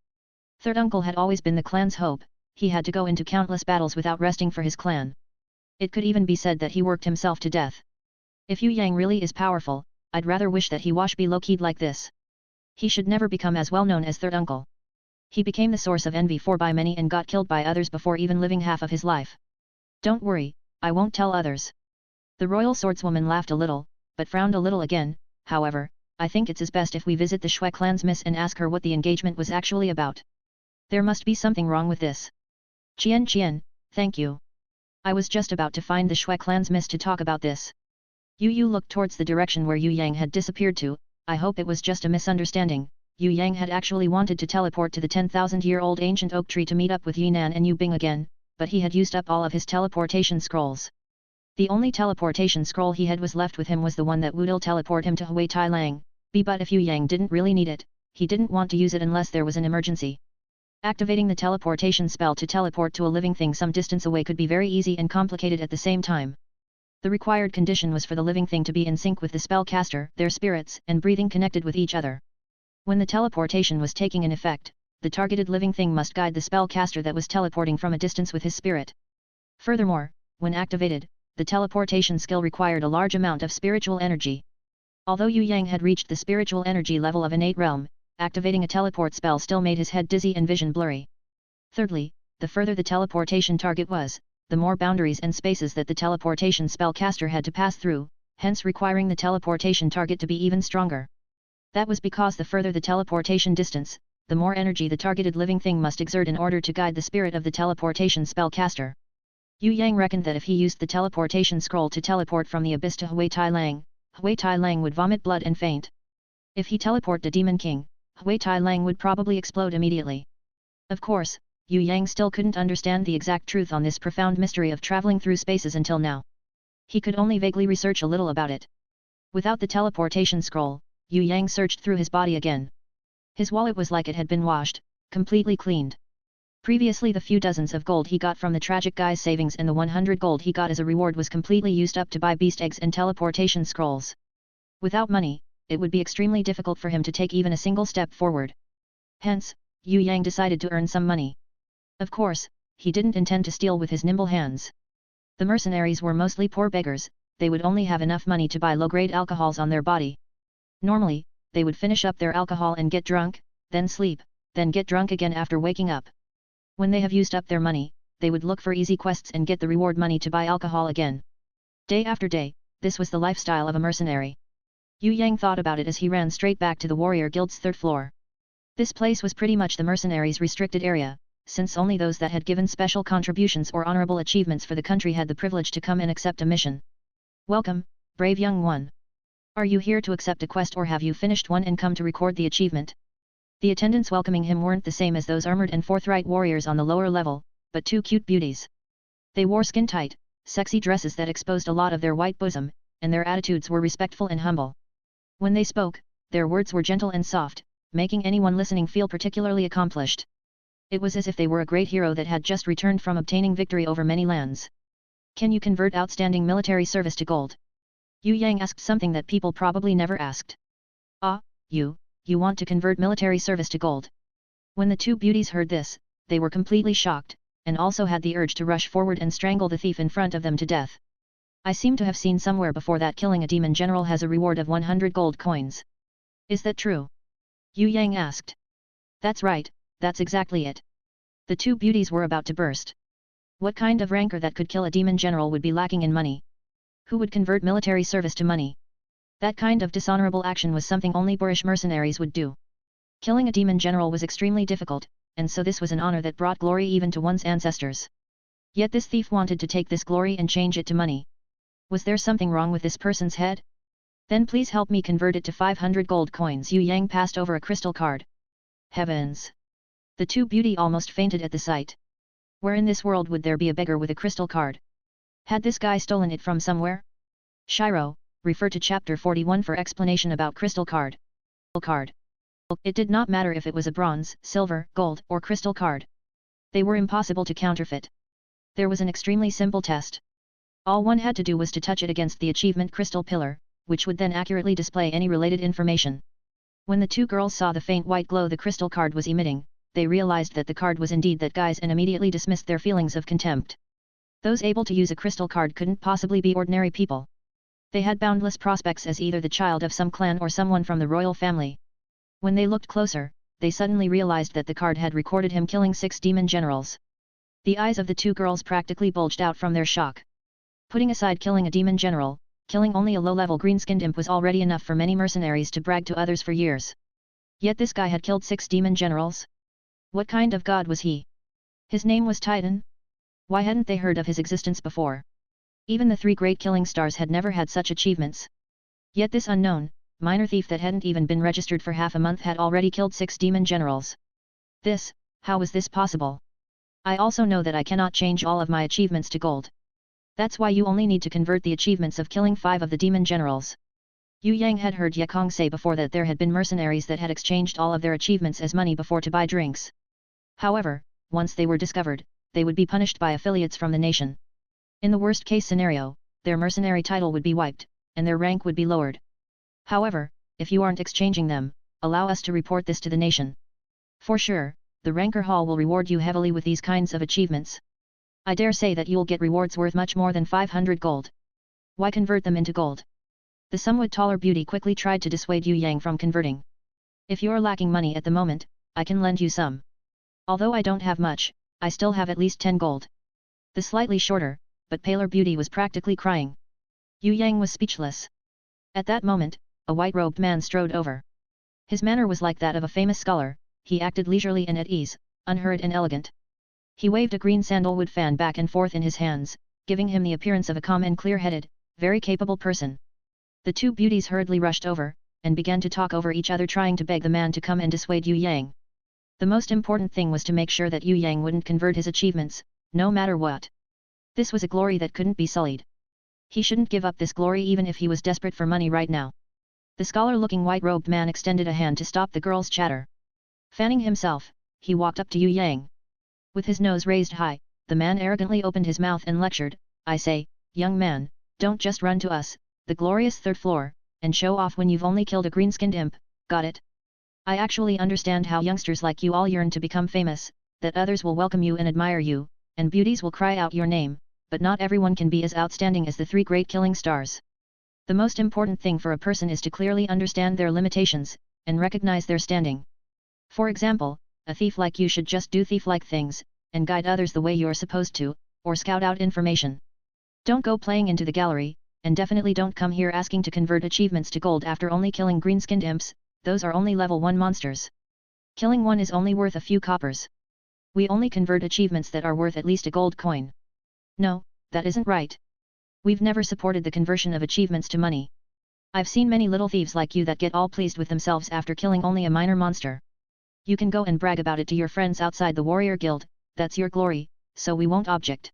Third uncle had always been the clan's hope, he had to go into countless battles without resting for his clan. It could even be said that he worked himself to death. If Yue Yang really is powerful, I'd rather wish that he be low-keyed like this. He should never become as well known as third uncle. He became the source of envy by many and got killed by others before even living half of his life. Don't worry, I won't tell others. The royal swordswoman laughed a little, but frowned a little again. However, I think it's best if we visit the Shui clan's miss and ask her what the engagement was actually about. There must be something wrong with this. Xian, thank you. I was just about to find the Shui clan's miss to talk about this. Yu looked towards the direction where Yue Yang had disappeared to. I hope it was just a misunderstanding. Yue Yang had actually wanted to teleport to the 10,000-year-old ancient oak tree to meet up with Yinan and Yu Bing again, but he had used up all of his teleportation scrolls. The only teleportation scroll he had was left with him was the one that would teleport him to Hui Tai Lang, but if Yue Yang didn't really need it, he didn't want to use it unless there was an emergency. Activating the teleportation spell to teleport to a living thing some distance away could be very easy and complicated at the same time. The required condition was for the living thing to be in sync with the spellcaster, their spirits and breathing connected with each other. When the teleportation was taking an effect, the targeted living thing must guide the spellcaster that was teleporting from a distance with his spirit. Furthermore, when activated, the teleportation skill required a large amount of spiritual energy. Although Yue Yang had reached the spiritual energy level of innate realm, activating a teleport spell still made his head dizzy and vision blurry. Thirdly, the further the teleportation target was, the more boundaries and spaces that the teleportation spellcaster had to pass through, hence requiring the teleportation target to be even stronger. That was because the further the teleportation distance, the more energy the targeted living thing must exert in order to guide the spirit of the teleportation spellcaster. Yue Yang reckoned that if he used the teleportation scroll to teleport from the abyss to Hui Tai Lang would vomit blood and faint. If he teleported the Demon King, Hui Tai Lang would probably explode immediately. Of course, Yue Yang still couldn't understand the exact truth on this profound mystery of traveling through spaces until now. He could only vaguely research a little about it. Without the teleportation scroll, Yue Yang searched through his body again. His wallet was like it had been washed, completely cleaned. Previously the few dozens of gold he got from the tragic guy's savings and the 100 gold he got as a reward was completely used up to buy beast eggs and teleportation scrolls. Without money, it would be extremely difficult for him to take even a single step forward. Hence, Yue Yang decided to earn some money. Of course, he didn't intend to steal with his nimble hands. The mercenaries were mostly poor beggars, they would only have enough money to buy low-grade alcohols on their body. Normally, they would finish up their alcohol and get drunk, then sleep, then get drunk again after waking up. When they have used up their money, they would look for easy quests and get the reward money to buy alcohol again. Day after day, this was the lifestyle of a mercenary. Yue Yang thought about it as he ran straight back to the warrior guild's third floor. This place was pretty much the mercenaries' restricted area, since only those that had given special contributions or honorable achievements for the country had the privilege to come and accept a mission. Welcome, brave young one. Are you here to accept a quest or have you finished one and come to record the achievement? The attendants welcoming him weren't the same as those armored and forthright warriors on the lower level, but two cute beauties. They wore skin-tight, sexy dresses that exposed a lot of their white bosom, and their attitudes were respectful and humble. When they spoke, their words were gentle and soft, making anyone listening feel particularly accomplished. It was as if they were a great hero that had just returned from obtaining victory over many lands. Can you convert outstanding military service to gold? Yue Yang asked something that people probably never asked. Ah, you want to convert military service to gold? When the two beauties heard this, they were completely shocked, and also had the urge to rush forward and strangle the thief in front of them to death. I seem to have seen somewhere before that killing a demon general has a reward of 100 gold coins. Is that true? Yue Yang asked. That's right, that's exactly it. The two beauties were about to burst. What kind of rancor that could kill a demon general would be lacking in money? Who would convert military service to money? That kind of dishonorable action was something only boorish mercenaries would do. Killing a demon general was extremely difficult, and so this was an honor that brought glory even to one's ancestors. Yet this thief wanted to take this glory and change it to money. Was there something wrong with this person's head? Then please help me convert it to 500 gold coins. Yue Yang passed over a crystal card. Heavens! The two beauty almost fainted at the sight. Where in this world would there be a beggar with a crystal card? Had this guy stolen it from somewhere? Shiro, refer to chapter 41 for explanation about crystal card. It did not matter if it was a bronze, silver, gold, or crystal card. They were impossible to counterfeit. There was an extremely simple test. All one had to do was to touch it against the achievement crystal pillar, which would then accurately display any related information. When the two girls saw the faint white glow the crystal card was emitting, they realized that the card was indeed that guy's and immediately dismissed their feelings of contempt. Those able to use a crystal card couldn't possibly be ordinary people. They had boundless prospects as either the child of some clan or someone from the royal family. When they looked closer, they suddenly realized that the card had recorded him killing 6 demon generals. The eyes of the two girls practically bulged out from their shock. Putting aside killing a demon general, killing only a low-level green-skinned imp was already enough for many mercenaries to brag to others for years. Yet this guy had killed 6 demon generals? What kind of god was he? His name was Titan? Why hadn't they heard of his existence before? Even the 3 great killing stars had never had such achievements. Yet this unknown, minor thief that hadn't even been registered for half a month had already killed 6 demon generals. How was this possible? I also know that I cannot change all of my achievements to gold. That's why you only need to convert the achievements of killing 5 of the demon generals. Yue Yang had heard Ye Kong say before that there had been mercenaries that had exchanged all of their achievements as money before to buy drinks. However, once they were discovered, they would be punished by affiliates from the nation. In the worst case scenario, their mercenary title would be wiped, and their rank would be lowered. However, if you aren't exchanging them, allow us to report this to the nation. For sure, the Rancor Hall will reward you heavily with these kinds of achievements. I dare say that you'll get rewards worth much more than 500 gold. Why convert them into gold? The somewhat taller beauty quickly tried to dissuade Yue Yang from converting. If you're lacking money at the moment, I can lend you some. Although I don't have much, I still have at least 10 gold. The slightly shorter, but paler beauty was practically crying. Yue Yang was speechless. At that moment, a white-robed man strode over. His manner was like that of a famous scholar, he acted leisurely and at ease, unhurried and elegant. He waved a green sandalwood fan back and forth in his hands, giving him the appearance of a calm and clear-headed, very capable person. The two beauties hurriedly rushed over, and began to talk over each other trying to beg the man to come and dissuade Yue Yang. The most important thing was to make sure that Yue Yang wouldn't convert his achievements, no matter what. This was a glory that couldn't be sullied. He shouldn't give up this glory even if he was desperate for money right now. The scholar-looking white-robed man extended a hand to stop the girl's chatter. Fanning himself, he walked up to Yue Yang. With his nose raised high, the man arrogantly opened his mouth and lectured, "I say, young man, don't just run to us, the glorious 3rd floor, and show off when you've only killed a green-skinned imp, got it? I actually understand how youngsters like you all yearn to become famous, that others will welcome you and admire you, and beauties will cry out your name, but not everyone can be as outstanding as the 3 great killing stars. The most important thing for a person is to clearly understand their limitations, and recognize their standing. For example, a thief like you should just do thief-like things, and guide others the way you're supposed to, or scout out information. Don't go playing into the gallery, and definitely don't come here asking to convert achievements to gold after only killing green-skinned imps, those are only level 1 monsters. Killing one is only worth a few coppers. We only convert achievements that are worth at least a gold coin. No, that isn't right. We've never supported the conversion of achievements to money. I've seen many little thieves like you that get all pleased with themselves after killing only a minor monster. You can go and brag about it to your friends outside the warrior guild, that's your glory, so we won't object.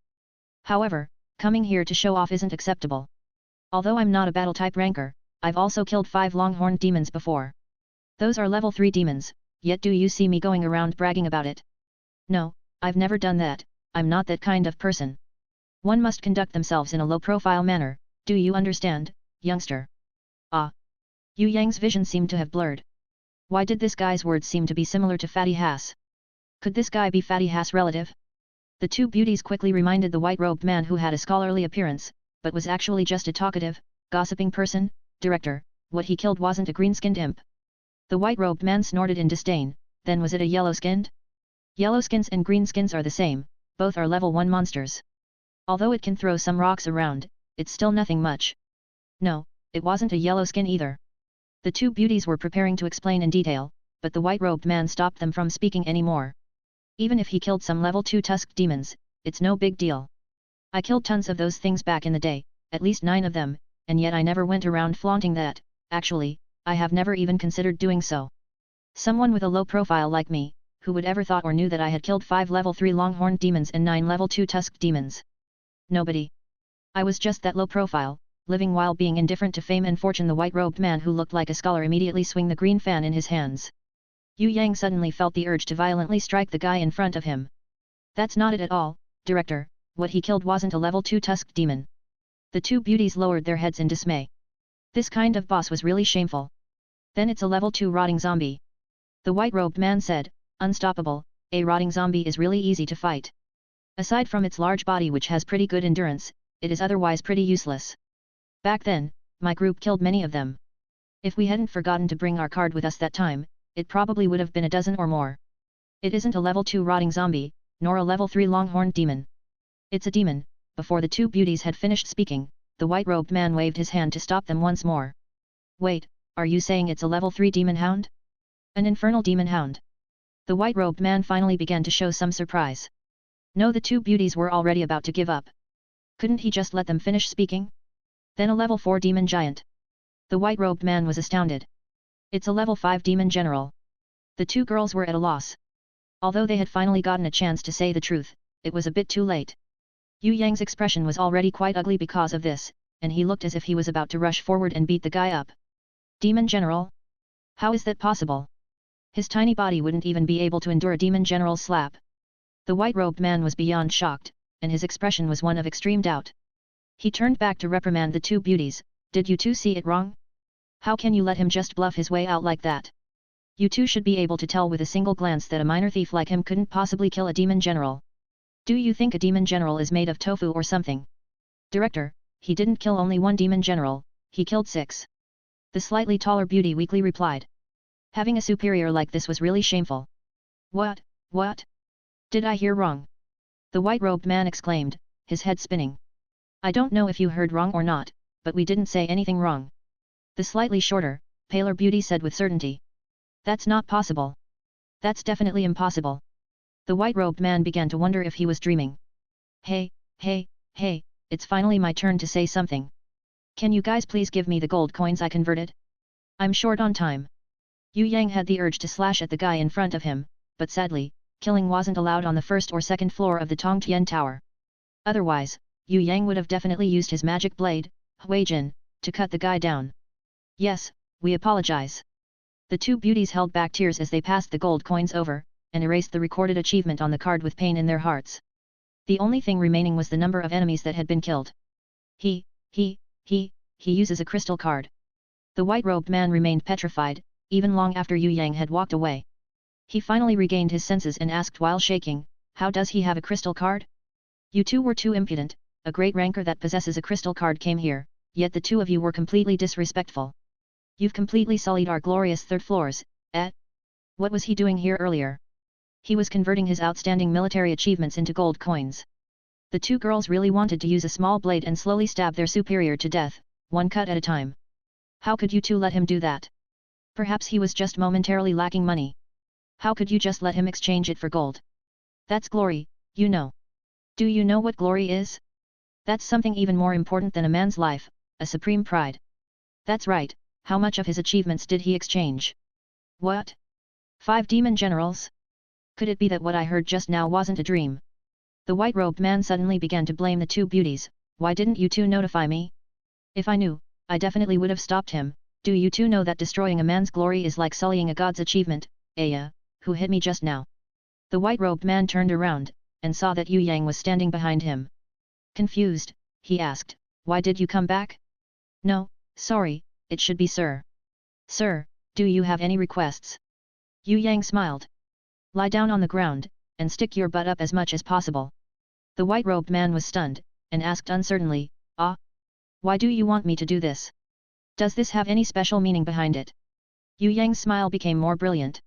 However, coming here to show off isn't acceptable. Although I'm not a battle-type rancor, I've also killed 5 longhorned demons before. Those are level 3 demons, yet do you see me going around bragging about it? No, I've never done that, I'm not that kind of person. One must conduct themselves in a low-profile manner, do you understand, youngster?" Ah! Yue Yang's vision seemed to have blurred. Why did this guy's words seem to be similar to Fatty Hass? Could this guy be Fatty Hass' relative? The two beauties quickly reminded the white-robed man who had a scholarly appearance, but was actually just a talkative, gossiping person. "Director, what he killed wasn't a green-skinned imp." The white-robed man snorted in disdain, "Then was it a yellow-skinned?" "Yellow-skins and green-skins are the same, both are level 1 monsters. Although it can throw some rocks around, it's still nothing much." "No, it wasn't a yellow skin either." The two beauties were preparing to explain in detail, but the white-robed man stopped them from speaking anymore. "Even if he killed some level 2 tusked demons, it's no big deal. I killed tons of those things back in the day, at least 9 of them, and yet I never went around flaunting that. Actually, I have never even considered doing so. Someone with a low profile like me, who would ever thought or knew that I had killed 5 level 3 longhorned demons and 9 level 2 tusked demons? Nobody. I was just that low profile, living while being indifferent to fame and fortune." The white-robed man who looked like a scholar immediately swung the green fan in his hands. Yue Yang suddenly felt the urge to violently strike the guy in front of him. "That's not it at all, Director, what he killed wasn't a level 2 tusked demon." The two beauties lowered their heads in dismay. This kind of boss was really shameful. Then it's a level 2 rotting zombie. The white-robed man said, unstoppable, a rotting zombie is really easy to fight. Aside from its large body which has pretty good endurance, it is otherwise pretty useless. Back then, my group killed many of them. If we hadn't forgotten to bring our card with us that time, it probably would have been a dozen or more. It isn't a level 2 rotting zombie, nor a level 3 longhorned demon. It's a demon. Before the two beauties had finished speaking, the white-robed man waved his hand to stop them once more. Wait, are you saying it's a level 3 demon hound? An infernal demon hound? The white-robed man finally began to show some surprise. No, the two beauties were already about to give up. Couldn't he just let them finish speaking? Then a level 4 demon giant. The white-robed man was astounded. It's a level 5 demon general. The two girls were at a loss. Although they had finally gotten a chance to say the truth, it was a bit too late. Yue Yang's expression was already quite ugly because of this, and he looked as if he was about to rush forward and beat the guy up. Demon General? How is that possible? His tiny body wouldn't even be able to endure a Demon General's slap. The white-robed man was beyond shocked, and his expression was one of extreme doubt. He turned back to reprimand the two beauties. Did you two see it wrong? How can you let him just bluff his way out like that? You two should be able to tell with a single glance that a minor thief like him couldn't possibly kill a Demon General. Do you think a Demon General is made of tofu or something? Director, he didn't kill only one Demon General, he killed 6. The slightly taller beauty weakly replied. Having a superior like this was really shameful. What? Did I hear wrong? The white-robed man exclaimed, his head spinning. I don't know if you heard wrong or not, but we didn't say anything wrong. The slightly shorter, paler beauty said with certainty. That's not possible. That's definitely impossible. The white-robed man began to wonder if he was dreaming. Hey, it's finally my turn to say something. Can you guys please give me the gold coins I converted? I'm short on time. Yue Yang had the urge to slash at the guy in front of him, but sadly, killing wasn't allowed on the first or second floor of the Tongtian Tower. Otherwise, Yue Yang would have definitely used his magic blade, Huijin, to cut the guy down. Yes, we apologize. The two beauties held back tears as they passed the gold coins over, and erased the recorded achievement on the card with pain in their hearts. The only thing remaining was the number of enemies that had been killed. He uses a crystal card. The white-robed man remained petrified, even long after Yue Yang had walked away. He finally regained his senses and asked while shaking, how does he have a crystal card? You two were too impudent, a great ranker that possesses a crystal card came here, yet the two of you were completely disrespectful. You've completely sullied our glorious third floors, What was he doing here earlier? He was converting his outstanding military achievements into gold coins. The two girls really wanted to use a small blade and slowly stab their superior to death, one cut at a time. How could you two let him do that? Perhaps he was just momentarily lacking money. How could you just let him exchange it for gold? That's glory, you know. Do you know what glory is? That's something even more important than a man's life, a supreme pride. That's right, how much of his achievements did he exchange? What? 5 demon generals? Could it be that what I heard just now wasn't a dream? The white-robed man suddenly began to blame the two beauties. Why didn't you two notify me? If I knew, I definitely would have stopped him. Do you two know that destroying a man's glory is like sullying a god's achievement? Aya, who hit me just now? The white-robed man turned around, and saw that Yue Yang was standing behind him. Confused, he asked, why did you come back? No, sorry, it should be sir. Sir, do you have any requests? Yue Yang smiled. Lie down on the ground, and stick your butt up as much as possible. The white-robed man was stunned, and asked uncertainly, why do you want me to do this? Does this have any special meaning behind it? Yue Yang's smile became more brilliant.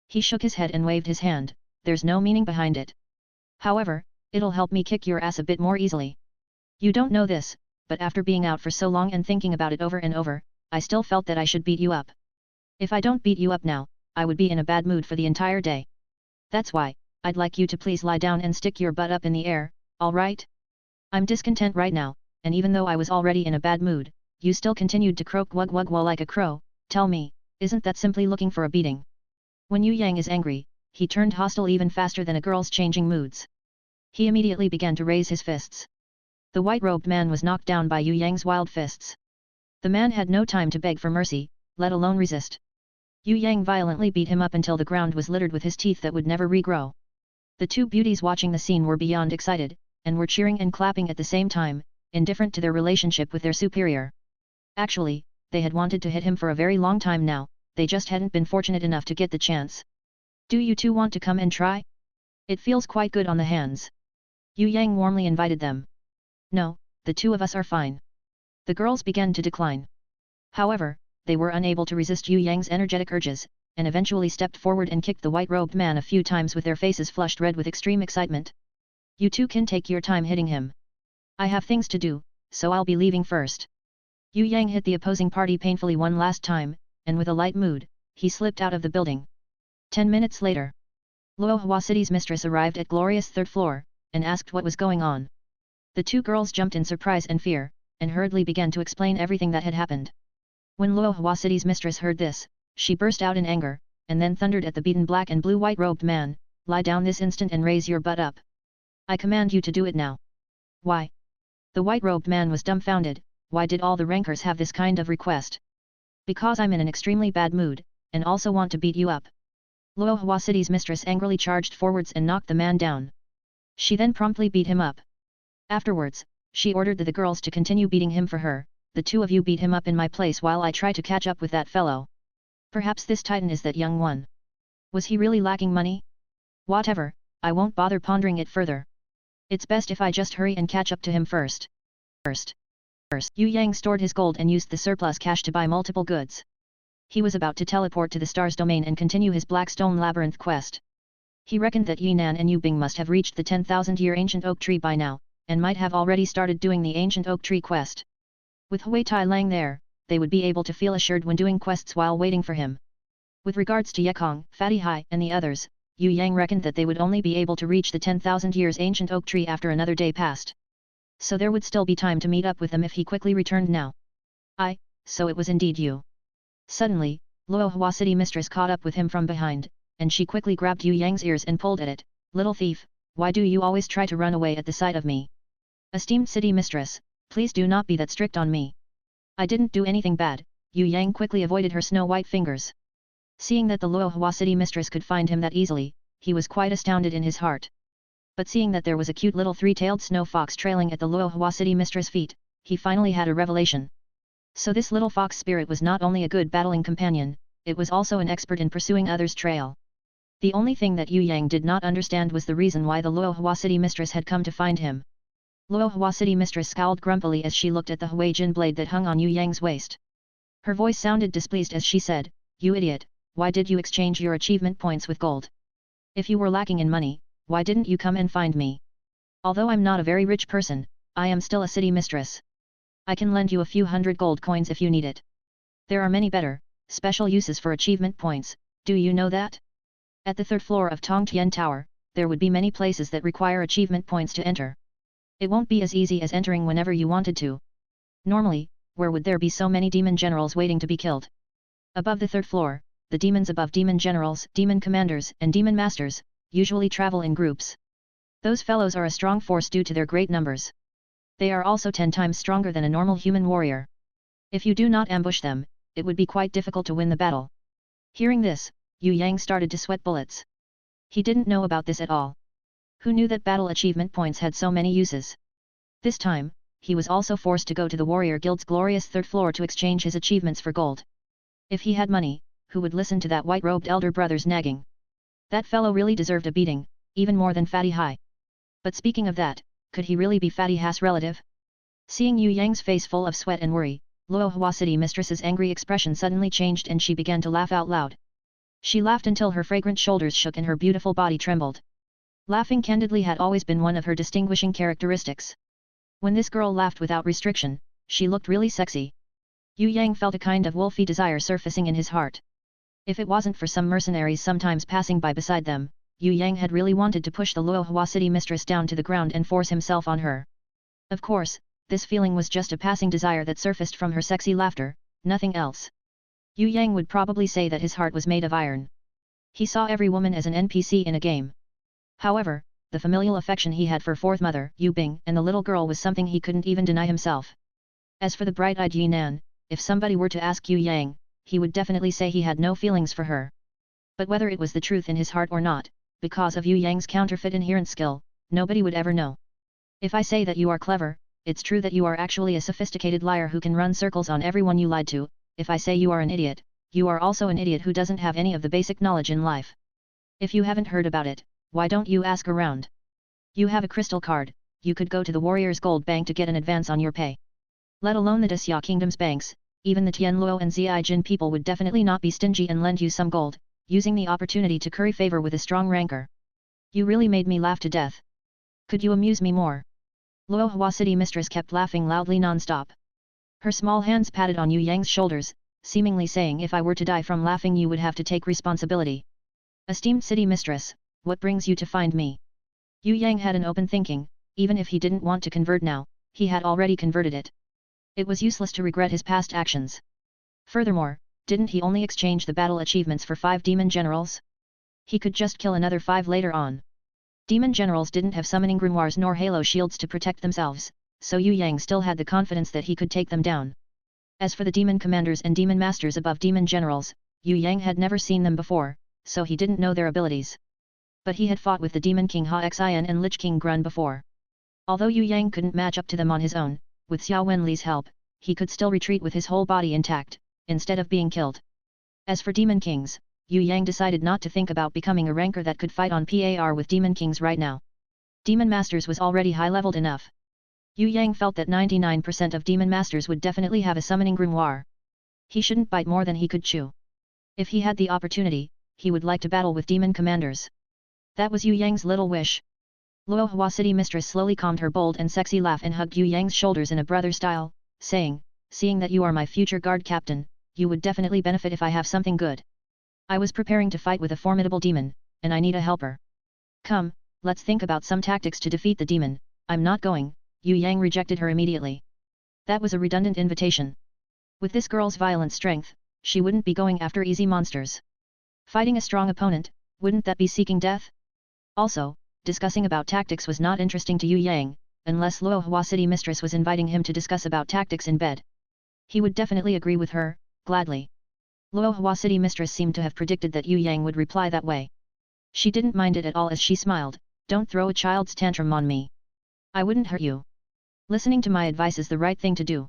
He shook his head and waved his hand, there's no meaning behind it. However, it'll help me kick your ass a bit more easily. You don't know this, but after being out for so long and thinking about it over and over, I still felt that I should beat you up. If I don't beat you up now, I would be in a bad mood for the entire day. That's why, I'd like you to please lie down and stick your butt up in the air, alright? I'm discontent right now, and even though I was already in a bad mood, you still continued to croak wug wug wug like a crow. Tell me, isn't that simply looking for a beating? When Yue Yang is angry, he turned hostile even faster than a girl's changing moods. He immediately began to raise his fists. The white-robed man was knocked down by Yue Yang's wild fists. The man had no time to beg for mercy, let alone resist. Yue Yang violently beat him up until the ground was littered with his teeth that would never regrow. The two beauties watching the scene were beyond excited, and were cheering and clapping at the same time, indifferent to their relationship with their superior. Actually, they had wanted to hit him for a very long time now, they just hadn't been fortunate enough to get the chance. Do you two want to come and try? It feels quite good on the hands. Yue Yang warmly invited them. No, the two of us are fine. The girls began to decline. However, they were unable to resist Yue Yang's energetic urges, and eventually stepped forward and kicked the white-robed man a few times with their faces flushed red with extreme excitement. You two can take your time hitting him. I have things to do, so I'll be leaving first. Yue Yang hit the opposing party painfully one last time, and with a light mood, he slipped out of the building. 10 minutes later, Luohua City's mistress arrived at Glorious third floor, and asked what was going on. The two girls jumped in surprise and fear, and hurriedly began to explain everything that had happened. When Luohua City's mistress heard this, she burst out in anger, and then thundered at the beaten black and blue white-robed man, lie down this instant and raise your butt up. I command you to do it now. Why? The white-robed man was dumbfounded. Why did all the rankers have this kind of request? Because I'm in an extremely bad mood, and also want to beat you up. Luohua City's mistress angrily charged forwards and knocked the man down. She then promptly beat him up. Afterwards, she ordered the girls to continue beating him for her. The two of you beat him up in my place while I try to catch up with that fellow. Perhaps this titan is that young one. Was he really lacking money? Whatever, I won't bother pondering it further. It's best if I just hurry and catch up to him first. Yue Yang stored his gold and used the surplus cash to buy multiple goods. He was about to teleport to the Stars domain and continue his Blackstone Labyrinth quest. He reckoned that Yinan and Yu Bing must have reached the 10,000-year ancient oak tree by now, and might have already started doing the ancient oak tree quest. With Hui Tai Lang there, they would be able to feel assured when doing quests while waiting for him. With regards to Yekong, Fatty Hai and the others, Yue Yang reckoned that they would only be able to reach the 10,000 years ancient oak tree after another day passed. So there would still be time to meet up with them if he quickly returned now. So it was indeed you. Suddenly, Luohua City mistress caught up with him from behind, and she quickly grabbed Yue Yang's ears and pulled at it. Little thief, why do you always try to run away at the sight of me? Esteemed city mistress, please do not be that strict on me. I didn't do anything bad. Yue Yang quickly avoided her snow-white fingers. Seeing that the Luohua City mistress could find him that easily, he was quite astounded in his heart. But seeing that there was a cute little three-tailed snow fox trailing at the Luohua City mistress' feet, he finally had a revelation. So this little fox spirit was not only a good battling companion, it was also an expert in pursuing others' trail. The only thing that Yue Yang did not understand was the reason why the Luohua City mistress had come to find him. Luohua City mistress scowled grumpily as she looked at the Huijin blade that hung on Yue Yang's waist. Her voice sounded displeased as she said, "You idiot, why did you exchange your achievement points with gold? If you were lacking in money, why didn't you come and find me? Although I'm not a very rich person, I am still a city mistress. I can lend you a few hundred gold coins if you need it. There are many better, special uses for achievement points, do you know that? At the third floor of Tongtian Tower, there would be many places that require achievement points to enter. It won't be as easy as entering whenever you wanted to. Normally, where would there be so many demon generals waiting to be killed? Above the third floor, the demons above demon generals, demon commanders, and demon masters, usually travel in groups. Those fellows are a strong force due to their great numbers. They are also 10 times stronger than a normal human warrior. If you do not ambush them, it would be quite difficult to win the battle. Hearing this, Yue Yang started to sweat bullets. He didn't know about this at all. Who knew that battle achievement points had so many uses? This time, he was also forced to go to the Warrior Guild's glorious third floor to exchange his achievements for gold. If he had money, who would listen to that white-robed elder brother's nagging? That fellow really deserved a beating, even more than Fatty Hai. But speaking of that, could he really be Fatty Hai's relative? Seeing Yue Yang's face full of sweat and worry, Luohua City mistress's angry expression suddenly changed and she began to laugh out loud. She laughed until her fragrant shoulders shook and her beautiful body trembled. Laughing candidly had always been one of her distinguishing characteristics. When this girl laughed without restriction, she looked really sexy. Yue Yang felt a kind of wolfy desire surfacing in his heart. If it wasn't for some mercenaries sometimes passing by beside them, Yue Yang had really wanted to push the Luohua City mistress down to the ground and force himself on her. Of course, this feeling was just a passing desire that surfaced from her sexy laughter, nothing else. Yue Yang would probably say that his heart was made of iron. He saw every woman as an NPC in a game. However, the familial affection he had for fourth mother, Yu Bing, and the little girl was something he couldn't even deny himself. As for the bright-eyed Yinan, if somebody were to ask Yue Yang, he would definitely say he had no feelings for her. But whether it was the truth in his heart or not, because of Yue Yang's counterfeit inherent skill, nobody would ever know. If I say that you are clever, it's true that you are actually a sophisticated liar who can run circles on everyone you lied to, if I say you are an idiot, you are also an idiot who doesn't have any of the basic knowledge in life. If you haven't heard about it, why don't you ask around? You have a crystal card, you could go to the Warrior's Gold Bank to get an advance on your pay. Let alone the Xia Kingdom's banks, even the Tianluo and Ziai people would definitely not be stingy and lend you some gold, using the opportunity to curry favor with a strong ranker. You really made me laugh to death. Could you amuse me more? Luo Hua City Mistress kept laughing loudly non-stop. Her small hands patted on Yue Yang's shoulders, seemingly saying if I were to die from laughing you would have to take responsibility. Esteemed City Mistress, what brings you to find me? Yue Yang had an open thinking, even if he didn't want to convert now, he had already converted it. It was useless to regret his past actions. Furthermore, didn't he only exchange the battle achievements for 5 demon generals? He could just kill another 5 later on. Demon generals didn't have summoning grimoires nor halo shields to protect themselves, so Yue Yang still had the confidence that he could take them down. As for the demon commanders and demon masters above demon generals, Yue Yang had never seen them before, so he didn't know their abilities. But he had fought with the demon king Xian and Lich King Grun before. Although Yue Yang couldn't match up to them on his own, with Xia Wen Li's help, he could still retreat with his whole body intact, instead of being killed. As for demon kings, Yue Yang decided not to think about becoming a ranker that could fight on par with demon kings right now. Demon masters was already high-leveled enough. Yue Yang felt that 99% of demon masters would definitely have a summoning grimoire. He shouldn't bite more than he could chew. If he had the opportunity, he would like to battle with demon commanders. That was Yue Yang's little wish. Luo Hua City Mistress slowly calmed her bold and sexy laugh and hugged Yue Yang's shoulders in a brother style, saying, seeing that you are my future guard captain, you would definitely benefit if I have something good. I was preparing to fight with a formidable demon, and I need a helper. Come, let's think about some tactics to defeat the demon. I'm not going. Yue Yang rejected her immediately. That was a redundant invitation. With this girl's violent strength, she wouldn't be going after easy monsters. Fighting a strong opponent, wouldn't that be seeking death? Also, discussing about tactics was not interesting to Yue Yang, unless Luo Hua City Mistress was inviting him to discuss about tactics in bed. He would definitely agree with her, gladly. Luo Hua City Mistress seemed to have predicted that Yue Yang would reply that way. She didn't mind it at all as she smiled, don't throw a child's tantrum on me. I wouldn't hurt you. Listening to my advice is the right thing to do.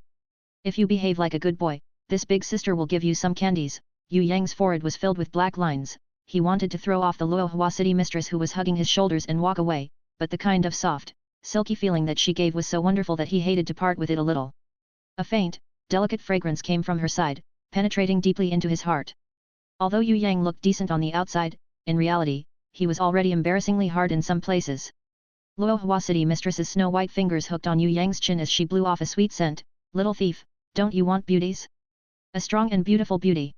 If you behave like a good boy, this big sister will give you some candies. Yue Yang's forehead was filled with black lines. He wanted to throw off the Luo Hua City Mistress who was hugging his shoulders and walk away, but the kind of soft, silky feeling that she gave was so wonderful that he hated to part with it a little. A faint, delicate fragrance came from her side, penetrating deeply into his heart. Although Yue Yang looked decent on the outside, in reality, he was already embarrassingly hard in some places. Luo Hua City Mistress's snow-white fingers hooked on Yue Yang's chin as she blew off a sweet scent. Little thief, don't you want beauties? A strong and beautiful beauty.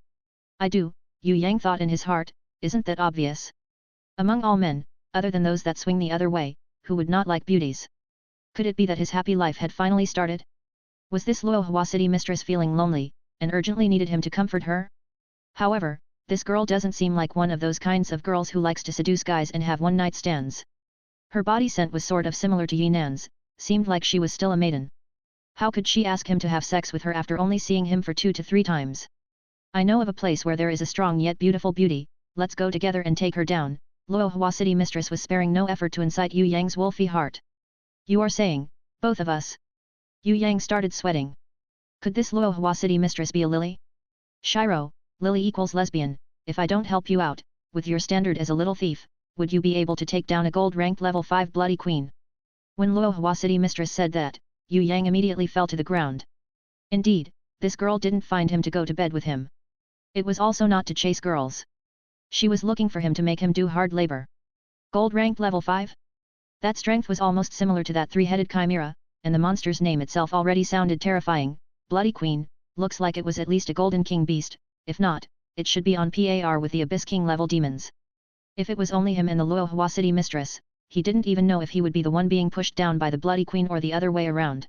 I do, Yue Yang thought in his heart, isn't that obvious? Among all men, other than those that swing the other way, who would not like beauties? Could it be that his happy life had finally started? Was this Luo Hua City Mistress feeling lonely, and urgently needed him to comfort her? However, this girl doesn't seem like one of those kinds of girls who likes to seduce guys and have one-night stands. Her body scent was sort of similar to Yinan's, seemed like she was still a maiden. How could she ask him to have sex with her after only seeing him for 2 to 3 times? I know of a place where there is a strong yet beautiful beauty, let's go together and take her down. Luo Hua City Mistress was sparing no effort to incite Yue Yang's wolfy heart. You are saying, both of us? Yue Yang started sweating. Could this Luo Hua City Mistress be a lily? Shiro, lily equals lesbian, if I don't help you out, with your standard as a little thief, would you be able to take down a gold-ranked level 5 bloody queen? When Luo Hua City Mistress said that, Yue Yang immediately fell to the ground. Indeed, this girl didn't find him to go to bed with him. It was also not to chase girls. She was looking for him to make him do hard labor. Gold-ranked level 5? That strength was almost similar to that 3-headed chimera, and the monster's name itself already sounded terrifying. Bloody Queen, looks like it was at least a Golden King beast, if not, it should be on par with the Abyss King level demons. If it was only him and the Luo Hua City Mistress, he didn't even know if he would be the one being pushed down by the Bloody Queen or the other way around.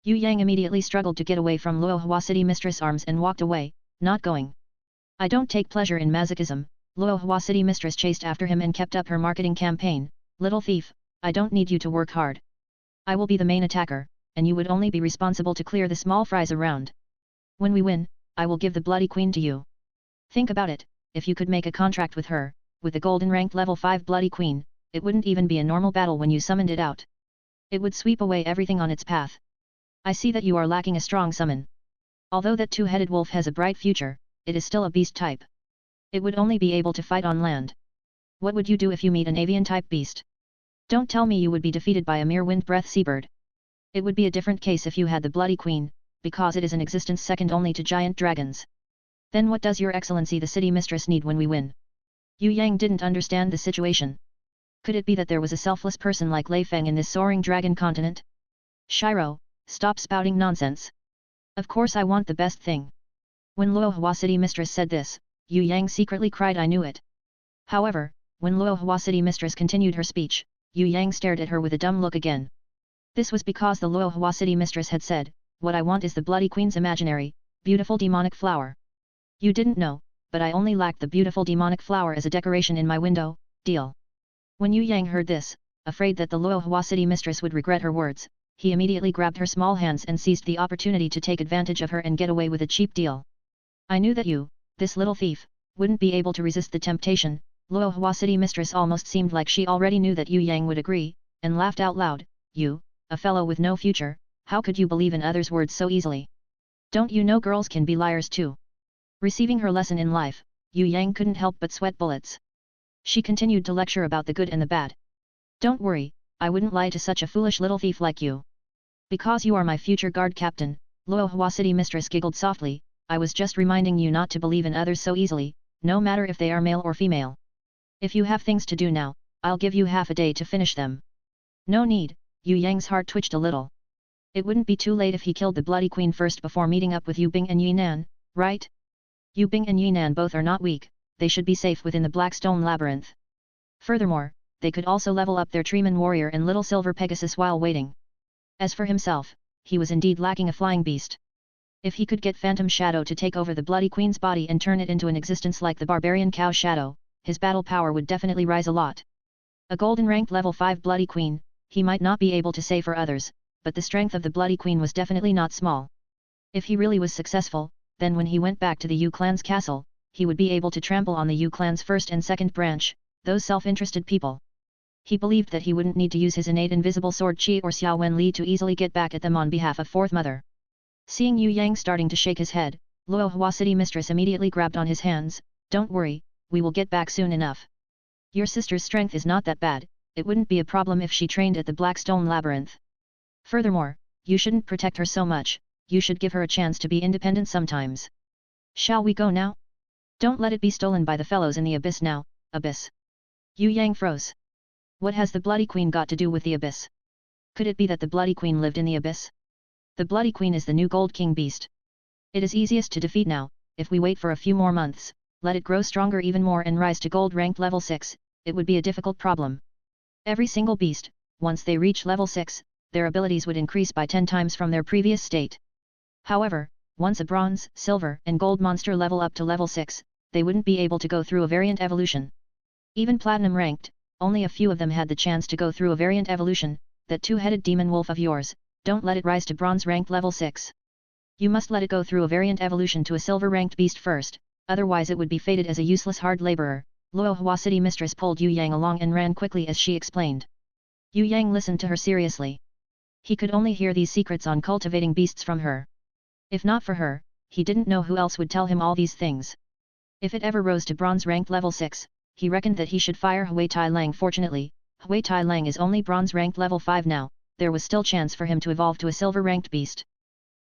Yue Yang immediately struggled to get away from Luo Hua City Mistress' arms and walked away, not going. I don't take pleasure in masochism. Luo Hua City Mistress chased after him and kept up her marketing campaign. Little thief, I don't need you to work hard. I will be the main attacker, and you would only be responsible to clear the small fries around. When we win, I will give the Bloody Queen to you. Think about it, if you could make a contract with her, with the golden ranked level 5 Bloody Queen, it wouldn't even be a normal battle when you summoned it out. It would sweep away everything on its path. I see that you are lacking a strong summon. Although that two-headed wolf has a bright future, it is still a beast type. It would only be able to fight on land. What would you do if you meet an avian-type beast? Don't tell me you would be defeated by a mere wind-breath seabird. It would be a different case if you had the Bloody Queen, because it is an existence second only to giant dragons. Then what does your excellency the city mistress need when we win? Yue Yang didn't understand the situation. Could it be that there was a selfless person like Lei Feng in this Soaring Dragon Continent? Shiro, stop spouting nonsense. Of course I want the best thing. When Luohua city mistress said this, Yue Yang secretly cried I knew it. However, when Luohua city mistress continued her speech, Yue Yang stared at her with a dumb look again. This was because the Luohua city mistress had said, what I want is the Bloody Queen's imaginary, beautiful demonic flower. You didn't know, but I only lacked the beautiful demonic flower as a decoration in my window, deal. When Yue Yang heard this, afraid that the Luohua city mistress would regret her words, he immediately grabbed her small hands and seized the opportunity to take advantage of her and get away with a cheap deal. I knew that you, this little thief, wouldn't be able to resist the temptation. Luohua city mistress almost seemed like she already knew that Yue Yang would agree, and laughed out loud, you, a fellow with no future, how could you believe in others' words so easily? Don't you know girls can be liars too? Receiving her lesson in life, Yue Yang couldn't help but sweat bullets. She continued to lecture about the good and the bad. Don't worry, I wouldn't lie to such a foolish little thief like you. Because you are my future guard captain, Luohua city mistress giggled softly, I was just reminding you not to believe in others so easily, no matter if they are male or female. If you have things to do now, I'll give you half a day to finish them. No need, Yue Yang's heart twitched a little. It wouldn't be too late if he killed the Bloody Queen first before meeting up with Yu Bing and Yinan, right? Yu Bing and Yinan both are not weak, they should be safe within the Black Stone Labyrinth. Furthermore, they could also level up their Treeman Warrior and Little Silver Pegasus while waiting. As for himself, he was indeed lacking a flying beast. If he could get Phantom Shadow to take over the Bloody Queen's body and turn it into an existence like the Barbarian Cow Shadow, his battle power would definitely rise a lot. A golden ranked level 5 Bloody Queen, he might not be able to say for others, but the strength of the Bloody Queen was definitely not small. If he really was successful, then when he went back to the Yu clan's castle, he would be able to trample on the Yu clan's first and second branch, those self-interested people. He believed that he wouldn't need to use his innate invisible sword Qi or Xia Wen Li to easily get back at them on behalf of Fourth Mother. Seeing Yue Yang starting to shake his head, Luohua city mistress immediately grabbed on his hands, don't worry, we will get back soon enough. Your sister's strength is not that bad, it wouldn't be a problem if she trained at the Blackstone Labyrinth. Furthermore, you shouldn't protect her so much, you should give her a chance to be independent sometimes. Shall we go now? Don't let it be stolen by the fellows in the abyss now, abyss. Yue Yang froze. What has the Bloody Queen got to do with the abyss? Could it be that the Bloody Queen lived in the abyss? The Bloody Queen is the new Gold King beast. It is easiest to defeat now, if we wait for a few more months, let it grow stronger even more and rise to gold ranked level 6, it would be a difficult problem. Every single beast, once they reach level 6, their abilities would increase by 10 times from their previous state. However, once a bronze, silver and gold monster level up to level 6, they wouldn't be able to go through a variant evolution. Even platinum ranked, only a few of them had the chance to go through a variant evolution. That two-headed demon wolf of yours, don't let it rise to bronze ranked level 6. You must let it go through a variant evolution to a silver ranked beast first, otherwise it would be fated as a useless hard laborer. Luohua city mistress pulled Yue Yang along and ran quickly as she explained. Yue Yang listened to her seriously. He could only hear these secrets on cultivating beasts from her. If not for her, he didn't know who else would tell him all these things. If it ever rose to bronze ranked level 6, he reckoned that he should fire Hui Tai Lang. Fortunately, Hui Tai Lang is only bronze ranked level 5 now, there was still chance for him to evolve to a silver ranked beast.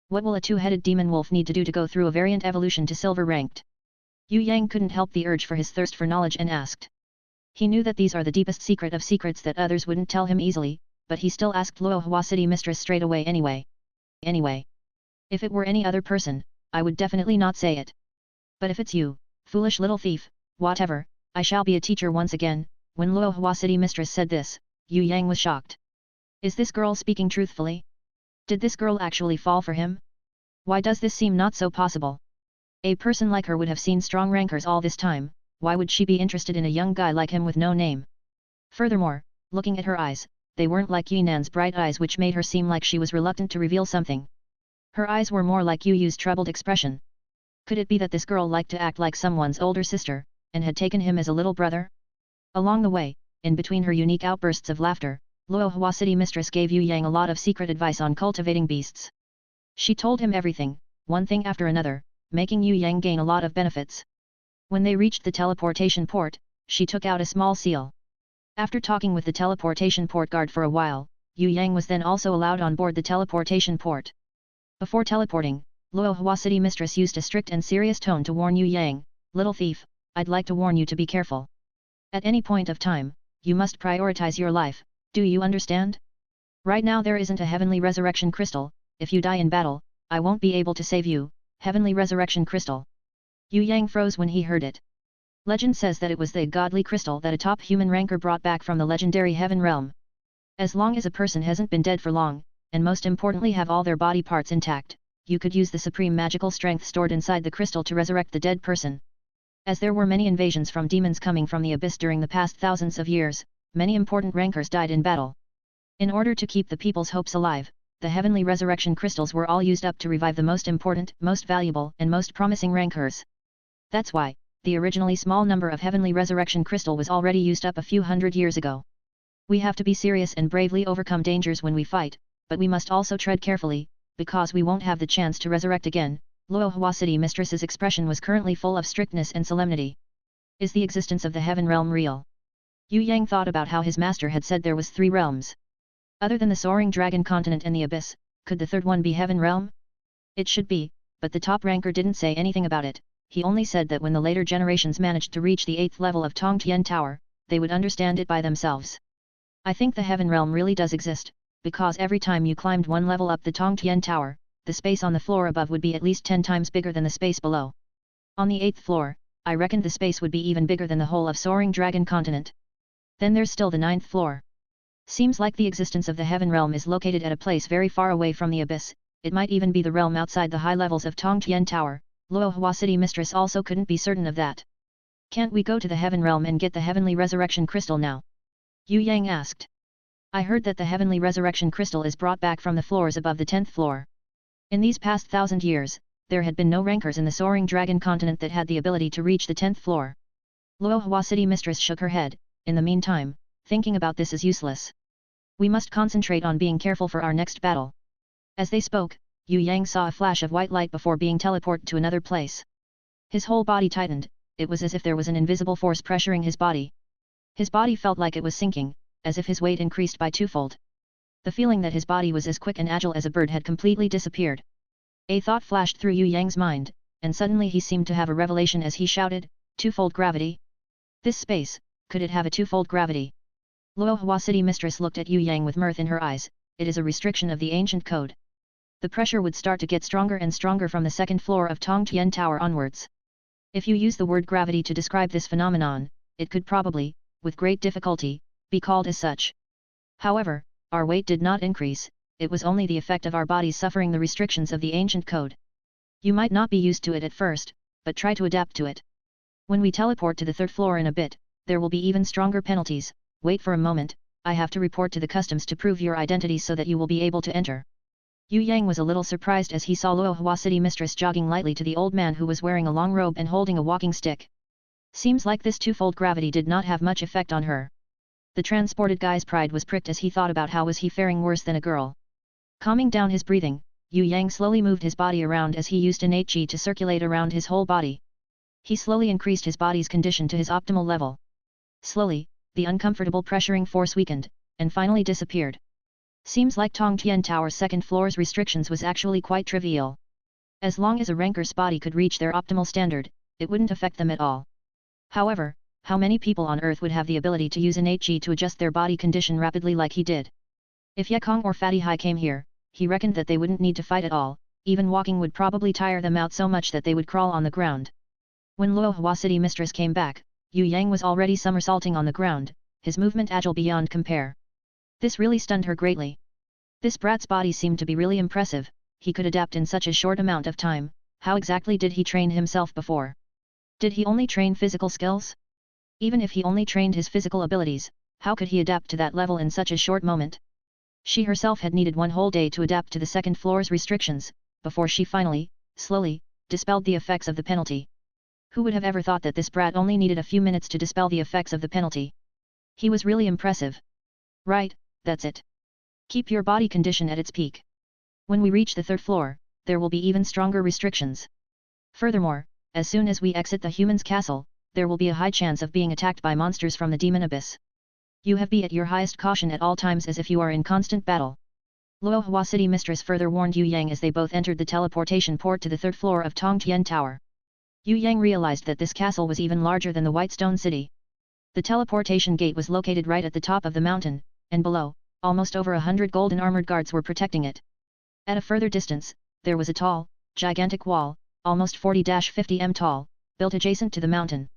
What will a two-headed demon wolf need to do to go through a variant evolution to silver ranked? Yue Yang couldn't help the urge for his thirst for knowledge and asked. He knew that these are the deepest secret of secrets that others wouldn't tell him easily, but he still asked Luohua city mistress straight away anyway. If it were any other person, I would definitely not say it. But if it's you, foolish little thief, whatever, I shall be a teacher once again. When Luohua city mistress said this, Yue Yang was shocked. Is this girl speaking truthfully? Did this girl actually fall for him? Why does this seem not so possible? A person like her would have seen strong rankers all this time, why would she be interested in a young guy like him with no name? Furthermore, looking at her eyes, they weren't like Yinan's bright eyes which made her seem like she was reluctant to reveal something. Her eyes were more like Yu's troubled expression. Could it be that this girl liked to act like someone's older sister, and had taken him as a little brother? Along the way, in between her unique outbursts of laughter, Luohua city mistress gave Yue Yang a lot of secret advice on cultivating beasts. She told him everything, one thing after another, making Yue Yang gain a lot of benefits. When they reached the teleportation port, she took out a small seal. After talking with the teleportation port guard for a while, Yue Yang was then also allowed on board the teleportation port. Before teleporting, Luohua City Mistress used a strict and serious tone to warn Yue Yang, "Little thief, I'd like to warn you to be careful. At any point of time, you must prioritize your life, do you understand? Right now there isn't a heavenly resurrection crystal, if you die in battle, I won't be able to save you, heavenly resurrection crystal." Yue Yang froze when he heard it. Legend says that it was the godly crystal that a top human ranker brought back from the legendary heaven realm. As long as a person hasn't been dead for long, and most importantly have all their body parts intact, you could use the supreme magical strength stored inside the crystal to resurrect the dead person. As there were many invasions from demons coming from the abyss during the past thousands of years, many important rankers died in battle. In order to keep the people's hopes alive, the heavenly resurrection crystals were all used up to revive the most important, most valuable, and most promising rankers. That's why, the originally small number of heavenly resurrection crystal was already used up a few hundred years ago. We have to be serious and bravely overcome dangers when we fight, but we must also tread carefully, because we won't have the chance to resurrect again. Luohua City Mistress's expression was currently full of strictness and solemnity. Is the existence of the heaven realm real? Yue Yang thought about how his master had said there was 3 realms. Other than the Soaring Dragon Continent and the abyss, could the third one be heaven realm? It should be, but the top ranker didn't say anything about it. He only said that when the later generations managed to reach the 8th level of Tongtian Tower, they would understand it by themselves. I think the heaven realm really does exist, because every time you climbed one level up the Tongtian Tower, the space on the floor above would be at least 10 times bigger than the space below. On the 8th floor, I reckoned the space would be even bigger than the whole of Soaring Dragon Continent. Then there's still the 9th floor. Seems like the existence of the heaven realm is located at a place very far away from the abyss. It might even be the realm outside the high levels of Tongtian Tower. Luohua City Mistress also couldn't be certain of that. Can't we go to the heaven realm and get the heavenly resurrection crystal now? Yue Yang asked. I heard that the heavenly resurrection crystal is brought back from the floors above the 10th floor. In these past 1,000 years, there had been no rankers in the Soaring Dragon Continent that had the ability to reach the 10th floor. Luohua City Mistress shook her head. In the meantime, thinking about this is useless. We must concentrate on being careful for our next battle. As they spoke, Yue Yang saw a flash of white light before being teleported to another place. His whole body tightened, it was as if there was an invisible force pressuring his body. His body felt like it was sinking, as if his weight increased by 2-fold. The feeling that his body was as quick and agile as a bird had completely disappeared. A thought flashed through Yue Yang's mind, and suddenly he seemed to have a revelation as he shouted, 2-fold gravity? This space, could it have a 2-fold gravity? Luohua City Mistress looked at Yue Yang with mirth in her eyes. It is a restriction of the ancient code. The pressure would start to get stronger and stronger from the 2nd floor of Tongtian Tower onwards. If you use the word gravity to describe this phenomenon, it could probably, with great difficulty, be called as such. However, our weight did not increase, it was only the effect of our bodies suffering the restrictions of the ancient code. You might not be used to it at first, but try to adapt to it. When we teleport to the 3rd floor in a bit, there will be even stronger penalties. Wait for a moment, I have to report to the customs to prove your identity so that you will be able to enter. Yue Yang was a little surprised as he saw Luohua City Mistress jogging lightly to the old man who was wearing a long robe and holding a walking stick. Seems like this 2-fold gravity did not have much effect on her. The transported guy's pride was pricked as he thought about how was he faring worse than a girl. Calming down his breathing, Yue Yang slowly moved his body around as he used innate qi to circulate around his whole body. He slowly increased his body's condition to his optimal level. Slowly, the uncomfortable pressuring force weakened, and finally disappeared. Seems like Tongtian Tower's 2nd floor's restrictions was actually quite trivial. As long as a ranker's body could reach their optimal standard, it wouldn't affect them at all. However, how many people on Earth would have the ability to use innate qi to adjust their body condition rapidly like he did? If Yekong or Fatty Hai came here, he reckoned that they wouldn't need to fight at all, even walking would probably tire them out so much that they would crawl on the ground. When Luohua City Mistress came back, Yue Yang was already somersaulting on the ground, his movement agile beyond compare. This really stunned her greatly. This brat's body seemed to be really impressive, he could adapt in such a short amount of time. How exactly did he train himself before? Did he only train physical skills? Even if he only trained his physical abilities, how could he adapt to that level in such a short moment? She herself had needed one whole day to adapt to the 2nd floor's restrictions, before she finally, slowly, dispelled the effects of the penalty. Who would have ever thought that this brat only needed a few minutes to dispel the effects of the penalty? He was really impressive. Right, that's it. Keep your body condition at its peak. When we reach the 3rd floor, there will be even stronger restrictions. Furthermore, as soon as we exit the human's castle, there will be a high chance of being attacked by monsters from the demon abyss. You have be at your highest caution at all times as if you are in constant battle. Luohua City Mistress further warned Yue Yang as they both entered the teleportation port to the third floor of Tongtian Tower. Yue Yang realized that this castle was even larger than the White Stone City. The teleportation gate was located right at the top of the mountain, and below, almost over 100 golden armored guards were protecting it. At a further distance, there was a tall, gigantic wall, almost 40-50 m tall, built adjacent to the mountain.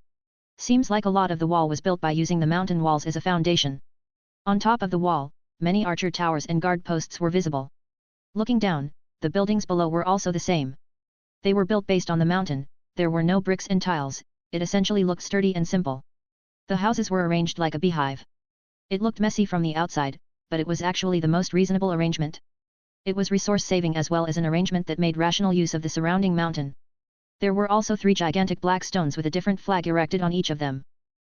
Seems like a lot of the wall was built by using the mountain walls as a foundation. On top of the wall, many archer towers and guard posts were visible. Looking down, the buildings below were also the same. They were built based on the mountain, there were no bricks and tiles, it essentially looked sturdy and simple. The houses were arranged like a beehive. It looked messy from the outside, but it was actually the most reasonable arrangement. It was resource-saving as well as an arrangement that made rational use of the surrounding mountain. There were also 3 gigantic black stones with a different flag erected on each of them.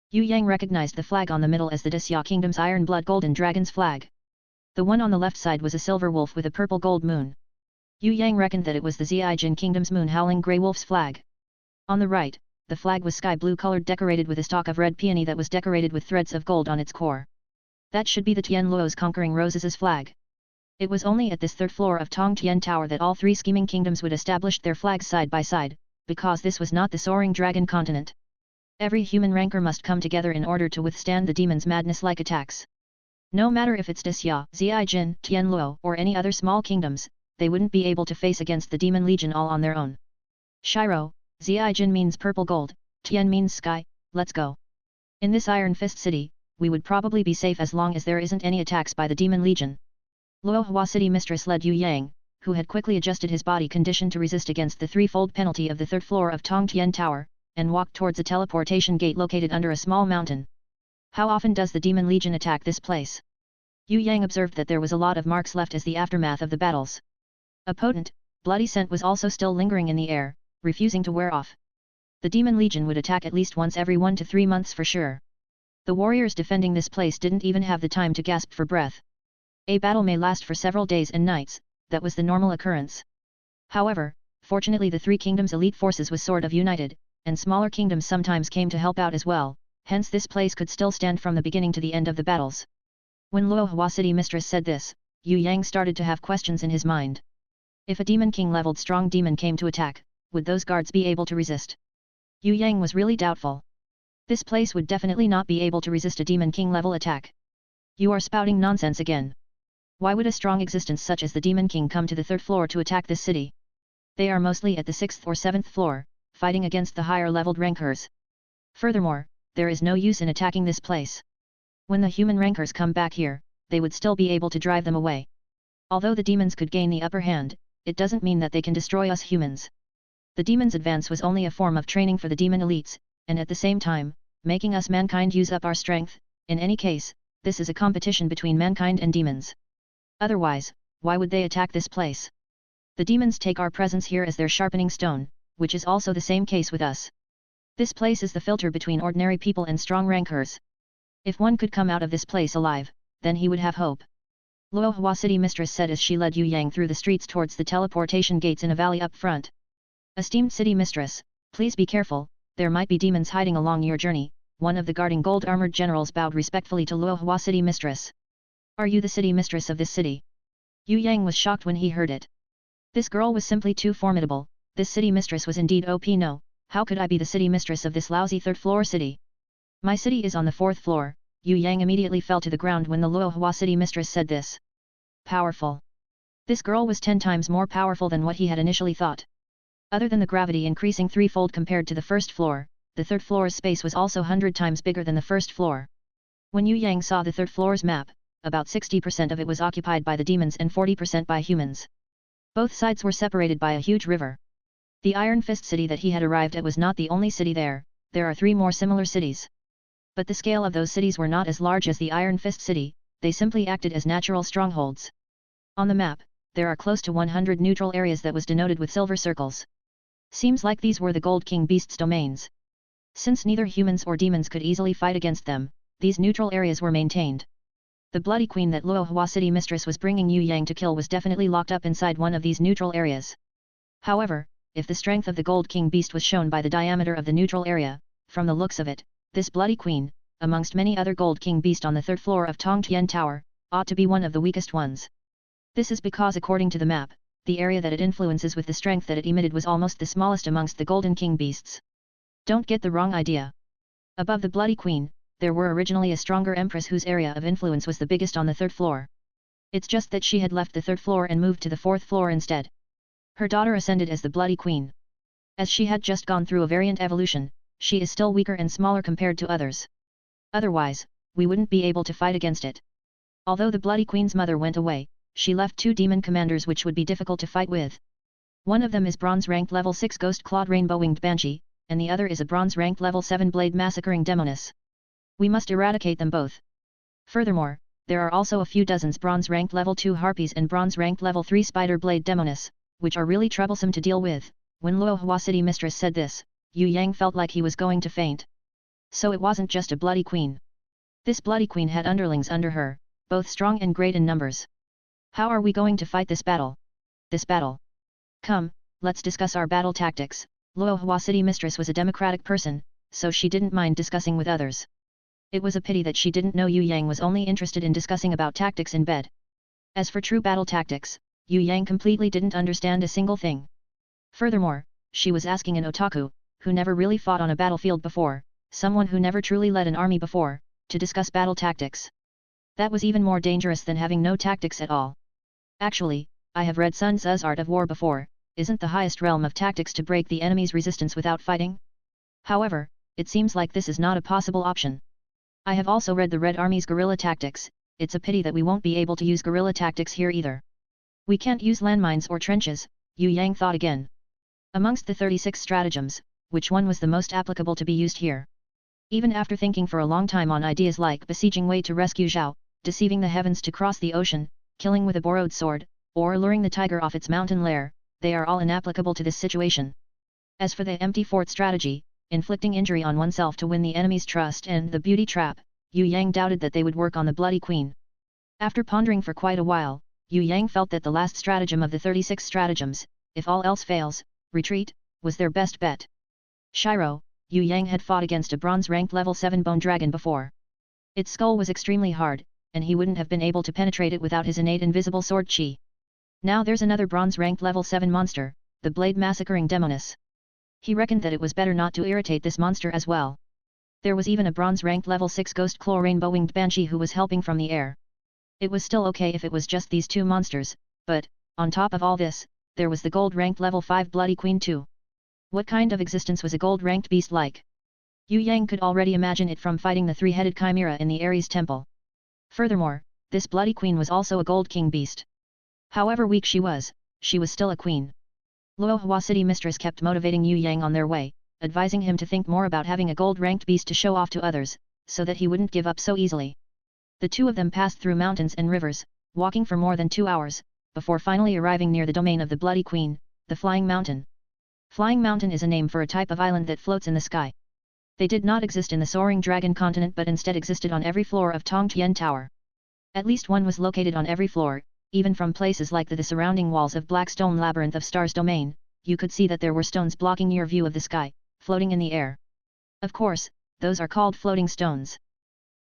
Yue Yang recognized the flag on the middle as the Xia Kingdom's Iron Blood Golden Dragon's flag. The one on the left side was a silver wolf with a purple gold moon. Yue Yang reckoned that it was the Ziyijin Kingdom's Moon Howling Grey Wolf's flag. On the right, the flag was sky blue colored decorated with a stalk of red peony that was decorated with threads of gold on its core. That should be the Tian Luo's Conquering Roses' flag. It was only at this third floor of Tongtian Tower that all 3 scheming kingdoms would establish their flags side by side, because this was not the Soaring Dragon Continent. Every human ranker must come together in order to withstand the demon's madness-like attacks. No matter if it's Xia, Ziyijin, Tianluo, or any other small kingdoms, they wouldn't be able to face against the Demon Legion all on their own. Shiro, Ziyijin means purple gold, Tian means sky, let's go. In this Iron Fist City, we would probably be safe as long as there isn't any attacks by the Demon Legion. Luohua City Mistress led Yue Yang, who had quickly adjusted his body condition to resist against the 3-fold penalty of the third floor of Tongtian Tower, and walked towards a teleportation gate located under a small mountain. How often does the Demon Legion attack this place? Yue Yang observed that there was a lot of marks left as the aftermath of the battles. A potent, bloody scent was also still lingering in the air, refusing to wear off. The Demon Legion would attack at least once every 1 to 3 months for sure. The warriors defending this place didn't even have the time to gasp for breath. A battle may last for several days and nights, that was the normal occurrence. However, fortunately the 3 kingdoms' elite forces was sort of united, and smaller kingdoms sometimes came to help out as well, hence this place could still stand from the beginning to the end of the battles. When Luohua City Mistress said this, Yue Yang started to have questions in his mind. If a demon king leveled strong demon came to attack, would those guards be able to resist? Yue Yang was really doubtful. This place would definitely not be able to resist a demon king level attack. You are spouting nonsense again. Why would a strong existence such as the Demon King come to the 3rd floor to attack this city? They are mostly at the 6th or 7th floor, fighting against the higher-leveled rankers. Furthermore, there is no use in attacking this place. When the human rankers come back here, they would still be able to drive them away. Although the demons could gain the upper hand, it doesn't mean that they can destroy us humans. The demons' advance was only a form of training for the demon elites, and at the same time, making us mankind use up our strength. In any case, this is a competition between mankind and demons. Otherwise, why would they attack this place? The demons take our presence here as their sharpening stone, which is also the same case with us. This place is the filter between ordinary people and strong rankers. If one could come out of this place alive, then he would have hope. Luohua City Mistress said as she led Yue Yang through the streets towards the teleportation gates in a valley up front. Esteemed City Mistress, please be careful, there might be demons hiding along your journey. One of the guarding gold-armored generals bowed respectfully to Luohua City Mistress. Are you the City Mistress of this city? Yue Yang was shocked when he heard it. This girl was simply too formidable. This City Mistress was indeed OP. No, how could I be the City Mistress of this lousy 3rd floor city? My city is on the 4th floor. Yue Yang immediately fell to the ground when the Luohua City Mistress said this. Powerful. This girl was 10 times more powerful than what he had initially thought. Other than the gravity increasing 3-fold compared to the 1st floor, the 3rd floor's space was also 100 times bigger than the 1st floor. When Yue Yang saw the 3rd floor's map, about 60% of it was occupied by the demons and 40% by humans. Both sides were separated by a huge river. The Iron Fist city that he had arrived at was not the only city there are 3 more similar cities. But the scale of those cities were not as large as the Iron Fist city, they simply acted as natural strongholds. On the map, there are close to 100 neutral areas that was denoted with silver circles. Seems like these were the Gold King Beast's domains. Since neither humans or demons could easily fight against them, these neutral areas were maintained. The bloody queen that Luohua City Mistress was bringing Yue Yang to kill was definitely locked up inside one of these neutral areas. However, if the strength of the Gold King Beast was shown by the diameter of the neutral area, from the looks of it, this Bloody Queen, amongst many other Gold King Beast on the third floor of Tongtian Tower, ought to be one of the weakest ones. This is because according to the map, the area that it influences with the strength that it emitted was almost the smallest amongst the Golden King Beasts. Don't get the wrong idea. Above the Bloody Queen, there were originally a stronger Empress whose area of influence was the biggest on the third floor. It's just that she had left the third floor and moved to the fourth floor instead. Her daughter ascended as the Bloody Queen. As she had just gone through a variant evolution, she is still weaker and smaller compared to others. Otherwise, we wouldn't be able to fight against it. Although the Bloody Queen's mother went away, she left 2 demon commanders which would be difficult to fight with. One of them is bronze-ranked level 6 Ghost-Clawed Rainbow-Winged Banshee, and the other is a bronze-ranked level 7 Blade Massacring Demoness. We must eradicate them both. Furthermore, there are also a few dozens bronze-ranked level 2 Harpies and bronze-ranked level 3 Spider Blade Demoness, which are really troublesome to deal with. When Luohua City Mistress said this, Yue Yang felt like he was going to faint. So it wasn't just a Bloody Queen. This Bloody Queen had underlings under her, both strong and great in numbers. How are we going to fight this battle? This battle. Come, let's discuss our battle tactics. Luohua City Mistress was a democratic person, so she didn't mind discussing with others. It was a pity that she didn't know Yue Yang was only interested in discussing about tactics in bed. As for true battle tactics, Yue Yang completely didn't understand a single thing. Furthermore, she was asking an otaku, who never really fought on a battlefield before, someone who never truly led an army before, to discuss battle tactics. That was even more dangerous than having no tactics at all. Actually, I have read Sun Tzu's Art of War before. Isn't the highest realm of tactics to break the enemy's resistance without fighting? However, it seems like this is not a possible option. I have also read the Red Army's guerrilla tactics. It's a pity that we won't be able to use guerrilla tactics here either. We can't use landmines or trenches, Yue Yang thought again. Amongst the 36 stratagems, which one was the most applicable to be used here? Even after thinking for a long time on ideas like besieging Wei to rescue Zhao, deceiving the heavens to cross the ocean, killing with a borrowed sword, or luring the tiger off its mountain lair, they are all inapplicable to this situation. As for the empty fort strategy, inflicting injury on oneself to win the enemy's trust and the beauty trap, Yue Yang doubted that they would work on the Bloody Queen. After pondering for quite a while, Yue Yang felt that the last stratagem of the 36 stratagems, if all else fails, retreat, was their best bet. Shiro, Yue Yang had fought against a bronze-ranked level 7 bone dragon before. Its skull was extremely hard, and he wouldn't have been able to penetrate it without his innate invisible sword chi. Now there's another bronze-ranked level 7 monster, the Blade Massacring Demoness. He reckoned that it was better not to irritate this monster as well. There was even a bronze-ranked level 6 Ghost Claw Rainbow-Winged Banshee who was helping from the air. It was still okay if it was just these 2 monsters, but, on top of all this, there was the gold-ranked level 5 Bloody Queen too. What kind of existence was a gold-ranked beast like? Yue Yang could already imagine it from fighting the 3-headed chimera in the Ares temple. Furthermore, this Bloody Queen was also a Gold King beast. However weak she was still a queen. Luohua City Mistress kept motivating Yue Yang on their way, advising him to think more about having a gold-ranked beast to show off to others, so that he wouldn't give up so easily. The 2 of them passed through mountains and rivers, walking for more than 2 hours, before finally arriving near the domain of the Bloody Queen, the Flying Mountain. Flying Mountain is a name for a type of island that floats in the sky. They did not exist in the Soaring Dragon Continent but instead existed on every floor of Tongtian Tower. At least one was located on every floor, even from places like the surrounding walls of Black Stone Labyrinth of Stars domain, you could see that there were stones blocking your view of the sky, floating in the air. Of course, those are called floating stones.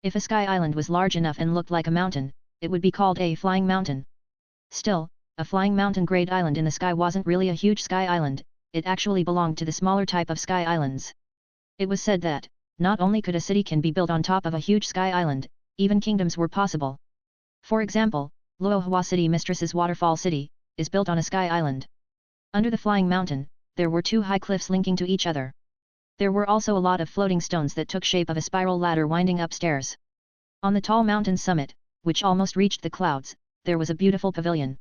If a sky island was large enough and looked like a mountain, it would be called a flying mountain. Still, a flying mountain-grade island in the sky wasn't really a huge sky island, it actually belonged to the smaller type of sky islands. It was said that, not only could a city can be built on top of a huge sky island, even kingdoms were possible. For example, Luohua City Mistress's Waterfall City, is built on a sky island. Under the flying mountain, there were 2 high cliffs linking to each other. There were also a lot of floating stones that took shape of a spiral ladder winding upstairs. On the tall mountain summit, which almost reached the clouds, there was a beautiful pavilion.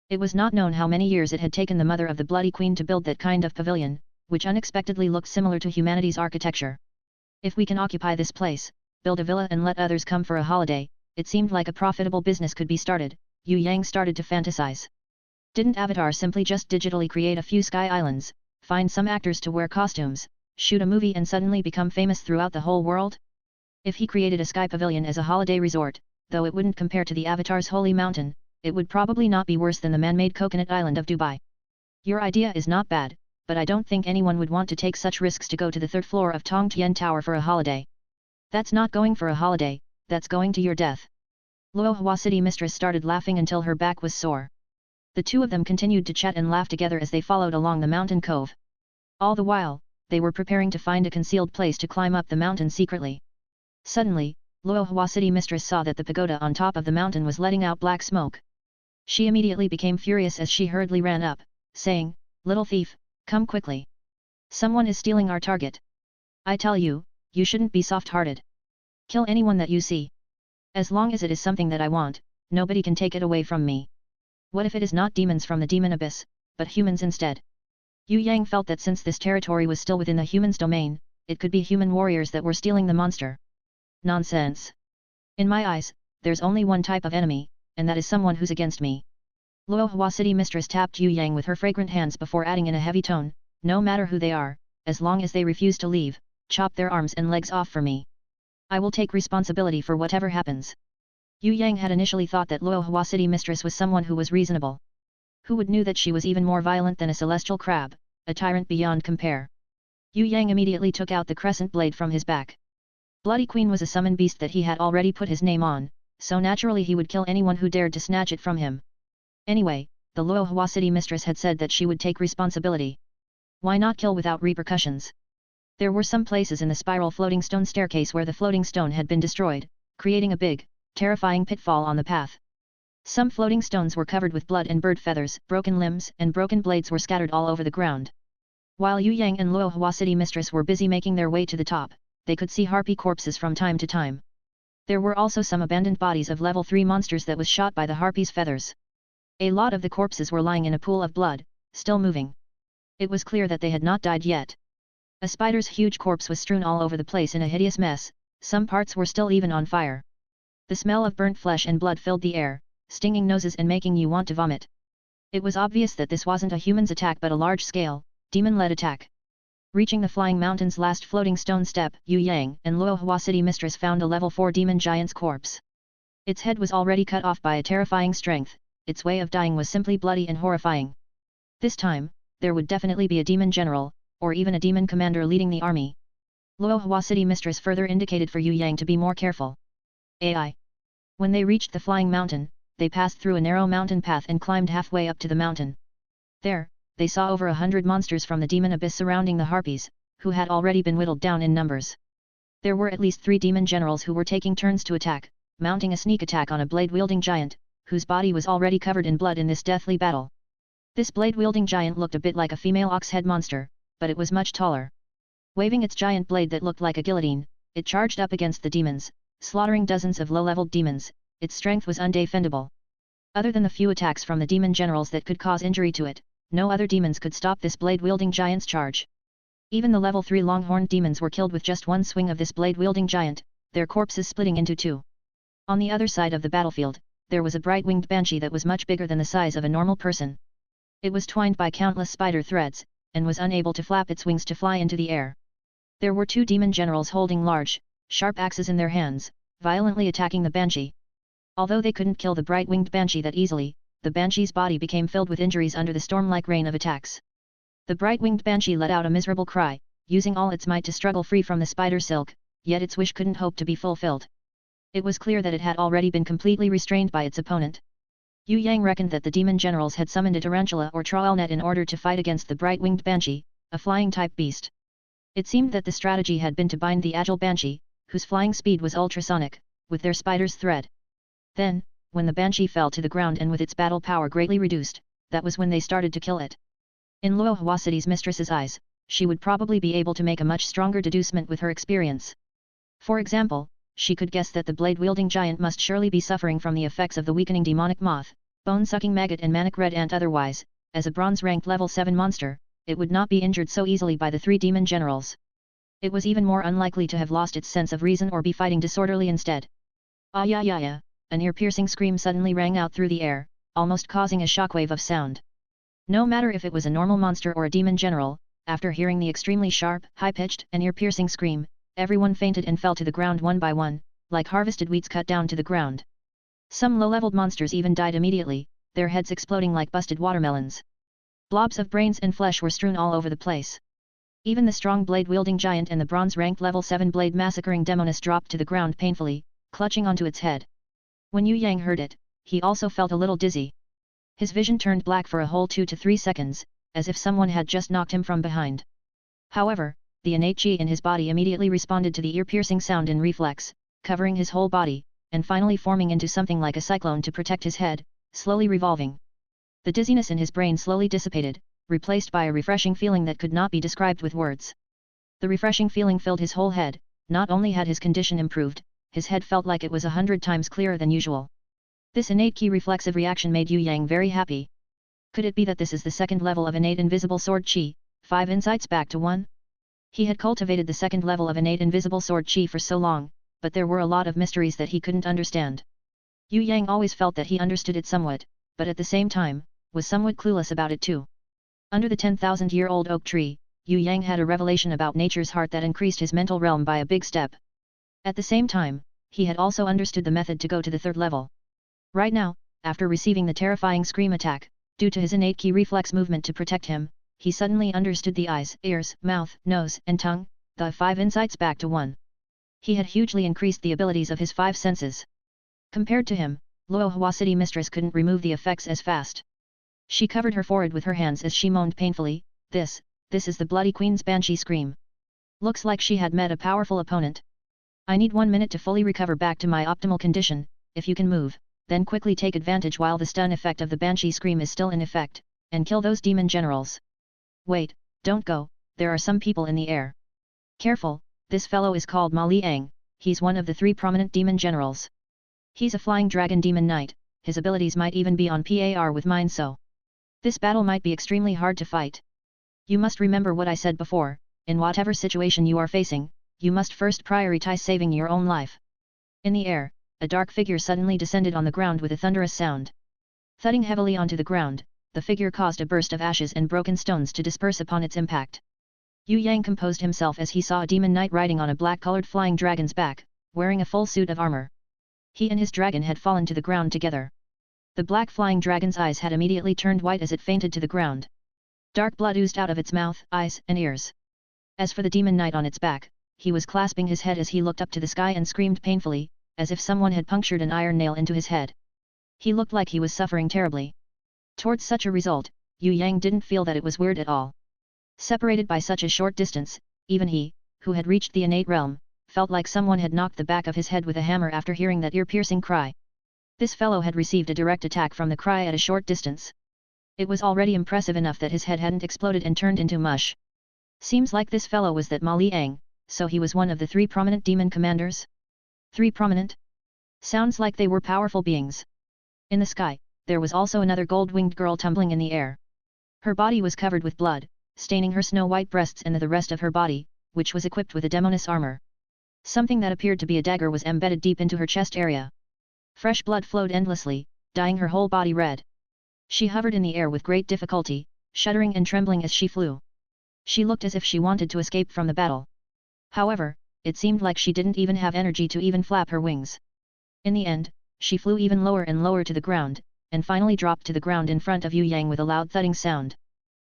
It was not known how many years it had taken the mother of the Bloody Queen to build that kind of pavilion, which unexpectedly looked similar to humanity's architecture. If we can occupy this place, build a villa and let others come for a holiday, it seemed like a profitable business could be started, Yue Yang started to fantasize. Didn't Avatar simply just digitally create a few sky islands, find some actors to wear costumes, shoot a movie and suddenly become famous throughout the whole world? If he created a sky pavilion as a holiday resort, though it wouldn't compare to the Avatar's holy mountain, it would probably not be worse than the man-made coconut island of Dubai. Your idea is not bad, but I don't think anyone would want to take such risks to go to the third floor of Tongtian Tower for a holiday. That's not going for a holiday, that's going to your death. Luohua City Mistress started laughing until her back was sore. The two of them continued to chat and laugh together as they followed along the mountain cove. All the while, they were preparing to find a concealed place to climb up the mountain secretly. Suddenly, Luohua City Mistress saw that the pagoda on top of the mountain was letting out black smoke. She immediately became furious as she hurriedly ran up, saying, "Little thief, come quickly. Someone is stealing our target. I tell you, you shouldn't be soft-hearted. Kill anyone that you see. As long as it is something that I want, nobody can take it away from me. What if it is not demons from the demon abyss, but humans instead?" Yue Yang felt that since this territory was still within the humans' domain, it could be human warriors that were stealing the monster. Nonsense. In my eyes, there's only one type of enemy, and that is someone who's against me. Luohua City Mistress tapped Yue Yang with her fragrant hands before adding in a heavy tone, "No matter who they are, as long as they refuse to leave, chop their arms and legs off for me. I will take responsibility for whatever happens." Yue Yang had initially thought that Luohua City Mistress was someone who was reasonable. Who would knew that she was even more violent than a celestial crab, a tyrant beyond compare. Yue Yang immediately took out the crescent blade from his back. Bloody Queen was a summon beast that he had already put his name on, so naturally he would kill anyone who dared to snatch it from him. Anyway, the Luohua City Mistress had said that she would take responsibility. Why not kill without repercussions? There were some places in the spiral floating stone staircase where the floating stone had been destroyed, creating a big, terrifying pitfall on the path. Some floating stones were covered with blood and bird feathers, broken limbs and broken blades were scattered all over the ground. While Yue Yang and Luohua City Mistress were busy making their way to the top, they could see harpy corpses from time to time. There were also some abandoned bodies of level 3 monsters that was shot by the harpy's feathers. A lot of the corpses were lying in a pool of blood, still moving. It was clear that they had not died yet. A spider's huge corpse was strewn all over the place in a hideous mess, some parts were still even on fire. The smell of burnt flesh and blood filled the air, stinging noses and making you want to vomit. It was obvious that this wasn't a human's attack but a large-scale, demon-led attack. Reaching the Flying Mountain's last floating stone step, Yue Yang and Luohua City Mistress found a level 4 demon giant's corpse. Its head was already cut off by a terrifying strength, its way of dying was simply bloody and horrifying. This time, there would definitely be a demon general, or even a demon commander leading the army. Luohua City Mistress further indicated for Yue Yang to be more careful. AI. When they reached the Flying Mountain, they passed through a narrow mountain path and climbed halfway up to the mountain. There, they saw over 100 monsters from the demon abyss surrounding the harpies, who had already been whittled down in numbers. There were at least 3 demon generals who were taking turns to attack, mounting a sneak attack on a blade-wielding giant, whose body was already covered in blood in this deathly battle. This blade-wielding giant looked a bit like a female ox-head monster, but it was much taller. Waving its giant blade that looked like a guillotine, it charged up against the demons, slaughtering dozens of low-leveled demons. Its strength was undefendable. Other than the few attacks from the demon generals that could cause injury to it, no other demons could stop this blade-wielding giant's charge. Even the level 3 long-horned demons were killed with just one swing of this blade-wielding giant, their corpses splitting into 2. On the other side of the battlefield, there was a bright-winged banshee that was much bigger than the size of a normal person. It was twined by countless spider threads, and was unable to flap its wings to fly into the air. There were 2 demon generals holding large, sharp axes in their hands, violently attacking the banshee. Although they couldn't kill the bright-winged banshee that easily, the banshee's body became filled with injuries under the storm-like rain of attacks. The bright-winged banshee let out a miserable cry, using all its might to struggle free from the spider silk, yet its wish couldn't hope to be fulfilled. It was clear that it had already been completely restrained by its opponent. Yue Yang reckoned that the demon generals had summoned a tarantula or trowelnet in order to fight against the bright-winged banshee, a flying-type beast. It seemed that the strategy had been to bind the agile banshee, whose flying speed was ultrasonic, with their spider's thread. Then, when the banshee fell to the ground and with its battle power greatly reduced, that was when they started to kill it. In Luohua City's mistress's eyes, she would probably be able to make a much stronger deducement with her experience. For example, she could guess that the blade-wielding giant must surely be suffering from the effects of the weakening demonic moth, bone-sucking maggot and manic red ant. Otherwise, as a bronze-ranked level 7 monster, it would not be injured so easily by the 3 demon generals. It was even more unlikely to have lost its sense of reason or be fighting disorderly instead. Ah ya ya ya! An ear-piercing scream suddenly rang out through the air, almost causing a shockwave of sound. No matter if it was a normal monster or a demon general, after hearing the extremely sharp, high-pitched and ear-piercing scream, everyone fainted and fell to the ground one by one, like harvested wheats cut down to the ground. Some low-leveled monsters even died immediately, their heads exploding like busted watermelons. Blobs of brains and flesh were strewn all over the place. Even the strong blade-wielding giant and the bronze-ranked level 7 blade massacring demoness dropped to the ground painfully, clutching onto its head. When Yue Yang heard it, he also felt a little dizzy. His vision turned black for a whole 2 to 3 seconds, as if someone had just knocked him from behind. However, the innate chi in his body immediately responded to the ear-piercing sound in reflex, covering his whole body, and finally forming into something like a cyclone to protect his head, slowly revolving. The dizziness in his brain slowly dissipated, replaced by a refreshing feeling that could not be described with words. The refreshing feeling filled his whole head. Not only had his condition improved, his head felt like it was 100 times clearer than usual. This innate ki reflexive reaction made Yue Yang very happy. Could it be that this is the second level of innate invisible sword chi, 5 insights back to 1? He had cultivated the second level of innate invisible sword chi for so long, but there were a lot of mysteries that he couldn't understand. Yue Yang always felt that he understood it somewhat, but at the same time, was somewhat clueless about it too. Under the 10,000-year-old oak tree, Yue Yang had a revelation about nature's heart that increased his mental realm by a big step. At the same time, he had also understood the method to go to the third level. Right now, after receiving the terrifying scream attack, due to his innate ki reflex movement to protect him, he suddenly understood the eyes, ears, mouth, nose, and tongue, the 5 insights back to 1. He had hugely increased the abilities of his 5 senses. Compared to him, Luohua City Mistress couldn't remove the effects as fast. She covered her forehead with her hands as she moaned painfully, this is the Bloody Queen's banshee scream. Looks like she had met a powerful opponent. I need 1 minute to fully recover back to my optimal condition. If you can move, then quickly take advantage while the stun effect of the banshee scream is still in effect, and kill those demon generals. Wait, don't go, there are some people in the air. Careful, this fellow is called Ma Liang, he's one of the 3 prominent demon generals. He's a flying dragon demon knight, his abilities might even be on par with mine, so this battle might be extremely hard to fight. You must remember what I said before, in whatever situation you are facing, you must first prioritize saving your own life. In the air, a dark figure suddenly descended on the ground with a thunderous sound. Thudding heavily onto the ground, the figure caused a burst of ashes and broken stones to disperse upon its impact. Yue Yang composed himself as he saw a demon knight riding on a black-colored flying dragon's back, wearing a full suit of armor. He and his dragon had fallen to the ground together. The black flying dragon's eyes had immediately turned white as it fainted to the ground. Dark blood oozed out of its mouth, eyes, and ears. As for the demon knight on its back, he was clasping his head as he looked up to the sky and screamed painfully, as if someone had punctured an iron nail into his head. He looked like he was suffering terribly. Towards such a result, Yue Yang didn't feel that it was weird at all. Separated by such a short distance, even he, who had reached the innate realm, felt like someone had knocked the back of his head with a hammer after hearing that ear-piercing cry. This fellow had received a direct attack from the cry at a short distance. It was already impressive enough that his head hadn't exploded and turned into mush. Seems like this fellow was that Ma Liang, so he was one of the 3 prominent demon commanders? 3 prominent? Sounds like they were powerful beings. In the sky, there was also another gold-winged girl tumbling in the air. Her body was covered with blood, staining her snow-white breasts and the rest of her body, which was equipped with a demoness armor. Something that appeared to be a dagger was embedded deep into her chest area. Fresh blood flowed endlessly, dyeing her whole body red. She hovered in the air with great difficulty, shuddering and trembling as she flew. She looked as if she wanted to escape from the battle. However, it seemed like she didn't even have energy to even flap her wings. In the end, she flew even lower and lower to the ground, and finally dropped to the ground in front of Yue Yang with a loud thudding sound.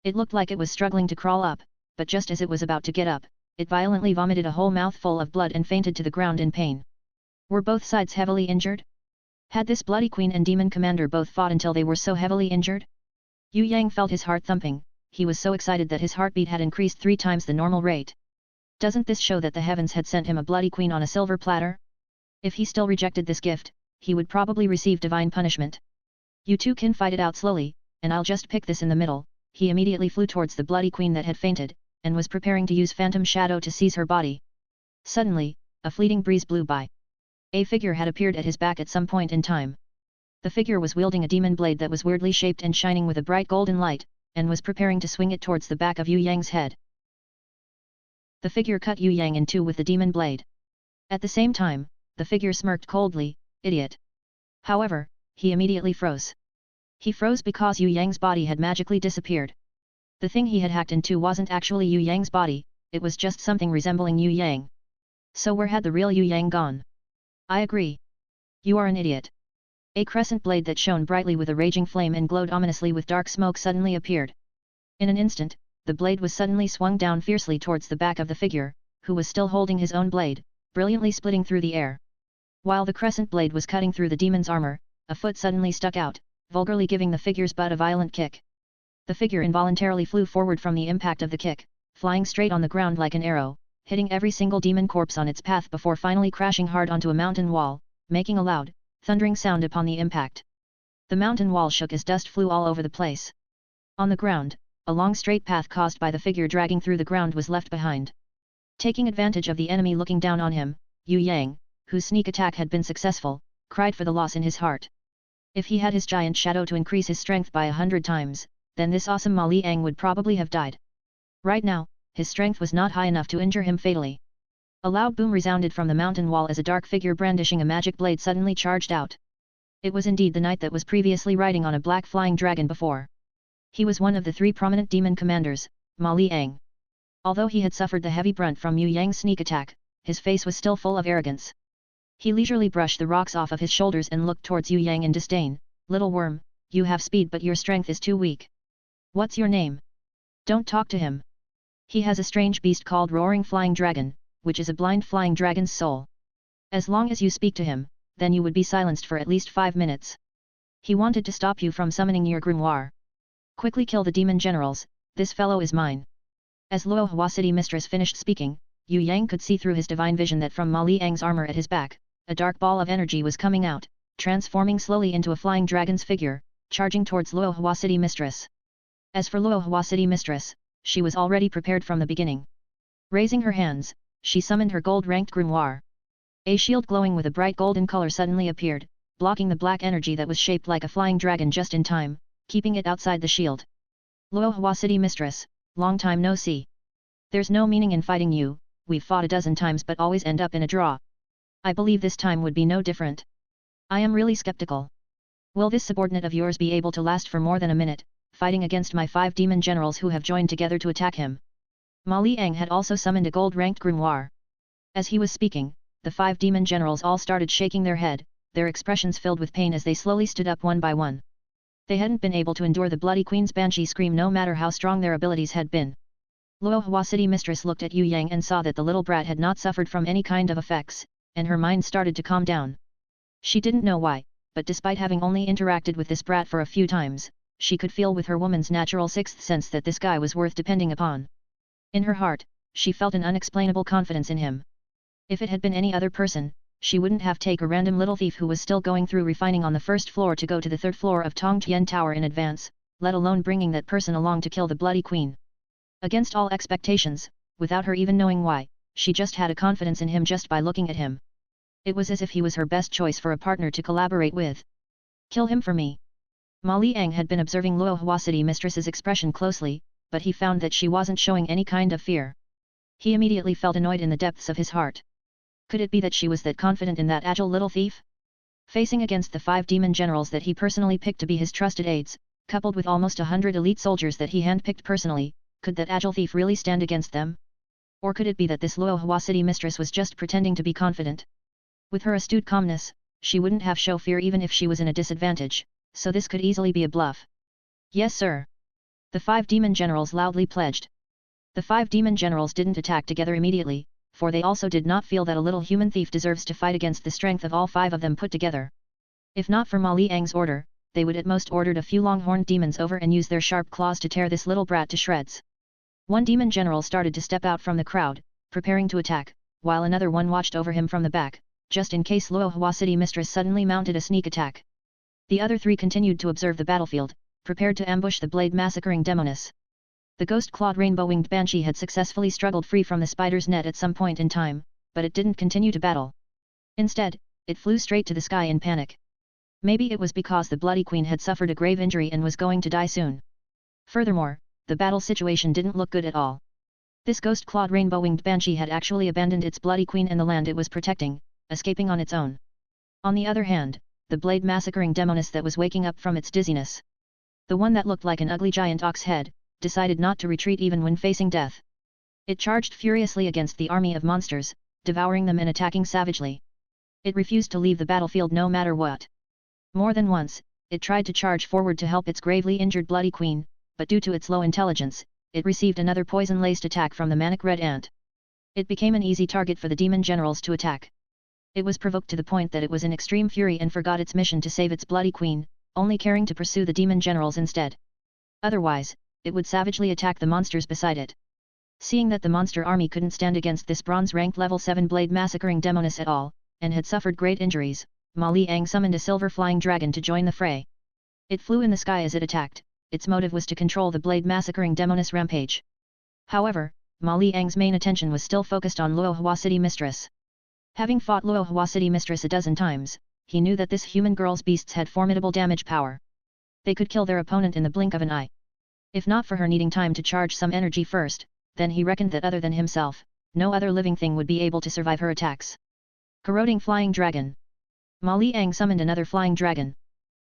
It looked like it was struggling to crawl up, but just as it was about to get up, it violently vomited a whole mouthful of blood and fainted to the ground in pain. Were both sides heavily injured? Had this bloody queen and demon commander both fought until they were so heavily injured? Yue Yang felt his heart thumping. He was so excited that his heartbeat had increased 3 times the normal rate. Doesn't this show that the heavens had sent him a bloody queen on a silver platter? If he still rejected this gift, he would probably receive divine punishment. You two can fight it out slowly, and I'll just pick this in the middle. He immediately flew towards the bloody queen that had fainted, and was preparing to use phantom shadow to seize her body. Suddenly, a fleeting breeze blew by. A figure had appeared at his back at some point in time. The figure was wielding a demon blade that was weirdly shaped and shining with a bright golden light, and was preparing to swing it towards the back of Yue Yang's head. The figure cut Yue Yang in 2 with the demon blade. At the same time, the figure smirked coldly, "Idiot." However, he immediately froze. He froze because Yue Yang's body had magically disappeared. The thing he had hacked into wasn't actually Yue Yang's body, it was just something resembling Yue Yang. So where had the real Yue Yang gone? I agree. You are an idiot. A crescent blade that shone brightly with a raging flame and glowed ominously with dark smoke suddenly appeared. In an instant, the blade was suddenly swung down fiercely towards the back of the figure, who was still holding his own blade, brilliantly splitting through the air. While the crescent blade was cutting through the demon's armor, a foot suddenly stuck out, vulgarly giving the figure's butt a violent kick. The figure involuntarily flew forward from the impact of the kick, flying straight on the ground like an arrow, hitting every single demon corpse on its path before finally crashing hard onto a mountain wall, making a loud, thundering sound upon the impact. The mountain wall shook as dust flew all over the place. On the ground, a long straight path caused by the figure dragging through the ground was left behind. Taking advantage of the enemy looking down on him, Yue Yang, whose sneak attack had been successful, cried for the loss in his heart. If he had his giant shadow to increase his strength by 100 times, then this awesome Ma Liang would probably have died. Right now, his strength was not high enough to injure him fatally. A loud boom resounded from the mountain wall as a dark figure brandishing a magic blade suddenly charged out. It was indeed the knight that was previously riding on a black flying dragon before. He was one of the 3 prominent demon commanders, Ma Liang. Although he had suffered the heavy brunt from Yue Yang's sneak attack, his face was still full of arrogance. He leisurely brushed the rocks off of his shoulders and looked towards Yue Yang in disdain. "Little worm, you have speed but your strength is too weak. What's your name? Don't talk to him. He has a strange beast called Roaring Flying Dragon, which is a blind flying dragon's soul. As long as you speak to him, then you would be silenced for at least 5 minutes. He wanted to stop you from summoning your grimoire. Quickly kill the demon generals, this fellow is mine." As Luohua City Mistress finished speaking, Yue Yang could see through his divine vision that from Ma Liang's armor at his back, a dark ball of energy was coming out, transforming slowly into a flying dragon's figure, charging towards Luohua City Mistress. As for Luohua City Mistress, she was already prepared from the beginning. Raising her hands, she summoned her gold-ranked grimoire. A shield glowing with a bright golden color suddenly appeared, blocking the black energy that was shaped like a flying dragon just in time, keeping it outside the shield. "Luohua City Mistress, long time no see. There's no meaning in fighting you, we've fought a dozen times but always end up in a draw. I believe this time would be no different. I am really skeptical. Will this subordinate of yours be able to last for more than a minute, fighting against my 5 demon generals who have joined together to attack him?" Ma Liang had also summoned a gold-ranked grimoire. As he was speaking, the 5 demon generals all started shaking their head, their expressions filled with pain as they slowly stood up one by one. They hadn't been able to endure the Bloody Queen's banshee scream no matter how strong their abilities had been. Luohua City Mistress looked at Yue Yang and saw that the little brat had not suffered from any kind of effects, and her mind started to calm down. She didn't know why, but despite having only interacted with this brat for a few times, she could feel with her woman's natural 6th sense that this guy was worth depending upon. In her heart, she felt an unexplainable confidence in him. If it had been any other person, she wouldn't have taken a random little thief who was still going through refining on the 1st floor to go to the 3rd floor of Tongtian Tower in advance, let alone bringing that person along to kill the Bloody Queen. Against all expectations, without her even knowing why, she just had a confidence in him just by looking at him. It was as if he was her best choice for a partner to collaborate with. "Kill him for me." Ma Liang had been observing Luohua City Mistress's expression closely, but he found that she wasn't showing any kind of fear. He immediately felt annoyed in the depths of his heart. Could it be that she was that confident in that agile little thief? Facing against the 5 demon generals that he personally picked to be his trusted aides, coupled with almost 100 elite soldiers that he handpicked personally, could that agile thief really stand against them? Or could it be that this Luohua City Mistress was just pretending to be confident? With her astute calmness, she wouldn't have show fear even if she was in a disadvantage, so this could easily be a bluff. "Yes sir." The 5 demon generals loudly pledged. The 5 demon generals didn't attack together immediately, for they also did not feel that a little human thief deserves to fight against the strength of all 5 of them put together. If not for Ma Liang's order, they would at most ordered a few long-horned demons over and use their sharp claws to tear this little brat to shreds. One demon general started to step out from the crowd, preparing to attack, while another one watched over him from the back, just in case Luohua City Mistress suddenly mounted a sneak attack. The other 3 continued to observe the battlefield, prepared to ambush the blade massacring demoness. The ghost-clawed rainbow-winged banshee had successfully struggled free from the spider's net at some point in time, but it didn't continue to battle. Instead, it flew straight to the sky in panic. Maybe it was because the Bloody Queen had suffered a grave injury and was going to die soon. Furthermore, the battle situation didn't look good at all. This ghost-clawed rainbow-winged banshee had actually abandoned its Bloody Queen and the land it was protecting, escaping on its own. On the other hand, the blade massacring demoness that was waking up from its dizziness, the one that looked like an ugly giant ox head, decided not to retreat even when facing death. It charged furiously against the army of monsters, devouring them and attacking savagely. It refused to leave the battlefield no matter what. More than once, it tried to charge forward to help its gravely injured Bloody Queen, but due to its low intelligence, it received another poison-laced attack from the manic red ant. It became an easy target for the demon generals to attack. It was provoked to the point that it was in extreme fury and forgot its mission to save its bloody queen, only caring to pursue the demon generals instead. Otherwise, it would savagely attack the monsters beside it. Seeing that the monster army couldn't stand against this bronze-ranked level 7 blade massacring demoness at all, and had suffered great injuries, Ma Liang summoned a silver flying dragon to join the fray. It flew in the sky as it attacked. Its motive was to control the blade massacring demoness rampage. However, Ma Liang's main attention was still focused on Luo Hua City Mistress. Having fought Luo Hua City Mistress a dozen times, he knew that this human girl's beasts had formidable damage power. They could kill their opponent in the blink of an eye. If not for her needing time to charge some energy first, then he reckoned that other than himself, no other living thing would be able to survive her attacks. Corroding Flying Dragon. Ma Liang summoned another flying dragon.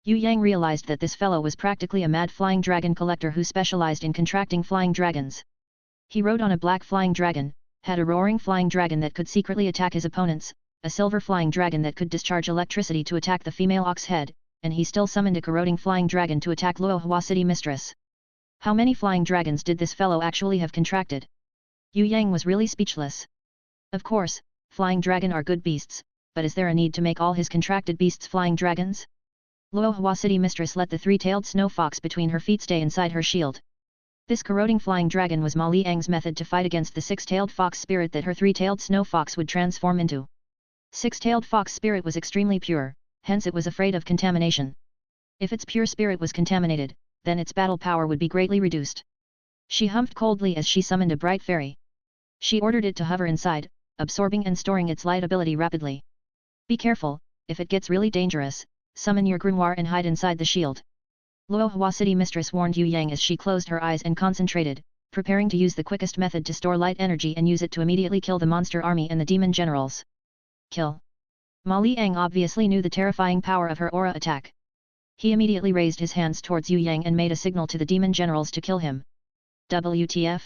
Yue Yang realized that this fellow was practically a mad flying dragon collector who specialized in contracting flying dragons. He rode on a black flying dragon, had a roaring flying dragon that could secretly attack his opponents, a silver flying dragon that could discharge electricity to attack the female ox head, and he still summoned a corroding flying dragon to attack Luo Hua City Mistress. How many flying dragons did this fellow actually have contracted? Yue Yang was really speechless. Of course, flying dragon are good beasts, but is there a need to make all his contracted beasts flying dragons? Luo Hua City Mistress let the three-tailed snow fox between her feet stay inside her shield. This corroding flying dragon was Ma Liang's method to fight against the six-tailed fox spirit that her three-tailed snow fox would transform into. Six-tailed fox spirit was extremely pure, hence it was afraid of contamination. If its pure spirit was contaminated, then its battle power would be greatly reduced. She humped coldly as she summoned a bright fairy. She ordered it to hover inside, absorbing and storing its light ability rapidly. Be careful, if it gets really dangerous, summon your grimoire and hide inside the shield. Luo Hua City Mistress warned Yue Yang as she closed her eyes and concentrated, preparing to use the quickest method to store light energy and use it to immediately kill the monster army and the demon generals. Kill. Ma Liang obviously knew the terrifying power of her aura attack. He immediately raised his hands towards Yue Yang and made a signal to the demon generals to kill him. WTF?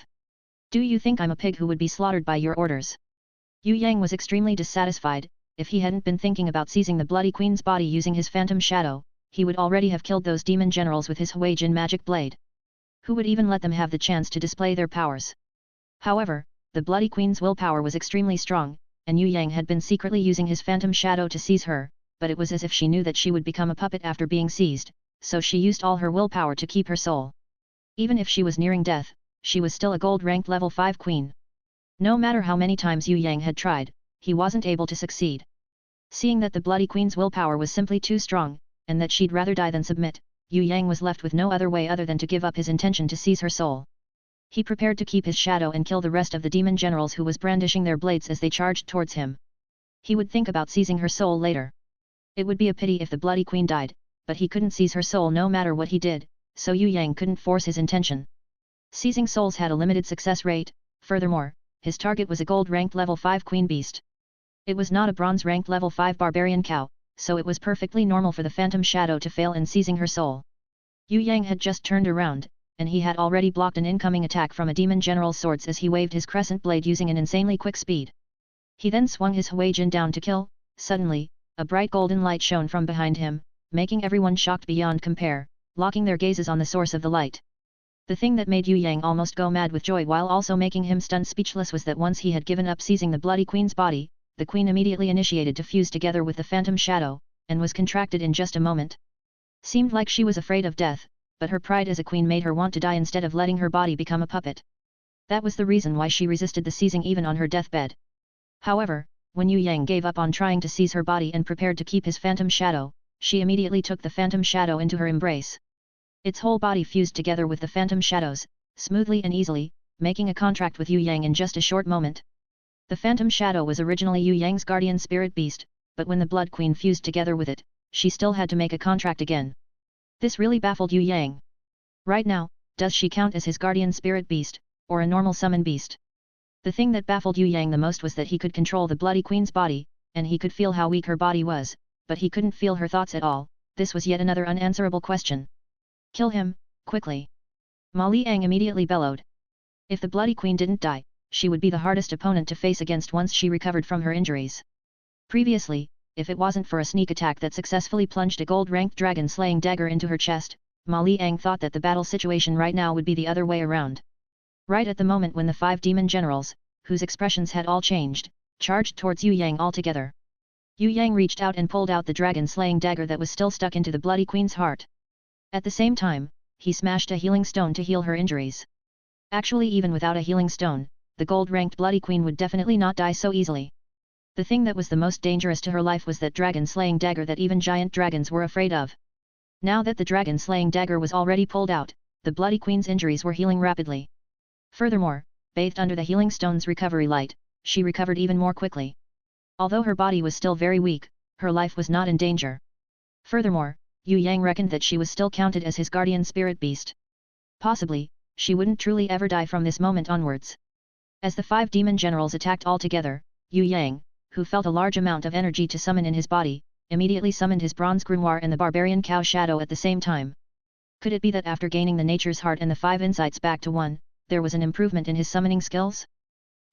Do you think I'm a pig who would be slaughtered by your orders? Yue Yang was extremely dissatisfied. If he hadn't been thinking about seizing the bloody queen's body using his phantom shadow, he would already have killed those demon generals with his Hui Jin magic blade. Who would even let them have the chance to display their powers? However, the bloody queen's willpower was extremely strong, and Yue Yang had been secretly using his phantom shadow to seize her, but it was as if she knew that she would become a puppet after being seized, so she used all her willpower to keep her soul. Even if she was nearing death, she was still a gold-ranked level 5 queen. No matter how many times Yue Yang had tried, he wasn't able to succeed. Seeing that the bloody queen's willpower was simply too strong, and that she'd rather die than submit, Yue Yang was left with no other way other than to give up his intention to seize her soul. He prepared to keep his shadow and kill the rest of the demon generals who was brandishing their blades as they charged towards him. He would think about seizing her soul later. It would be a pity if the bloody queen died, but he couldn't seize her soul no matter what he did, so Yue Yang couldn't force his intention. Seizing souls had a limited success rate, furthermore, his target was a gold-ranked level 5 queen beast. It was not a bronze-ranked level 5 barbarian cow, so it was perfectly normal for the phantom shadow to fail in seizing her soul. Yue Yang had just turned around, and he had already blocked an incoming attack from a demon general's swords as he waved his crescent blade using an insanely quick speed. He then swung his Hui Jin down to kill. Suddenly, a bright golden light shone from behind him, making everyone shocked beyond compare, locking their gazes on the source of the light. The thing that made Yue Yang almost go mad with joy while also making him stunned speechless was that once he had given up seizing the bloody queen's body, the queen immediately initiated to fuse together with the phantom shadow, and was contracted in just a moment. Seemed like she was afraid of death, but her pride as a queen made her want to die instead of letting her body become a puppet. That was the reason why she resisted the seizing even on her deathbed. However, when Yue Yang gave up on trying to seize her body and prepared to keep his phantom shadow, she immediately took the phantom shadow into her embrace. Its whole body fused together with the phantom shadows, smoothly and easily, making a contract with Yue Yang in just a short moment. The phantom shadow was originally Yue Yang's guardian spirit beast, but when the blood queen fused together with it, she still had to make a contract again. This really baffled Yue Yang. Right now, does she count as his guardian spirit beast, or a normal summon beast? The thing that baffled Yue Yang the most was that he could control the bloody queen's body, and he could feel how weak her body was, but he couldn't feel her thoughts at all. This was yet another unanswerable question. Kill him, quickly. Ma Liang immediately bellowed. If the bloody queen didn't die, she would be the hardest opponent to face against once she recovered from her injuries. Previously, if it wasn't for a sneak attack that successfully plunged a gold-ranked dragon-slaying dagger into her chest, Ma Liang thought that the battle situation right now would be the other way around. Right at the moment when the 5 demon generals, whose expressions had all changed, charged towards Yue Yang altogether. Yue Yang reached out and pulled out the dragon-slaying dagger that was still stuck into the bloody queen's heart. At the same time, he smashed a healing stone to heal her injuries. Actually, even without a healing stone, the gold-ranked bloody queen would definitely not die so easily. The thing that was the most dangerous to her life was that dragon-slaying dagger that even giant dragons were afraid of. Now that the dragon-slaying dagger was already pulled out, the bloody queen's injuries were healing rapidly. Furthermore, bathed under the healing stone's recovery light, she recovered even more quickly. Although her body was still very weak, her life was not in danger. Furthermore, Yue Yang reckoned that she was still counted as his guardian spirit beast. Possibly, she wouldn't truly ever die from this moment onwards. As the 5 demon generals attacked all together, Yue Yang, who felt a large amount of energy to summon in his body, immediately summoned his bronze grimoire and the barbarian cow shadow at the same time. Could it be that after gaining the nature's heart and the 5 insights back to 1, there was an improvement in his summoning skills?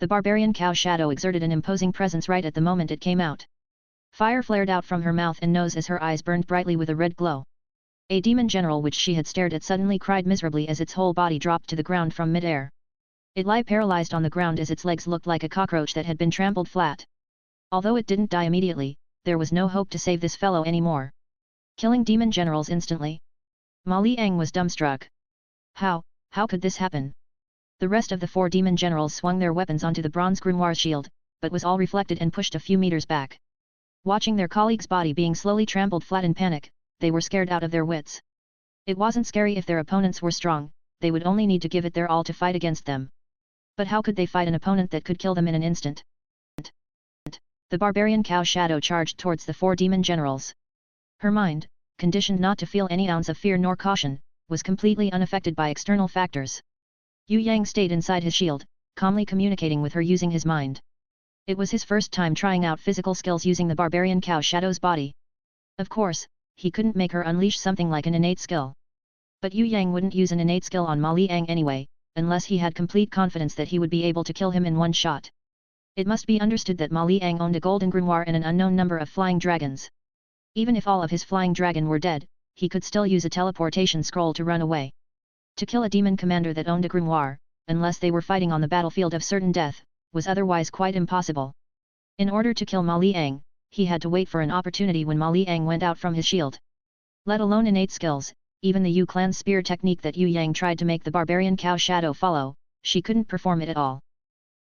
The barbarian cow shadow exerted an imposing presence right at the moment it came out. Fire flared out from her mouth and nose as her eyes burned brightly with a red glow. A demon general which she had stared at suddenly cried miserably as its whole body dropped to the ground from mid-air. It lay paralyzed on the ground as its legs looked like a cockroach that had been trampled flat. Although it didn't die immediately, there was no hope to save this fellow anymore. Killing demon generals instantly? Ma Liang was dumbstruck. How could this happen? The rest of the 4 demon generals swung their weapons onto the bronze grimoire's shield, but was all reflected and pushed a few meters back. Watching their colleague's body being slowly trampled flat in panic, they were scared out of their wits. It wasn't scary if their opponents were strong, they would only need to give it their all to fight against them. But how could they fight an opponent that could kill them in an instant? The barbarian cow shadow charged towards the 4 demon generals. Her mind, conditioned not to feel any ounce of fear nor caution, was completely unaffected by external factors. Yue Yang stayed inside his shield, calmly communicating with her using his mind. It was his first time trying out physical skills using the barbarian cow shadow's body. Of course, he couldn't make her unleash something like an innate skill. But Yue Yang wouldn't use an innate skill on Ma Liang anyway, unless he had complete confidence that he would be able to kill him in one shot. It must be understood that Ma Liang owned a golden grimoire and an unknown number of flying dragons. Even if all of his flying dragon were dead, he could still use a teleportation scroll to run away. To kill a demon commander that owned a grimoire, unless they were fighting on the battlefield of certain death, was otherwise quite impossible. In order to kill Ma Liang, he had to wait for an opportunity when Ma Liang went out from his shield. Let alone innate skills, even the Yu clan's spear technique that Yue Yang tried to make the barbarian cow shadow follow, she couldn't perform it at all.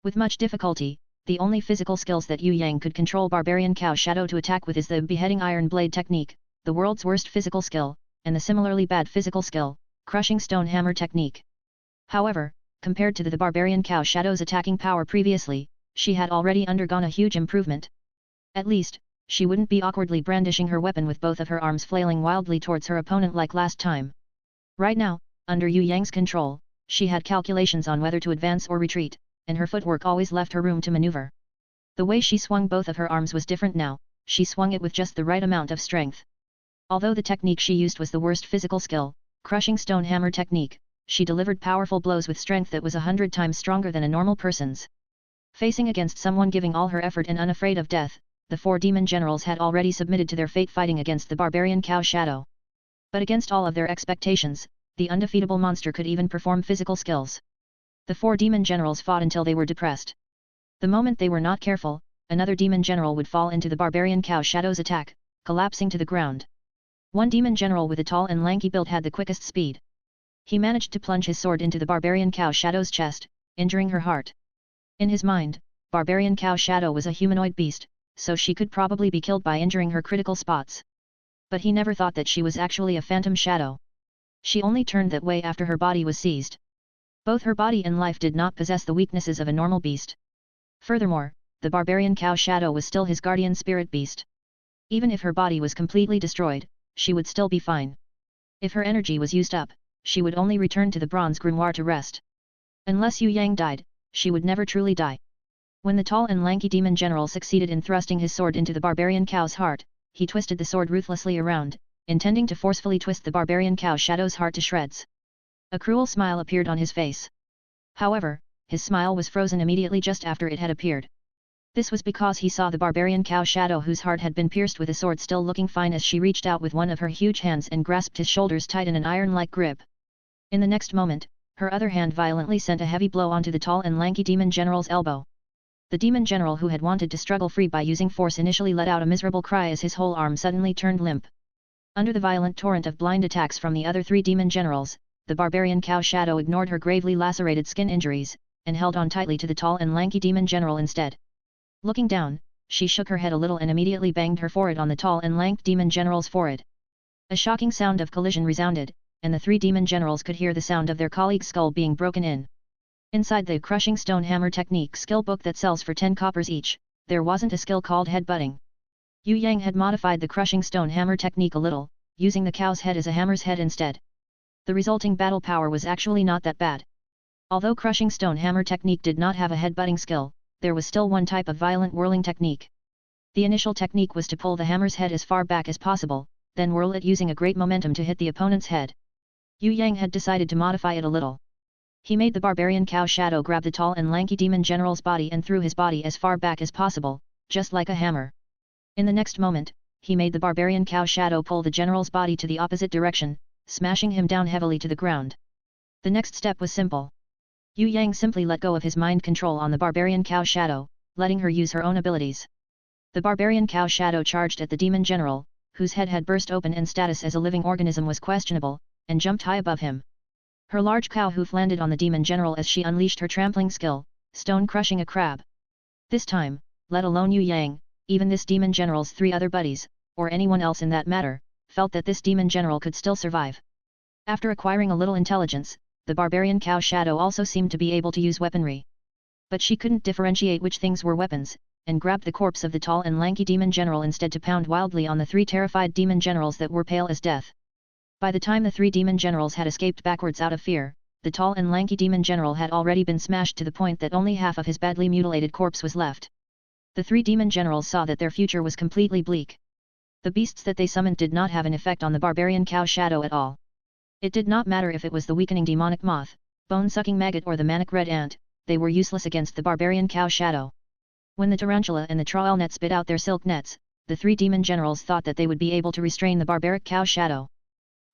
With much difficulty, the only physical skills that Yue Yang could control barbarian cow shadow to attack with is the beheading iron blade technique, the world's worst physical skill, and the similarly bad physical skill, crushing stone hammer technique. However, compared to the barbarian cow shadow's attacking power previously, she had already undergone a huge improvement. At least, she wouldn't be awkwardly brandishing her weapon with both of her arms flailing wildly towards her opponent like last time. Right now, under Yue Yang's control, she had calculations on whether to advance or retreat, and her footwork always left her room to maneuver. The way she swung both of her arms was different now, she swung it with just the right amount of strength. Although the technique she used was the worst physical skill, crushing stone hammer technique, she delivered powerful blows with strength that was 100 times stronger than a normal person's. Facing against someone giving all her effort and unafraid of death, the 4 demon generals had already submitted to their fate fighting against the barbarian cow shadow. But against all of their expectations, the undefeatable monster could even perform physical skills. The 4 demon generals fought until they were depressed. The moment they were not careful, another demon general would fall into the barbarian cow shadow's attack, collapsing to the ground. One demon general with a tall and lanky build had the quickest speed. He managed to plunge his sword into the barbarian cow shadow's chest, injuring her heart. In his mind, barbarian cow shadow was a humanoid beast, so she could probably be killed by injuring her critical spots. But he never thought that she was actually a phantom shadow. She only turned that way after her body was seized. Both her body and life did not possess the weaknesses of a normal beast. Furthermore, the barbarian cow shadow was still his guardian spirit beast. Even if her body was completely destroyed, she would still be fine. If her energy was used up, she would only return to the bronze grimoire to rest. Unless Yue Yang died, she would never truly die. When the tall and lanky demon general succeeded in thrusting his sword into the barbarian cow's heart, he twisted the sword ruthlessly around, intending to forcefully twist the barbarian cow shadow's heart to shreds. A cruel smile appeared on his face. However, his smile was frozen immediately just after it had appeared. This was because he saw the barbarian cow Shadow, whose heart had been pierced with a sword, still looking fine as she reached out with one of her huge hands and grasped his shoulders tight in an iron-like grip. In the next moment, her other hand violently sent a heavy blow onto the tall and lanky demon general's elbow. The demon general, who had wanted to struggle free by using force, initially let out a miserable cry as his whole arm suddenly turned limp. Under the violent torrent of blind attacks from the other three demon generals, the barbarian cow Shadow ignored her gravely lacerated skin injuries, and held on tightly to the tall and lanky demon general instead. Looking down, she shook her head a little and immediately banged her forehead on the tall and lank demon general's forehead. A shocking sound of collision resounded, and the three demon generals could hear the sound of their colleague's skull being broken in. Inside the crushing stone hammer technique skill book that sells for 10 coppers each, there wasn't a skill called headbutting. Yue Yang had modified the crushing stone hammer technique a little, using the cow's head as a hammer's head instead. The resulting battle power was actually not that bad. Although crushing stone hammer technique did not have a headbutting skill, there was still one type of violent whirling technique. The initial technique was to pull the hammer's head as far back as possible, then whirl it using a great momentum to hit the opponent's head. Yue Yang had decided to modify it a little. He made the barbarian cow Shadow grab the tall and lanky demon general's body and threw his body as far back as possible, just like a hammer. In the next moment, he made the barbarian cow Shadow pull the general's body to the opposite direction, smashing him down heavily to the ground. The next step was simple. Yue Yang simply let go of his mind control on the barbarian cow Shadow, letting her use her own abilities. The barbarian cow Shadow charged at the demon general, whose head had burst open and status as a living organism was questionable, and jumped high above him. Her large cow hoof landed on the demon general as she unleashed her trampling skill, stone crushing a crab. This time, let alone Yue Yang, even this demon general's three other buddies, or anyone else in that matter, felt that this demon general could still survive. After acquiring a little intelligence, the barbarian cow Shadow also seemed to be able to use weaponry. But she couldn't differentiate which things were weapons, and grabbed the corpse of the tall and lanky demon general instead to pound wildly on the three terrified demon generals that were pale as death. By the time the three demon generals had escaped backwards out of fear, the tall and lanky demon general had already been smashed to the point that only half of his badly mutilated corpse was left. The three demon generals saw that their future was completely bleak. The beasts that they summoned did not have an effect on the barbarian cow Shadow at all. It did not matter if it was the weakening demonic moth, bone-sucking maggot or the manic red ant, they were useless against the barbarian cow Shadow. When the tarantula and the trawl net spit out their silk nets, the three demon generals thought that they would be able to restrain the barbaric cow Shadow.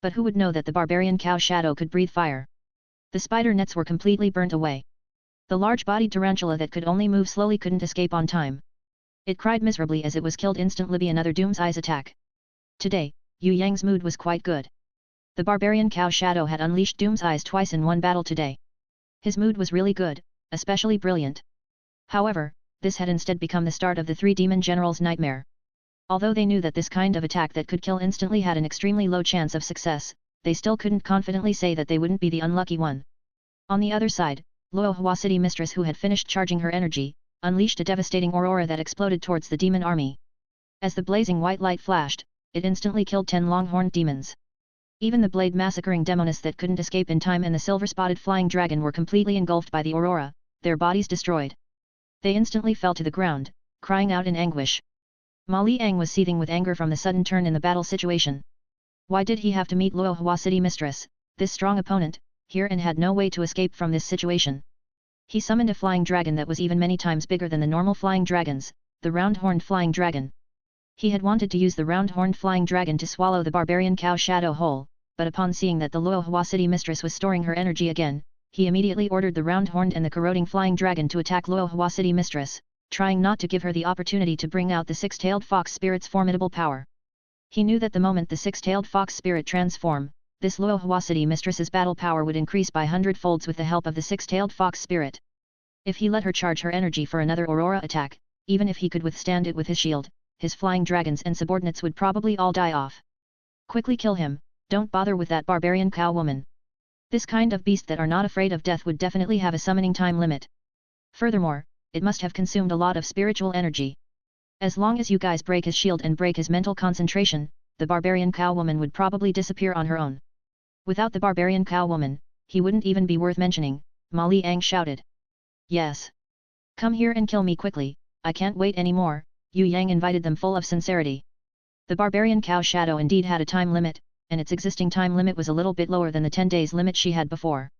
But who would know that the barbarian cow Shadow could breathe fire? The spider nets were completely burnt away. The large-bodied tarantula that could only move slowly couldn't escape on time. It cried miserably as it was killed instantly by another Doom's Eyes attack. Today, Yue Yang's mood was quite good. The barbarian cow Shadow had unleashed Doom's Eyes twice in one battle today. His mood was really good, especially brilliant. However, this had instead become the start of the three demon generals' nightmare. Although they knew that this kind of attack that could kill instantly had an extremely low chance of success, they still couldn't confidently say that they wouldn't be the unlucky one. On the other side, Luohua City Mistress, who had finished charging her energy, unleashed a devastating aurora that exploded towards the demon army. As the blazing white light flashed, it instantly killed 10 long-horned demons. Even the blade massacring demonists that couldn't escape in time and the silver-spotted flying dragon were completely engulfed by the aurora, their bodies destroyed. They instantly fell to the ground, crying out in anguish. Ma Liang was seething with anger from the sudden turn in the battle situation. Why did he have to meet Luohua City Mistress, this strong opponent, here and had no way to escape from this situation? He summoned a flying dragon that was even many times bigger than the normal flying dragons, the round-horned flying dragon. He had wanted to use the round-horned flying dragon to swallow the barbarian cow Shadow whole, but upon seeing that the Luohua City Mistress was storing her energy again, he immediately ordered the round-horned and the corroding flying dragon to attack Luohua City Mistress, trying not to give her the opportunity to bring out the six-tailed fox spirit's formidable power. He knew that the moment the six-tailed fox spirit transform, this Luohua City Mistress's battle power would increase by 100-folds with the help of the six-tailed fox spirit. If he let her charge her energy for another aurora attack, even if he could withstand it with his shield, his flying dragons and subordinates would probably all die off. Quickly kill him, don't bother with that barbarian cow woman. This kind of beast that are not afraid of death would definitely have a summoning time limit. Furthermore, it must have consumed a lot of spiritual energy. As long as you guys break his shield and break his mental concentration, the barbarian cow woman would probably disappear on her own. Without the barbarian cow woman, he wouldn't even be worth mentioning, Ma Liang shouted. Yes. Come here and kill me quickly, I can't wait anymore, Yue Yang invited them full of sincerity. The barbarian cow Shadow indeed had a time limit, and its existing time limit was a little bit lower than the 10 days limit she had before.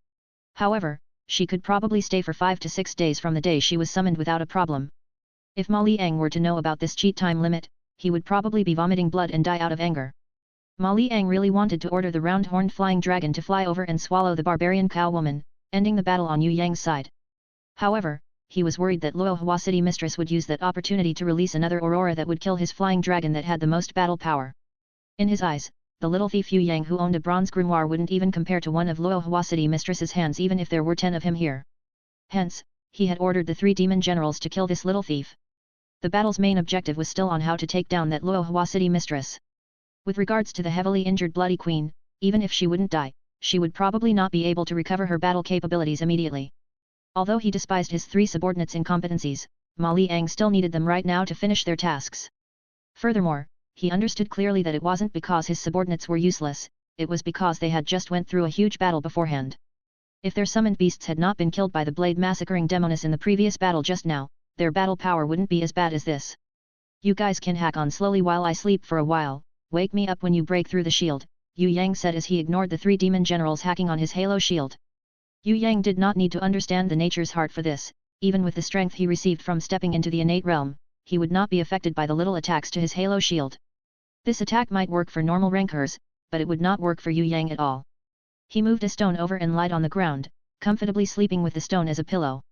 However, she could probably stay for 5 to 6 days from the day she was summoned without a problem. If Ma Liang were to know about this cheat time limit, he would probably be vomiting blood and die out of anger. Ma Liang really wanted to order the round-horned flying dragon to fly over and swallow the barbarian cow woman, ending the battle on Yue Yang's side. However, he was worried that Luo Hua City Mistress would use that opportunity to release another aurora that would kill his flying dragon that had the most battle power. In his eyes, the little thief Yue Yang who owned a bronze grimoire wouldn't even compare to one of Luo Hua City Mistress's hands even if there were 10 of him here. Hence, he had ordered the 3 demon generals to kill this little thief. The battle's main objective was still on how to take down that Luo Hua City Mistress. With regards to the heavily injured Bloody Queen, even if she wouldn't die, she would probably not be able to recover her battle capabilities immediately. Although he despised his 3 subordinates' incompetencies, Ma Liang still needed them right now to finish their tasks. Furthermore, he understood clearly that it wasn't because his subordinates were useless, it was because they had just went through a huge battle beforehand. If their summoned beasts had not been killed by the blade massacring demoness in the previous battle just now, their battle power wouldn't be as bad as this. You guys can hack on slowly while I sleep for a while, wake me up when you break through the shield, Yue Yang said as he ignored the 3 demon generals hacking on his halo shield. Yue Yang did not need to understand the nature's heart for this, even with the strength he received from stepping into the innate realm, he would not be affected by the little attacks to his halo shield. This attack might work for normal rankers, but it would not work for Yue Yang at all. He moved a stone over and lied on the ground, comfortably sleeping with the stone as a pillow.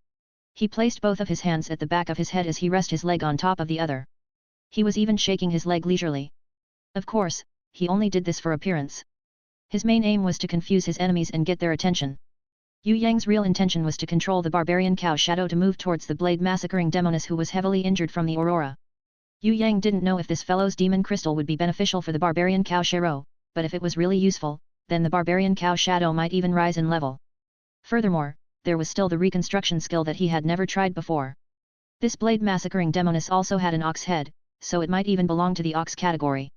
He placed both of his hands at the back of his head as he rested his leg on top of the other. He was even shaking his leg leisurely. Of course, he only did this for appearance. His main aim was to confuse his enemies and get their attention. Yue Yang's real intention was to control the barbarian cow shadow to move towards the blade massacring demoness who was heavily injured from the aurora. Yue Yang didn't know if this fellow's demon crystal would be beneficial for the barbarian cow shadow, but if it was really useful, then the barbarian cow shadow might even rise in level. Furthermore, there was still the reconstruction skill that he had never tried before. This blade massacring demoness also had an ox head, so it might even belong to the ox category.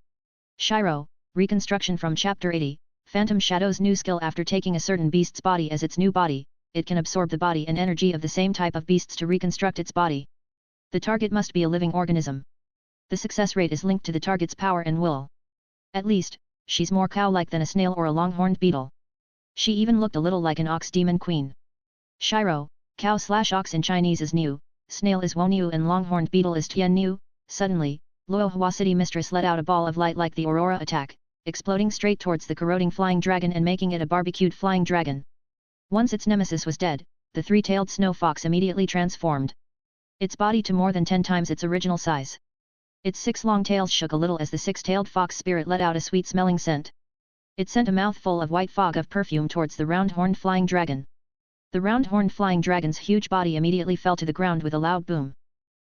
Shiro, reconstruction from Chapter 80, Phantom Shadow's new skill. After taking a certain beast's body as its new body, it can absorb the body and energy of the same type of beasts to reconstruct its body. The target must be a living organism. The success rate is linked to the target's power and will. At least, she's more cow-like than a snail or a long-horned beetle. She even looked a little like an ox demon queen. Shiro, cow/ox in Chinese is Niu, snail is Woniu and long-horned beetle is Tian Niu. Suddenly, Luo Hua City Mistress let out a ball of light like the aurora attack, exploding straight towards the corroding flying dragon and making it a barbecued flying dragon. Once its nemesis was dead, the 3-tailed snow fox immediately transformed its body to more than 10 times its original size. Its 6 long tails shook a little as the 6-tailed fox spirit let out a sweet-smelling scent. It sent a mouthful of white fog of perfume towards the round-horned flying dragon. The round-horned flying dragon's huge body immediately fell to the ground with a loud boom.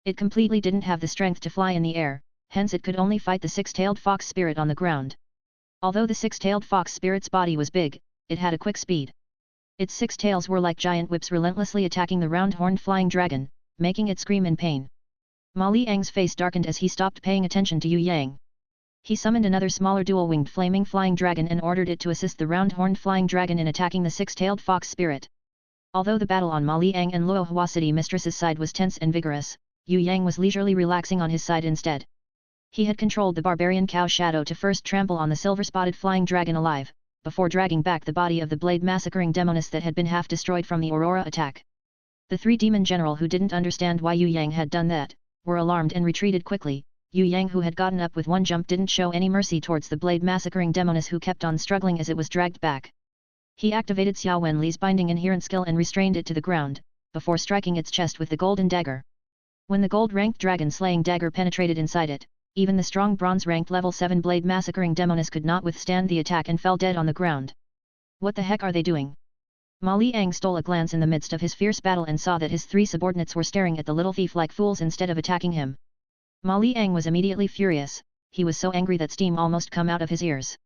It completely didn't have the strength to fly in the air, hence it could only fight the 6-tailed fox spirit on the ground. Although the 6-tailed fox spirit's body was big, it had a quick speed. Its 6 tails were like giant whips relentlessly attacking the round-horned flying dragon, making it scream in pain. Ma Liang's face darkened as he stopped paying attention to Yue Yang. He summoned another smaller dual-winged flaming flying dragon and ordered it to assist the round-horned flying dragon in attacking the 6-tailed fox spirit. Although the battle on Ma Liang and Luo Hua City Mistress's side was tense and vigorous, Yue Yang was leisurely relaxing on his side instead. He had controlled the barbarian cow shadow to first trample on the silver-spotted flying dragon alive, before dragging back the body of the blade massacring demoness that had been half destroyed from the aurora attack. The 3 demon general who didn't understand why Yue Yang had done that, were alarmed and retreated quickly. Yue Yang who had gotten up with one jump didn't show any mercy towards the blade massacring demoness who kept on struggling as it was dragged back. He activated Xia Wen Li's binding inherent skill and restrained it to the ground, before striking its chest with the golden dagger. When the gold-ranked dragon-slaying dagger penetrated inside it, even the strong bronze-ranked level 7 blade massacring demoness could not withstand the attack and fell dead on the ground. What the heck are they doing? Ma Liang stole a glance in the midst of his fierce battle and saw that his 3 subordinates were staring at the little thief like fools instead of attacking him. Ma Liang was immediately furious, he was so angry that steam almost come out of his ears.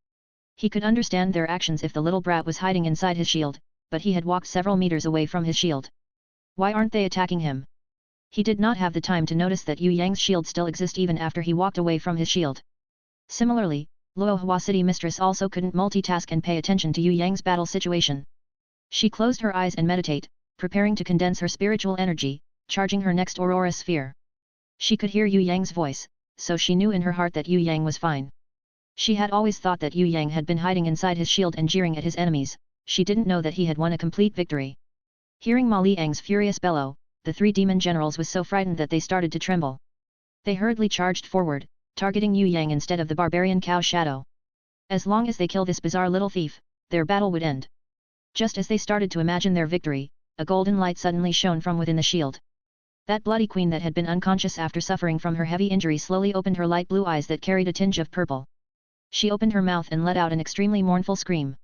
He could understand their actions if the little brat was hiding inside his shield, but he had walked several meters away from his shield. Why aren't they attacking him? He did not have the time to notice that Yue Yang's shield still exists even after he walked away from his shield. Similarly, Luo Hua City Mistress also couldn't multitask and pay attention to Yue Yang's battle situation. She closed her eyes and meditate, preparing to condense her spiritual energy, charging her next aurora sphere. She could hear Yue Yang's voice, so she knew in her heart that Yue Yang was fine. She had always thought that Yue Yang had been hiding inside his shield and jeering at his enemies, she didn't know that he had won a complete victory. Hearing Ma Liang's furious bellow, the three demon generals was so frightened that they started to tremble. They hurriedly charged forward, targeting Yue Yang instead of the barbarian cow shadow. As long as they kill this bizarre little thief, their battle would end. Just as they started to imagine their victory, a golden light suddenly shone from within the shield. That bloody queen that had been unconscious after suffering from her heavy injury slowly opened her light blue eyes that carried a tinge of purple. She opened her mouth and let out an extremely mournful scream.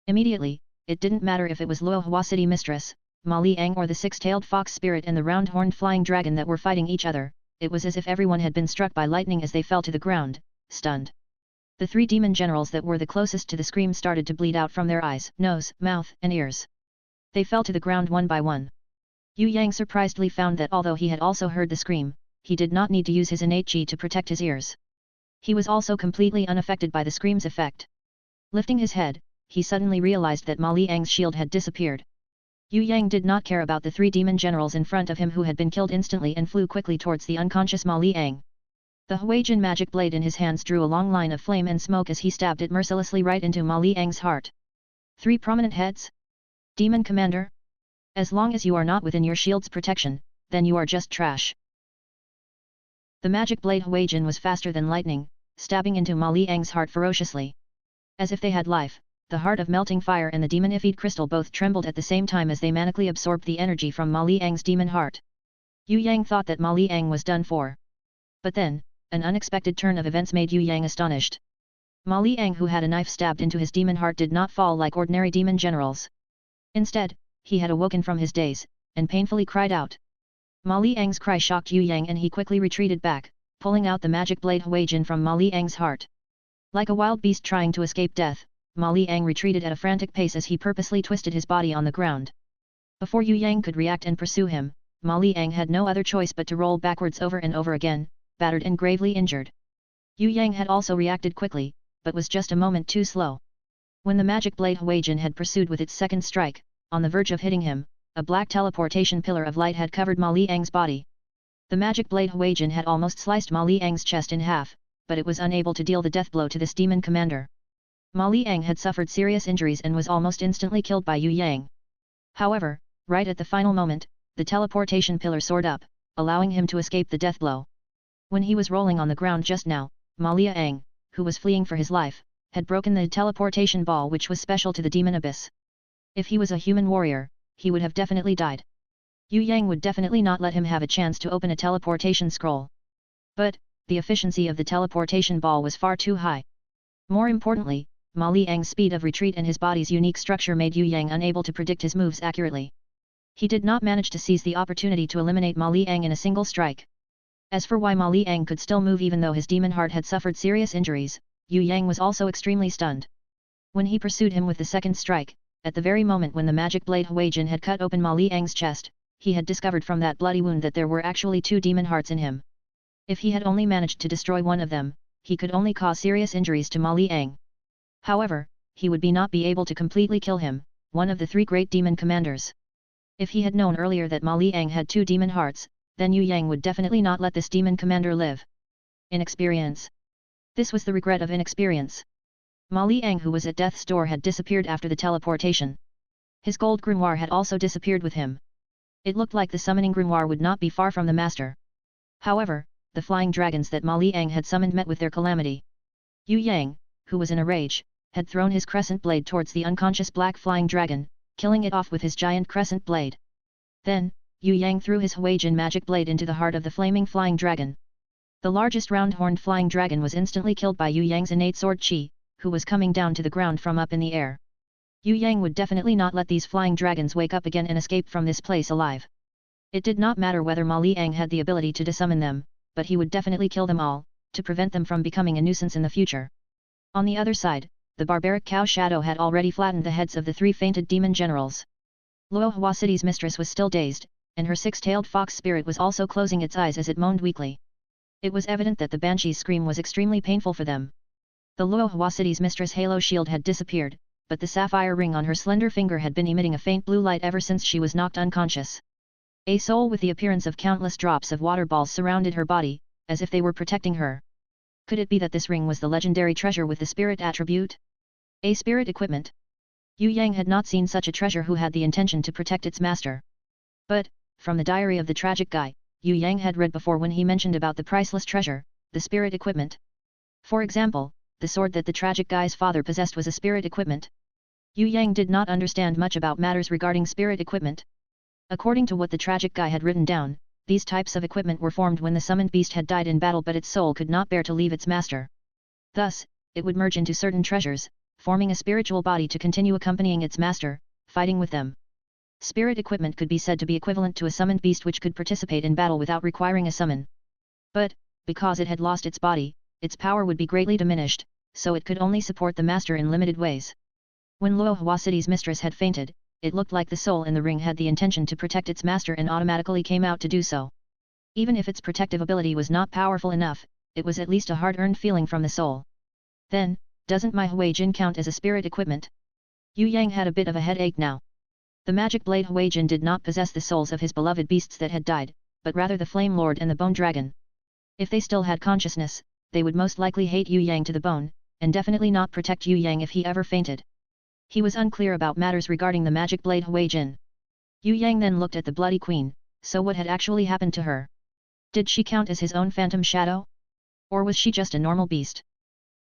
Immediately, it didn't matter if it was Luohua City Mistress, Ma Liang or the six-tailed fox spirit and the round-horned flying dragon that were fighting each other, it was as if everyone had been struck by lightning as they fell to the ground, stunned. The three demon generals that were the closest to the scream started to bleed out from their eyes, nose, mouth, and ears. They fell to the ground one by one. Yue Yang surprisedly found that although he had also heard the scream, he did not need to use his innate qi to protect his ears. He was also completely unaffected by the scream's effect. Lifting his head, he suddenly realized that Ma Liang's shield had disappeared. Yue Yang did not care about the three demon generals in front of him who had been killed instantly and flew quickly towards the unconscious Ma Liang. The Huijin magic blade in his hands drew a long line of flame and smoke as he stabbed it mercilessly right into Ma Liang's heart. Three prominent heads? Demon Commander? As long as you are not within your shield's protection, then you are just trash. The magic blade Huijin was faster than lightning, stabbing into Ma Liang's heart ferociously. As if they had life, the heart of melting fire and the demon Ifid crystal both trembled at the same time as they manically absorbed the energy from Ma Liang's demon heart. Yue Yang thought that Ma Liang was done for. But then, an unexpected turn of events made Yue Yang astonished. Ma Liang, who had a knife stabbed into his demon heart, did not fall like ordinary demon generals. Instead, he had awoken from his daze, and painfully cried out. Ma Liang's cry shocked Yue Yang and he quickly retreated back, pulling out the magic blade Huijin from Ma Liang's heart. Like a wild beast trying to escape death, Ma Liang retreated at a frantic pace as he purposely twisted his body on the ground. Before Yue Yang could react and pursue him, Ma Liang had no other choice but to roll backwards over and over again, battered and gravely injured. Yue Yang had also reacted quickly, but was just a moment too slow. When the magic blade Huijin had pursued with its second strike, on the verge of hitting him, a black teleportation pillar of light had covered Ma Liang's body. The magic blade Huijin had almost sliced Ma Liang's chest in half, but it was unable to deal the death blow to this demon commander. Ma Liang had suffered serious injuries and was almost instantly killed by Yue Yang. However, right at the final moment, the teleportation pillar soared up, allowing him to escape the death blow. When he was rolling on the ground just now, Ma Liang, who was fleeing for his life, had broken the teleportation ball which was special to the demon abyss. If he was a human warrior, he would have definitely died. Yue Yang would definitely not let him have a chance to open a teleportation scroll. But, the efficiency of the teleportation ball was far too high. More importantly, Ma Liang's speed of retreat and his body's unique structure made Yue Yang unable to predict his moves accurately. He did not manage to seize the opportunity to eliminate Ma Liang in a single strike. As for why Ma Liang could still move even though his demon heart had suffered serious injuries, Yue Yang was also extremely stunned. When he pursued him with the second strike, at the very moment when the magic blade Huijin had cut open Ma Liang's chest, he had discovered from that bloody wound that there were actually two demon hearts in him. If he had only managed to destroy one of them, he could only cause serious injuries to Ma Liang. However, he would not be able to completely kill him, one of the three great demon commanders. If he had known earlier that Ma Liang had two demon hearts, then Yue Yang would definitely not let this demon commander live. Inexperience. This was the regret of inexperience. Ma Liang, who was at death's door, had disappeared after the teleportation. His gold grimoire had also disappeared with him. It looked like the summoning grimoire would not be far from the master. However, the flying dragons that Ma Liang had summoned met with their calamity. Yue Yang, who was in a rage, had thrown his crescent blade towards the unconscious black flying dragon, killing it off with his giant crescent blade. Then, Yue Yang threw his Huijin magic blade into the heart of the flaming flying dragon. The largest round-horned flying dragon was instantly killed by Yue Yang's innate sword qi, who was coming down to the ground from up in the air. Yue Yang would definitely not let these flying dragons wake up again and escape from this place alive. It did not matter whether Ma Liang had the ability to desummon them, but he would definitely kill them all, to prevent them from becoming a nuisance in the future. On the other side, the barbaric cow shadow had already flattened the heads of the three fainted demon generals. Luohua City's mistress was still dazed, and her six-tailed fox spirit was also closing its eyes as it moaned weakly. It was evident that the banshee's scream was extremely painful for them. The Luohua City's mistress' halo shield had disappeared, but the sapphire ring on her slender finger had been emitting a faint blue light ever since she was knocked unconscious. A soul with the appearance of countless drops of water balls surrounded her body, as if they were protecting her. Could it be that this ring was the legendary treasure with the spirit attribute? A spirit equipment? Yue Yang had not seen such a treasure who had the intention to protect its master. But, from the diary of the tragic guy, Yue Yang had read before when he mentioned about the priceless treasure, the spirit equipment. For example, the sword that the tragic guy's father possessed was a spirit equipment. Yue Yang did not understand much about matters regarding spirit equipment. According to what the tragic guy had written down, these types of equipment were formed when the summoned beast had died in battle but its soul could not bear to leave its master. Thus, it would merge into certain treasures, forming a spiritual body to continue accompanying its master, fighting with them. Spirit equipment could be said to be equivalent to a summoned beast which could participate in battle without requiring a summon. But, because it had lost its body, its power would be greatly diminished, so it could only support the master in limited ways. When Luo Hua City's mistress had fainted, it looked like the soul in the ring had the intention to protect its master and automatically came out to do so. Even if its protective ability was not powerful enough, it was at least a hard-earned feeling from the soul. Then, doesn't my Hui Jin count as a spirit equipment? Yue Yang had a bit of a headache now. The magic blade Hui Jin did not possess the souls of his beloved beasts that had died, but rather the Flame Lord and the Bone Dragon. If they still had consciousness, they would most likely hate Yue Yang to the bone, and definitely not protect Yue Yang if he ever fainted. He was unclear about matters regarding the magic blade Hui Jin. Yue Yang then looked at the Bloody Queen, so what had actually happened to her? Did she count as his own phantom shadow? Or was she just a normal beast?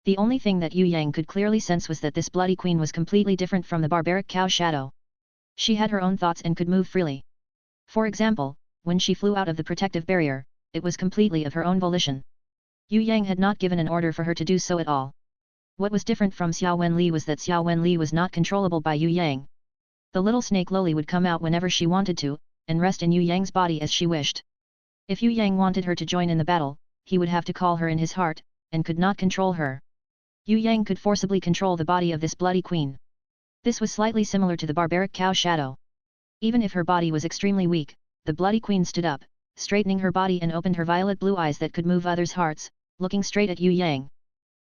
The only thing that Yue Yang could clearly sense was that this Bloody Queen was completely different from the barbaric cow shadow. She had her own thoughts and could move freely. For example, when she flew out of the protective barrier, it was completely of her own volition. Yue Yang had not given an order for her to do so at all. What was different from Xia Wen Li was that Xia Wen Li was not controllable by Yue Yang. The little snake Loli would come out whenever she wanted to, and rest in Yue Yang's body as she wished. If Yue Yang wanted her to join in the battle, he would have to call her in his heart, and could not control her. Yue Yang could forcibly control the body of this Bloody Queen. This was slightly similar to the barbaric cow shadow. Even if her body was extremely weak, the Bloody Queen stood up, straightening her body and opened her violet blue eyes that could move others' hearts, looking straight at Yue Yang.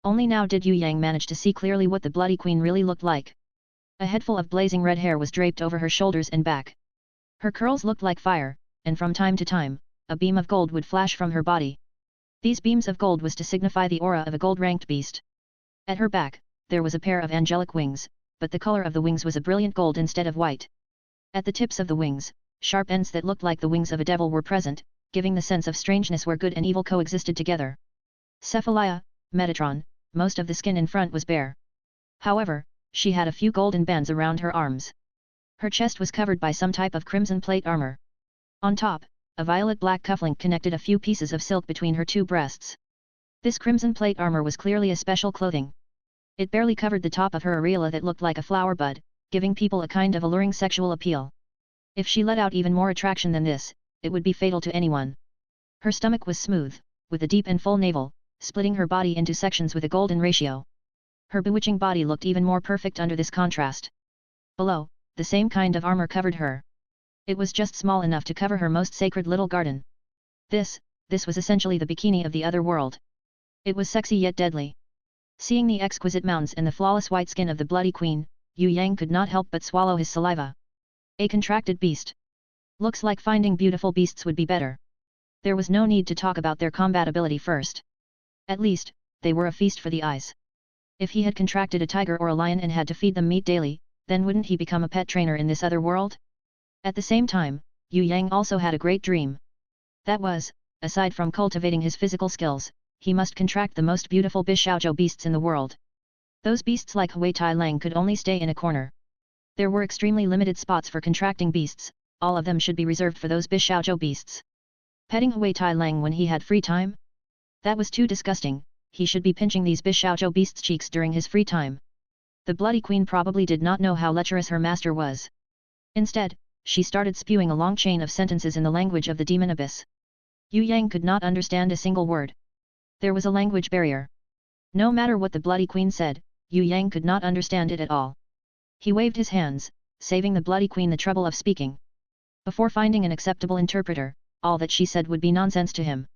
Only now did Yue Yang manage to see clearly what the Bloody Queen really looked like. A headful of blazing red hair was draped over her shoulders and back. Her curls looked like fire, and from time to time, a beam of gold would flash from her body. These beams of gold was to signify the aura of a gold-ranked beast. At her back, there was a pair of angelic wings, but the color of the wings was a brilliant gold instead of white. At the tips of the wings, sharp ends that looked like the wings of a devil were present, giving the sense of strangeness where good and evil coexisted together. Cephalia, Metatron, most of the skin in front was bare. However, she had a few golden bands around her arms. Her chest was covered by some type of crimson plate armor. On top, a violet-black cufflink connected a few pieces of silk between her two breasts. This crimson plate armor was clearly a special clothing. It barely covered the top of her areola that looked like a flower bud, giving people a kind of alluring sexual appeal. If she let out even more attraction than this, it would be fatal to anyone. Her stomach was smooth, with a deep and full navel, splitting her body into sections with a golden ratio. Her bewitching body looked even more perfect under this contrast. Below, the same kind of armor covered her. It was just small enough to cover her most sacred little garden. This was essentially the bikini of the other world. It was sexy yet deadly. Seeing the exquisite mounds and the flawless white skin of the Bloody Queen, Yue Yang could not help but swallow his saliva. A contracted beast. Looks like finding beautiful beasts would be better. There was no need to talk about their compatibility first. At least, they were a feast for the eyes. If he had contracted a tiger or a lion and had to feed them meat daily, then wouldn't he become a pet trainer in this other world? At the same time, Yue Yang also had a great dream. That was, aside from cultivating his physical skills, he must contract the most beautiful Bishaozhou beasts in the world. Those beasts like Hui Tai Lang could only stay in a corner. There were extremely limited spots for contracting beasts, all of them should be reserved for those Bishaozhou beasts. Petting Hui Tai Lang when he had free time? That was too disgusting, he should be pinching these Bishaozhou beasts' cheeks during his free time. The Bloody Queen probably did not know how lecherous her master was. Instead, she started spewing a long chain of sentences in the language of the demon abyss. Yue Yang could not understand a single word. There was a language barrier. No matter what the Bloody Queen said, Yue Yang could not understand it at all. He waved his hands, saving the Bloody Queen the trouble of speaking. Before finding an acceptable interpreter, all that she said would be nonsense to him.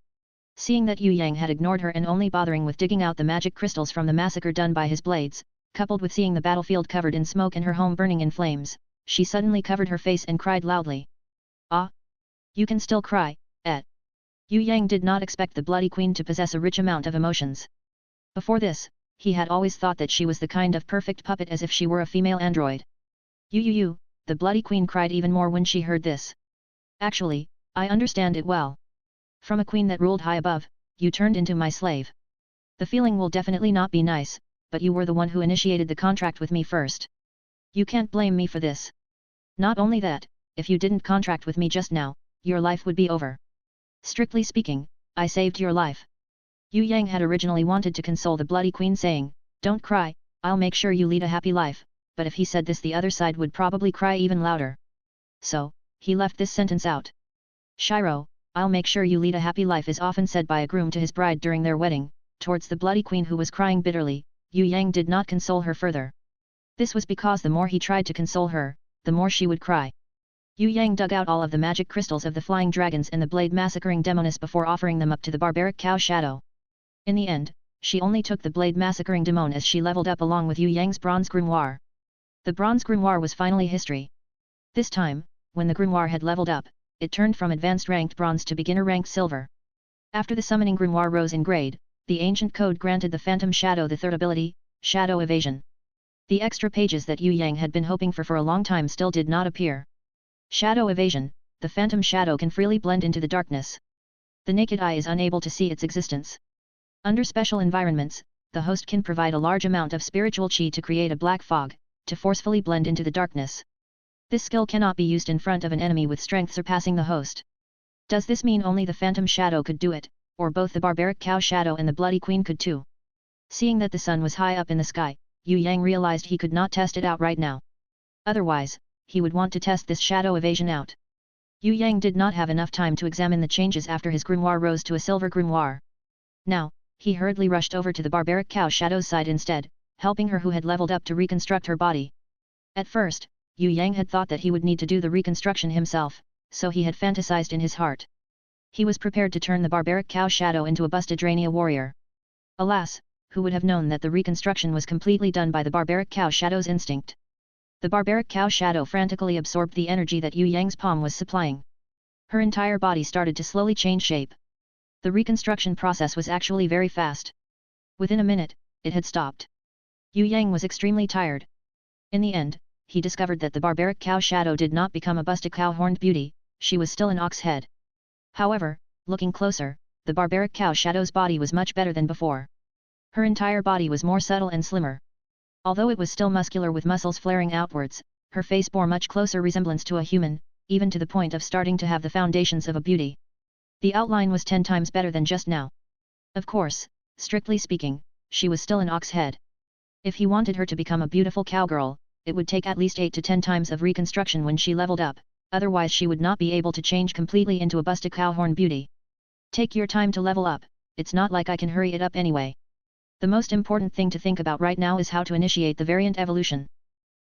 Seeing that Yue Yang had ignored her and only bothering with digging out the magic crystals from the massacre done by his blades, coupled with seeing the battlefield covered in smoke and her home burning in flames, she suddenly covered her face and cried loudly. Ah! You can still cry, et. Yue Yang did not expect the Bloody Queen to possess a rich amount of emotions. Before this, he had always thought that she was the kind of perfect puppet as if she were a female android. You, the Bloody Queen cried even more when she heard this. Actually, I understand it well. From a queen that ruled high above, you turned into my slave. The feeling will definitely not be nice, but you were the one who initiated the contract with me first. You can't blame me for this. Not only that, if you didn't contract with me just now, your life would be over. Strictly speaking, I saved your life. Yue Yang had originally wanted to console the bloody queen saying, don't cry, I'll make sure you lead a happy life, but if he said this the other side would probably cry even louder. So, he left this sentence out. Shiro, I'll make sure you lead a happy life is often said by a groom to his bride during their wedding. Towards the bloody queen who was crying bitterly, Yue Yang did not console her further. This was because the more he tried to console her, the more she would cry. Yue Yang dug out all of the magic crystals of the flying dragons and the blade massacring demoness before offering them up to the barbaric cow shadow. In the end, she only took the blade massacring demon as she leveled up along with Yue Yang's bronze grimoire. The bronze grimoire was finally history. This time, when the grimoire had leveled up, it turned from advanced ranked bronze to beginner ranked silver. After the summoning grimoire rose in grade, the ancient code granted the phantom shadow the third ability, shadow evasion. The extra pages that Yue Yang had been hoping for a long time still did not appear. Shadow evasion, the phantom shadow can freely blend into the darkness. The naked eye is unable to see its existence. Under special environments, the host can provide a large amount of spiritual chi to create a black fog, to forcefully blend into the darkness. This skill cannot be used in front of an enemy with strength surpassing the host. Does this mean only the phantom shadow could do it, or both the barbaric cow shadow and the bloody queen could too? Seeing that the sun was high up in the sky, Yue Yang realized he could not test it out right now. Otherwise, he would want to test this shadow evasion out. Yue Yang did not have enough time to examine the changes after his grimoire rose to a silver grimoire. Now, he hurriedly rushed over to the barbaric cow shadow's side instead, helping her who had leveled up to reconstruct her body. At first, Yue Yang had thought that he would need to do the reconstruction himself, so he had fantasized in his heart. He was prepared to turn the barbaric cow shadow into a busted Drania warrior. Alas, who would have known that the reconstruction was completely done by the barbaric cow shadow's instinct. The barbaric cow shadow frantically absorbed the energy that Yue Yang's palm was supplying. Her entire body started to slowly change shape. The reconstruction process was actually very fast. Within a minute, it had stopped. Yue Yang was extremely tired. In the end, he discovered that the barbaric cow shadow did not become a busted cow-horned beauty, she was still an ox head. However, looking closer, the barbaric cow shadow's body was much better than before. Her entire body was more subtle and slimmer. Although it was still muscular with muscles flaring outwards, her face bore much closer resemblance to a human, even to the point of starting to have the foundations of a beauty. The outline was 10 times better than just now. Of course, strictly speaking, she was still an ox head. If he wanted her to become a beautiful cowgirl, it would take at least 8 to 10 times of reconstruction when she leveled up, otherwise she would not be able to change completely into a busted cowhorn beauty. Take your time to level up, it's not like I can hurry it up anyway. The most important thing to think about right now is how to initiate the variant evolution.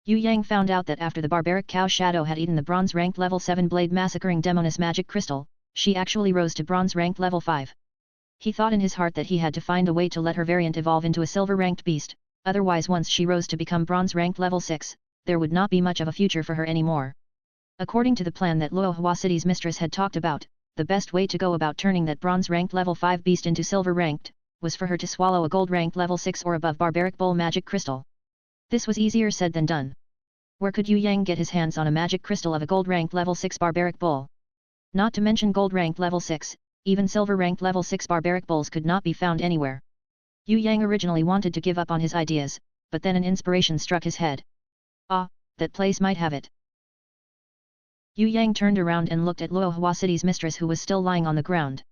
Yue Yang found out that after the barbaric cow shadow had eaten the bronze ranked level 7 blade massacring demoness magic crystal, she actually rose to bronze ranked level 5. He thought in his heart that he had to find a way to let her variant evolve into a silver ranked beast, otherwise once she rose to become bronze ranked level 6, there would not be much of a future for her anymore. According to the plan that Luo Hua City's mistress had talked about, the best way to go about turning that bronze ranked level 5 beast into silver ranked, was for her to swallow a gold ranked level 6 or above barbaric bull magic crystal. This was easier said than done. Where could Yue Yang get his hands on a magic crystal of a gold ranked level 6 barbaric bull? Not to mention gold ranked level 6, even silver ranked level 6 barbaric bulls could not be found anywhere. Yue Yang originally wanted to give up on his ideas, but then an inspiration struck his head. Ah, that place might have it. Yue Yang turned around and looked at Luo Hua City's mistress who was still lying on the ground.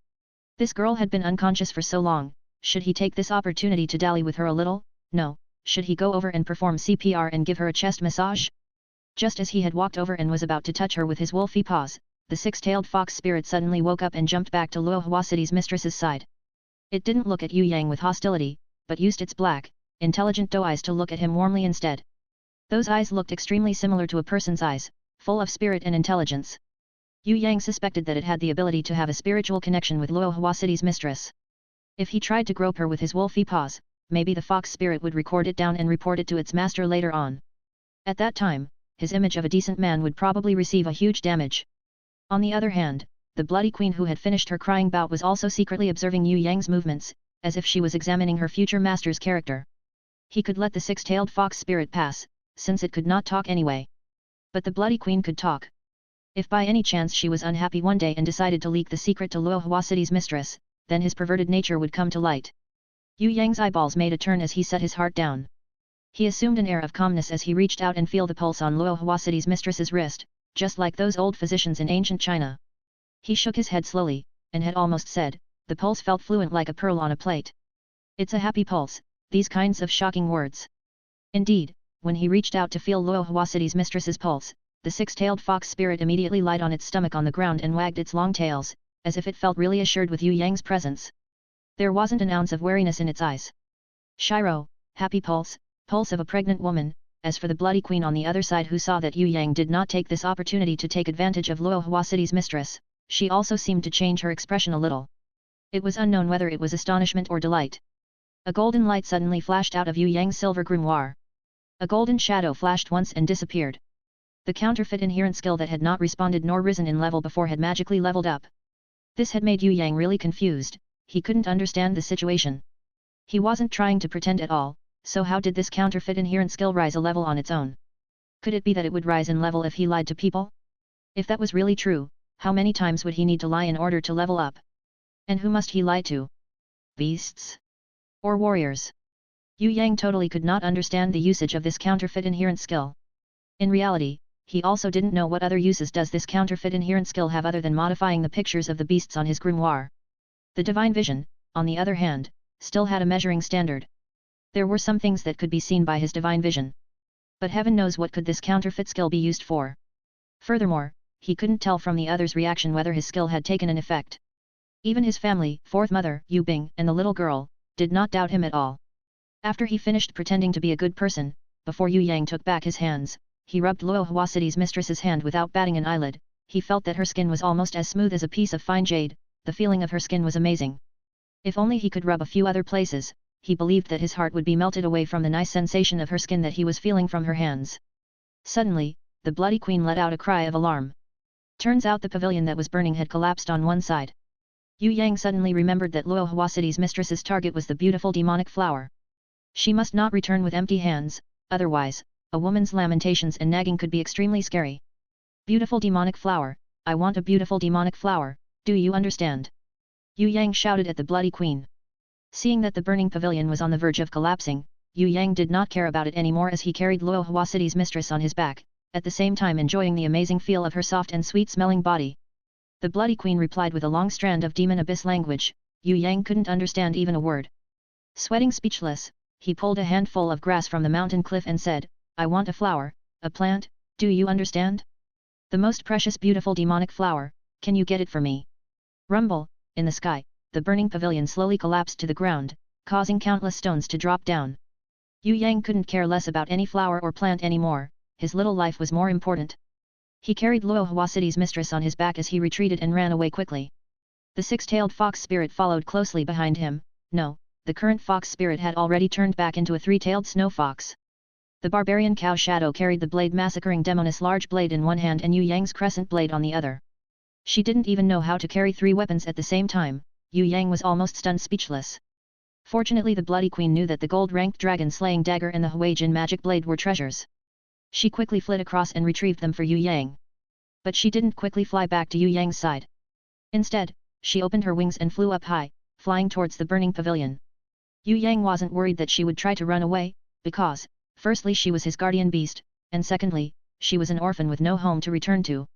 This girl had been unconscious for so long, should he take this opportunity to dally with her a little? No, should he go over and perform CPR and give her a chest massage? Just as he had walked over and was about to touch her with his wolfy paws, the six-tailed fox spirit suddenly woke up and jumped back to Luo Hua City's mistress's side. It didn't look at Yue Yang with hostility, but used its black, intelligent doe eyes to look at him warmly instead. Those eyes looked extremely similar to a person's eyes, full of spirit and intelligence. Yue Yang suspected that it had the ability to have a spiritual connection with Luo Hua City's mistress. If he tried to grope her with his wolfy paws, maybe the fox spirit would record it down and report it to its master later on. At that time, his image of a decent man would probably receive a huge damage. On the other hand, the bloody queen who had finished her crying bout was also secretly observing Yue Yang's movements, as if she was examining her future master's character. He could let the six-tailed fox spirit pass, since it could not talk anyway. But the bloody queen could talk. If by any chance she was unhappy one day and decided to leak the secret to Luo Hua City's mistress, then his perverted nature would come to light. Yue Yang's eyeballs made a turn as he set his heart down. He assumed an air of calmness as he reached out and feel the pulse on Luo Hua City's mistress's wrist, just like those old physicians in ancient China. He shook his head slowly, and had almost said, the pulse felt fluent like a pearl on a plate. It's a happy pulse, these kinds of shocking words. Indeed, when he reached out to feel Luo Hua City's mistress's pulse, the six-tailed fox spirit immediately lied on its stomach on the ground and wagged its long tails, as if it felt really assured with Yue Yang's presence. There wasn't an ounce of wariness in its eyes. Shiro, happy pulse, pulse of a pregnant woman. As for the bloody queen on the other side who saw that Yue Yang did not take this opportunity to take advantage of Luo Hua City's mistress, she also seemed to change her expression a little. It was unknown whether it was astonishment or delight. A golden light suddenly flashed out of Yue Yang's silver grimoire. A golden shadow flashed once and disappeared. The counterfeit inherent skill that had not responded nor risen in level before had magically leveled up. This had made Yue Yang really confused, he couldn't understand the situation. He wasn't trying to pretend at all, so how did this counterfeit inherent skill rise a level on its own? Could it be that it would rise in level if he lied to people? If that was really true, how many times would he need to lie in order to level up? And who must he lie to? Beasts? Or warriors? Yue Yang totally could not understand the usage of this counterfeit inherent skill. In reality, he also didn't know what other uses does this counterfeit inherent skill have other than modifying the pictures of the beasts on his grimoire. The divine vision, on the other hand, still had a measuring standard. There were some things that could be seen by his divine vision. But heaven knows what could this counterfeit skill be used for. Furthermore, he couldn't tell from the other's reaction whether his skill had taken an effect. Even his family, fourth mother, Yu Bing, and the little girl, did not doubt him at all. After he finished pretending to be a good person, before Yue Yang took back his hands, he rubbed Luo Hua City's mistress's hand without batting an eyelid. He felt that her skin was almost as smooth as a piece of fine jade, the feeling of her skin was amazing. If only he could rub a few other places, he believed that his heart would be melted away from the nice sensation of her skin that he was feeling from her hands. Suddenly, the bloody queen let out a cry of alarm. Turns out the pavilion that was burning had collapsed on one side. Yue Yang suddenly remembered that Luo Hua City's mistress's target was the beautiful demonic flower. She must not return with empty hands, otherwise, a woman's lamentations and nagging could be extremely scary. Beautiful demonic flower, I want a beautiful demonic flower, do you understand? Yue Yang shouted at the bloody queen. Seeing that the burning pavilion was on the verge of collapsing, Yue Yang did not care about it anymore as he carried Luo Hua City's mistress on his back, at the same time enjoying the amazing feel of her soft and sweet-smelling body. The bloody queen replied with a long strand of demon abyss language. Yue Yang couldn't understand even a word. Sweating speechless, he pulled a handful of grass from the mountain cliff and said, I want a flower, a plant, do you understand? The most precious beautiful demonic flower, can you get it for me? Rumble, in the sky, the burning pavilion slowly collapsed to the ground, causing countless stones to drop down. Yue Yang couldn't care less about any flower or plant anymore, his little life was more important. He carried Luo Hua City's mistress on his back as he retreated and ran away quickly. The six-tailed fox spirit followed closely behind him. No, the current fox spirit had already turned back into a three-tailed snow fox. The barbarian cow shadow carried the blade massacring demoness large blade in one hand and Yue Yang's crescent blade on the other. She didn't even know how to carry three weapons at the same time. Yue Yang was almost stunned speechless. Fortunately the bloody queen knew that the gold-ranked dragon-slaying dagger and the Huijin magic blade were treasures. She quickly fled across and retrieved them for Yue Yang. But she didn't quickly fly back to Yue Yang's side. Instead, she opened her wings and flew up high, flying towards the burning pavilion. Yue Yang wasn't worried that she would try to run away, because, firstly she was his guardian beast, and secondly, she was an orphan with no home to return to.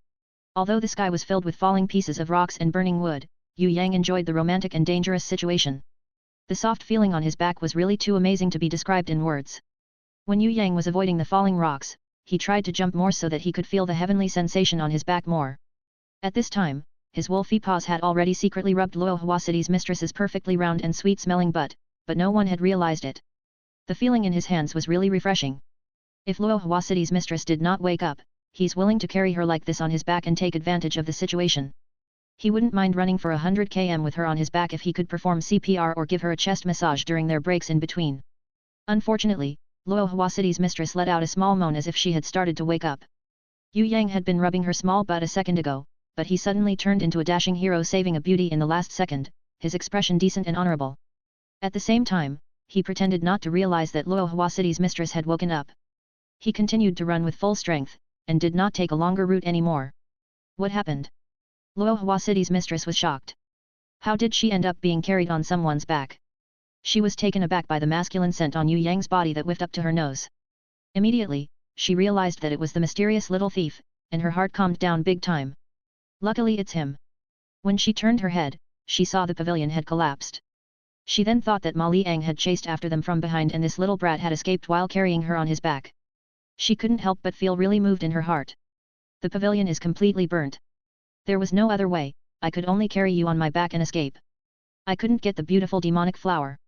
Although the sky was filled with falling pieces of rocks and burning wood, Yue Yang enjoyed the romantic and dangerous situation. The soft feeling on his back was really too amazing to be described in words. When Yue Yang was avoiding the falling rocks, he tried to jump more so that he could feel the heavenly sensation on his back more. At this time, his wolfy paws had already secretly rubbed Luo Hua City's mistress's perfectly round and sweet-smelling butt, but no one had realized it. The feeling in his hands was really refreshing. If Luo Hua City's mistress did not wake up, he's willing to carry her like this on his back and take advantage of the situation. He wouldn't mind running for 100 km with her on his back if he could perform CPR or give her a chest massage during their breaks in between. Unfortunately, Luo Hua City's mistress let out a small moan as if she had started to wake up. Yue Yang had been rubbing her small butt a second ago, but he suddenly turned into a dashing hero saving a beauty in the last second, his expression decent and honorable. At the same time, he pretended not to realize that Luo Hua City's mistress had woken up. He continued to run with full strength, and did not take a longer route anymore. What happened? Luohua City's mistress was shocked. How did she end up being carried on someone's back? She was taken aback by the masculine scent on Yue Yang's body that whiffed up to her nose. Immediately, she realized that it was the mysterious little thief, and her heart calmed down big time. Luckily it's him. When she turned her head, she saw the pavilion had collapsed. She then thought that Ma Liang had chased after them from behind and this little brat had escaped while carrying her on his back. She couldn't help but feel really moved in her heart. The pavilion is completely burnt. There was no other way, I could only carry you on my back and escape. I couldn't get the beautiful demonic flower.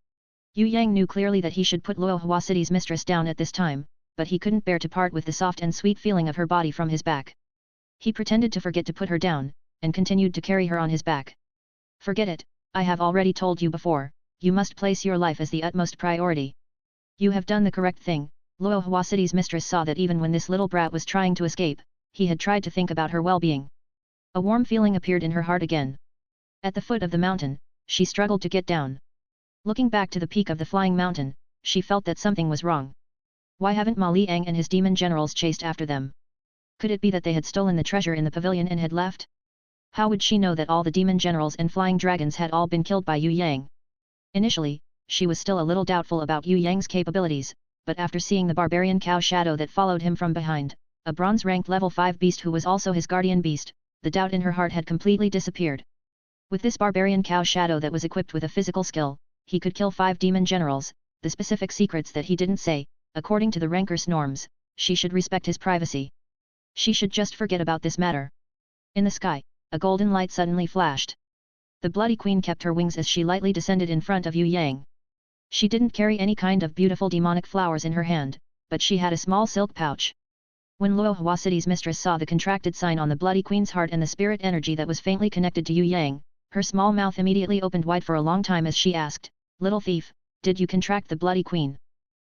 Yue Yang knew clearly that he should put Luohua City's mistress down at this time, but he couldn't bear to part with the soft and sweet feeling of her body from his back. He pretended to forget to put her down, and continued to carry her on his back. Forget it, I have already told you before, you must place your life as the utmost priority. You have done the correct thing. Luohua City's mistress saw that even when this little brat was trying to escape, he had tried to think about her well-being. A warm feeling appeared in her heart again. At the foot of the mountain, she struggled to get down. Looking back to the peak of the flying mountain, she felt that something was wrong. Why haven't Ma Liang and his demon generals chased after them? Could it be that they had stolen the treasure in the pavilion and had left? How would she know that all the demon generals and flying dragons had all been killed by Yue Yang? Initially, she was still a little doubtful about Yue Yang's capabilities, but after seeing the barbarian cow shadow that followed him from behind, a bronze-ranked level 5 beast who was also his guardian beast, the doubt in her heart had completely disappeared. With this barbarian cow shadow that was equipped with a physical skill, he could kill 5 demon generals. The specific secrets that he didn't say, according to the ranker's norms, she should respect his privacy. She should just forget about this matter. In the sky, a golden light suddenly flashed. The Bloody Queen kept her wings as she lightly descended in front of Yue Yang. She didn't carry any kind of beautiful demonic flowers in her hand, but she had a small silk pouch. When Luohua City's mistress saw the contracted sign on the Bloody Queen's heart and the spirit energy that was faintly connected to Yue Yang, her small mouth immediately opened wide for a long time as she asked, "Little thief, did you contract the Bloody Queen?"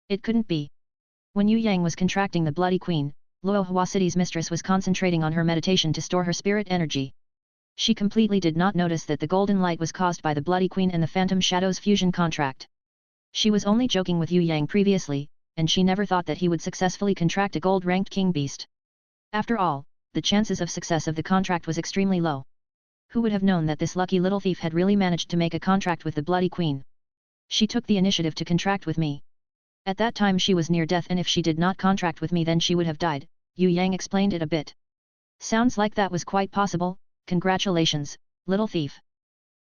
It couldn't be. When Yue Yang was contracting the Bloody Queen, Luohua City's mistress was concentrating on her meditation to store her spirit energy. She completely did not notice that the golden light was caused by the Bloody Queen and the Phantom Shadows fusion contract. She was only joking with Yue Yang previously, and she never thought that he would successfully contract a gold-ranked king beast. After all, the chances of success of the contract was extremely low. Who would have known that this lucky little thief had really managed to make a contract with the Bloody Queen? She took the initiative to contract with me. At that time she was near death and if she did not contract with me then she would have died, Yue Yang explained it a bit. Sounds like that was quite possible, congratulations, little thief.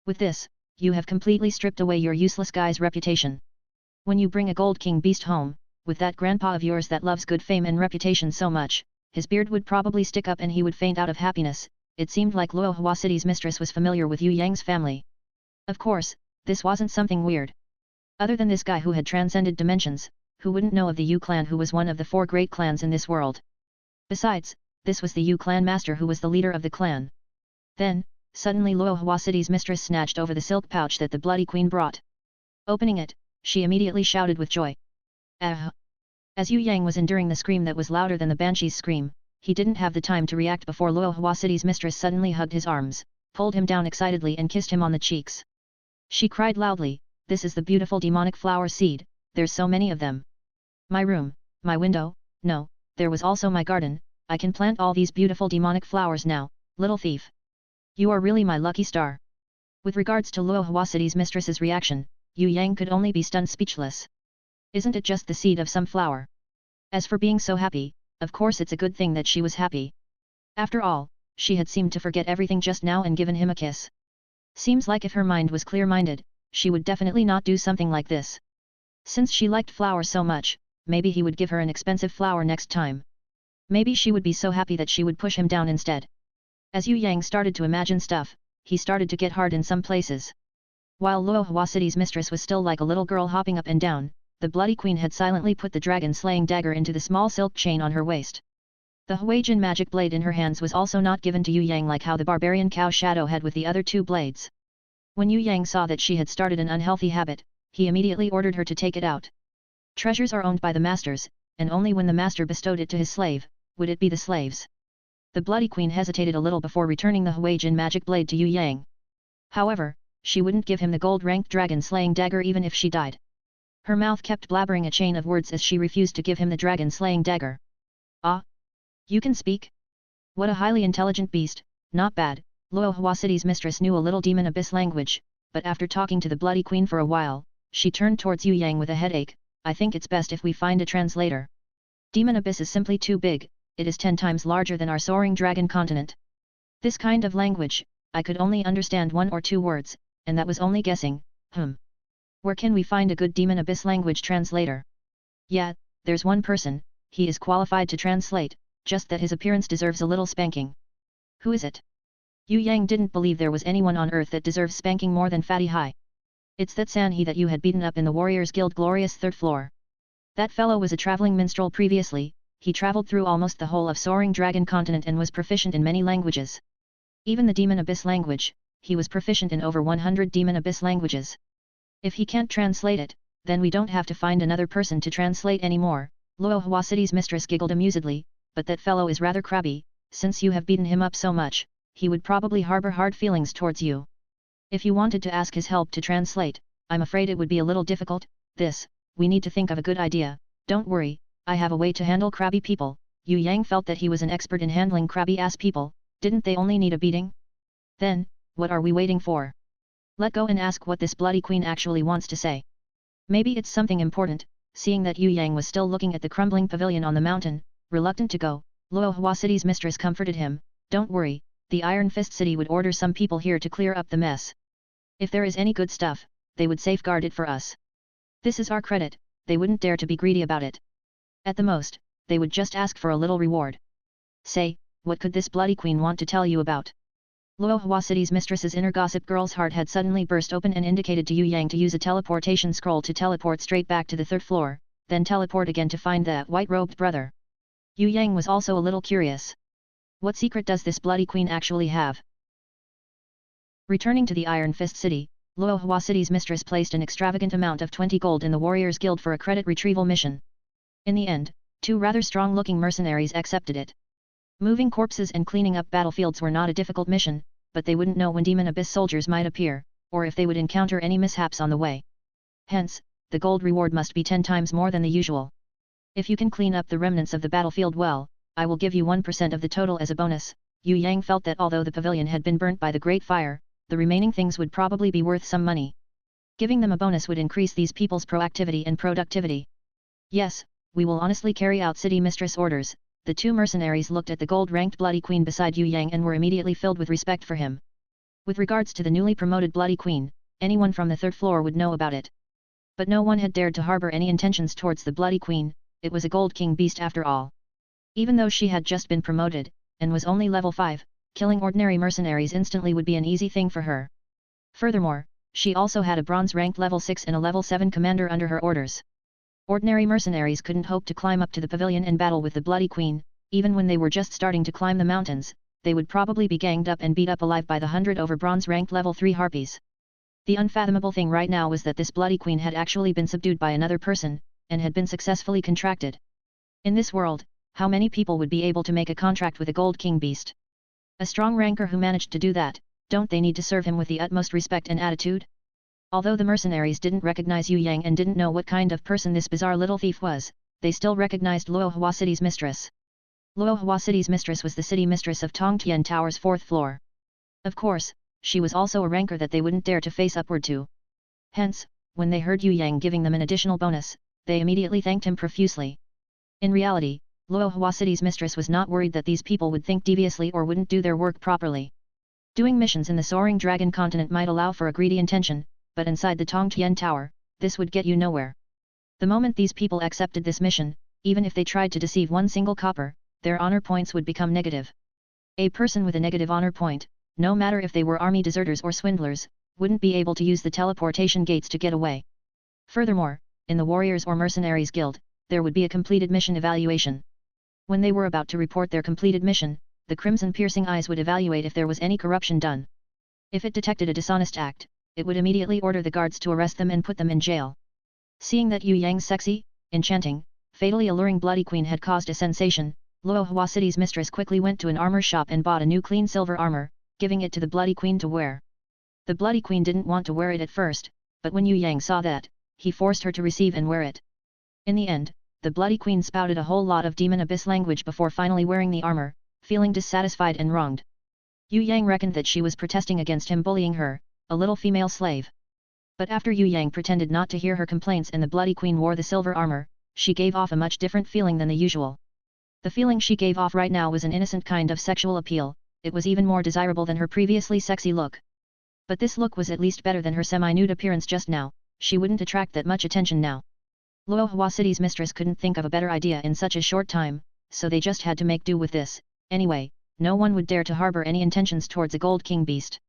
With this, you have completely stripped away your useless guy's reputation. When you bring a gold king beast home, with that grandpa of yours that loves good fame and reputation so much, his beard would probably stick up and he would faint out of happiness. It seemed like Luohua City's mistress was familiar with Yue Yang's family. Of course, this wasn't something weird. Other than this guy who had transcended dimensions, who wouldn't know of the Yue clan who was one of the 4 great clans in this world? Besides, this was the Yue clan master who was the leader of the clan. Then, suddenly Luohua City's mistress snatched over the silk pouch that the Bloody Queen brought. Opening it, she immediately shouted with joy. Ah! As Yue Yang was enduring the scream that was louder than the banshee's scream, he didn't have the time to react before Luohua City's mistress suddenly hugged his arms, pulled him down excitedly and kissed him on the cheeks. She cried loudly, "This is the beautiful demonic flower seed, there's so many of them. My room, my window, no, there was also my garden, I can plant all these beautiful demonic flowers now, little thief. You are really my lucky star." With regards to Luohua City's mistress's reaction, Yue Yang could only be stunned speechless. Isn't it just the seed of some flower? As for being so happy, of course it's a good thing that she was happy. After all, she had seemed to forget everything just now and given him a kiss. Seems like if her mind was clear-minded, she would definitely not do something like this. Since she liked flowers so much, maybe he would give her an expensive flower next time. Maybe she would be so happy that she would push him down instead. As Yue Yang started to imagine stuff, he started to get hard in some places. While Luohua City's mistress was still like a little girl hopping up and down, the Bloody Queen had silently put the dragon-slaying dagger into the small silk chain on her waist. The Huajian magic blade in her hands was also not given to Yue Yang like how the barbarian cow shadow had with the other 2 blades. When Yue Yang saw that she had started an unhealthy habit, he immediately ordered her to take it out. Treasures are owned by the masters, and only when the master bestowed it to his slave, would it be the slave's. The Bloody Queen hesitated a little before returning the Huajian magic blade to Yue Yang. However, she wouldn't give him the gold-ranked dragon-slaying dagger even if she died. Her mouth kept blabbering a chain of words as she refused to give him the dragon-slaying dagger. Ah! You can speak? What a highly intelligent beast, Not bad. Luo Hua City's mistress knew a little demon abyss language, but after talking to the Bloody Queen for a while, she turned towards Yue Yang with a headache. I think it's best if we find a translator. Demon abyss is simply too big, it is 10 times larger than our Soaring Dragon Continent. This kind of language, I could only understand 1 or 2 words, and that was only guessing. Where can we find a good demon abyss language translator? Yeah, there's one person, he is qualified to translate, just that his appearance deserves a little spanking. Who is it? Yue Yang didn't believe there was anyone on earth that deserves spanking more than Fatty Hai. It's that Sanhe that you had beaten up in the Warriors Guild glorious 3rd floor. That fellow was a traveling minstrel previously, he traveled through almost the whole of Soaring Dragon Continent and was proficient in many languages. Even the Demon Abyss language, he was proficient in over 100 Demon Abyss languages. If he can't translate it, then we don't have to find another person to translate anymore. Luo Hua City's mistress giggled amusedly, but that fellow is rather crabby, since you have beaten him up so much, he would probably harbor hard feelings towards you. If you wanted to ask his help to translate, I'm afraid it would be a little difficult. We need to think of a good idea. Don't worry, I have a way to handle crabby people. Yue Yang felt that he was an expert in handling crabby-ass people, didn't they only need a beating? Then, what are we waiting for? Let go and ask what this Bloody Queen actually wants to say. Maybe it's something important. Seeing that Yue Yang was still looking at the crumbling pavilion on the mountain, reluctant to go, Luo Hua City's mistress comforted him. Don't worry, the Iron Fist City would order some people here to clear up the mess. If there is any good stuff, they would safeguard it for us. This is our credit, they wouldn't dare to be greedy about it. At the most, they would just ask for a little reward. Say, what could this Bloody Queen want to tell you about? Luo Hua City's mistress's inner gossip girl's heart had suddenly burst open and indicated to Yue Yang to use a teleportation scroll to teleport straight back to the 3rd floor, then teleport again to find that white-robed brother. Yue Yang was also a little curious. What secret does this Bloody Queen actually have? Returning to the Iron Fist City, Luo Hua City's mistress placed an extravagant amount of 20 gold in the Warriors Guild for a credit retrieval mission. In the end, 2 rather strong-looking mercenaries accepted it. Moving corpses and cleaning up battlefields were not a difficult mission, but they wouldn't know when Demon Abyss soldiers might appear, or if they would encounter any mishaps on the way. Hence, the gold reward must be 10 times more than the usual. If you can clean up the remnants of the battlefield well, I will give you 1% of the total as a bonus. Yue Yang felt that although the pavilion had been burnt by the Great Fire, the remaining things would probably be worth some money. Giving them a bonus would increase these people's proactivity and productivity. Yes, we will honestly carry out city mistress orders. The 2 mercenaries looked at the gold-ranked Bloody Queen beside Yue Yang and were immediately filled with respect for him. With regards to the newly promoted Bloody Queen, anyone from the 3rd floor would know about it. But no one had dared to harbor any intentions towards the Bloody Queen, it was a Gold King beast after all. Even though she had just been promoted, and was only level 5, killing ordinary mercenaries instantly would be an easy thing for her. Furthermore, she also had a bronze-ranked level 6 and a level 7 commander under her orders. Ordinary mercenaries couldn't hope to climb up to the pavilion and battle with the Bloody Queen. Even when they were just starting to climb the mountains, they would probably be ganged up and beat up alive by the 100 over bronze-ranked level 3 harpies. The unfathomable thing right now was that this Bloody Queen had actually been subdued by another person, and had been successfully contracted. In this world, how many people would be able to make a contract with a Gold King beast? A strong ranker who managed to do that, don't they need to serve him with the utmost respect and attitude? Although the mercenaries didn't recognize Yue Yang and didn't know what kind of person this bizarre little thief was, they still recognized Luo Hua City's mistress. Luo Hua City's mistress was the city mistress of Tongtian Tower's 4th floor. Of course, she was also a ranker that they wouldn't dare to face upward to. Hence, when they heard Yue Yang giving them an additional bonus, they immediately thanked him profusely. In reality, Luo Hua City's mistress was not worried that these people would think deviously or wouldn't do their work properly. Doing missions in the Soaring Dragon Continent might allow for a greedy intention, but inside the Tongtian Tower, this would get you nowhere. The moment these people accepted this mission, even if they tried to deceive one single copper, their honor points would become negative. A person with a negative honor point, no matter if they were army deserters or swindlers, wouldn't be able to use the teleportation gates to get away. Furthermore, in the Warriors or Mercenaries Guild, there would be a completed mission evaluation. When they were about to report their completed mission, the crimson piercing eyes would evaluate if there was any corruption done. If it detected a dishonest act, it would immediately order the guards to arrest them and put them in jail. Seeing that Yue Yang's sexy, enchanting, fatally alluring Bloody Queen had caused a sensation, Luo Hua City's mistress quickly went to an armor shop and bought a new clean silver armor, giving it to the Bloody Queen to wear. The Bloody Queen didn't want to wear it at first, but when Yue Yang saw that, he forced her to receive and wear it. In the end, the Bloody Queen spouted a whole lot of Demon Abyss language before finally wearing the armor, feeling dissatisfied and wronged. Yue Yang reckoned that she was protesting against him bullying her, a little female slave. But after Yue Yang pretended not to hear her complaints and the bloody queen wore the silver armor, she gave off a much different feeling than the usual. The feeling she gave off right now was an innocent kind of sexual appeal, it was even more desirable than her previously sexy look. But this look was at least better than her semi-nude appearance just now, she wouldn't attract that much attention now. Luohua City's mistress couldn't think of a better idea in such a short time, so they just had to make do with this. Anyway, no one would dare to harbor any intentions towards a gold king beast.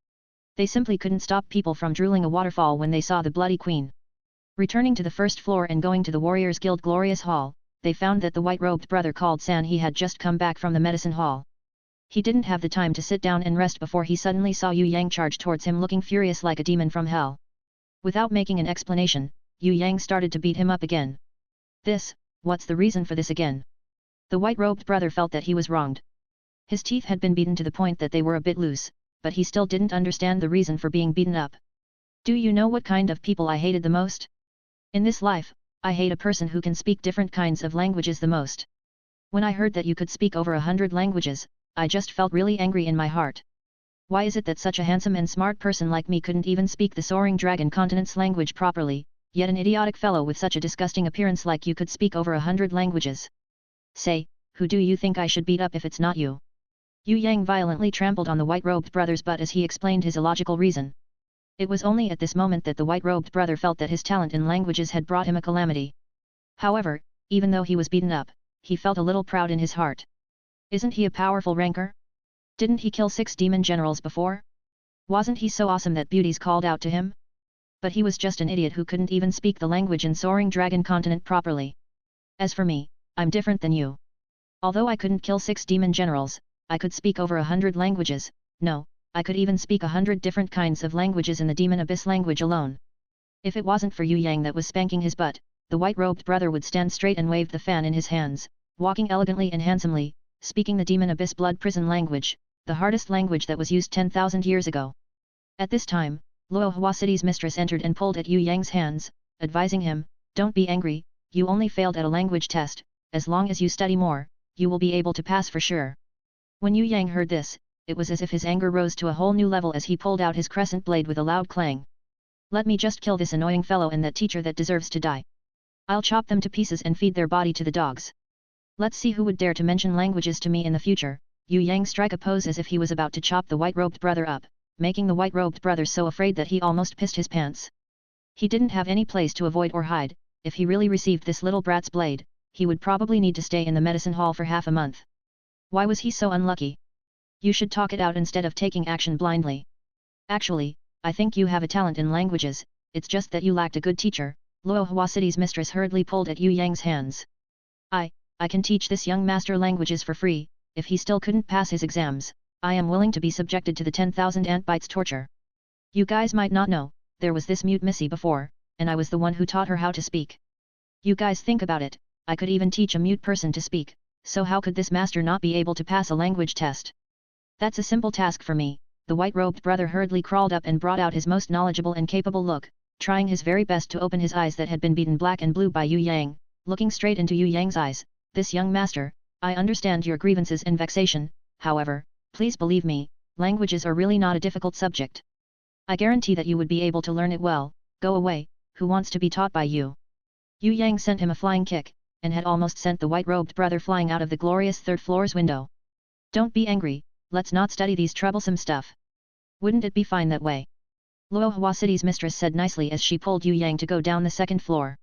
They simply couldn't stop people from drooling a waterfall when they saw the bloody queen. Returning to the first floor and going to the Warriors Guild Glorious Hall, they found that the white-robed brother called San he had just come back from the medicine hall. He didn't have the time to sit down and rest before he suddenly saw Yue Yang charge towards him looking furious like a demon from hell. Without making an explanation, Yue Yang started to beat him up again. What's the reason for this again? The white-robed brother felt that he was wronged. His teeth had been beaten to the point that they were a bit loose, but he still didn't understand the reason for being beaten up. Do you know what kind of people I hated the most? In this life, I hate a person who can speak different kinds of languages the most. When I heard that you could speak over 100 languages, I just felt really angry in my heart. Why is it that such a handsome and smart person like me couldn't even speak the Soaring Dragon Continent's language properly, yet an idiotic fellow with such a disgusting appearance like you could speak over 100 languages? Say, who do you think I should beat up if it's not you? Yue Yang violently trampled on the white-robed brother's butt as he explained his illogical reason. It was only at this moment that the white-robed brother felt that his talent in languages had brought him a calamity. However, even though he was beaten up, he felt a little proud in his heart. Isn't he a powerful ranker? Didn't he kill 6 demon generals before? Wasn't he so awesome that beauties called out to him? But he was just an idiot who couldn't even speak the language in Soaring Dragon Continent properly. As for me, I'm different than you. Although I couldn't kill 6 demon generals, I could speak over 100 languages, no, I could even speak 100 different kinds of languages in the Demon Abyss language alone. If it wasn't for Yue Yang that was spanking his butt, the white-robed brother would stand straight and wave the fan in his hands, walking elegantly and handsomely, speaking the Demon Abyss blood prison language, the hardest language that was used 10,000 years ago. At this time, Luohua City's mistress entered and pulled at Yue Yang's hands, advising him, "Don't be angry, you only failed at a language test, as long as you study more, you will be able to pass for sure." When Yue Yang heard this, it was as if his anger rose to a whole new level as he pulled out his crescent blade with a loud clang. "Let me just kill this annoying fellow and that teacher that deserves to die. I'll chop them to pieces and feed their body to the dogs. Let's see who would dare to mention languages to me in the future." Yue Yang struck a pose as if he was about to chop the white-robed brother up, making the white-robed brother so afraid that he almost pissed his pants. He didn't have any place to avoid or hide. If he really received this little brat's blade, he would probably need to stay in the medicine hall for half a month. Why was he so unlucky? You should talk it out instead of taking action blindly. Actually, I think you have a talent in languages, it's just that you lacked a good teacher. Luohua City's mistress hurriedly pulled at Yue Yang's hands. I can teach this young master languages for free. If he still couldn't pass his exams, I am willing to be subjected to the 10,000 ant bites torture. You guys might not know, there was this mute missy before, and I was the one who taught her how to speak. You guys think about it, I could even teach a mute person to speak, so how could this master not be able to pass a language test? That's a simple task for me." The white-robed brother hurriedly crawled up and brought out his most knowledgeable and capable look, trying his very best to open his eyes that had been beaten black and blue by Yue Yang, looking straight into Yue Yang's eyes. "This young master, I understand your grievances and vexation, however, please believe me, languages are really not a difficult subject. I guarantee that you would be able to learn it well. Go away, who wants to be taught by you?" Yue Yang sent him a flying kick, and had almost sent the white-robed brother flying out of the glorious third floor's window. "Don't be angry, let's not study these troublesome stuff. Wouldn't it be fine that way?" Luohua City's mistress said nicely as she pulled Yue Yang to go down the second floor.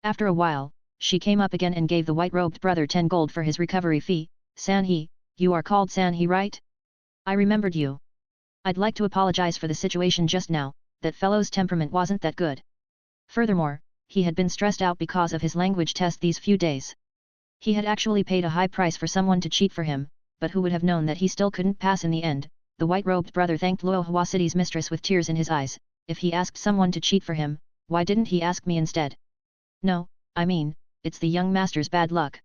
After a while, she came up again and gave the white-robed brother 10 gold for his recovery fee. "San-he, you are called San-he, right? I remembered you. I'd like to apologize for the situation just now, that fellow's temperament wasn't that good. Furthermore, he had been stressed out because of his language test these few days. He had actually paid a high price for someone to cheat for him, but who would have known that he still couldn't pass in the end?" The white-robed brother thanked Luohua City's mistress with tears in his eyes. If he asked someone to cheat for him, why didn't he ask me instead? "No, I mean, it's the young master's bad luck.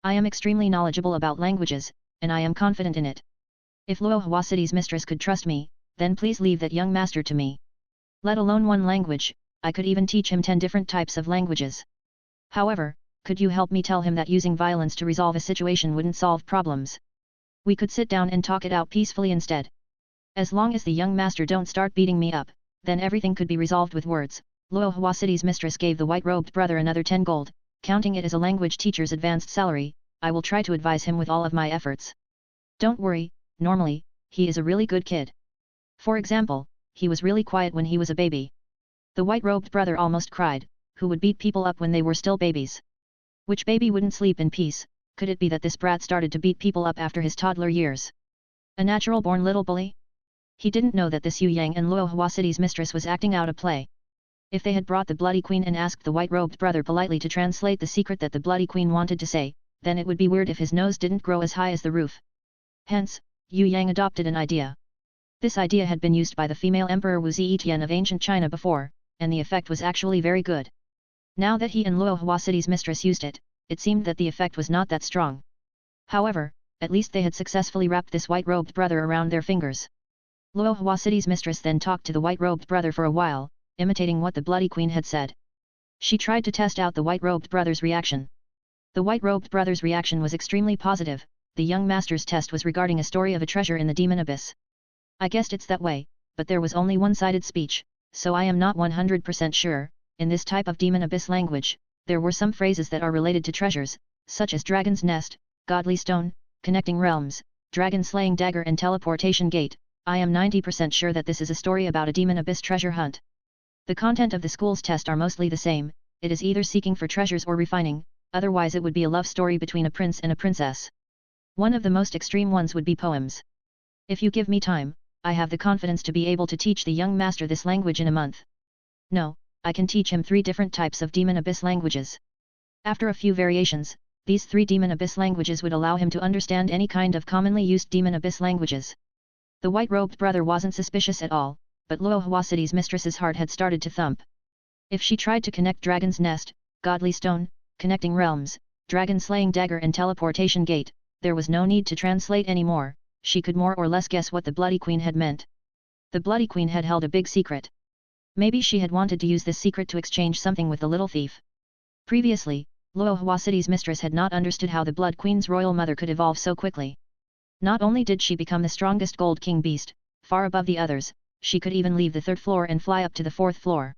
I am extremely knowledgeable about languages, and I am confident in it. If Luohua City's mistress could trust me, then please leave that young master to me. Let alone one language, I could even teach him 10 different types of languages. However, could you help me tell him that using violence to resolve a situation wouldn't solve problems? We could sit down and talk it out peacefully instead." As long as the young master don't start beating me up, then everything could be resolved with words. Luohua City's mistress gave the white-robed brother another 10 gold, counting it as a language teacher's advanced salary. I will try to advise him with all of my efforts. Don't worry, normally, he is a really good kid. For example, he was really quiet when he was a baby. The white-robed brother almost cried, who would beat people up when they were still babies? Which baby wouldn't sleep in peace? Could it be that this brat started to beat people up after his toddler years? A natural-born little bully? He didn't know that this Yue Yang and Luohua City's mistress was acting out a play. If they had brought the Bloody Queen and asked the white-robed brother politely to translate the secret that the Bloody Queen wanted to say, then it would be weird if his nose didn't grow as high as the roof. Hence, Yue Yang adopted an idea. This idea had been used by the female Emperor Wu Zetian of ancient China before, and the effect was actually very good. Now that he and Luohua City's mistress used it, it seemed that the effect was not that strong. However, at least they had successfully wrapped this white-robed brother around their fingers. Luohua City's mistress then talked to the white-robed brother for a while, imitating what the Bloody Queen had said. She tried to test out the white-robed brother's reaction. The white-robed brother's reaction was extremely positive. The young master's test was regarding a story of a treasure in the demon abyss. I guessed it's that way, but there was only one-sided speech, so I am not 100% sure. In this type of demon abyss language, there were some phrases that are related to treasures, such as Dragon's Nest, Godly Stone, Connecting Realms, Dragon Slaying Dagger and Teleportation Gate. I am 90% sure that this is a story about a demon abyss treasure hunt. The content of the school's test are mostly the same. It is either seeking for treasures or refining, otherwise it would be a love story between a prince and a princess. One of the most extreme ones would be poems. If you give me time, I have the confidence to be able to teach the young master this language in a month. No, I can teach him 3 different types of demon abyss languages. After a few variations, these 3 demon abyss languages would allow him to understand any kind of commonly used demon abyss languages. The white-robed brother wasn't suspicious at all, but Luohua City's mistress's heart had started to thump. If she tried to connect Dragon's Nest, Godly Stone, Connecting Realms, Dragon Slaying Dagger and Teleportation Gate, there was no need to translate anymore. She could more or less guess what the Bloody Queen had meant. The Bloody Queen had held a big secret. Maybe she had wanted to use this secret to exchange something with the little thief. Previously, Luohua City's mistress had not understood how the Blood Queen's royal mother could evolve so quickly. Not only did she become the strongest Gold King beast, far above the others, she could even leave the 3rd floor and fly up to the 4th floor.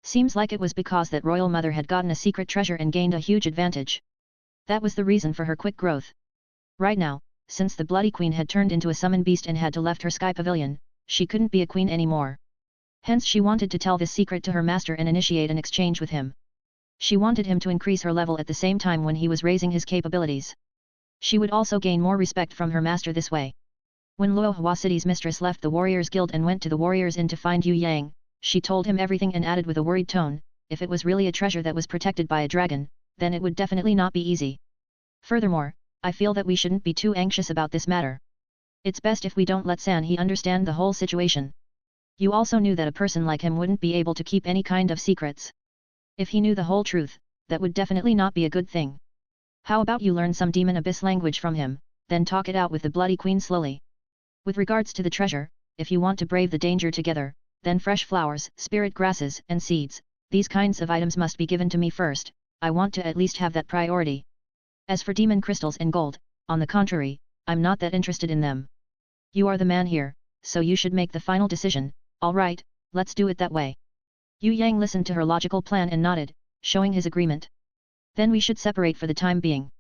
Seems like it was because that royal mother had gotten a secret treasure and gained a huge advantage. That was the reason for her quick growth. Right now, since the Bloody Queen had turned into a summon beast and had to left her sky pavilion, she couldn't be a queen anymore. Hence she wanted to tell this secret to her master and initiate an exchange with him. She wanted him to increase her level at the same time when he was raising his capabilities. She would also gain more respect from her master this way. When Luohua City's mistress left the Warriors Guild and went to the Warriors Inn to find Yue Yang, she told him everything and added with a worried tone, if it was really a treasure that was protected by a dragon, then it would definitely not be easy. Furthermore, I feel that we shouldn't be too anxious about this matter. It's best if we don't let He understand the whole situation. You also knew that a person like him wouldn't be able to keep any kind of secrets. If he knew the whole truth, that would definitely not be a good thing. How about you learn some demon abyss language from him, then talk it out with the Bloody Queen slowly. With regards to the treasure, if you want to brave the danger together, then fresh flowers, spirit grasses and seeds, these kinds of items must be given to me first. I want to at least have that priority. As for demon crystals and gold, on the contrary, I'm not that interested in them. You are the man here, so you should make the final decision. Alright, let's do it that way. Yue Yang listened to her logical plan and nodded, showing his agreement. Then we should separate for the time being.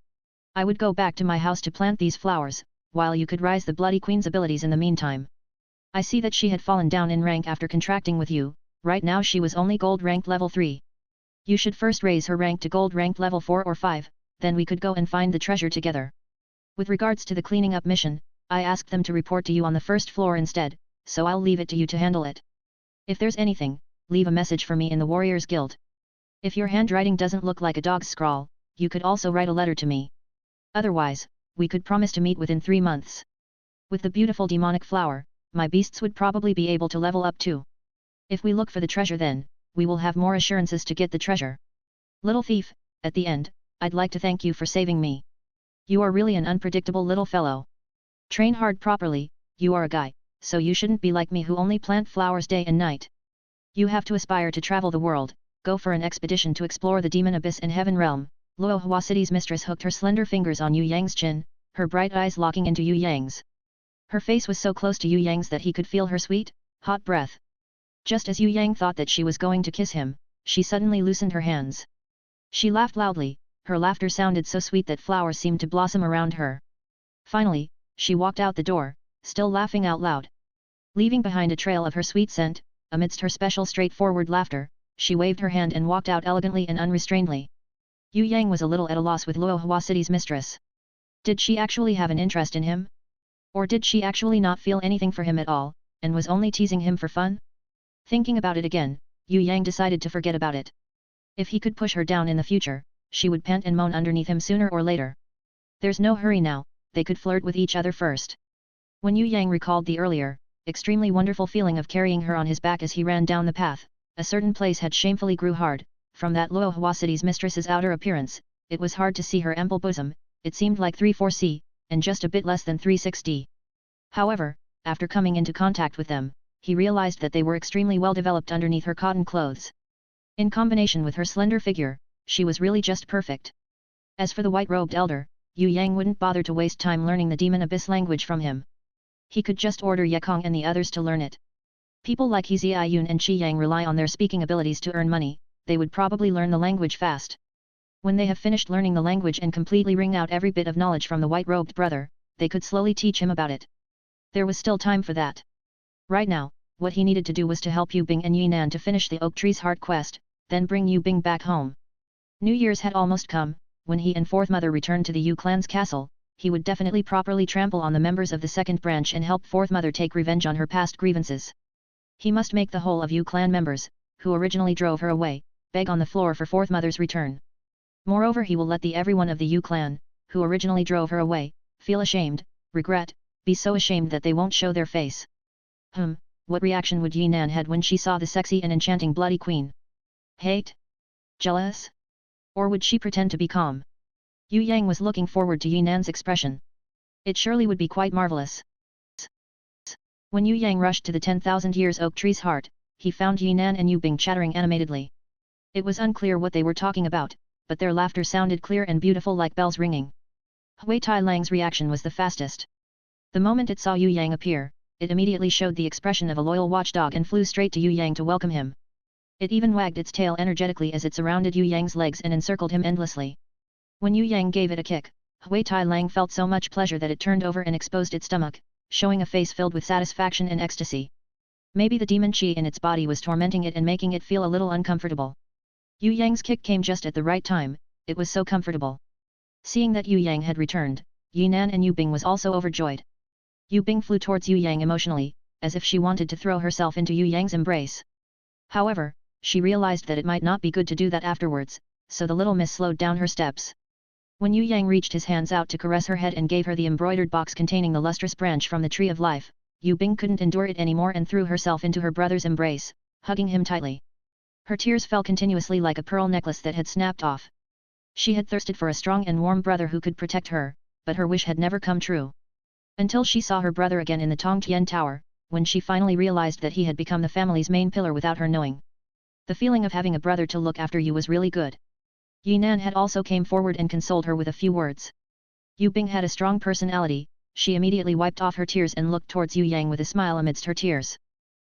I would go back to my house to plant these flowers, while you could rise the Bloody Queen's abilities in the meantime. I see that she had fallen down in rank after contracting with you. Right now she was only gold ranked level 3. You should first raise her rank to gold ranked level 4 or 5, then we could go and find the treasure together. With regards to the cleaning up mission, I asked them to report to you on the 1st floor instead, so I'll leave it to you to handle it. If there's anything, leave a message for me in the Warriors Guild. If your handwriting doesn't look like a dog's scrawl, you could also write a letter to me. Otherwise, we could promise to meet within 3 months. With the beautiful demonic flower, my beasts would probably be able to level up too. If we look for the treasure then, we will have more assurances to get the treasure. Little thief, at the end, I'd like to thank you for saving me. You are really an unpredictable little fellow. Train hard properly, you are a guy, so you shouldn't be like me who only plant flowers day and night. You have to aspire to travel the world, go for an expedition to explore the demon abyss and heaven realm. Luohua City's mistress hooked her slender fingers on Yue Yang's chin, her bright eyes locking into Yue Yang's. Her face was so close to Yue Yang's that he could feel her sweet, hot breath. Just as Yue Yang thought that she was going to kiss him, she suddenly loosened her hands. She laughed loudly, her laughter sounded so sweet that flowers seemed to blossom around her. Finally, she walked out the door, still laughing out loud. Leaving behind a trail of her sweet scent, amidst her special straightforward laughter, she waved her hand and walked out elegantly and unrestrainedly. Yue Yang was a little at a loss with Luohua City's mistress. Did she actually have an interest in him? Or did she actually not feel anything for him at all, and was only teasing him for fun? Thinking about it again, Yue Yang decided to forget about it. If he could push her down in the future, she would pant and moan underneath him sooner or later. There's no hurry now, they could flirt with each other first. When Yue Yang recalled the earlier, extremely wonderful feeling of carrying her on his back as he ran down the path, a certain place had shamefully grew hard. From that Luohua City's mistress's outer appearance, it was hard to see her ample bosom, it seemed like 3/4 c, and just a bit less than 3/6 d. However, after coming into contact with them, he realized that they were extremely well developed underneath her cotton clothes. In combination with her slender figure, she was really just perfect. As for the white-robed elder, Yue Yang wouldn't bother to waste time learning the demon abyss language from him. He could just order Ye Kong and the others to learn it. People like He Ziyun and Qi Yang rely on their speaking abilities to earn money, they would probably learn the language fast. When they have finished learning the language and completely wring out every bit of knowledge from the white-robed brother, they could slowly teach him about it. There was still time for that. Right now, what he needed to do was to help Yu Bing and Yinan to finish the Oak Tree's Heart quest, then bring Yu Bing back home. New Year's had almost come. When he and Fourth Mother returned to the Yu clan's castle, he would definitely properly trample on the members of the second branch and help Fourth Mother take revenge on her past grievances. He must make the whole of Yu clan members, who originally drove her away, beg on the floor for Fourth Mother's return. Moreover, he will let the everyone of the Yu clan, who originally drove her away, feel ashamed, regret, be so ashamed that they won't show their face. What reaction would Yinan had when she saw the sexy and enchanting bloody queen? Hate? Jealous? Or would she pretend to be calm? Yue Yang was looking forward to Yinan's expression. It surely would be quite marvelous. When Yue Yang rushed to the 10,000 years oak tree's heart, he found Yinan and Yu Bing chattering animatedly. It was unclear what they were talking about, but their laughter sounded clear and beautiful like bells ringing. Hui Tai Lang's reaction was the fastest. The moment it saw Yue Yang appear, it immediately showed the expression of a loyal watchdog and flew straight to Yue Yang to welcome him. It even wagged its tail energetically as it surrounded Yue Yang's legs and encircled him endlessly. When Yue Yang gave it a kick, Hui Tai Lang felt so much pleasure that it turned over and exposed its stomach, showing a face filled with satisfaction and ecstasy. Maybe the demon qi in its body was tormenting it and making it feel a little uncomfortable. Yue Yang's kick came just at the right time, it was so comfortable. Seeing that Yue Yang had returned, Yinan and Yu Bing was also overjoyed. Yu Bing flew towards Yue Yang emotionally, as if she wanted to throw herself into Yue Yang's embrace. However, she realized that it might not be good to do that afterwards, so the little miss slowed down her steps. When Yue Yang reached his hands out to caress her head and gave her the embroidered box containing the lustrous branch from the Tree of Life, Yu Bing couldn't endure it anymore and threw herself into her brother's embrace, hugging him tightly. Her tears fell continuously like a pearl necklace that had snapped off. She had thirsted for a strong and warm brother who could protect her, but her wish had never come true. Until she saw her brother again in the Tongtian Tower, when she finally realized that he had become the family's main pillar without her knowing. The feeling of having a brother to look after you was really good. Yinan had also came forward and consoled her with a few words. Yu Bing had a strong personality, she immediately wiped off her tears and looked towards Yue Yang with a smile amidst her tears.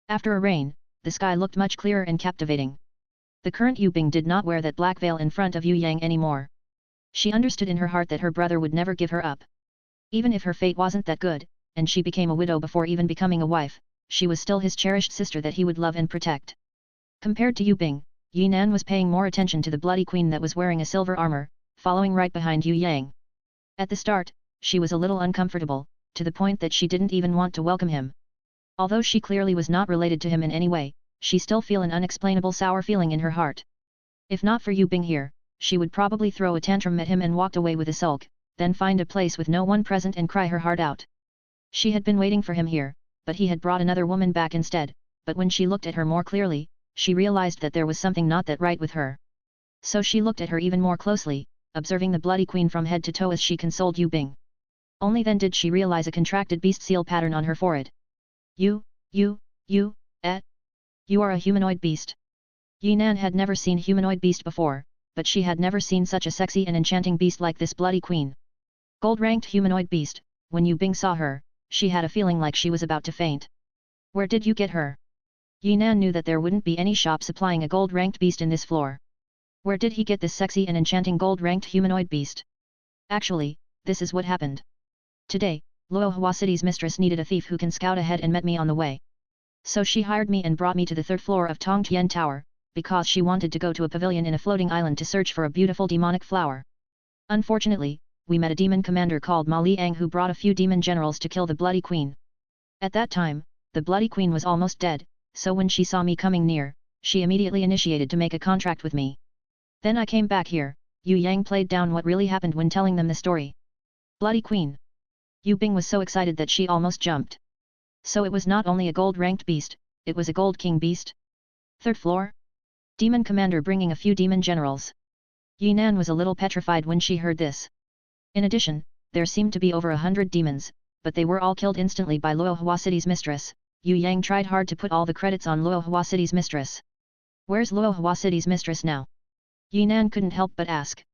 After a rain, the sky looked much clearer and captivating. The current Yu Bing did not wear that black veil in front of Yue Yang anymore. She understood in her heart that her brother would never give her up. Even if her fate wasn't that good, and she became a widow before even becoming a wife, she was still his cherished sister that he would love and protect. Compared to Yu Bing, Yinan was paying more attention to the bloody queen that was wearing a silver armor, following right behind Yue Yang. At the start, she was a little uncomfortable, to the point that she didn't even want to welcome him. Although she clearly was not related to him in any way, she still felt an unexplainable sour feeling in her heart. If not for Yu Bing here, she would probably throw a tantrum at him and walked away with a sulk, then find a place with no one present and cry her heart out. She had been waiting for him here, but he had brought another woman back instead, but when she looked at her more clearly, she realized that there was something not that right with her. So she looked at her even more closely, observing the bloody queen from head to toe as she consoled Yu Bing. Only then did she realize a contracted beast seal pattern on her forehead. You are a humanoid beast. Yinan had never seen humanoid beast before, but she had never seen such a sexy and enchanting beast like this bloody queen. Gold-ranked humanoid beast, when Yu Bing saw her, she had a feeling like she was about to faint. Where did you get her? Yinan knew that there wouldn't be any shop supplying a gold-ranked beast in this floor. Where did he get this sexy and enchanting gold-ranked humanoid beast? Actually, this is what happened. Today, Luohua City's mistress needed a thief who can scout ahead and met me on the way. So she hired me and brought me to the third floor of Tongtian Tower, because she wanted to go to a pavilion in a floating island to search for a beautiful demonic flower. Unfortunately, we met a demon commander called Ma Liang who brought a few demon generals to kill the Bloody Queen. At that time, the Bloody Queen was almost dead, so when she saw me coming near, she immediately initiated to make a contract with me. Then I came back here. Yue Yang played down what really happened when telling them the story. Bloody Queen. Yu Bing was so excited that she almost jumped. So it was not only a gold-ranked beast, it was a gold king beast? Third floor? Demon commander bringing a few demon generals. Yinan was a little petrified when she heard this. In addition, there seemed to be over 100 demons, but they were all killed instantly by Luohua City's mistress. Yue Yang tried hard to put all the credits on Luohua City's mistress. Where's Luohua City's mistress now? Yinan couldn't help but ask.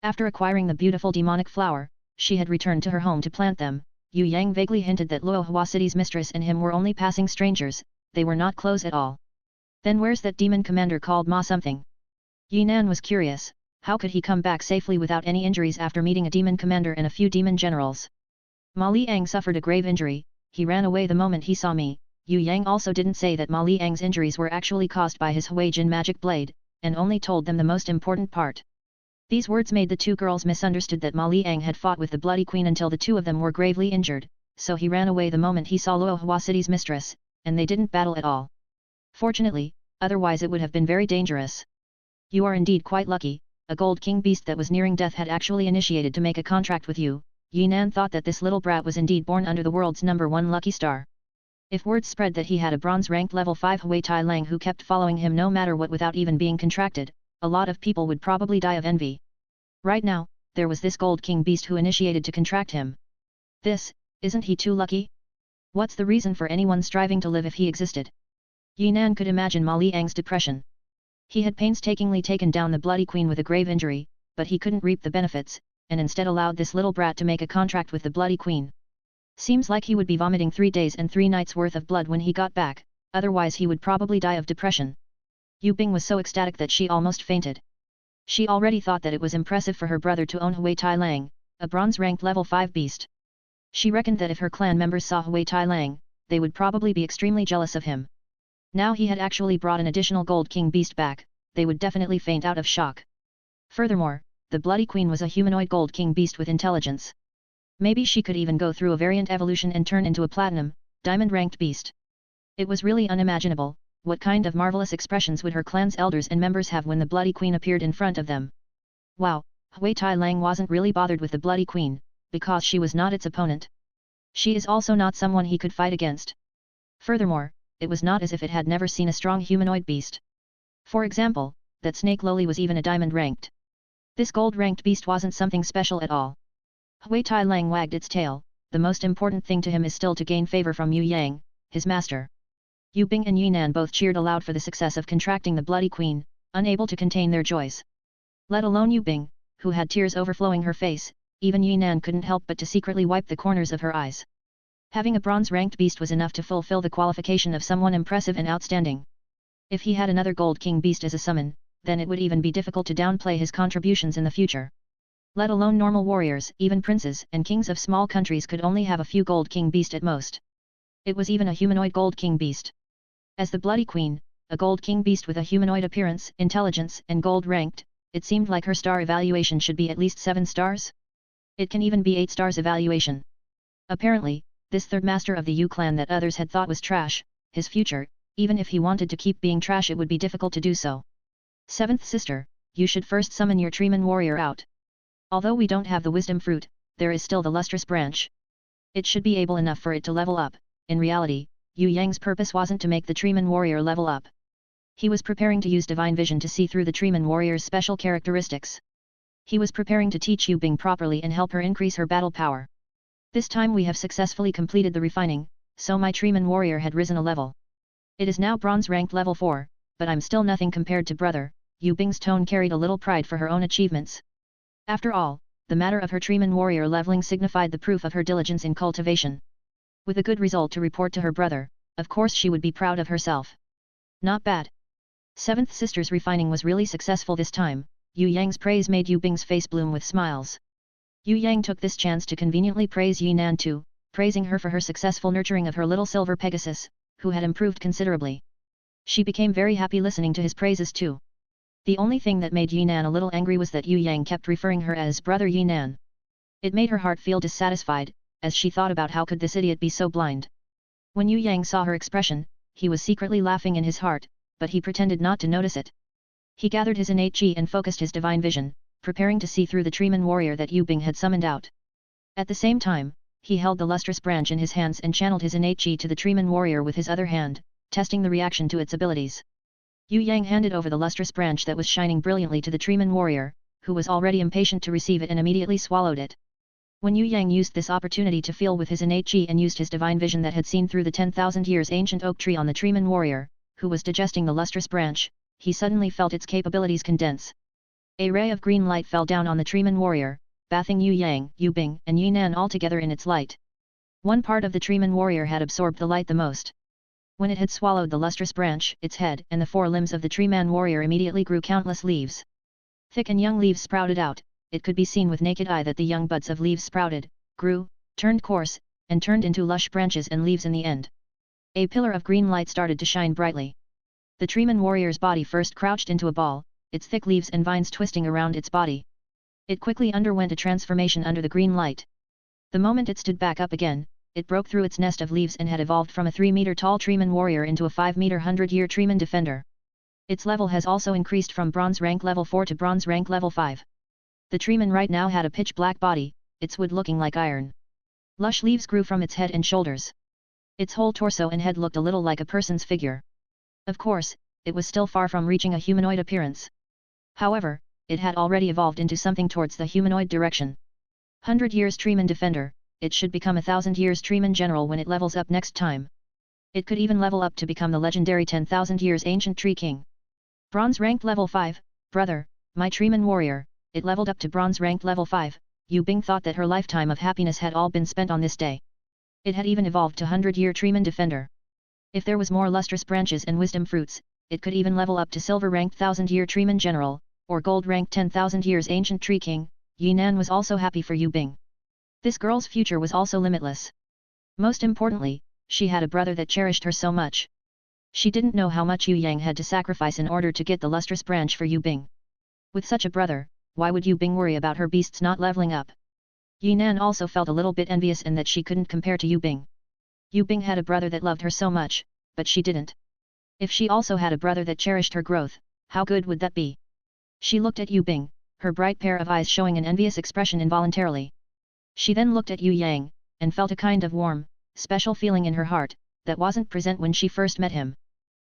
After acquiring the beautiful demonic flower, she had returned to her home to plant them. Yue Yang vaguely hinted that Luohua City's mistress and him were only passing strangers, they were not close at all. Then where's that demon commander called Ma something? Yinan was curious, how could he come back safely without any injuries after meeting a demon commander and a few demon generals? Ma Liang suffered a grave injury, he ran away the moment he saw me. Yue Yang also didn't say that Ma Liang's injuries were actually caused by his Huijin magic blade, and only told them the most important part. These words made the two girls misunderstood that Ma Liang had fought with the Bloody Queen until the two of them were gravely injured, so he ran away the moment he saw Luohua City's mistress, and they didn't battle at all. Fortunately, otherwise it would have been very dangerous. You are indeed quite lucky, a gold king beast that was nearing death had actually initiated to make a contract with you. Yinan thought that this little brat was indeed born under the world's #1 lucky star. If word spread that he had a bronze-ranked level 5 Hui Tai Lang who kept following him no matter what without even being contracted, a lot of people would probably die of envy. Right now, there was this gold king beast who initiated to contract him. Isn't he too lucky? What's the reason for anyone striving to live if he existed? Yinan could imagine Ma Liang's depression. He had painstakingly taken down the Bloody Queen with a grave injury, but he couldn't reap the benefits, and instead allowed this little brat to make a contract with the Bloody Queen. Seems like he would be vomiting 3 days and 3 nights worth of blood when he got back, otherwise he would probably die of depression. Yu Bing was so ecstatic that she almost fainted. She already thought that it was impressive for her brother to own Hui Tai Lang, a bronze-ranked level 5 beast. She reckoned that if her clan members saw Hui Tai Lang, they would probably be extremely jealous of him. Now he had actually brought an additional gold king beast back, they would definitely faint out of shock. Furthermore, the Bloody Queen was a humanoid gold king beast with intelligence. Maybe she could even go through a variant evolution and turn into a platinum, diamond-ranked beast. It was really unimaginable, what kind of marvelous expressions would her clan's elders and members have when the Bloody Queen appeared in front of them. Wow, Hui Tai Lang wasn't really bothered with the Bloody Queen, because she was not its opponent. She is also not someone he could fight against. Furthermore, it was not as if it had never seen a strong humanoid beast. For example, that snake loli was even a diamond-ranked. This gold-ranked beast wasn't something special at all. Hui Tai Lang wagged its tail, the most important thing to him is still to gain favor from Yue Yang, his master. Yu Bing and Yinan both cheered aloud for the success of contracting the Bloody Queen, unable to contain their joys. Let alone Yu Bing, who had tears overflowing her face, even Yinan couldn't help but to secretly wipe the corners of her eyes. Having a bronze-ranked beast was enough to fulfill the qualification of someone impressive and outstanding. If he had another gold king beast as a summon, then it would even be difficult to downplay his contributions in the future. Let alone normal warriors, even princes and kings of small countries could only have a few gold king beast at most. It was even a humanoid gold king beast. As the Bloody Queen, a gold king beast with a humanoid appearance, intelligence and gold ranked, it seemed like her star evaluation should be at least 7 stars? It can even be 8 stars evaluation. Apparently, this third master of the Yu clan that others had thought was trash, his future, even if he wanted to keep being trash it would be difficult to do so. 7th sister, you should first summon your Treeman warrior out. Although we don't have the wisdom fruit, there is still the lustrous branch. It should be able enough for it to level up. In reality, Yue Yang's purpose wasn't to make the Treeman warrior level up. He was preparing to use divine vision to see through the Treeman warrior's special characteristics. He was preparing to teach Yu Bing properly and help her increase her battle power. This time we have successfully completed the refining, so my Treeman warrior had risen a level. It is now bronze ranked level 4, but I'm still nothing compared to brother. Yu Bing's tone carried a little pride for her own achievements. After all, the matter of her Treeman warrior leveling signified the proof of her diligence in cultivation. With a good result to report to her brother, of course she would be proud of herself. Not bad. Seventh sister's refining was really successful this time. Yue Yang's praise made Yue Bing's face bloom with smiles. Yue Yang took this chance to conveniently praise Yinan too, praising her for her successful nurturing of her little silver Pegasus, who had improved considerably. She became very happy listening to his praises too. The only thing that made Yinan a little angry was that Yue Yang kept referring her as brother Yinan. It made her heart feel dissatisfied, as she thought about how could this idiot be so blind. When Yue Yang saw her expression, he was secretly laughing in his heart, but he pretended not to notice it. He gathered his innate chi and focused his divine vision, preparing to see through the treeman warrior that Yue Bing had summoned out. At the same time, he held the lustrous branch in his hands and channeled his innate chi to the treeman warrior with his other hand, testing the reaction to its abilities. Yue Yang handed over the lustrous branch that was shining brilliantly to the treeman warrior, who was already impatient to receive it and immediately swallowed it. When Yue Yang used this opportunity to feel with his innate chi and used his divine vision that had seen through the 10,000 years ancient oak tree on the treeman warrior, who was digesting the lustrous branch, he suddenly felt its capabilities condense. A ray of green light fell down on the treeman warrior, bathing Yue Yang, Yue Bing and Yinan all together in its light. One part of the treeman warrior had absorbed the light the most. When it had swallowed the lustrous branch, its head and the four limbs of the treeman warrior immediately grew countless leaves. Thick and young leaves sprouted out. It could be seen with naked eye that the young buds of leaves sprouted, grew, turned coarse, and turned into lush branches and leaves in the end. A pillar of green light started to shine brightly. The treeman warrior's body first crouched into a ball, its thick leaves and vines twisting around its body. It quickly underwent a transformation under the green light. The moment it stood back up again, it broke through its nest of leaves and had evolved from a 3-meter-tall treeman warrior into a 5-meter 100-year treeman defender. Its level has also increased from bronze rank level 4 to bronze rank level 5. The treeman right now had a pitch-black body, its wood looking like iron. Lush leaves grew from its head and shoulders. Its whole torso and head looked a little like a person's figure. Of course, it was still far from reaching a humanoid appearance. However, it had already evolved into something towards the humanoid direction. 100 years treeman defender, it should become 1,000 years treeman general when it levels up next time. It could even level up to become the legendary 10,000 years ancient tree king. Bronze ranked level 5, brother, my treeman warrior. It leveled up to bronze ranked level 5, Yue Bing thought that her lifetime of happiness had all been spent on this day. It had even evolved to 100-year treeman defender. If there was more lustrous branches and wisdom fruits, it could even level up to silver ranked 1,000-year treeman general, or gold ranked 10,000 years ancient tree king. Yinan was also happy for Yue Bing. This girl's future was also limitless. Most importantly, she had a brother that cherished her so much. She didn't know how much Yue Yang had to sacrifice in order to get the lustrous branch for Yue Bing. With such a brother, why would Yue Bing worry about her beasts not leveling up? Yinan also felt a little bit envious in that she couldn't compare to Yue Bing. Yue Bing had a brother that loved her so much, but she didn't. If she also had a brother that cherished her growth, how good would that be? She looked at Yue Bing, her bright pair of eyes showing an envious expression involuntarily. She then looked at Yue Yang, and felt a kind of warm, special feeling in her heart, that wasn't present when she first met him.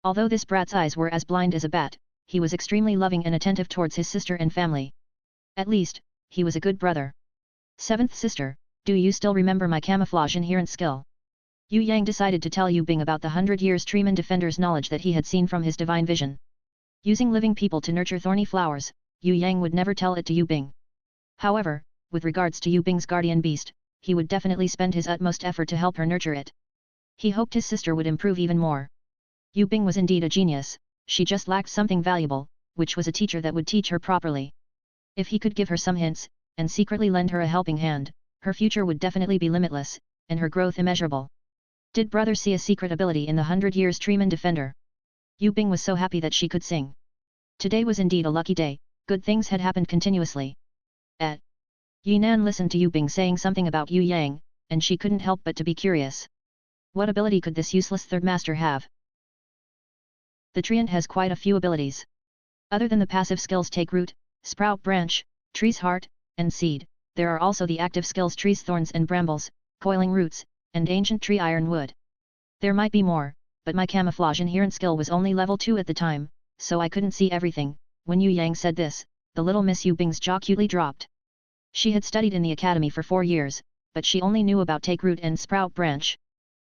Although this brat's eyes were as blind as a bat, he was extremely loving and attentive towards his sister and family. At least, he was a good brother. Seventh sister, do you still remember my camouflage inherent skill? Yue Yang decided to tell Yue Bing about the 100 years treeman defender's knowledge that he had seen from his divine vision. Using living people to nurture thorny flowers, Yue Yang would never tell it to Yue Bing. However, with regards to Yue Bing's guardian beast, he would definitely spend his utmost effort to help her nurture it. He hoped his sister would improve even more. Yue Bing was indeed a genius, she just lacked something valuable, which was a teacher that would teach her properly. If he could give her some hints, and secretly lend her a helping hand, her future would definitely be limitless, and her growth immeasurable. Did brother see a secret ability in the 100 years treeman defender? Yue Bing was so happy that she could sing. Today was indeed a lucky day, good things had happened continuously. Yinan listened to Yue Bing saying something about Yue Yang, and she couldn't help but to be curious. What ability could this useless third master have? The treant has quite a few abilities. Other than the passive skills take root, sprout branch, tree's heart, and seed, there are also the active skills tree's thorns and brambles, coiling roots, and ancient tree iron wood. There might be more, but my camouflage inherent skill was only level 2 at the time, so I couldn't see everything. When Yue Yang said this, the little Miss Yue Bing's jaw cutely dropped. She had studied in the academy for 4 years, but she only knew about take root and sprout branch.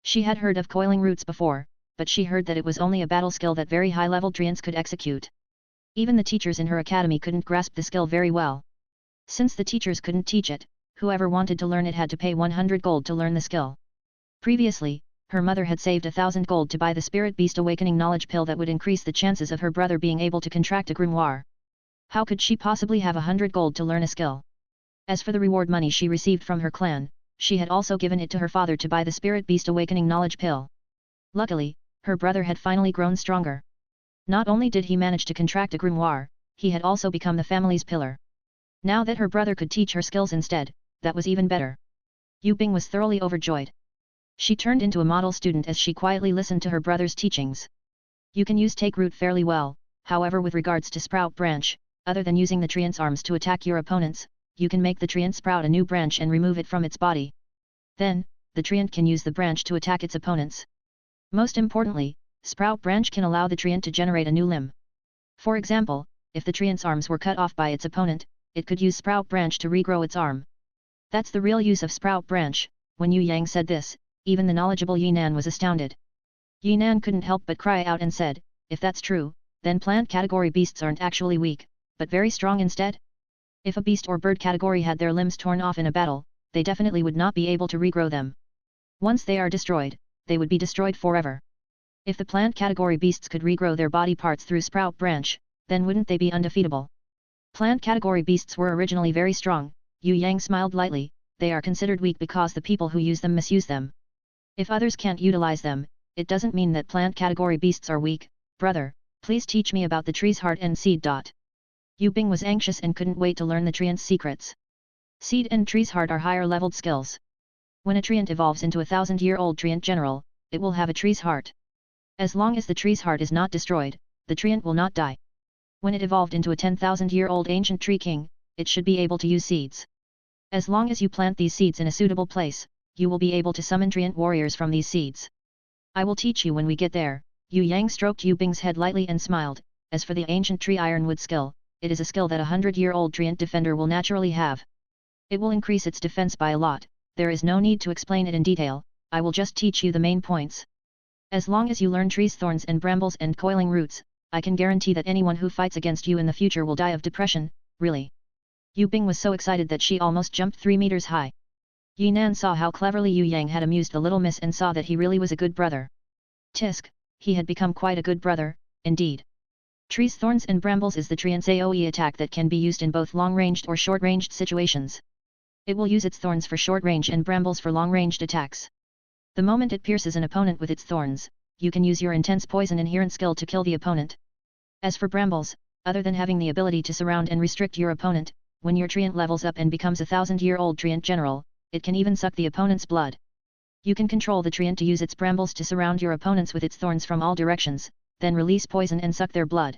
She had heard of coiling roots before, but she heard that it was only a battle skill that very high-level treants could execute. Even the teachers in her academy couldn't grasp the skill very well. Since the teachers couldn't teach it, whoever wanted to learn it had to pay 100 gold to learn the skill. Previously, her mother had saved 1,000 gold to buy the Spirit Beast Awakening Knowledge Pill that would increase the chances of her brother being able to contract a grimoire. How could she possibly have 100 gold to learn a skill? As for the reward money she received from her clan, she had also given it to her father to buy the Spirit Beast Awakening Knowledge Pill. Luckily, her brother had finally grown stronger. Not only did he manage to contract a grimoire, he had also become the family's pillar. Now that her brother could teach her skills instead, that was even better. Yue Bing was thoroughly overjoyed. She turned into a model student as she quietly listened to her brother's teachings. You can use Take Root fairly well, however with regards to Sprout Branch, other than using the treant's arms to attack your opponents, you can make the treant sprout a new branch and remove it from its body. Then, the treant can use the branch to attack its opponents. Most importantly, Sprout Branch can allow the treant to generate a new limb. For example, if the treant's arms were cut off by its opponent, it could use Sprout Branch to regrow its arm. That's the real use of Sprout Branch. When Yue Yang said this, even the knowledgeable Yinan was astounded. Yinan couldn't help but cry out and said, if that's true, then plant category beasts aren't actually weak, but very strong instead? If a beast or bird category had their limbs torn off in a battle, they definitely would not be able to regrow them. Once they are destroyed, they would be destroyed forever. If the plant category beasts could regrow their body parts through Sprout Branch, then wouldn't they be undefeatable? Plant category beasts were originally very strong. Yue Yang smiled lightly, they are considered weak because the people who use them misuse them. If others can't utilize them, it doesn't mean that plant category beasts are weak. Brother, please teach me about the tree's heart and seed. Yue Bing was anxious and couldn't wait to learn the treant's secrets. Seed and tree's heart are higher leveled skills. When a treant evolves into a 1,000-year-old treant general, it will have a tree's heart. As long as the tree's heart is not destroyed, the treant will not die. When it evolved into a 10,000-year-old ancient tree king, it should be able to use seeds. As long as you plant these seeds in a suitable place, you will be able to summon treant warriors from these seeds. I will teach you when we get there. Yue Yang stroked Yue Bing's head lightly and smiled. As for the ancient tree ironwood skill, it is a skill that a 100-year-old treant defender will naturally have. It will increase its defense by a lot. There is no need to explain it in detail, I will just teach you the main points. As long as you learn trees, thorns and brambles and coiling roots, I can guarantee that anyone who fights against you in the future will die of depression. Really? Yue Bing was so excited that she almost jumped 3 meters high. Yinan saw how cleverly Yue Yang had amused the little miss and saw that he really was a good brother. Tisk, he had become quite a good brother, indeed. Trees, thorns and brambles is the treant's AoE attack that can be used in both long-ranged or short-ranged situations. It will use its thorns for short-range and brambles for long-ranged attacks. The moment it pierces an opponent with its thorns, you can use your intense poison inherent skill to kill the opponent. As for brambles, other than having the ability to surround and restrict your opponent, when your treant levels up and becomes a 1,000-year-old treant general, it can even suck the opponent's blood. You can control the treant to use its brambles to surround your opponents with its thorns from all directions, then release poison and suck their blood.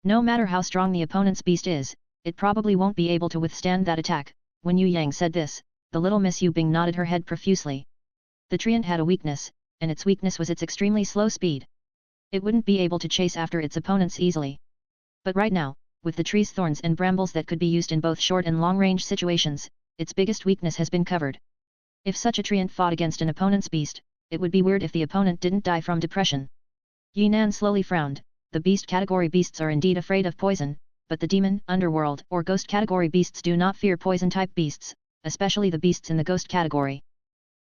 No matter how strong the opponent's beast is, it probably won't be able to withstand that attack. When Yue Yang said this, the little Miss Yue Bing nodded her head profusely. The treant had a weakness, and its weakness was its extremely slow speed. It wouldn't be able to chase after its opponents easily. But right now, with the tree's thorns and brambles that could be used in both short and long-range situations, its biggest weakness has been covered. If such a treant fought against an opponent's beast, it would be weird if the opponent didn't die from depression. Yinan slowly frowned. The beast category beasts are indeed afraid of poison, but the demon, underworld, or ghost category beasts do not fear poison-type beasts, especially the beasts in the ghost category.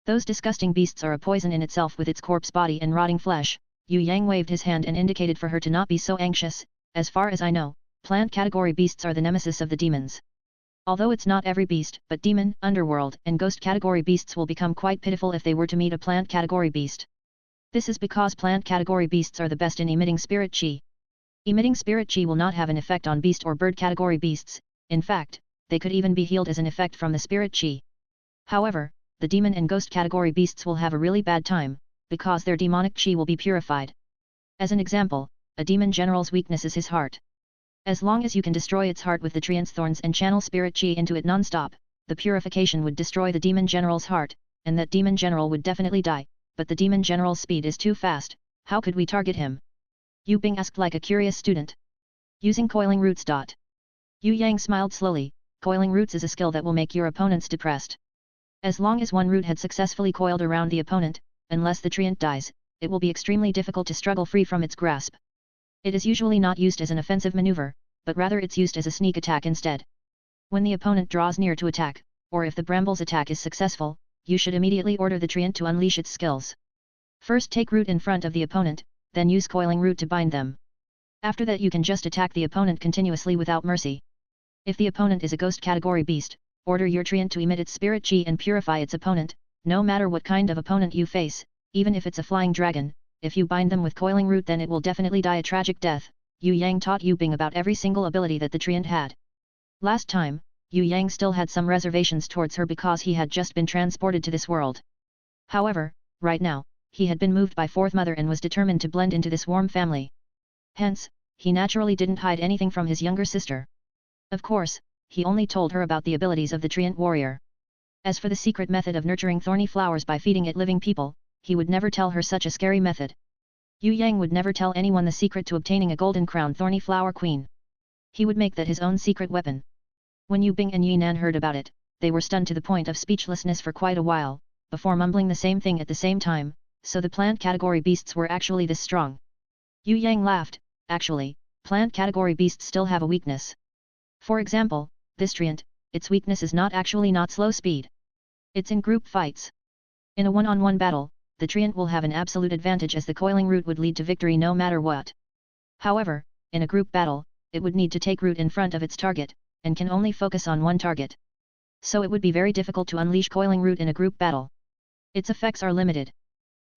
Those disgusting beasts are a poison in itself with its corpse body and rotting flesh. Yue Yang waved his hand and indicated for her to not be so anxious. As far as I know, plant category beasts are the nemesis of the demons. Although it's not every beast, but demon, underworld, and ghost category beasts will become quite pitiful if they were to meet a plant category beast. This is because plant category beasts are the best in emitting spirit chi. Emitting spirit chi will not have an effect on beast or bird category beasts. In fact, they could even be healed as an effect from the spirit chi. However, the demon and ghost category beasts will have a really bad time, because their demonic chi will be purified. As an example, a demon general's weakness is his heart. As long as you can destroy its heart with the treant's thorns and channel spirit chi into it non-stop, the purification would destroy the demon general's heart, and that demon general would definitely die. But the demon general's speed is too fast. How could we target him? Yue Bing asked like a curious student. Using coiling roots. Yue Yang smiled slowly. Coiling roots is a skill that will make your opponents depressed. As long as one root had successfully coiled around the opponent, unless the treant dies, it will be extremely difficult to struggle free from its grasp. It is usually not used as an offensive maneuver, but rather it's used as a sneak attack instead. When the opponent draws near to attack, or if the brambles attack is successful, you should immediately order the treant to unleash its skills. First take root in front of the opponent, then use coiling root to bind them. After that you can just attack the opponent continuously without mercy. If the opponent is a ghost category beast, order your treant to emit its spirit chi and purify its opponent, no matter what kind of opponent you face, even if it's a flying dragon. If you bind them with coiling root then it will definitely die a tragic death. Yue Yang taught Yue Bing about every single ability that the treant had. Last time, Yue Yang still had some reservations towards her because he had just been transported to this world. However, right now, he had been moved by Fourth Mother and was determined to blend into this warm family. Hence, he naturally didn't hide anything from his younger sister. Of course, he only told her about the abilities of the treant warrior. As for the secret method of nurturing thorny flowers by feeding it living people, he would never tell her such a scary method. Yue Yang would never tell anyone the secret to obtaining a golden crown thorny flower queen. He would make that his own secret weapon. When Yue Bing and Yinan heard about it, they were stunned to the point of speechlessness for quite a while, before mumbling the same thing at the same time, so the plant category beasts were actually this strong. Yue Yang laughed. Actually, plant category beasts still have a weakness. For example, this treant, its weakness is not actually not slow speed. It's in group fights. In a one-on-one battle, the treant will have an absolute advantage as the coiling root would lead to victory no matter what. However, in a group battle, it would need to take root in front of its target, and can only focus on one target. So it would be very difficult to unleash coiling root in a group battle. Its effects are limited.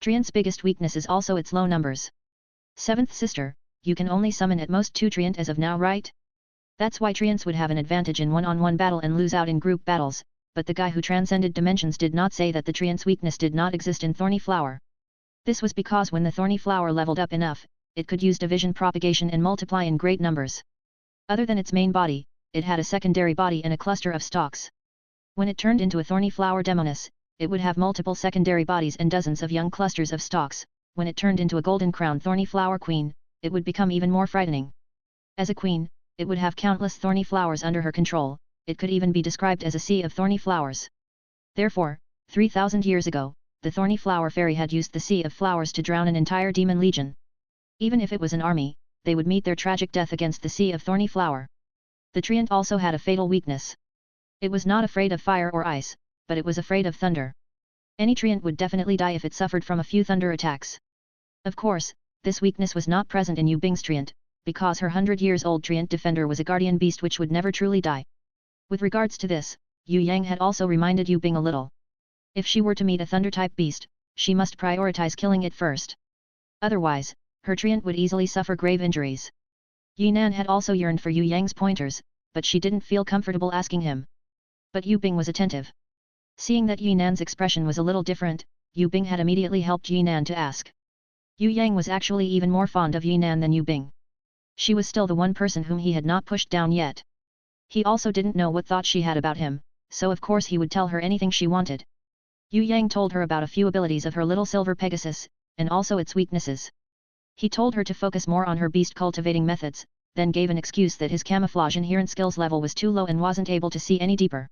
Treant's biggest weakness is also its low numbers. Seventh sister, you can only summon at most 2 treant as of now, right? That's why treants would have an advantage in one-on-one battle and lose out in group battles, but the guy who transcended dimensions did not say that the treant's weakness did not exist in Thorny Flower. This was because when the Thorny Flower leveled up enough, it could use division propagation and multiply in great numbers. Other than its main body, it had a secondary body and a cluster of stalks. When it turned into a Thorny Flower Demoness, it would have multiple secondary bodies and dozens of young clusters of stalks. When it turned into a Golden Crown Thorny Flower Queen, it would become even more frightening. As a queen, it would have countless thorny flowers under her control. It could even be described as a sea of thorny flowers. Therefore, 3,000 years ago, the Thorny Flower Fairy had used the sea of flowers to drown an entire demon legion. Even if it was an army, they would meet their tragic death against the sea of thorny flower. The treant also had a fatal weakness. It was not afraid of fire or ice, but it was afraid of thunder. Any treant would definitely die if it suffered from a few thunder attacks. Of course, this weakness was not present in Yue Bing's treant, because her 100-years-old treant defender was a guardian beast which would never truly die. With regards to this, Yue Yang had also reminded Yue Bing a little. If she were to meet a thunder-type beast, she must prioritize killing it first. Otherwise, her treant would easily suffer grave injuries. Yinan had also yearned for Yue Yang's pointers, but she didn't feel comfortable asking him. But Yue Bing was attentive. Seeing that Yinan's expression was a little different, Yue Bing had immediately helped Yinan to ask. Yue Yang was actually even more fond of Yinan than Yue Bing. She was still the one person whom he had not pushed down yet. He also didn't know what thought she had about him, so of course he would tell her anything she wanted. Yue Yang told her about a few abilities of her little silver Pegasus, and also its weaknesses. He told her to focus more on her beast cultivating methods, then gave an excuse that his camouflage inherent skills level was too low and wasn't able to see any deeper.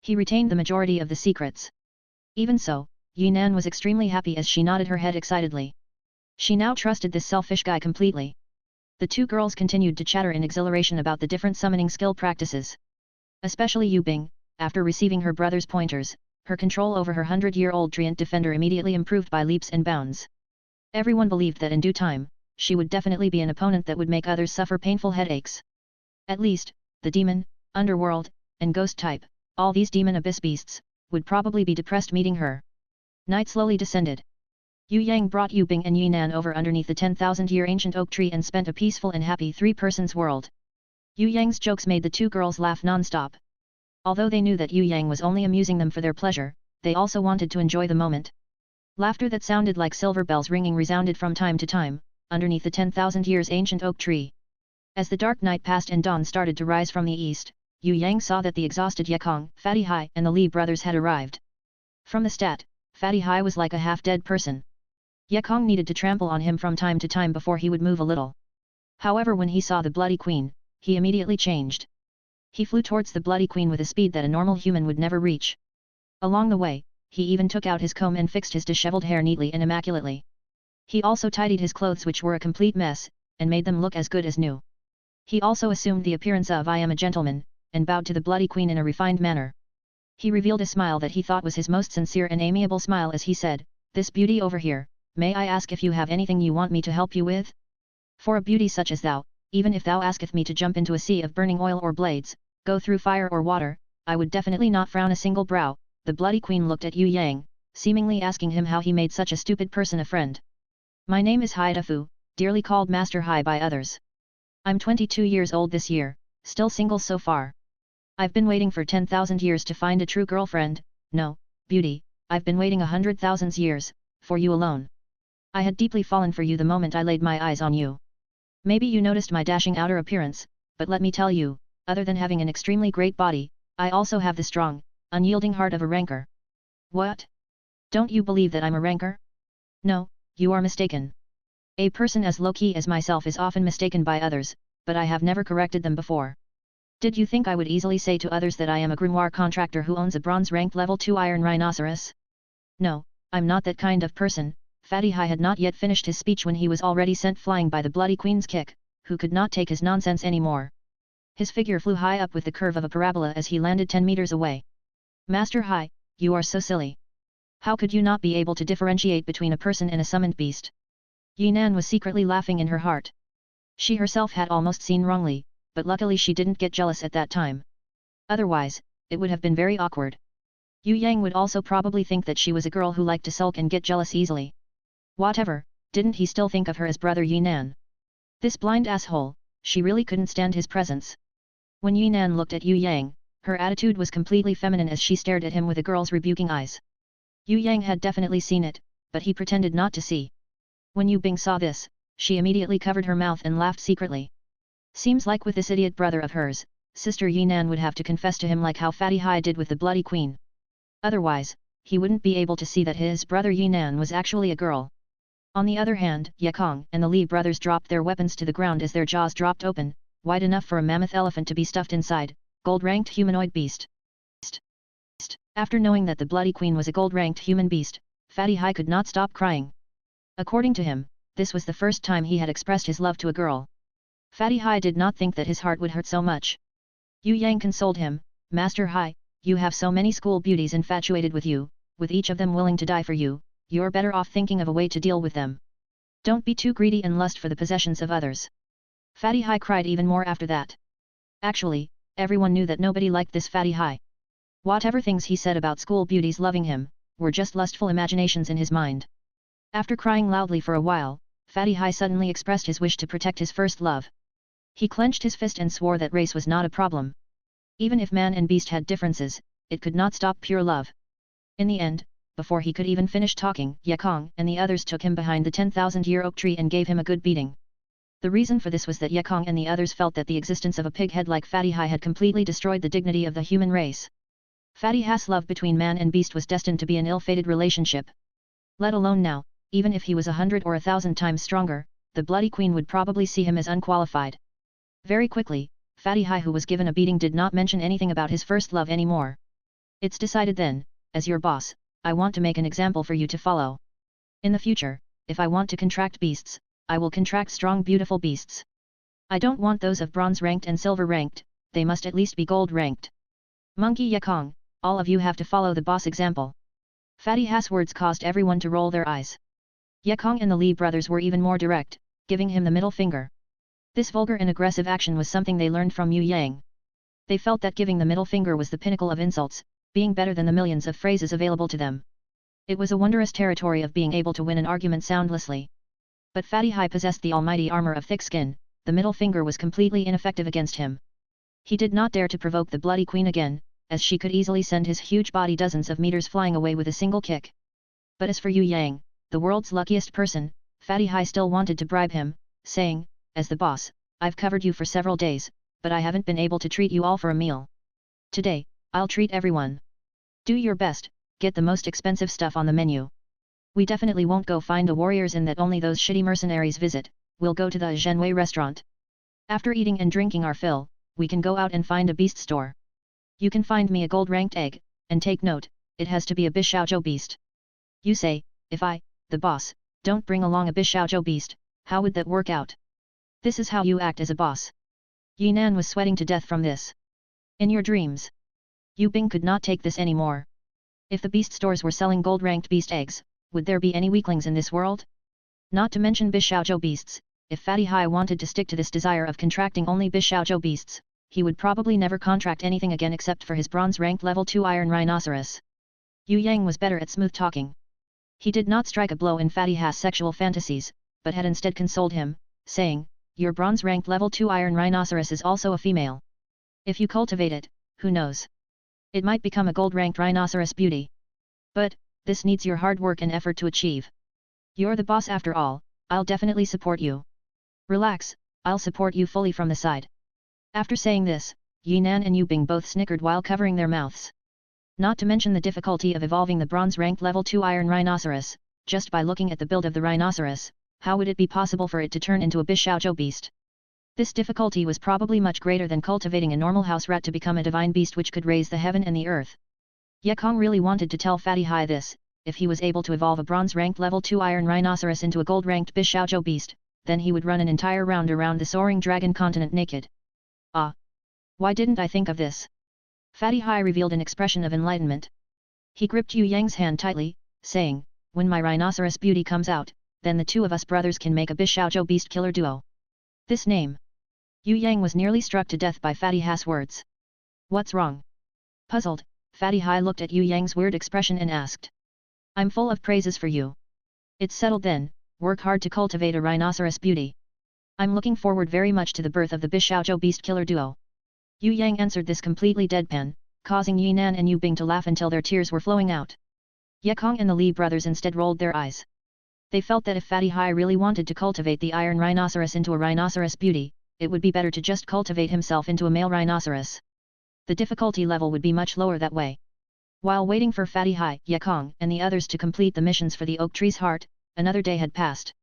He retained the majority of the secrets. Even so, Yinan was extremely happy as she nodded her head excitedly. She now trusted this selfish guy completely. The two girls continued to chatter in exhilaration about the different summoning skill practices. Especially Yue Bing, after receiving her brother's pointers, her control over her 100-year-old treant defender immediately improved by leaps and bounds. Everyone believed that in due time, she would definitely be an opponent that would make others suffer painful headaches. At least, the demon, underworld, and ghost type, all these demon abyss beasts, would probably be depressed meeting her. Night slowly descended. Yue Yang brought Yue Bing and Yinan over underneath the 10,000-year ancient oak tree and spent a peaceful and happy three-persons world. Yue Yang's jokes made the two girls laugh non-stop. Although they knew that Yue Yang was only amusing them for their pleasure, they also wanted to enjoy the moment. Laughter that sounded like silver bells ringing resounded from time to time, underneath the 10,000 years ancient oak tree. As the dark night passed and dawn started to rise from the east, Yue Yang saw that the exhausted Ye Kong, Fatty Hai and the Li brothers had arrived. From the stat, Fatty Hai was like a half-dead person. Ye Kong needed to trample on him from time to time before he would move a little. However, when he saw the Bloody Queen, he immediately changed. He flew towards the Bloody Queen with a speed that a normal human would never reach. Along the way, he even took out his comb and fixed his disheveled hair neatly and immaculately. He also tidied his clothes, which were a complete mess, and made them look as good as new. He also assumed the appearance of "I am a gentleman," and bowed to the Bloody Queen in a refined manner. He revealed a smile that he thought was his most sincere and amiable smile as he said, "This beauty over here, may I ask if you have anything you want me to help you with? For a beauty such as thou, even if thou asketh me to jump into a sea of burning oil or blades, go through fire or water, I would definitely not frown a single brow." The bloody queen looked at Yue Yang, seemingly asking him how he made such a stupid person a friend. "My name is Hai Dafu, dearly called Master Hai by others. I'm 22 years old this year, still single so far. I've been waiting for 10,000 years to find a true girlfriend. No, beauty, I've been waiting 100,000 years, for you alone. I had deeply fallen for you the moment I laid my eyes on you. Maybe you noticed my dashing outer appearance, but let me tell you, other than having an extremely great body, I also have the strong, unyielding heart of a rancor." "What? Don't you believe that I'm a rancor?" "No, you are mistaken. A person as low-key as myself is often mistaken by others, but I have never corrected them before. Did you think I would easily say to others that I am a grimoire contractor who owns a bronze-ranked level 2 iron rhinoceros? No, I'm not that kind of person." Fatty Hai had not yet finished his speech when he was already sent flying by the bloody queen's kick, who could not take his nonsense anymore. His figure flew high up with the curve of a parabola as he landed 10 meters away. "Master Hai, you are so silly. How could you not be able to differentiate between a person and a summoned beast?" Yinan was secretly laughing in her heart. She herself had almost seen wrongly, but luckily she didn't get jealous at that time. Otherwise, it would have been very awkward. Yue Yang would also probably think that she was a girl who liked to sulk and get jealous easily. Whatever, didn't he still think of her as brother Yinan? This blind asshole, she really couldn't stand his presence. When Yinan looked at Yue Yang, her attitude was completely feminine as she stared at him with a girl's rebuking eyes. Yue Yang had definitely seen it, but he pretended not to see. When Yue Bing saw this, she immediately covered her mouth and laughed secretly. Seems like with this idiot brother of hers, Sister Yinan would have to confess to him like how Fatty Hai did with the bloody queen. Otherwise, he wouldn't be able to see that his brother Yinan was actually a girl. On the other hand, Ye Kong and the Li brothers dropped their weapons to the ground as their jaws dropped open, wide enough for a mammoth elephant to be stuffed inside, gold-ranked humanoid beast. After knowing that the bloody queen was a gold-ranked human beast, Fatty Hai could not stop crying. According to him, this was the first time he had expressed his love to a girl. Fatty Hai did not think that his heart would hurt so much. Yue Yang consoled him, "Master Hai, you have so many school beauties infatuated with you, with each of them willing to die for you, you're better off thinking of a way to deal with them. Don't be too greedy and lust for the possessions of others." Fatty Hai cried even more after that. Actually, everyone knew that nobody liked this Fatty Hai. Whatever things he said about school beauties loving him, were just lustful imaginations in his mind. After crying loudly for a while, Fatty Hai suddenly expressed his wish to protect his first love. He clenched his fist and swore that race was not a problem. Even if man and beast had differences, it could not stop pure love. In the end, before he could even finish talking, Ye Kong and the others took him behind the 10,000-year oak tree and gave him a good beating. The reason for this was that Ye Kong and the others felt that the existence of a pig head like Fatty Hai had completely destroyed the dignity of the human race. Fatty Hai's love between man and beast was destined to be an ill-fated relationship. Let alone now, even if he was 100 or 1,000 times stronger, the bloody queen would probably see him as unqualified. Very quickly, Fatty Hai, who was given a beating, did not mention anything about his first love anymore. "It's decided then, as your boss, I want to make an example for you to follow. In the future, if I want to contract beasts, I will contract strong beautiful beasts. I don't want those of bronze ranked and silver ranked, they must at least be gold ranked. Monkey Ye Kong, all of you have to follow the boss example." Fatty Hai's words caused everyone to roll their eyes. Ye Kong and the Li brothers were even more direct, giving him the middle finger. This vulgar and aggressive action was something they learned from Yue Yang. They felt that giving the middle finger was the pinnacle of insults, being better than the millions of phrases available to them. It was a wondrous territory of being able to win an argument soundlessly. But Fatty Hai possessed the almighty armor of thick skin, the middle finger was completely ineffective against him. He did not dare to provoke the bloody queen again, as she could easily send his huge body dozens of meters flying away with a single kick. But as for Yue Yang, the world's luckiest person, Fatty Hai still wanted to bribe him, saying, "As the boss, I've covered you for several days, but I haven't been able to treat you all for a meal. Today, I'll treat everyone. Do your best, get the most expensive stuff on the menu. We definitely won't go find the warriors inn that only those shitty mercenaries visit, we'll go to the Zhenwei restaurant. After eating and drinking our fill, we can go out and find a beast store. You can find me a gold-ranked egg, and take note, it has to be a Bishaozhou beast. You say, if I, the boss, don't bring along a Bishaozhou beast, how would that work out? This is how you act as a boss." Yinan was sweating to death from this. "In your dreams. Yue Bing could not take this anymore. If the beast stores were selling gold-ranked beast eggs, would there be any weaklings in this world? Not to mention Bishaozhou beasts, if Fatty Hai wanted to stick to this desire of contracting only Bishaozhou beasts, he would probably never contract anything again except for his bronze-ranked level 2 iron rhinoceros. Yue Yang was better at smooth talking. He did not strike a blow in Fatty Hai's sexual fantasies, but had instead consoled him, saying, "Your bronze-ranked level 2 iron rhinoceros is also a female. If you cultivate it, who knows? It might become a gold-ranked rhinoceros beauty. But, this needs your hard work and effort to achieve. You're the boss after all, I'll definitely support you. Relax, I'll support you fully from the side." After saying this, Yinan and Yue Bing both snickered while covering their mouths. Not to mention the difficulty of evolving the bronze-ranked level 2 iron rhinoceros, just by looking at the build of the rhinoceros, how would it be possible for it to turn into a Bishaozhou beast? This difficulty was probably much greater than cultivating a normal house rat to become a divine beast which could raise the heaven and the earth. Ye Kong really wanted to tell Fatty Hai this: if he was able to evolve a bronze-ranked level 2 iron rhinoceros into a gold-ranked Bishaozhou beast, then he would run an entire round around the Soaring Dragon Continent naked. Ah! Why didn't I think of this? Fatty Hai revealed an expression of enlightenment. He gripped Yue Yang's hand tightly, saying, "When my rhinoceros beauty comes out, then the two of us brothers can make a Bishaozhou beast killer duo." This name. Yue Yang was nearly struck to death by Fatty Hai's words. What's wrong? Puzzled, Fatty Hai looked at Yue Yang's weird expression and asked. "I'm full of praises for you. It's settled then, work hard to cultivate a rhinoceros beauty. I'm looking forward very much to the birth of the Bishaozhou beast killer duo." Yue Yang answered this completely deadpan, causing Yinan and Yue Bing to laugh until their tears were flowing out. Ye Kong and the Li brothers instead rolled their eyes. They felt that if Fatty Hai really wanted to cultivate the iron rhinoceros into a rhinoceros beauty, it would be better to just cultivate himself into a male rhinoceros. The difficulty level would be much lower that way. While waiting for Fatty Hai, Ye Kong and the others to complete the missions for the oak tree's heart, another day had passed.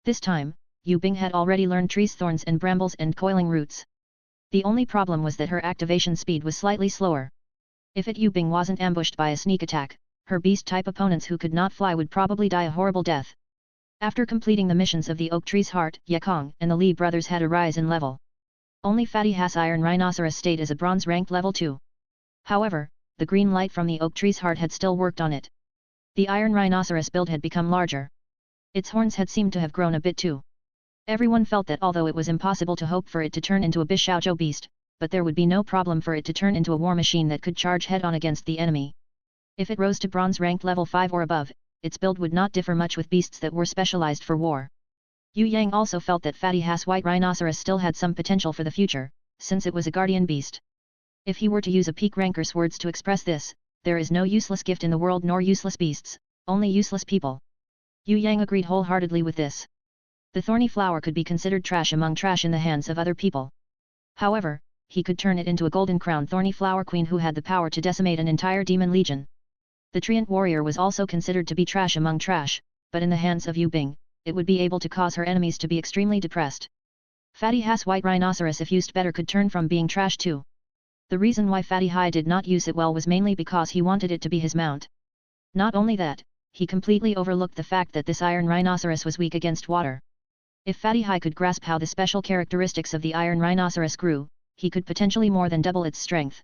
This time, Yue Bing had already learned trees' thorns and brambles and coiling roots. The only problem was that her activation speed was slightly slower. If Yue Bing wasn't ambushed by a sneak attack, her beast-type opponents who could not fly would probably die a horrible death. After completing the missions of the oak tree's heart, Ye Kong and the Li brothers had a rise in level. Only Fatty Hai's iron rhinoceros stayed as a bronze-ranked level 2. However, the green light from the oak tree's heart had still worked on it. The iron rhinoceros build had become larger. Its horns had seemed to have grown a bit too. Everyone felt that although it was impossible to hope for it to turn into a Bishaozhou beast, but there would be no problem for it to turn into a war machine that could charge head-on against the enemy. If it rose to bronze-ranked level 5 or above, its build would not differ much with beasts that were specialized for war. Yue Yang also felt that Fatty Hai's white rhinoceros still had some potential for the future, since it was a guardian beast. If he were to use a peak ranker's words to express this, there is no useless gift in the world nor useless beasts, only useless people. Yue Yang agreed wholeheartedly with this. The thorny flower could be considered trash among trash in the hands of other people. However, he could turn it into a golden-crowned thorny flower queen who had the power to decimate an entire demon legion. The treant warrior was also considered to be trash among trash, but in the hands of Yue Bing, it would be able to cause her enemies to be extremely depressed. Fatty Hai's white rhinoceros if used better could turn from being trash too. The reason why Fatty Hai did not use it well was mainly because he wanted it to be his mount. Not only that, he completely overlooked the fact that this iron rhinoceros was weak against water. If Fatty Hai could grasp how the special characteristics of the iron rhinoceros grew, he could potentially more than double its strength.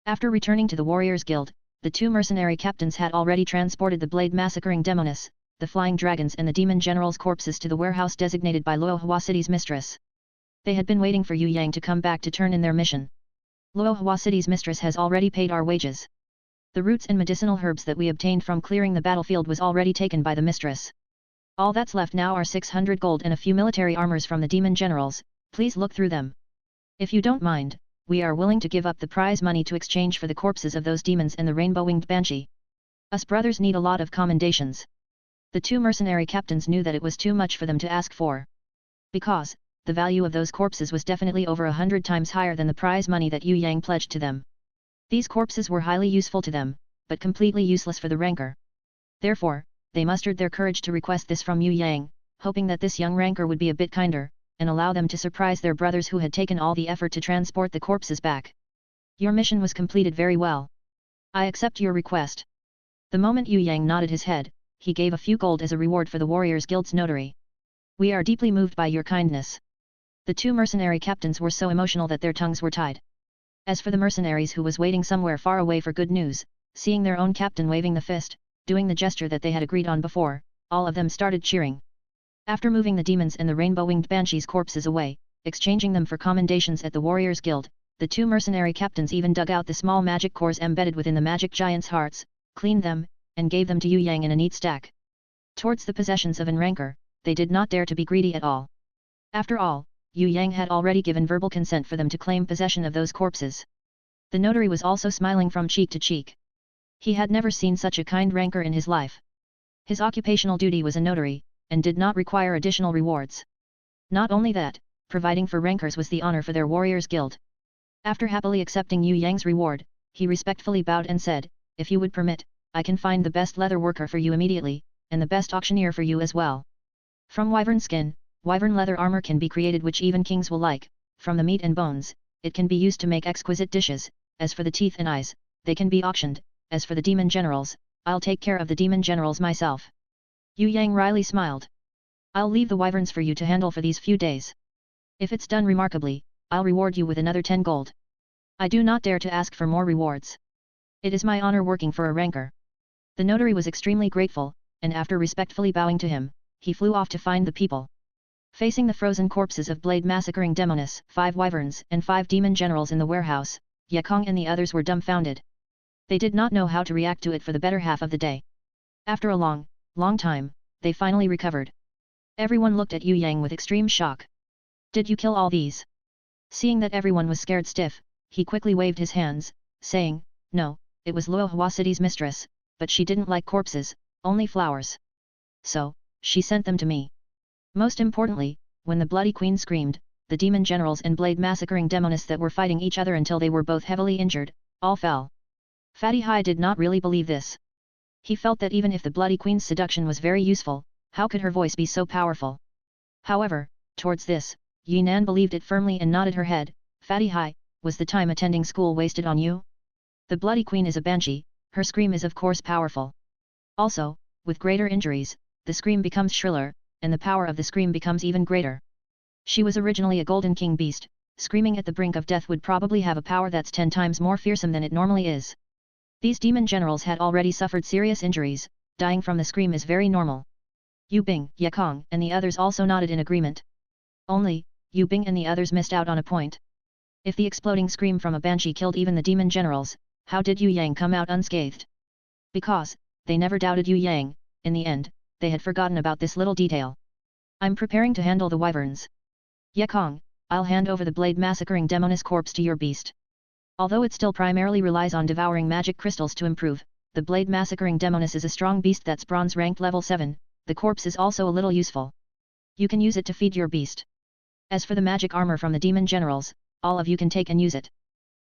After returning to the Warriors Guild, the two mercenary captains had already transported the blade-massacring demoness, the flying dragons and the demon general's corpses to the warehouse designated by Luohua City's mistress. They had been waiting for Yue Yang to come back to turn in their mission. Luohua City's mistress has already paid our wages. The roots and medicinal herbs that we obtained from clearing the battlefield was already taken by the mistress. All that's left now are 600 gold and a few military armors from the demon generals, please look through them. If you don't mind, we are willing to give up the prize money to exchange for the corpses of those demons and the rainbow-winged banshee. Us brothers need a lot of commendations. The two mercenary captains knew that it was too much for them to ask for. Because, the value of those corpses was definitely over 100 times higher than the prize money that Yue Yang pledged to them. These corpses were highly useful to them, but completely useless for the ranker. Therefore, they mustered their courage to request this from Yue Yang, hoping that this young ranker would be a bit kinder, and allow them to surprise their brothers who had taken all the effort to transport the corpses back. Your mission was completed very well. I accept your request. The moment Yue Yang nodded his head, he gave a few gold as a reward for the Warriors Guild's notary. We are deeply moved by your kindness. The two mercenary captains were so emotional that their tongues were tied. As for the mercenaries who was waiting somewhere far away for good news, seeing their own captain waving the fist, doing the gesture that they had agreed on before, all of them started cheering. After moving the demons and the rainbow-winged banshees' corpses away, exchanging them for commendations at the Warriors Guild, the two mercenary captains even dug out the small magic cores embedded within the magic giants' hearts, cleaned them, and gave them to Yue Yang in a neat stack. Towards the possessions of an ranker, they did not dare to be greedy at all. After all, Yue Yang had already given verbal consent for them to claim possession of those corpses. The notary was also smiling from cheek to cheek. He had never seen such a kind ranker in his life. His occupational duty was a notary, and did not require additional rewards. Not only that, providing for rankers was the honor for their warriors' guild. After happily accepting Yue Yang's reward, he respectfully bowed and said, "If you would permit, I can find the best leather worker for you immediately, and the best auctioneer for you as well. From wyvern skin, wyvern leather armor can be created which even kings will like. From the meat and bones, it can be used to make exquisite dishes. As for the teeth and eyes, they can be auctioned. As for the demon generals, I'll take care of the demon generals myself." Yue Yang wryly smiled. "I'll leave the wyverns for you to handle for these few days. If it's done remarkably, I'll reward you with another 10 gold. I do not dare to ask for more rewards. It is my honor working for a ranker." The notary was extremely grateful, and after respectfully bowing to him, he flew off to find the people. Facing the frozen corpses of Blade massacring Demonis, 5 wyverns and 5 demon generals in the warehouse, Ye Kong and the others were dumbfounded. They did not know how to react to it for the better half of the day. After a long time, they finally recovered. Everyone looked at Yue Yang with extreme shock. "Did you kill all these?" Seeing that everyone was scared stiff, he quickly waved his hands, saying, "No, it was Luo Hua City's mistress, but she didn't like corpses, only flowers. So, she sent them to me." Most importantly, when the Bloody Queen screamed, the demon generals and Blade massacring Demonis that were fighting each other until they were both heavily injured, all fell. Fatty Hai did not really believe this. He felt that even if the Bloody Queen's seduction was very useful, how could her voice be so powerful? However, towards this, Yinan believed it firmly and nodded her head. "Fatty Hai, was the time attending school wasted on you? The Bloody Queen is a banshee, her scream is of course powerful. Also, with greater injuries, the scream becomes shriller, and the power of the scream becomes even greater. She was originally a Golden King beast, screaming at the brink of death would probably have a power that's 10 times more fearsome than it normally is. These demon generals had already suffered serious injuries, dying from the scream is very normal." Yu Bing, Ye Kong and the others also nodded in agreement. Only, Yu Bing and the others missed out on a point. If the exploding scream from a banshee killed even the demon generals, how did Yue Yang come out unscathed? Because, they never doubted Yue Yang, in the end, they had forgotten about this little detail. "I'm preparing to handle the wyverns. Ye Kong, I'll hand over the Blade massacring Demonis corpse to your beast. Although it still primarily relies on devouring magic crystals to improve, the Blade massacring Demonis is a strong beast that's bronze ranked level 7, the corpse is also a little useful. You can use it to feed your beast. As for the magic armor from the demon generals, all of you can take and use it.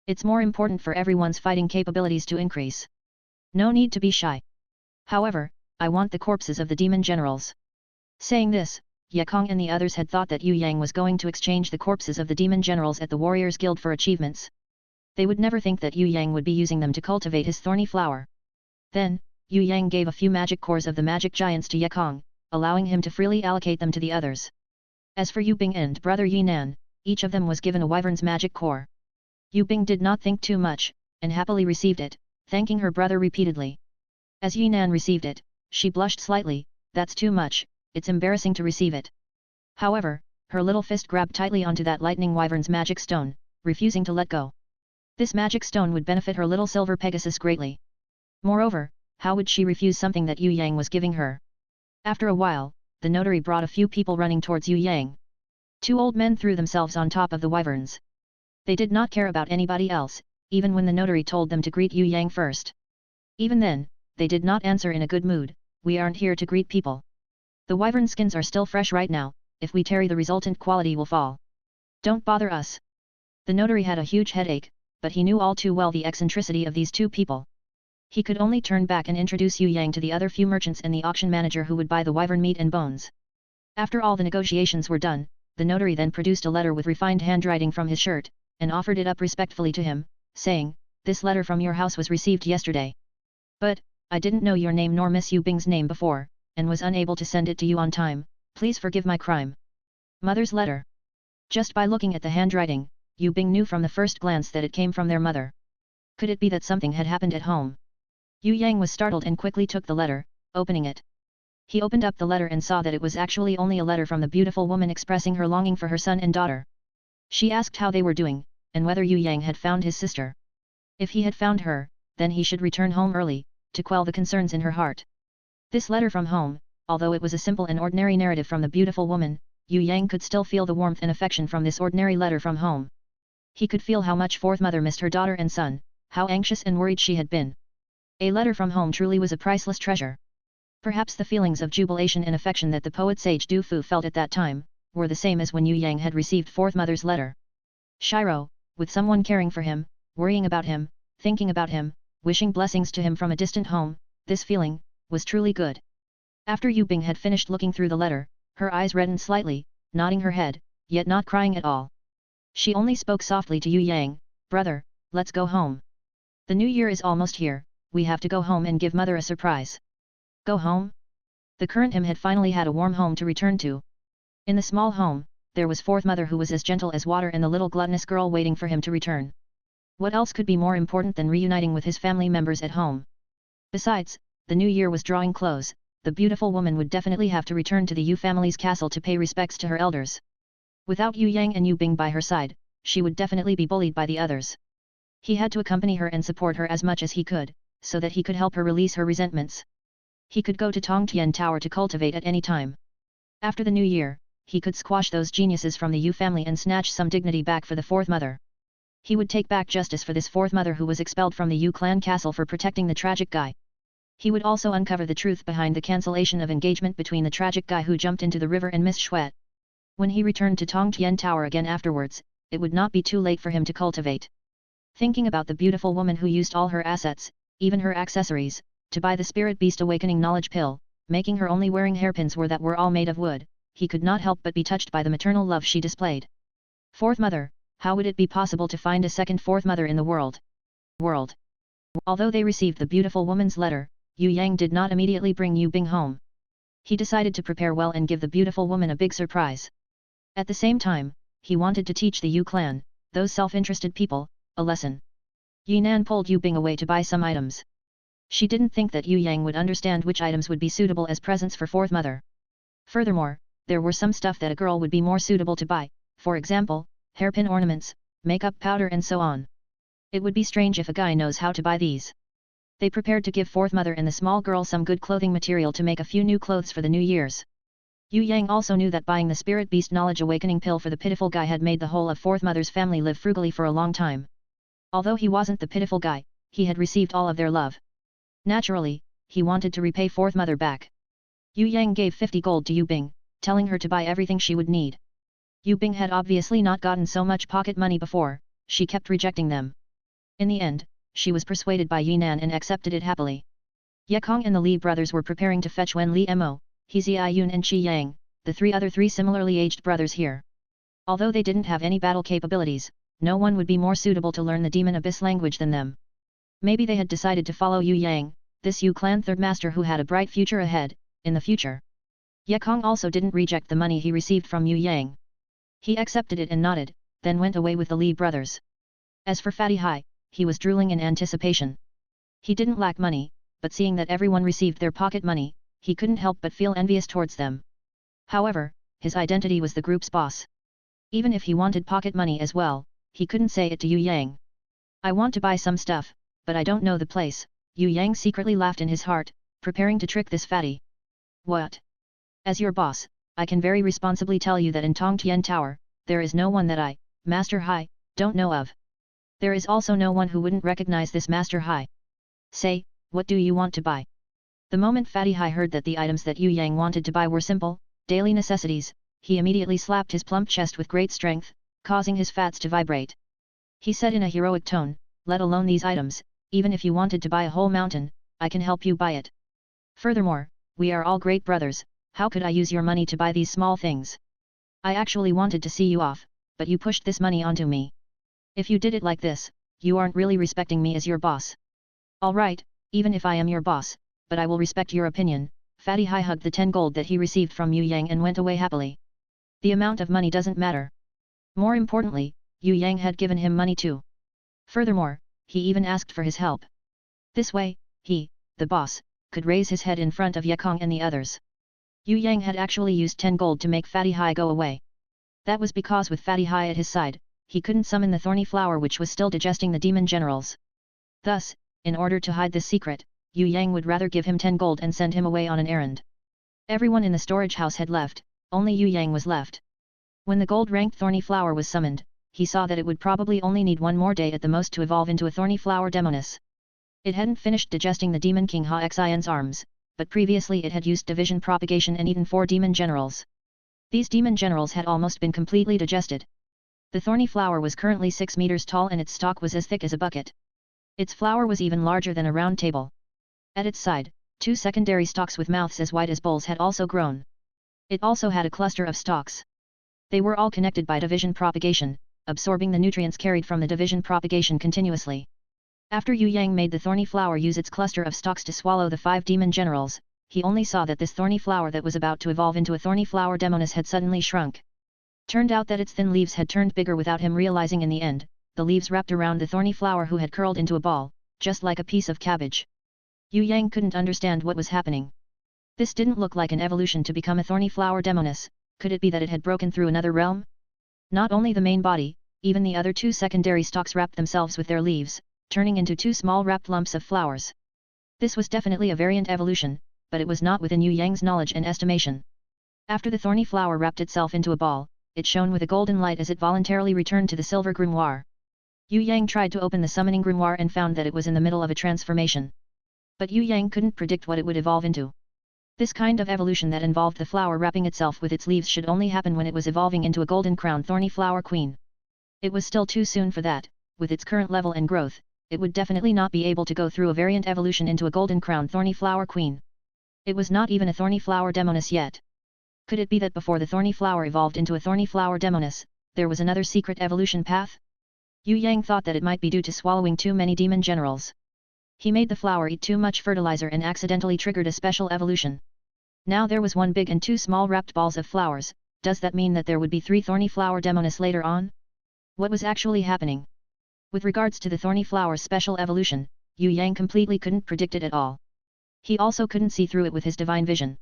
It's more important for everyone's fighting capabilities to increase. No need to be shy. However, I want the corpses of the demon generals." Saying this, Ye Kong and the others had thought that Yue Yang was going to exchange the corpses of the demon generals at the Warriors Guild for achievements. They would never think that Yue Yang would be using them to cultivate his thorny flower. Then, Yue Yang gave a few magic cores of the magic giants to Ye Kong, allowing him to freely allocate them to the others. As for Yu Bing and brother Yinan, each of them was given a wyvern's magic core. Yu Bing did not think too much, and happily received it, thanking her brother repeatedly. As Yinan received it, she blushed slightly. "That's too much, it's embarrassing to receive it." However, her little fist grabbed tightly onto that lightning wyvern's magic stone, refusing to let go. This magic stone would benefit her little silver Pegasus greatly. Moreover, how would she refuse something that Yue Yang was giving her? After a while, the notary brought a few people running towards Yue Yang. 2 old men threw themselves on top of the wyverns. They did not care about anybody else, even when the notary told them to greet Yue Yang first. Even then, they did not answer in a good mood. "We aren't here to greet people. The wyvern skins are still fresh right now, if we tarry the resultant quality will fall. Don't bother us." The notary had a huge headache, but he knew all too well the eccentricity of these 2 people. He could only turn back and introduce Yue Yang to the other few merchants and the auction manager who would buy the wyvern meat and bones. After all the negotiations were done, the notary then produced a letter with refined handwriting from his shirt, and offered it up respectfully to him, saying, "This letter from your house was received yesterday. But, I didn't know your name nor Miss Yu Bing's name before, and was unable to send it to you on time, please forgive my crime." Mother's letter. Just by looking at the handwriting, Yue Bing knew from the first glance that it came from their mother. Could it be that something had happened at home? Yue Yang was startled and quickly took the letter, opening it. He opened up the letter and saw that it was actually only a letter from the beautiful woman expressing her longing for her son and daughter. She asked how they were doing, and whether Yue Yang had found his sister. If he had found her, then he should return home early, to quell the concerns in her heart. This letter from home, although it was a simple and ordinary narrative from the beautiful woman, Yue Yang could still feel the warmth and affection from this ordinary letter from home. He could feel how much fourth mother missed her daughter and son, how anxious and worried she had been. A letter from home truly was a priceless treasure. Perhaps the feelings of jubilation and affection that the poet sage Du Fu felt at that time, were the same as when Yue Yang had received fourth mother's letter. Shiro, with someone caring for him, worrying about him, thinking about him, wishing blessings to him from a distant home, this feeling, was truly good. After Yue Bing had finished looking through the letter, her eyes reddened slightly, nodding her head, yet not crying at all. She only spoke softly to Yue Yang, "Brother, let's go home. The new year is almost here, we have to go home and give mother a surprise." Go home? The current him had finally had a warm home to return to. In the small home, there was fourth mother who was as gentle as water and the little gluttonous girl waiting for him to return. What else could be more important than reuniting with his family members at home? Besides, the new year was drawing close, the beautiful woman would definitely have to return to the Yue family's castle to pay respects to her elders. Without Yue Yang and Yue Bing by her side, she would definitely be bullied by the others. He had to accompany her and support her as much as he could, so that he could help her release her resentments. He could go to Tongtian Tower to cultivate at any time. After the new year, he could squash those geniuses from the Yue family and snatch some dignity back for the fourth mother. He would take back justice for this fourth mother who was expelled from the Yue clan castle for protecting the tragic guy. He would also uncover the truth behind the cancellation of engagement between the tragic guy who jumped into the river and Miss Xuet. When he returned to Tongtian Tower again afterwards, it would not be too late for him to cultivate. Thinking about the beautiful woman who used all her assets, even her accessories, to buy the Spirit Beast Awakening Knowledge Pill, making her only wearing hairpins that were all made of wood, he could not help but be touched by the maternal love she displayed. Fourth mother, how would it be possible to find a second fourth mother in the world? Although they received the beautiful woman's letter, Yue Yang did not immediately bring Yue Bing home. He decided to prepare well and give the beautiful woman a big surprise. At the same time, he wanted to teach the Yue clan, those self-interested people, a lesson. Yinan pulled Yue Bing away to buy some items. She didn't think that Yue Yang would understand which items would be suitable as presents for fourth mother. Furthermore, there were some stuff that a girl would be more suitable to buy, for example, hairpin ornaments, makeup powder and so on. It would be strange if a guy knows how to buy these. They prepared to give fourth mother and the small girl some good clothing material to make a few new clothes for the New Year's. Yue Yang also knew that buying the Spirit Beast Knowledge Awakening Pill for the pitiful guy had made the whole of fourth mother's family live frugally for a long time. Although he wasn't the pitiful guy, he had received all of their love. Naturally, he wanted to repay fourth mother back. Yue Yang gave 50 gold to Yue Bing, telling her to buy everything she would need. Yue Bing had obviously not gotten so much pocket money before, she kept rejecting them. In the end, she was persuaded by Yinan and accepted it happily. Ye Kong and the Li brothers were preparing to fetch Wen Li Mo, He Ziyun and Qi Yang, the three similarly aged brothers here. Although they didn't have any battle capabilities, no one would be more suitable to learn the Demon Abyss language than them. Maybe they had decided to follow Yue Yang, this Yue clan third master who had a bright future ahead, in the future. Ye Kong also didn't reject the money he received from Yue Yang. He accepted it and nodded, then went away with the Li brothers. As for Fatty Hai, he was drooling in anticipation. He didn't lack money, but seeing that everyone received their pocket money, he couldn't help but feel envious towards them. However, his identity was the group's boss. Even if he wanted pocket money as well, he couldn't say it to Yue Yang. "I want to buy some stuff, but I don't know the place," Yue Yang secretly laughed in his heart, preparing to trick this fatty. "What? As your boss, I can very responsibly tell you that in Tongtian Tower, there is no one that I, Master Hai, don't know of. There is also no one who wouldn't recognize this Master Hai. Say, what do you want to buy?" The moment Fatty Hai heard that the items that Yue Yang wanted to buy were simple, daily necessities, he immediately slapped his plump chest with great strength, causing his fats to vibrate. He said in a heroic tone, "Let alone these items, even if you wanted to buy a whole mountain, I can help you buy it. Furthermore, we are all great brothers, how could I use your money to buy these small things? I actually wanted to see you off, but you pushed this money onto me. If you did it like this, you aren't really respecting me as your boss." "Alright, even if I am your boss, but I will respect your opinion." Fatty Hai hugged the 10 gold that he received from Yue Yang and went away happily. The amount of money doesn't matter. More importantly, Yue Yang had given him money too. Furthermore, he even asked for his help. This way, he, the boss, could raise his head in front of Ye Kong and the others. Yue Yang had actually used 10 gold to make Fatty Hai go away. That was because with Fatty Hai at his side, he couldn't summon the thorny flower which was still digesting the demon generals. Thus, in order to hide this secret, Yue Yang would rather give him 10 gold and send him away on an errand. Everyone in the storage house had left, only Yue Yang was left. When the gold-ranked thorny flower was summoned, he saw that it would probably only need one more day at the most to evolve into a thorny flower demoness. It hadn't finished digesting the demon king Ha Xian's arms, but previously it had used division propagation and eaten 4 demon generals. These demon generals had almost been completely digested. The thorny flower was currently 6 meters tall and its stalk was as thick as a bucket. Its flower was even larger than a round table. At its side, 2 secondary stalks with mouths as wide as bowls had also grown. It also had a cluster of stalks. They were all connected by division propagation, absorbing the nutrients carried from the division propagation continuously. After Yue Yang made the thorny flower use its cluster of stalks to swallow the 5 demon generals, he only saw that this thorny flower that was about to evolve into a thorny flower demoness had suddenly shrunk. Turned out that its thin leaves had turned bigger without him realizing in the end, the leaves wrapped around the thorny flower who had curled into a ball, just like a piece of cabbage. Yue Yang couldn't understand what was happening. This didn't look like an evolution to become a thorny flower demoness. Could it be that it had broken through another realm? Not only the main body, even the other 2 secondary stalks wrapped themselves with their leaves, turning into 2 small wrapped lumps of flowers. This was definitely a variant evolution, but it was not within Yue Yang's knowledge and estimation. After the thorny flower wrapped itself into a ball, it shone with a golden light as it voluntarily returned to the silver grimoire. Yue Yang tried to open the summoning grimoire and found that it was in the middle of a transformation. But Yue Yang couldn't predict what it would evolve into. This kind of evolution that involved the flower wrapping itself with its leaves should only happen when it was evolving into a golden crown thorny flower queen. It was still too soon for that. With its current level and growth, it would definitely not be able to go through a variant evolution into a golden crown thorny flower queen. It was not even a thorny flower demoness yet. Could it be that before the thorny flower evolved into a thorny flower demoness, there was another secret evolution path? Yue Yang thought that it might be due to swallowing too many demon generals. He made the flower eat too much fertilizer and accidentally triggered a special evolution. Now there was 1 big and 2 small wrapped balls of flowers. Does that mean that there would be 3 thorny flower demoness later on? What was actually happening? With regards to the thorny flower's special evolution, Yue Yang completely couldn't predict it at all. He also couldn't see through it with his divine vision.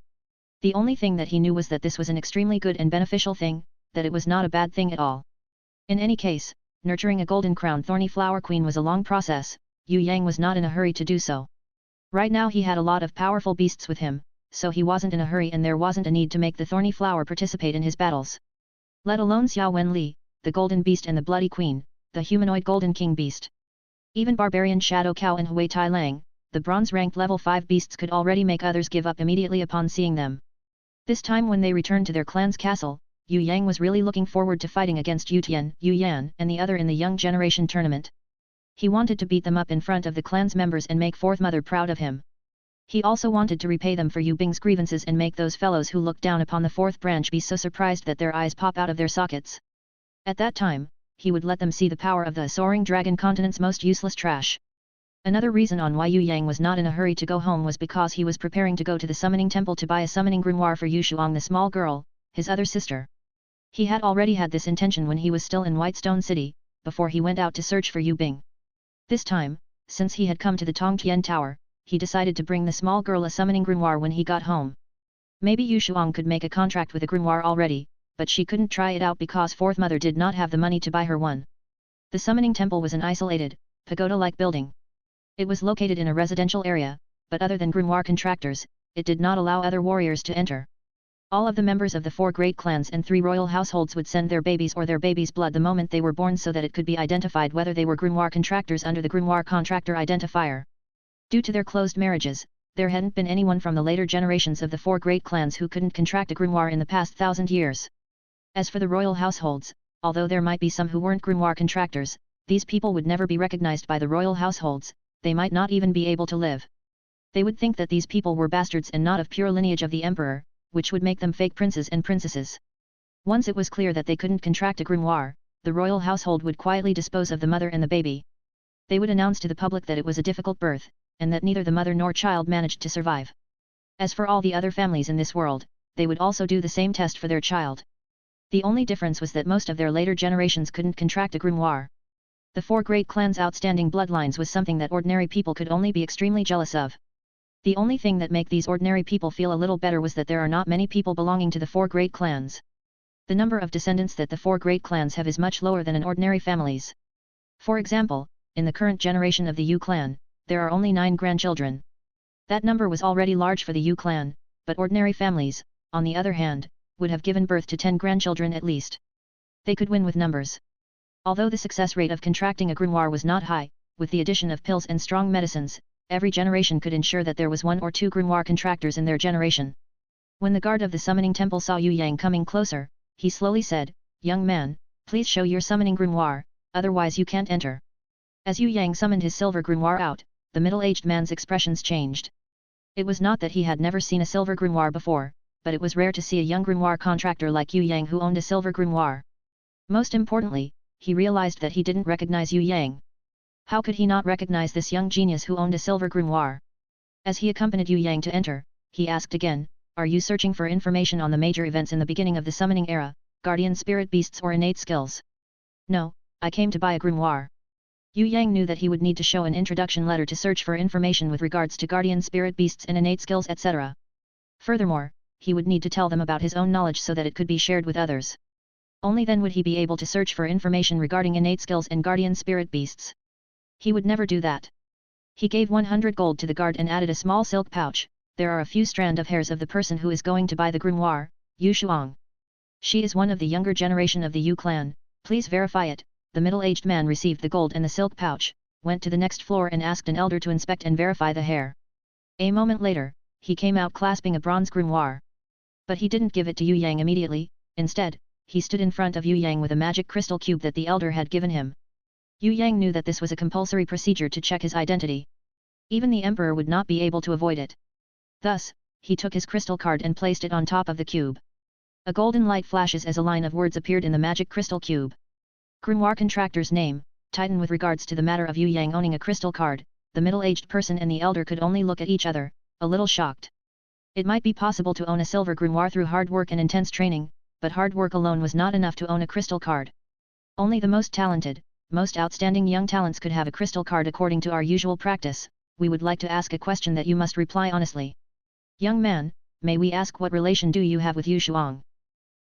The only thing that he knew was that this was an extremely good and beneficial thing, that it was not a bad thing at all. In any case, nurturing a golden crown thorny flower queen was a long process. Yue Yang was not in a hurry to do so. Right now he had a lot of powerful beasts with him, so he wasn't in a hurry and there wasn't a need to make the thorny flower participate in his battles. Let alone Xia Wen Li, the golden beast and the bloody queen, the humanoid golden king beast. Even barbarian shadow cow and Hui Tai Lang, the bronze-ranked level 5 beasts could already make others give up immediately upon seeing them. This time when they returned to their clan's castle, Yue Yang was really looking forward to fighting against Yu Tian, Yu Yan and the other in the young generation tournament. He wanted to beat them up in front of the clan's members and make Fourth Mother proud of him. He also wanted to repay them for Yu Bing's grievances and make those fellows who looked down upon the 4th branch be so surprised that their eyes pop out of their sockets. At that time, he would let them see the power of the Soaring Dragon Continent's most useless trash. Another reason on why Yue Yang was not in a hurry to go home was because he was preparing to go to the summoning temple to buy a summoning grimoire for Yu Shuang the small girl, his other sister. He had already had this intention when he was still in Whitestone City, before he went out to search for Yu Bing. This time, since he had come to the Tongtian Tower, he decided to bring the small girl a summoning grimoire when he got home. Maybe Yu Shuang could make a contract with a grimoire already, but she couldn't try it out because Fourth Mother did not have the money to buy her one. The summoning temple was an isolated, pagoda-like building. It was located in a residential area, but other than grimoire contractors, it did not allow other warriors to enter. All of the members of the 4 great clans and 3 royal households would send their babies or their baby's blood the moment they were born so that it could be identified whether they were grimoire contractors under the grimoire contractor identifier. Due to their closed marriages, there hadn't been anyone from the later generations of the 4 great clans who couldn't contract a grimoire in the past 1,000 years. As for the royal households, although there might be some who weren't grimoire contractors, these people would never be recognized by the royal households, they might not even be able to live. They would think that these people were bastards and not of pure lineage of the emperor, which would make them fake princes and princesses. Once it was clear that they couldn't contract a grimoire, the royal household would quietly dispose of the mother and the baby. They would announce to the public that it was a difficult birth, and that neither the mother nor child managed to survive. As for all the other families in this world, they would also do the same test for their child. The only difference was that most of their later generations couldn't contract a grimoire. The 4 great clans' outstanding bloodlines was something that ordinary people could only be extremely jealous of. The only thing that made these ordinary people feel a little better was that there are not many people belonging to the 4 great clans. The number of descendants that the 4 great clans have is much lower than in ordinary families. For example, in the current generation of the Yue clan, there are only 9 grandchildren. That number was already large for the Yue clan, but ordinary families, on the other hand, would have given birth to 10 grandchildren at least. They could win with numbers. Although the success rate of contracting a grimoire was not high, with the addition of pills and strong medicines, every generation could ensure that there was 1 or 2 grimoire contractors in their generation. When the guard of the summoning temple saw Yue Yang coming closer, he slowly said, "Young man, please show your summoning grimoire, otherwise you can't enter." As Yue Yang summoned his silver grimoire out, the middle-aged man's expressions changed. It was not that he had never seen a silver grimoire before, but it was rare to see a young grimoire contractor like Yue Yang who owned a silver grimoire. Most importantly, he realized that he didn't recognize Yue Yang. How could he not recognize this young genius who owned a silver grimoire? As he accompanied Yue Yang to enter, he asked again, "Are you searching for information on the major events in the beginning of the summoning era, guardian spirit beasts or innate skills?" "No, I came to buy a grimoire." Yue Yang knew that he would need to show an introduction letter to search for information with regards to guardian spirit beasts and innate skills etc. Furthermore, he would need to tell them about his own knowledge so that it could be shared with others. Only then would he be able to search for information regarding innate skills and guardian spirit beasts. He would never do that. He gave 100 gold to the guard and added a small silk pouch. "There are a few strand of hairs of the person who is going to buy the grimoire, Yu Shuang. She is one of the younger generation of the Yue clan, please verify it." The middle-aged man received the gold and the silk pouch, went to the next floor and asked an elder to inspect and verify the hair. A moment later, he came out clasping a bronze grimoire. But he didn't give it to Yue Yang immediately. Instead, he stood in front of Yue Yang with a magic crystal cube that the elder had given him. Yue Yang knew that this was a compulsory procedure to check his identity. Even the emperor would not be able to avoid it. Thus, he took his crystal card and placed it on top of the cube. A golden light flashes as a line of words appeared in the magic crystal cube. Grimoire contractor's name, Titan. With regards to the matter of Yue Yang owning a crystal card, the middle-aged person and the elder could only look at each other, a little shocked. It might be possible to own a silver grimoire through hard work and intense training, but hard work alone was not enough to own a crystal card. Only the most talented, most outstanding young talents could have a crystal card. According to our usual practice, we would like to ask a question that you must reply honestly. Young man, may we ask what relation do you have with Yu Shuang?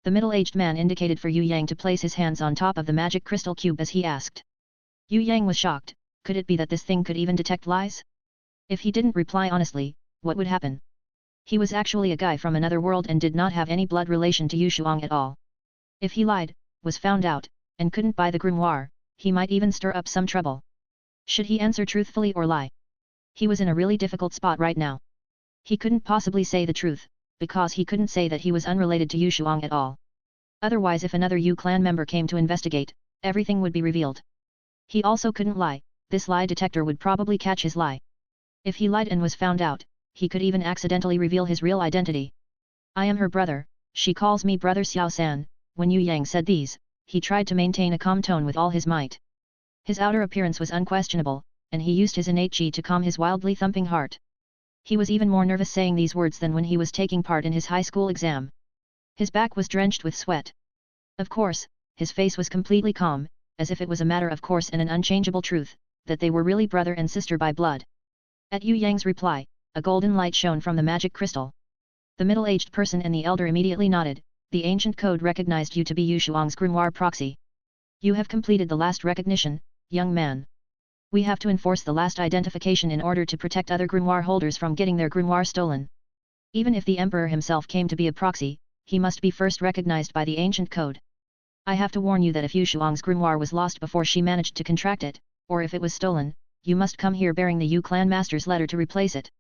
The middle-aged man indicated for Yue Yang to place his hands on top of the magic crystal cube as he asked. Yue Yang was shocked. Could it be that this thing could even detect lies? If he didn't reply honestly, what would happen? He was actually a guy from another world and did not have any blood relation to Yu Shuang at all. If he lied, was found out, and couldn't buy the grimoire, he might even stir up some trouble. Should he answer truthfully or lie? He was in a really difficult spot right now. He couldn't possibly say the truth, because he couldn't say that he was unrelated to Yu Shuang at all. Otherwise, if another Yue clan member came to investigate, everything would be revealed. He also couldn't lie. This lie detector would probably catch his lie. If he lied and was found out, he could even accidentally reveal his real identity. "I am her brother, she calls me brother Xiao San." When Yue Yang said these, he tried to maintain a calm tone with all his might. His outer appearance was unquestionable, and he used his innate qi to calm his wildly thumping heart. He was even more nervous saying these words than when he was taking part in his high school exam. His back was drenched with sweat. Of course, his face was completely calm, as if it was a matter of course and an unchangeable truth, that they were really brother and sister by blood. At Yue Yang's reply, a golden light shone from the magic crystal. The middle-aged person and the elder immediately nodded. The ancient code recognized you to be Yu Shuang's grimoire proxy. You have completed the last recognition, young man. We have to enforce the last identification in order to protect other grimoire holders from getting their grimoire stolen. Even if the emperor himself came to be a proxy, he must be first recognized by the ancient code. I have to warn you that if Yu Shuang's grimoire was lost before she managed to contract it, or if it was stolen, you must come here bearing the Yue clan master's letter to replace it.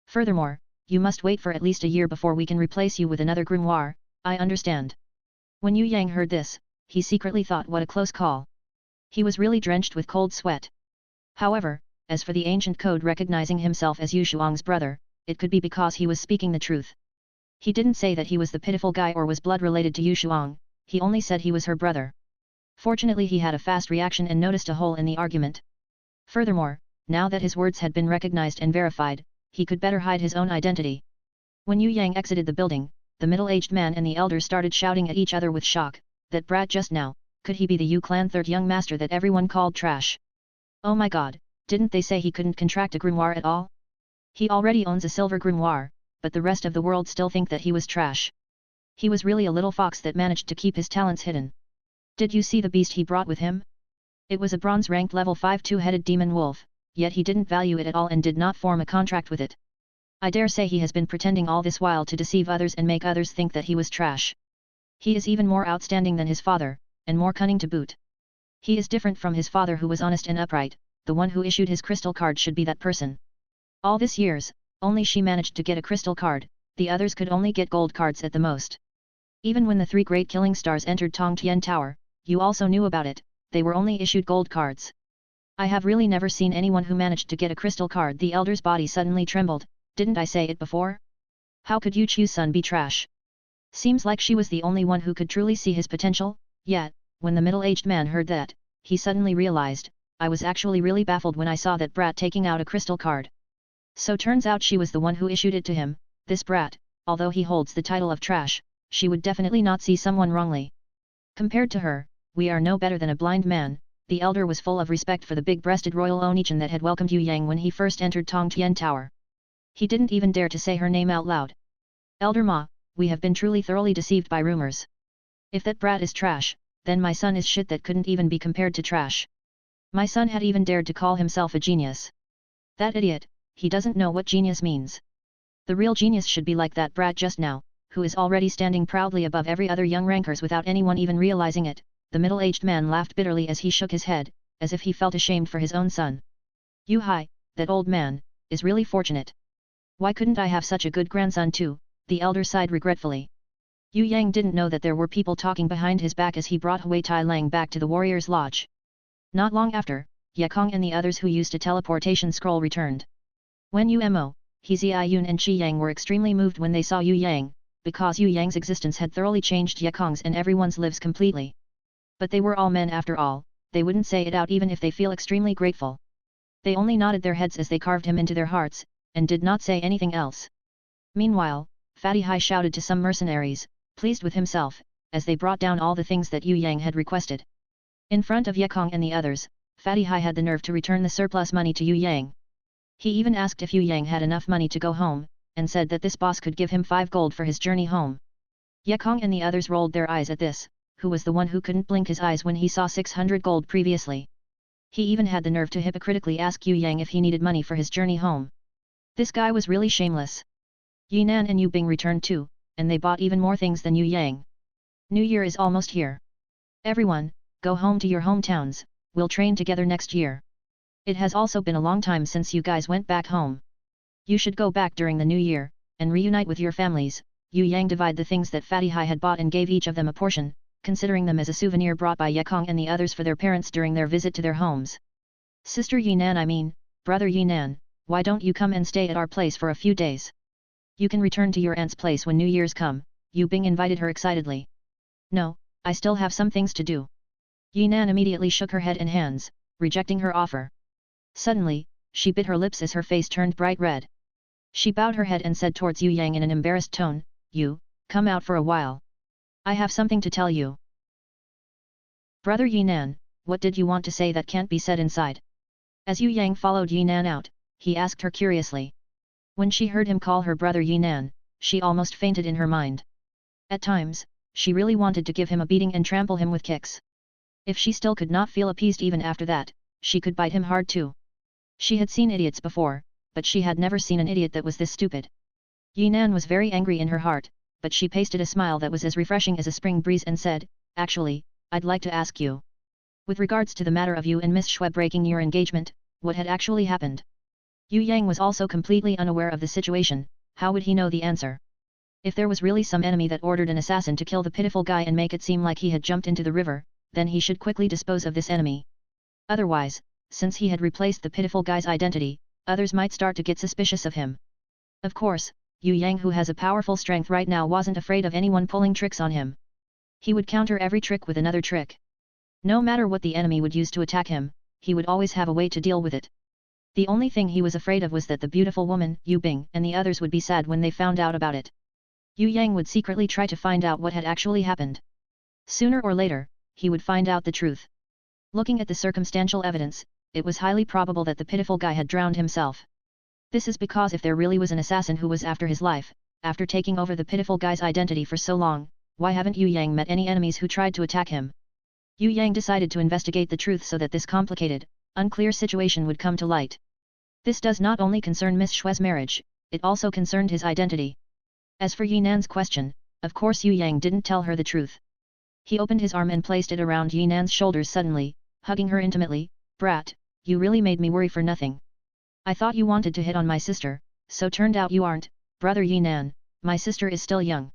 Furthermore, you must wait for at least a year before we can replace you with another grimoire. I understand. When Yue Yang heard this, he secretly thought what a close call. He was really drenched with cold sweat. However, as for the ancient code recognizing himself as Yu Shuang's brother, it could be because he was speaking the truth. He didn't say that he was the pitiful guy or was blood related to Yu Shuang, he only said he was her brother. Fortunately, he had a fast reaction and noticed a hole in the argument. Furthermore, now that his words had been recognized and verified, he could better hide his own identity. When Yue Yang exited the building, the middle-aged man and the elder started shouting at each other with shock. that brat just now, could he be the Yu clan third young master that everyone called trash? Oh my god, didn't they say he couldn't contract a grimoire at all? He already owns a silver grimoire, but the rest of the world still think that he was trash. He was really a little fox that managed to keep his talents hidden. Did you see the beast he brought with him? It was a bronze-ranked level 5 two-headed demon wolf, yet he didn't value it at all and did not form a contract with it. I dare say he has been pretending all this while to deceive others and make others think that he was trash. He is even more outstanding than his father, and more cunning to boot. He is different from his father who was honest and upright, the one who issued his crystal card should be that person. All this years, only she managed to get a crystal card, the others could only get gold cards at the most. Even when the three great killing stars entered Tongtian Tower, you also knew about it, they were only issued gold cards. I have really never seen anyone who managed to get a crystal card. The elder's body suddenly trembled. Didn't I say it before? How could Yu Chu's son be trash? Seems like she was the only one who could truly see his potential, yet, when the middle-aged man heard that, he suddenly realized, I was actually really baffled when I saw that brat taking out a crystal card. So turns out she was the one who issued it to him. This brat, although he holds the title of trash, she would definitely not see someone wrongly. Compared to her, we are no better than a blind man. The elder was full of respect for the big-breasted royal Onichan that had welcomed Yue Yang when he first entered Tongtian Tower. He didn't even dare to say her name out loud. Elder Ma, we have been truly thoroughly deceived by rumors. If that brat is trash, then my son is shit that couldn't even be compared to trash. My son had even dared to call himself a genius. That idiot, he doesn't know what genius means. The real genius should be like that brat just now, who is already standing proudly above every other young rankers without anyone even realizing it. The middle-aged man laughed bitterly as he shook his head, as if he felt ashamed for his own son. Yu Hai, that old man, is really fortunate. Why couldn't I have such a good grandson too? The elder sighed regretfully. Yue Yang didn't know that there were people talking behind his back as he brought Hui Tai Lang back to the warrior's lodge. Not long after, Ye Kong and the others who used a teleportation scroll returned. When Umo, Xia Yun and Qi Yang were extremely moved when they saw Yue Yang, because Yue Yang's existence had thoroughly changed Ye Kong's and everyone's lives completely. But they were all men after all, they wouldn't say it out even if they feel extremely grateful. They only nodded their heads as they carved him into their hearts, and did not say anything else. Meanwhile, Fatty Hai shouted to some mercenaries, pleased with himself, as they brought down all the things that Yue Yang had requested. In front of Ye Kong and the others, Fatty Hai had the nerve to return the surplus money to Yue Yang. He even asked if Yue Yang had enough money to go home, and said that this boss could give him 5 gold for his journey home. Ye Kong and the others rolled their eyes at this, who was the one who couldn't blink his eyes when he saw 600 gold previously. He even had the nerve to hypocritically ask Yue Yang if he needed money for his journey home. This guy was really shameless. Yinan and Yu Bing returned too, and they bought even more things than Yue Yang. New Year is almost here. Everyone, go home to your hometowns, we'll train together next year. It has also been a long time since you guys went back home. You should go back during the new year, and reunite with your families. Yue Yang divided the things that Fatty Hai had bought and gave each of them a portion, considering them as a souvenir brought by Ye Kong and the others for their parents during their visit to their homes. Sister Yinan, brother Yinan, why don't you come and stay at our place for a few days? You can return to your aunt's place when New Year's come, Yu Bing invited her excitedly. No, I still have some things to do. Yinan immediately shook her head and hands, rejecting her offer. Suddenly, she bit her lips as her face turned bright red. She bowed her head and said towards Yue Yang in an embarrassed tone, You, come out for a while. I have something to tell you. Brother Yinan, what did you want to say that can't be said inside? As Yue Yang followed Yinan out, he asked her curiously. When she heard him call her brother Yinan, she almost fainted in her mind. At times, she really wanted to give him a beating and trample him with kicks. If she still could not feel appeased even after that, she could bite him hard too. She had seen idiots before, but she had never seen an idiot that was this stupid. Yinan was very angry in her heart, but she pasted a smile that was as refreshing as a spring breeze and said, Actually, I'd like to ask you. With regards to the matter of you and Miss Xue breaking your engagement, what had actually happened? Yue Yang was also completely unaware of the situation. How would he know the answer? If there was really some enemy that ordered an assassin to kill the pitiful guy and make it seem like he had jumped into the river, then he should quickly dispose of this enemy. Otherwise, since he had replaced the pitiful guy's identity, others might start to get suspicious of him. Of course, Yue Yang, who has a powerful strength right now, wasn't afraid of anyone pulling tricks on him. He would counter every trick with another trick. No matter what the enemy would use to attack him, he would always have a way to deal with it. The only thing he was afraid of was that the beautiful woman, Yu Bing, and the others would be sad when they found out about it. Yue Yang would secretly try to find out what had actually happened. Sooner or later, he would find out the truth. Looking at the circumstantial evidence, it was highly probable that the pitiful guy had drowned himself. This is because if there really was an assassin who was after his life, after taking over the pitiful guy's identity for so long, why haven't Yue Yang met any enemies who tried to attack him? Yue Yang decided to investigate the truth so that this complicated, unclear situation would come to light. This does not only concern Miss Shue's marriage, it also concerned his identity. As for Yinan's question, of course Yue Yang didn't tell her the truth. He opened his arm and placed it around Yinan's shoulders suddenly, hugging her intimately. Brat, you really made me worry for nothing. I thought you wanted to hit on my sister, so turned out you aren't, brother Yinan, my sister is still young.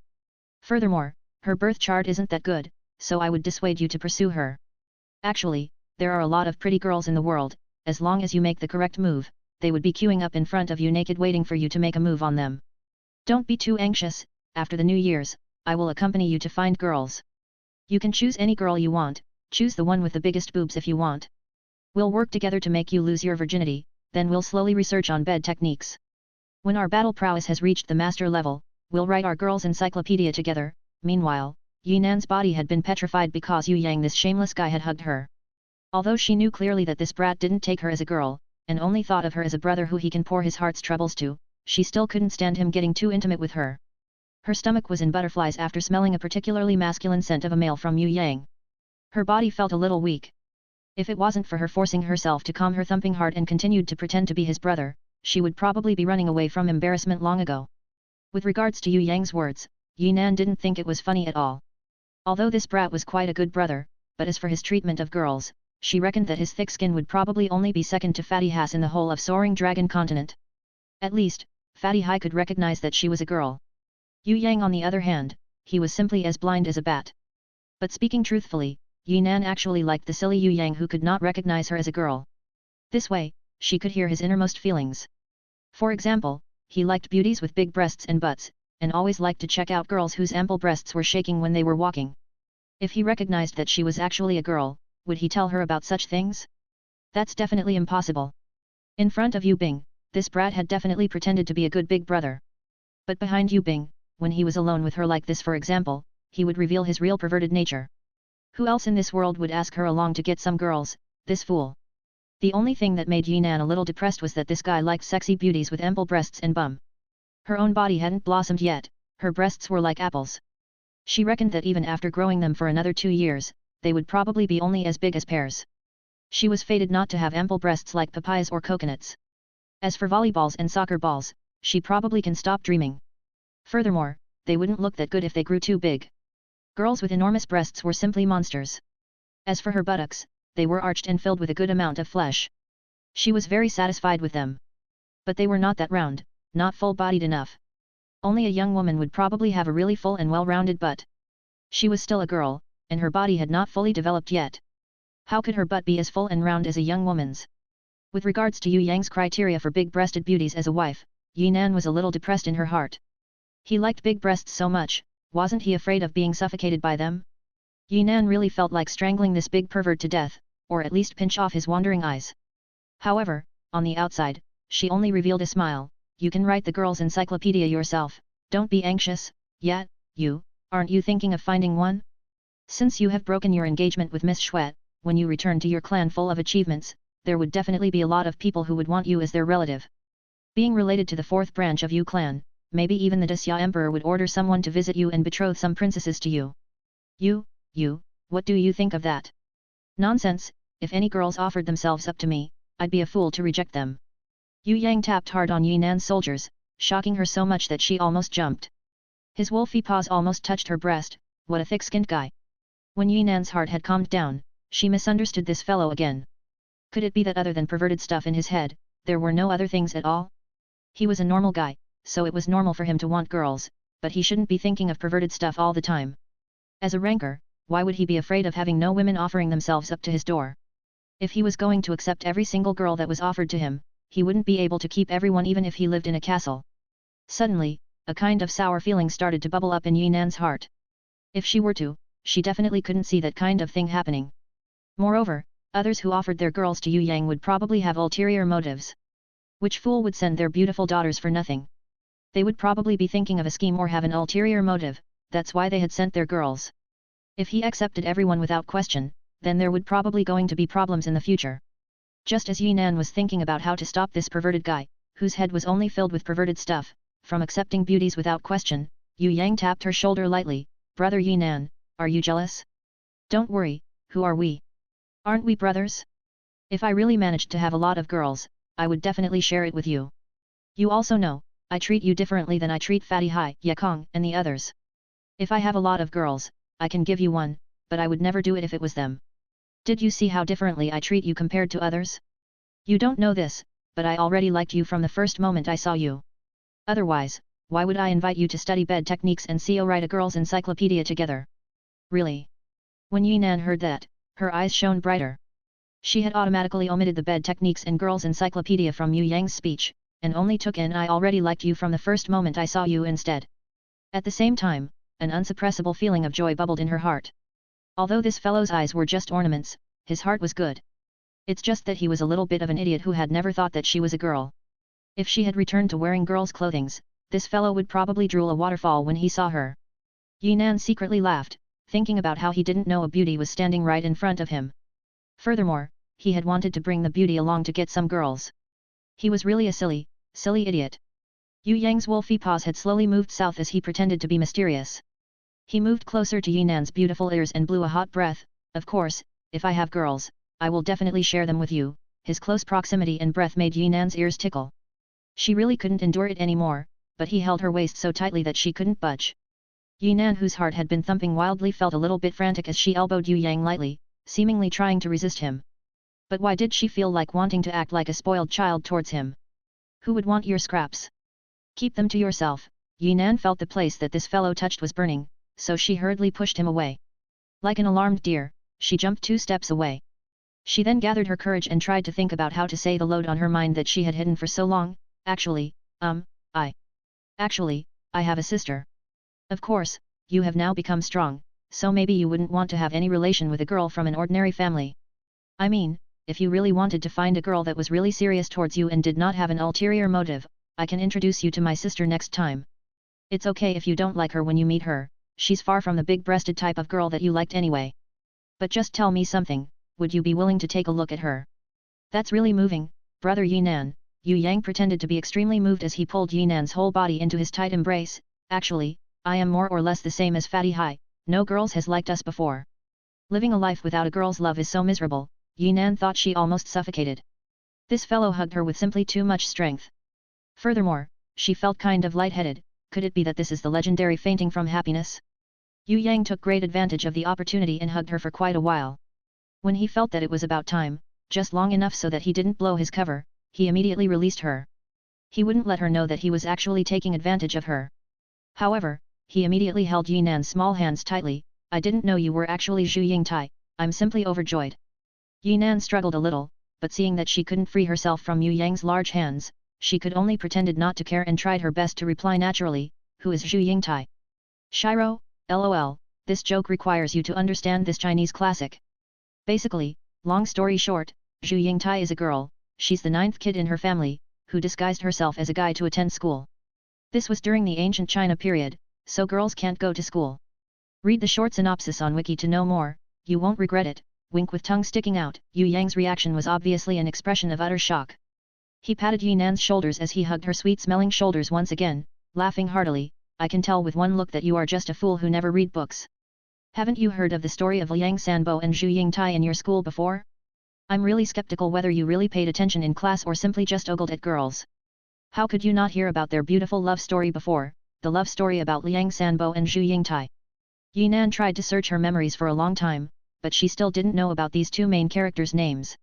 Furthermore, her birth chart isn't that good, so I would dissuade you to pursue her. Actually, there are a lot of pretty girls in the world, as long as you make the correct move, they would be queuing up in front of you naked waiting for you to make a move on them. Don't be too anxious, after the New Year's, I will accompany you to find girls. You can choose any girl you want, choose the one with the biggest boobs if you want. We'll work together to make you lose your virginity, then we'll slowly research on bed techniques. When our battle prowess has reached the master level, we'll write our girls' encyclopedia together. Meanwhile, Yinan's body had been petrified because Yue Yang, this shameless guy, had hugged her. Although she knew clearly that this brat didn't take her as a girl, and only thought of her as a brother who he can pour his heart's troubles to, she still couldn't stand him getting too intimate with her. Her stomach was in butterflies after smelling a particularly masculine scent of a male from Yue Yang. Her body felt a little weak. If it wasn't for her forcing herself to calm her thumping heart and continued to pretend to be his brother, she would probably be running away from embarrassment long ago. With regards to Yue Yang's words, Yinan didn't think it was funny at all. Although this brat was quite a good brother, but as for his treatment of girls, she reckoned that his thick skin would probably only be second to Fatty Hass in the whole of Soaring Dragon Continent. At least, Fatty Hai could recognize that she was a girl. Yue Yang on the other hand, he was simply as blind as a bat. But speaking truthfully, Yinan actually liked the silly Yue Yang who could not recognize her as a girl. This way, she could hear his innermost feelings. For example, he liked beauties with big breasts and butts, and always liked to check out girls whose ample breasts were shaking when they were walking. If he recognized that she was actually a girl, would he tell her about such things? That's definitely impossible. In front of Yu Bing, this brat had definitely pretended to be a good big brother. But behind Yu Bing, when he was alone with her like this for example, he would reveal his real perverted nature. Who else in this world would ask her along to get some girls, this fool? The only thing that made Yinan a little depressed was that this guy liked sexy beauties with ample breasts and bum. Her own body hadn't blossomed yet, her breasts were like apples. She reckoned that even after growing them for another 2 years, they would probably be only as big as pears. She was fated not to have ample breasts like papayas or coconuts. As for volleyballs and soccer balls, she probably can stop dreaming. Furthermore, they wouldn't look that good if they grew too big. Girls with enormous breasts were simply monsters. As for her buttocks, they were arched and filled with a good amount of flesh. She was very satisfied with them. But they were not that round, not full-bodied enough. Only a young woman would probably have a really full and well-rounded butt. She was still a girl, and her body had not fully developed yet. How could her butt be as full and round as a young woman's? With regards to Yue Yang's criteria for big-breasted beauties as a wife, Yinan was a little depressed in her heart. He liked big breasts so much, wasn't he afraid of being suffocated by them? Yinan really felt like strangling this big pervert to death, or at least pinch off his wandering eyes. However, on the outside, she only revealed a smile. You can write the girl's encyclopedia yourself, don't be anxious, yet, aren't you thinking of finding one? Since you have broken your engagement with Miss Shuet, when you return to your clan full of achievements, there would definitely be a lot of people who would want you as their relative. Being related to the 4th branch of Yu clan, maybe even the Xia Emperor would order someone to visit you and betroth some princesses to you. What do you think of that? Nonsense, if any girls offered themselves up to me, I'd be a fool to reject them. Yue Yang tapped hard on Yinan's shoulders, shocking her so much that she almost jumped. His wolfy paws almost touched her breast. What a thick-skinned guy. When Yinan's heart had calmed down, she misunderstood this fellow again. Could it be that other than perverted stuff in his head, there were no other things at all? He was a normal guy, so it was normal for him to want girls, but he shouldn't be thinking of perverted stuff all the time. As a ranker, why would he be afraid of having no women offering themselves up to his door? If he was going to accept every single girl that was offered to him, he wouldn't be able to keep everyone even if he lived in a castle. Suddenly, a kind of sour feeling started to bubble up in Yinan's heart. If she were to, she definitely couldn't see that kind of thing happening. Moreover, others who offered their girls to Yue Yang would probably have ulterior motives. Which fool would send their beautiful daughters for nothing? They would probably be thinking of a scheme or have an ulterior motive, that's why they had sent their girls. If he accepted everyone without question, then there would probably going to be problems in the future. Just as Yinan was thinking about how to stop this perverted guy, whose head was only filled with perverted stuff, from accepting beauties without question, Yue Yang tapped her shoulder lightly. Brother Yinan, are you jealous? Don't worry, who are we? Aren't we brothers? If I really managed to have a lot of girls, I would definitely share it with you. You also know, I treat you differently than I treat Fatty Hai, Ye Kong, and the others. If I have a lot of girls, I can give you one, but I would never do it if it was them. Did you see how differently I treat you compared to others? You don't know this, but I already liked you from the first moment I saw you. Otherwise, why would I invite you to study bed techniques and write a girl's encyclopedia together? Really? When Yinan heard that, her eyes shone brighter. She had automatically omitted the bed techniques and girl's encyclopedia from Yue Yang's speech, and only took in I already liked you from the first moment I saw you instead. At the same time, an unsuppressible feeling of joy bubbled in her heart. Although this fellow's eyes were just ornaments, his heart was good. It's just that he was a little bit of an idiot who had never thought that she was a girl. If she had returned to wearing girls' clothings, this fellow would probably drool a waterfall when he saw her. Yinan secretly laughed, thinking about how he didn't know a beauty was standing right in front of him. Furthermore, he had wanted to bring the beauty along to get some girls. He was really a silly idiot. Yue Yang's wolfy paws had slowly moved south as he pretended to be mysterious. He moved closer to Yinan's beautiful ears and blew a hot breath. Of course, if I have girls, I will definitely share them with you. His close proximity and breath made Yinan's ears tickle. She really couldn't endure it anymore, but he held her waist so tightly that she couldn't budge. Yinan, whose heart had been thumping wildly, felt a little bit frantic as she elbowed Yue Yang lightly, seemingly trying to resist him. But why did she feel like wanting to act like a spoiled child towards him? Who would want your scraps? Keep them to yourself. Yinan felt the place that this fellow touched was burning, so she hurriedly pushed him away. Like an alarmed deer, she jumped 2 steps away. She then gathered her courage and tried to think about how to say the load on her mind that she had hidden for so long. Actually, I have a sister. Of course, you have now become strong, so maybe you wouldn't want to have any relation with a girl from an ordinary family. I mean, if you really wanted to find a girl that was really serious towards you and did not have an ulterior motive, I can introduce you to my sister next time. It's okay if you don't like her when you meet her, she's far from the big-breasted type of girl that you liked anyway. But just tell me something, would you be willing to take a look at her? That's really moving, brother Yinan. Yue Yang pretended to be extremely moved as he pulled Yinan's whole body into his tight embrace. Actually, I am more or less the same as Fatty Hai, no girls has liked us before. Living a life without a girl's love is so miserable, Yinan thought she almost suffocated. This fellow hugged her with simply too much strength. Furthermore, she felt kind of lightheaded. Could it be that this is the legendary fainting from happiness? Yue Yang took great advantage of the opportunity and hugged her for quite a while. When he felt that it was about time, just long enough so that he didn't blow his cover, he immediately released her. He wouldn't let her know that he was actually taking advantage of her. However, he immediately held Yinan's small hands tightly. I didn't know you were actually Zhu Yingtai, I'm simply overjoyed. Yinan struggled a little, but seeing that she couldn't free herself from Yue Yang's large hands, she could only pretended not to care and tried her best to reply naturally, who is Zhu Yingtai? Shiro, lol, this joke requires you to understand this Chinese classic. Basically, long story short, Zhu Yingtai is a girl, she's the 9th kid in her family, who disguised herself as a guy to attend school. This was during the ancient China period, so girls can't go to school. Read the short synopsis on Wiki to know more, you won't regret it. Wink with tongue sticking out. Yue Yang's reaction was obviously an expression of utter shock. He patted Yinan's shoulders as he hugged her sweet-smelling shoulders once again, laughing heartily. I can tell with one look that you are just a fool who never read books. Haven't you heard of the story of Liang Sanbo and Zhu Yingtai in your school before? I'm really skeptical whether you really paid attention in class or simply just ogled at girls. How could you not hear about their beautiful love story before, the love story about Liang Sanbo and Zhu Yingtai? Yinan tried to search her memories for a long time, but she still didn't know about these two main characters' names.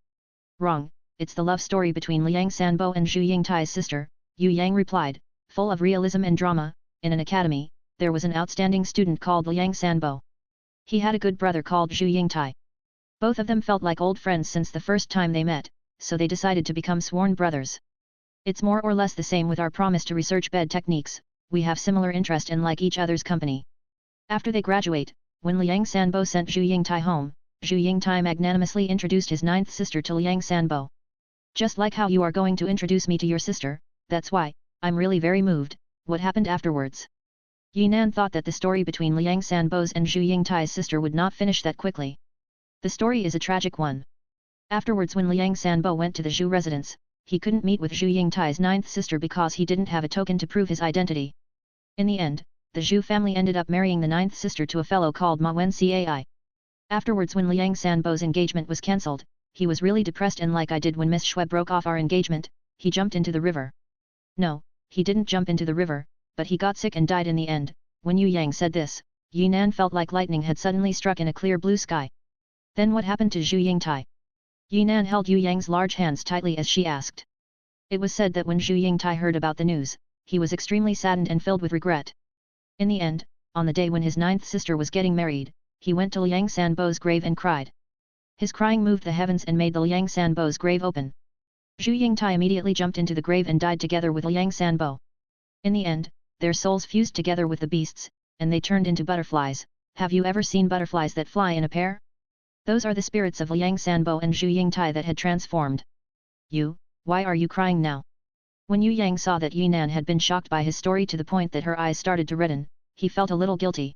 Wrong, it's the love story between Liang Sanbo and Zhu Yingtai's sister, Yue Yang replied, full of realism and drama. In an academy, there was an outstanding student called Liang Sanbo. He had a good brother called Zhu Yingtai. Both of them felt like old friends since the first time they met, so they decided to become sworn brothers. It's more or less the same with our promise to research bed techniques, we have similar interest and like each other's company. After they graduate, when Liang Sanbo sent Zhu Yingtai home, Zhu Yingtai magnanimously introduced his 9th sister to Liang Sanbo. Just like how you are going to introduce me to your sister, that's why, I'm really very moved. What happened afterwards? Yinan thought that the story between Liang Sanbo's and Zhu Yingtai's sister would not finish that quickly. The story is a tragic one. Afterwards, when Liang Sanbo went to the Zhu residence, he couldn't meet with Zhu Yingtai's ninth sister because he didn't have a token to prove his identity. In the end, the Zhu family ended up marrying the ninth sister to a fellow called Ma Wencai. Afterwards, when Liang Sanbo's engagement was cancelled, he was really depressed, and like I did when Miss Shui broke off our engagement, he jumped into the river. No, he didn't jump into the river, but he got sick and died in the end. When Yue Yang said this, Yinan felt like lightning had suddenly struck in a clear blue sky. Then what happened to Zhu Yingtai? Yinan held Yue Yang's large hands tightly as she asked. It was said that when Zhu Yingtai heard about the news, he was extremely saddened and filled with regret. In the end, on the day when his ninth sister was getting married, he went to Liang Sanbo's grave and cried. His crying moved the heavens and made the Liang Sanbo's grave open. Zhu Yingtai immediately jumped into the grave and died together with Liang Sanbo. In the end, their souls fused together with the beasts, and they turned into butterflies. Have you ever seen butterflies that fly in a pair? Those are the spirits of Liang Sanbo and Zhu Yingtai that had transformed. You, why are you crying now? When Yue Yang saw that Yinan had been shocked by his story to the point that her eyes started to redden, he felt a little guilty.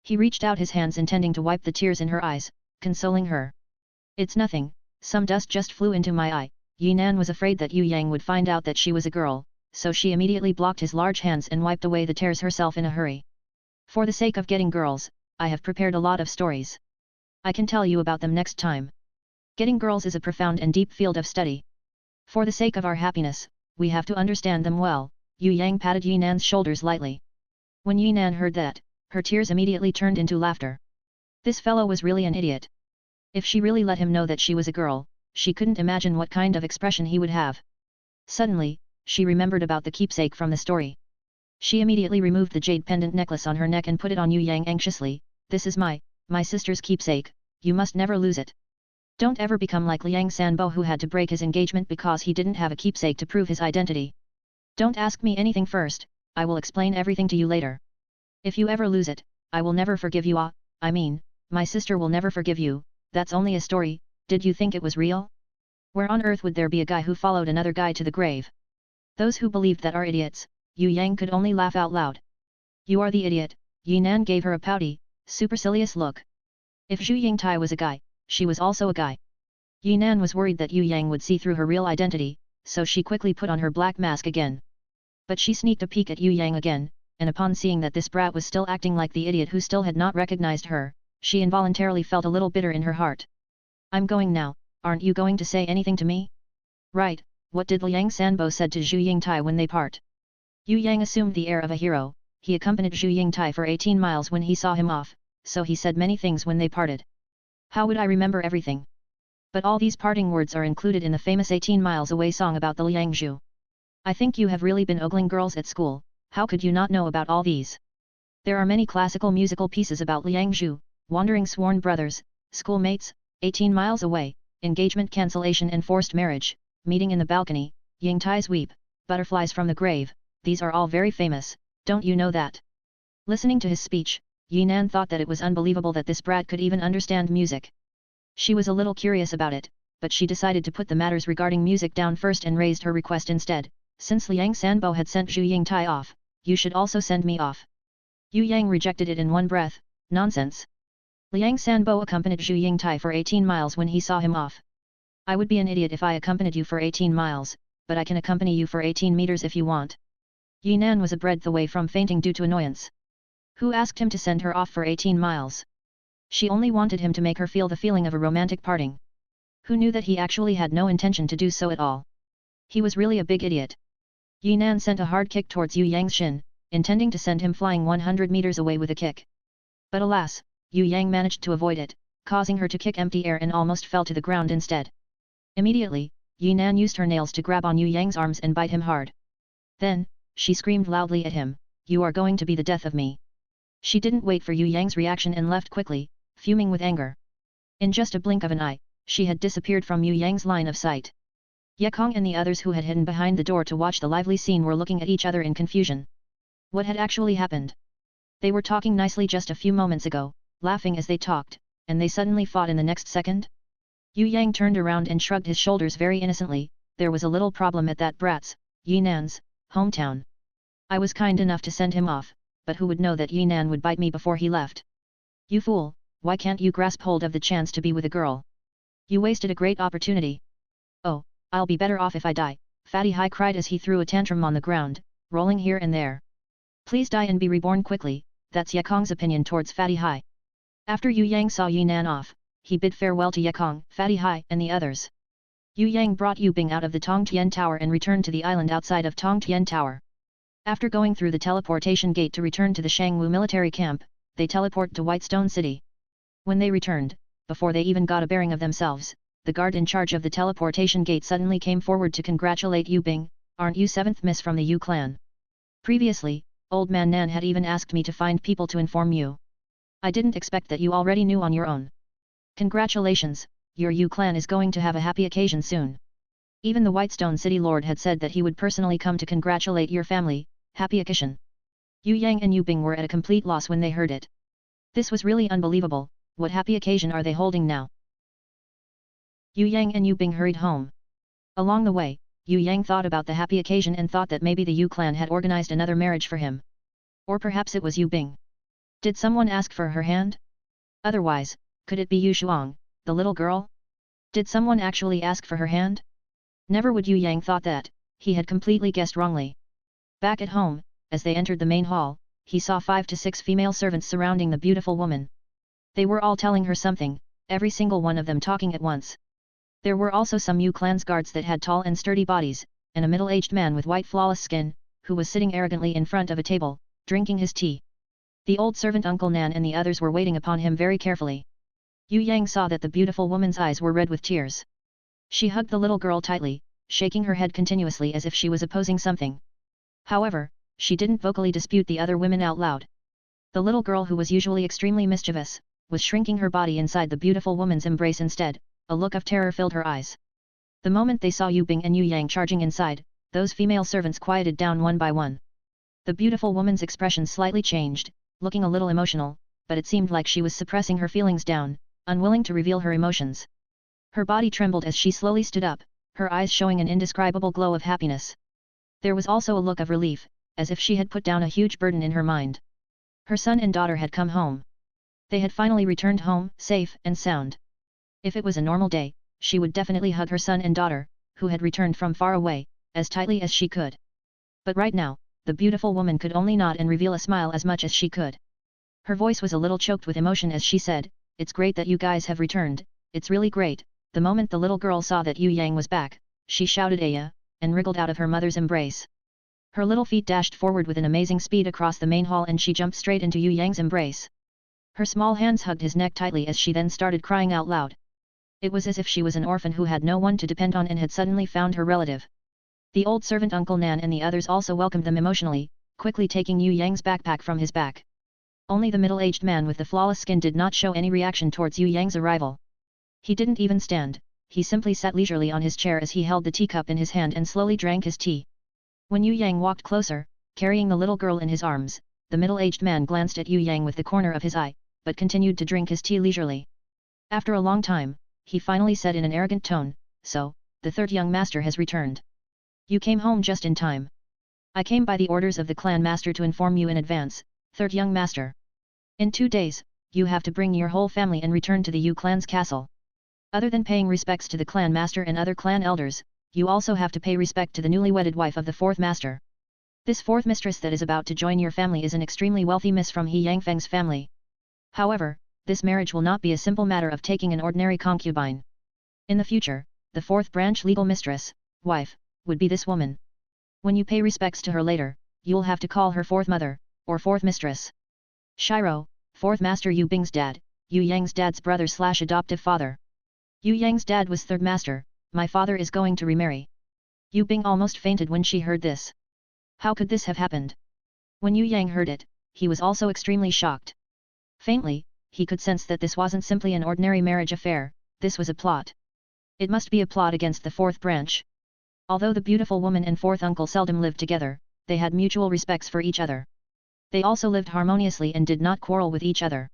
He reached out his hands intending to wipe the tears in her eyes, consoling her. It's nothing, some dust just flew into my eye. Yinan was afraid that Yue Yang would find out that she was a girl, so she immediately blocked his large hands and wiped away the tears herself in a hurry. For the sake of getting girls, I have prepared a lot of stories. I can tell you about them next time. Getting girls is a profound and deep field of study. For the sake of our happiness, we have to understand them well. Yue Yang patted Yinan's shoulders lightly. When Yinan heard that, her tears immediately turned into laughter. This fellow was really an idiot. If she really let him know that she was a girl, she couldn't imagine what kind of expression he would have. Suddenly, she remembered about the keepsake from the story. She immediately removed the jade pendant necklace on her neck and put it on Yue Yang anxiously. This is my sister's keepsake, you must never lose it. Don't ever become like Liang Sanbo, who had to break his engagement because he didn't have a keepsake to prove his identity. Don't ask me anything first, I will explain everything to you later. If you ever lose it, I will never forgive you. I mean, my sister will never forgive you. That's only a story. Did you think it was real? Where on earth would there be a guy who followed another guy to the grave? Those who believed that are idiots. Yue Yang could only laugh out loud. You are the idiot. Yinan gave her a pouty, supercilious look. If Zhu Yingtai was a guy, she was also a guy. Yinan was worried that Yue Yang would see through her real identity, so she quickly put on her black mask again. But she sneaked a peek at Yue Yang again, and upon seeing that this brat was still acting like the idiot who still had not recognized her, she involuntarily felt a little bitter in her heart. I'm going now, aren't you going to say anything to me? Right, what did Liang Sanbo said to Zhu Yingtai when they part? Yue Yang assumed the air of a hero. He accompanied Zhu Yingtai for 18 miles when he saw him off, so he said many things when they parted. How would I remember everything? But all these parting words are included in the famous 18 miles away song about the Liangzhu. I think you have really been ogling girls at school. How could you not know about all these? There are many classical musical pieces about Liangzhu, wandering sworn brothers, schoolmates, 18 miles away, engagement cancellation and forced marriage, meeting in the balcony, Yingtai's weep, butterflies from the grave, these are all very famous, don't you know that? Listening to his speech, Yinan thought that it was unbelievable that this brat could even understand music. She was a little curious about it, but she decided to put the matters regarding music down first and raised her request instead. Since Liang Sanbo had sent Zhu Yingtai off, you should also send me off. Yue Yang rejected it in one breath. Nonsense. Liang Sanbo accompanied Zhu Yingtai for 18 miles when he saw him off. I would be an idiot if I accompanied you for 18 miles, but I can accompany you for 18 meters if you want. Yinan was a breadth away from fainting due to annoyance. Who asked him to send her off for 18 miles? She only wanted him to make her feel the feeling of a romantic parting. Who knew that he actually had no intention to do so at all? He was really a big idiot. Yinan sent a hard kick towards Yue Yang's shin, intending to send him flying 100 meters away with a kick. But alas, Yue Yang managed to avoid it, causing her to kick empty air and almost fell to the ground instead. Immediately, Yinan used her nails to grab on Yue Yang's arms and bite him hard. Then, she screamed loudly at him, "You are going to be the death of me." She didn't wait for Yue Yang's reaction and left quickly, fuming with anger. In just a blink of an eye, she had disappeared from Yue Yang's line of sight. Ye Kong and the others who had hidden behind the door to watch the lively scene were looking at each other in confusion. What had actually happened? They were talking nicely just a few moments ago, laughing as they talked, and they suddenly fought in the next second? Yue Yang turned around and shrugged his shoulders very innocently. There was a little problem at that brat's, Yinan's, hometown. I was kind enough to send him off, but who would know that Yinan would bite me before he left? You fool, why can't you grasp hold of the chance to be with a girl? You wasted a great opportunity. Oh, I'll be better off if I die, Fatty Hai cried as he threw a tantrum on the ground, rolling here and there. Please die and be reborn quickly, that's Yekong's opinion towards Fatty Hai. After Yue Yang saw Yinan off, he bid farewell to Yekong, Fatty Hai and the others. Yue Yang brought Yu Bing out of the Tongtian Tower and returned to the island outside of Tongtian Tower. After going through the teleportation gate to return to the Shangwu military camp, they teleport to Whitestone City. When they returned, before they even got a bearing of themselves, the guard in charge of the teleportation gate suddenly came forward to congratulate Yu Bing, aren't you 7th Miss from the Yu clan? Previously, Old Man Nan had even asked me to find people to inform you. I didn't expect that you already knew on your own. Congratulations, your Yu clan is going to have a happy occasion soon. Even the Whitestone City Lord had said that he would personally come to congratulate your family, happy occasion. Yu Yang and Yu Bing were at a complete loss when they heard it. This was really unbelievable, what happy occasion are they holding now? Yu Yang and Yu Bing hurried home. Along the way, Yu Yang thought about the happy occasion and thought that maybe the Yu clan had organized another marriage for him. Or perhaps it was Yu Bing. Did someone ask for her hand? Otherwise, could it be Yu Shuang, the little girl? Did someone actually ask for her hand? Never would Yu Yang thought that, he had completely guessed wrongly. Back at home, as they entered the main hall, he saw 5 to 6 female servants surrounding the beautiful woman. They were all telling her something, every single one of them talking at once. There were also some Yu clan's guards that had tall and sturdy bodies, and a middle-aged man with white flawless skin, who was sitting arrogantly in front of a table, drinking his tea. The old servant Uncle Nan and the others were waiting upon him very carefully. Yu Yang saw that the beautiful woman's eyes were red with tears. She hugged the little girl tightly, shaking her head continuously as if she was opposing something. However, she didn't vocally dispute the other women out loud. The little girl, who was usually extremely mischievous, was shrinking her body inside the beautiful woman's embrace instead. A look of terror filled her eyes. The moment they saw Yu Bing and Yu Yang charging inside, those female servants quieted down one by one. The beautiful woman's expression slightly changed, looking a little emotional, but it seemed like she was suppressing her feelings down, unwilling to reveal her emotions. Her body trembled as she slowly stood up, her eyes showing an indescribable glow of happiness. There was also a look of relief, as if she had put down a huge burden in her mind. Her son and daughter had come home. They had finally returned home, safe and sound. If it was a normal day, she would definitely hug her son and daughter, who had returned from far away, as tightly as she could. But right now, the beautiful woman could only nod and reveal a smile as much as she could. Her voice was a little choked with emotion as she said, "It's great that you guys have returned, it's really great." The moment the little girl saw that Yu Yang was back, she shouted "Aya," and wriggled out of her mother's embrace. Her little feet dashed forward with an amazing speed across the main hall and she jumped straight into Yu Yang's embrace. Her small hands hugged his neck tightly as she then started crying out loud. It was as if she was an orphan who had no one to depend on and had suddenly found her relative. The old servant Uncle Nan and the others also welcomed them emotionally, quickly taking Yu Yang's backpack from his back. Only the middle-aged man with the flawless skin did not show any reaction towards Yu Yang's arrival. He didn't even stand, he simply sat leisurely on his chair as he held the teacup in his hand and slowly drank his tea. When Yu Yang walked closer, carrying the little girl in his arms, the middle-aged man glanced at Yu Yang with the corner of his eye, but continued to drink his tea leisurely. After a long time, he finally said in an arrogant tone, "So, the third young master has returned. You came home just in time. I came by the orders of the clan master to inform you in advance, third young master. In 2 days, you have to bring your whole family and return to the Yu clan's castle. Other than paying respects to the clan master and other clan elders, you also have to pay respect to the newly wedded wife of the fourth master. This fourth mistress that is about to join your family is an extremely wealthy miss from He Yangfeng's family. However, this marriage will not be a simple matter of taking an ordinary concubine. In the future, the fourth branch legal mistress, wife, would be this woman. When you pay respects to her later, you'll have to call her fourth mother, or fourth mistress. Shiro, fourth master Yu Bing's dad, Yu Yang's dad's brother/adoptive father. Yu Yang's dad was third master, my father is going to remarry." Yu Bing almost fainted when she heard this. How could this have happened? When Yu Yang heard it, he was also extremely shocked. Faintly, he could sense that this wasn't simply an ordinary marriage affair, this was a plot. It must be a plot against the fourth branch. Although the beautiful woman and fourth uncle seldom lived together, they had mutual respects for each other. They also lived harmoniously and did not quarrel with each other.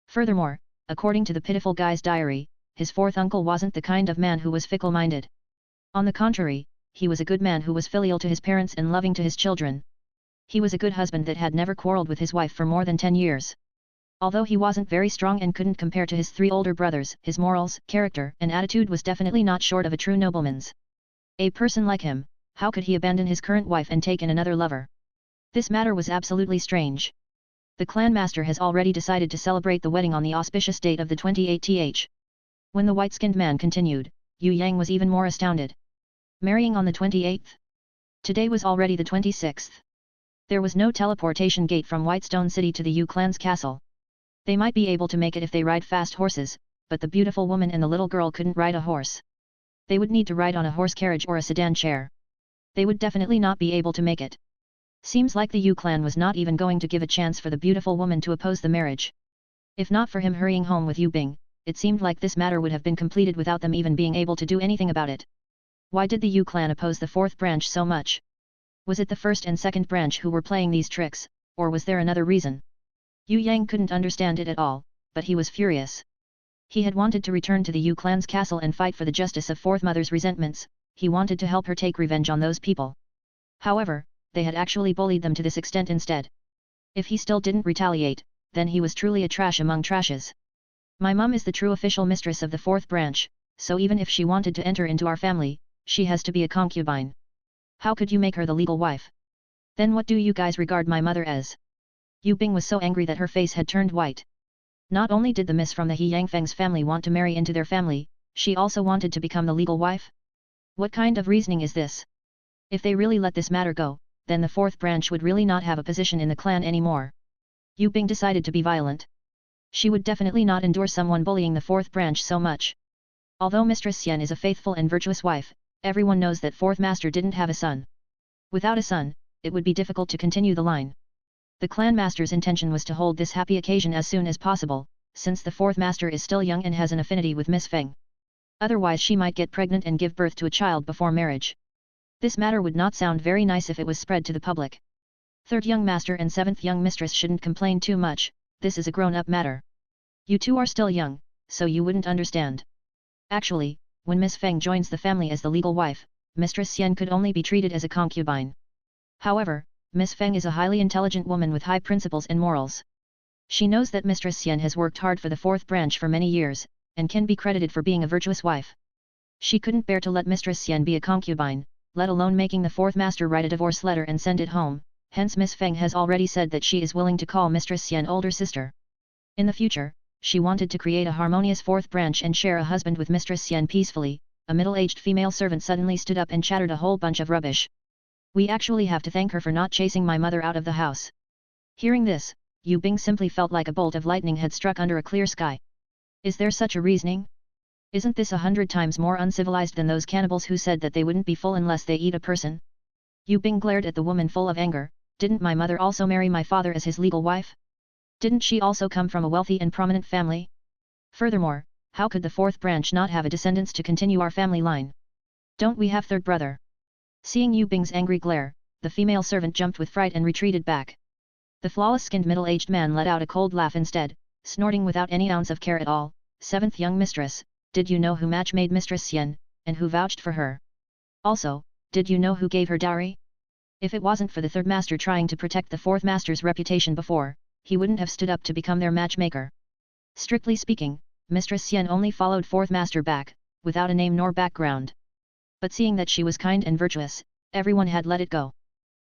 Furthermore, according to the pitiful guy's diary, his fourth uncle wasn't the kind of man who was fickle-minded. On the contrary, he was a good man who was filial to his parents and loving to his children. He was a good husband that had never quarreled with his wife for more than 10 years. Although he wasn't very strong and couldn't compare to his 3 older brothers, his morals, character and attitude was definitely not short of a true nobleman's. A person like him, how could he abandon his current wife and take in another lover? This matter was absolutely strange. The clan master has already decided to celebrate the wedding on the auspicious date of the 28th. When the white-skinned man continued, Yue Yang was even more astounded. Marrying on the 28th? Today was already the 26th. There was no teleportation gate from Whitestone City to the Yue clan's castle. They might be able to make it if they ride fast horses, but the beautiful woman and the little girl couldn't ride a horse. They would need to ride on a horse carriage or a sedan chair. They would definitely not be able to make it. Seems like the Yue clan was not even going to give a chance for the beautiful woman to oppose the marriage. If not for him hurrying home with Yue Bing, it seemed like this matter would have been completed without them even being able to do anything about it. Why did the Yue clan oppose the 4th branch so much? Was it the 1st and 2nd branch who were playing these tricks, or was there another reason? Yue Yang couldn't understand it at all, but he was furious. He had wanted to return to the Yue clan's castle and fight for the justice of 4th mother's resentments, he wanted to help her take revenge on those people. However, they had actually bullied them to this extent instead. If he still didn't retaliate, then he was truly a trash among trashes. My mum is the true official mistress of the 4th branch, so even if she wanted to enter into our family, she has to be a concubine. How could you make her the legal wife? Then what do you guys regard my mother as? Yue Bing was so angry that her face had turned white. Not only did the miss from the He Yangfeng's family want to marry into their family, she also wanted to become the legal wife? What kind of reasoning is this? If they really let this matter go, then the 4th branch would really not have a position in the clan anymore. Yue Bing decided to be violent. She would definitely not endure someone bullying the 4th branch so much. Although Mistress Xian is a faithful and virtuous wife, everyone knows that 4th master didn't have a son. Without a son, it would be difficult to continue the line. The clan master's intention was to hold this happy occasion as soon as possible, since the 4th master is still young and has an affinity with Miss Feng. Otherwise she might get pregnant and give birth to a child before marriage. This matter would not sound very nice if it was spread to the public. 3rd young master and 7th young mistress shouldn't complain too much, this is a grown-up matter. You two are still young, so you wouldn't understand. Actually, when Miss Feng joins the family as the legal wife, Mistress Xian could only be treated as a concubine. However, Miss Feng is a highly intelligent woman with high principles and morals. She knows that Mistress Xian has worked hard for the 4th branch for many years, and can be credited for being a virtuous wife. She couldn't bear to let Mistress Xian be a concubine, let alone making the 4th master write a divorce letter and send it home, hence Miss Feng has already said that she is willing to call Mistress Xian older sister. In the future, she wanted to create a harmonious 4th branch and share a husband with Mistress Xian peacefully. A middle-aged female servant suddenly stood up and chattered a whole bunch of rubbish. We actually have to thank her for not chasing my mother out of the house. Hearing this, Yue Bing simply felt like a bolt of lightning had struck under a clear sky. Is there such a reasoning? Isn't this 100 times more uncivilized than those cannibals who said that they wouldn't be full unless they eat a person? Yue Bing glared at the woman full of anger. Didn't my mother also marry my father as his legal wife? Didn't she also come from a wealthy and prominent family? Furthermore, how could the 4th branch not have a descendants to continue our family line? Don't we have 3rd brother? Seeing Yue Bing's angry glare, the female servant jumped with fright and retreated back. The flawless-skinned middle-aged man let out a cold laugh instead, snorting without any ounce of care at all. 7th young mistress, did you know who match-made Mistress Xian, and who vouched for her? Also, did you know who gave her dowry? If it wasn't for the 3rd master trying to protect the 4th master's reputation before, he wouldn't have stood up to become their matchmaker. Strictly speaking, Mistress Xian only followed 4th master back, without a name nor background. But seeing that she was kind and virtuous, everyone had let it go.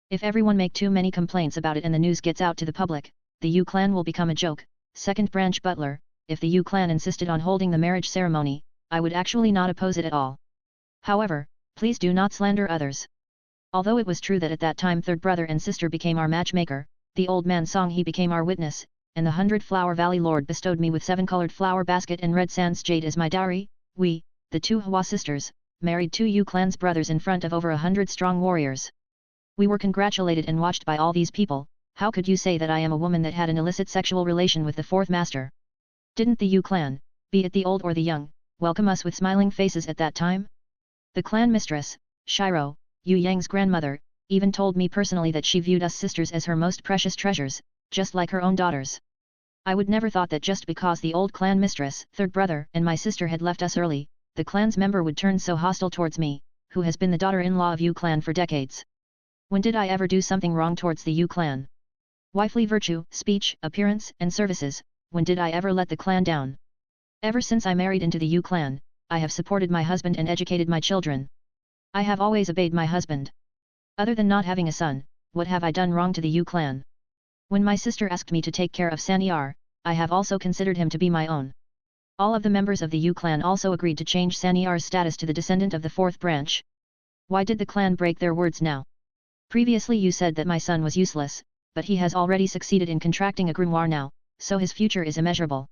If everyone make too many complaints about it and the news gets out to the public, the Yue clan will become a joke. 2nd branch butler, if the Yue clan insisted on holding the marriage ceremony, I would actually not oppose it at all. However, please do not slander others. Although it was true that at that time 3rd brother and sister became our matchmaker, the old man song he became our witness, and the 100 Flower Valley Lord bestowed me with 7-colored flower basket and red sands jade as my dowry, we, the 2 Hua sisters, married 2 Yue clan's brothers in front of over 100 strong warriors. We were congratulated and watched by all these people. How could you say that I am a woman that had an illicit sexual relation with the 4th master? Didn't the Yue clan, be it the old or the young, welcome us with smiling faces at that time? The clan mistress, Shiro, Yue Yang's grandmother, even told me personally that she viewed us sisters as her most precious treasures, just like her own daughters. I would never thought that just because the old clan mistress, 3rd brother and my sister had left us early, the clan's member would turn so hostile towards me, who has been the daughter-in-law of Yue clan for decades. When did I ever do something wrong towards the Yue clan? Wifely virtue, speech, appearance, and services, when did I ever let the clan down? Ever since I married into the Yue clan, I have supported my husband and educated my children. I have always obeyed my husband. Other than not having a son, what have I done wrong to the Yue clan? When my sister asked me to take care of Sanyar, I have also considered him to be my own. All of the members of the Yue clan also agreed to change Sanyar's status to the descendant of the fourth branch. Why did the clan break their words now? Previously you said that my son was useless, but he has already succeeded in contracting a grimoire now, so his future is immeasurable.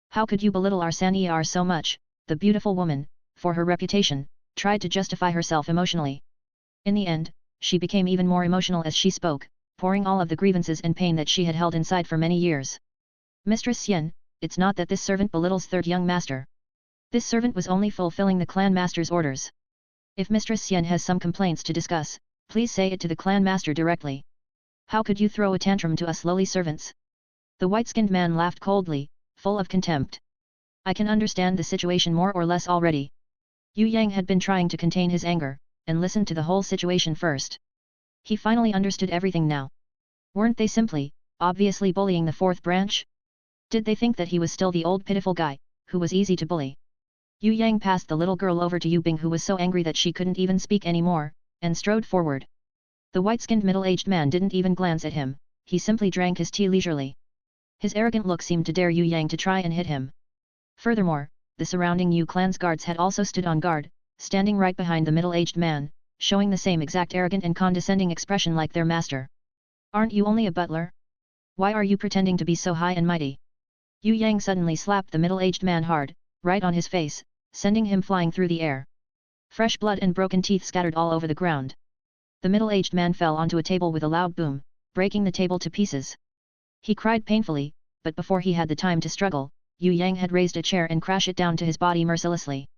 How could you belittle our Sanyar so much? The beautiful woman, for her reputation, tried to justify herself emotionally. In the end, she became even more emotional as she spoke, pouring all of the grievances and pain that she had held inside for many years. Mistress Xian, it's not that this servant belittles third young master. This servant was only fulfilling the clan master's orders. If Mistress Xian has some complaints to discuss, please say it to the clan master directly. How could you throw a tantrum to us lowly servants? The white-skinned man laughed coldly, full of contempt. I can understand the situation more or less already. Yue Yang had been trying to contain his anger, and listen to the whole situation first. He finally understood everything now. Weren't they simply, obviously bullying the fourth branch? Did they think that he was still the old pitiful guy, who was easy to bully? Yue Yang passed the little girl over to Yu Bing, who was so angry that she couldn't even speak anymore, and strode forward. The white-skinned middle-aged man didn't even glance at him, he simply drank his tea leisurely. His arrogant look seemed to dare Yue Yang to try and hit him. Furthermore, the surrounding Yue clan's guards had also stood on guard, standing right behind the middle-aged man, showing the same exact arrogant and condescending expression like their master. Aren't you only a butler? Why are you pretending to be so high and mighty? Yue Yang suddenly slapped the middle-aged man hard, right on his face, sending him flying through the air. Fresh blood and broken teeth scattered all over the ground. The middle-aged man fell onto a table with a loud boom, breaking the table to pieces. He cried painfully, but before he had the time to struggle, Yue Yang had raised a chair and crashed it down to his body mercilessly.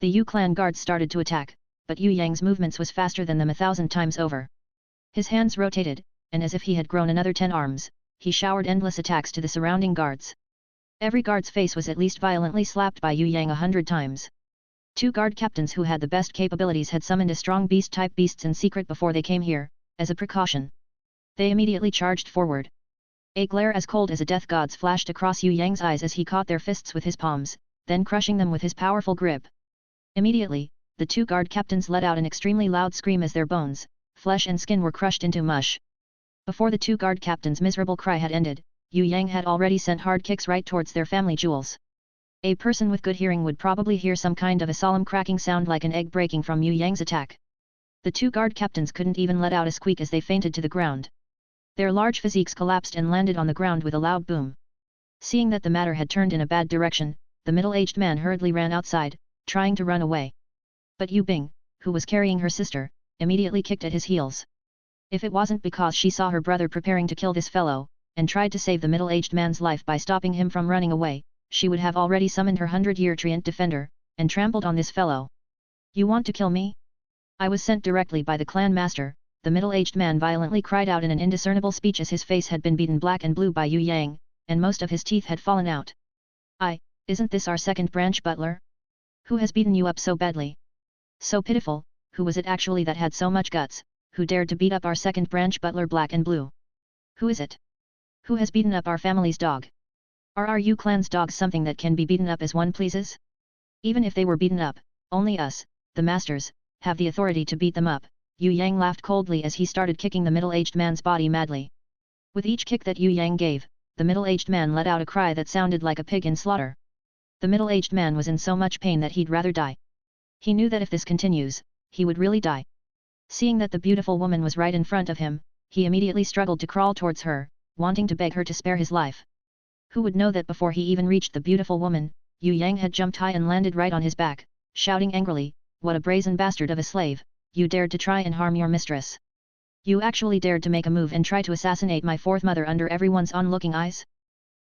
The Yue clan guards started to attack, but Yue Yang's movements was faster than them 1,000 times over. His hands rotated, and as if he had grown another 10 arms, he showered endless attacks to the surrounding guards. Every guard's face was at least violently slapped by Yue Yang 100 times. 2 guard captains who had the best capabilities had summoned a strong beast-type beasts in secret before they came here, as a precaution. They immediately charged forward. A glare as cold as a death god's flashed across Yue Yang's eyes as he caught their fists with his palms, then crushing them with his powerful grip. Immediately, the 2 guard captains let out an extremely loud scream as their bones, flesh and skin were crushed into mush. Before the 2 guard captains' miserable cry had ended, Yue Yang had already sent hard kicks right towards their family jewels. A person with good hearing would probably hear some kind of a solemn cracking sound like an egg breaking from Yue Yang's attack. The 2 guard captains couldn't even let out a squeak as they fainted to the ground. Their large physiques collapsed and landed on the ground with a loud boom. Seeing that the matter had turned in a bad direction, the middle-aged man hurriedly ran outside, trying to run away. But Yu Bing, who was carrying her sister, immediately kicked at his heels. If it wasn't because she saw her brother preparing to kill this fellow, and tried to save the middle-aged man's life by stopping him from running away, she would have already summoned her 100-year Treant defender, and trampled on this fellow. You want to kill me? I was sent directly by the clan master, the middle-aged man violently cried out in an indiscernible speech as his face had been beaten black and blue by Yue Yang, and most of his teeth had fallen out. Isn't this our second branch butler? Who has beaten you up so badly? So pitiful, who was it actually that had so much guts, who dared to beat up our second branch butler black and blue? Who is it? Who has beaten up our family's dog? Are our Yue clan's dogs something that can be beaten up as one pleases? Even if they were beaten up, only us, the masters, have the authority to beat them up. Yue Yang laughed coldly as he started kicking the middle-aged man's body madly. With each kick that Yue Yang gave, the middle-aged man let out a cry that sounded like a pig in slaughter. The middle-aged man was in so much pain that he'd rather die. He knew that if this continues, he would really die. Seeing that the beautiful woman was right in front of him, he immediately struggled to crawl towards her, wanting to beg her to spare his life. Who would know that before he even reached the beautiful woman, Yue Yang had jumped high and landed right on his back, shouting angrily, "What a brazen bastard of a slave! You dared to try and harm your mistress. You actually dared to make a move and try to assassinate my fourth mother under everyone's onlooking eyes?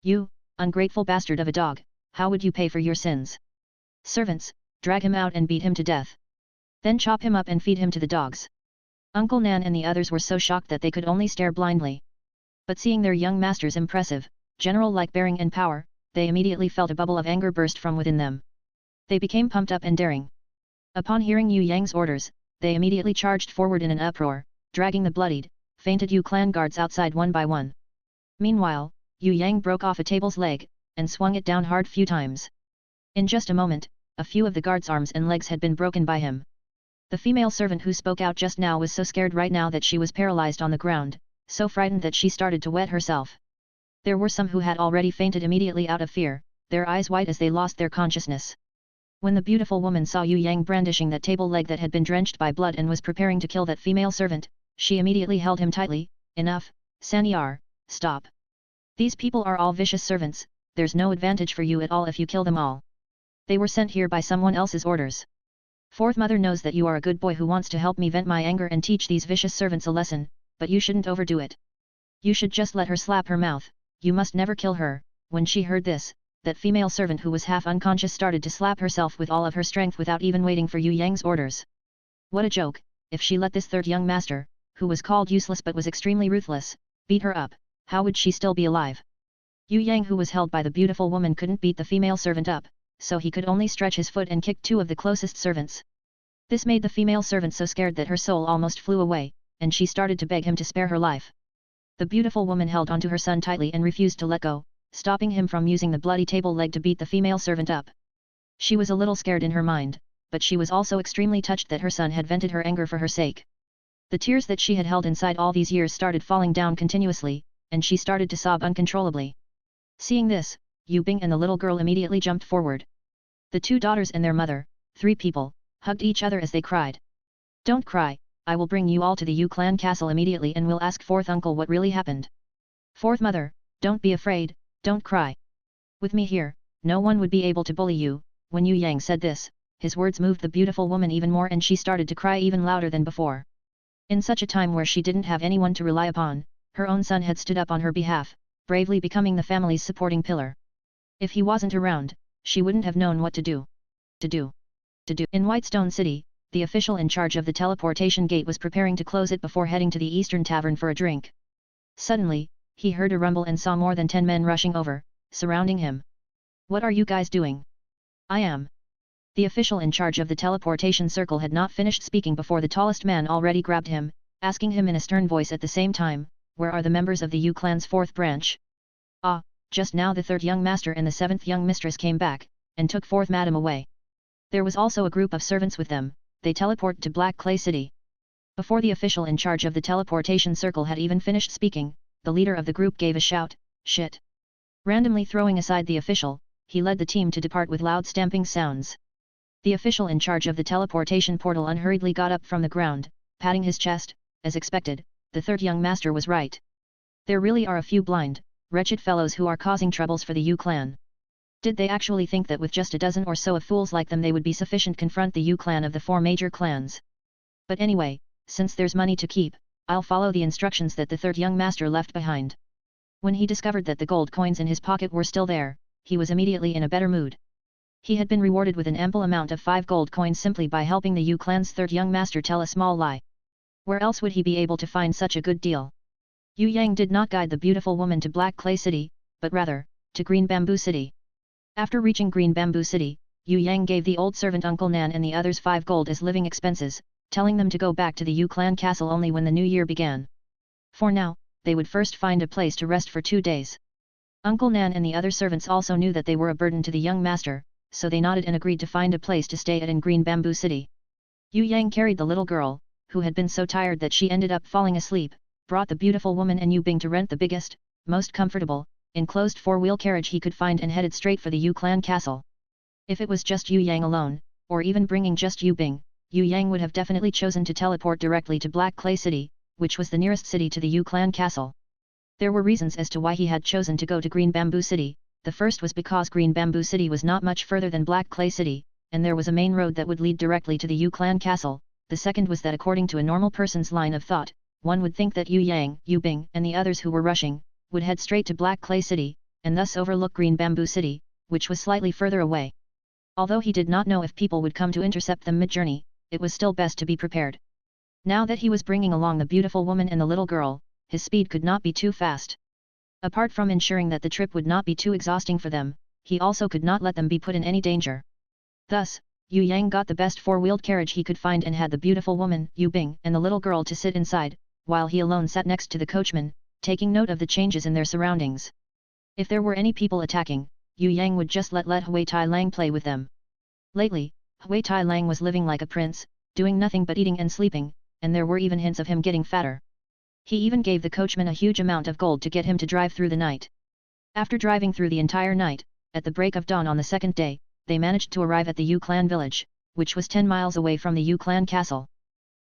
You, ungrateful bastard of a dog, how would you pay for your sins? Servants, drag him out and beat him to death. Then chop him up and feed him to the dogs." Uncle Nan and the others were so shocked that they could only stare blindly. But seeing their young master's impressive, general-like bearing and power, they immediately felt a bubble of anger burst from within them. They became pumped up and daring. Upon hearing Yue Yang's orders, they immediately charged forward in an uproar, dragging the bloodied, fainted Yu clan guards outside one by one. Meanwhile, Yue Yang broke off a table's leg, and swung it down hard few times. In just a moment, a few of the guards' arms and legs had been broken by him. The female servant who spoke out just now was so scared right now that she was paralyzed on the ground, so frightened that she started to wet herself. There were some who had already fainted immediately out of fear, their eyes white as they lost their consciousness. When the beautiful woman saw Yue Yang brandishing that table leg that had been drenched by blood and was preparing to kill that female servant, she immediately held him tightly. Enough, Sanyar, stop. These people are all vicious servants, there's no advantage for you at all if you kill them all. They were sent here by someone else's orders. Fourth Mother knows that you are a good boy who wants to help me vent my anger and teach these vicious servants a lesson, but you shouldn't overdo it. You should just let her slap her mouth, you must never kill her. When she heard this, that female servant who was half unconscious started to slap herself with all of her strength without even waiting for Yue Yang's orders. What a joke, if she let this third young master, who was called useless but was extremely ruthless, beat her up, how would she still be alive? Yue Yang who was held by the beautiful woman couldn't beat the female servant up, so he could only stretch his foot and kick two of the closest servants. This made the female servant so scared that her soul almost flew away, and she started to beg him to spare her life. The beautiful woman held onto her son tightly and refused to let go, stopping him from using the bloody table leg to beat the female servant up. She was a little scared in her mind, but she was also extremely touched that her son had vented her anger for her sake. The tears that she had held inside all these years started falling down continuously, and she started to sob uncontrollably. Seeing this, Yu Bing and the little girl immediately jumped forward. The two daughters and their mother, 3 people, hugged each other as they cried. Don't cry, I will bring you all to the Yu clan castle immediately and will ask fourth uncle what really happened. Fourth mother, don't be afraid, don't cry. With me here, no one would be able to bully you. When Yue Yang said this, his words moved the beautiful woman even more and she started to cry even louder than before. In such a time where she didn't have anyone to rely upon, her own son had stood up on her behalf, bravely becoming the family's supporting pillar. If he wasn't around, she wouldn't have known what to do. In Whitestone City, the official in charge of the teleportation gate was preparing to close it before heading to the Eastern Tavern for a drink. Suddenly, he heard a rumble and saw more than 10 men rushing over, surrounding him. What are you guys doing? I am. The official in charge of the teleportation circle had not finished speaking before the tallest man already grabbed him, asking him in a stern voice at the same time, where are the members of the Yu clan's 4th branch? Ah, just now the 3rd young master and the 7th young mistress came back, and took 4th madam away. There was also a group of servants with them, they teleported to Black Clay City. Before the official in charge of the teleportation circle had even finished speaking, the leader of the group gave a shout, shit. Randomly throwing aside the official, he led the team to depart with loud stamping sounds. The official in charge of the teleportation portal unhurriedly got up from the ground, patting his chest. As expected, the 3rd young master was right. There really are a few blind, wretched fellows who are causing troubles for the Yu clan. Did they actually think that with just a dozen or so of fools like them they would be sufficient to confront the Yu clan of the 4 major clans? But anyway, since there's money to keep, I'll follow the instructions that the 3rd young master left behind. When he discovered that the gold coins in his pocket were still there, he was immediately in a better mood. He had been rewarded with an ample amount of 5 gold coins simply by helping the Yu clan's 3rd young master tell a small lie. Where else would he be able to find such a good deal? Yue Yang did not guide the beautiful woman to Black Clay City, but rather, to Green Bamboo City. After reaching Green Bamboo City, Yue Yang gave the old servant Uncle Nan and the others 5 gold as living expenses, telling them to go back to the Yu clan castle only when the new year began. For now, they would first find a place to rest for 2 days. Uncle Nan and the other servants also knew that they were a burden to the young master, so they nodded and agreed to find a place to stay at in Green Bamboo City. Yue Yang carried the little girl, who had been so tired that she ended up falling asleep, brought the beautiful woman and Yu Bing to rent the biggest, most comfortable, enclosed 4-wheel carriage he could find and headed straight for the Yu clan castle. If it was just Yue Yang alone, or even bringing just Yu Bing, Yue Yang would have definitely chosen to teleport directly to Black Clay City, which was the nearest city to the Yu clan castle. There were reasons as to why he had chosen to go to Green Bamboo City. The first was because Green Bamboo City was not much further than Black Clay City, and there was a main road that would lead directly to the Yu clan castle. The second was that according to a normal person's line of thought, one would think that Yue Yang, Yu Bing, and the others who were rushing, would head straight to Black Clay City, and thus overlook Green Bamboo City, which was slightly further away. Although he did not know if people would come to intercept them mid-journey, it was still best to be prepared. Now that he was bringing along the beautiful woman and the little girl, his speed could not be too fast. Apart from ensuring that the trip would not be too exhausting for them, he also could not let them be put in any danger. Thus, Yue Yang got the best four-wheeled carriage he could find and had the beautiful woman, Yu Bing, and the little girl to sit inside, while he alone sat next to the coachman, taking note of the changes in their surroundings. If there were any people attacking, Yue Yang would just let Hui Tai Lang play with them. Lately, Hui Tai Lang was living like a prince, doing nothing but eating and sleeping, and there were even hints of him getting fatter. He even gave the coachman a huge amount of gold to get him to drive through the night. After driving through the entire night, at the break of dawn on the second day, they managed to arrive at the Yu clan village, which was 10 miles away from the Yu clan castle.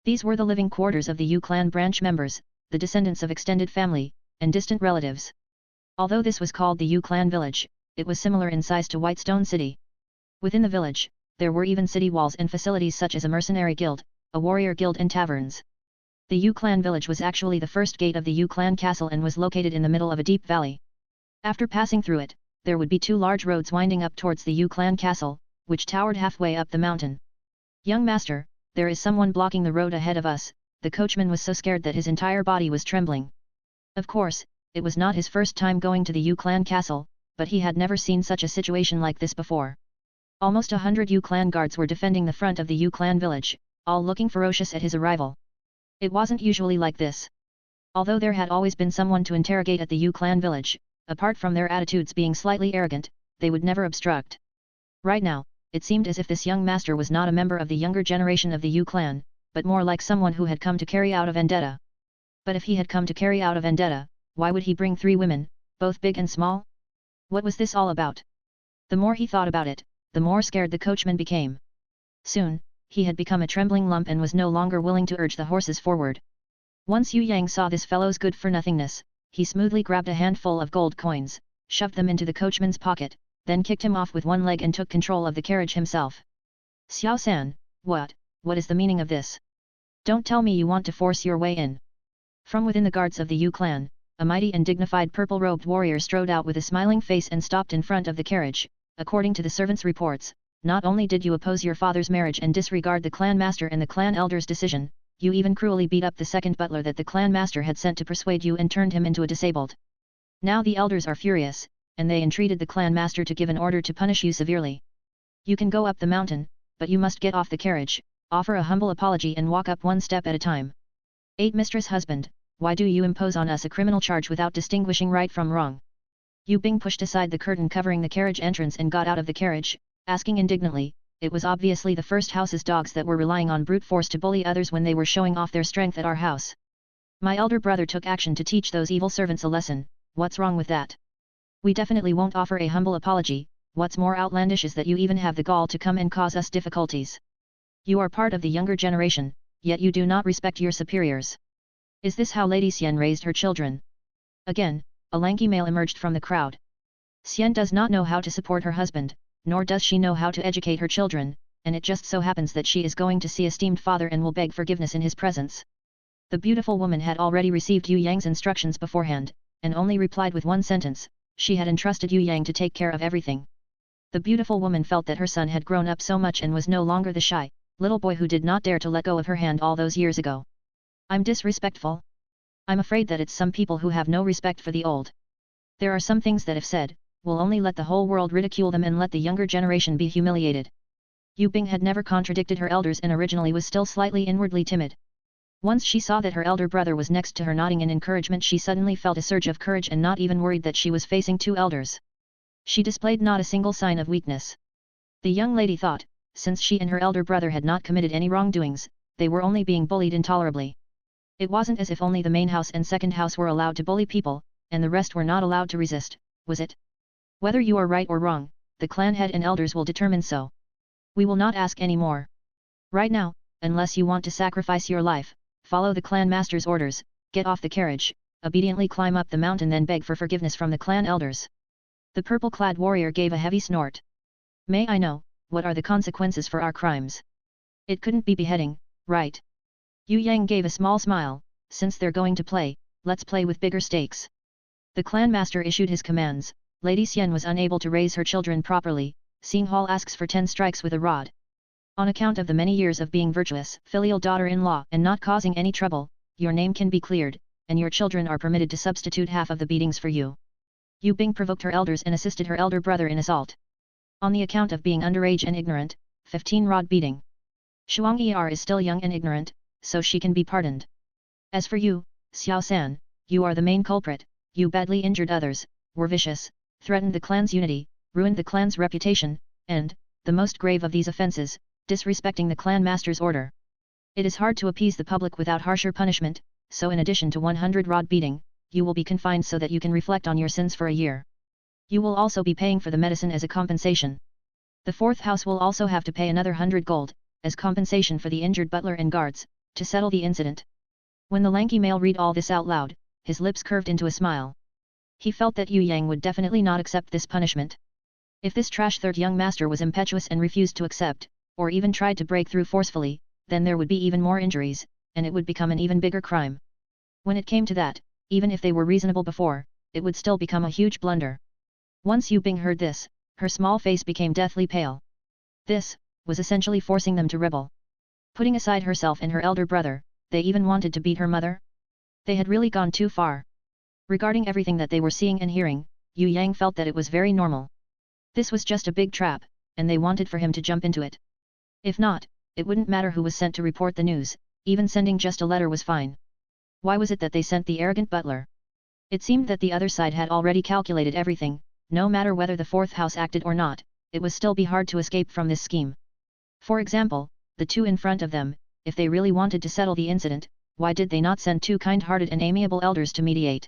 These were the living quarters of the Yu clan branch members, the descendants of extended family, and distant relatives. Although this was called the Yu clan village, it was similar in size to Whitestone City. Within the village, there were even city walls and facilities such as a mercenary guild, a warrior guild and taverns. The Yu clan village was actually the first gate of the Yu clan castle and was located in the middle of a deep valley. After passing through it, there would be 2 large roads winding up towards the Yu clan castle, which towered halfway up the mountain. "Young master, there is someone blocking the road ahead of us." The coachman was so scared that his entire body was trembling. Of course, it was not his first time going to the Yu clan castle, but he had never seen such a situation like this before. Almost 100 Yu clan guards were defending the front of the Yu clan village, all looking ferocious at his arrival. It wasn't usually like this. Although there had always been someone to interrogate at the Yu clan village, apart from their attitudes being slightly arrogant, they would never obstruct. Right now, it seemed as if this young master was not a member of the younger generation of the Yu clan, but more like someone who had come to carry out a vendetta. But if he had come to carry out a vendetta, why would he bring 3 women, both big and small? What was this all about? The more he thought about it, the more scared the coachman became. Soon, he had become a trembling lump and was no longer willing to urge the horses forward. Once Yue Yang saw this fellow's good-for-nothingness, he smoothly grabbed a handful of gold coins, shoved them into the coachman's pocket, then kicked him off with one leg and took control of the carriage himself. "Xiao-san, what is the meaning of this? Don't tell me you want to force your way in." From within the guards of the Yu clan, a mighty and dignified purple-robed warrior strode out with a smiling face and stopped in front of the carriage. "According to the servants' reports, not only did you oppose your father's marriage and disregard the clan master and the clan elder's decision, you even cruelly beat up the second butler that the clan master had sent to persuade you and turned him into a disabled. Now the elders are furious, and they entreated the clan master to give an order to punish you severely. You can go up the mountain, but you must get off the carriage, offer a humble apology and walk up one step at a time. 8 Mistress husband, why do you impose on us a criminal charge without distinguishing right from wrong?" Yu Bing pushed aside the curtain covering the carriage entrance and got out of the carriage, asking indignantly. It was obviously the first house's dogs that were relying on brute force to bully others when they were showing off their strength at our house. My elder brother took action to teach those evil servants a lesson. What's wrong with that? We definitely won't offer a humble apology. What's more outlandish is that you even have the gall to come and cause us difficulties. You are part of the younger generation, yet you do not respect your superiors. Is this how Lady Xian raised her children? Again, a lanky male emerged from the crowd. Xian does not know how to support her husband, nor does she know how to educate her children, and it just so happens that she is going to see esteemed father and will beg forgiveness in his presence. The beautiful woman had already received Yue Yang's instructions beforehand, and only replied with one sentence. She had entrusted Yue Yang to take care of everything. The beautiful woman felt that her son had grown up so much and was no longer the shy, little boy who did not dare to let go of her hand all those years ago. I'm disrespectful? I'm afraid that it's some people who have no respect for the old. There are some things that if said, will only let the whole world ridicule them and let the younger generation be humiliated. Yu Bing had never contradicted her elders and originally was still slightly inwardly timid. Once she saw that her elder brother was next to her nodding in encouragement, she suddenly felt a surge of courage and not even worried that she was facing 2 elders. She displayed not a single sign of weakness. The young lady thought, since she and her elder brother had not committed any wrongdoings, they were only being bullied intolerably. It wasn't as if only the main house and second house were allowed to bully people, and the rest were not allowed to resist, was it? Whether you are right or wrong, the clan head and elders will determine so. We will not ask any more. Right now, unless you want to sacrifice your life, follow the clan master's orders, get off the carriage, obediently climb up the mountain, then beg for forgiveness from the clan elders. The purple-clad warrior gave a heavy snort. May I know, what are the consequences for our crimes? It couldn't be beheading, right? Yue Yang gave a small smile. Since they're going to play, let's play with bigger stakes. The clan master issued his commands. Lady Xian was unable to raise her children properly. Xing Hall asks for 10 strikes with a rod. On account of the many years of being virtuous, filial daughter-in-law and not causing any trouble, your name can be cleared, and your children are permitted to substitute half of the beatings for you. Yu Bing provoked her elders and assisted her elder brother in assault. On the account of being underage and ignorant, 15 rod beating. Shuang Er is still young and ignorant, so she can be pardoned. As for you, Xiao San, you are the main culprit, you badly injured others, were vicious, threatened the clan's unity, ruined the clan's reputation, and, the most grave of these offences, disrespecting the clan master's order. It is hard to appease the public without harsher punishment, so in addition to 100 rod beating, you will be confined so that you can reflect on your sins for a year. You will also be paying for the medicine as a compensation. The fourth house will also have to pay another 100 gold, as compensation for the injured butler and guards, to settle the incident. When the lanky male read all this out loud, his lips curved into a smile. He felt that Yue Yang would definitely not accept this punishment. If this trash third young master was impetuous and refused to accept, or even tried to break through forcefully, then there would be even more injuries, and it would become an even bigger crime. When it came to that, even if they were reasonable before, it would still become a huge blunder. Once Yu Bing heard this, her small face became deathly pale. This was essentially forcing them to rebel. Putting aside herself and her elder brother, they even wanted to beat her mother? They had really gone too far. Regarding everything that they were seeing and hearing, Yue Yang felt that it was very normal. This was just a big trap, and they wanted for him to jump into it. If not, it wouldn't matter who was sent to report the news, even sending just a letter was fine. Why was it that they sent the arrogant butler? It seemed that the other side had already calculated everything, no matter whether the fourth house acted or not, it would still be hard to escape from this scheme. For example, the two in front of them, if they really wanted to settle the incident, why did they not send two kind-hearted and amiable elders to mediate?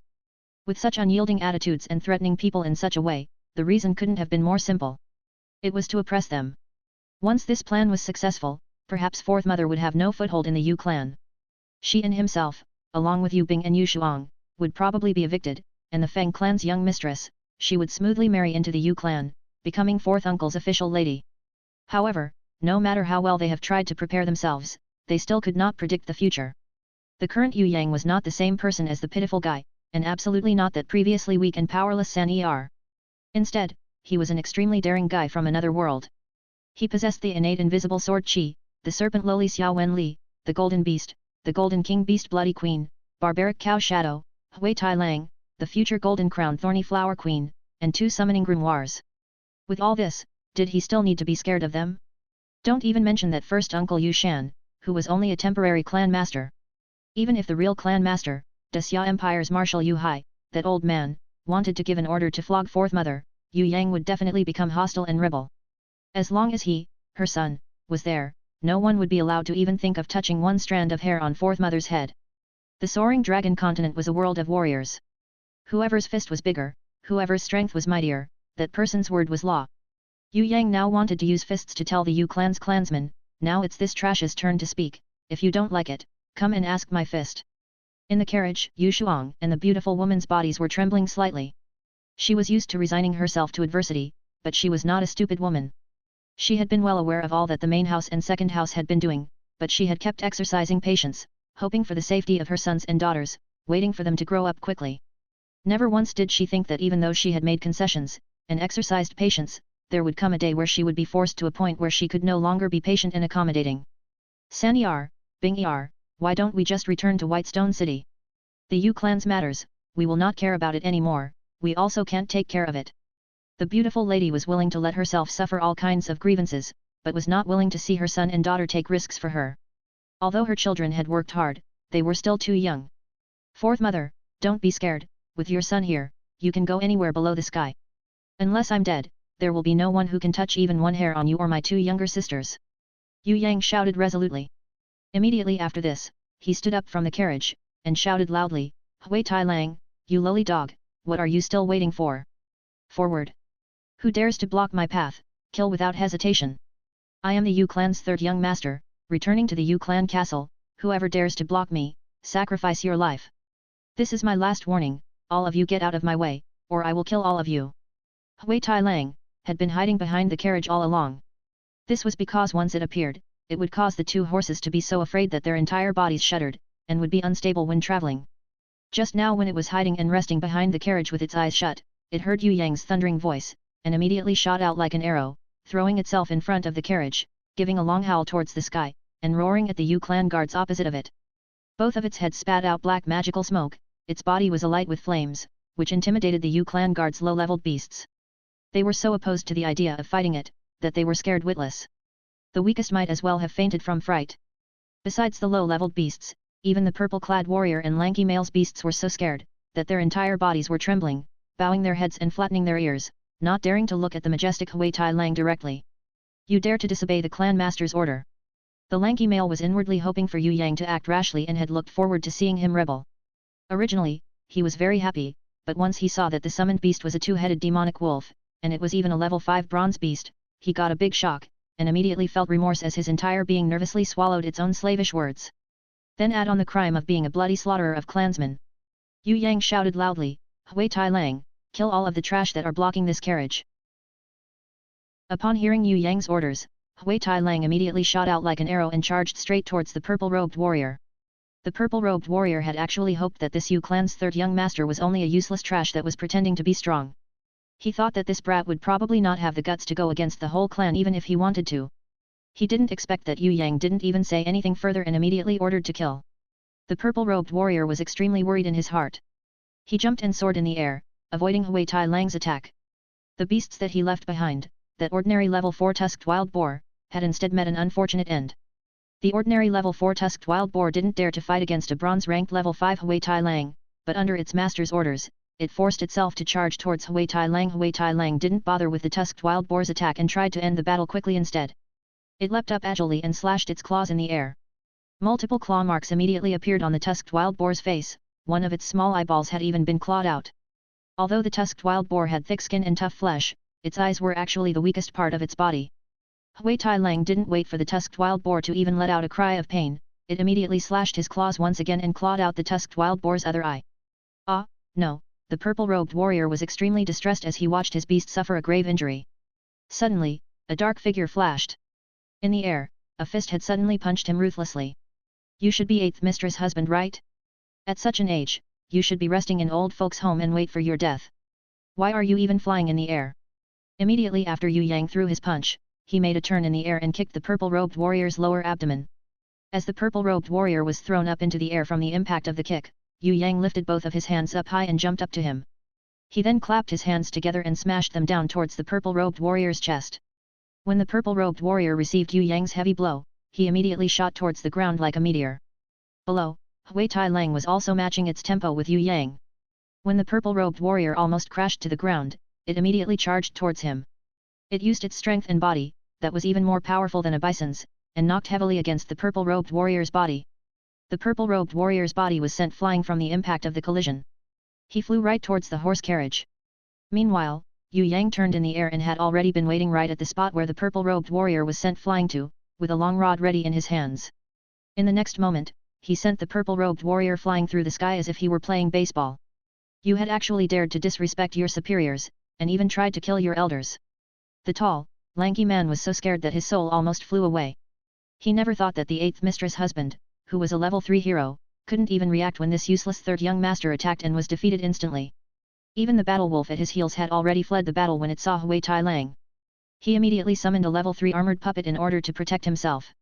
With such unyielding attitudes and threatening people in such a way, the reason couldn't have been more simple. It was to oppress them. Once this plan was successful, perhaps Fourth Mother would have no foothold in the Yu clan. She and himself, along with Yu Bing and Yu Shuang, would probably be evicted, and the Feng clan's young mistress, she would smoothly marry into the Yu clan, becoming Fourth Uncle's official lady. However, no matter how well they have tried to prepare themselves, they still could not predict the future. The current Yue Yang was not the same person as the pitiful guy, and absolutely not that previously weak and powerless San Er. Instead, he was an extremely daring guy from another world. He possessed the innate invisible sword Qi, the serpent lily Xia Wen Li, the golden beast, the golden king beast bloody queen, barbaric cow shadow, Hui Tai Lang, the future golden crown thorny flower queen, and 2 summoning grimoires. With all this, did he still need to be scared of them? Don't even mention that first uncle Yu Xian, who was only a temporary clan master. Even if the real clan master, the Xia Empire's Marshal Yu Hai, that old man, wanted to give an order to flog Fourth Mother, Yue Yang would definitely become hostile and rebel. As long as he, her son, was there, no one would be allowed to even think of touching one strand of hair on Fourth Mother's head. The Soaring Dragon Continent was a world of warriors. Whoever's fist was bigger, whoever's strength was mightier, that person's word was law. Yue Yang now wanted to use fists to tell the Yu clan's clansmen, now it's this trash's turn to speak, if you don't like it, come and ask my fist. In the carriage, Yu Shuang and the beautiful woman's bodies were trembling slightly. She was used to resigning herself to adversity, but she was not a stupid woman. She had been well aware of all that the main house and second house had been doing, but she had kept exercising patience, hoping for the safety of her sons and daughters, waiting for them to grow up quickly. Never once did she think that even though she had made concessions, and exercised patience, there would come a day where she would be forced to a point where she could no longer be patient and accommodating. San Er, Bing Er, why don't we just return to Whitestone City? The Yu clan's matters, we will not care about it anymore, we also can't take care of it. The beautiful lady was willing to let herself suffer all kinds of grievances, but was not willing to see her son and daughter take risks for her. Although her children had worked hard, they were still too young. Fourth Mother, don't be scared, with your son here, you can go anywhere below the sky. Unless I'm dead, there will be no one who can touch even one hair on you or my 2 younger sisters. Yue Yang shouted resolutely. Immediately after this, he stood up from the carriage, and shouted loudly, Hui Tai Lang, you lowly dog, what are you still waiting for? Forward! Who dares to block my path, kill without hesitation. I am the Yu clan's third young master, returning to the Yu clan castle, whoever dares to block me, sacrifice your life. This is my last warning, all of you get out of my way, or I will kill all of you. Hui Tai Lang had been hiding behind the carriage all along. This was because once it appeared, it would cause the 2 horses to be so afraid that their entire bodies shuddered, and would be unstable when traveling. Just now when it was hiding and resting behind the carriage with its eyes shut, it heard Yue Yang's thundering voice, and immediately shot out like an arrow, throwing itself in front of the carriage, giving a long howl towards the sky, and roaring at the Yu clan guards opposite of it. Both of its heads spat out black magical smoke, its body was alight with flames, which intimidated the Yu clan guards' low-leveled beasts. They were so opposed to the idea of fighting it, that they were scared witless. The weakest might as well have fainted from fright. Besides the low-leveled beasts, even the purple-clad warrior and lanky male's beasts were so scared, that their entire bodies were trembling, bowing their heads and flattening their ears, not daring to look at the majestic Hui Tai Lang directly. You dare to disobey the clan master's order. The lanky male was inwardly hoping for Yue Yang to act rashly and had looked forward to seeing him rebel. Originally, he was very happy, but once he saw that the summoned beast was a two-headed demonic wolf, and it was even a level 5 bronze beast, he got a big shock, and immediately felt remorse as his entire being nervously swallowed its own slavish words. Then add on the crime of being a bloody slaughterer of clansmen. Yue Yang shouted loudly, Hui Tai Lang, kill all of the trash that are blocking this carriage. Upon hearing Yue Yang's orders, Hui Tai Lang immediately shot out like an arrow and charged straight towards the purple-robed warrior. The purple-robed warrior had actually hoped that this Yue clan's third young master was only a useless trash that was pretending to be strong. He thought that this brat would probably not have the guts to go against the whole clan even if he wanted to. He didn't expect that Yue Yang didn't even say anything further and immediately ordered to kill. The purple-robed warrior was extremely worried in his heart. He jumped and soared in the air, avoiding Hui Tai Lang's attack. The beasts that he left behind, that ordinary level 4 tusked wild boar, had instead met an unfortunate end. The ordinary level 4 tusked wild boar didn't dare to fight against a bronze-ranked level 5 Hui Tai Lang, but under its master's orders, it forced itself to charge towards Hui Tai Lang. Hui Tai Lang didn't bother with the tusked wild boar's attack and tried to end the battle quickly instead. It leapt up agilely and slashed its claws in the air. Multiple claw marks immediately appeared on the tusked wild boar's face, one of its small eyeballs had even been clawed out. Although the tusked wild boar had thick skin and tough flesh, its eyes were actually the weakest part of its body. Hui Tai Lang didn't wait for the tusked wild boar to even let out a cry of pain, it immediately slashed his claws once again and clawed out the tusked wild boar's other eye. Ah, no, the purple-robed warrior was extremely distressed as he watched his beast suffer a grave injury. Suddenly, a dark figure flashed. In the air, a fist had suddenly punched him ruthlessly. You should be 8th mistress husband, right? At such an age, you should be resting in old folks' home and wait for your death. Why are you even flying in the air? Immediately after Yue Yang threw his punch, he made a turn in the air and kicked the purple-robed warrior's lower abdomen. As the purple-robed warrior was thrown up into the air from the impact of the kick, Yue Yang lifted both of his hands up high and jumped up to him. He then clapped his hands together and smashed them down towards the purple-robed warrior's chest. When the purple-robed warrior received Yue Yang's heavy blow, he immediately shot towards the ground like a meteor. Below, Hui Tai Lang was also matching its tempo with Yue Yang. When the purple-robed warrior almost crashed to the ground, it immediately charged towards him. It used its strength and body, that was even more powerful than a bison's, and knocked heavily against the purple-robed warrior's body. The purple-robed warrior's body was sent flying from the impact of the collision. He flew right towards the horse carriage. Meanwhile, Yue Yang turned in the air and had already been waiting right at the spot where the purple-robed warrior was sent flying to, with a long rod ready in his hands. In the next moment, he sent the purple-robed warrior flying through the sky as if he were playing baseball. You had actually dared to disrespect your superiors, and even tried to kill your elders. The tall, lanky man was so scared that his soul almost flew away. He never thought that the 8th mistress husband, who was a level 3 hero, couldn't even react when this useless third young master attacked and was defeated instantly. Even the battle wolf at his heels had already fled the battle when it saw Hui Tai Lang. He immediately summoned a level 3 armored puppet in order to protect himself.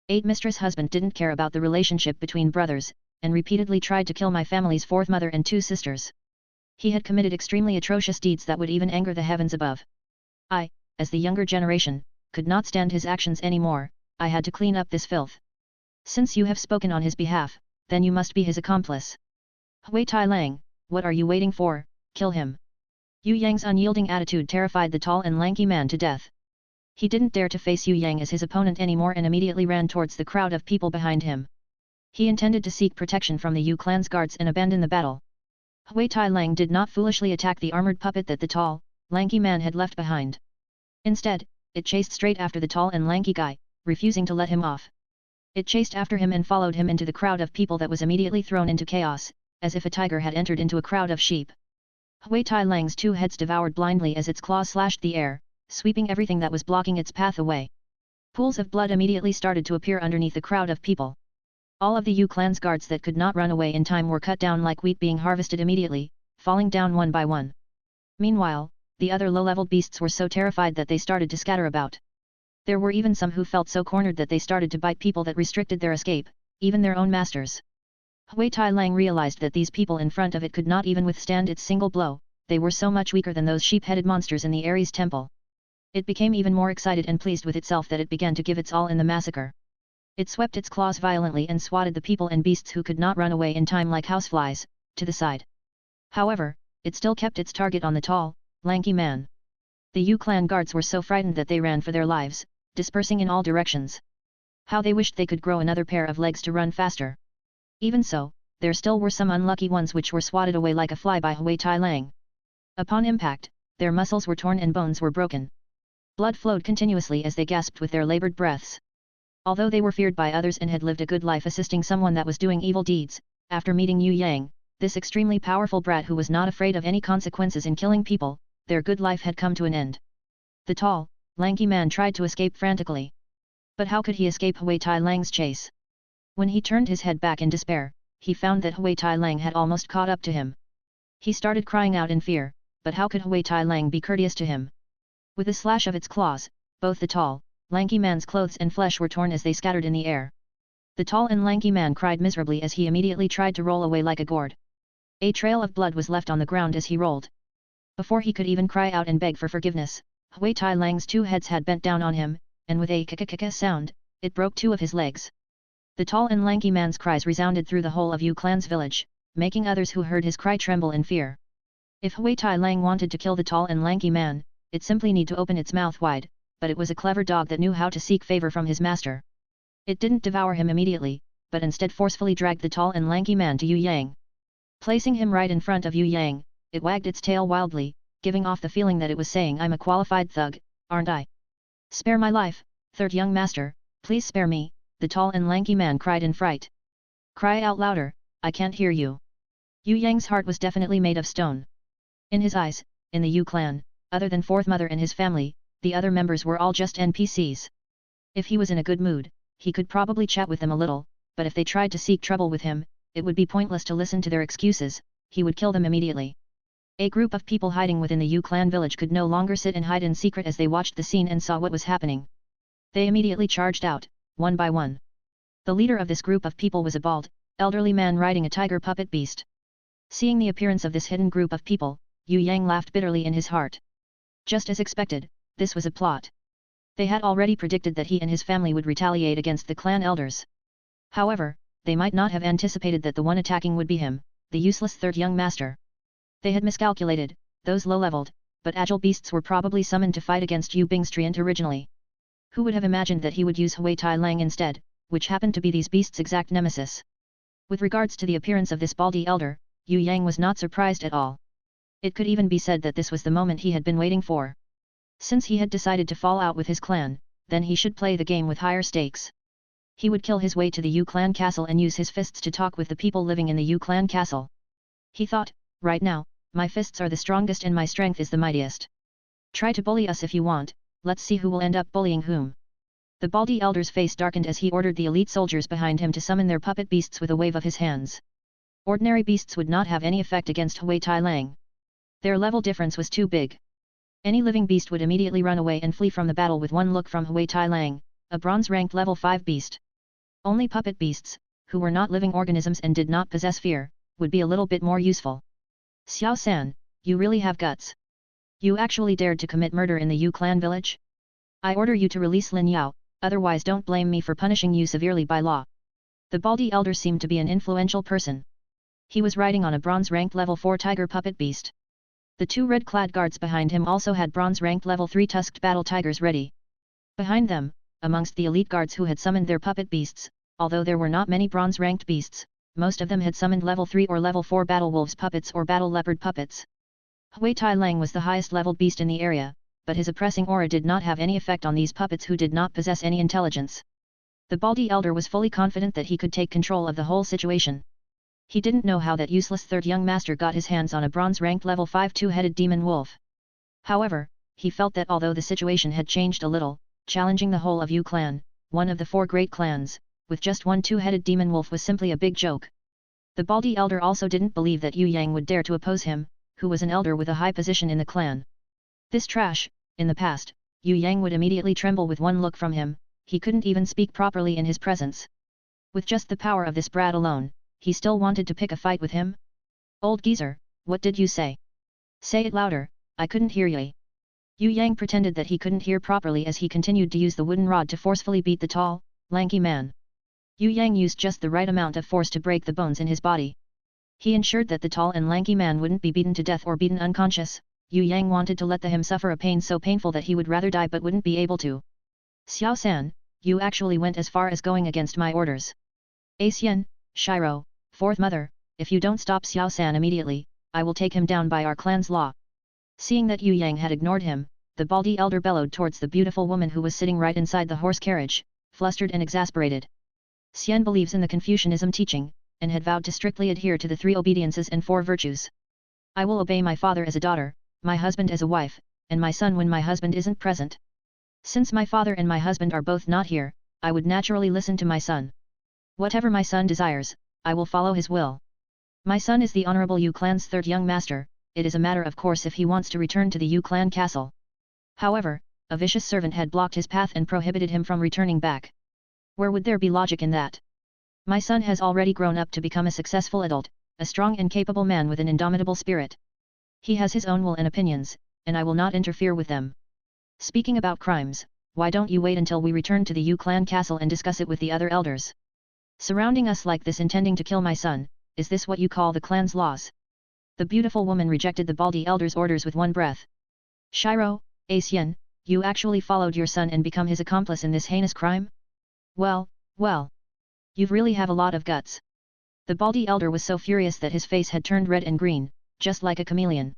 8th mistress husband didn't care about the relationship between brothers, and repeatedly tried to kill my family's 4th mother and 2 sisters. He had committed extremely atrocious deeds that would even anger the heavens above. I, as the younger generation, could not stand his actions anymore. I had to clean up this filth. Since you have spoken on his behalf, then you must be his accomplice. Hui Tai Lang, what are you waiting for? Kill him. Yue Yang's unyielding attitude terrified the tall and lanky man to death. He didn't dare to face Yue Yang as his opponent anymore and immediately ran towards the crowd of people behind him. He intended to seek protection from the Yue clan's guards and abandon the battle. Hui Tai Lang did not foolishly attack the armored puppet that the tall, lanky man had left behind. Instead, it chased straight after the tall and lanky guy, refusing to let him off. It chased after him and followed him into the crowd of people that was immediately thrown into chaos, as if a tiger had entered into a crowd of sheep. Hui Tai Lang's 2 heads devoured blindly as its claws slashed the air, sweeping everything that was blocking its path away. Pools of blood immediately started to appear underneath the crowd of people. All of the Yue clan's guards that could not run away in time were cut down like wheat being harvested immediately, falling down one by one. Meanwhile, the other low-leveled beasts were so terrified that they started to scatter about. There were even some who felt so cornered that they started to bite people that restricted their escape, even their own masters. Hui Tai Lang realized that these people in front of it could not even withstand its single blow, they were so much weaker than those sheep-headed monsters in the Ares temple. It became even more excited and pleased with itself that it began to give its all in the massacre. It swept its claws violently and swatted the people and beasts who could not run away in time like houseflies, to the side. However, it still kept its target on the tall, lanky man. The Yue clan guards were so frightened that they ran for their lives, dispersing in all directions. How they wished they could grow another pair of legs to run faster. Even so, there still were some unlucky ones which were swatted away like a fly by Hui Tai Lang. Upon impact, their muscles were torn and bones were broken. Blood flowed continuously as they gasped with their labored breaths. Although they were feared by others and had lived a good life assisting someone that was doing evil deeds, after meeting Yue Yang, this extremely powerful brat who was not afraid of any consequences in killing people, their good life had come to an end. The tall, lanky man tried to escape frantically. But how could he escape Hui Tai Lang's chase? When he turned his head back in despair, he found that Hui Tai Lang had almost caught up to him. He started crying out in fear, but how could Hui Tai Lang be courteous to him? With a slash of its claws, both the tall, lanky man's clothes and flesh were torn as they scattered in the air. The tall and lanky man cried miserably as he immediately tried to roll away like a gourd. A trail of blood was left on the ground as he rolled. Before he could even cry out and beg for forgiveness, Hui Tai Lang's two heads had bent down on him, and with a kaka sound, it broke two of his legs. The tall and lanky man's cries resounded through the whole of Yue clan's village, making others who heard his cry tremble in fear. If Hui Tai Lang wanted to kill the tall and lanky man, it simply need to open its mouth wide, but it was a clever dog that knew how to seek favor from his master. It didn't devour him immediately, but instead forcefully dragged the tall and lanky man to Yue Yang. Placing him right in front of Yue Yang, it wagged its tail wildly, giving off the feeling that it was saying, "I'm a qualified thug, aren't I? Spare my life, third young master, please spare me," the tall and lanky man cried in fright. "Cry out louder, I can't hear you." Yue Yang's heart was definitely made of stone. In his eyes, in the Yue clan, other than fourth mother and his family, the other members were all just NPCs. If he was in a good mood, he could probably chat with them a little, but if they tried to seek trouble with him, it would be pointless to listen to their excuses, he would kill them immediately. A group of people hiding within the Yue clan village could no longer sit and hide in secret as they watched the scene and saw what was happening. They immediately charged out, one by one. The leader of this group of people was a bald, elderly man riding a tiger puppet beast. Seeing the appearance of this hidden group of people, Yue Yang laughed bitterly in his heart. Just as expected, this was a plot. They had already predicted that he and his family would retaliate against the clan elders. However, they might not have anticipated that the one attacking would be him, the useless third young master. They had miscalculated, those low-leveled, but agile beasts were probably summoned to fight against Yu Bing's treant originally. Who would have imagined that he would use Hui Tai Lang instead, which happened to be these beasts' exact nemesis? With regards to the appearance of this baldy elder, Yue Yang was not surprised at all. It could even be said that this was the moment he had been waiting for. Since he had decided to fall out with his clan, then he should play the game with higher stakes. He would kill his way to the Yue clan castle and use his fists to talk with the people living in the Yue clan castle. He thought, right now, my fists are the strongest and my strength is the mightiest. Try to bully us if you want, let's see who will end up bullying whom. The baldy elder's face darkened as he ordered the elite soldiers behind him to summon their puppet beasts with a wave of his hands. Ordinary beasts would not have any effect against Hui Tai Lang. Their level difference was too big. Any living beast would immediately run away and flee from the battle with one look from Hui Tai Lang, a bronze-ranked level 5 beast. Only puppet beasts, who were not living organisms and did not possess fear, would be a little bit more useful. Xiao San, you really have guts. You actually dared to commit murder in the Yue clan village? I order you to release Lin Yao, otherwise don't blame me for punishing you severely by law. The baldy elder seemed to be an influential person. He was riding on a bronze-ranked level 4 tiger puppet beast. The two red-clad guards behind him also had bronze-ranked level 3 tusked battle tigers ready. Behind them, amongst the elite guards who had summoned their puppet beasts, although there were not many bronze-ranked beasts, most of them had summoned level 3 or level 4 battle wolves puppets or battle leopard puppets. Hui Tai Lang was the highest leveled beast in the area, but his oppressing aura did not have any effect on these puppets who did not possess any intelligence. The baldy elder was fully confident that he could take control of the whole situation. He didn't know how that useless third young master got his hands on a bronze-ranked level 5 two-headed demon wolf. However, he felt that although the situation had changed a little, challenging the whole of Yue clan, one of the 4 great clans, with just one two-headed demon wolf was simply a big joke. The baldy elder also didn't believe that Yue Yang would dare to oppose him, who was an elder with a high position in the clan. This trash, in the past, Yue Yang would immediately tremble with one look from him, he couldn't even speak properly in his presence. With just the power of this brat alone, he still wanted to pick a fight with him? Old geezer, what did you say? Say it louder, I couldn't hear you. Yue Yang pretended that he couldn't hear properly as he continued to use the wooden rod to forcefully beat the tall, lanky man. Yue Yang used just the right amount of force to break the bones in his body. He ensured that the tall and lanky man wouldn't be beaten to death or beaten unconscious. Yue Yang wanted to let him suffer a pain so painful that he would rather die but wouldn't be able to. Xiao San, you actually went as far as going against my orders. Xian, Shiro, fourth mother, if you don't stop Xiao San immediately, I will take him down by our clan's law. Seeing that Yue Yang had ignored him, the baldy elder bellowed towards the beautiful woman who was sitting right inside the horse carriage, flustered and exasperated. Xian believes in the Confucianism teaching, and had vowed to strictly adhere to the 3 obediences and 4 virtues. I will obey my father as a daughter, my husband as a wife, and my son when my husband isn't present. Since my father and my husband are both not here, I would naturally listen to my son. Whatever my son desires, I will follow his will. My son is the Honorable Yu clan's 3rd young master, it is a matter of course if he wants to return to the Yu clan castle. However, a vicious servant had blocked his path and prohibited him from returning back. Where would there be logic in that? My son has already grown up to become a successful adult, a strong and capable man with an indomitable spirit. He has his own will and opinions, and I will not interfere with them. Speaking about crimes, why don't you wait until we return to the Yu clan castle and discuss it with the other elders? Surrounding us like this intending to kill my son, is this what you call the clan's laws? The beautiful woman rejected the baldy elder's orders with one breath. Shiro, Xian, you actually followed your son and become his accomplice in this heinous crime? Well, well. You really have a lot of guts. The baldy elder was so furious that his face had turned red and green, just like a chameleon.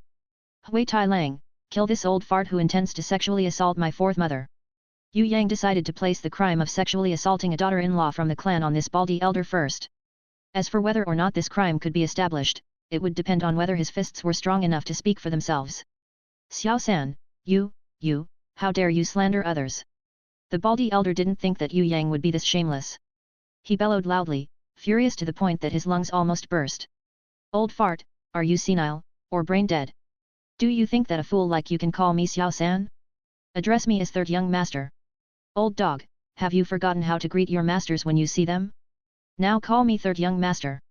Hui Tai Lang, kill this old fart who intends to sexually assault my 4th mother. Yue Yang decided to place the crime of sexually assaulting a daughter-in-law from the clan on this baldy elder first. As for whether or not this crime could be established, it would depend on whether his fists were strong enough to speak for themselves. Xiao San, you, how dare you slander others? The baldy elder didn't think that Yue Yang would be this shameless. He bellowed loudly, furious to the point that his lungs almost burst. Old fart, are you senile, or brain dead? Do you think that a fool like you can call me Xiao San? Address me as 3rd young master. Old dog, have you forgotten how to greet your masters when you see them? Now call me 3rd young master.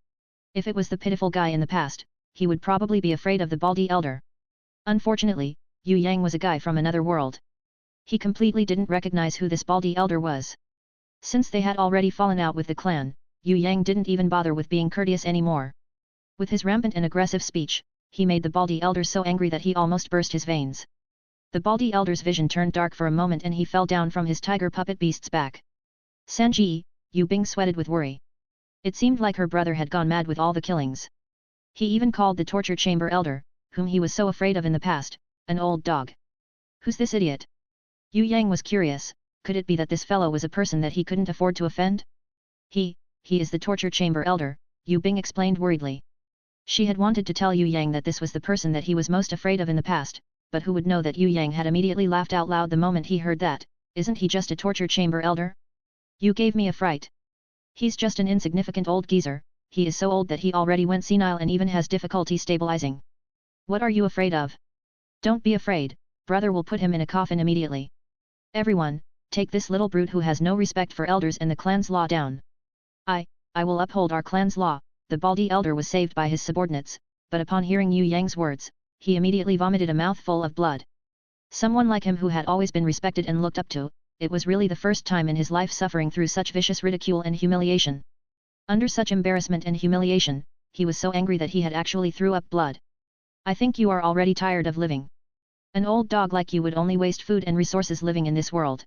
If it was the pitiful guy in the past, he would probably be afraid of the baldy elder. Unfortunately, Yue Yang was a guy from another world. He completely didn't recognize who this baldy elder was. Since they had already fallen out with the clan, Yue Yang didn't even bother with being courteous anymore. With his rampant and aggressive speech, he made the baldy elder so angry that he almost burst his veins. The baldy elder's vision turned dark for a moment and he fell down from his tiger puppet beast's back. Sanji, Yu Bing sweated with worry. It seemed like her brother had gone mad with all the killings. He even called the torture chamber elder, whom he was so afraid of in the past, an old dog. Who's this idiot? Yue Yang was curious, could it be that this fellow was a person that he couldn't afford to offend? He is the torture chamber elder, Yu Bing explained worriedly. She had wanted to tell Yue Yang that this was the person that he was most afraid of in the past, but who would know that Yue Yang had immediately laughed out loud the moment he heard that, isn't he just a torture chamber elder? You gave me a fright. He's just an insignificant old geezer, he is so old that he already went senile and even has difficulty stabilizing. What are you afraid of? Don't be afraid, brother will put him in a coffin immediately. Everyone, take this little brute who has no respect for elders and the clan's law down. I will uphold our clan's law. The baldy elder was saved by his subordinates, but upon hearing Yue Yang's words, he immediately vomited a mouthful of blood. Someone like him who had always been respected and looked up to, it was really the first time in his life suffering through such vicious ridicule and humiliation. Under such embarrassment and humiliation, he was so angry that he had actually threw up blood. I think you are already tired of living. An old dog like you would only waste food and resources living in this world.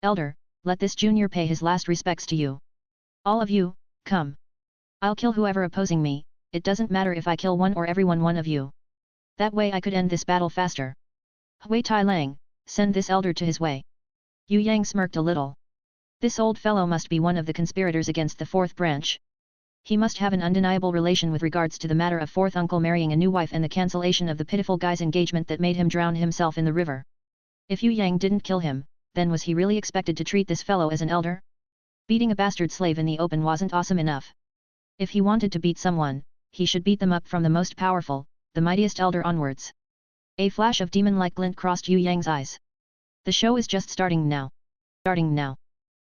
Elder, let this junior pay his last respects to you. All of you, come. I'll kill whoever opposing me, it doesn't matter if I kill one or everyone one of you. That way I could end this battle faster. Hui Tai Lang, send this elder to his way. Yue Yang smirked a little. This old fellow must be one of the conspirators against the 4th branch. He must have an undeniable relation with regards to the matter of 4th uncle marrying a new wife and the cancellation of the pitiful guy's engagement that made him drown himself in the river. If Yue Yang didn't kill him, then was he really expected to treat this fellow as an elder? Beating a bastard slave in the open wasn't awesome enough. If he wanted to beat someone, he should beat them up from the most powerful, the mightiest elder onwards. A flash of demon-like glint crossed Yue Yang's eyes. The show is just starting now.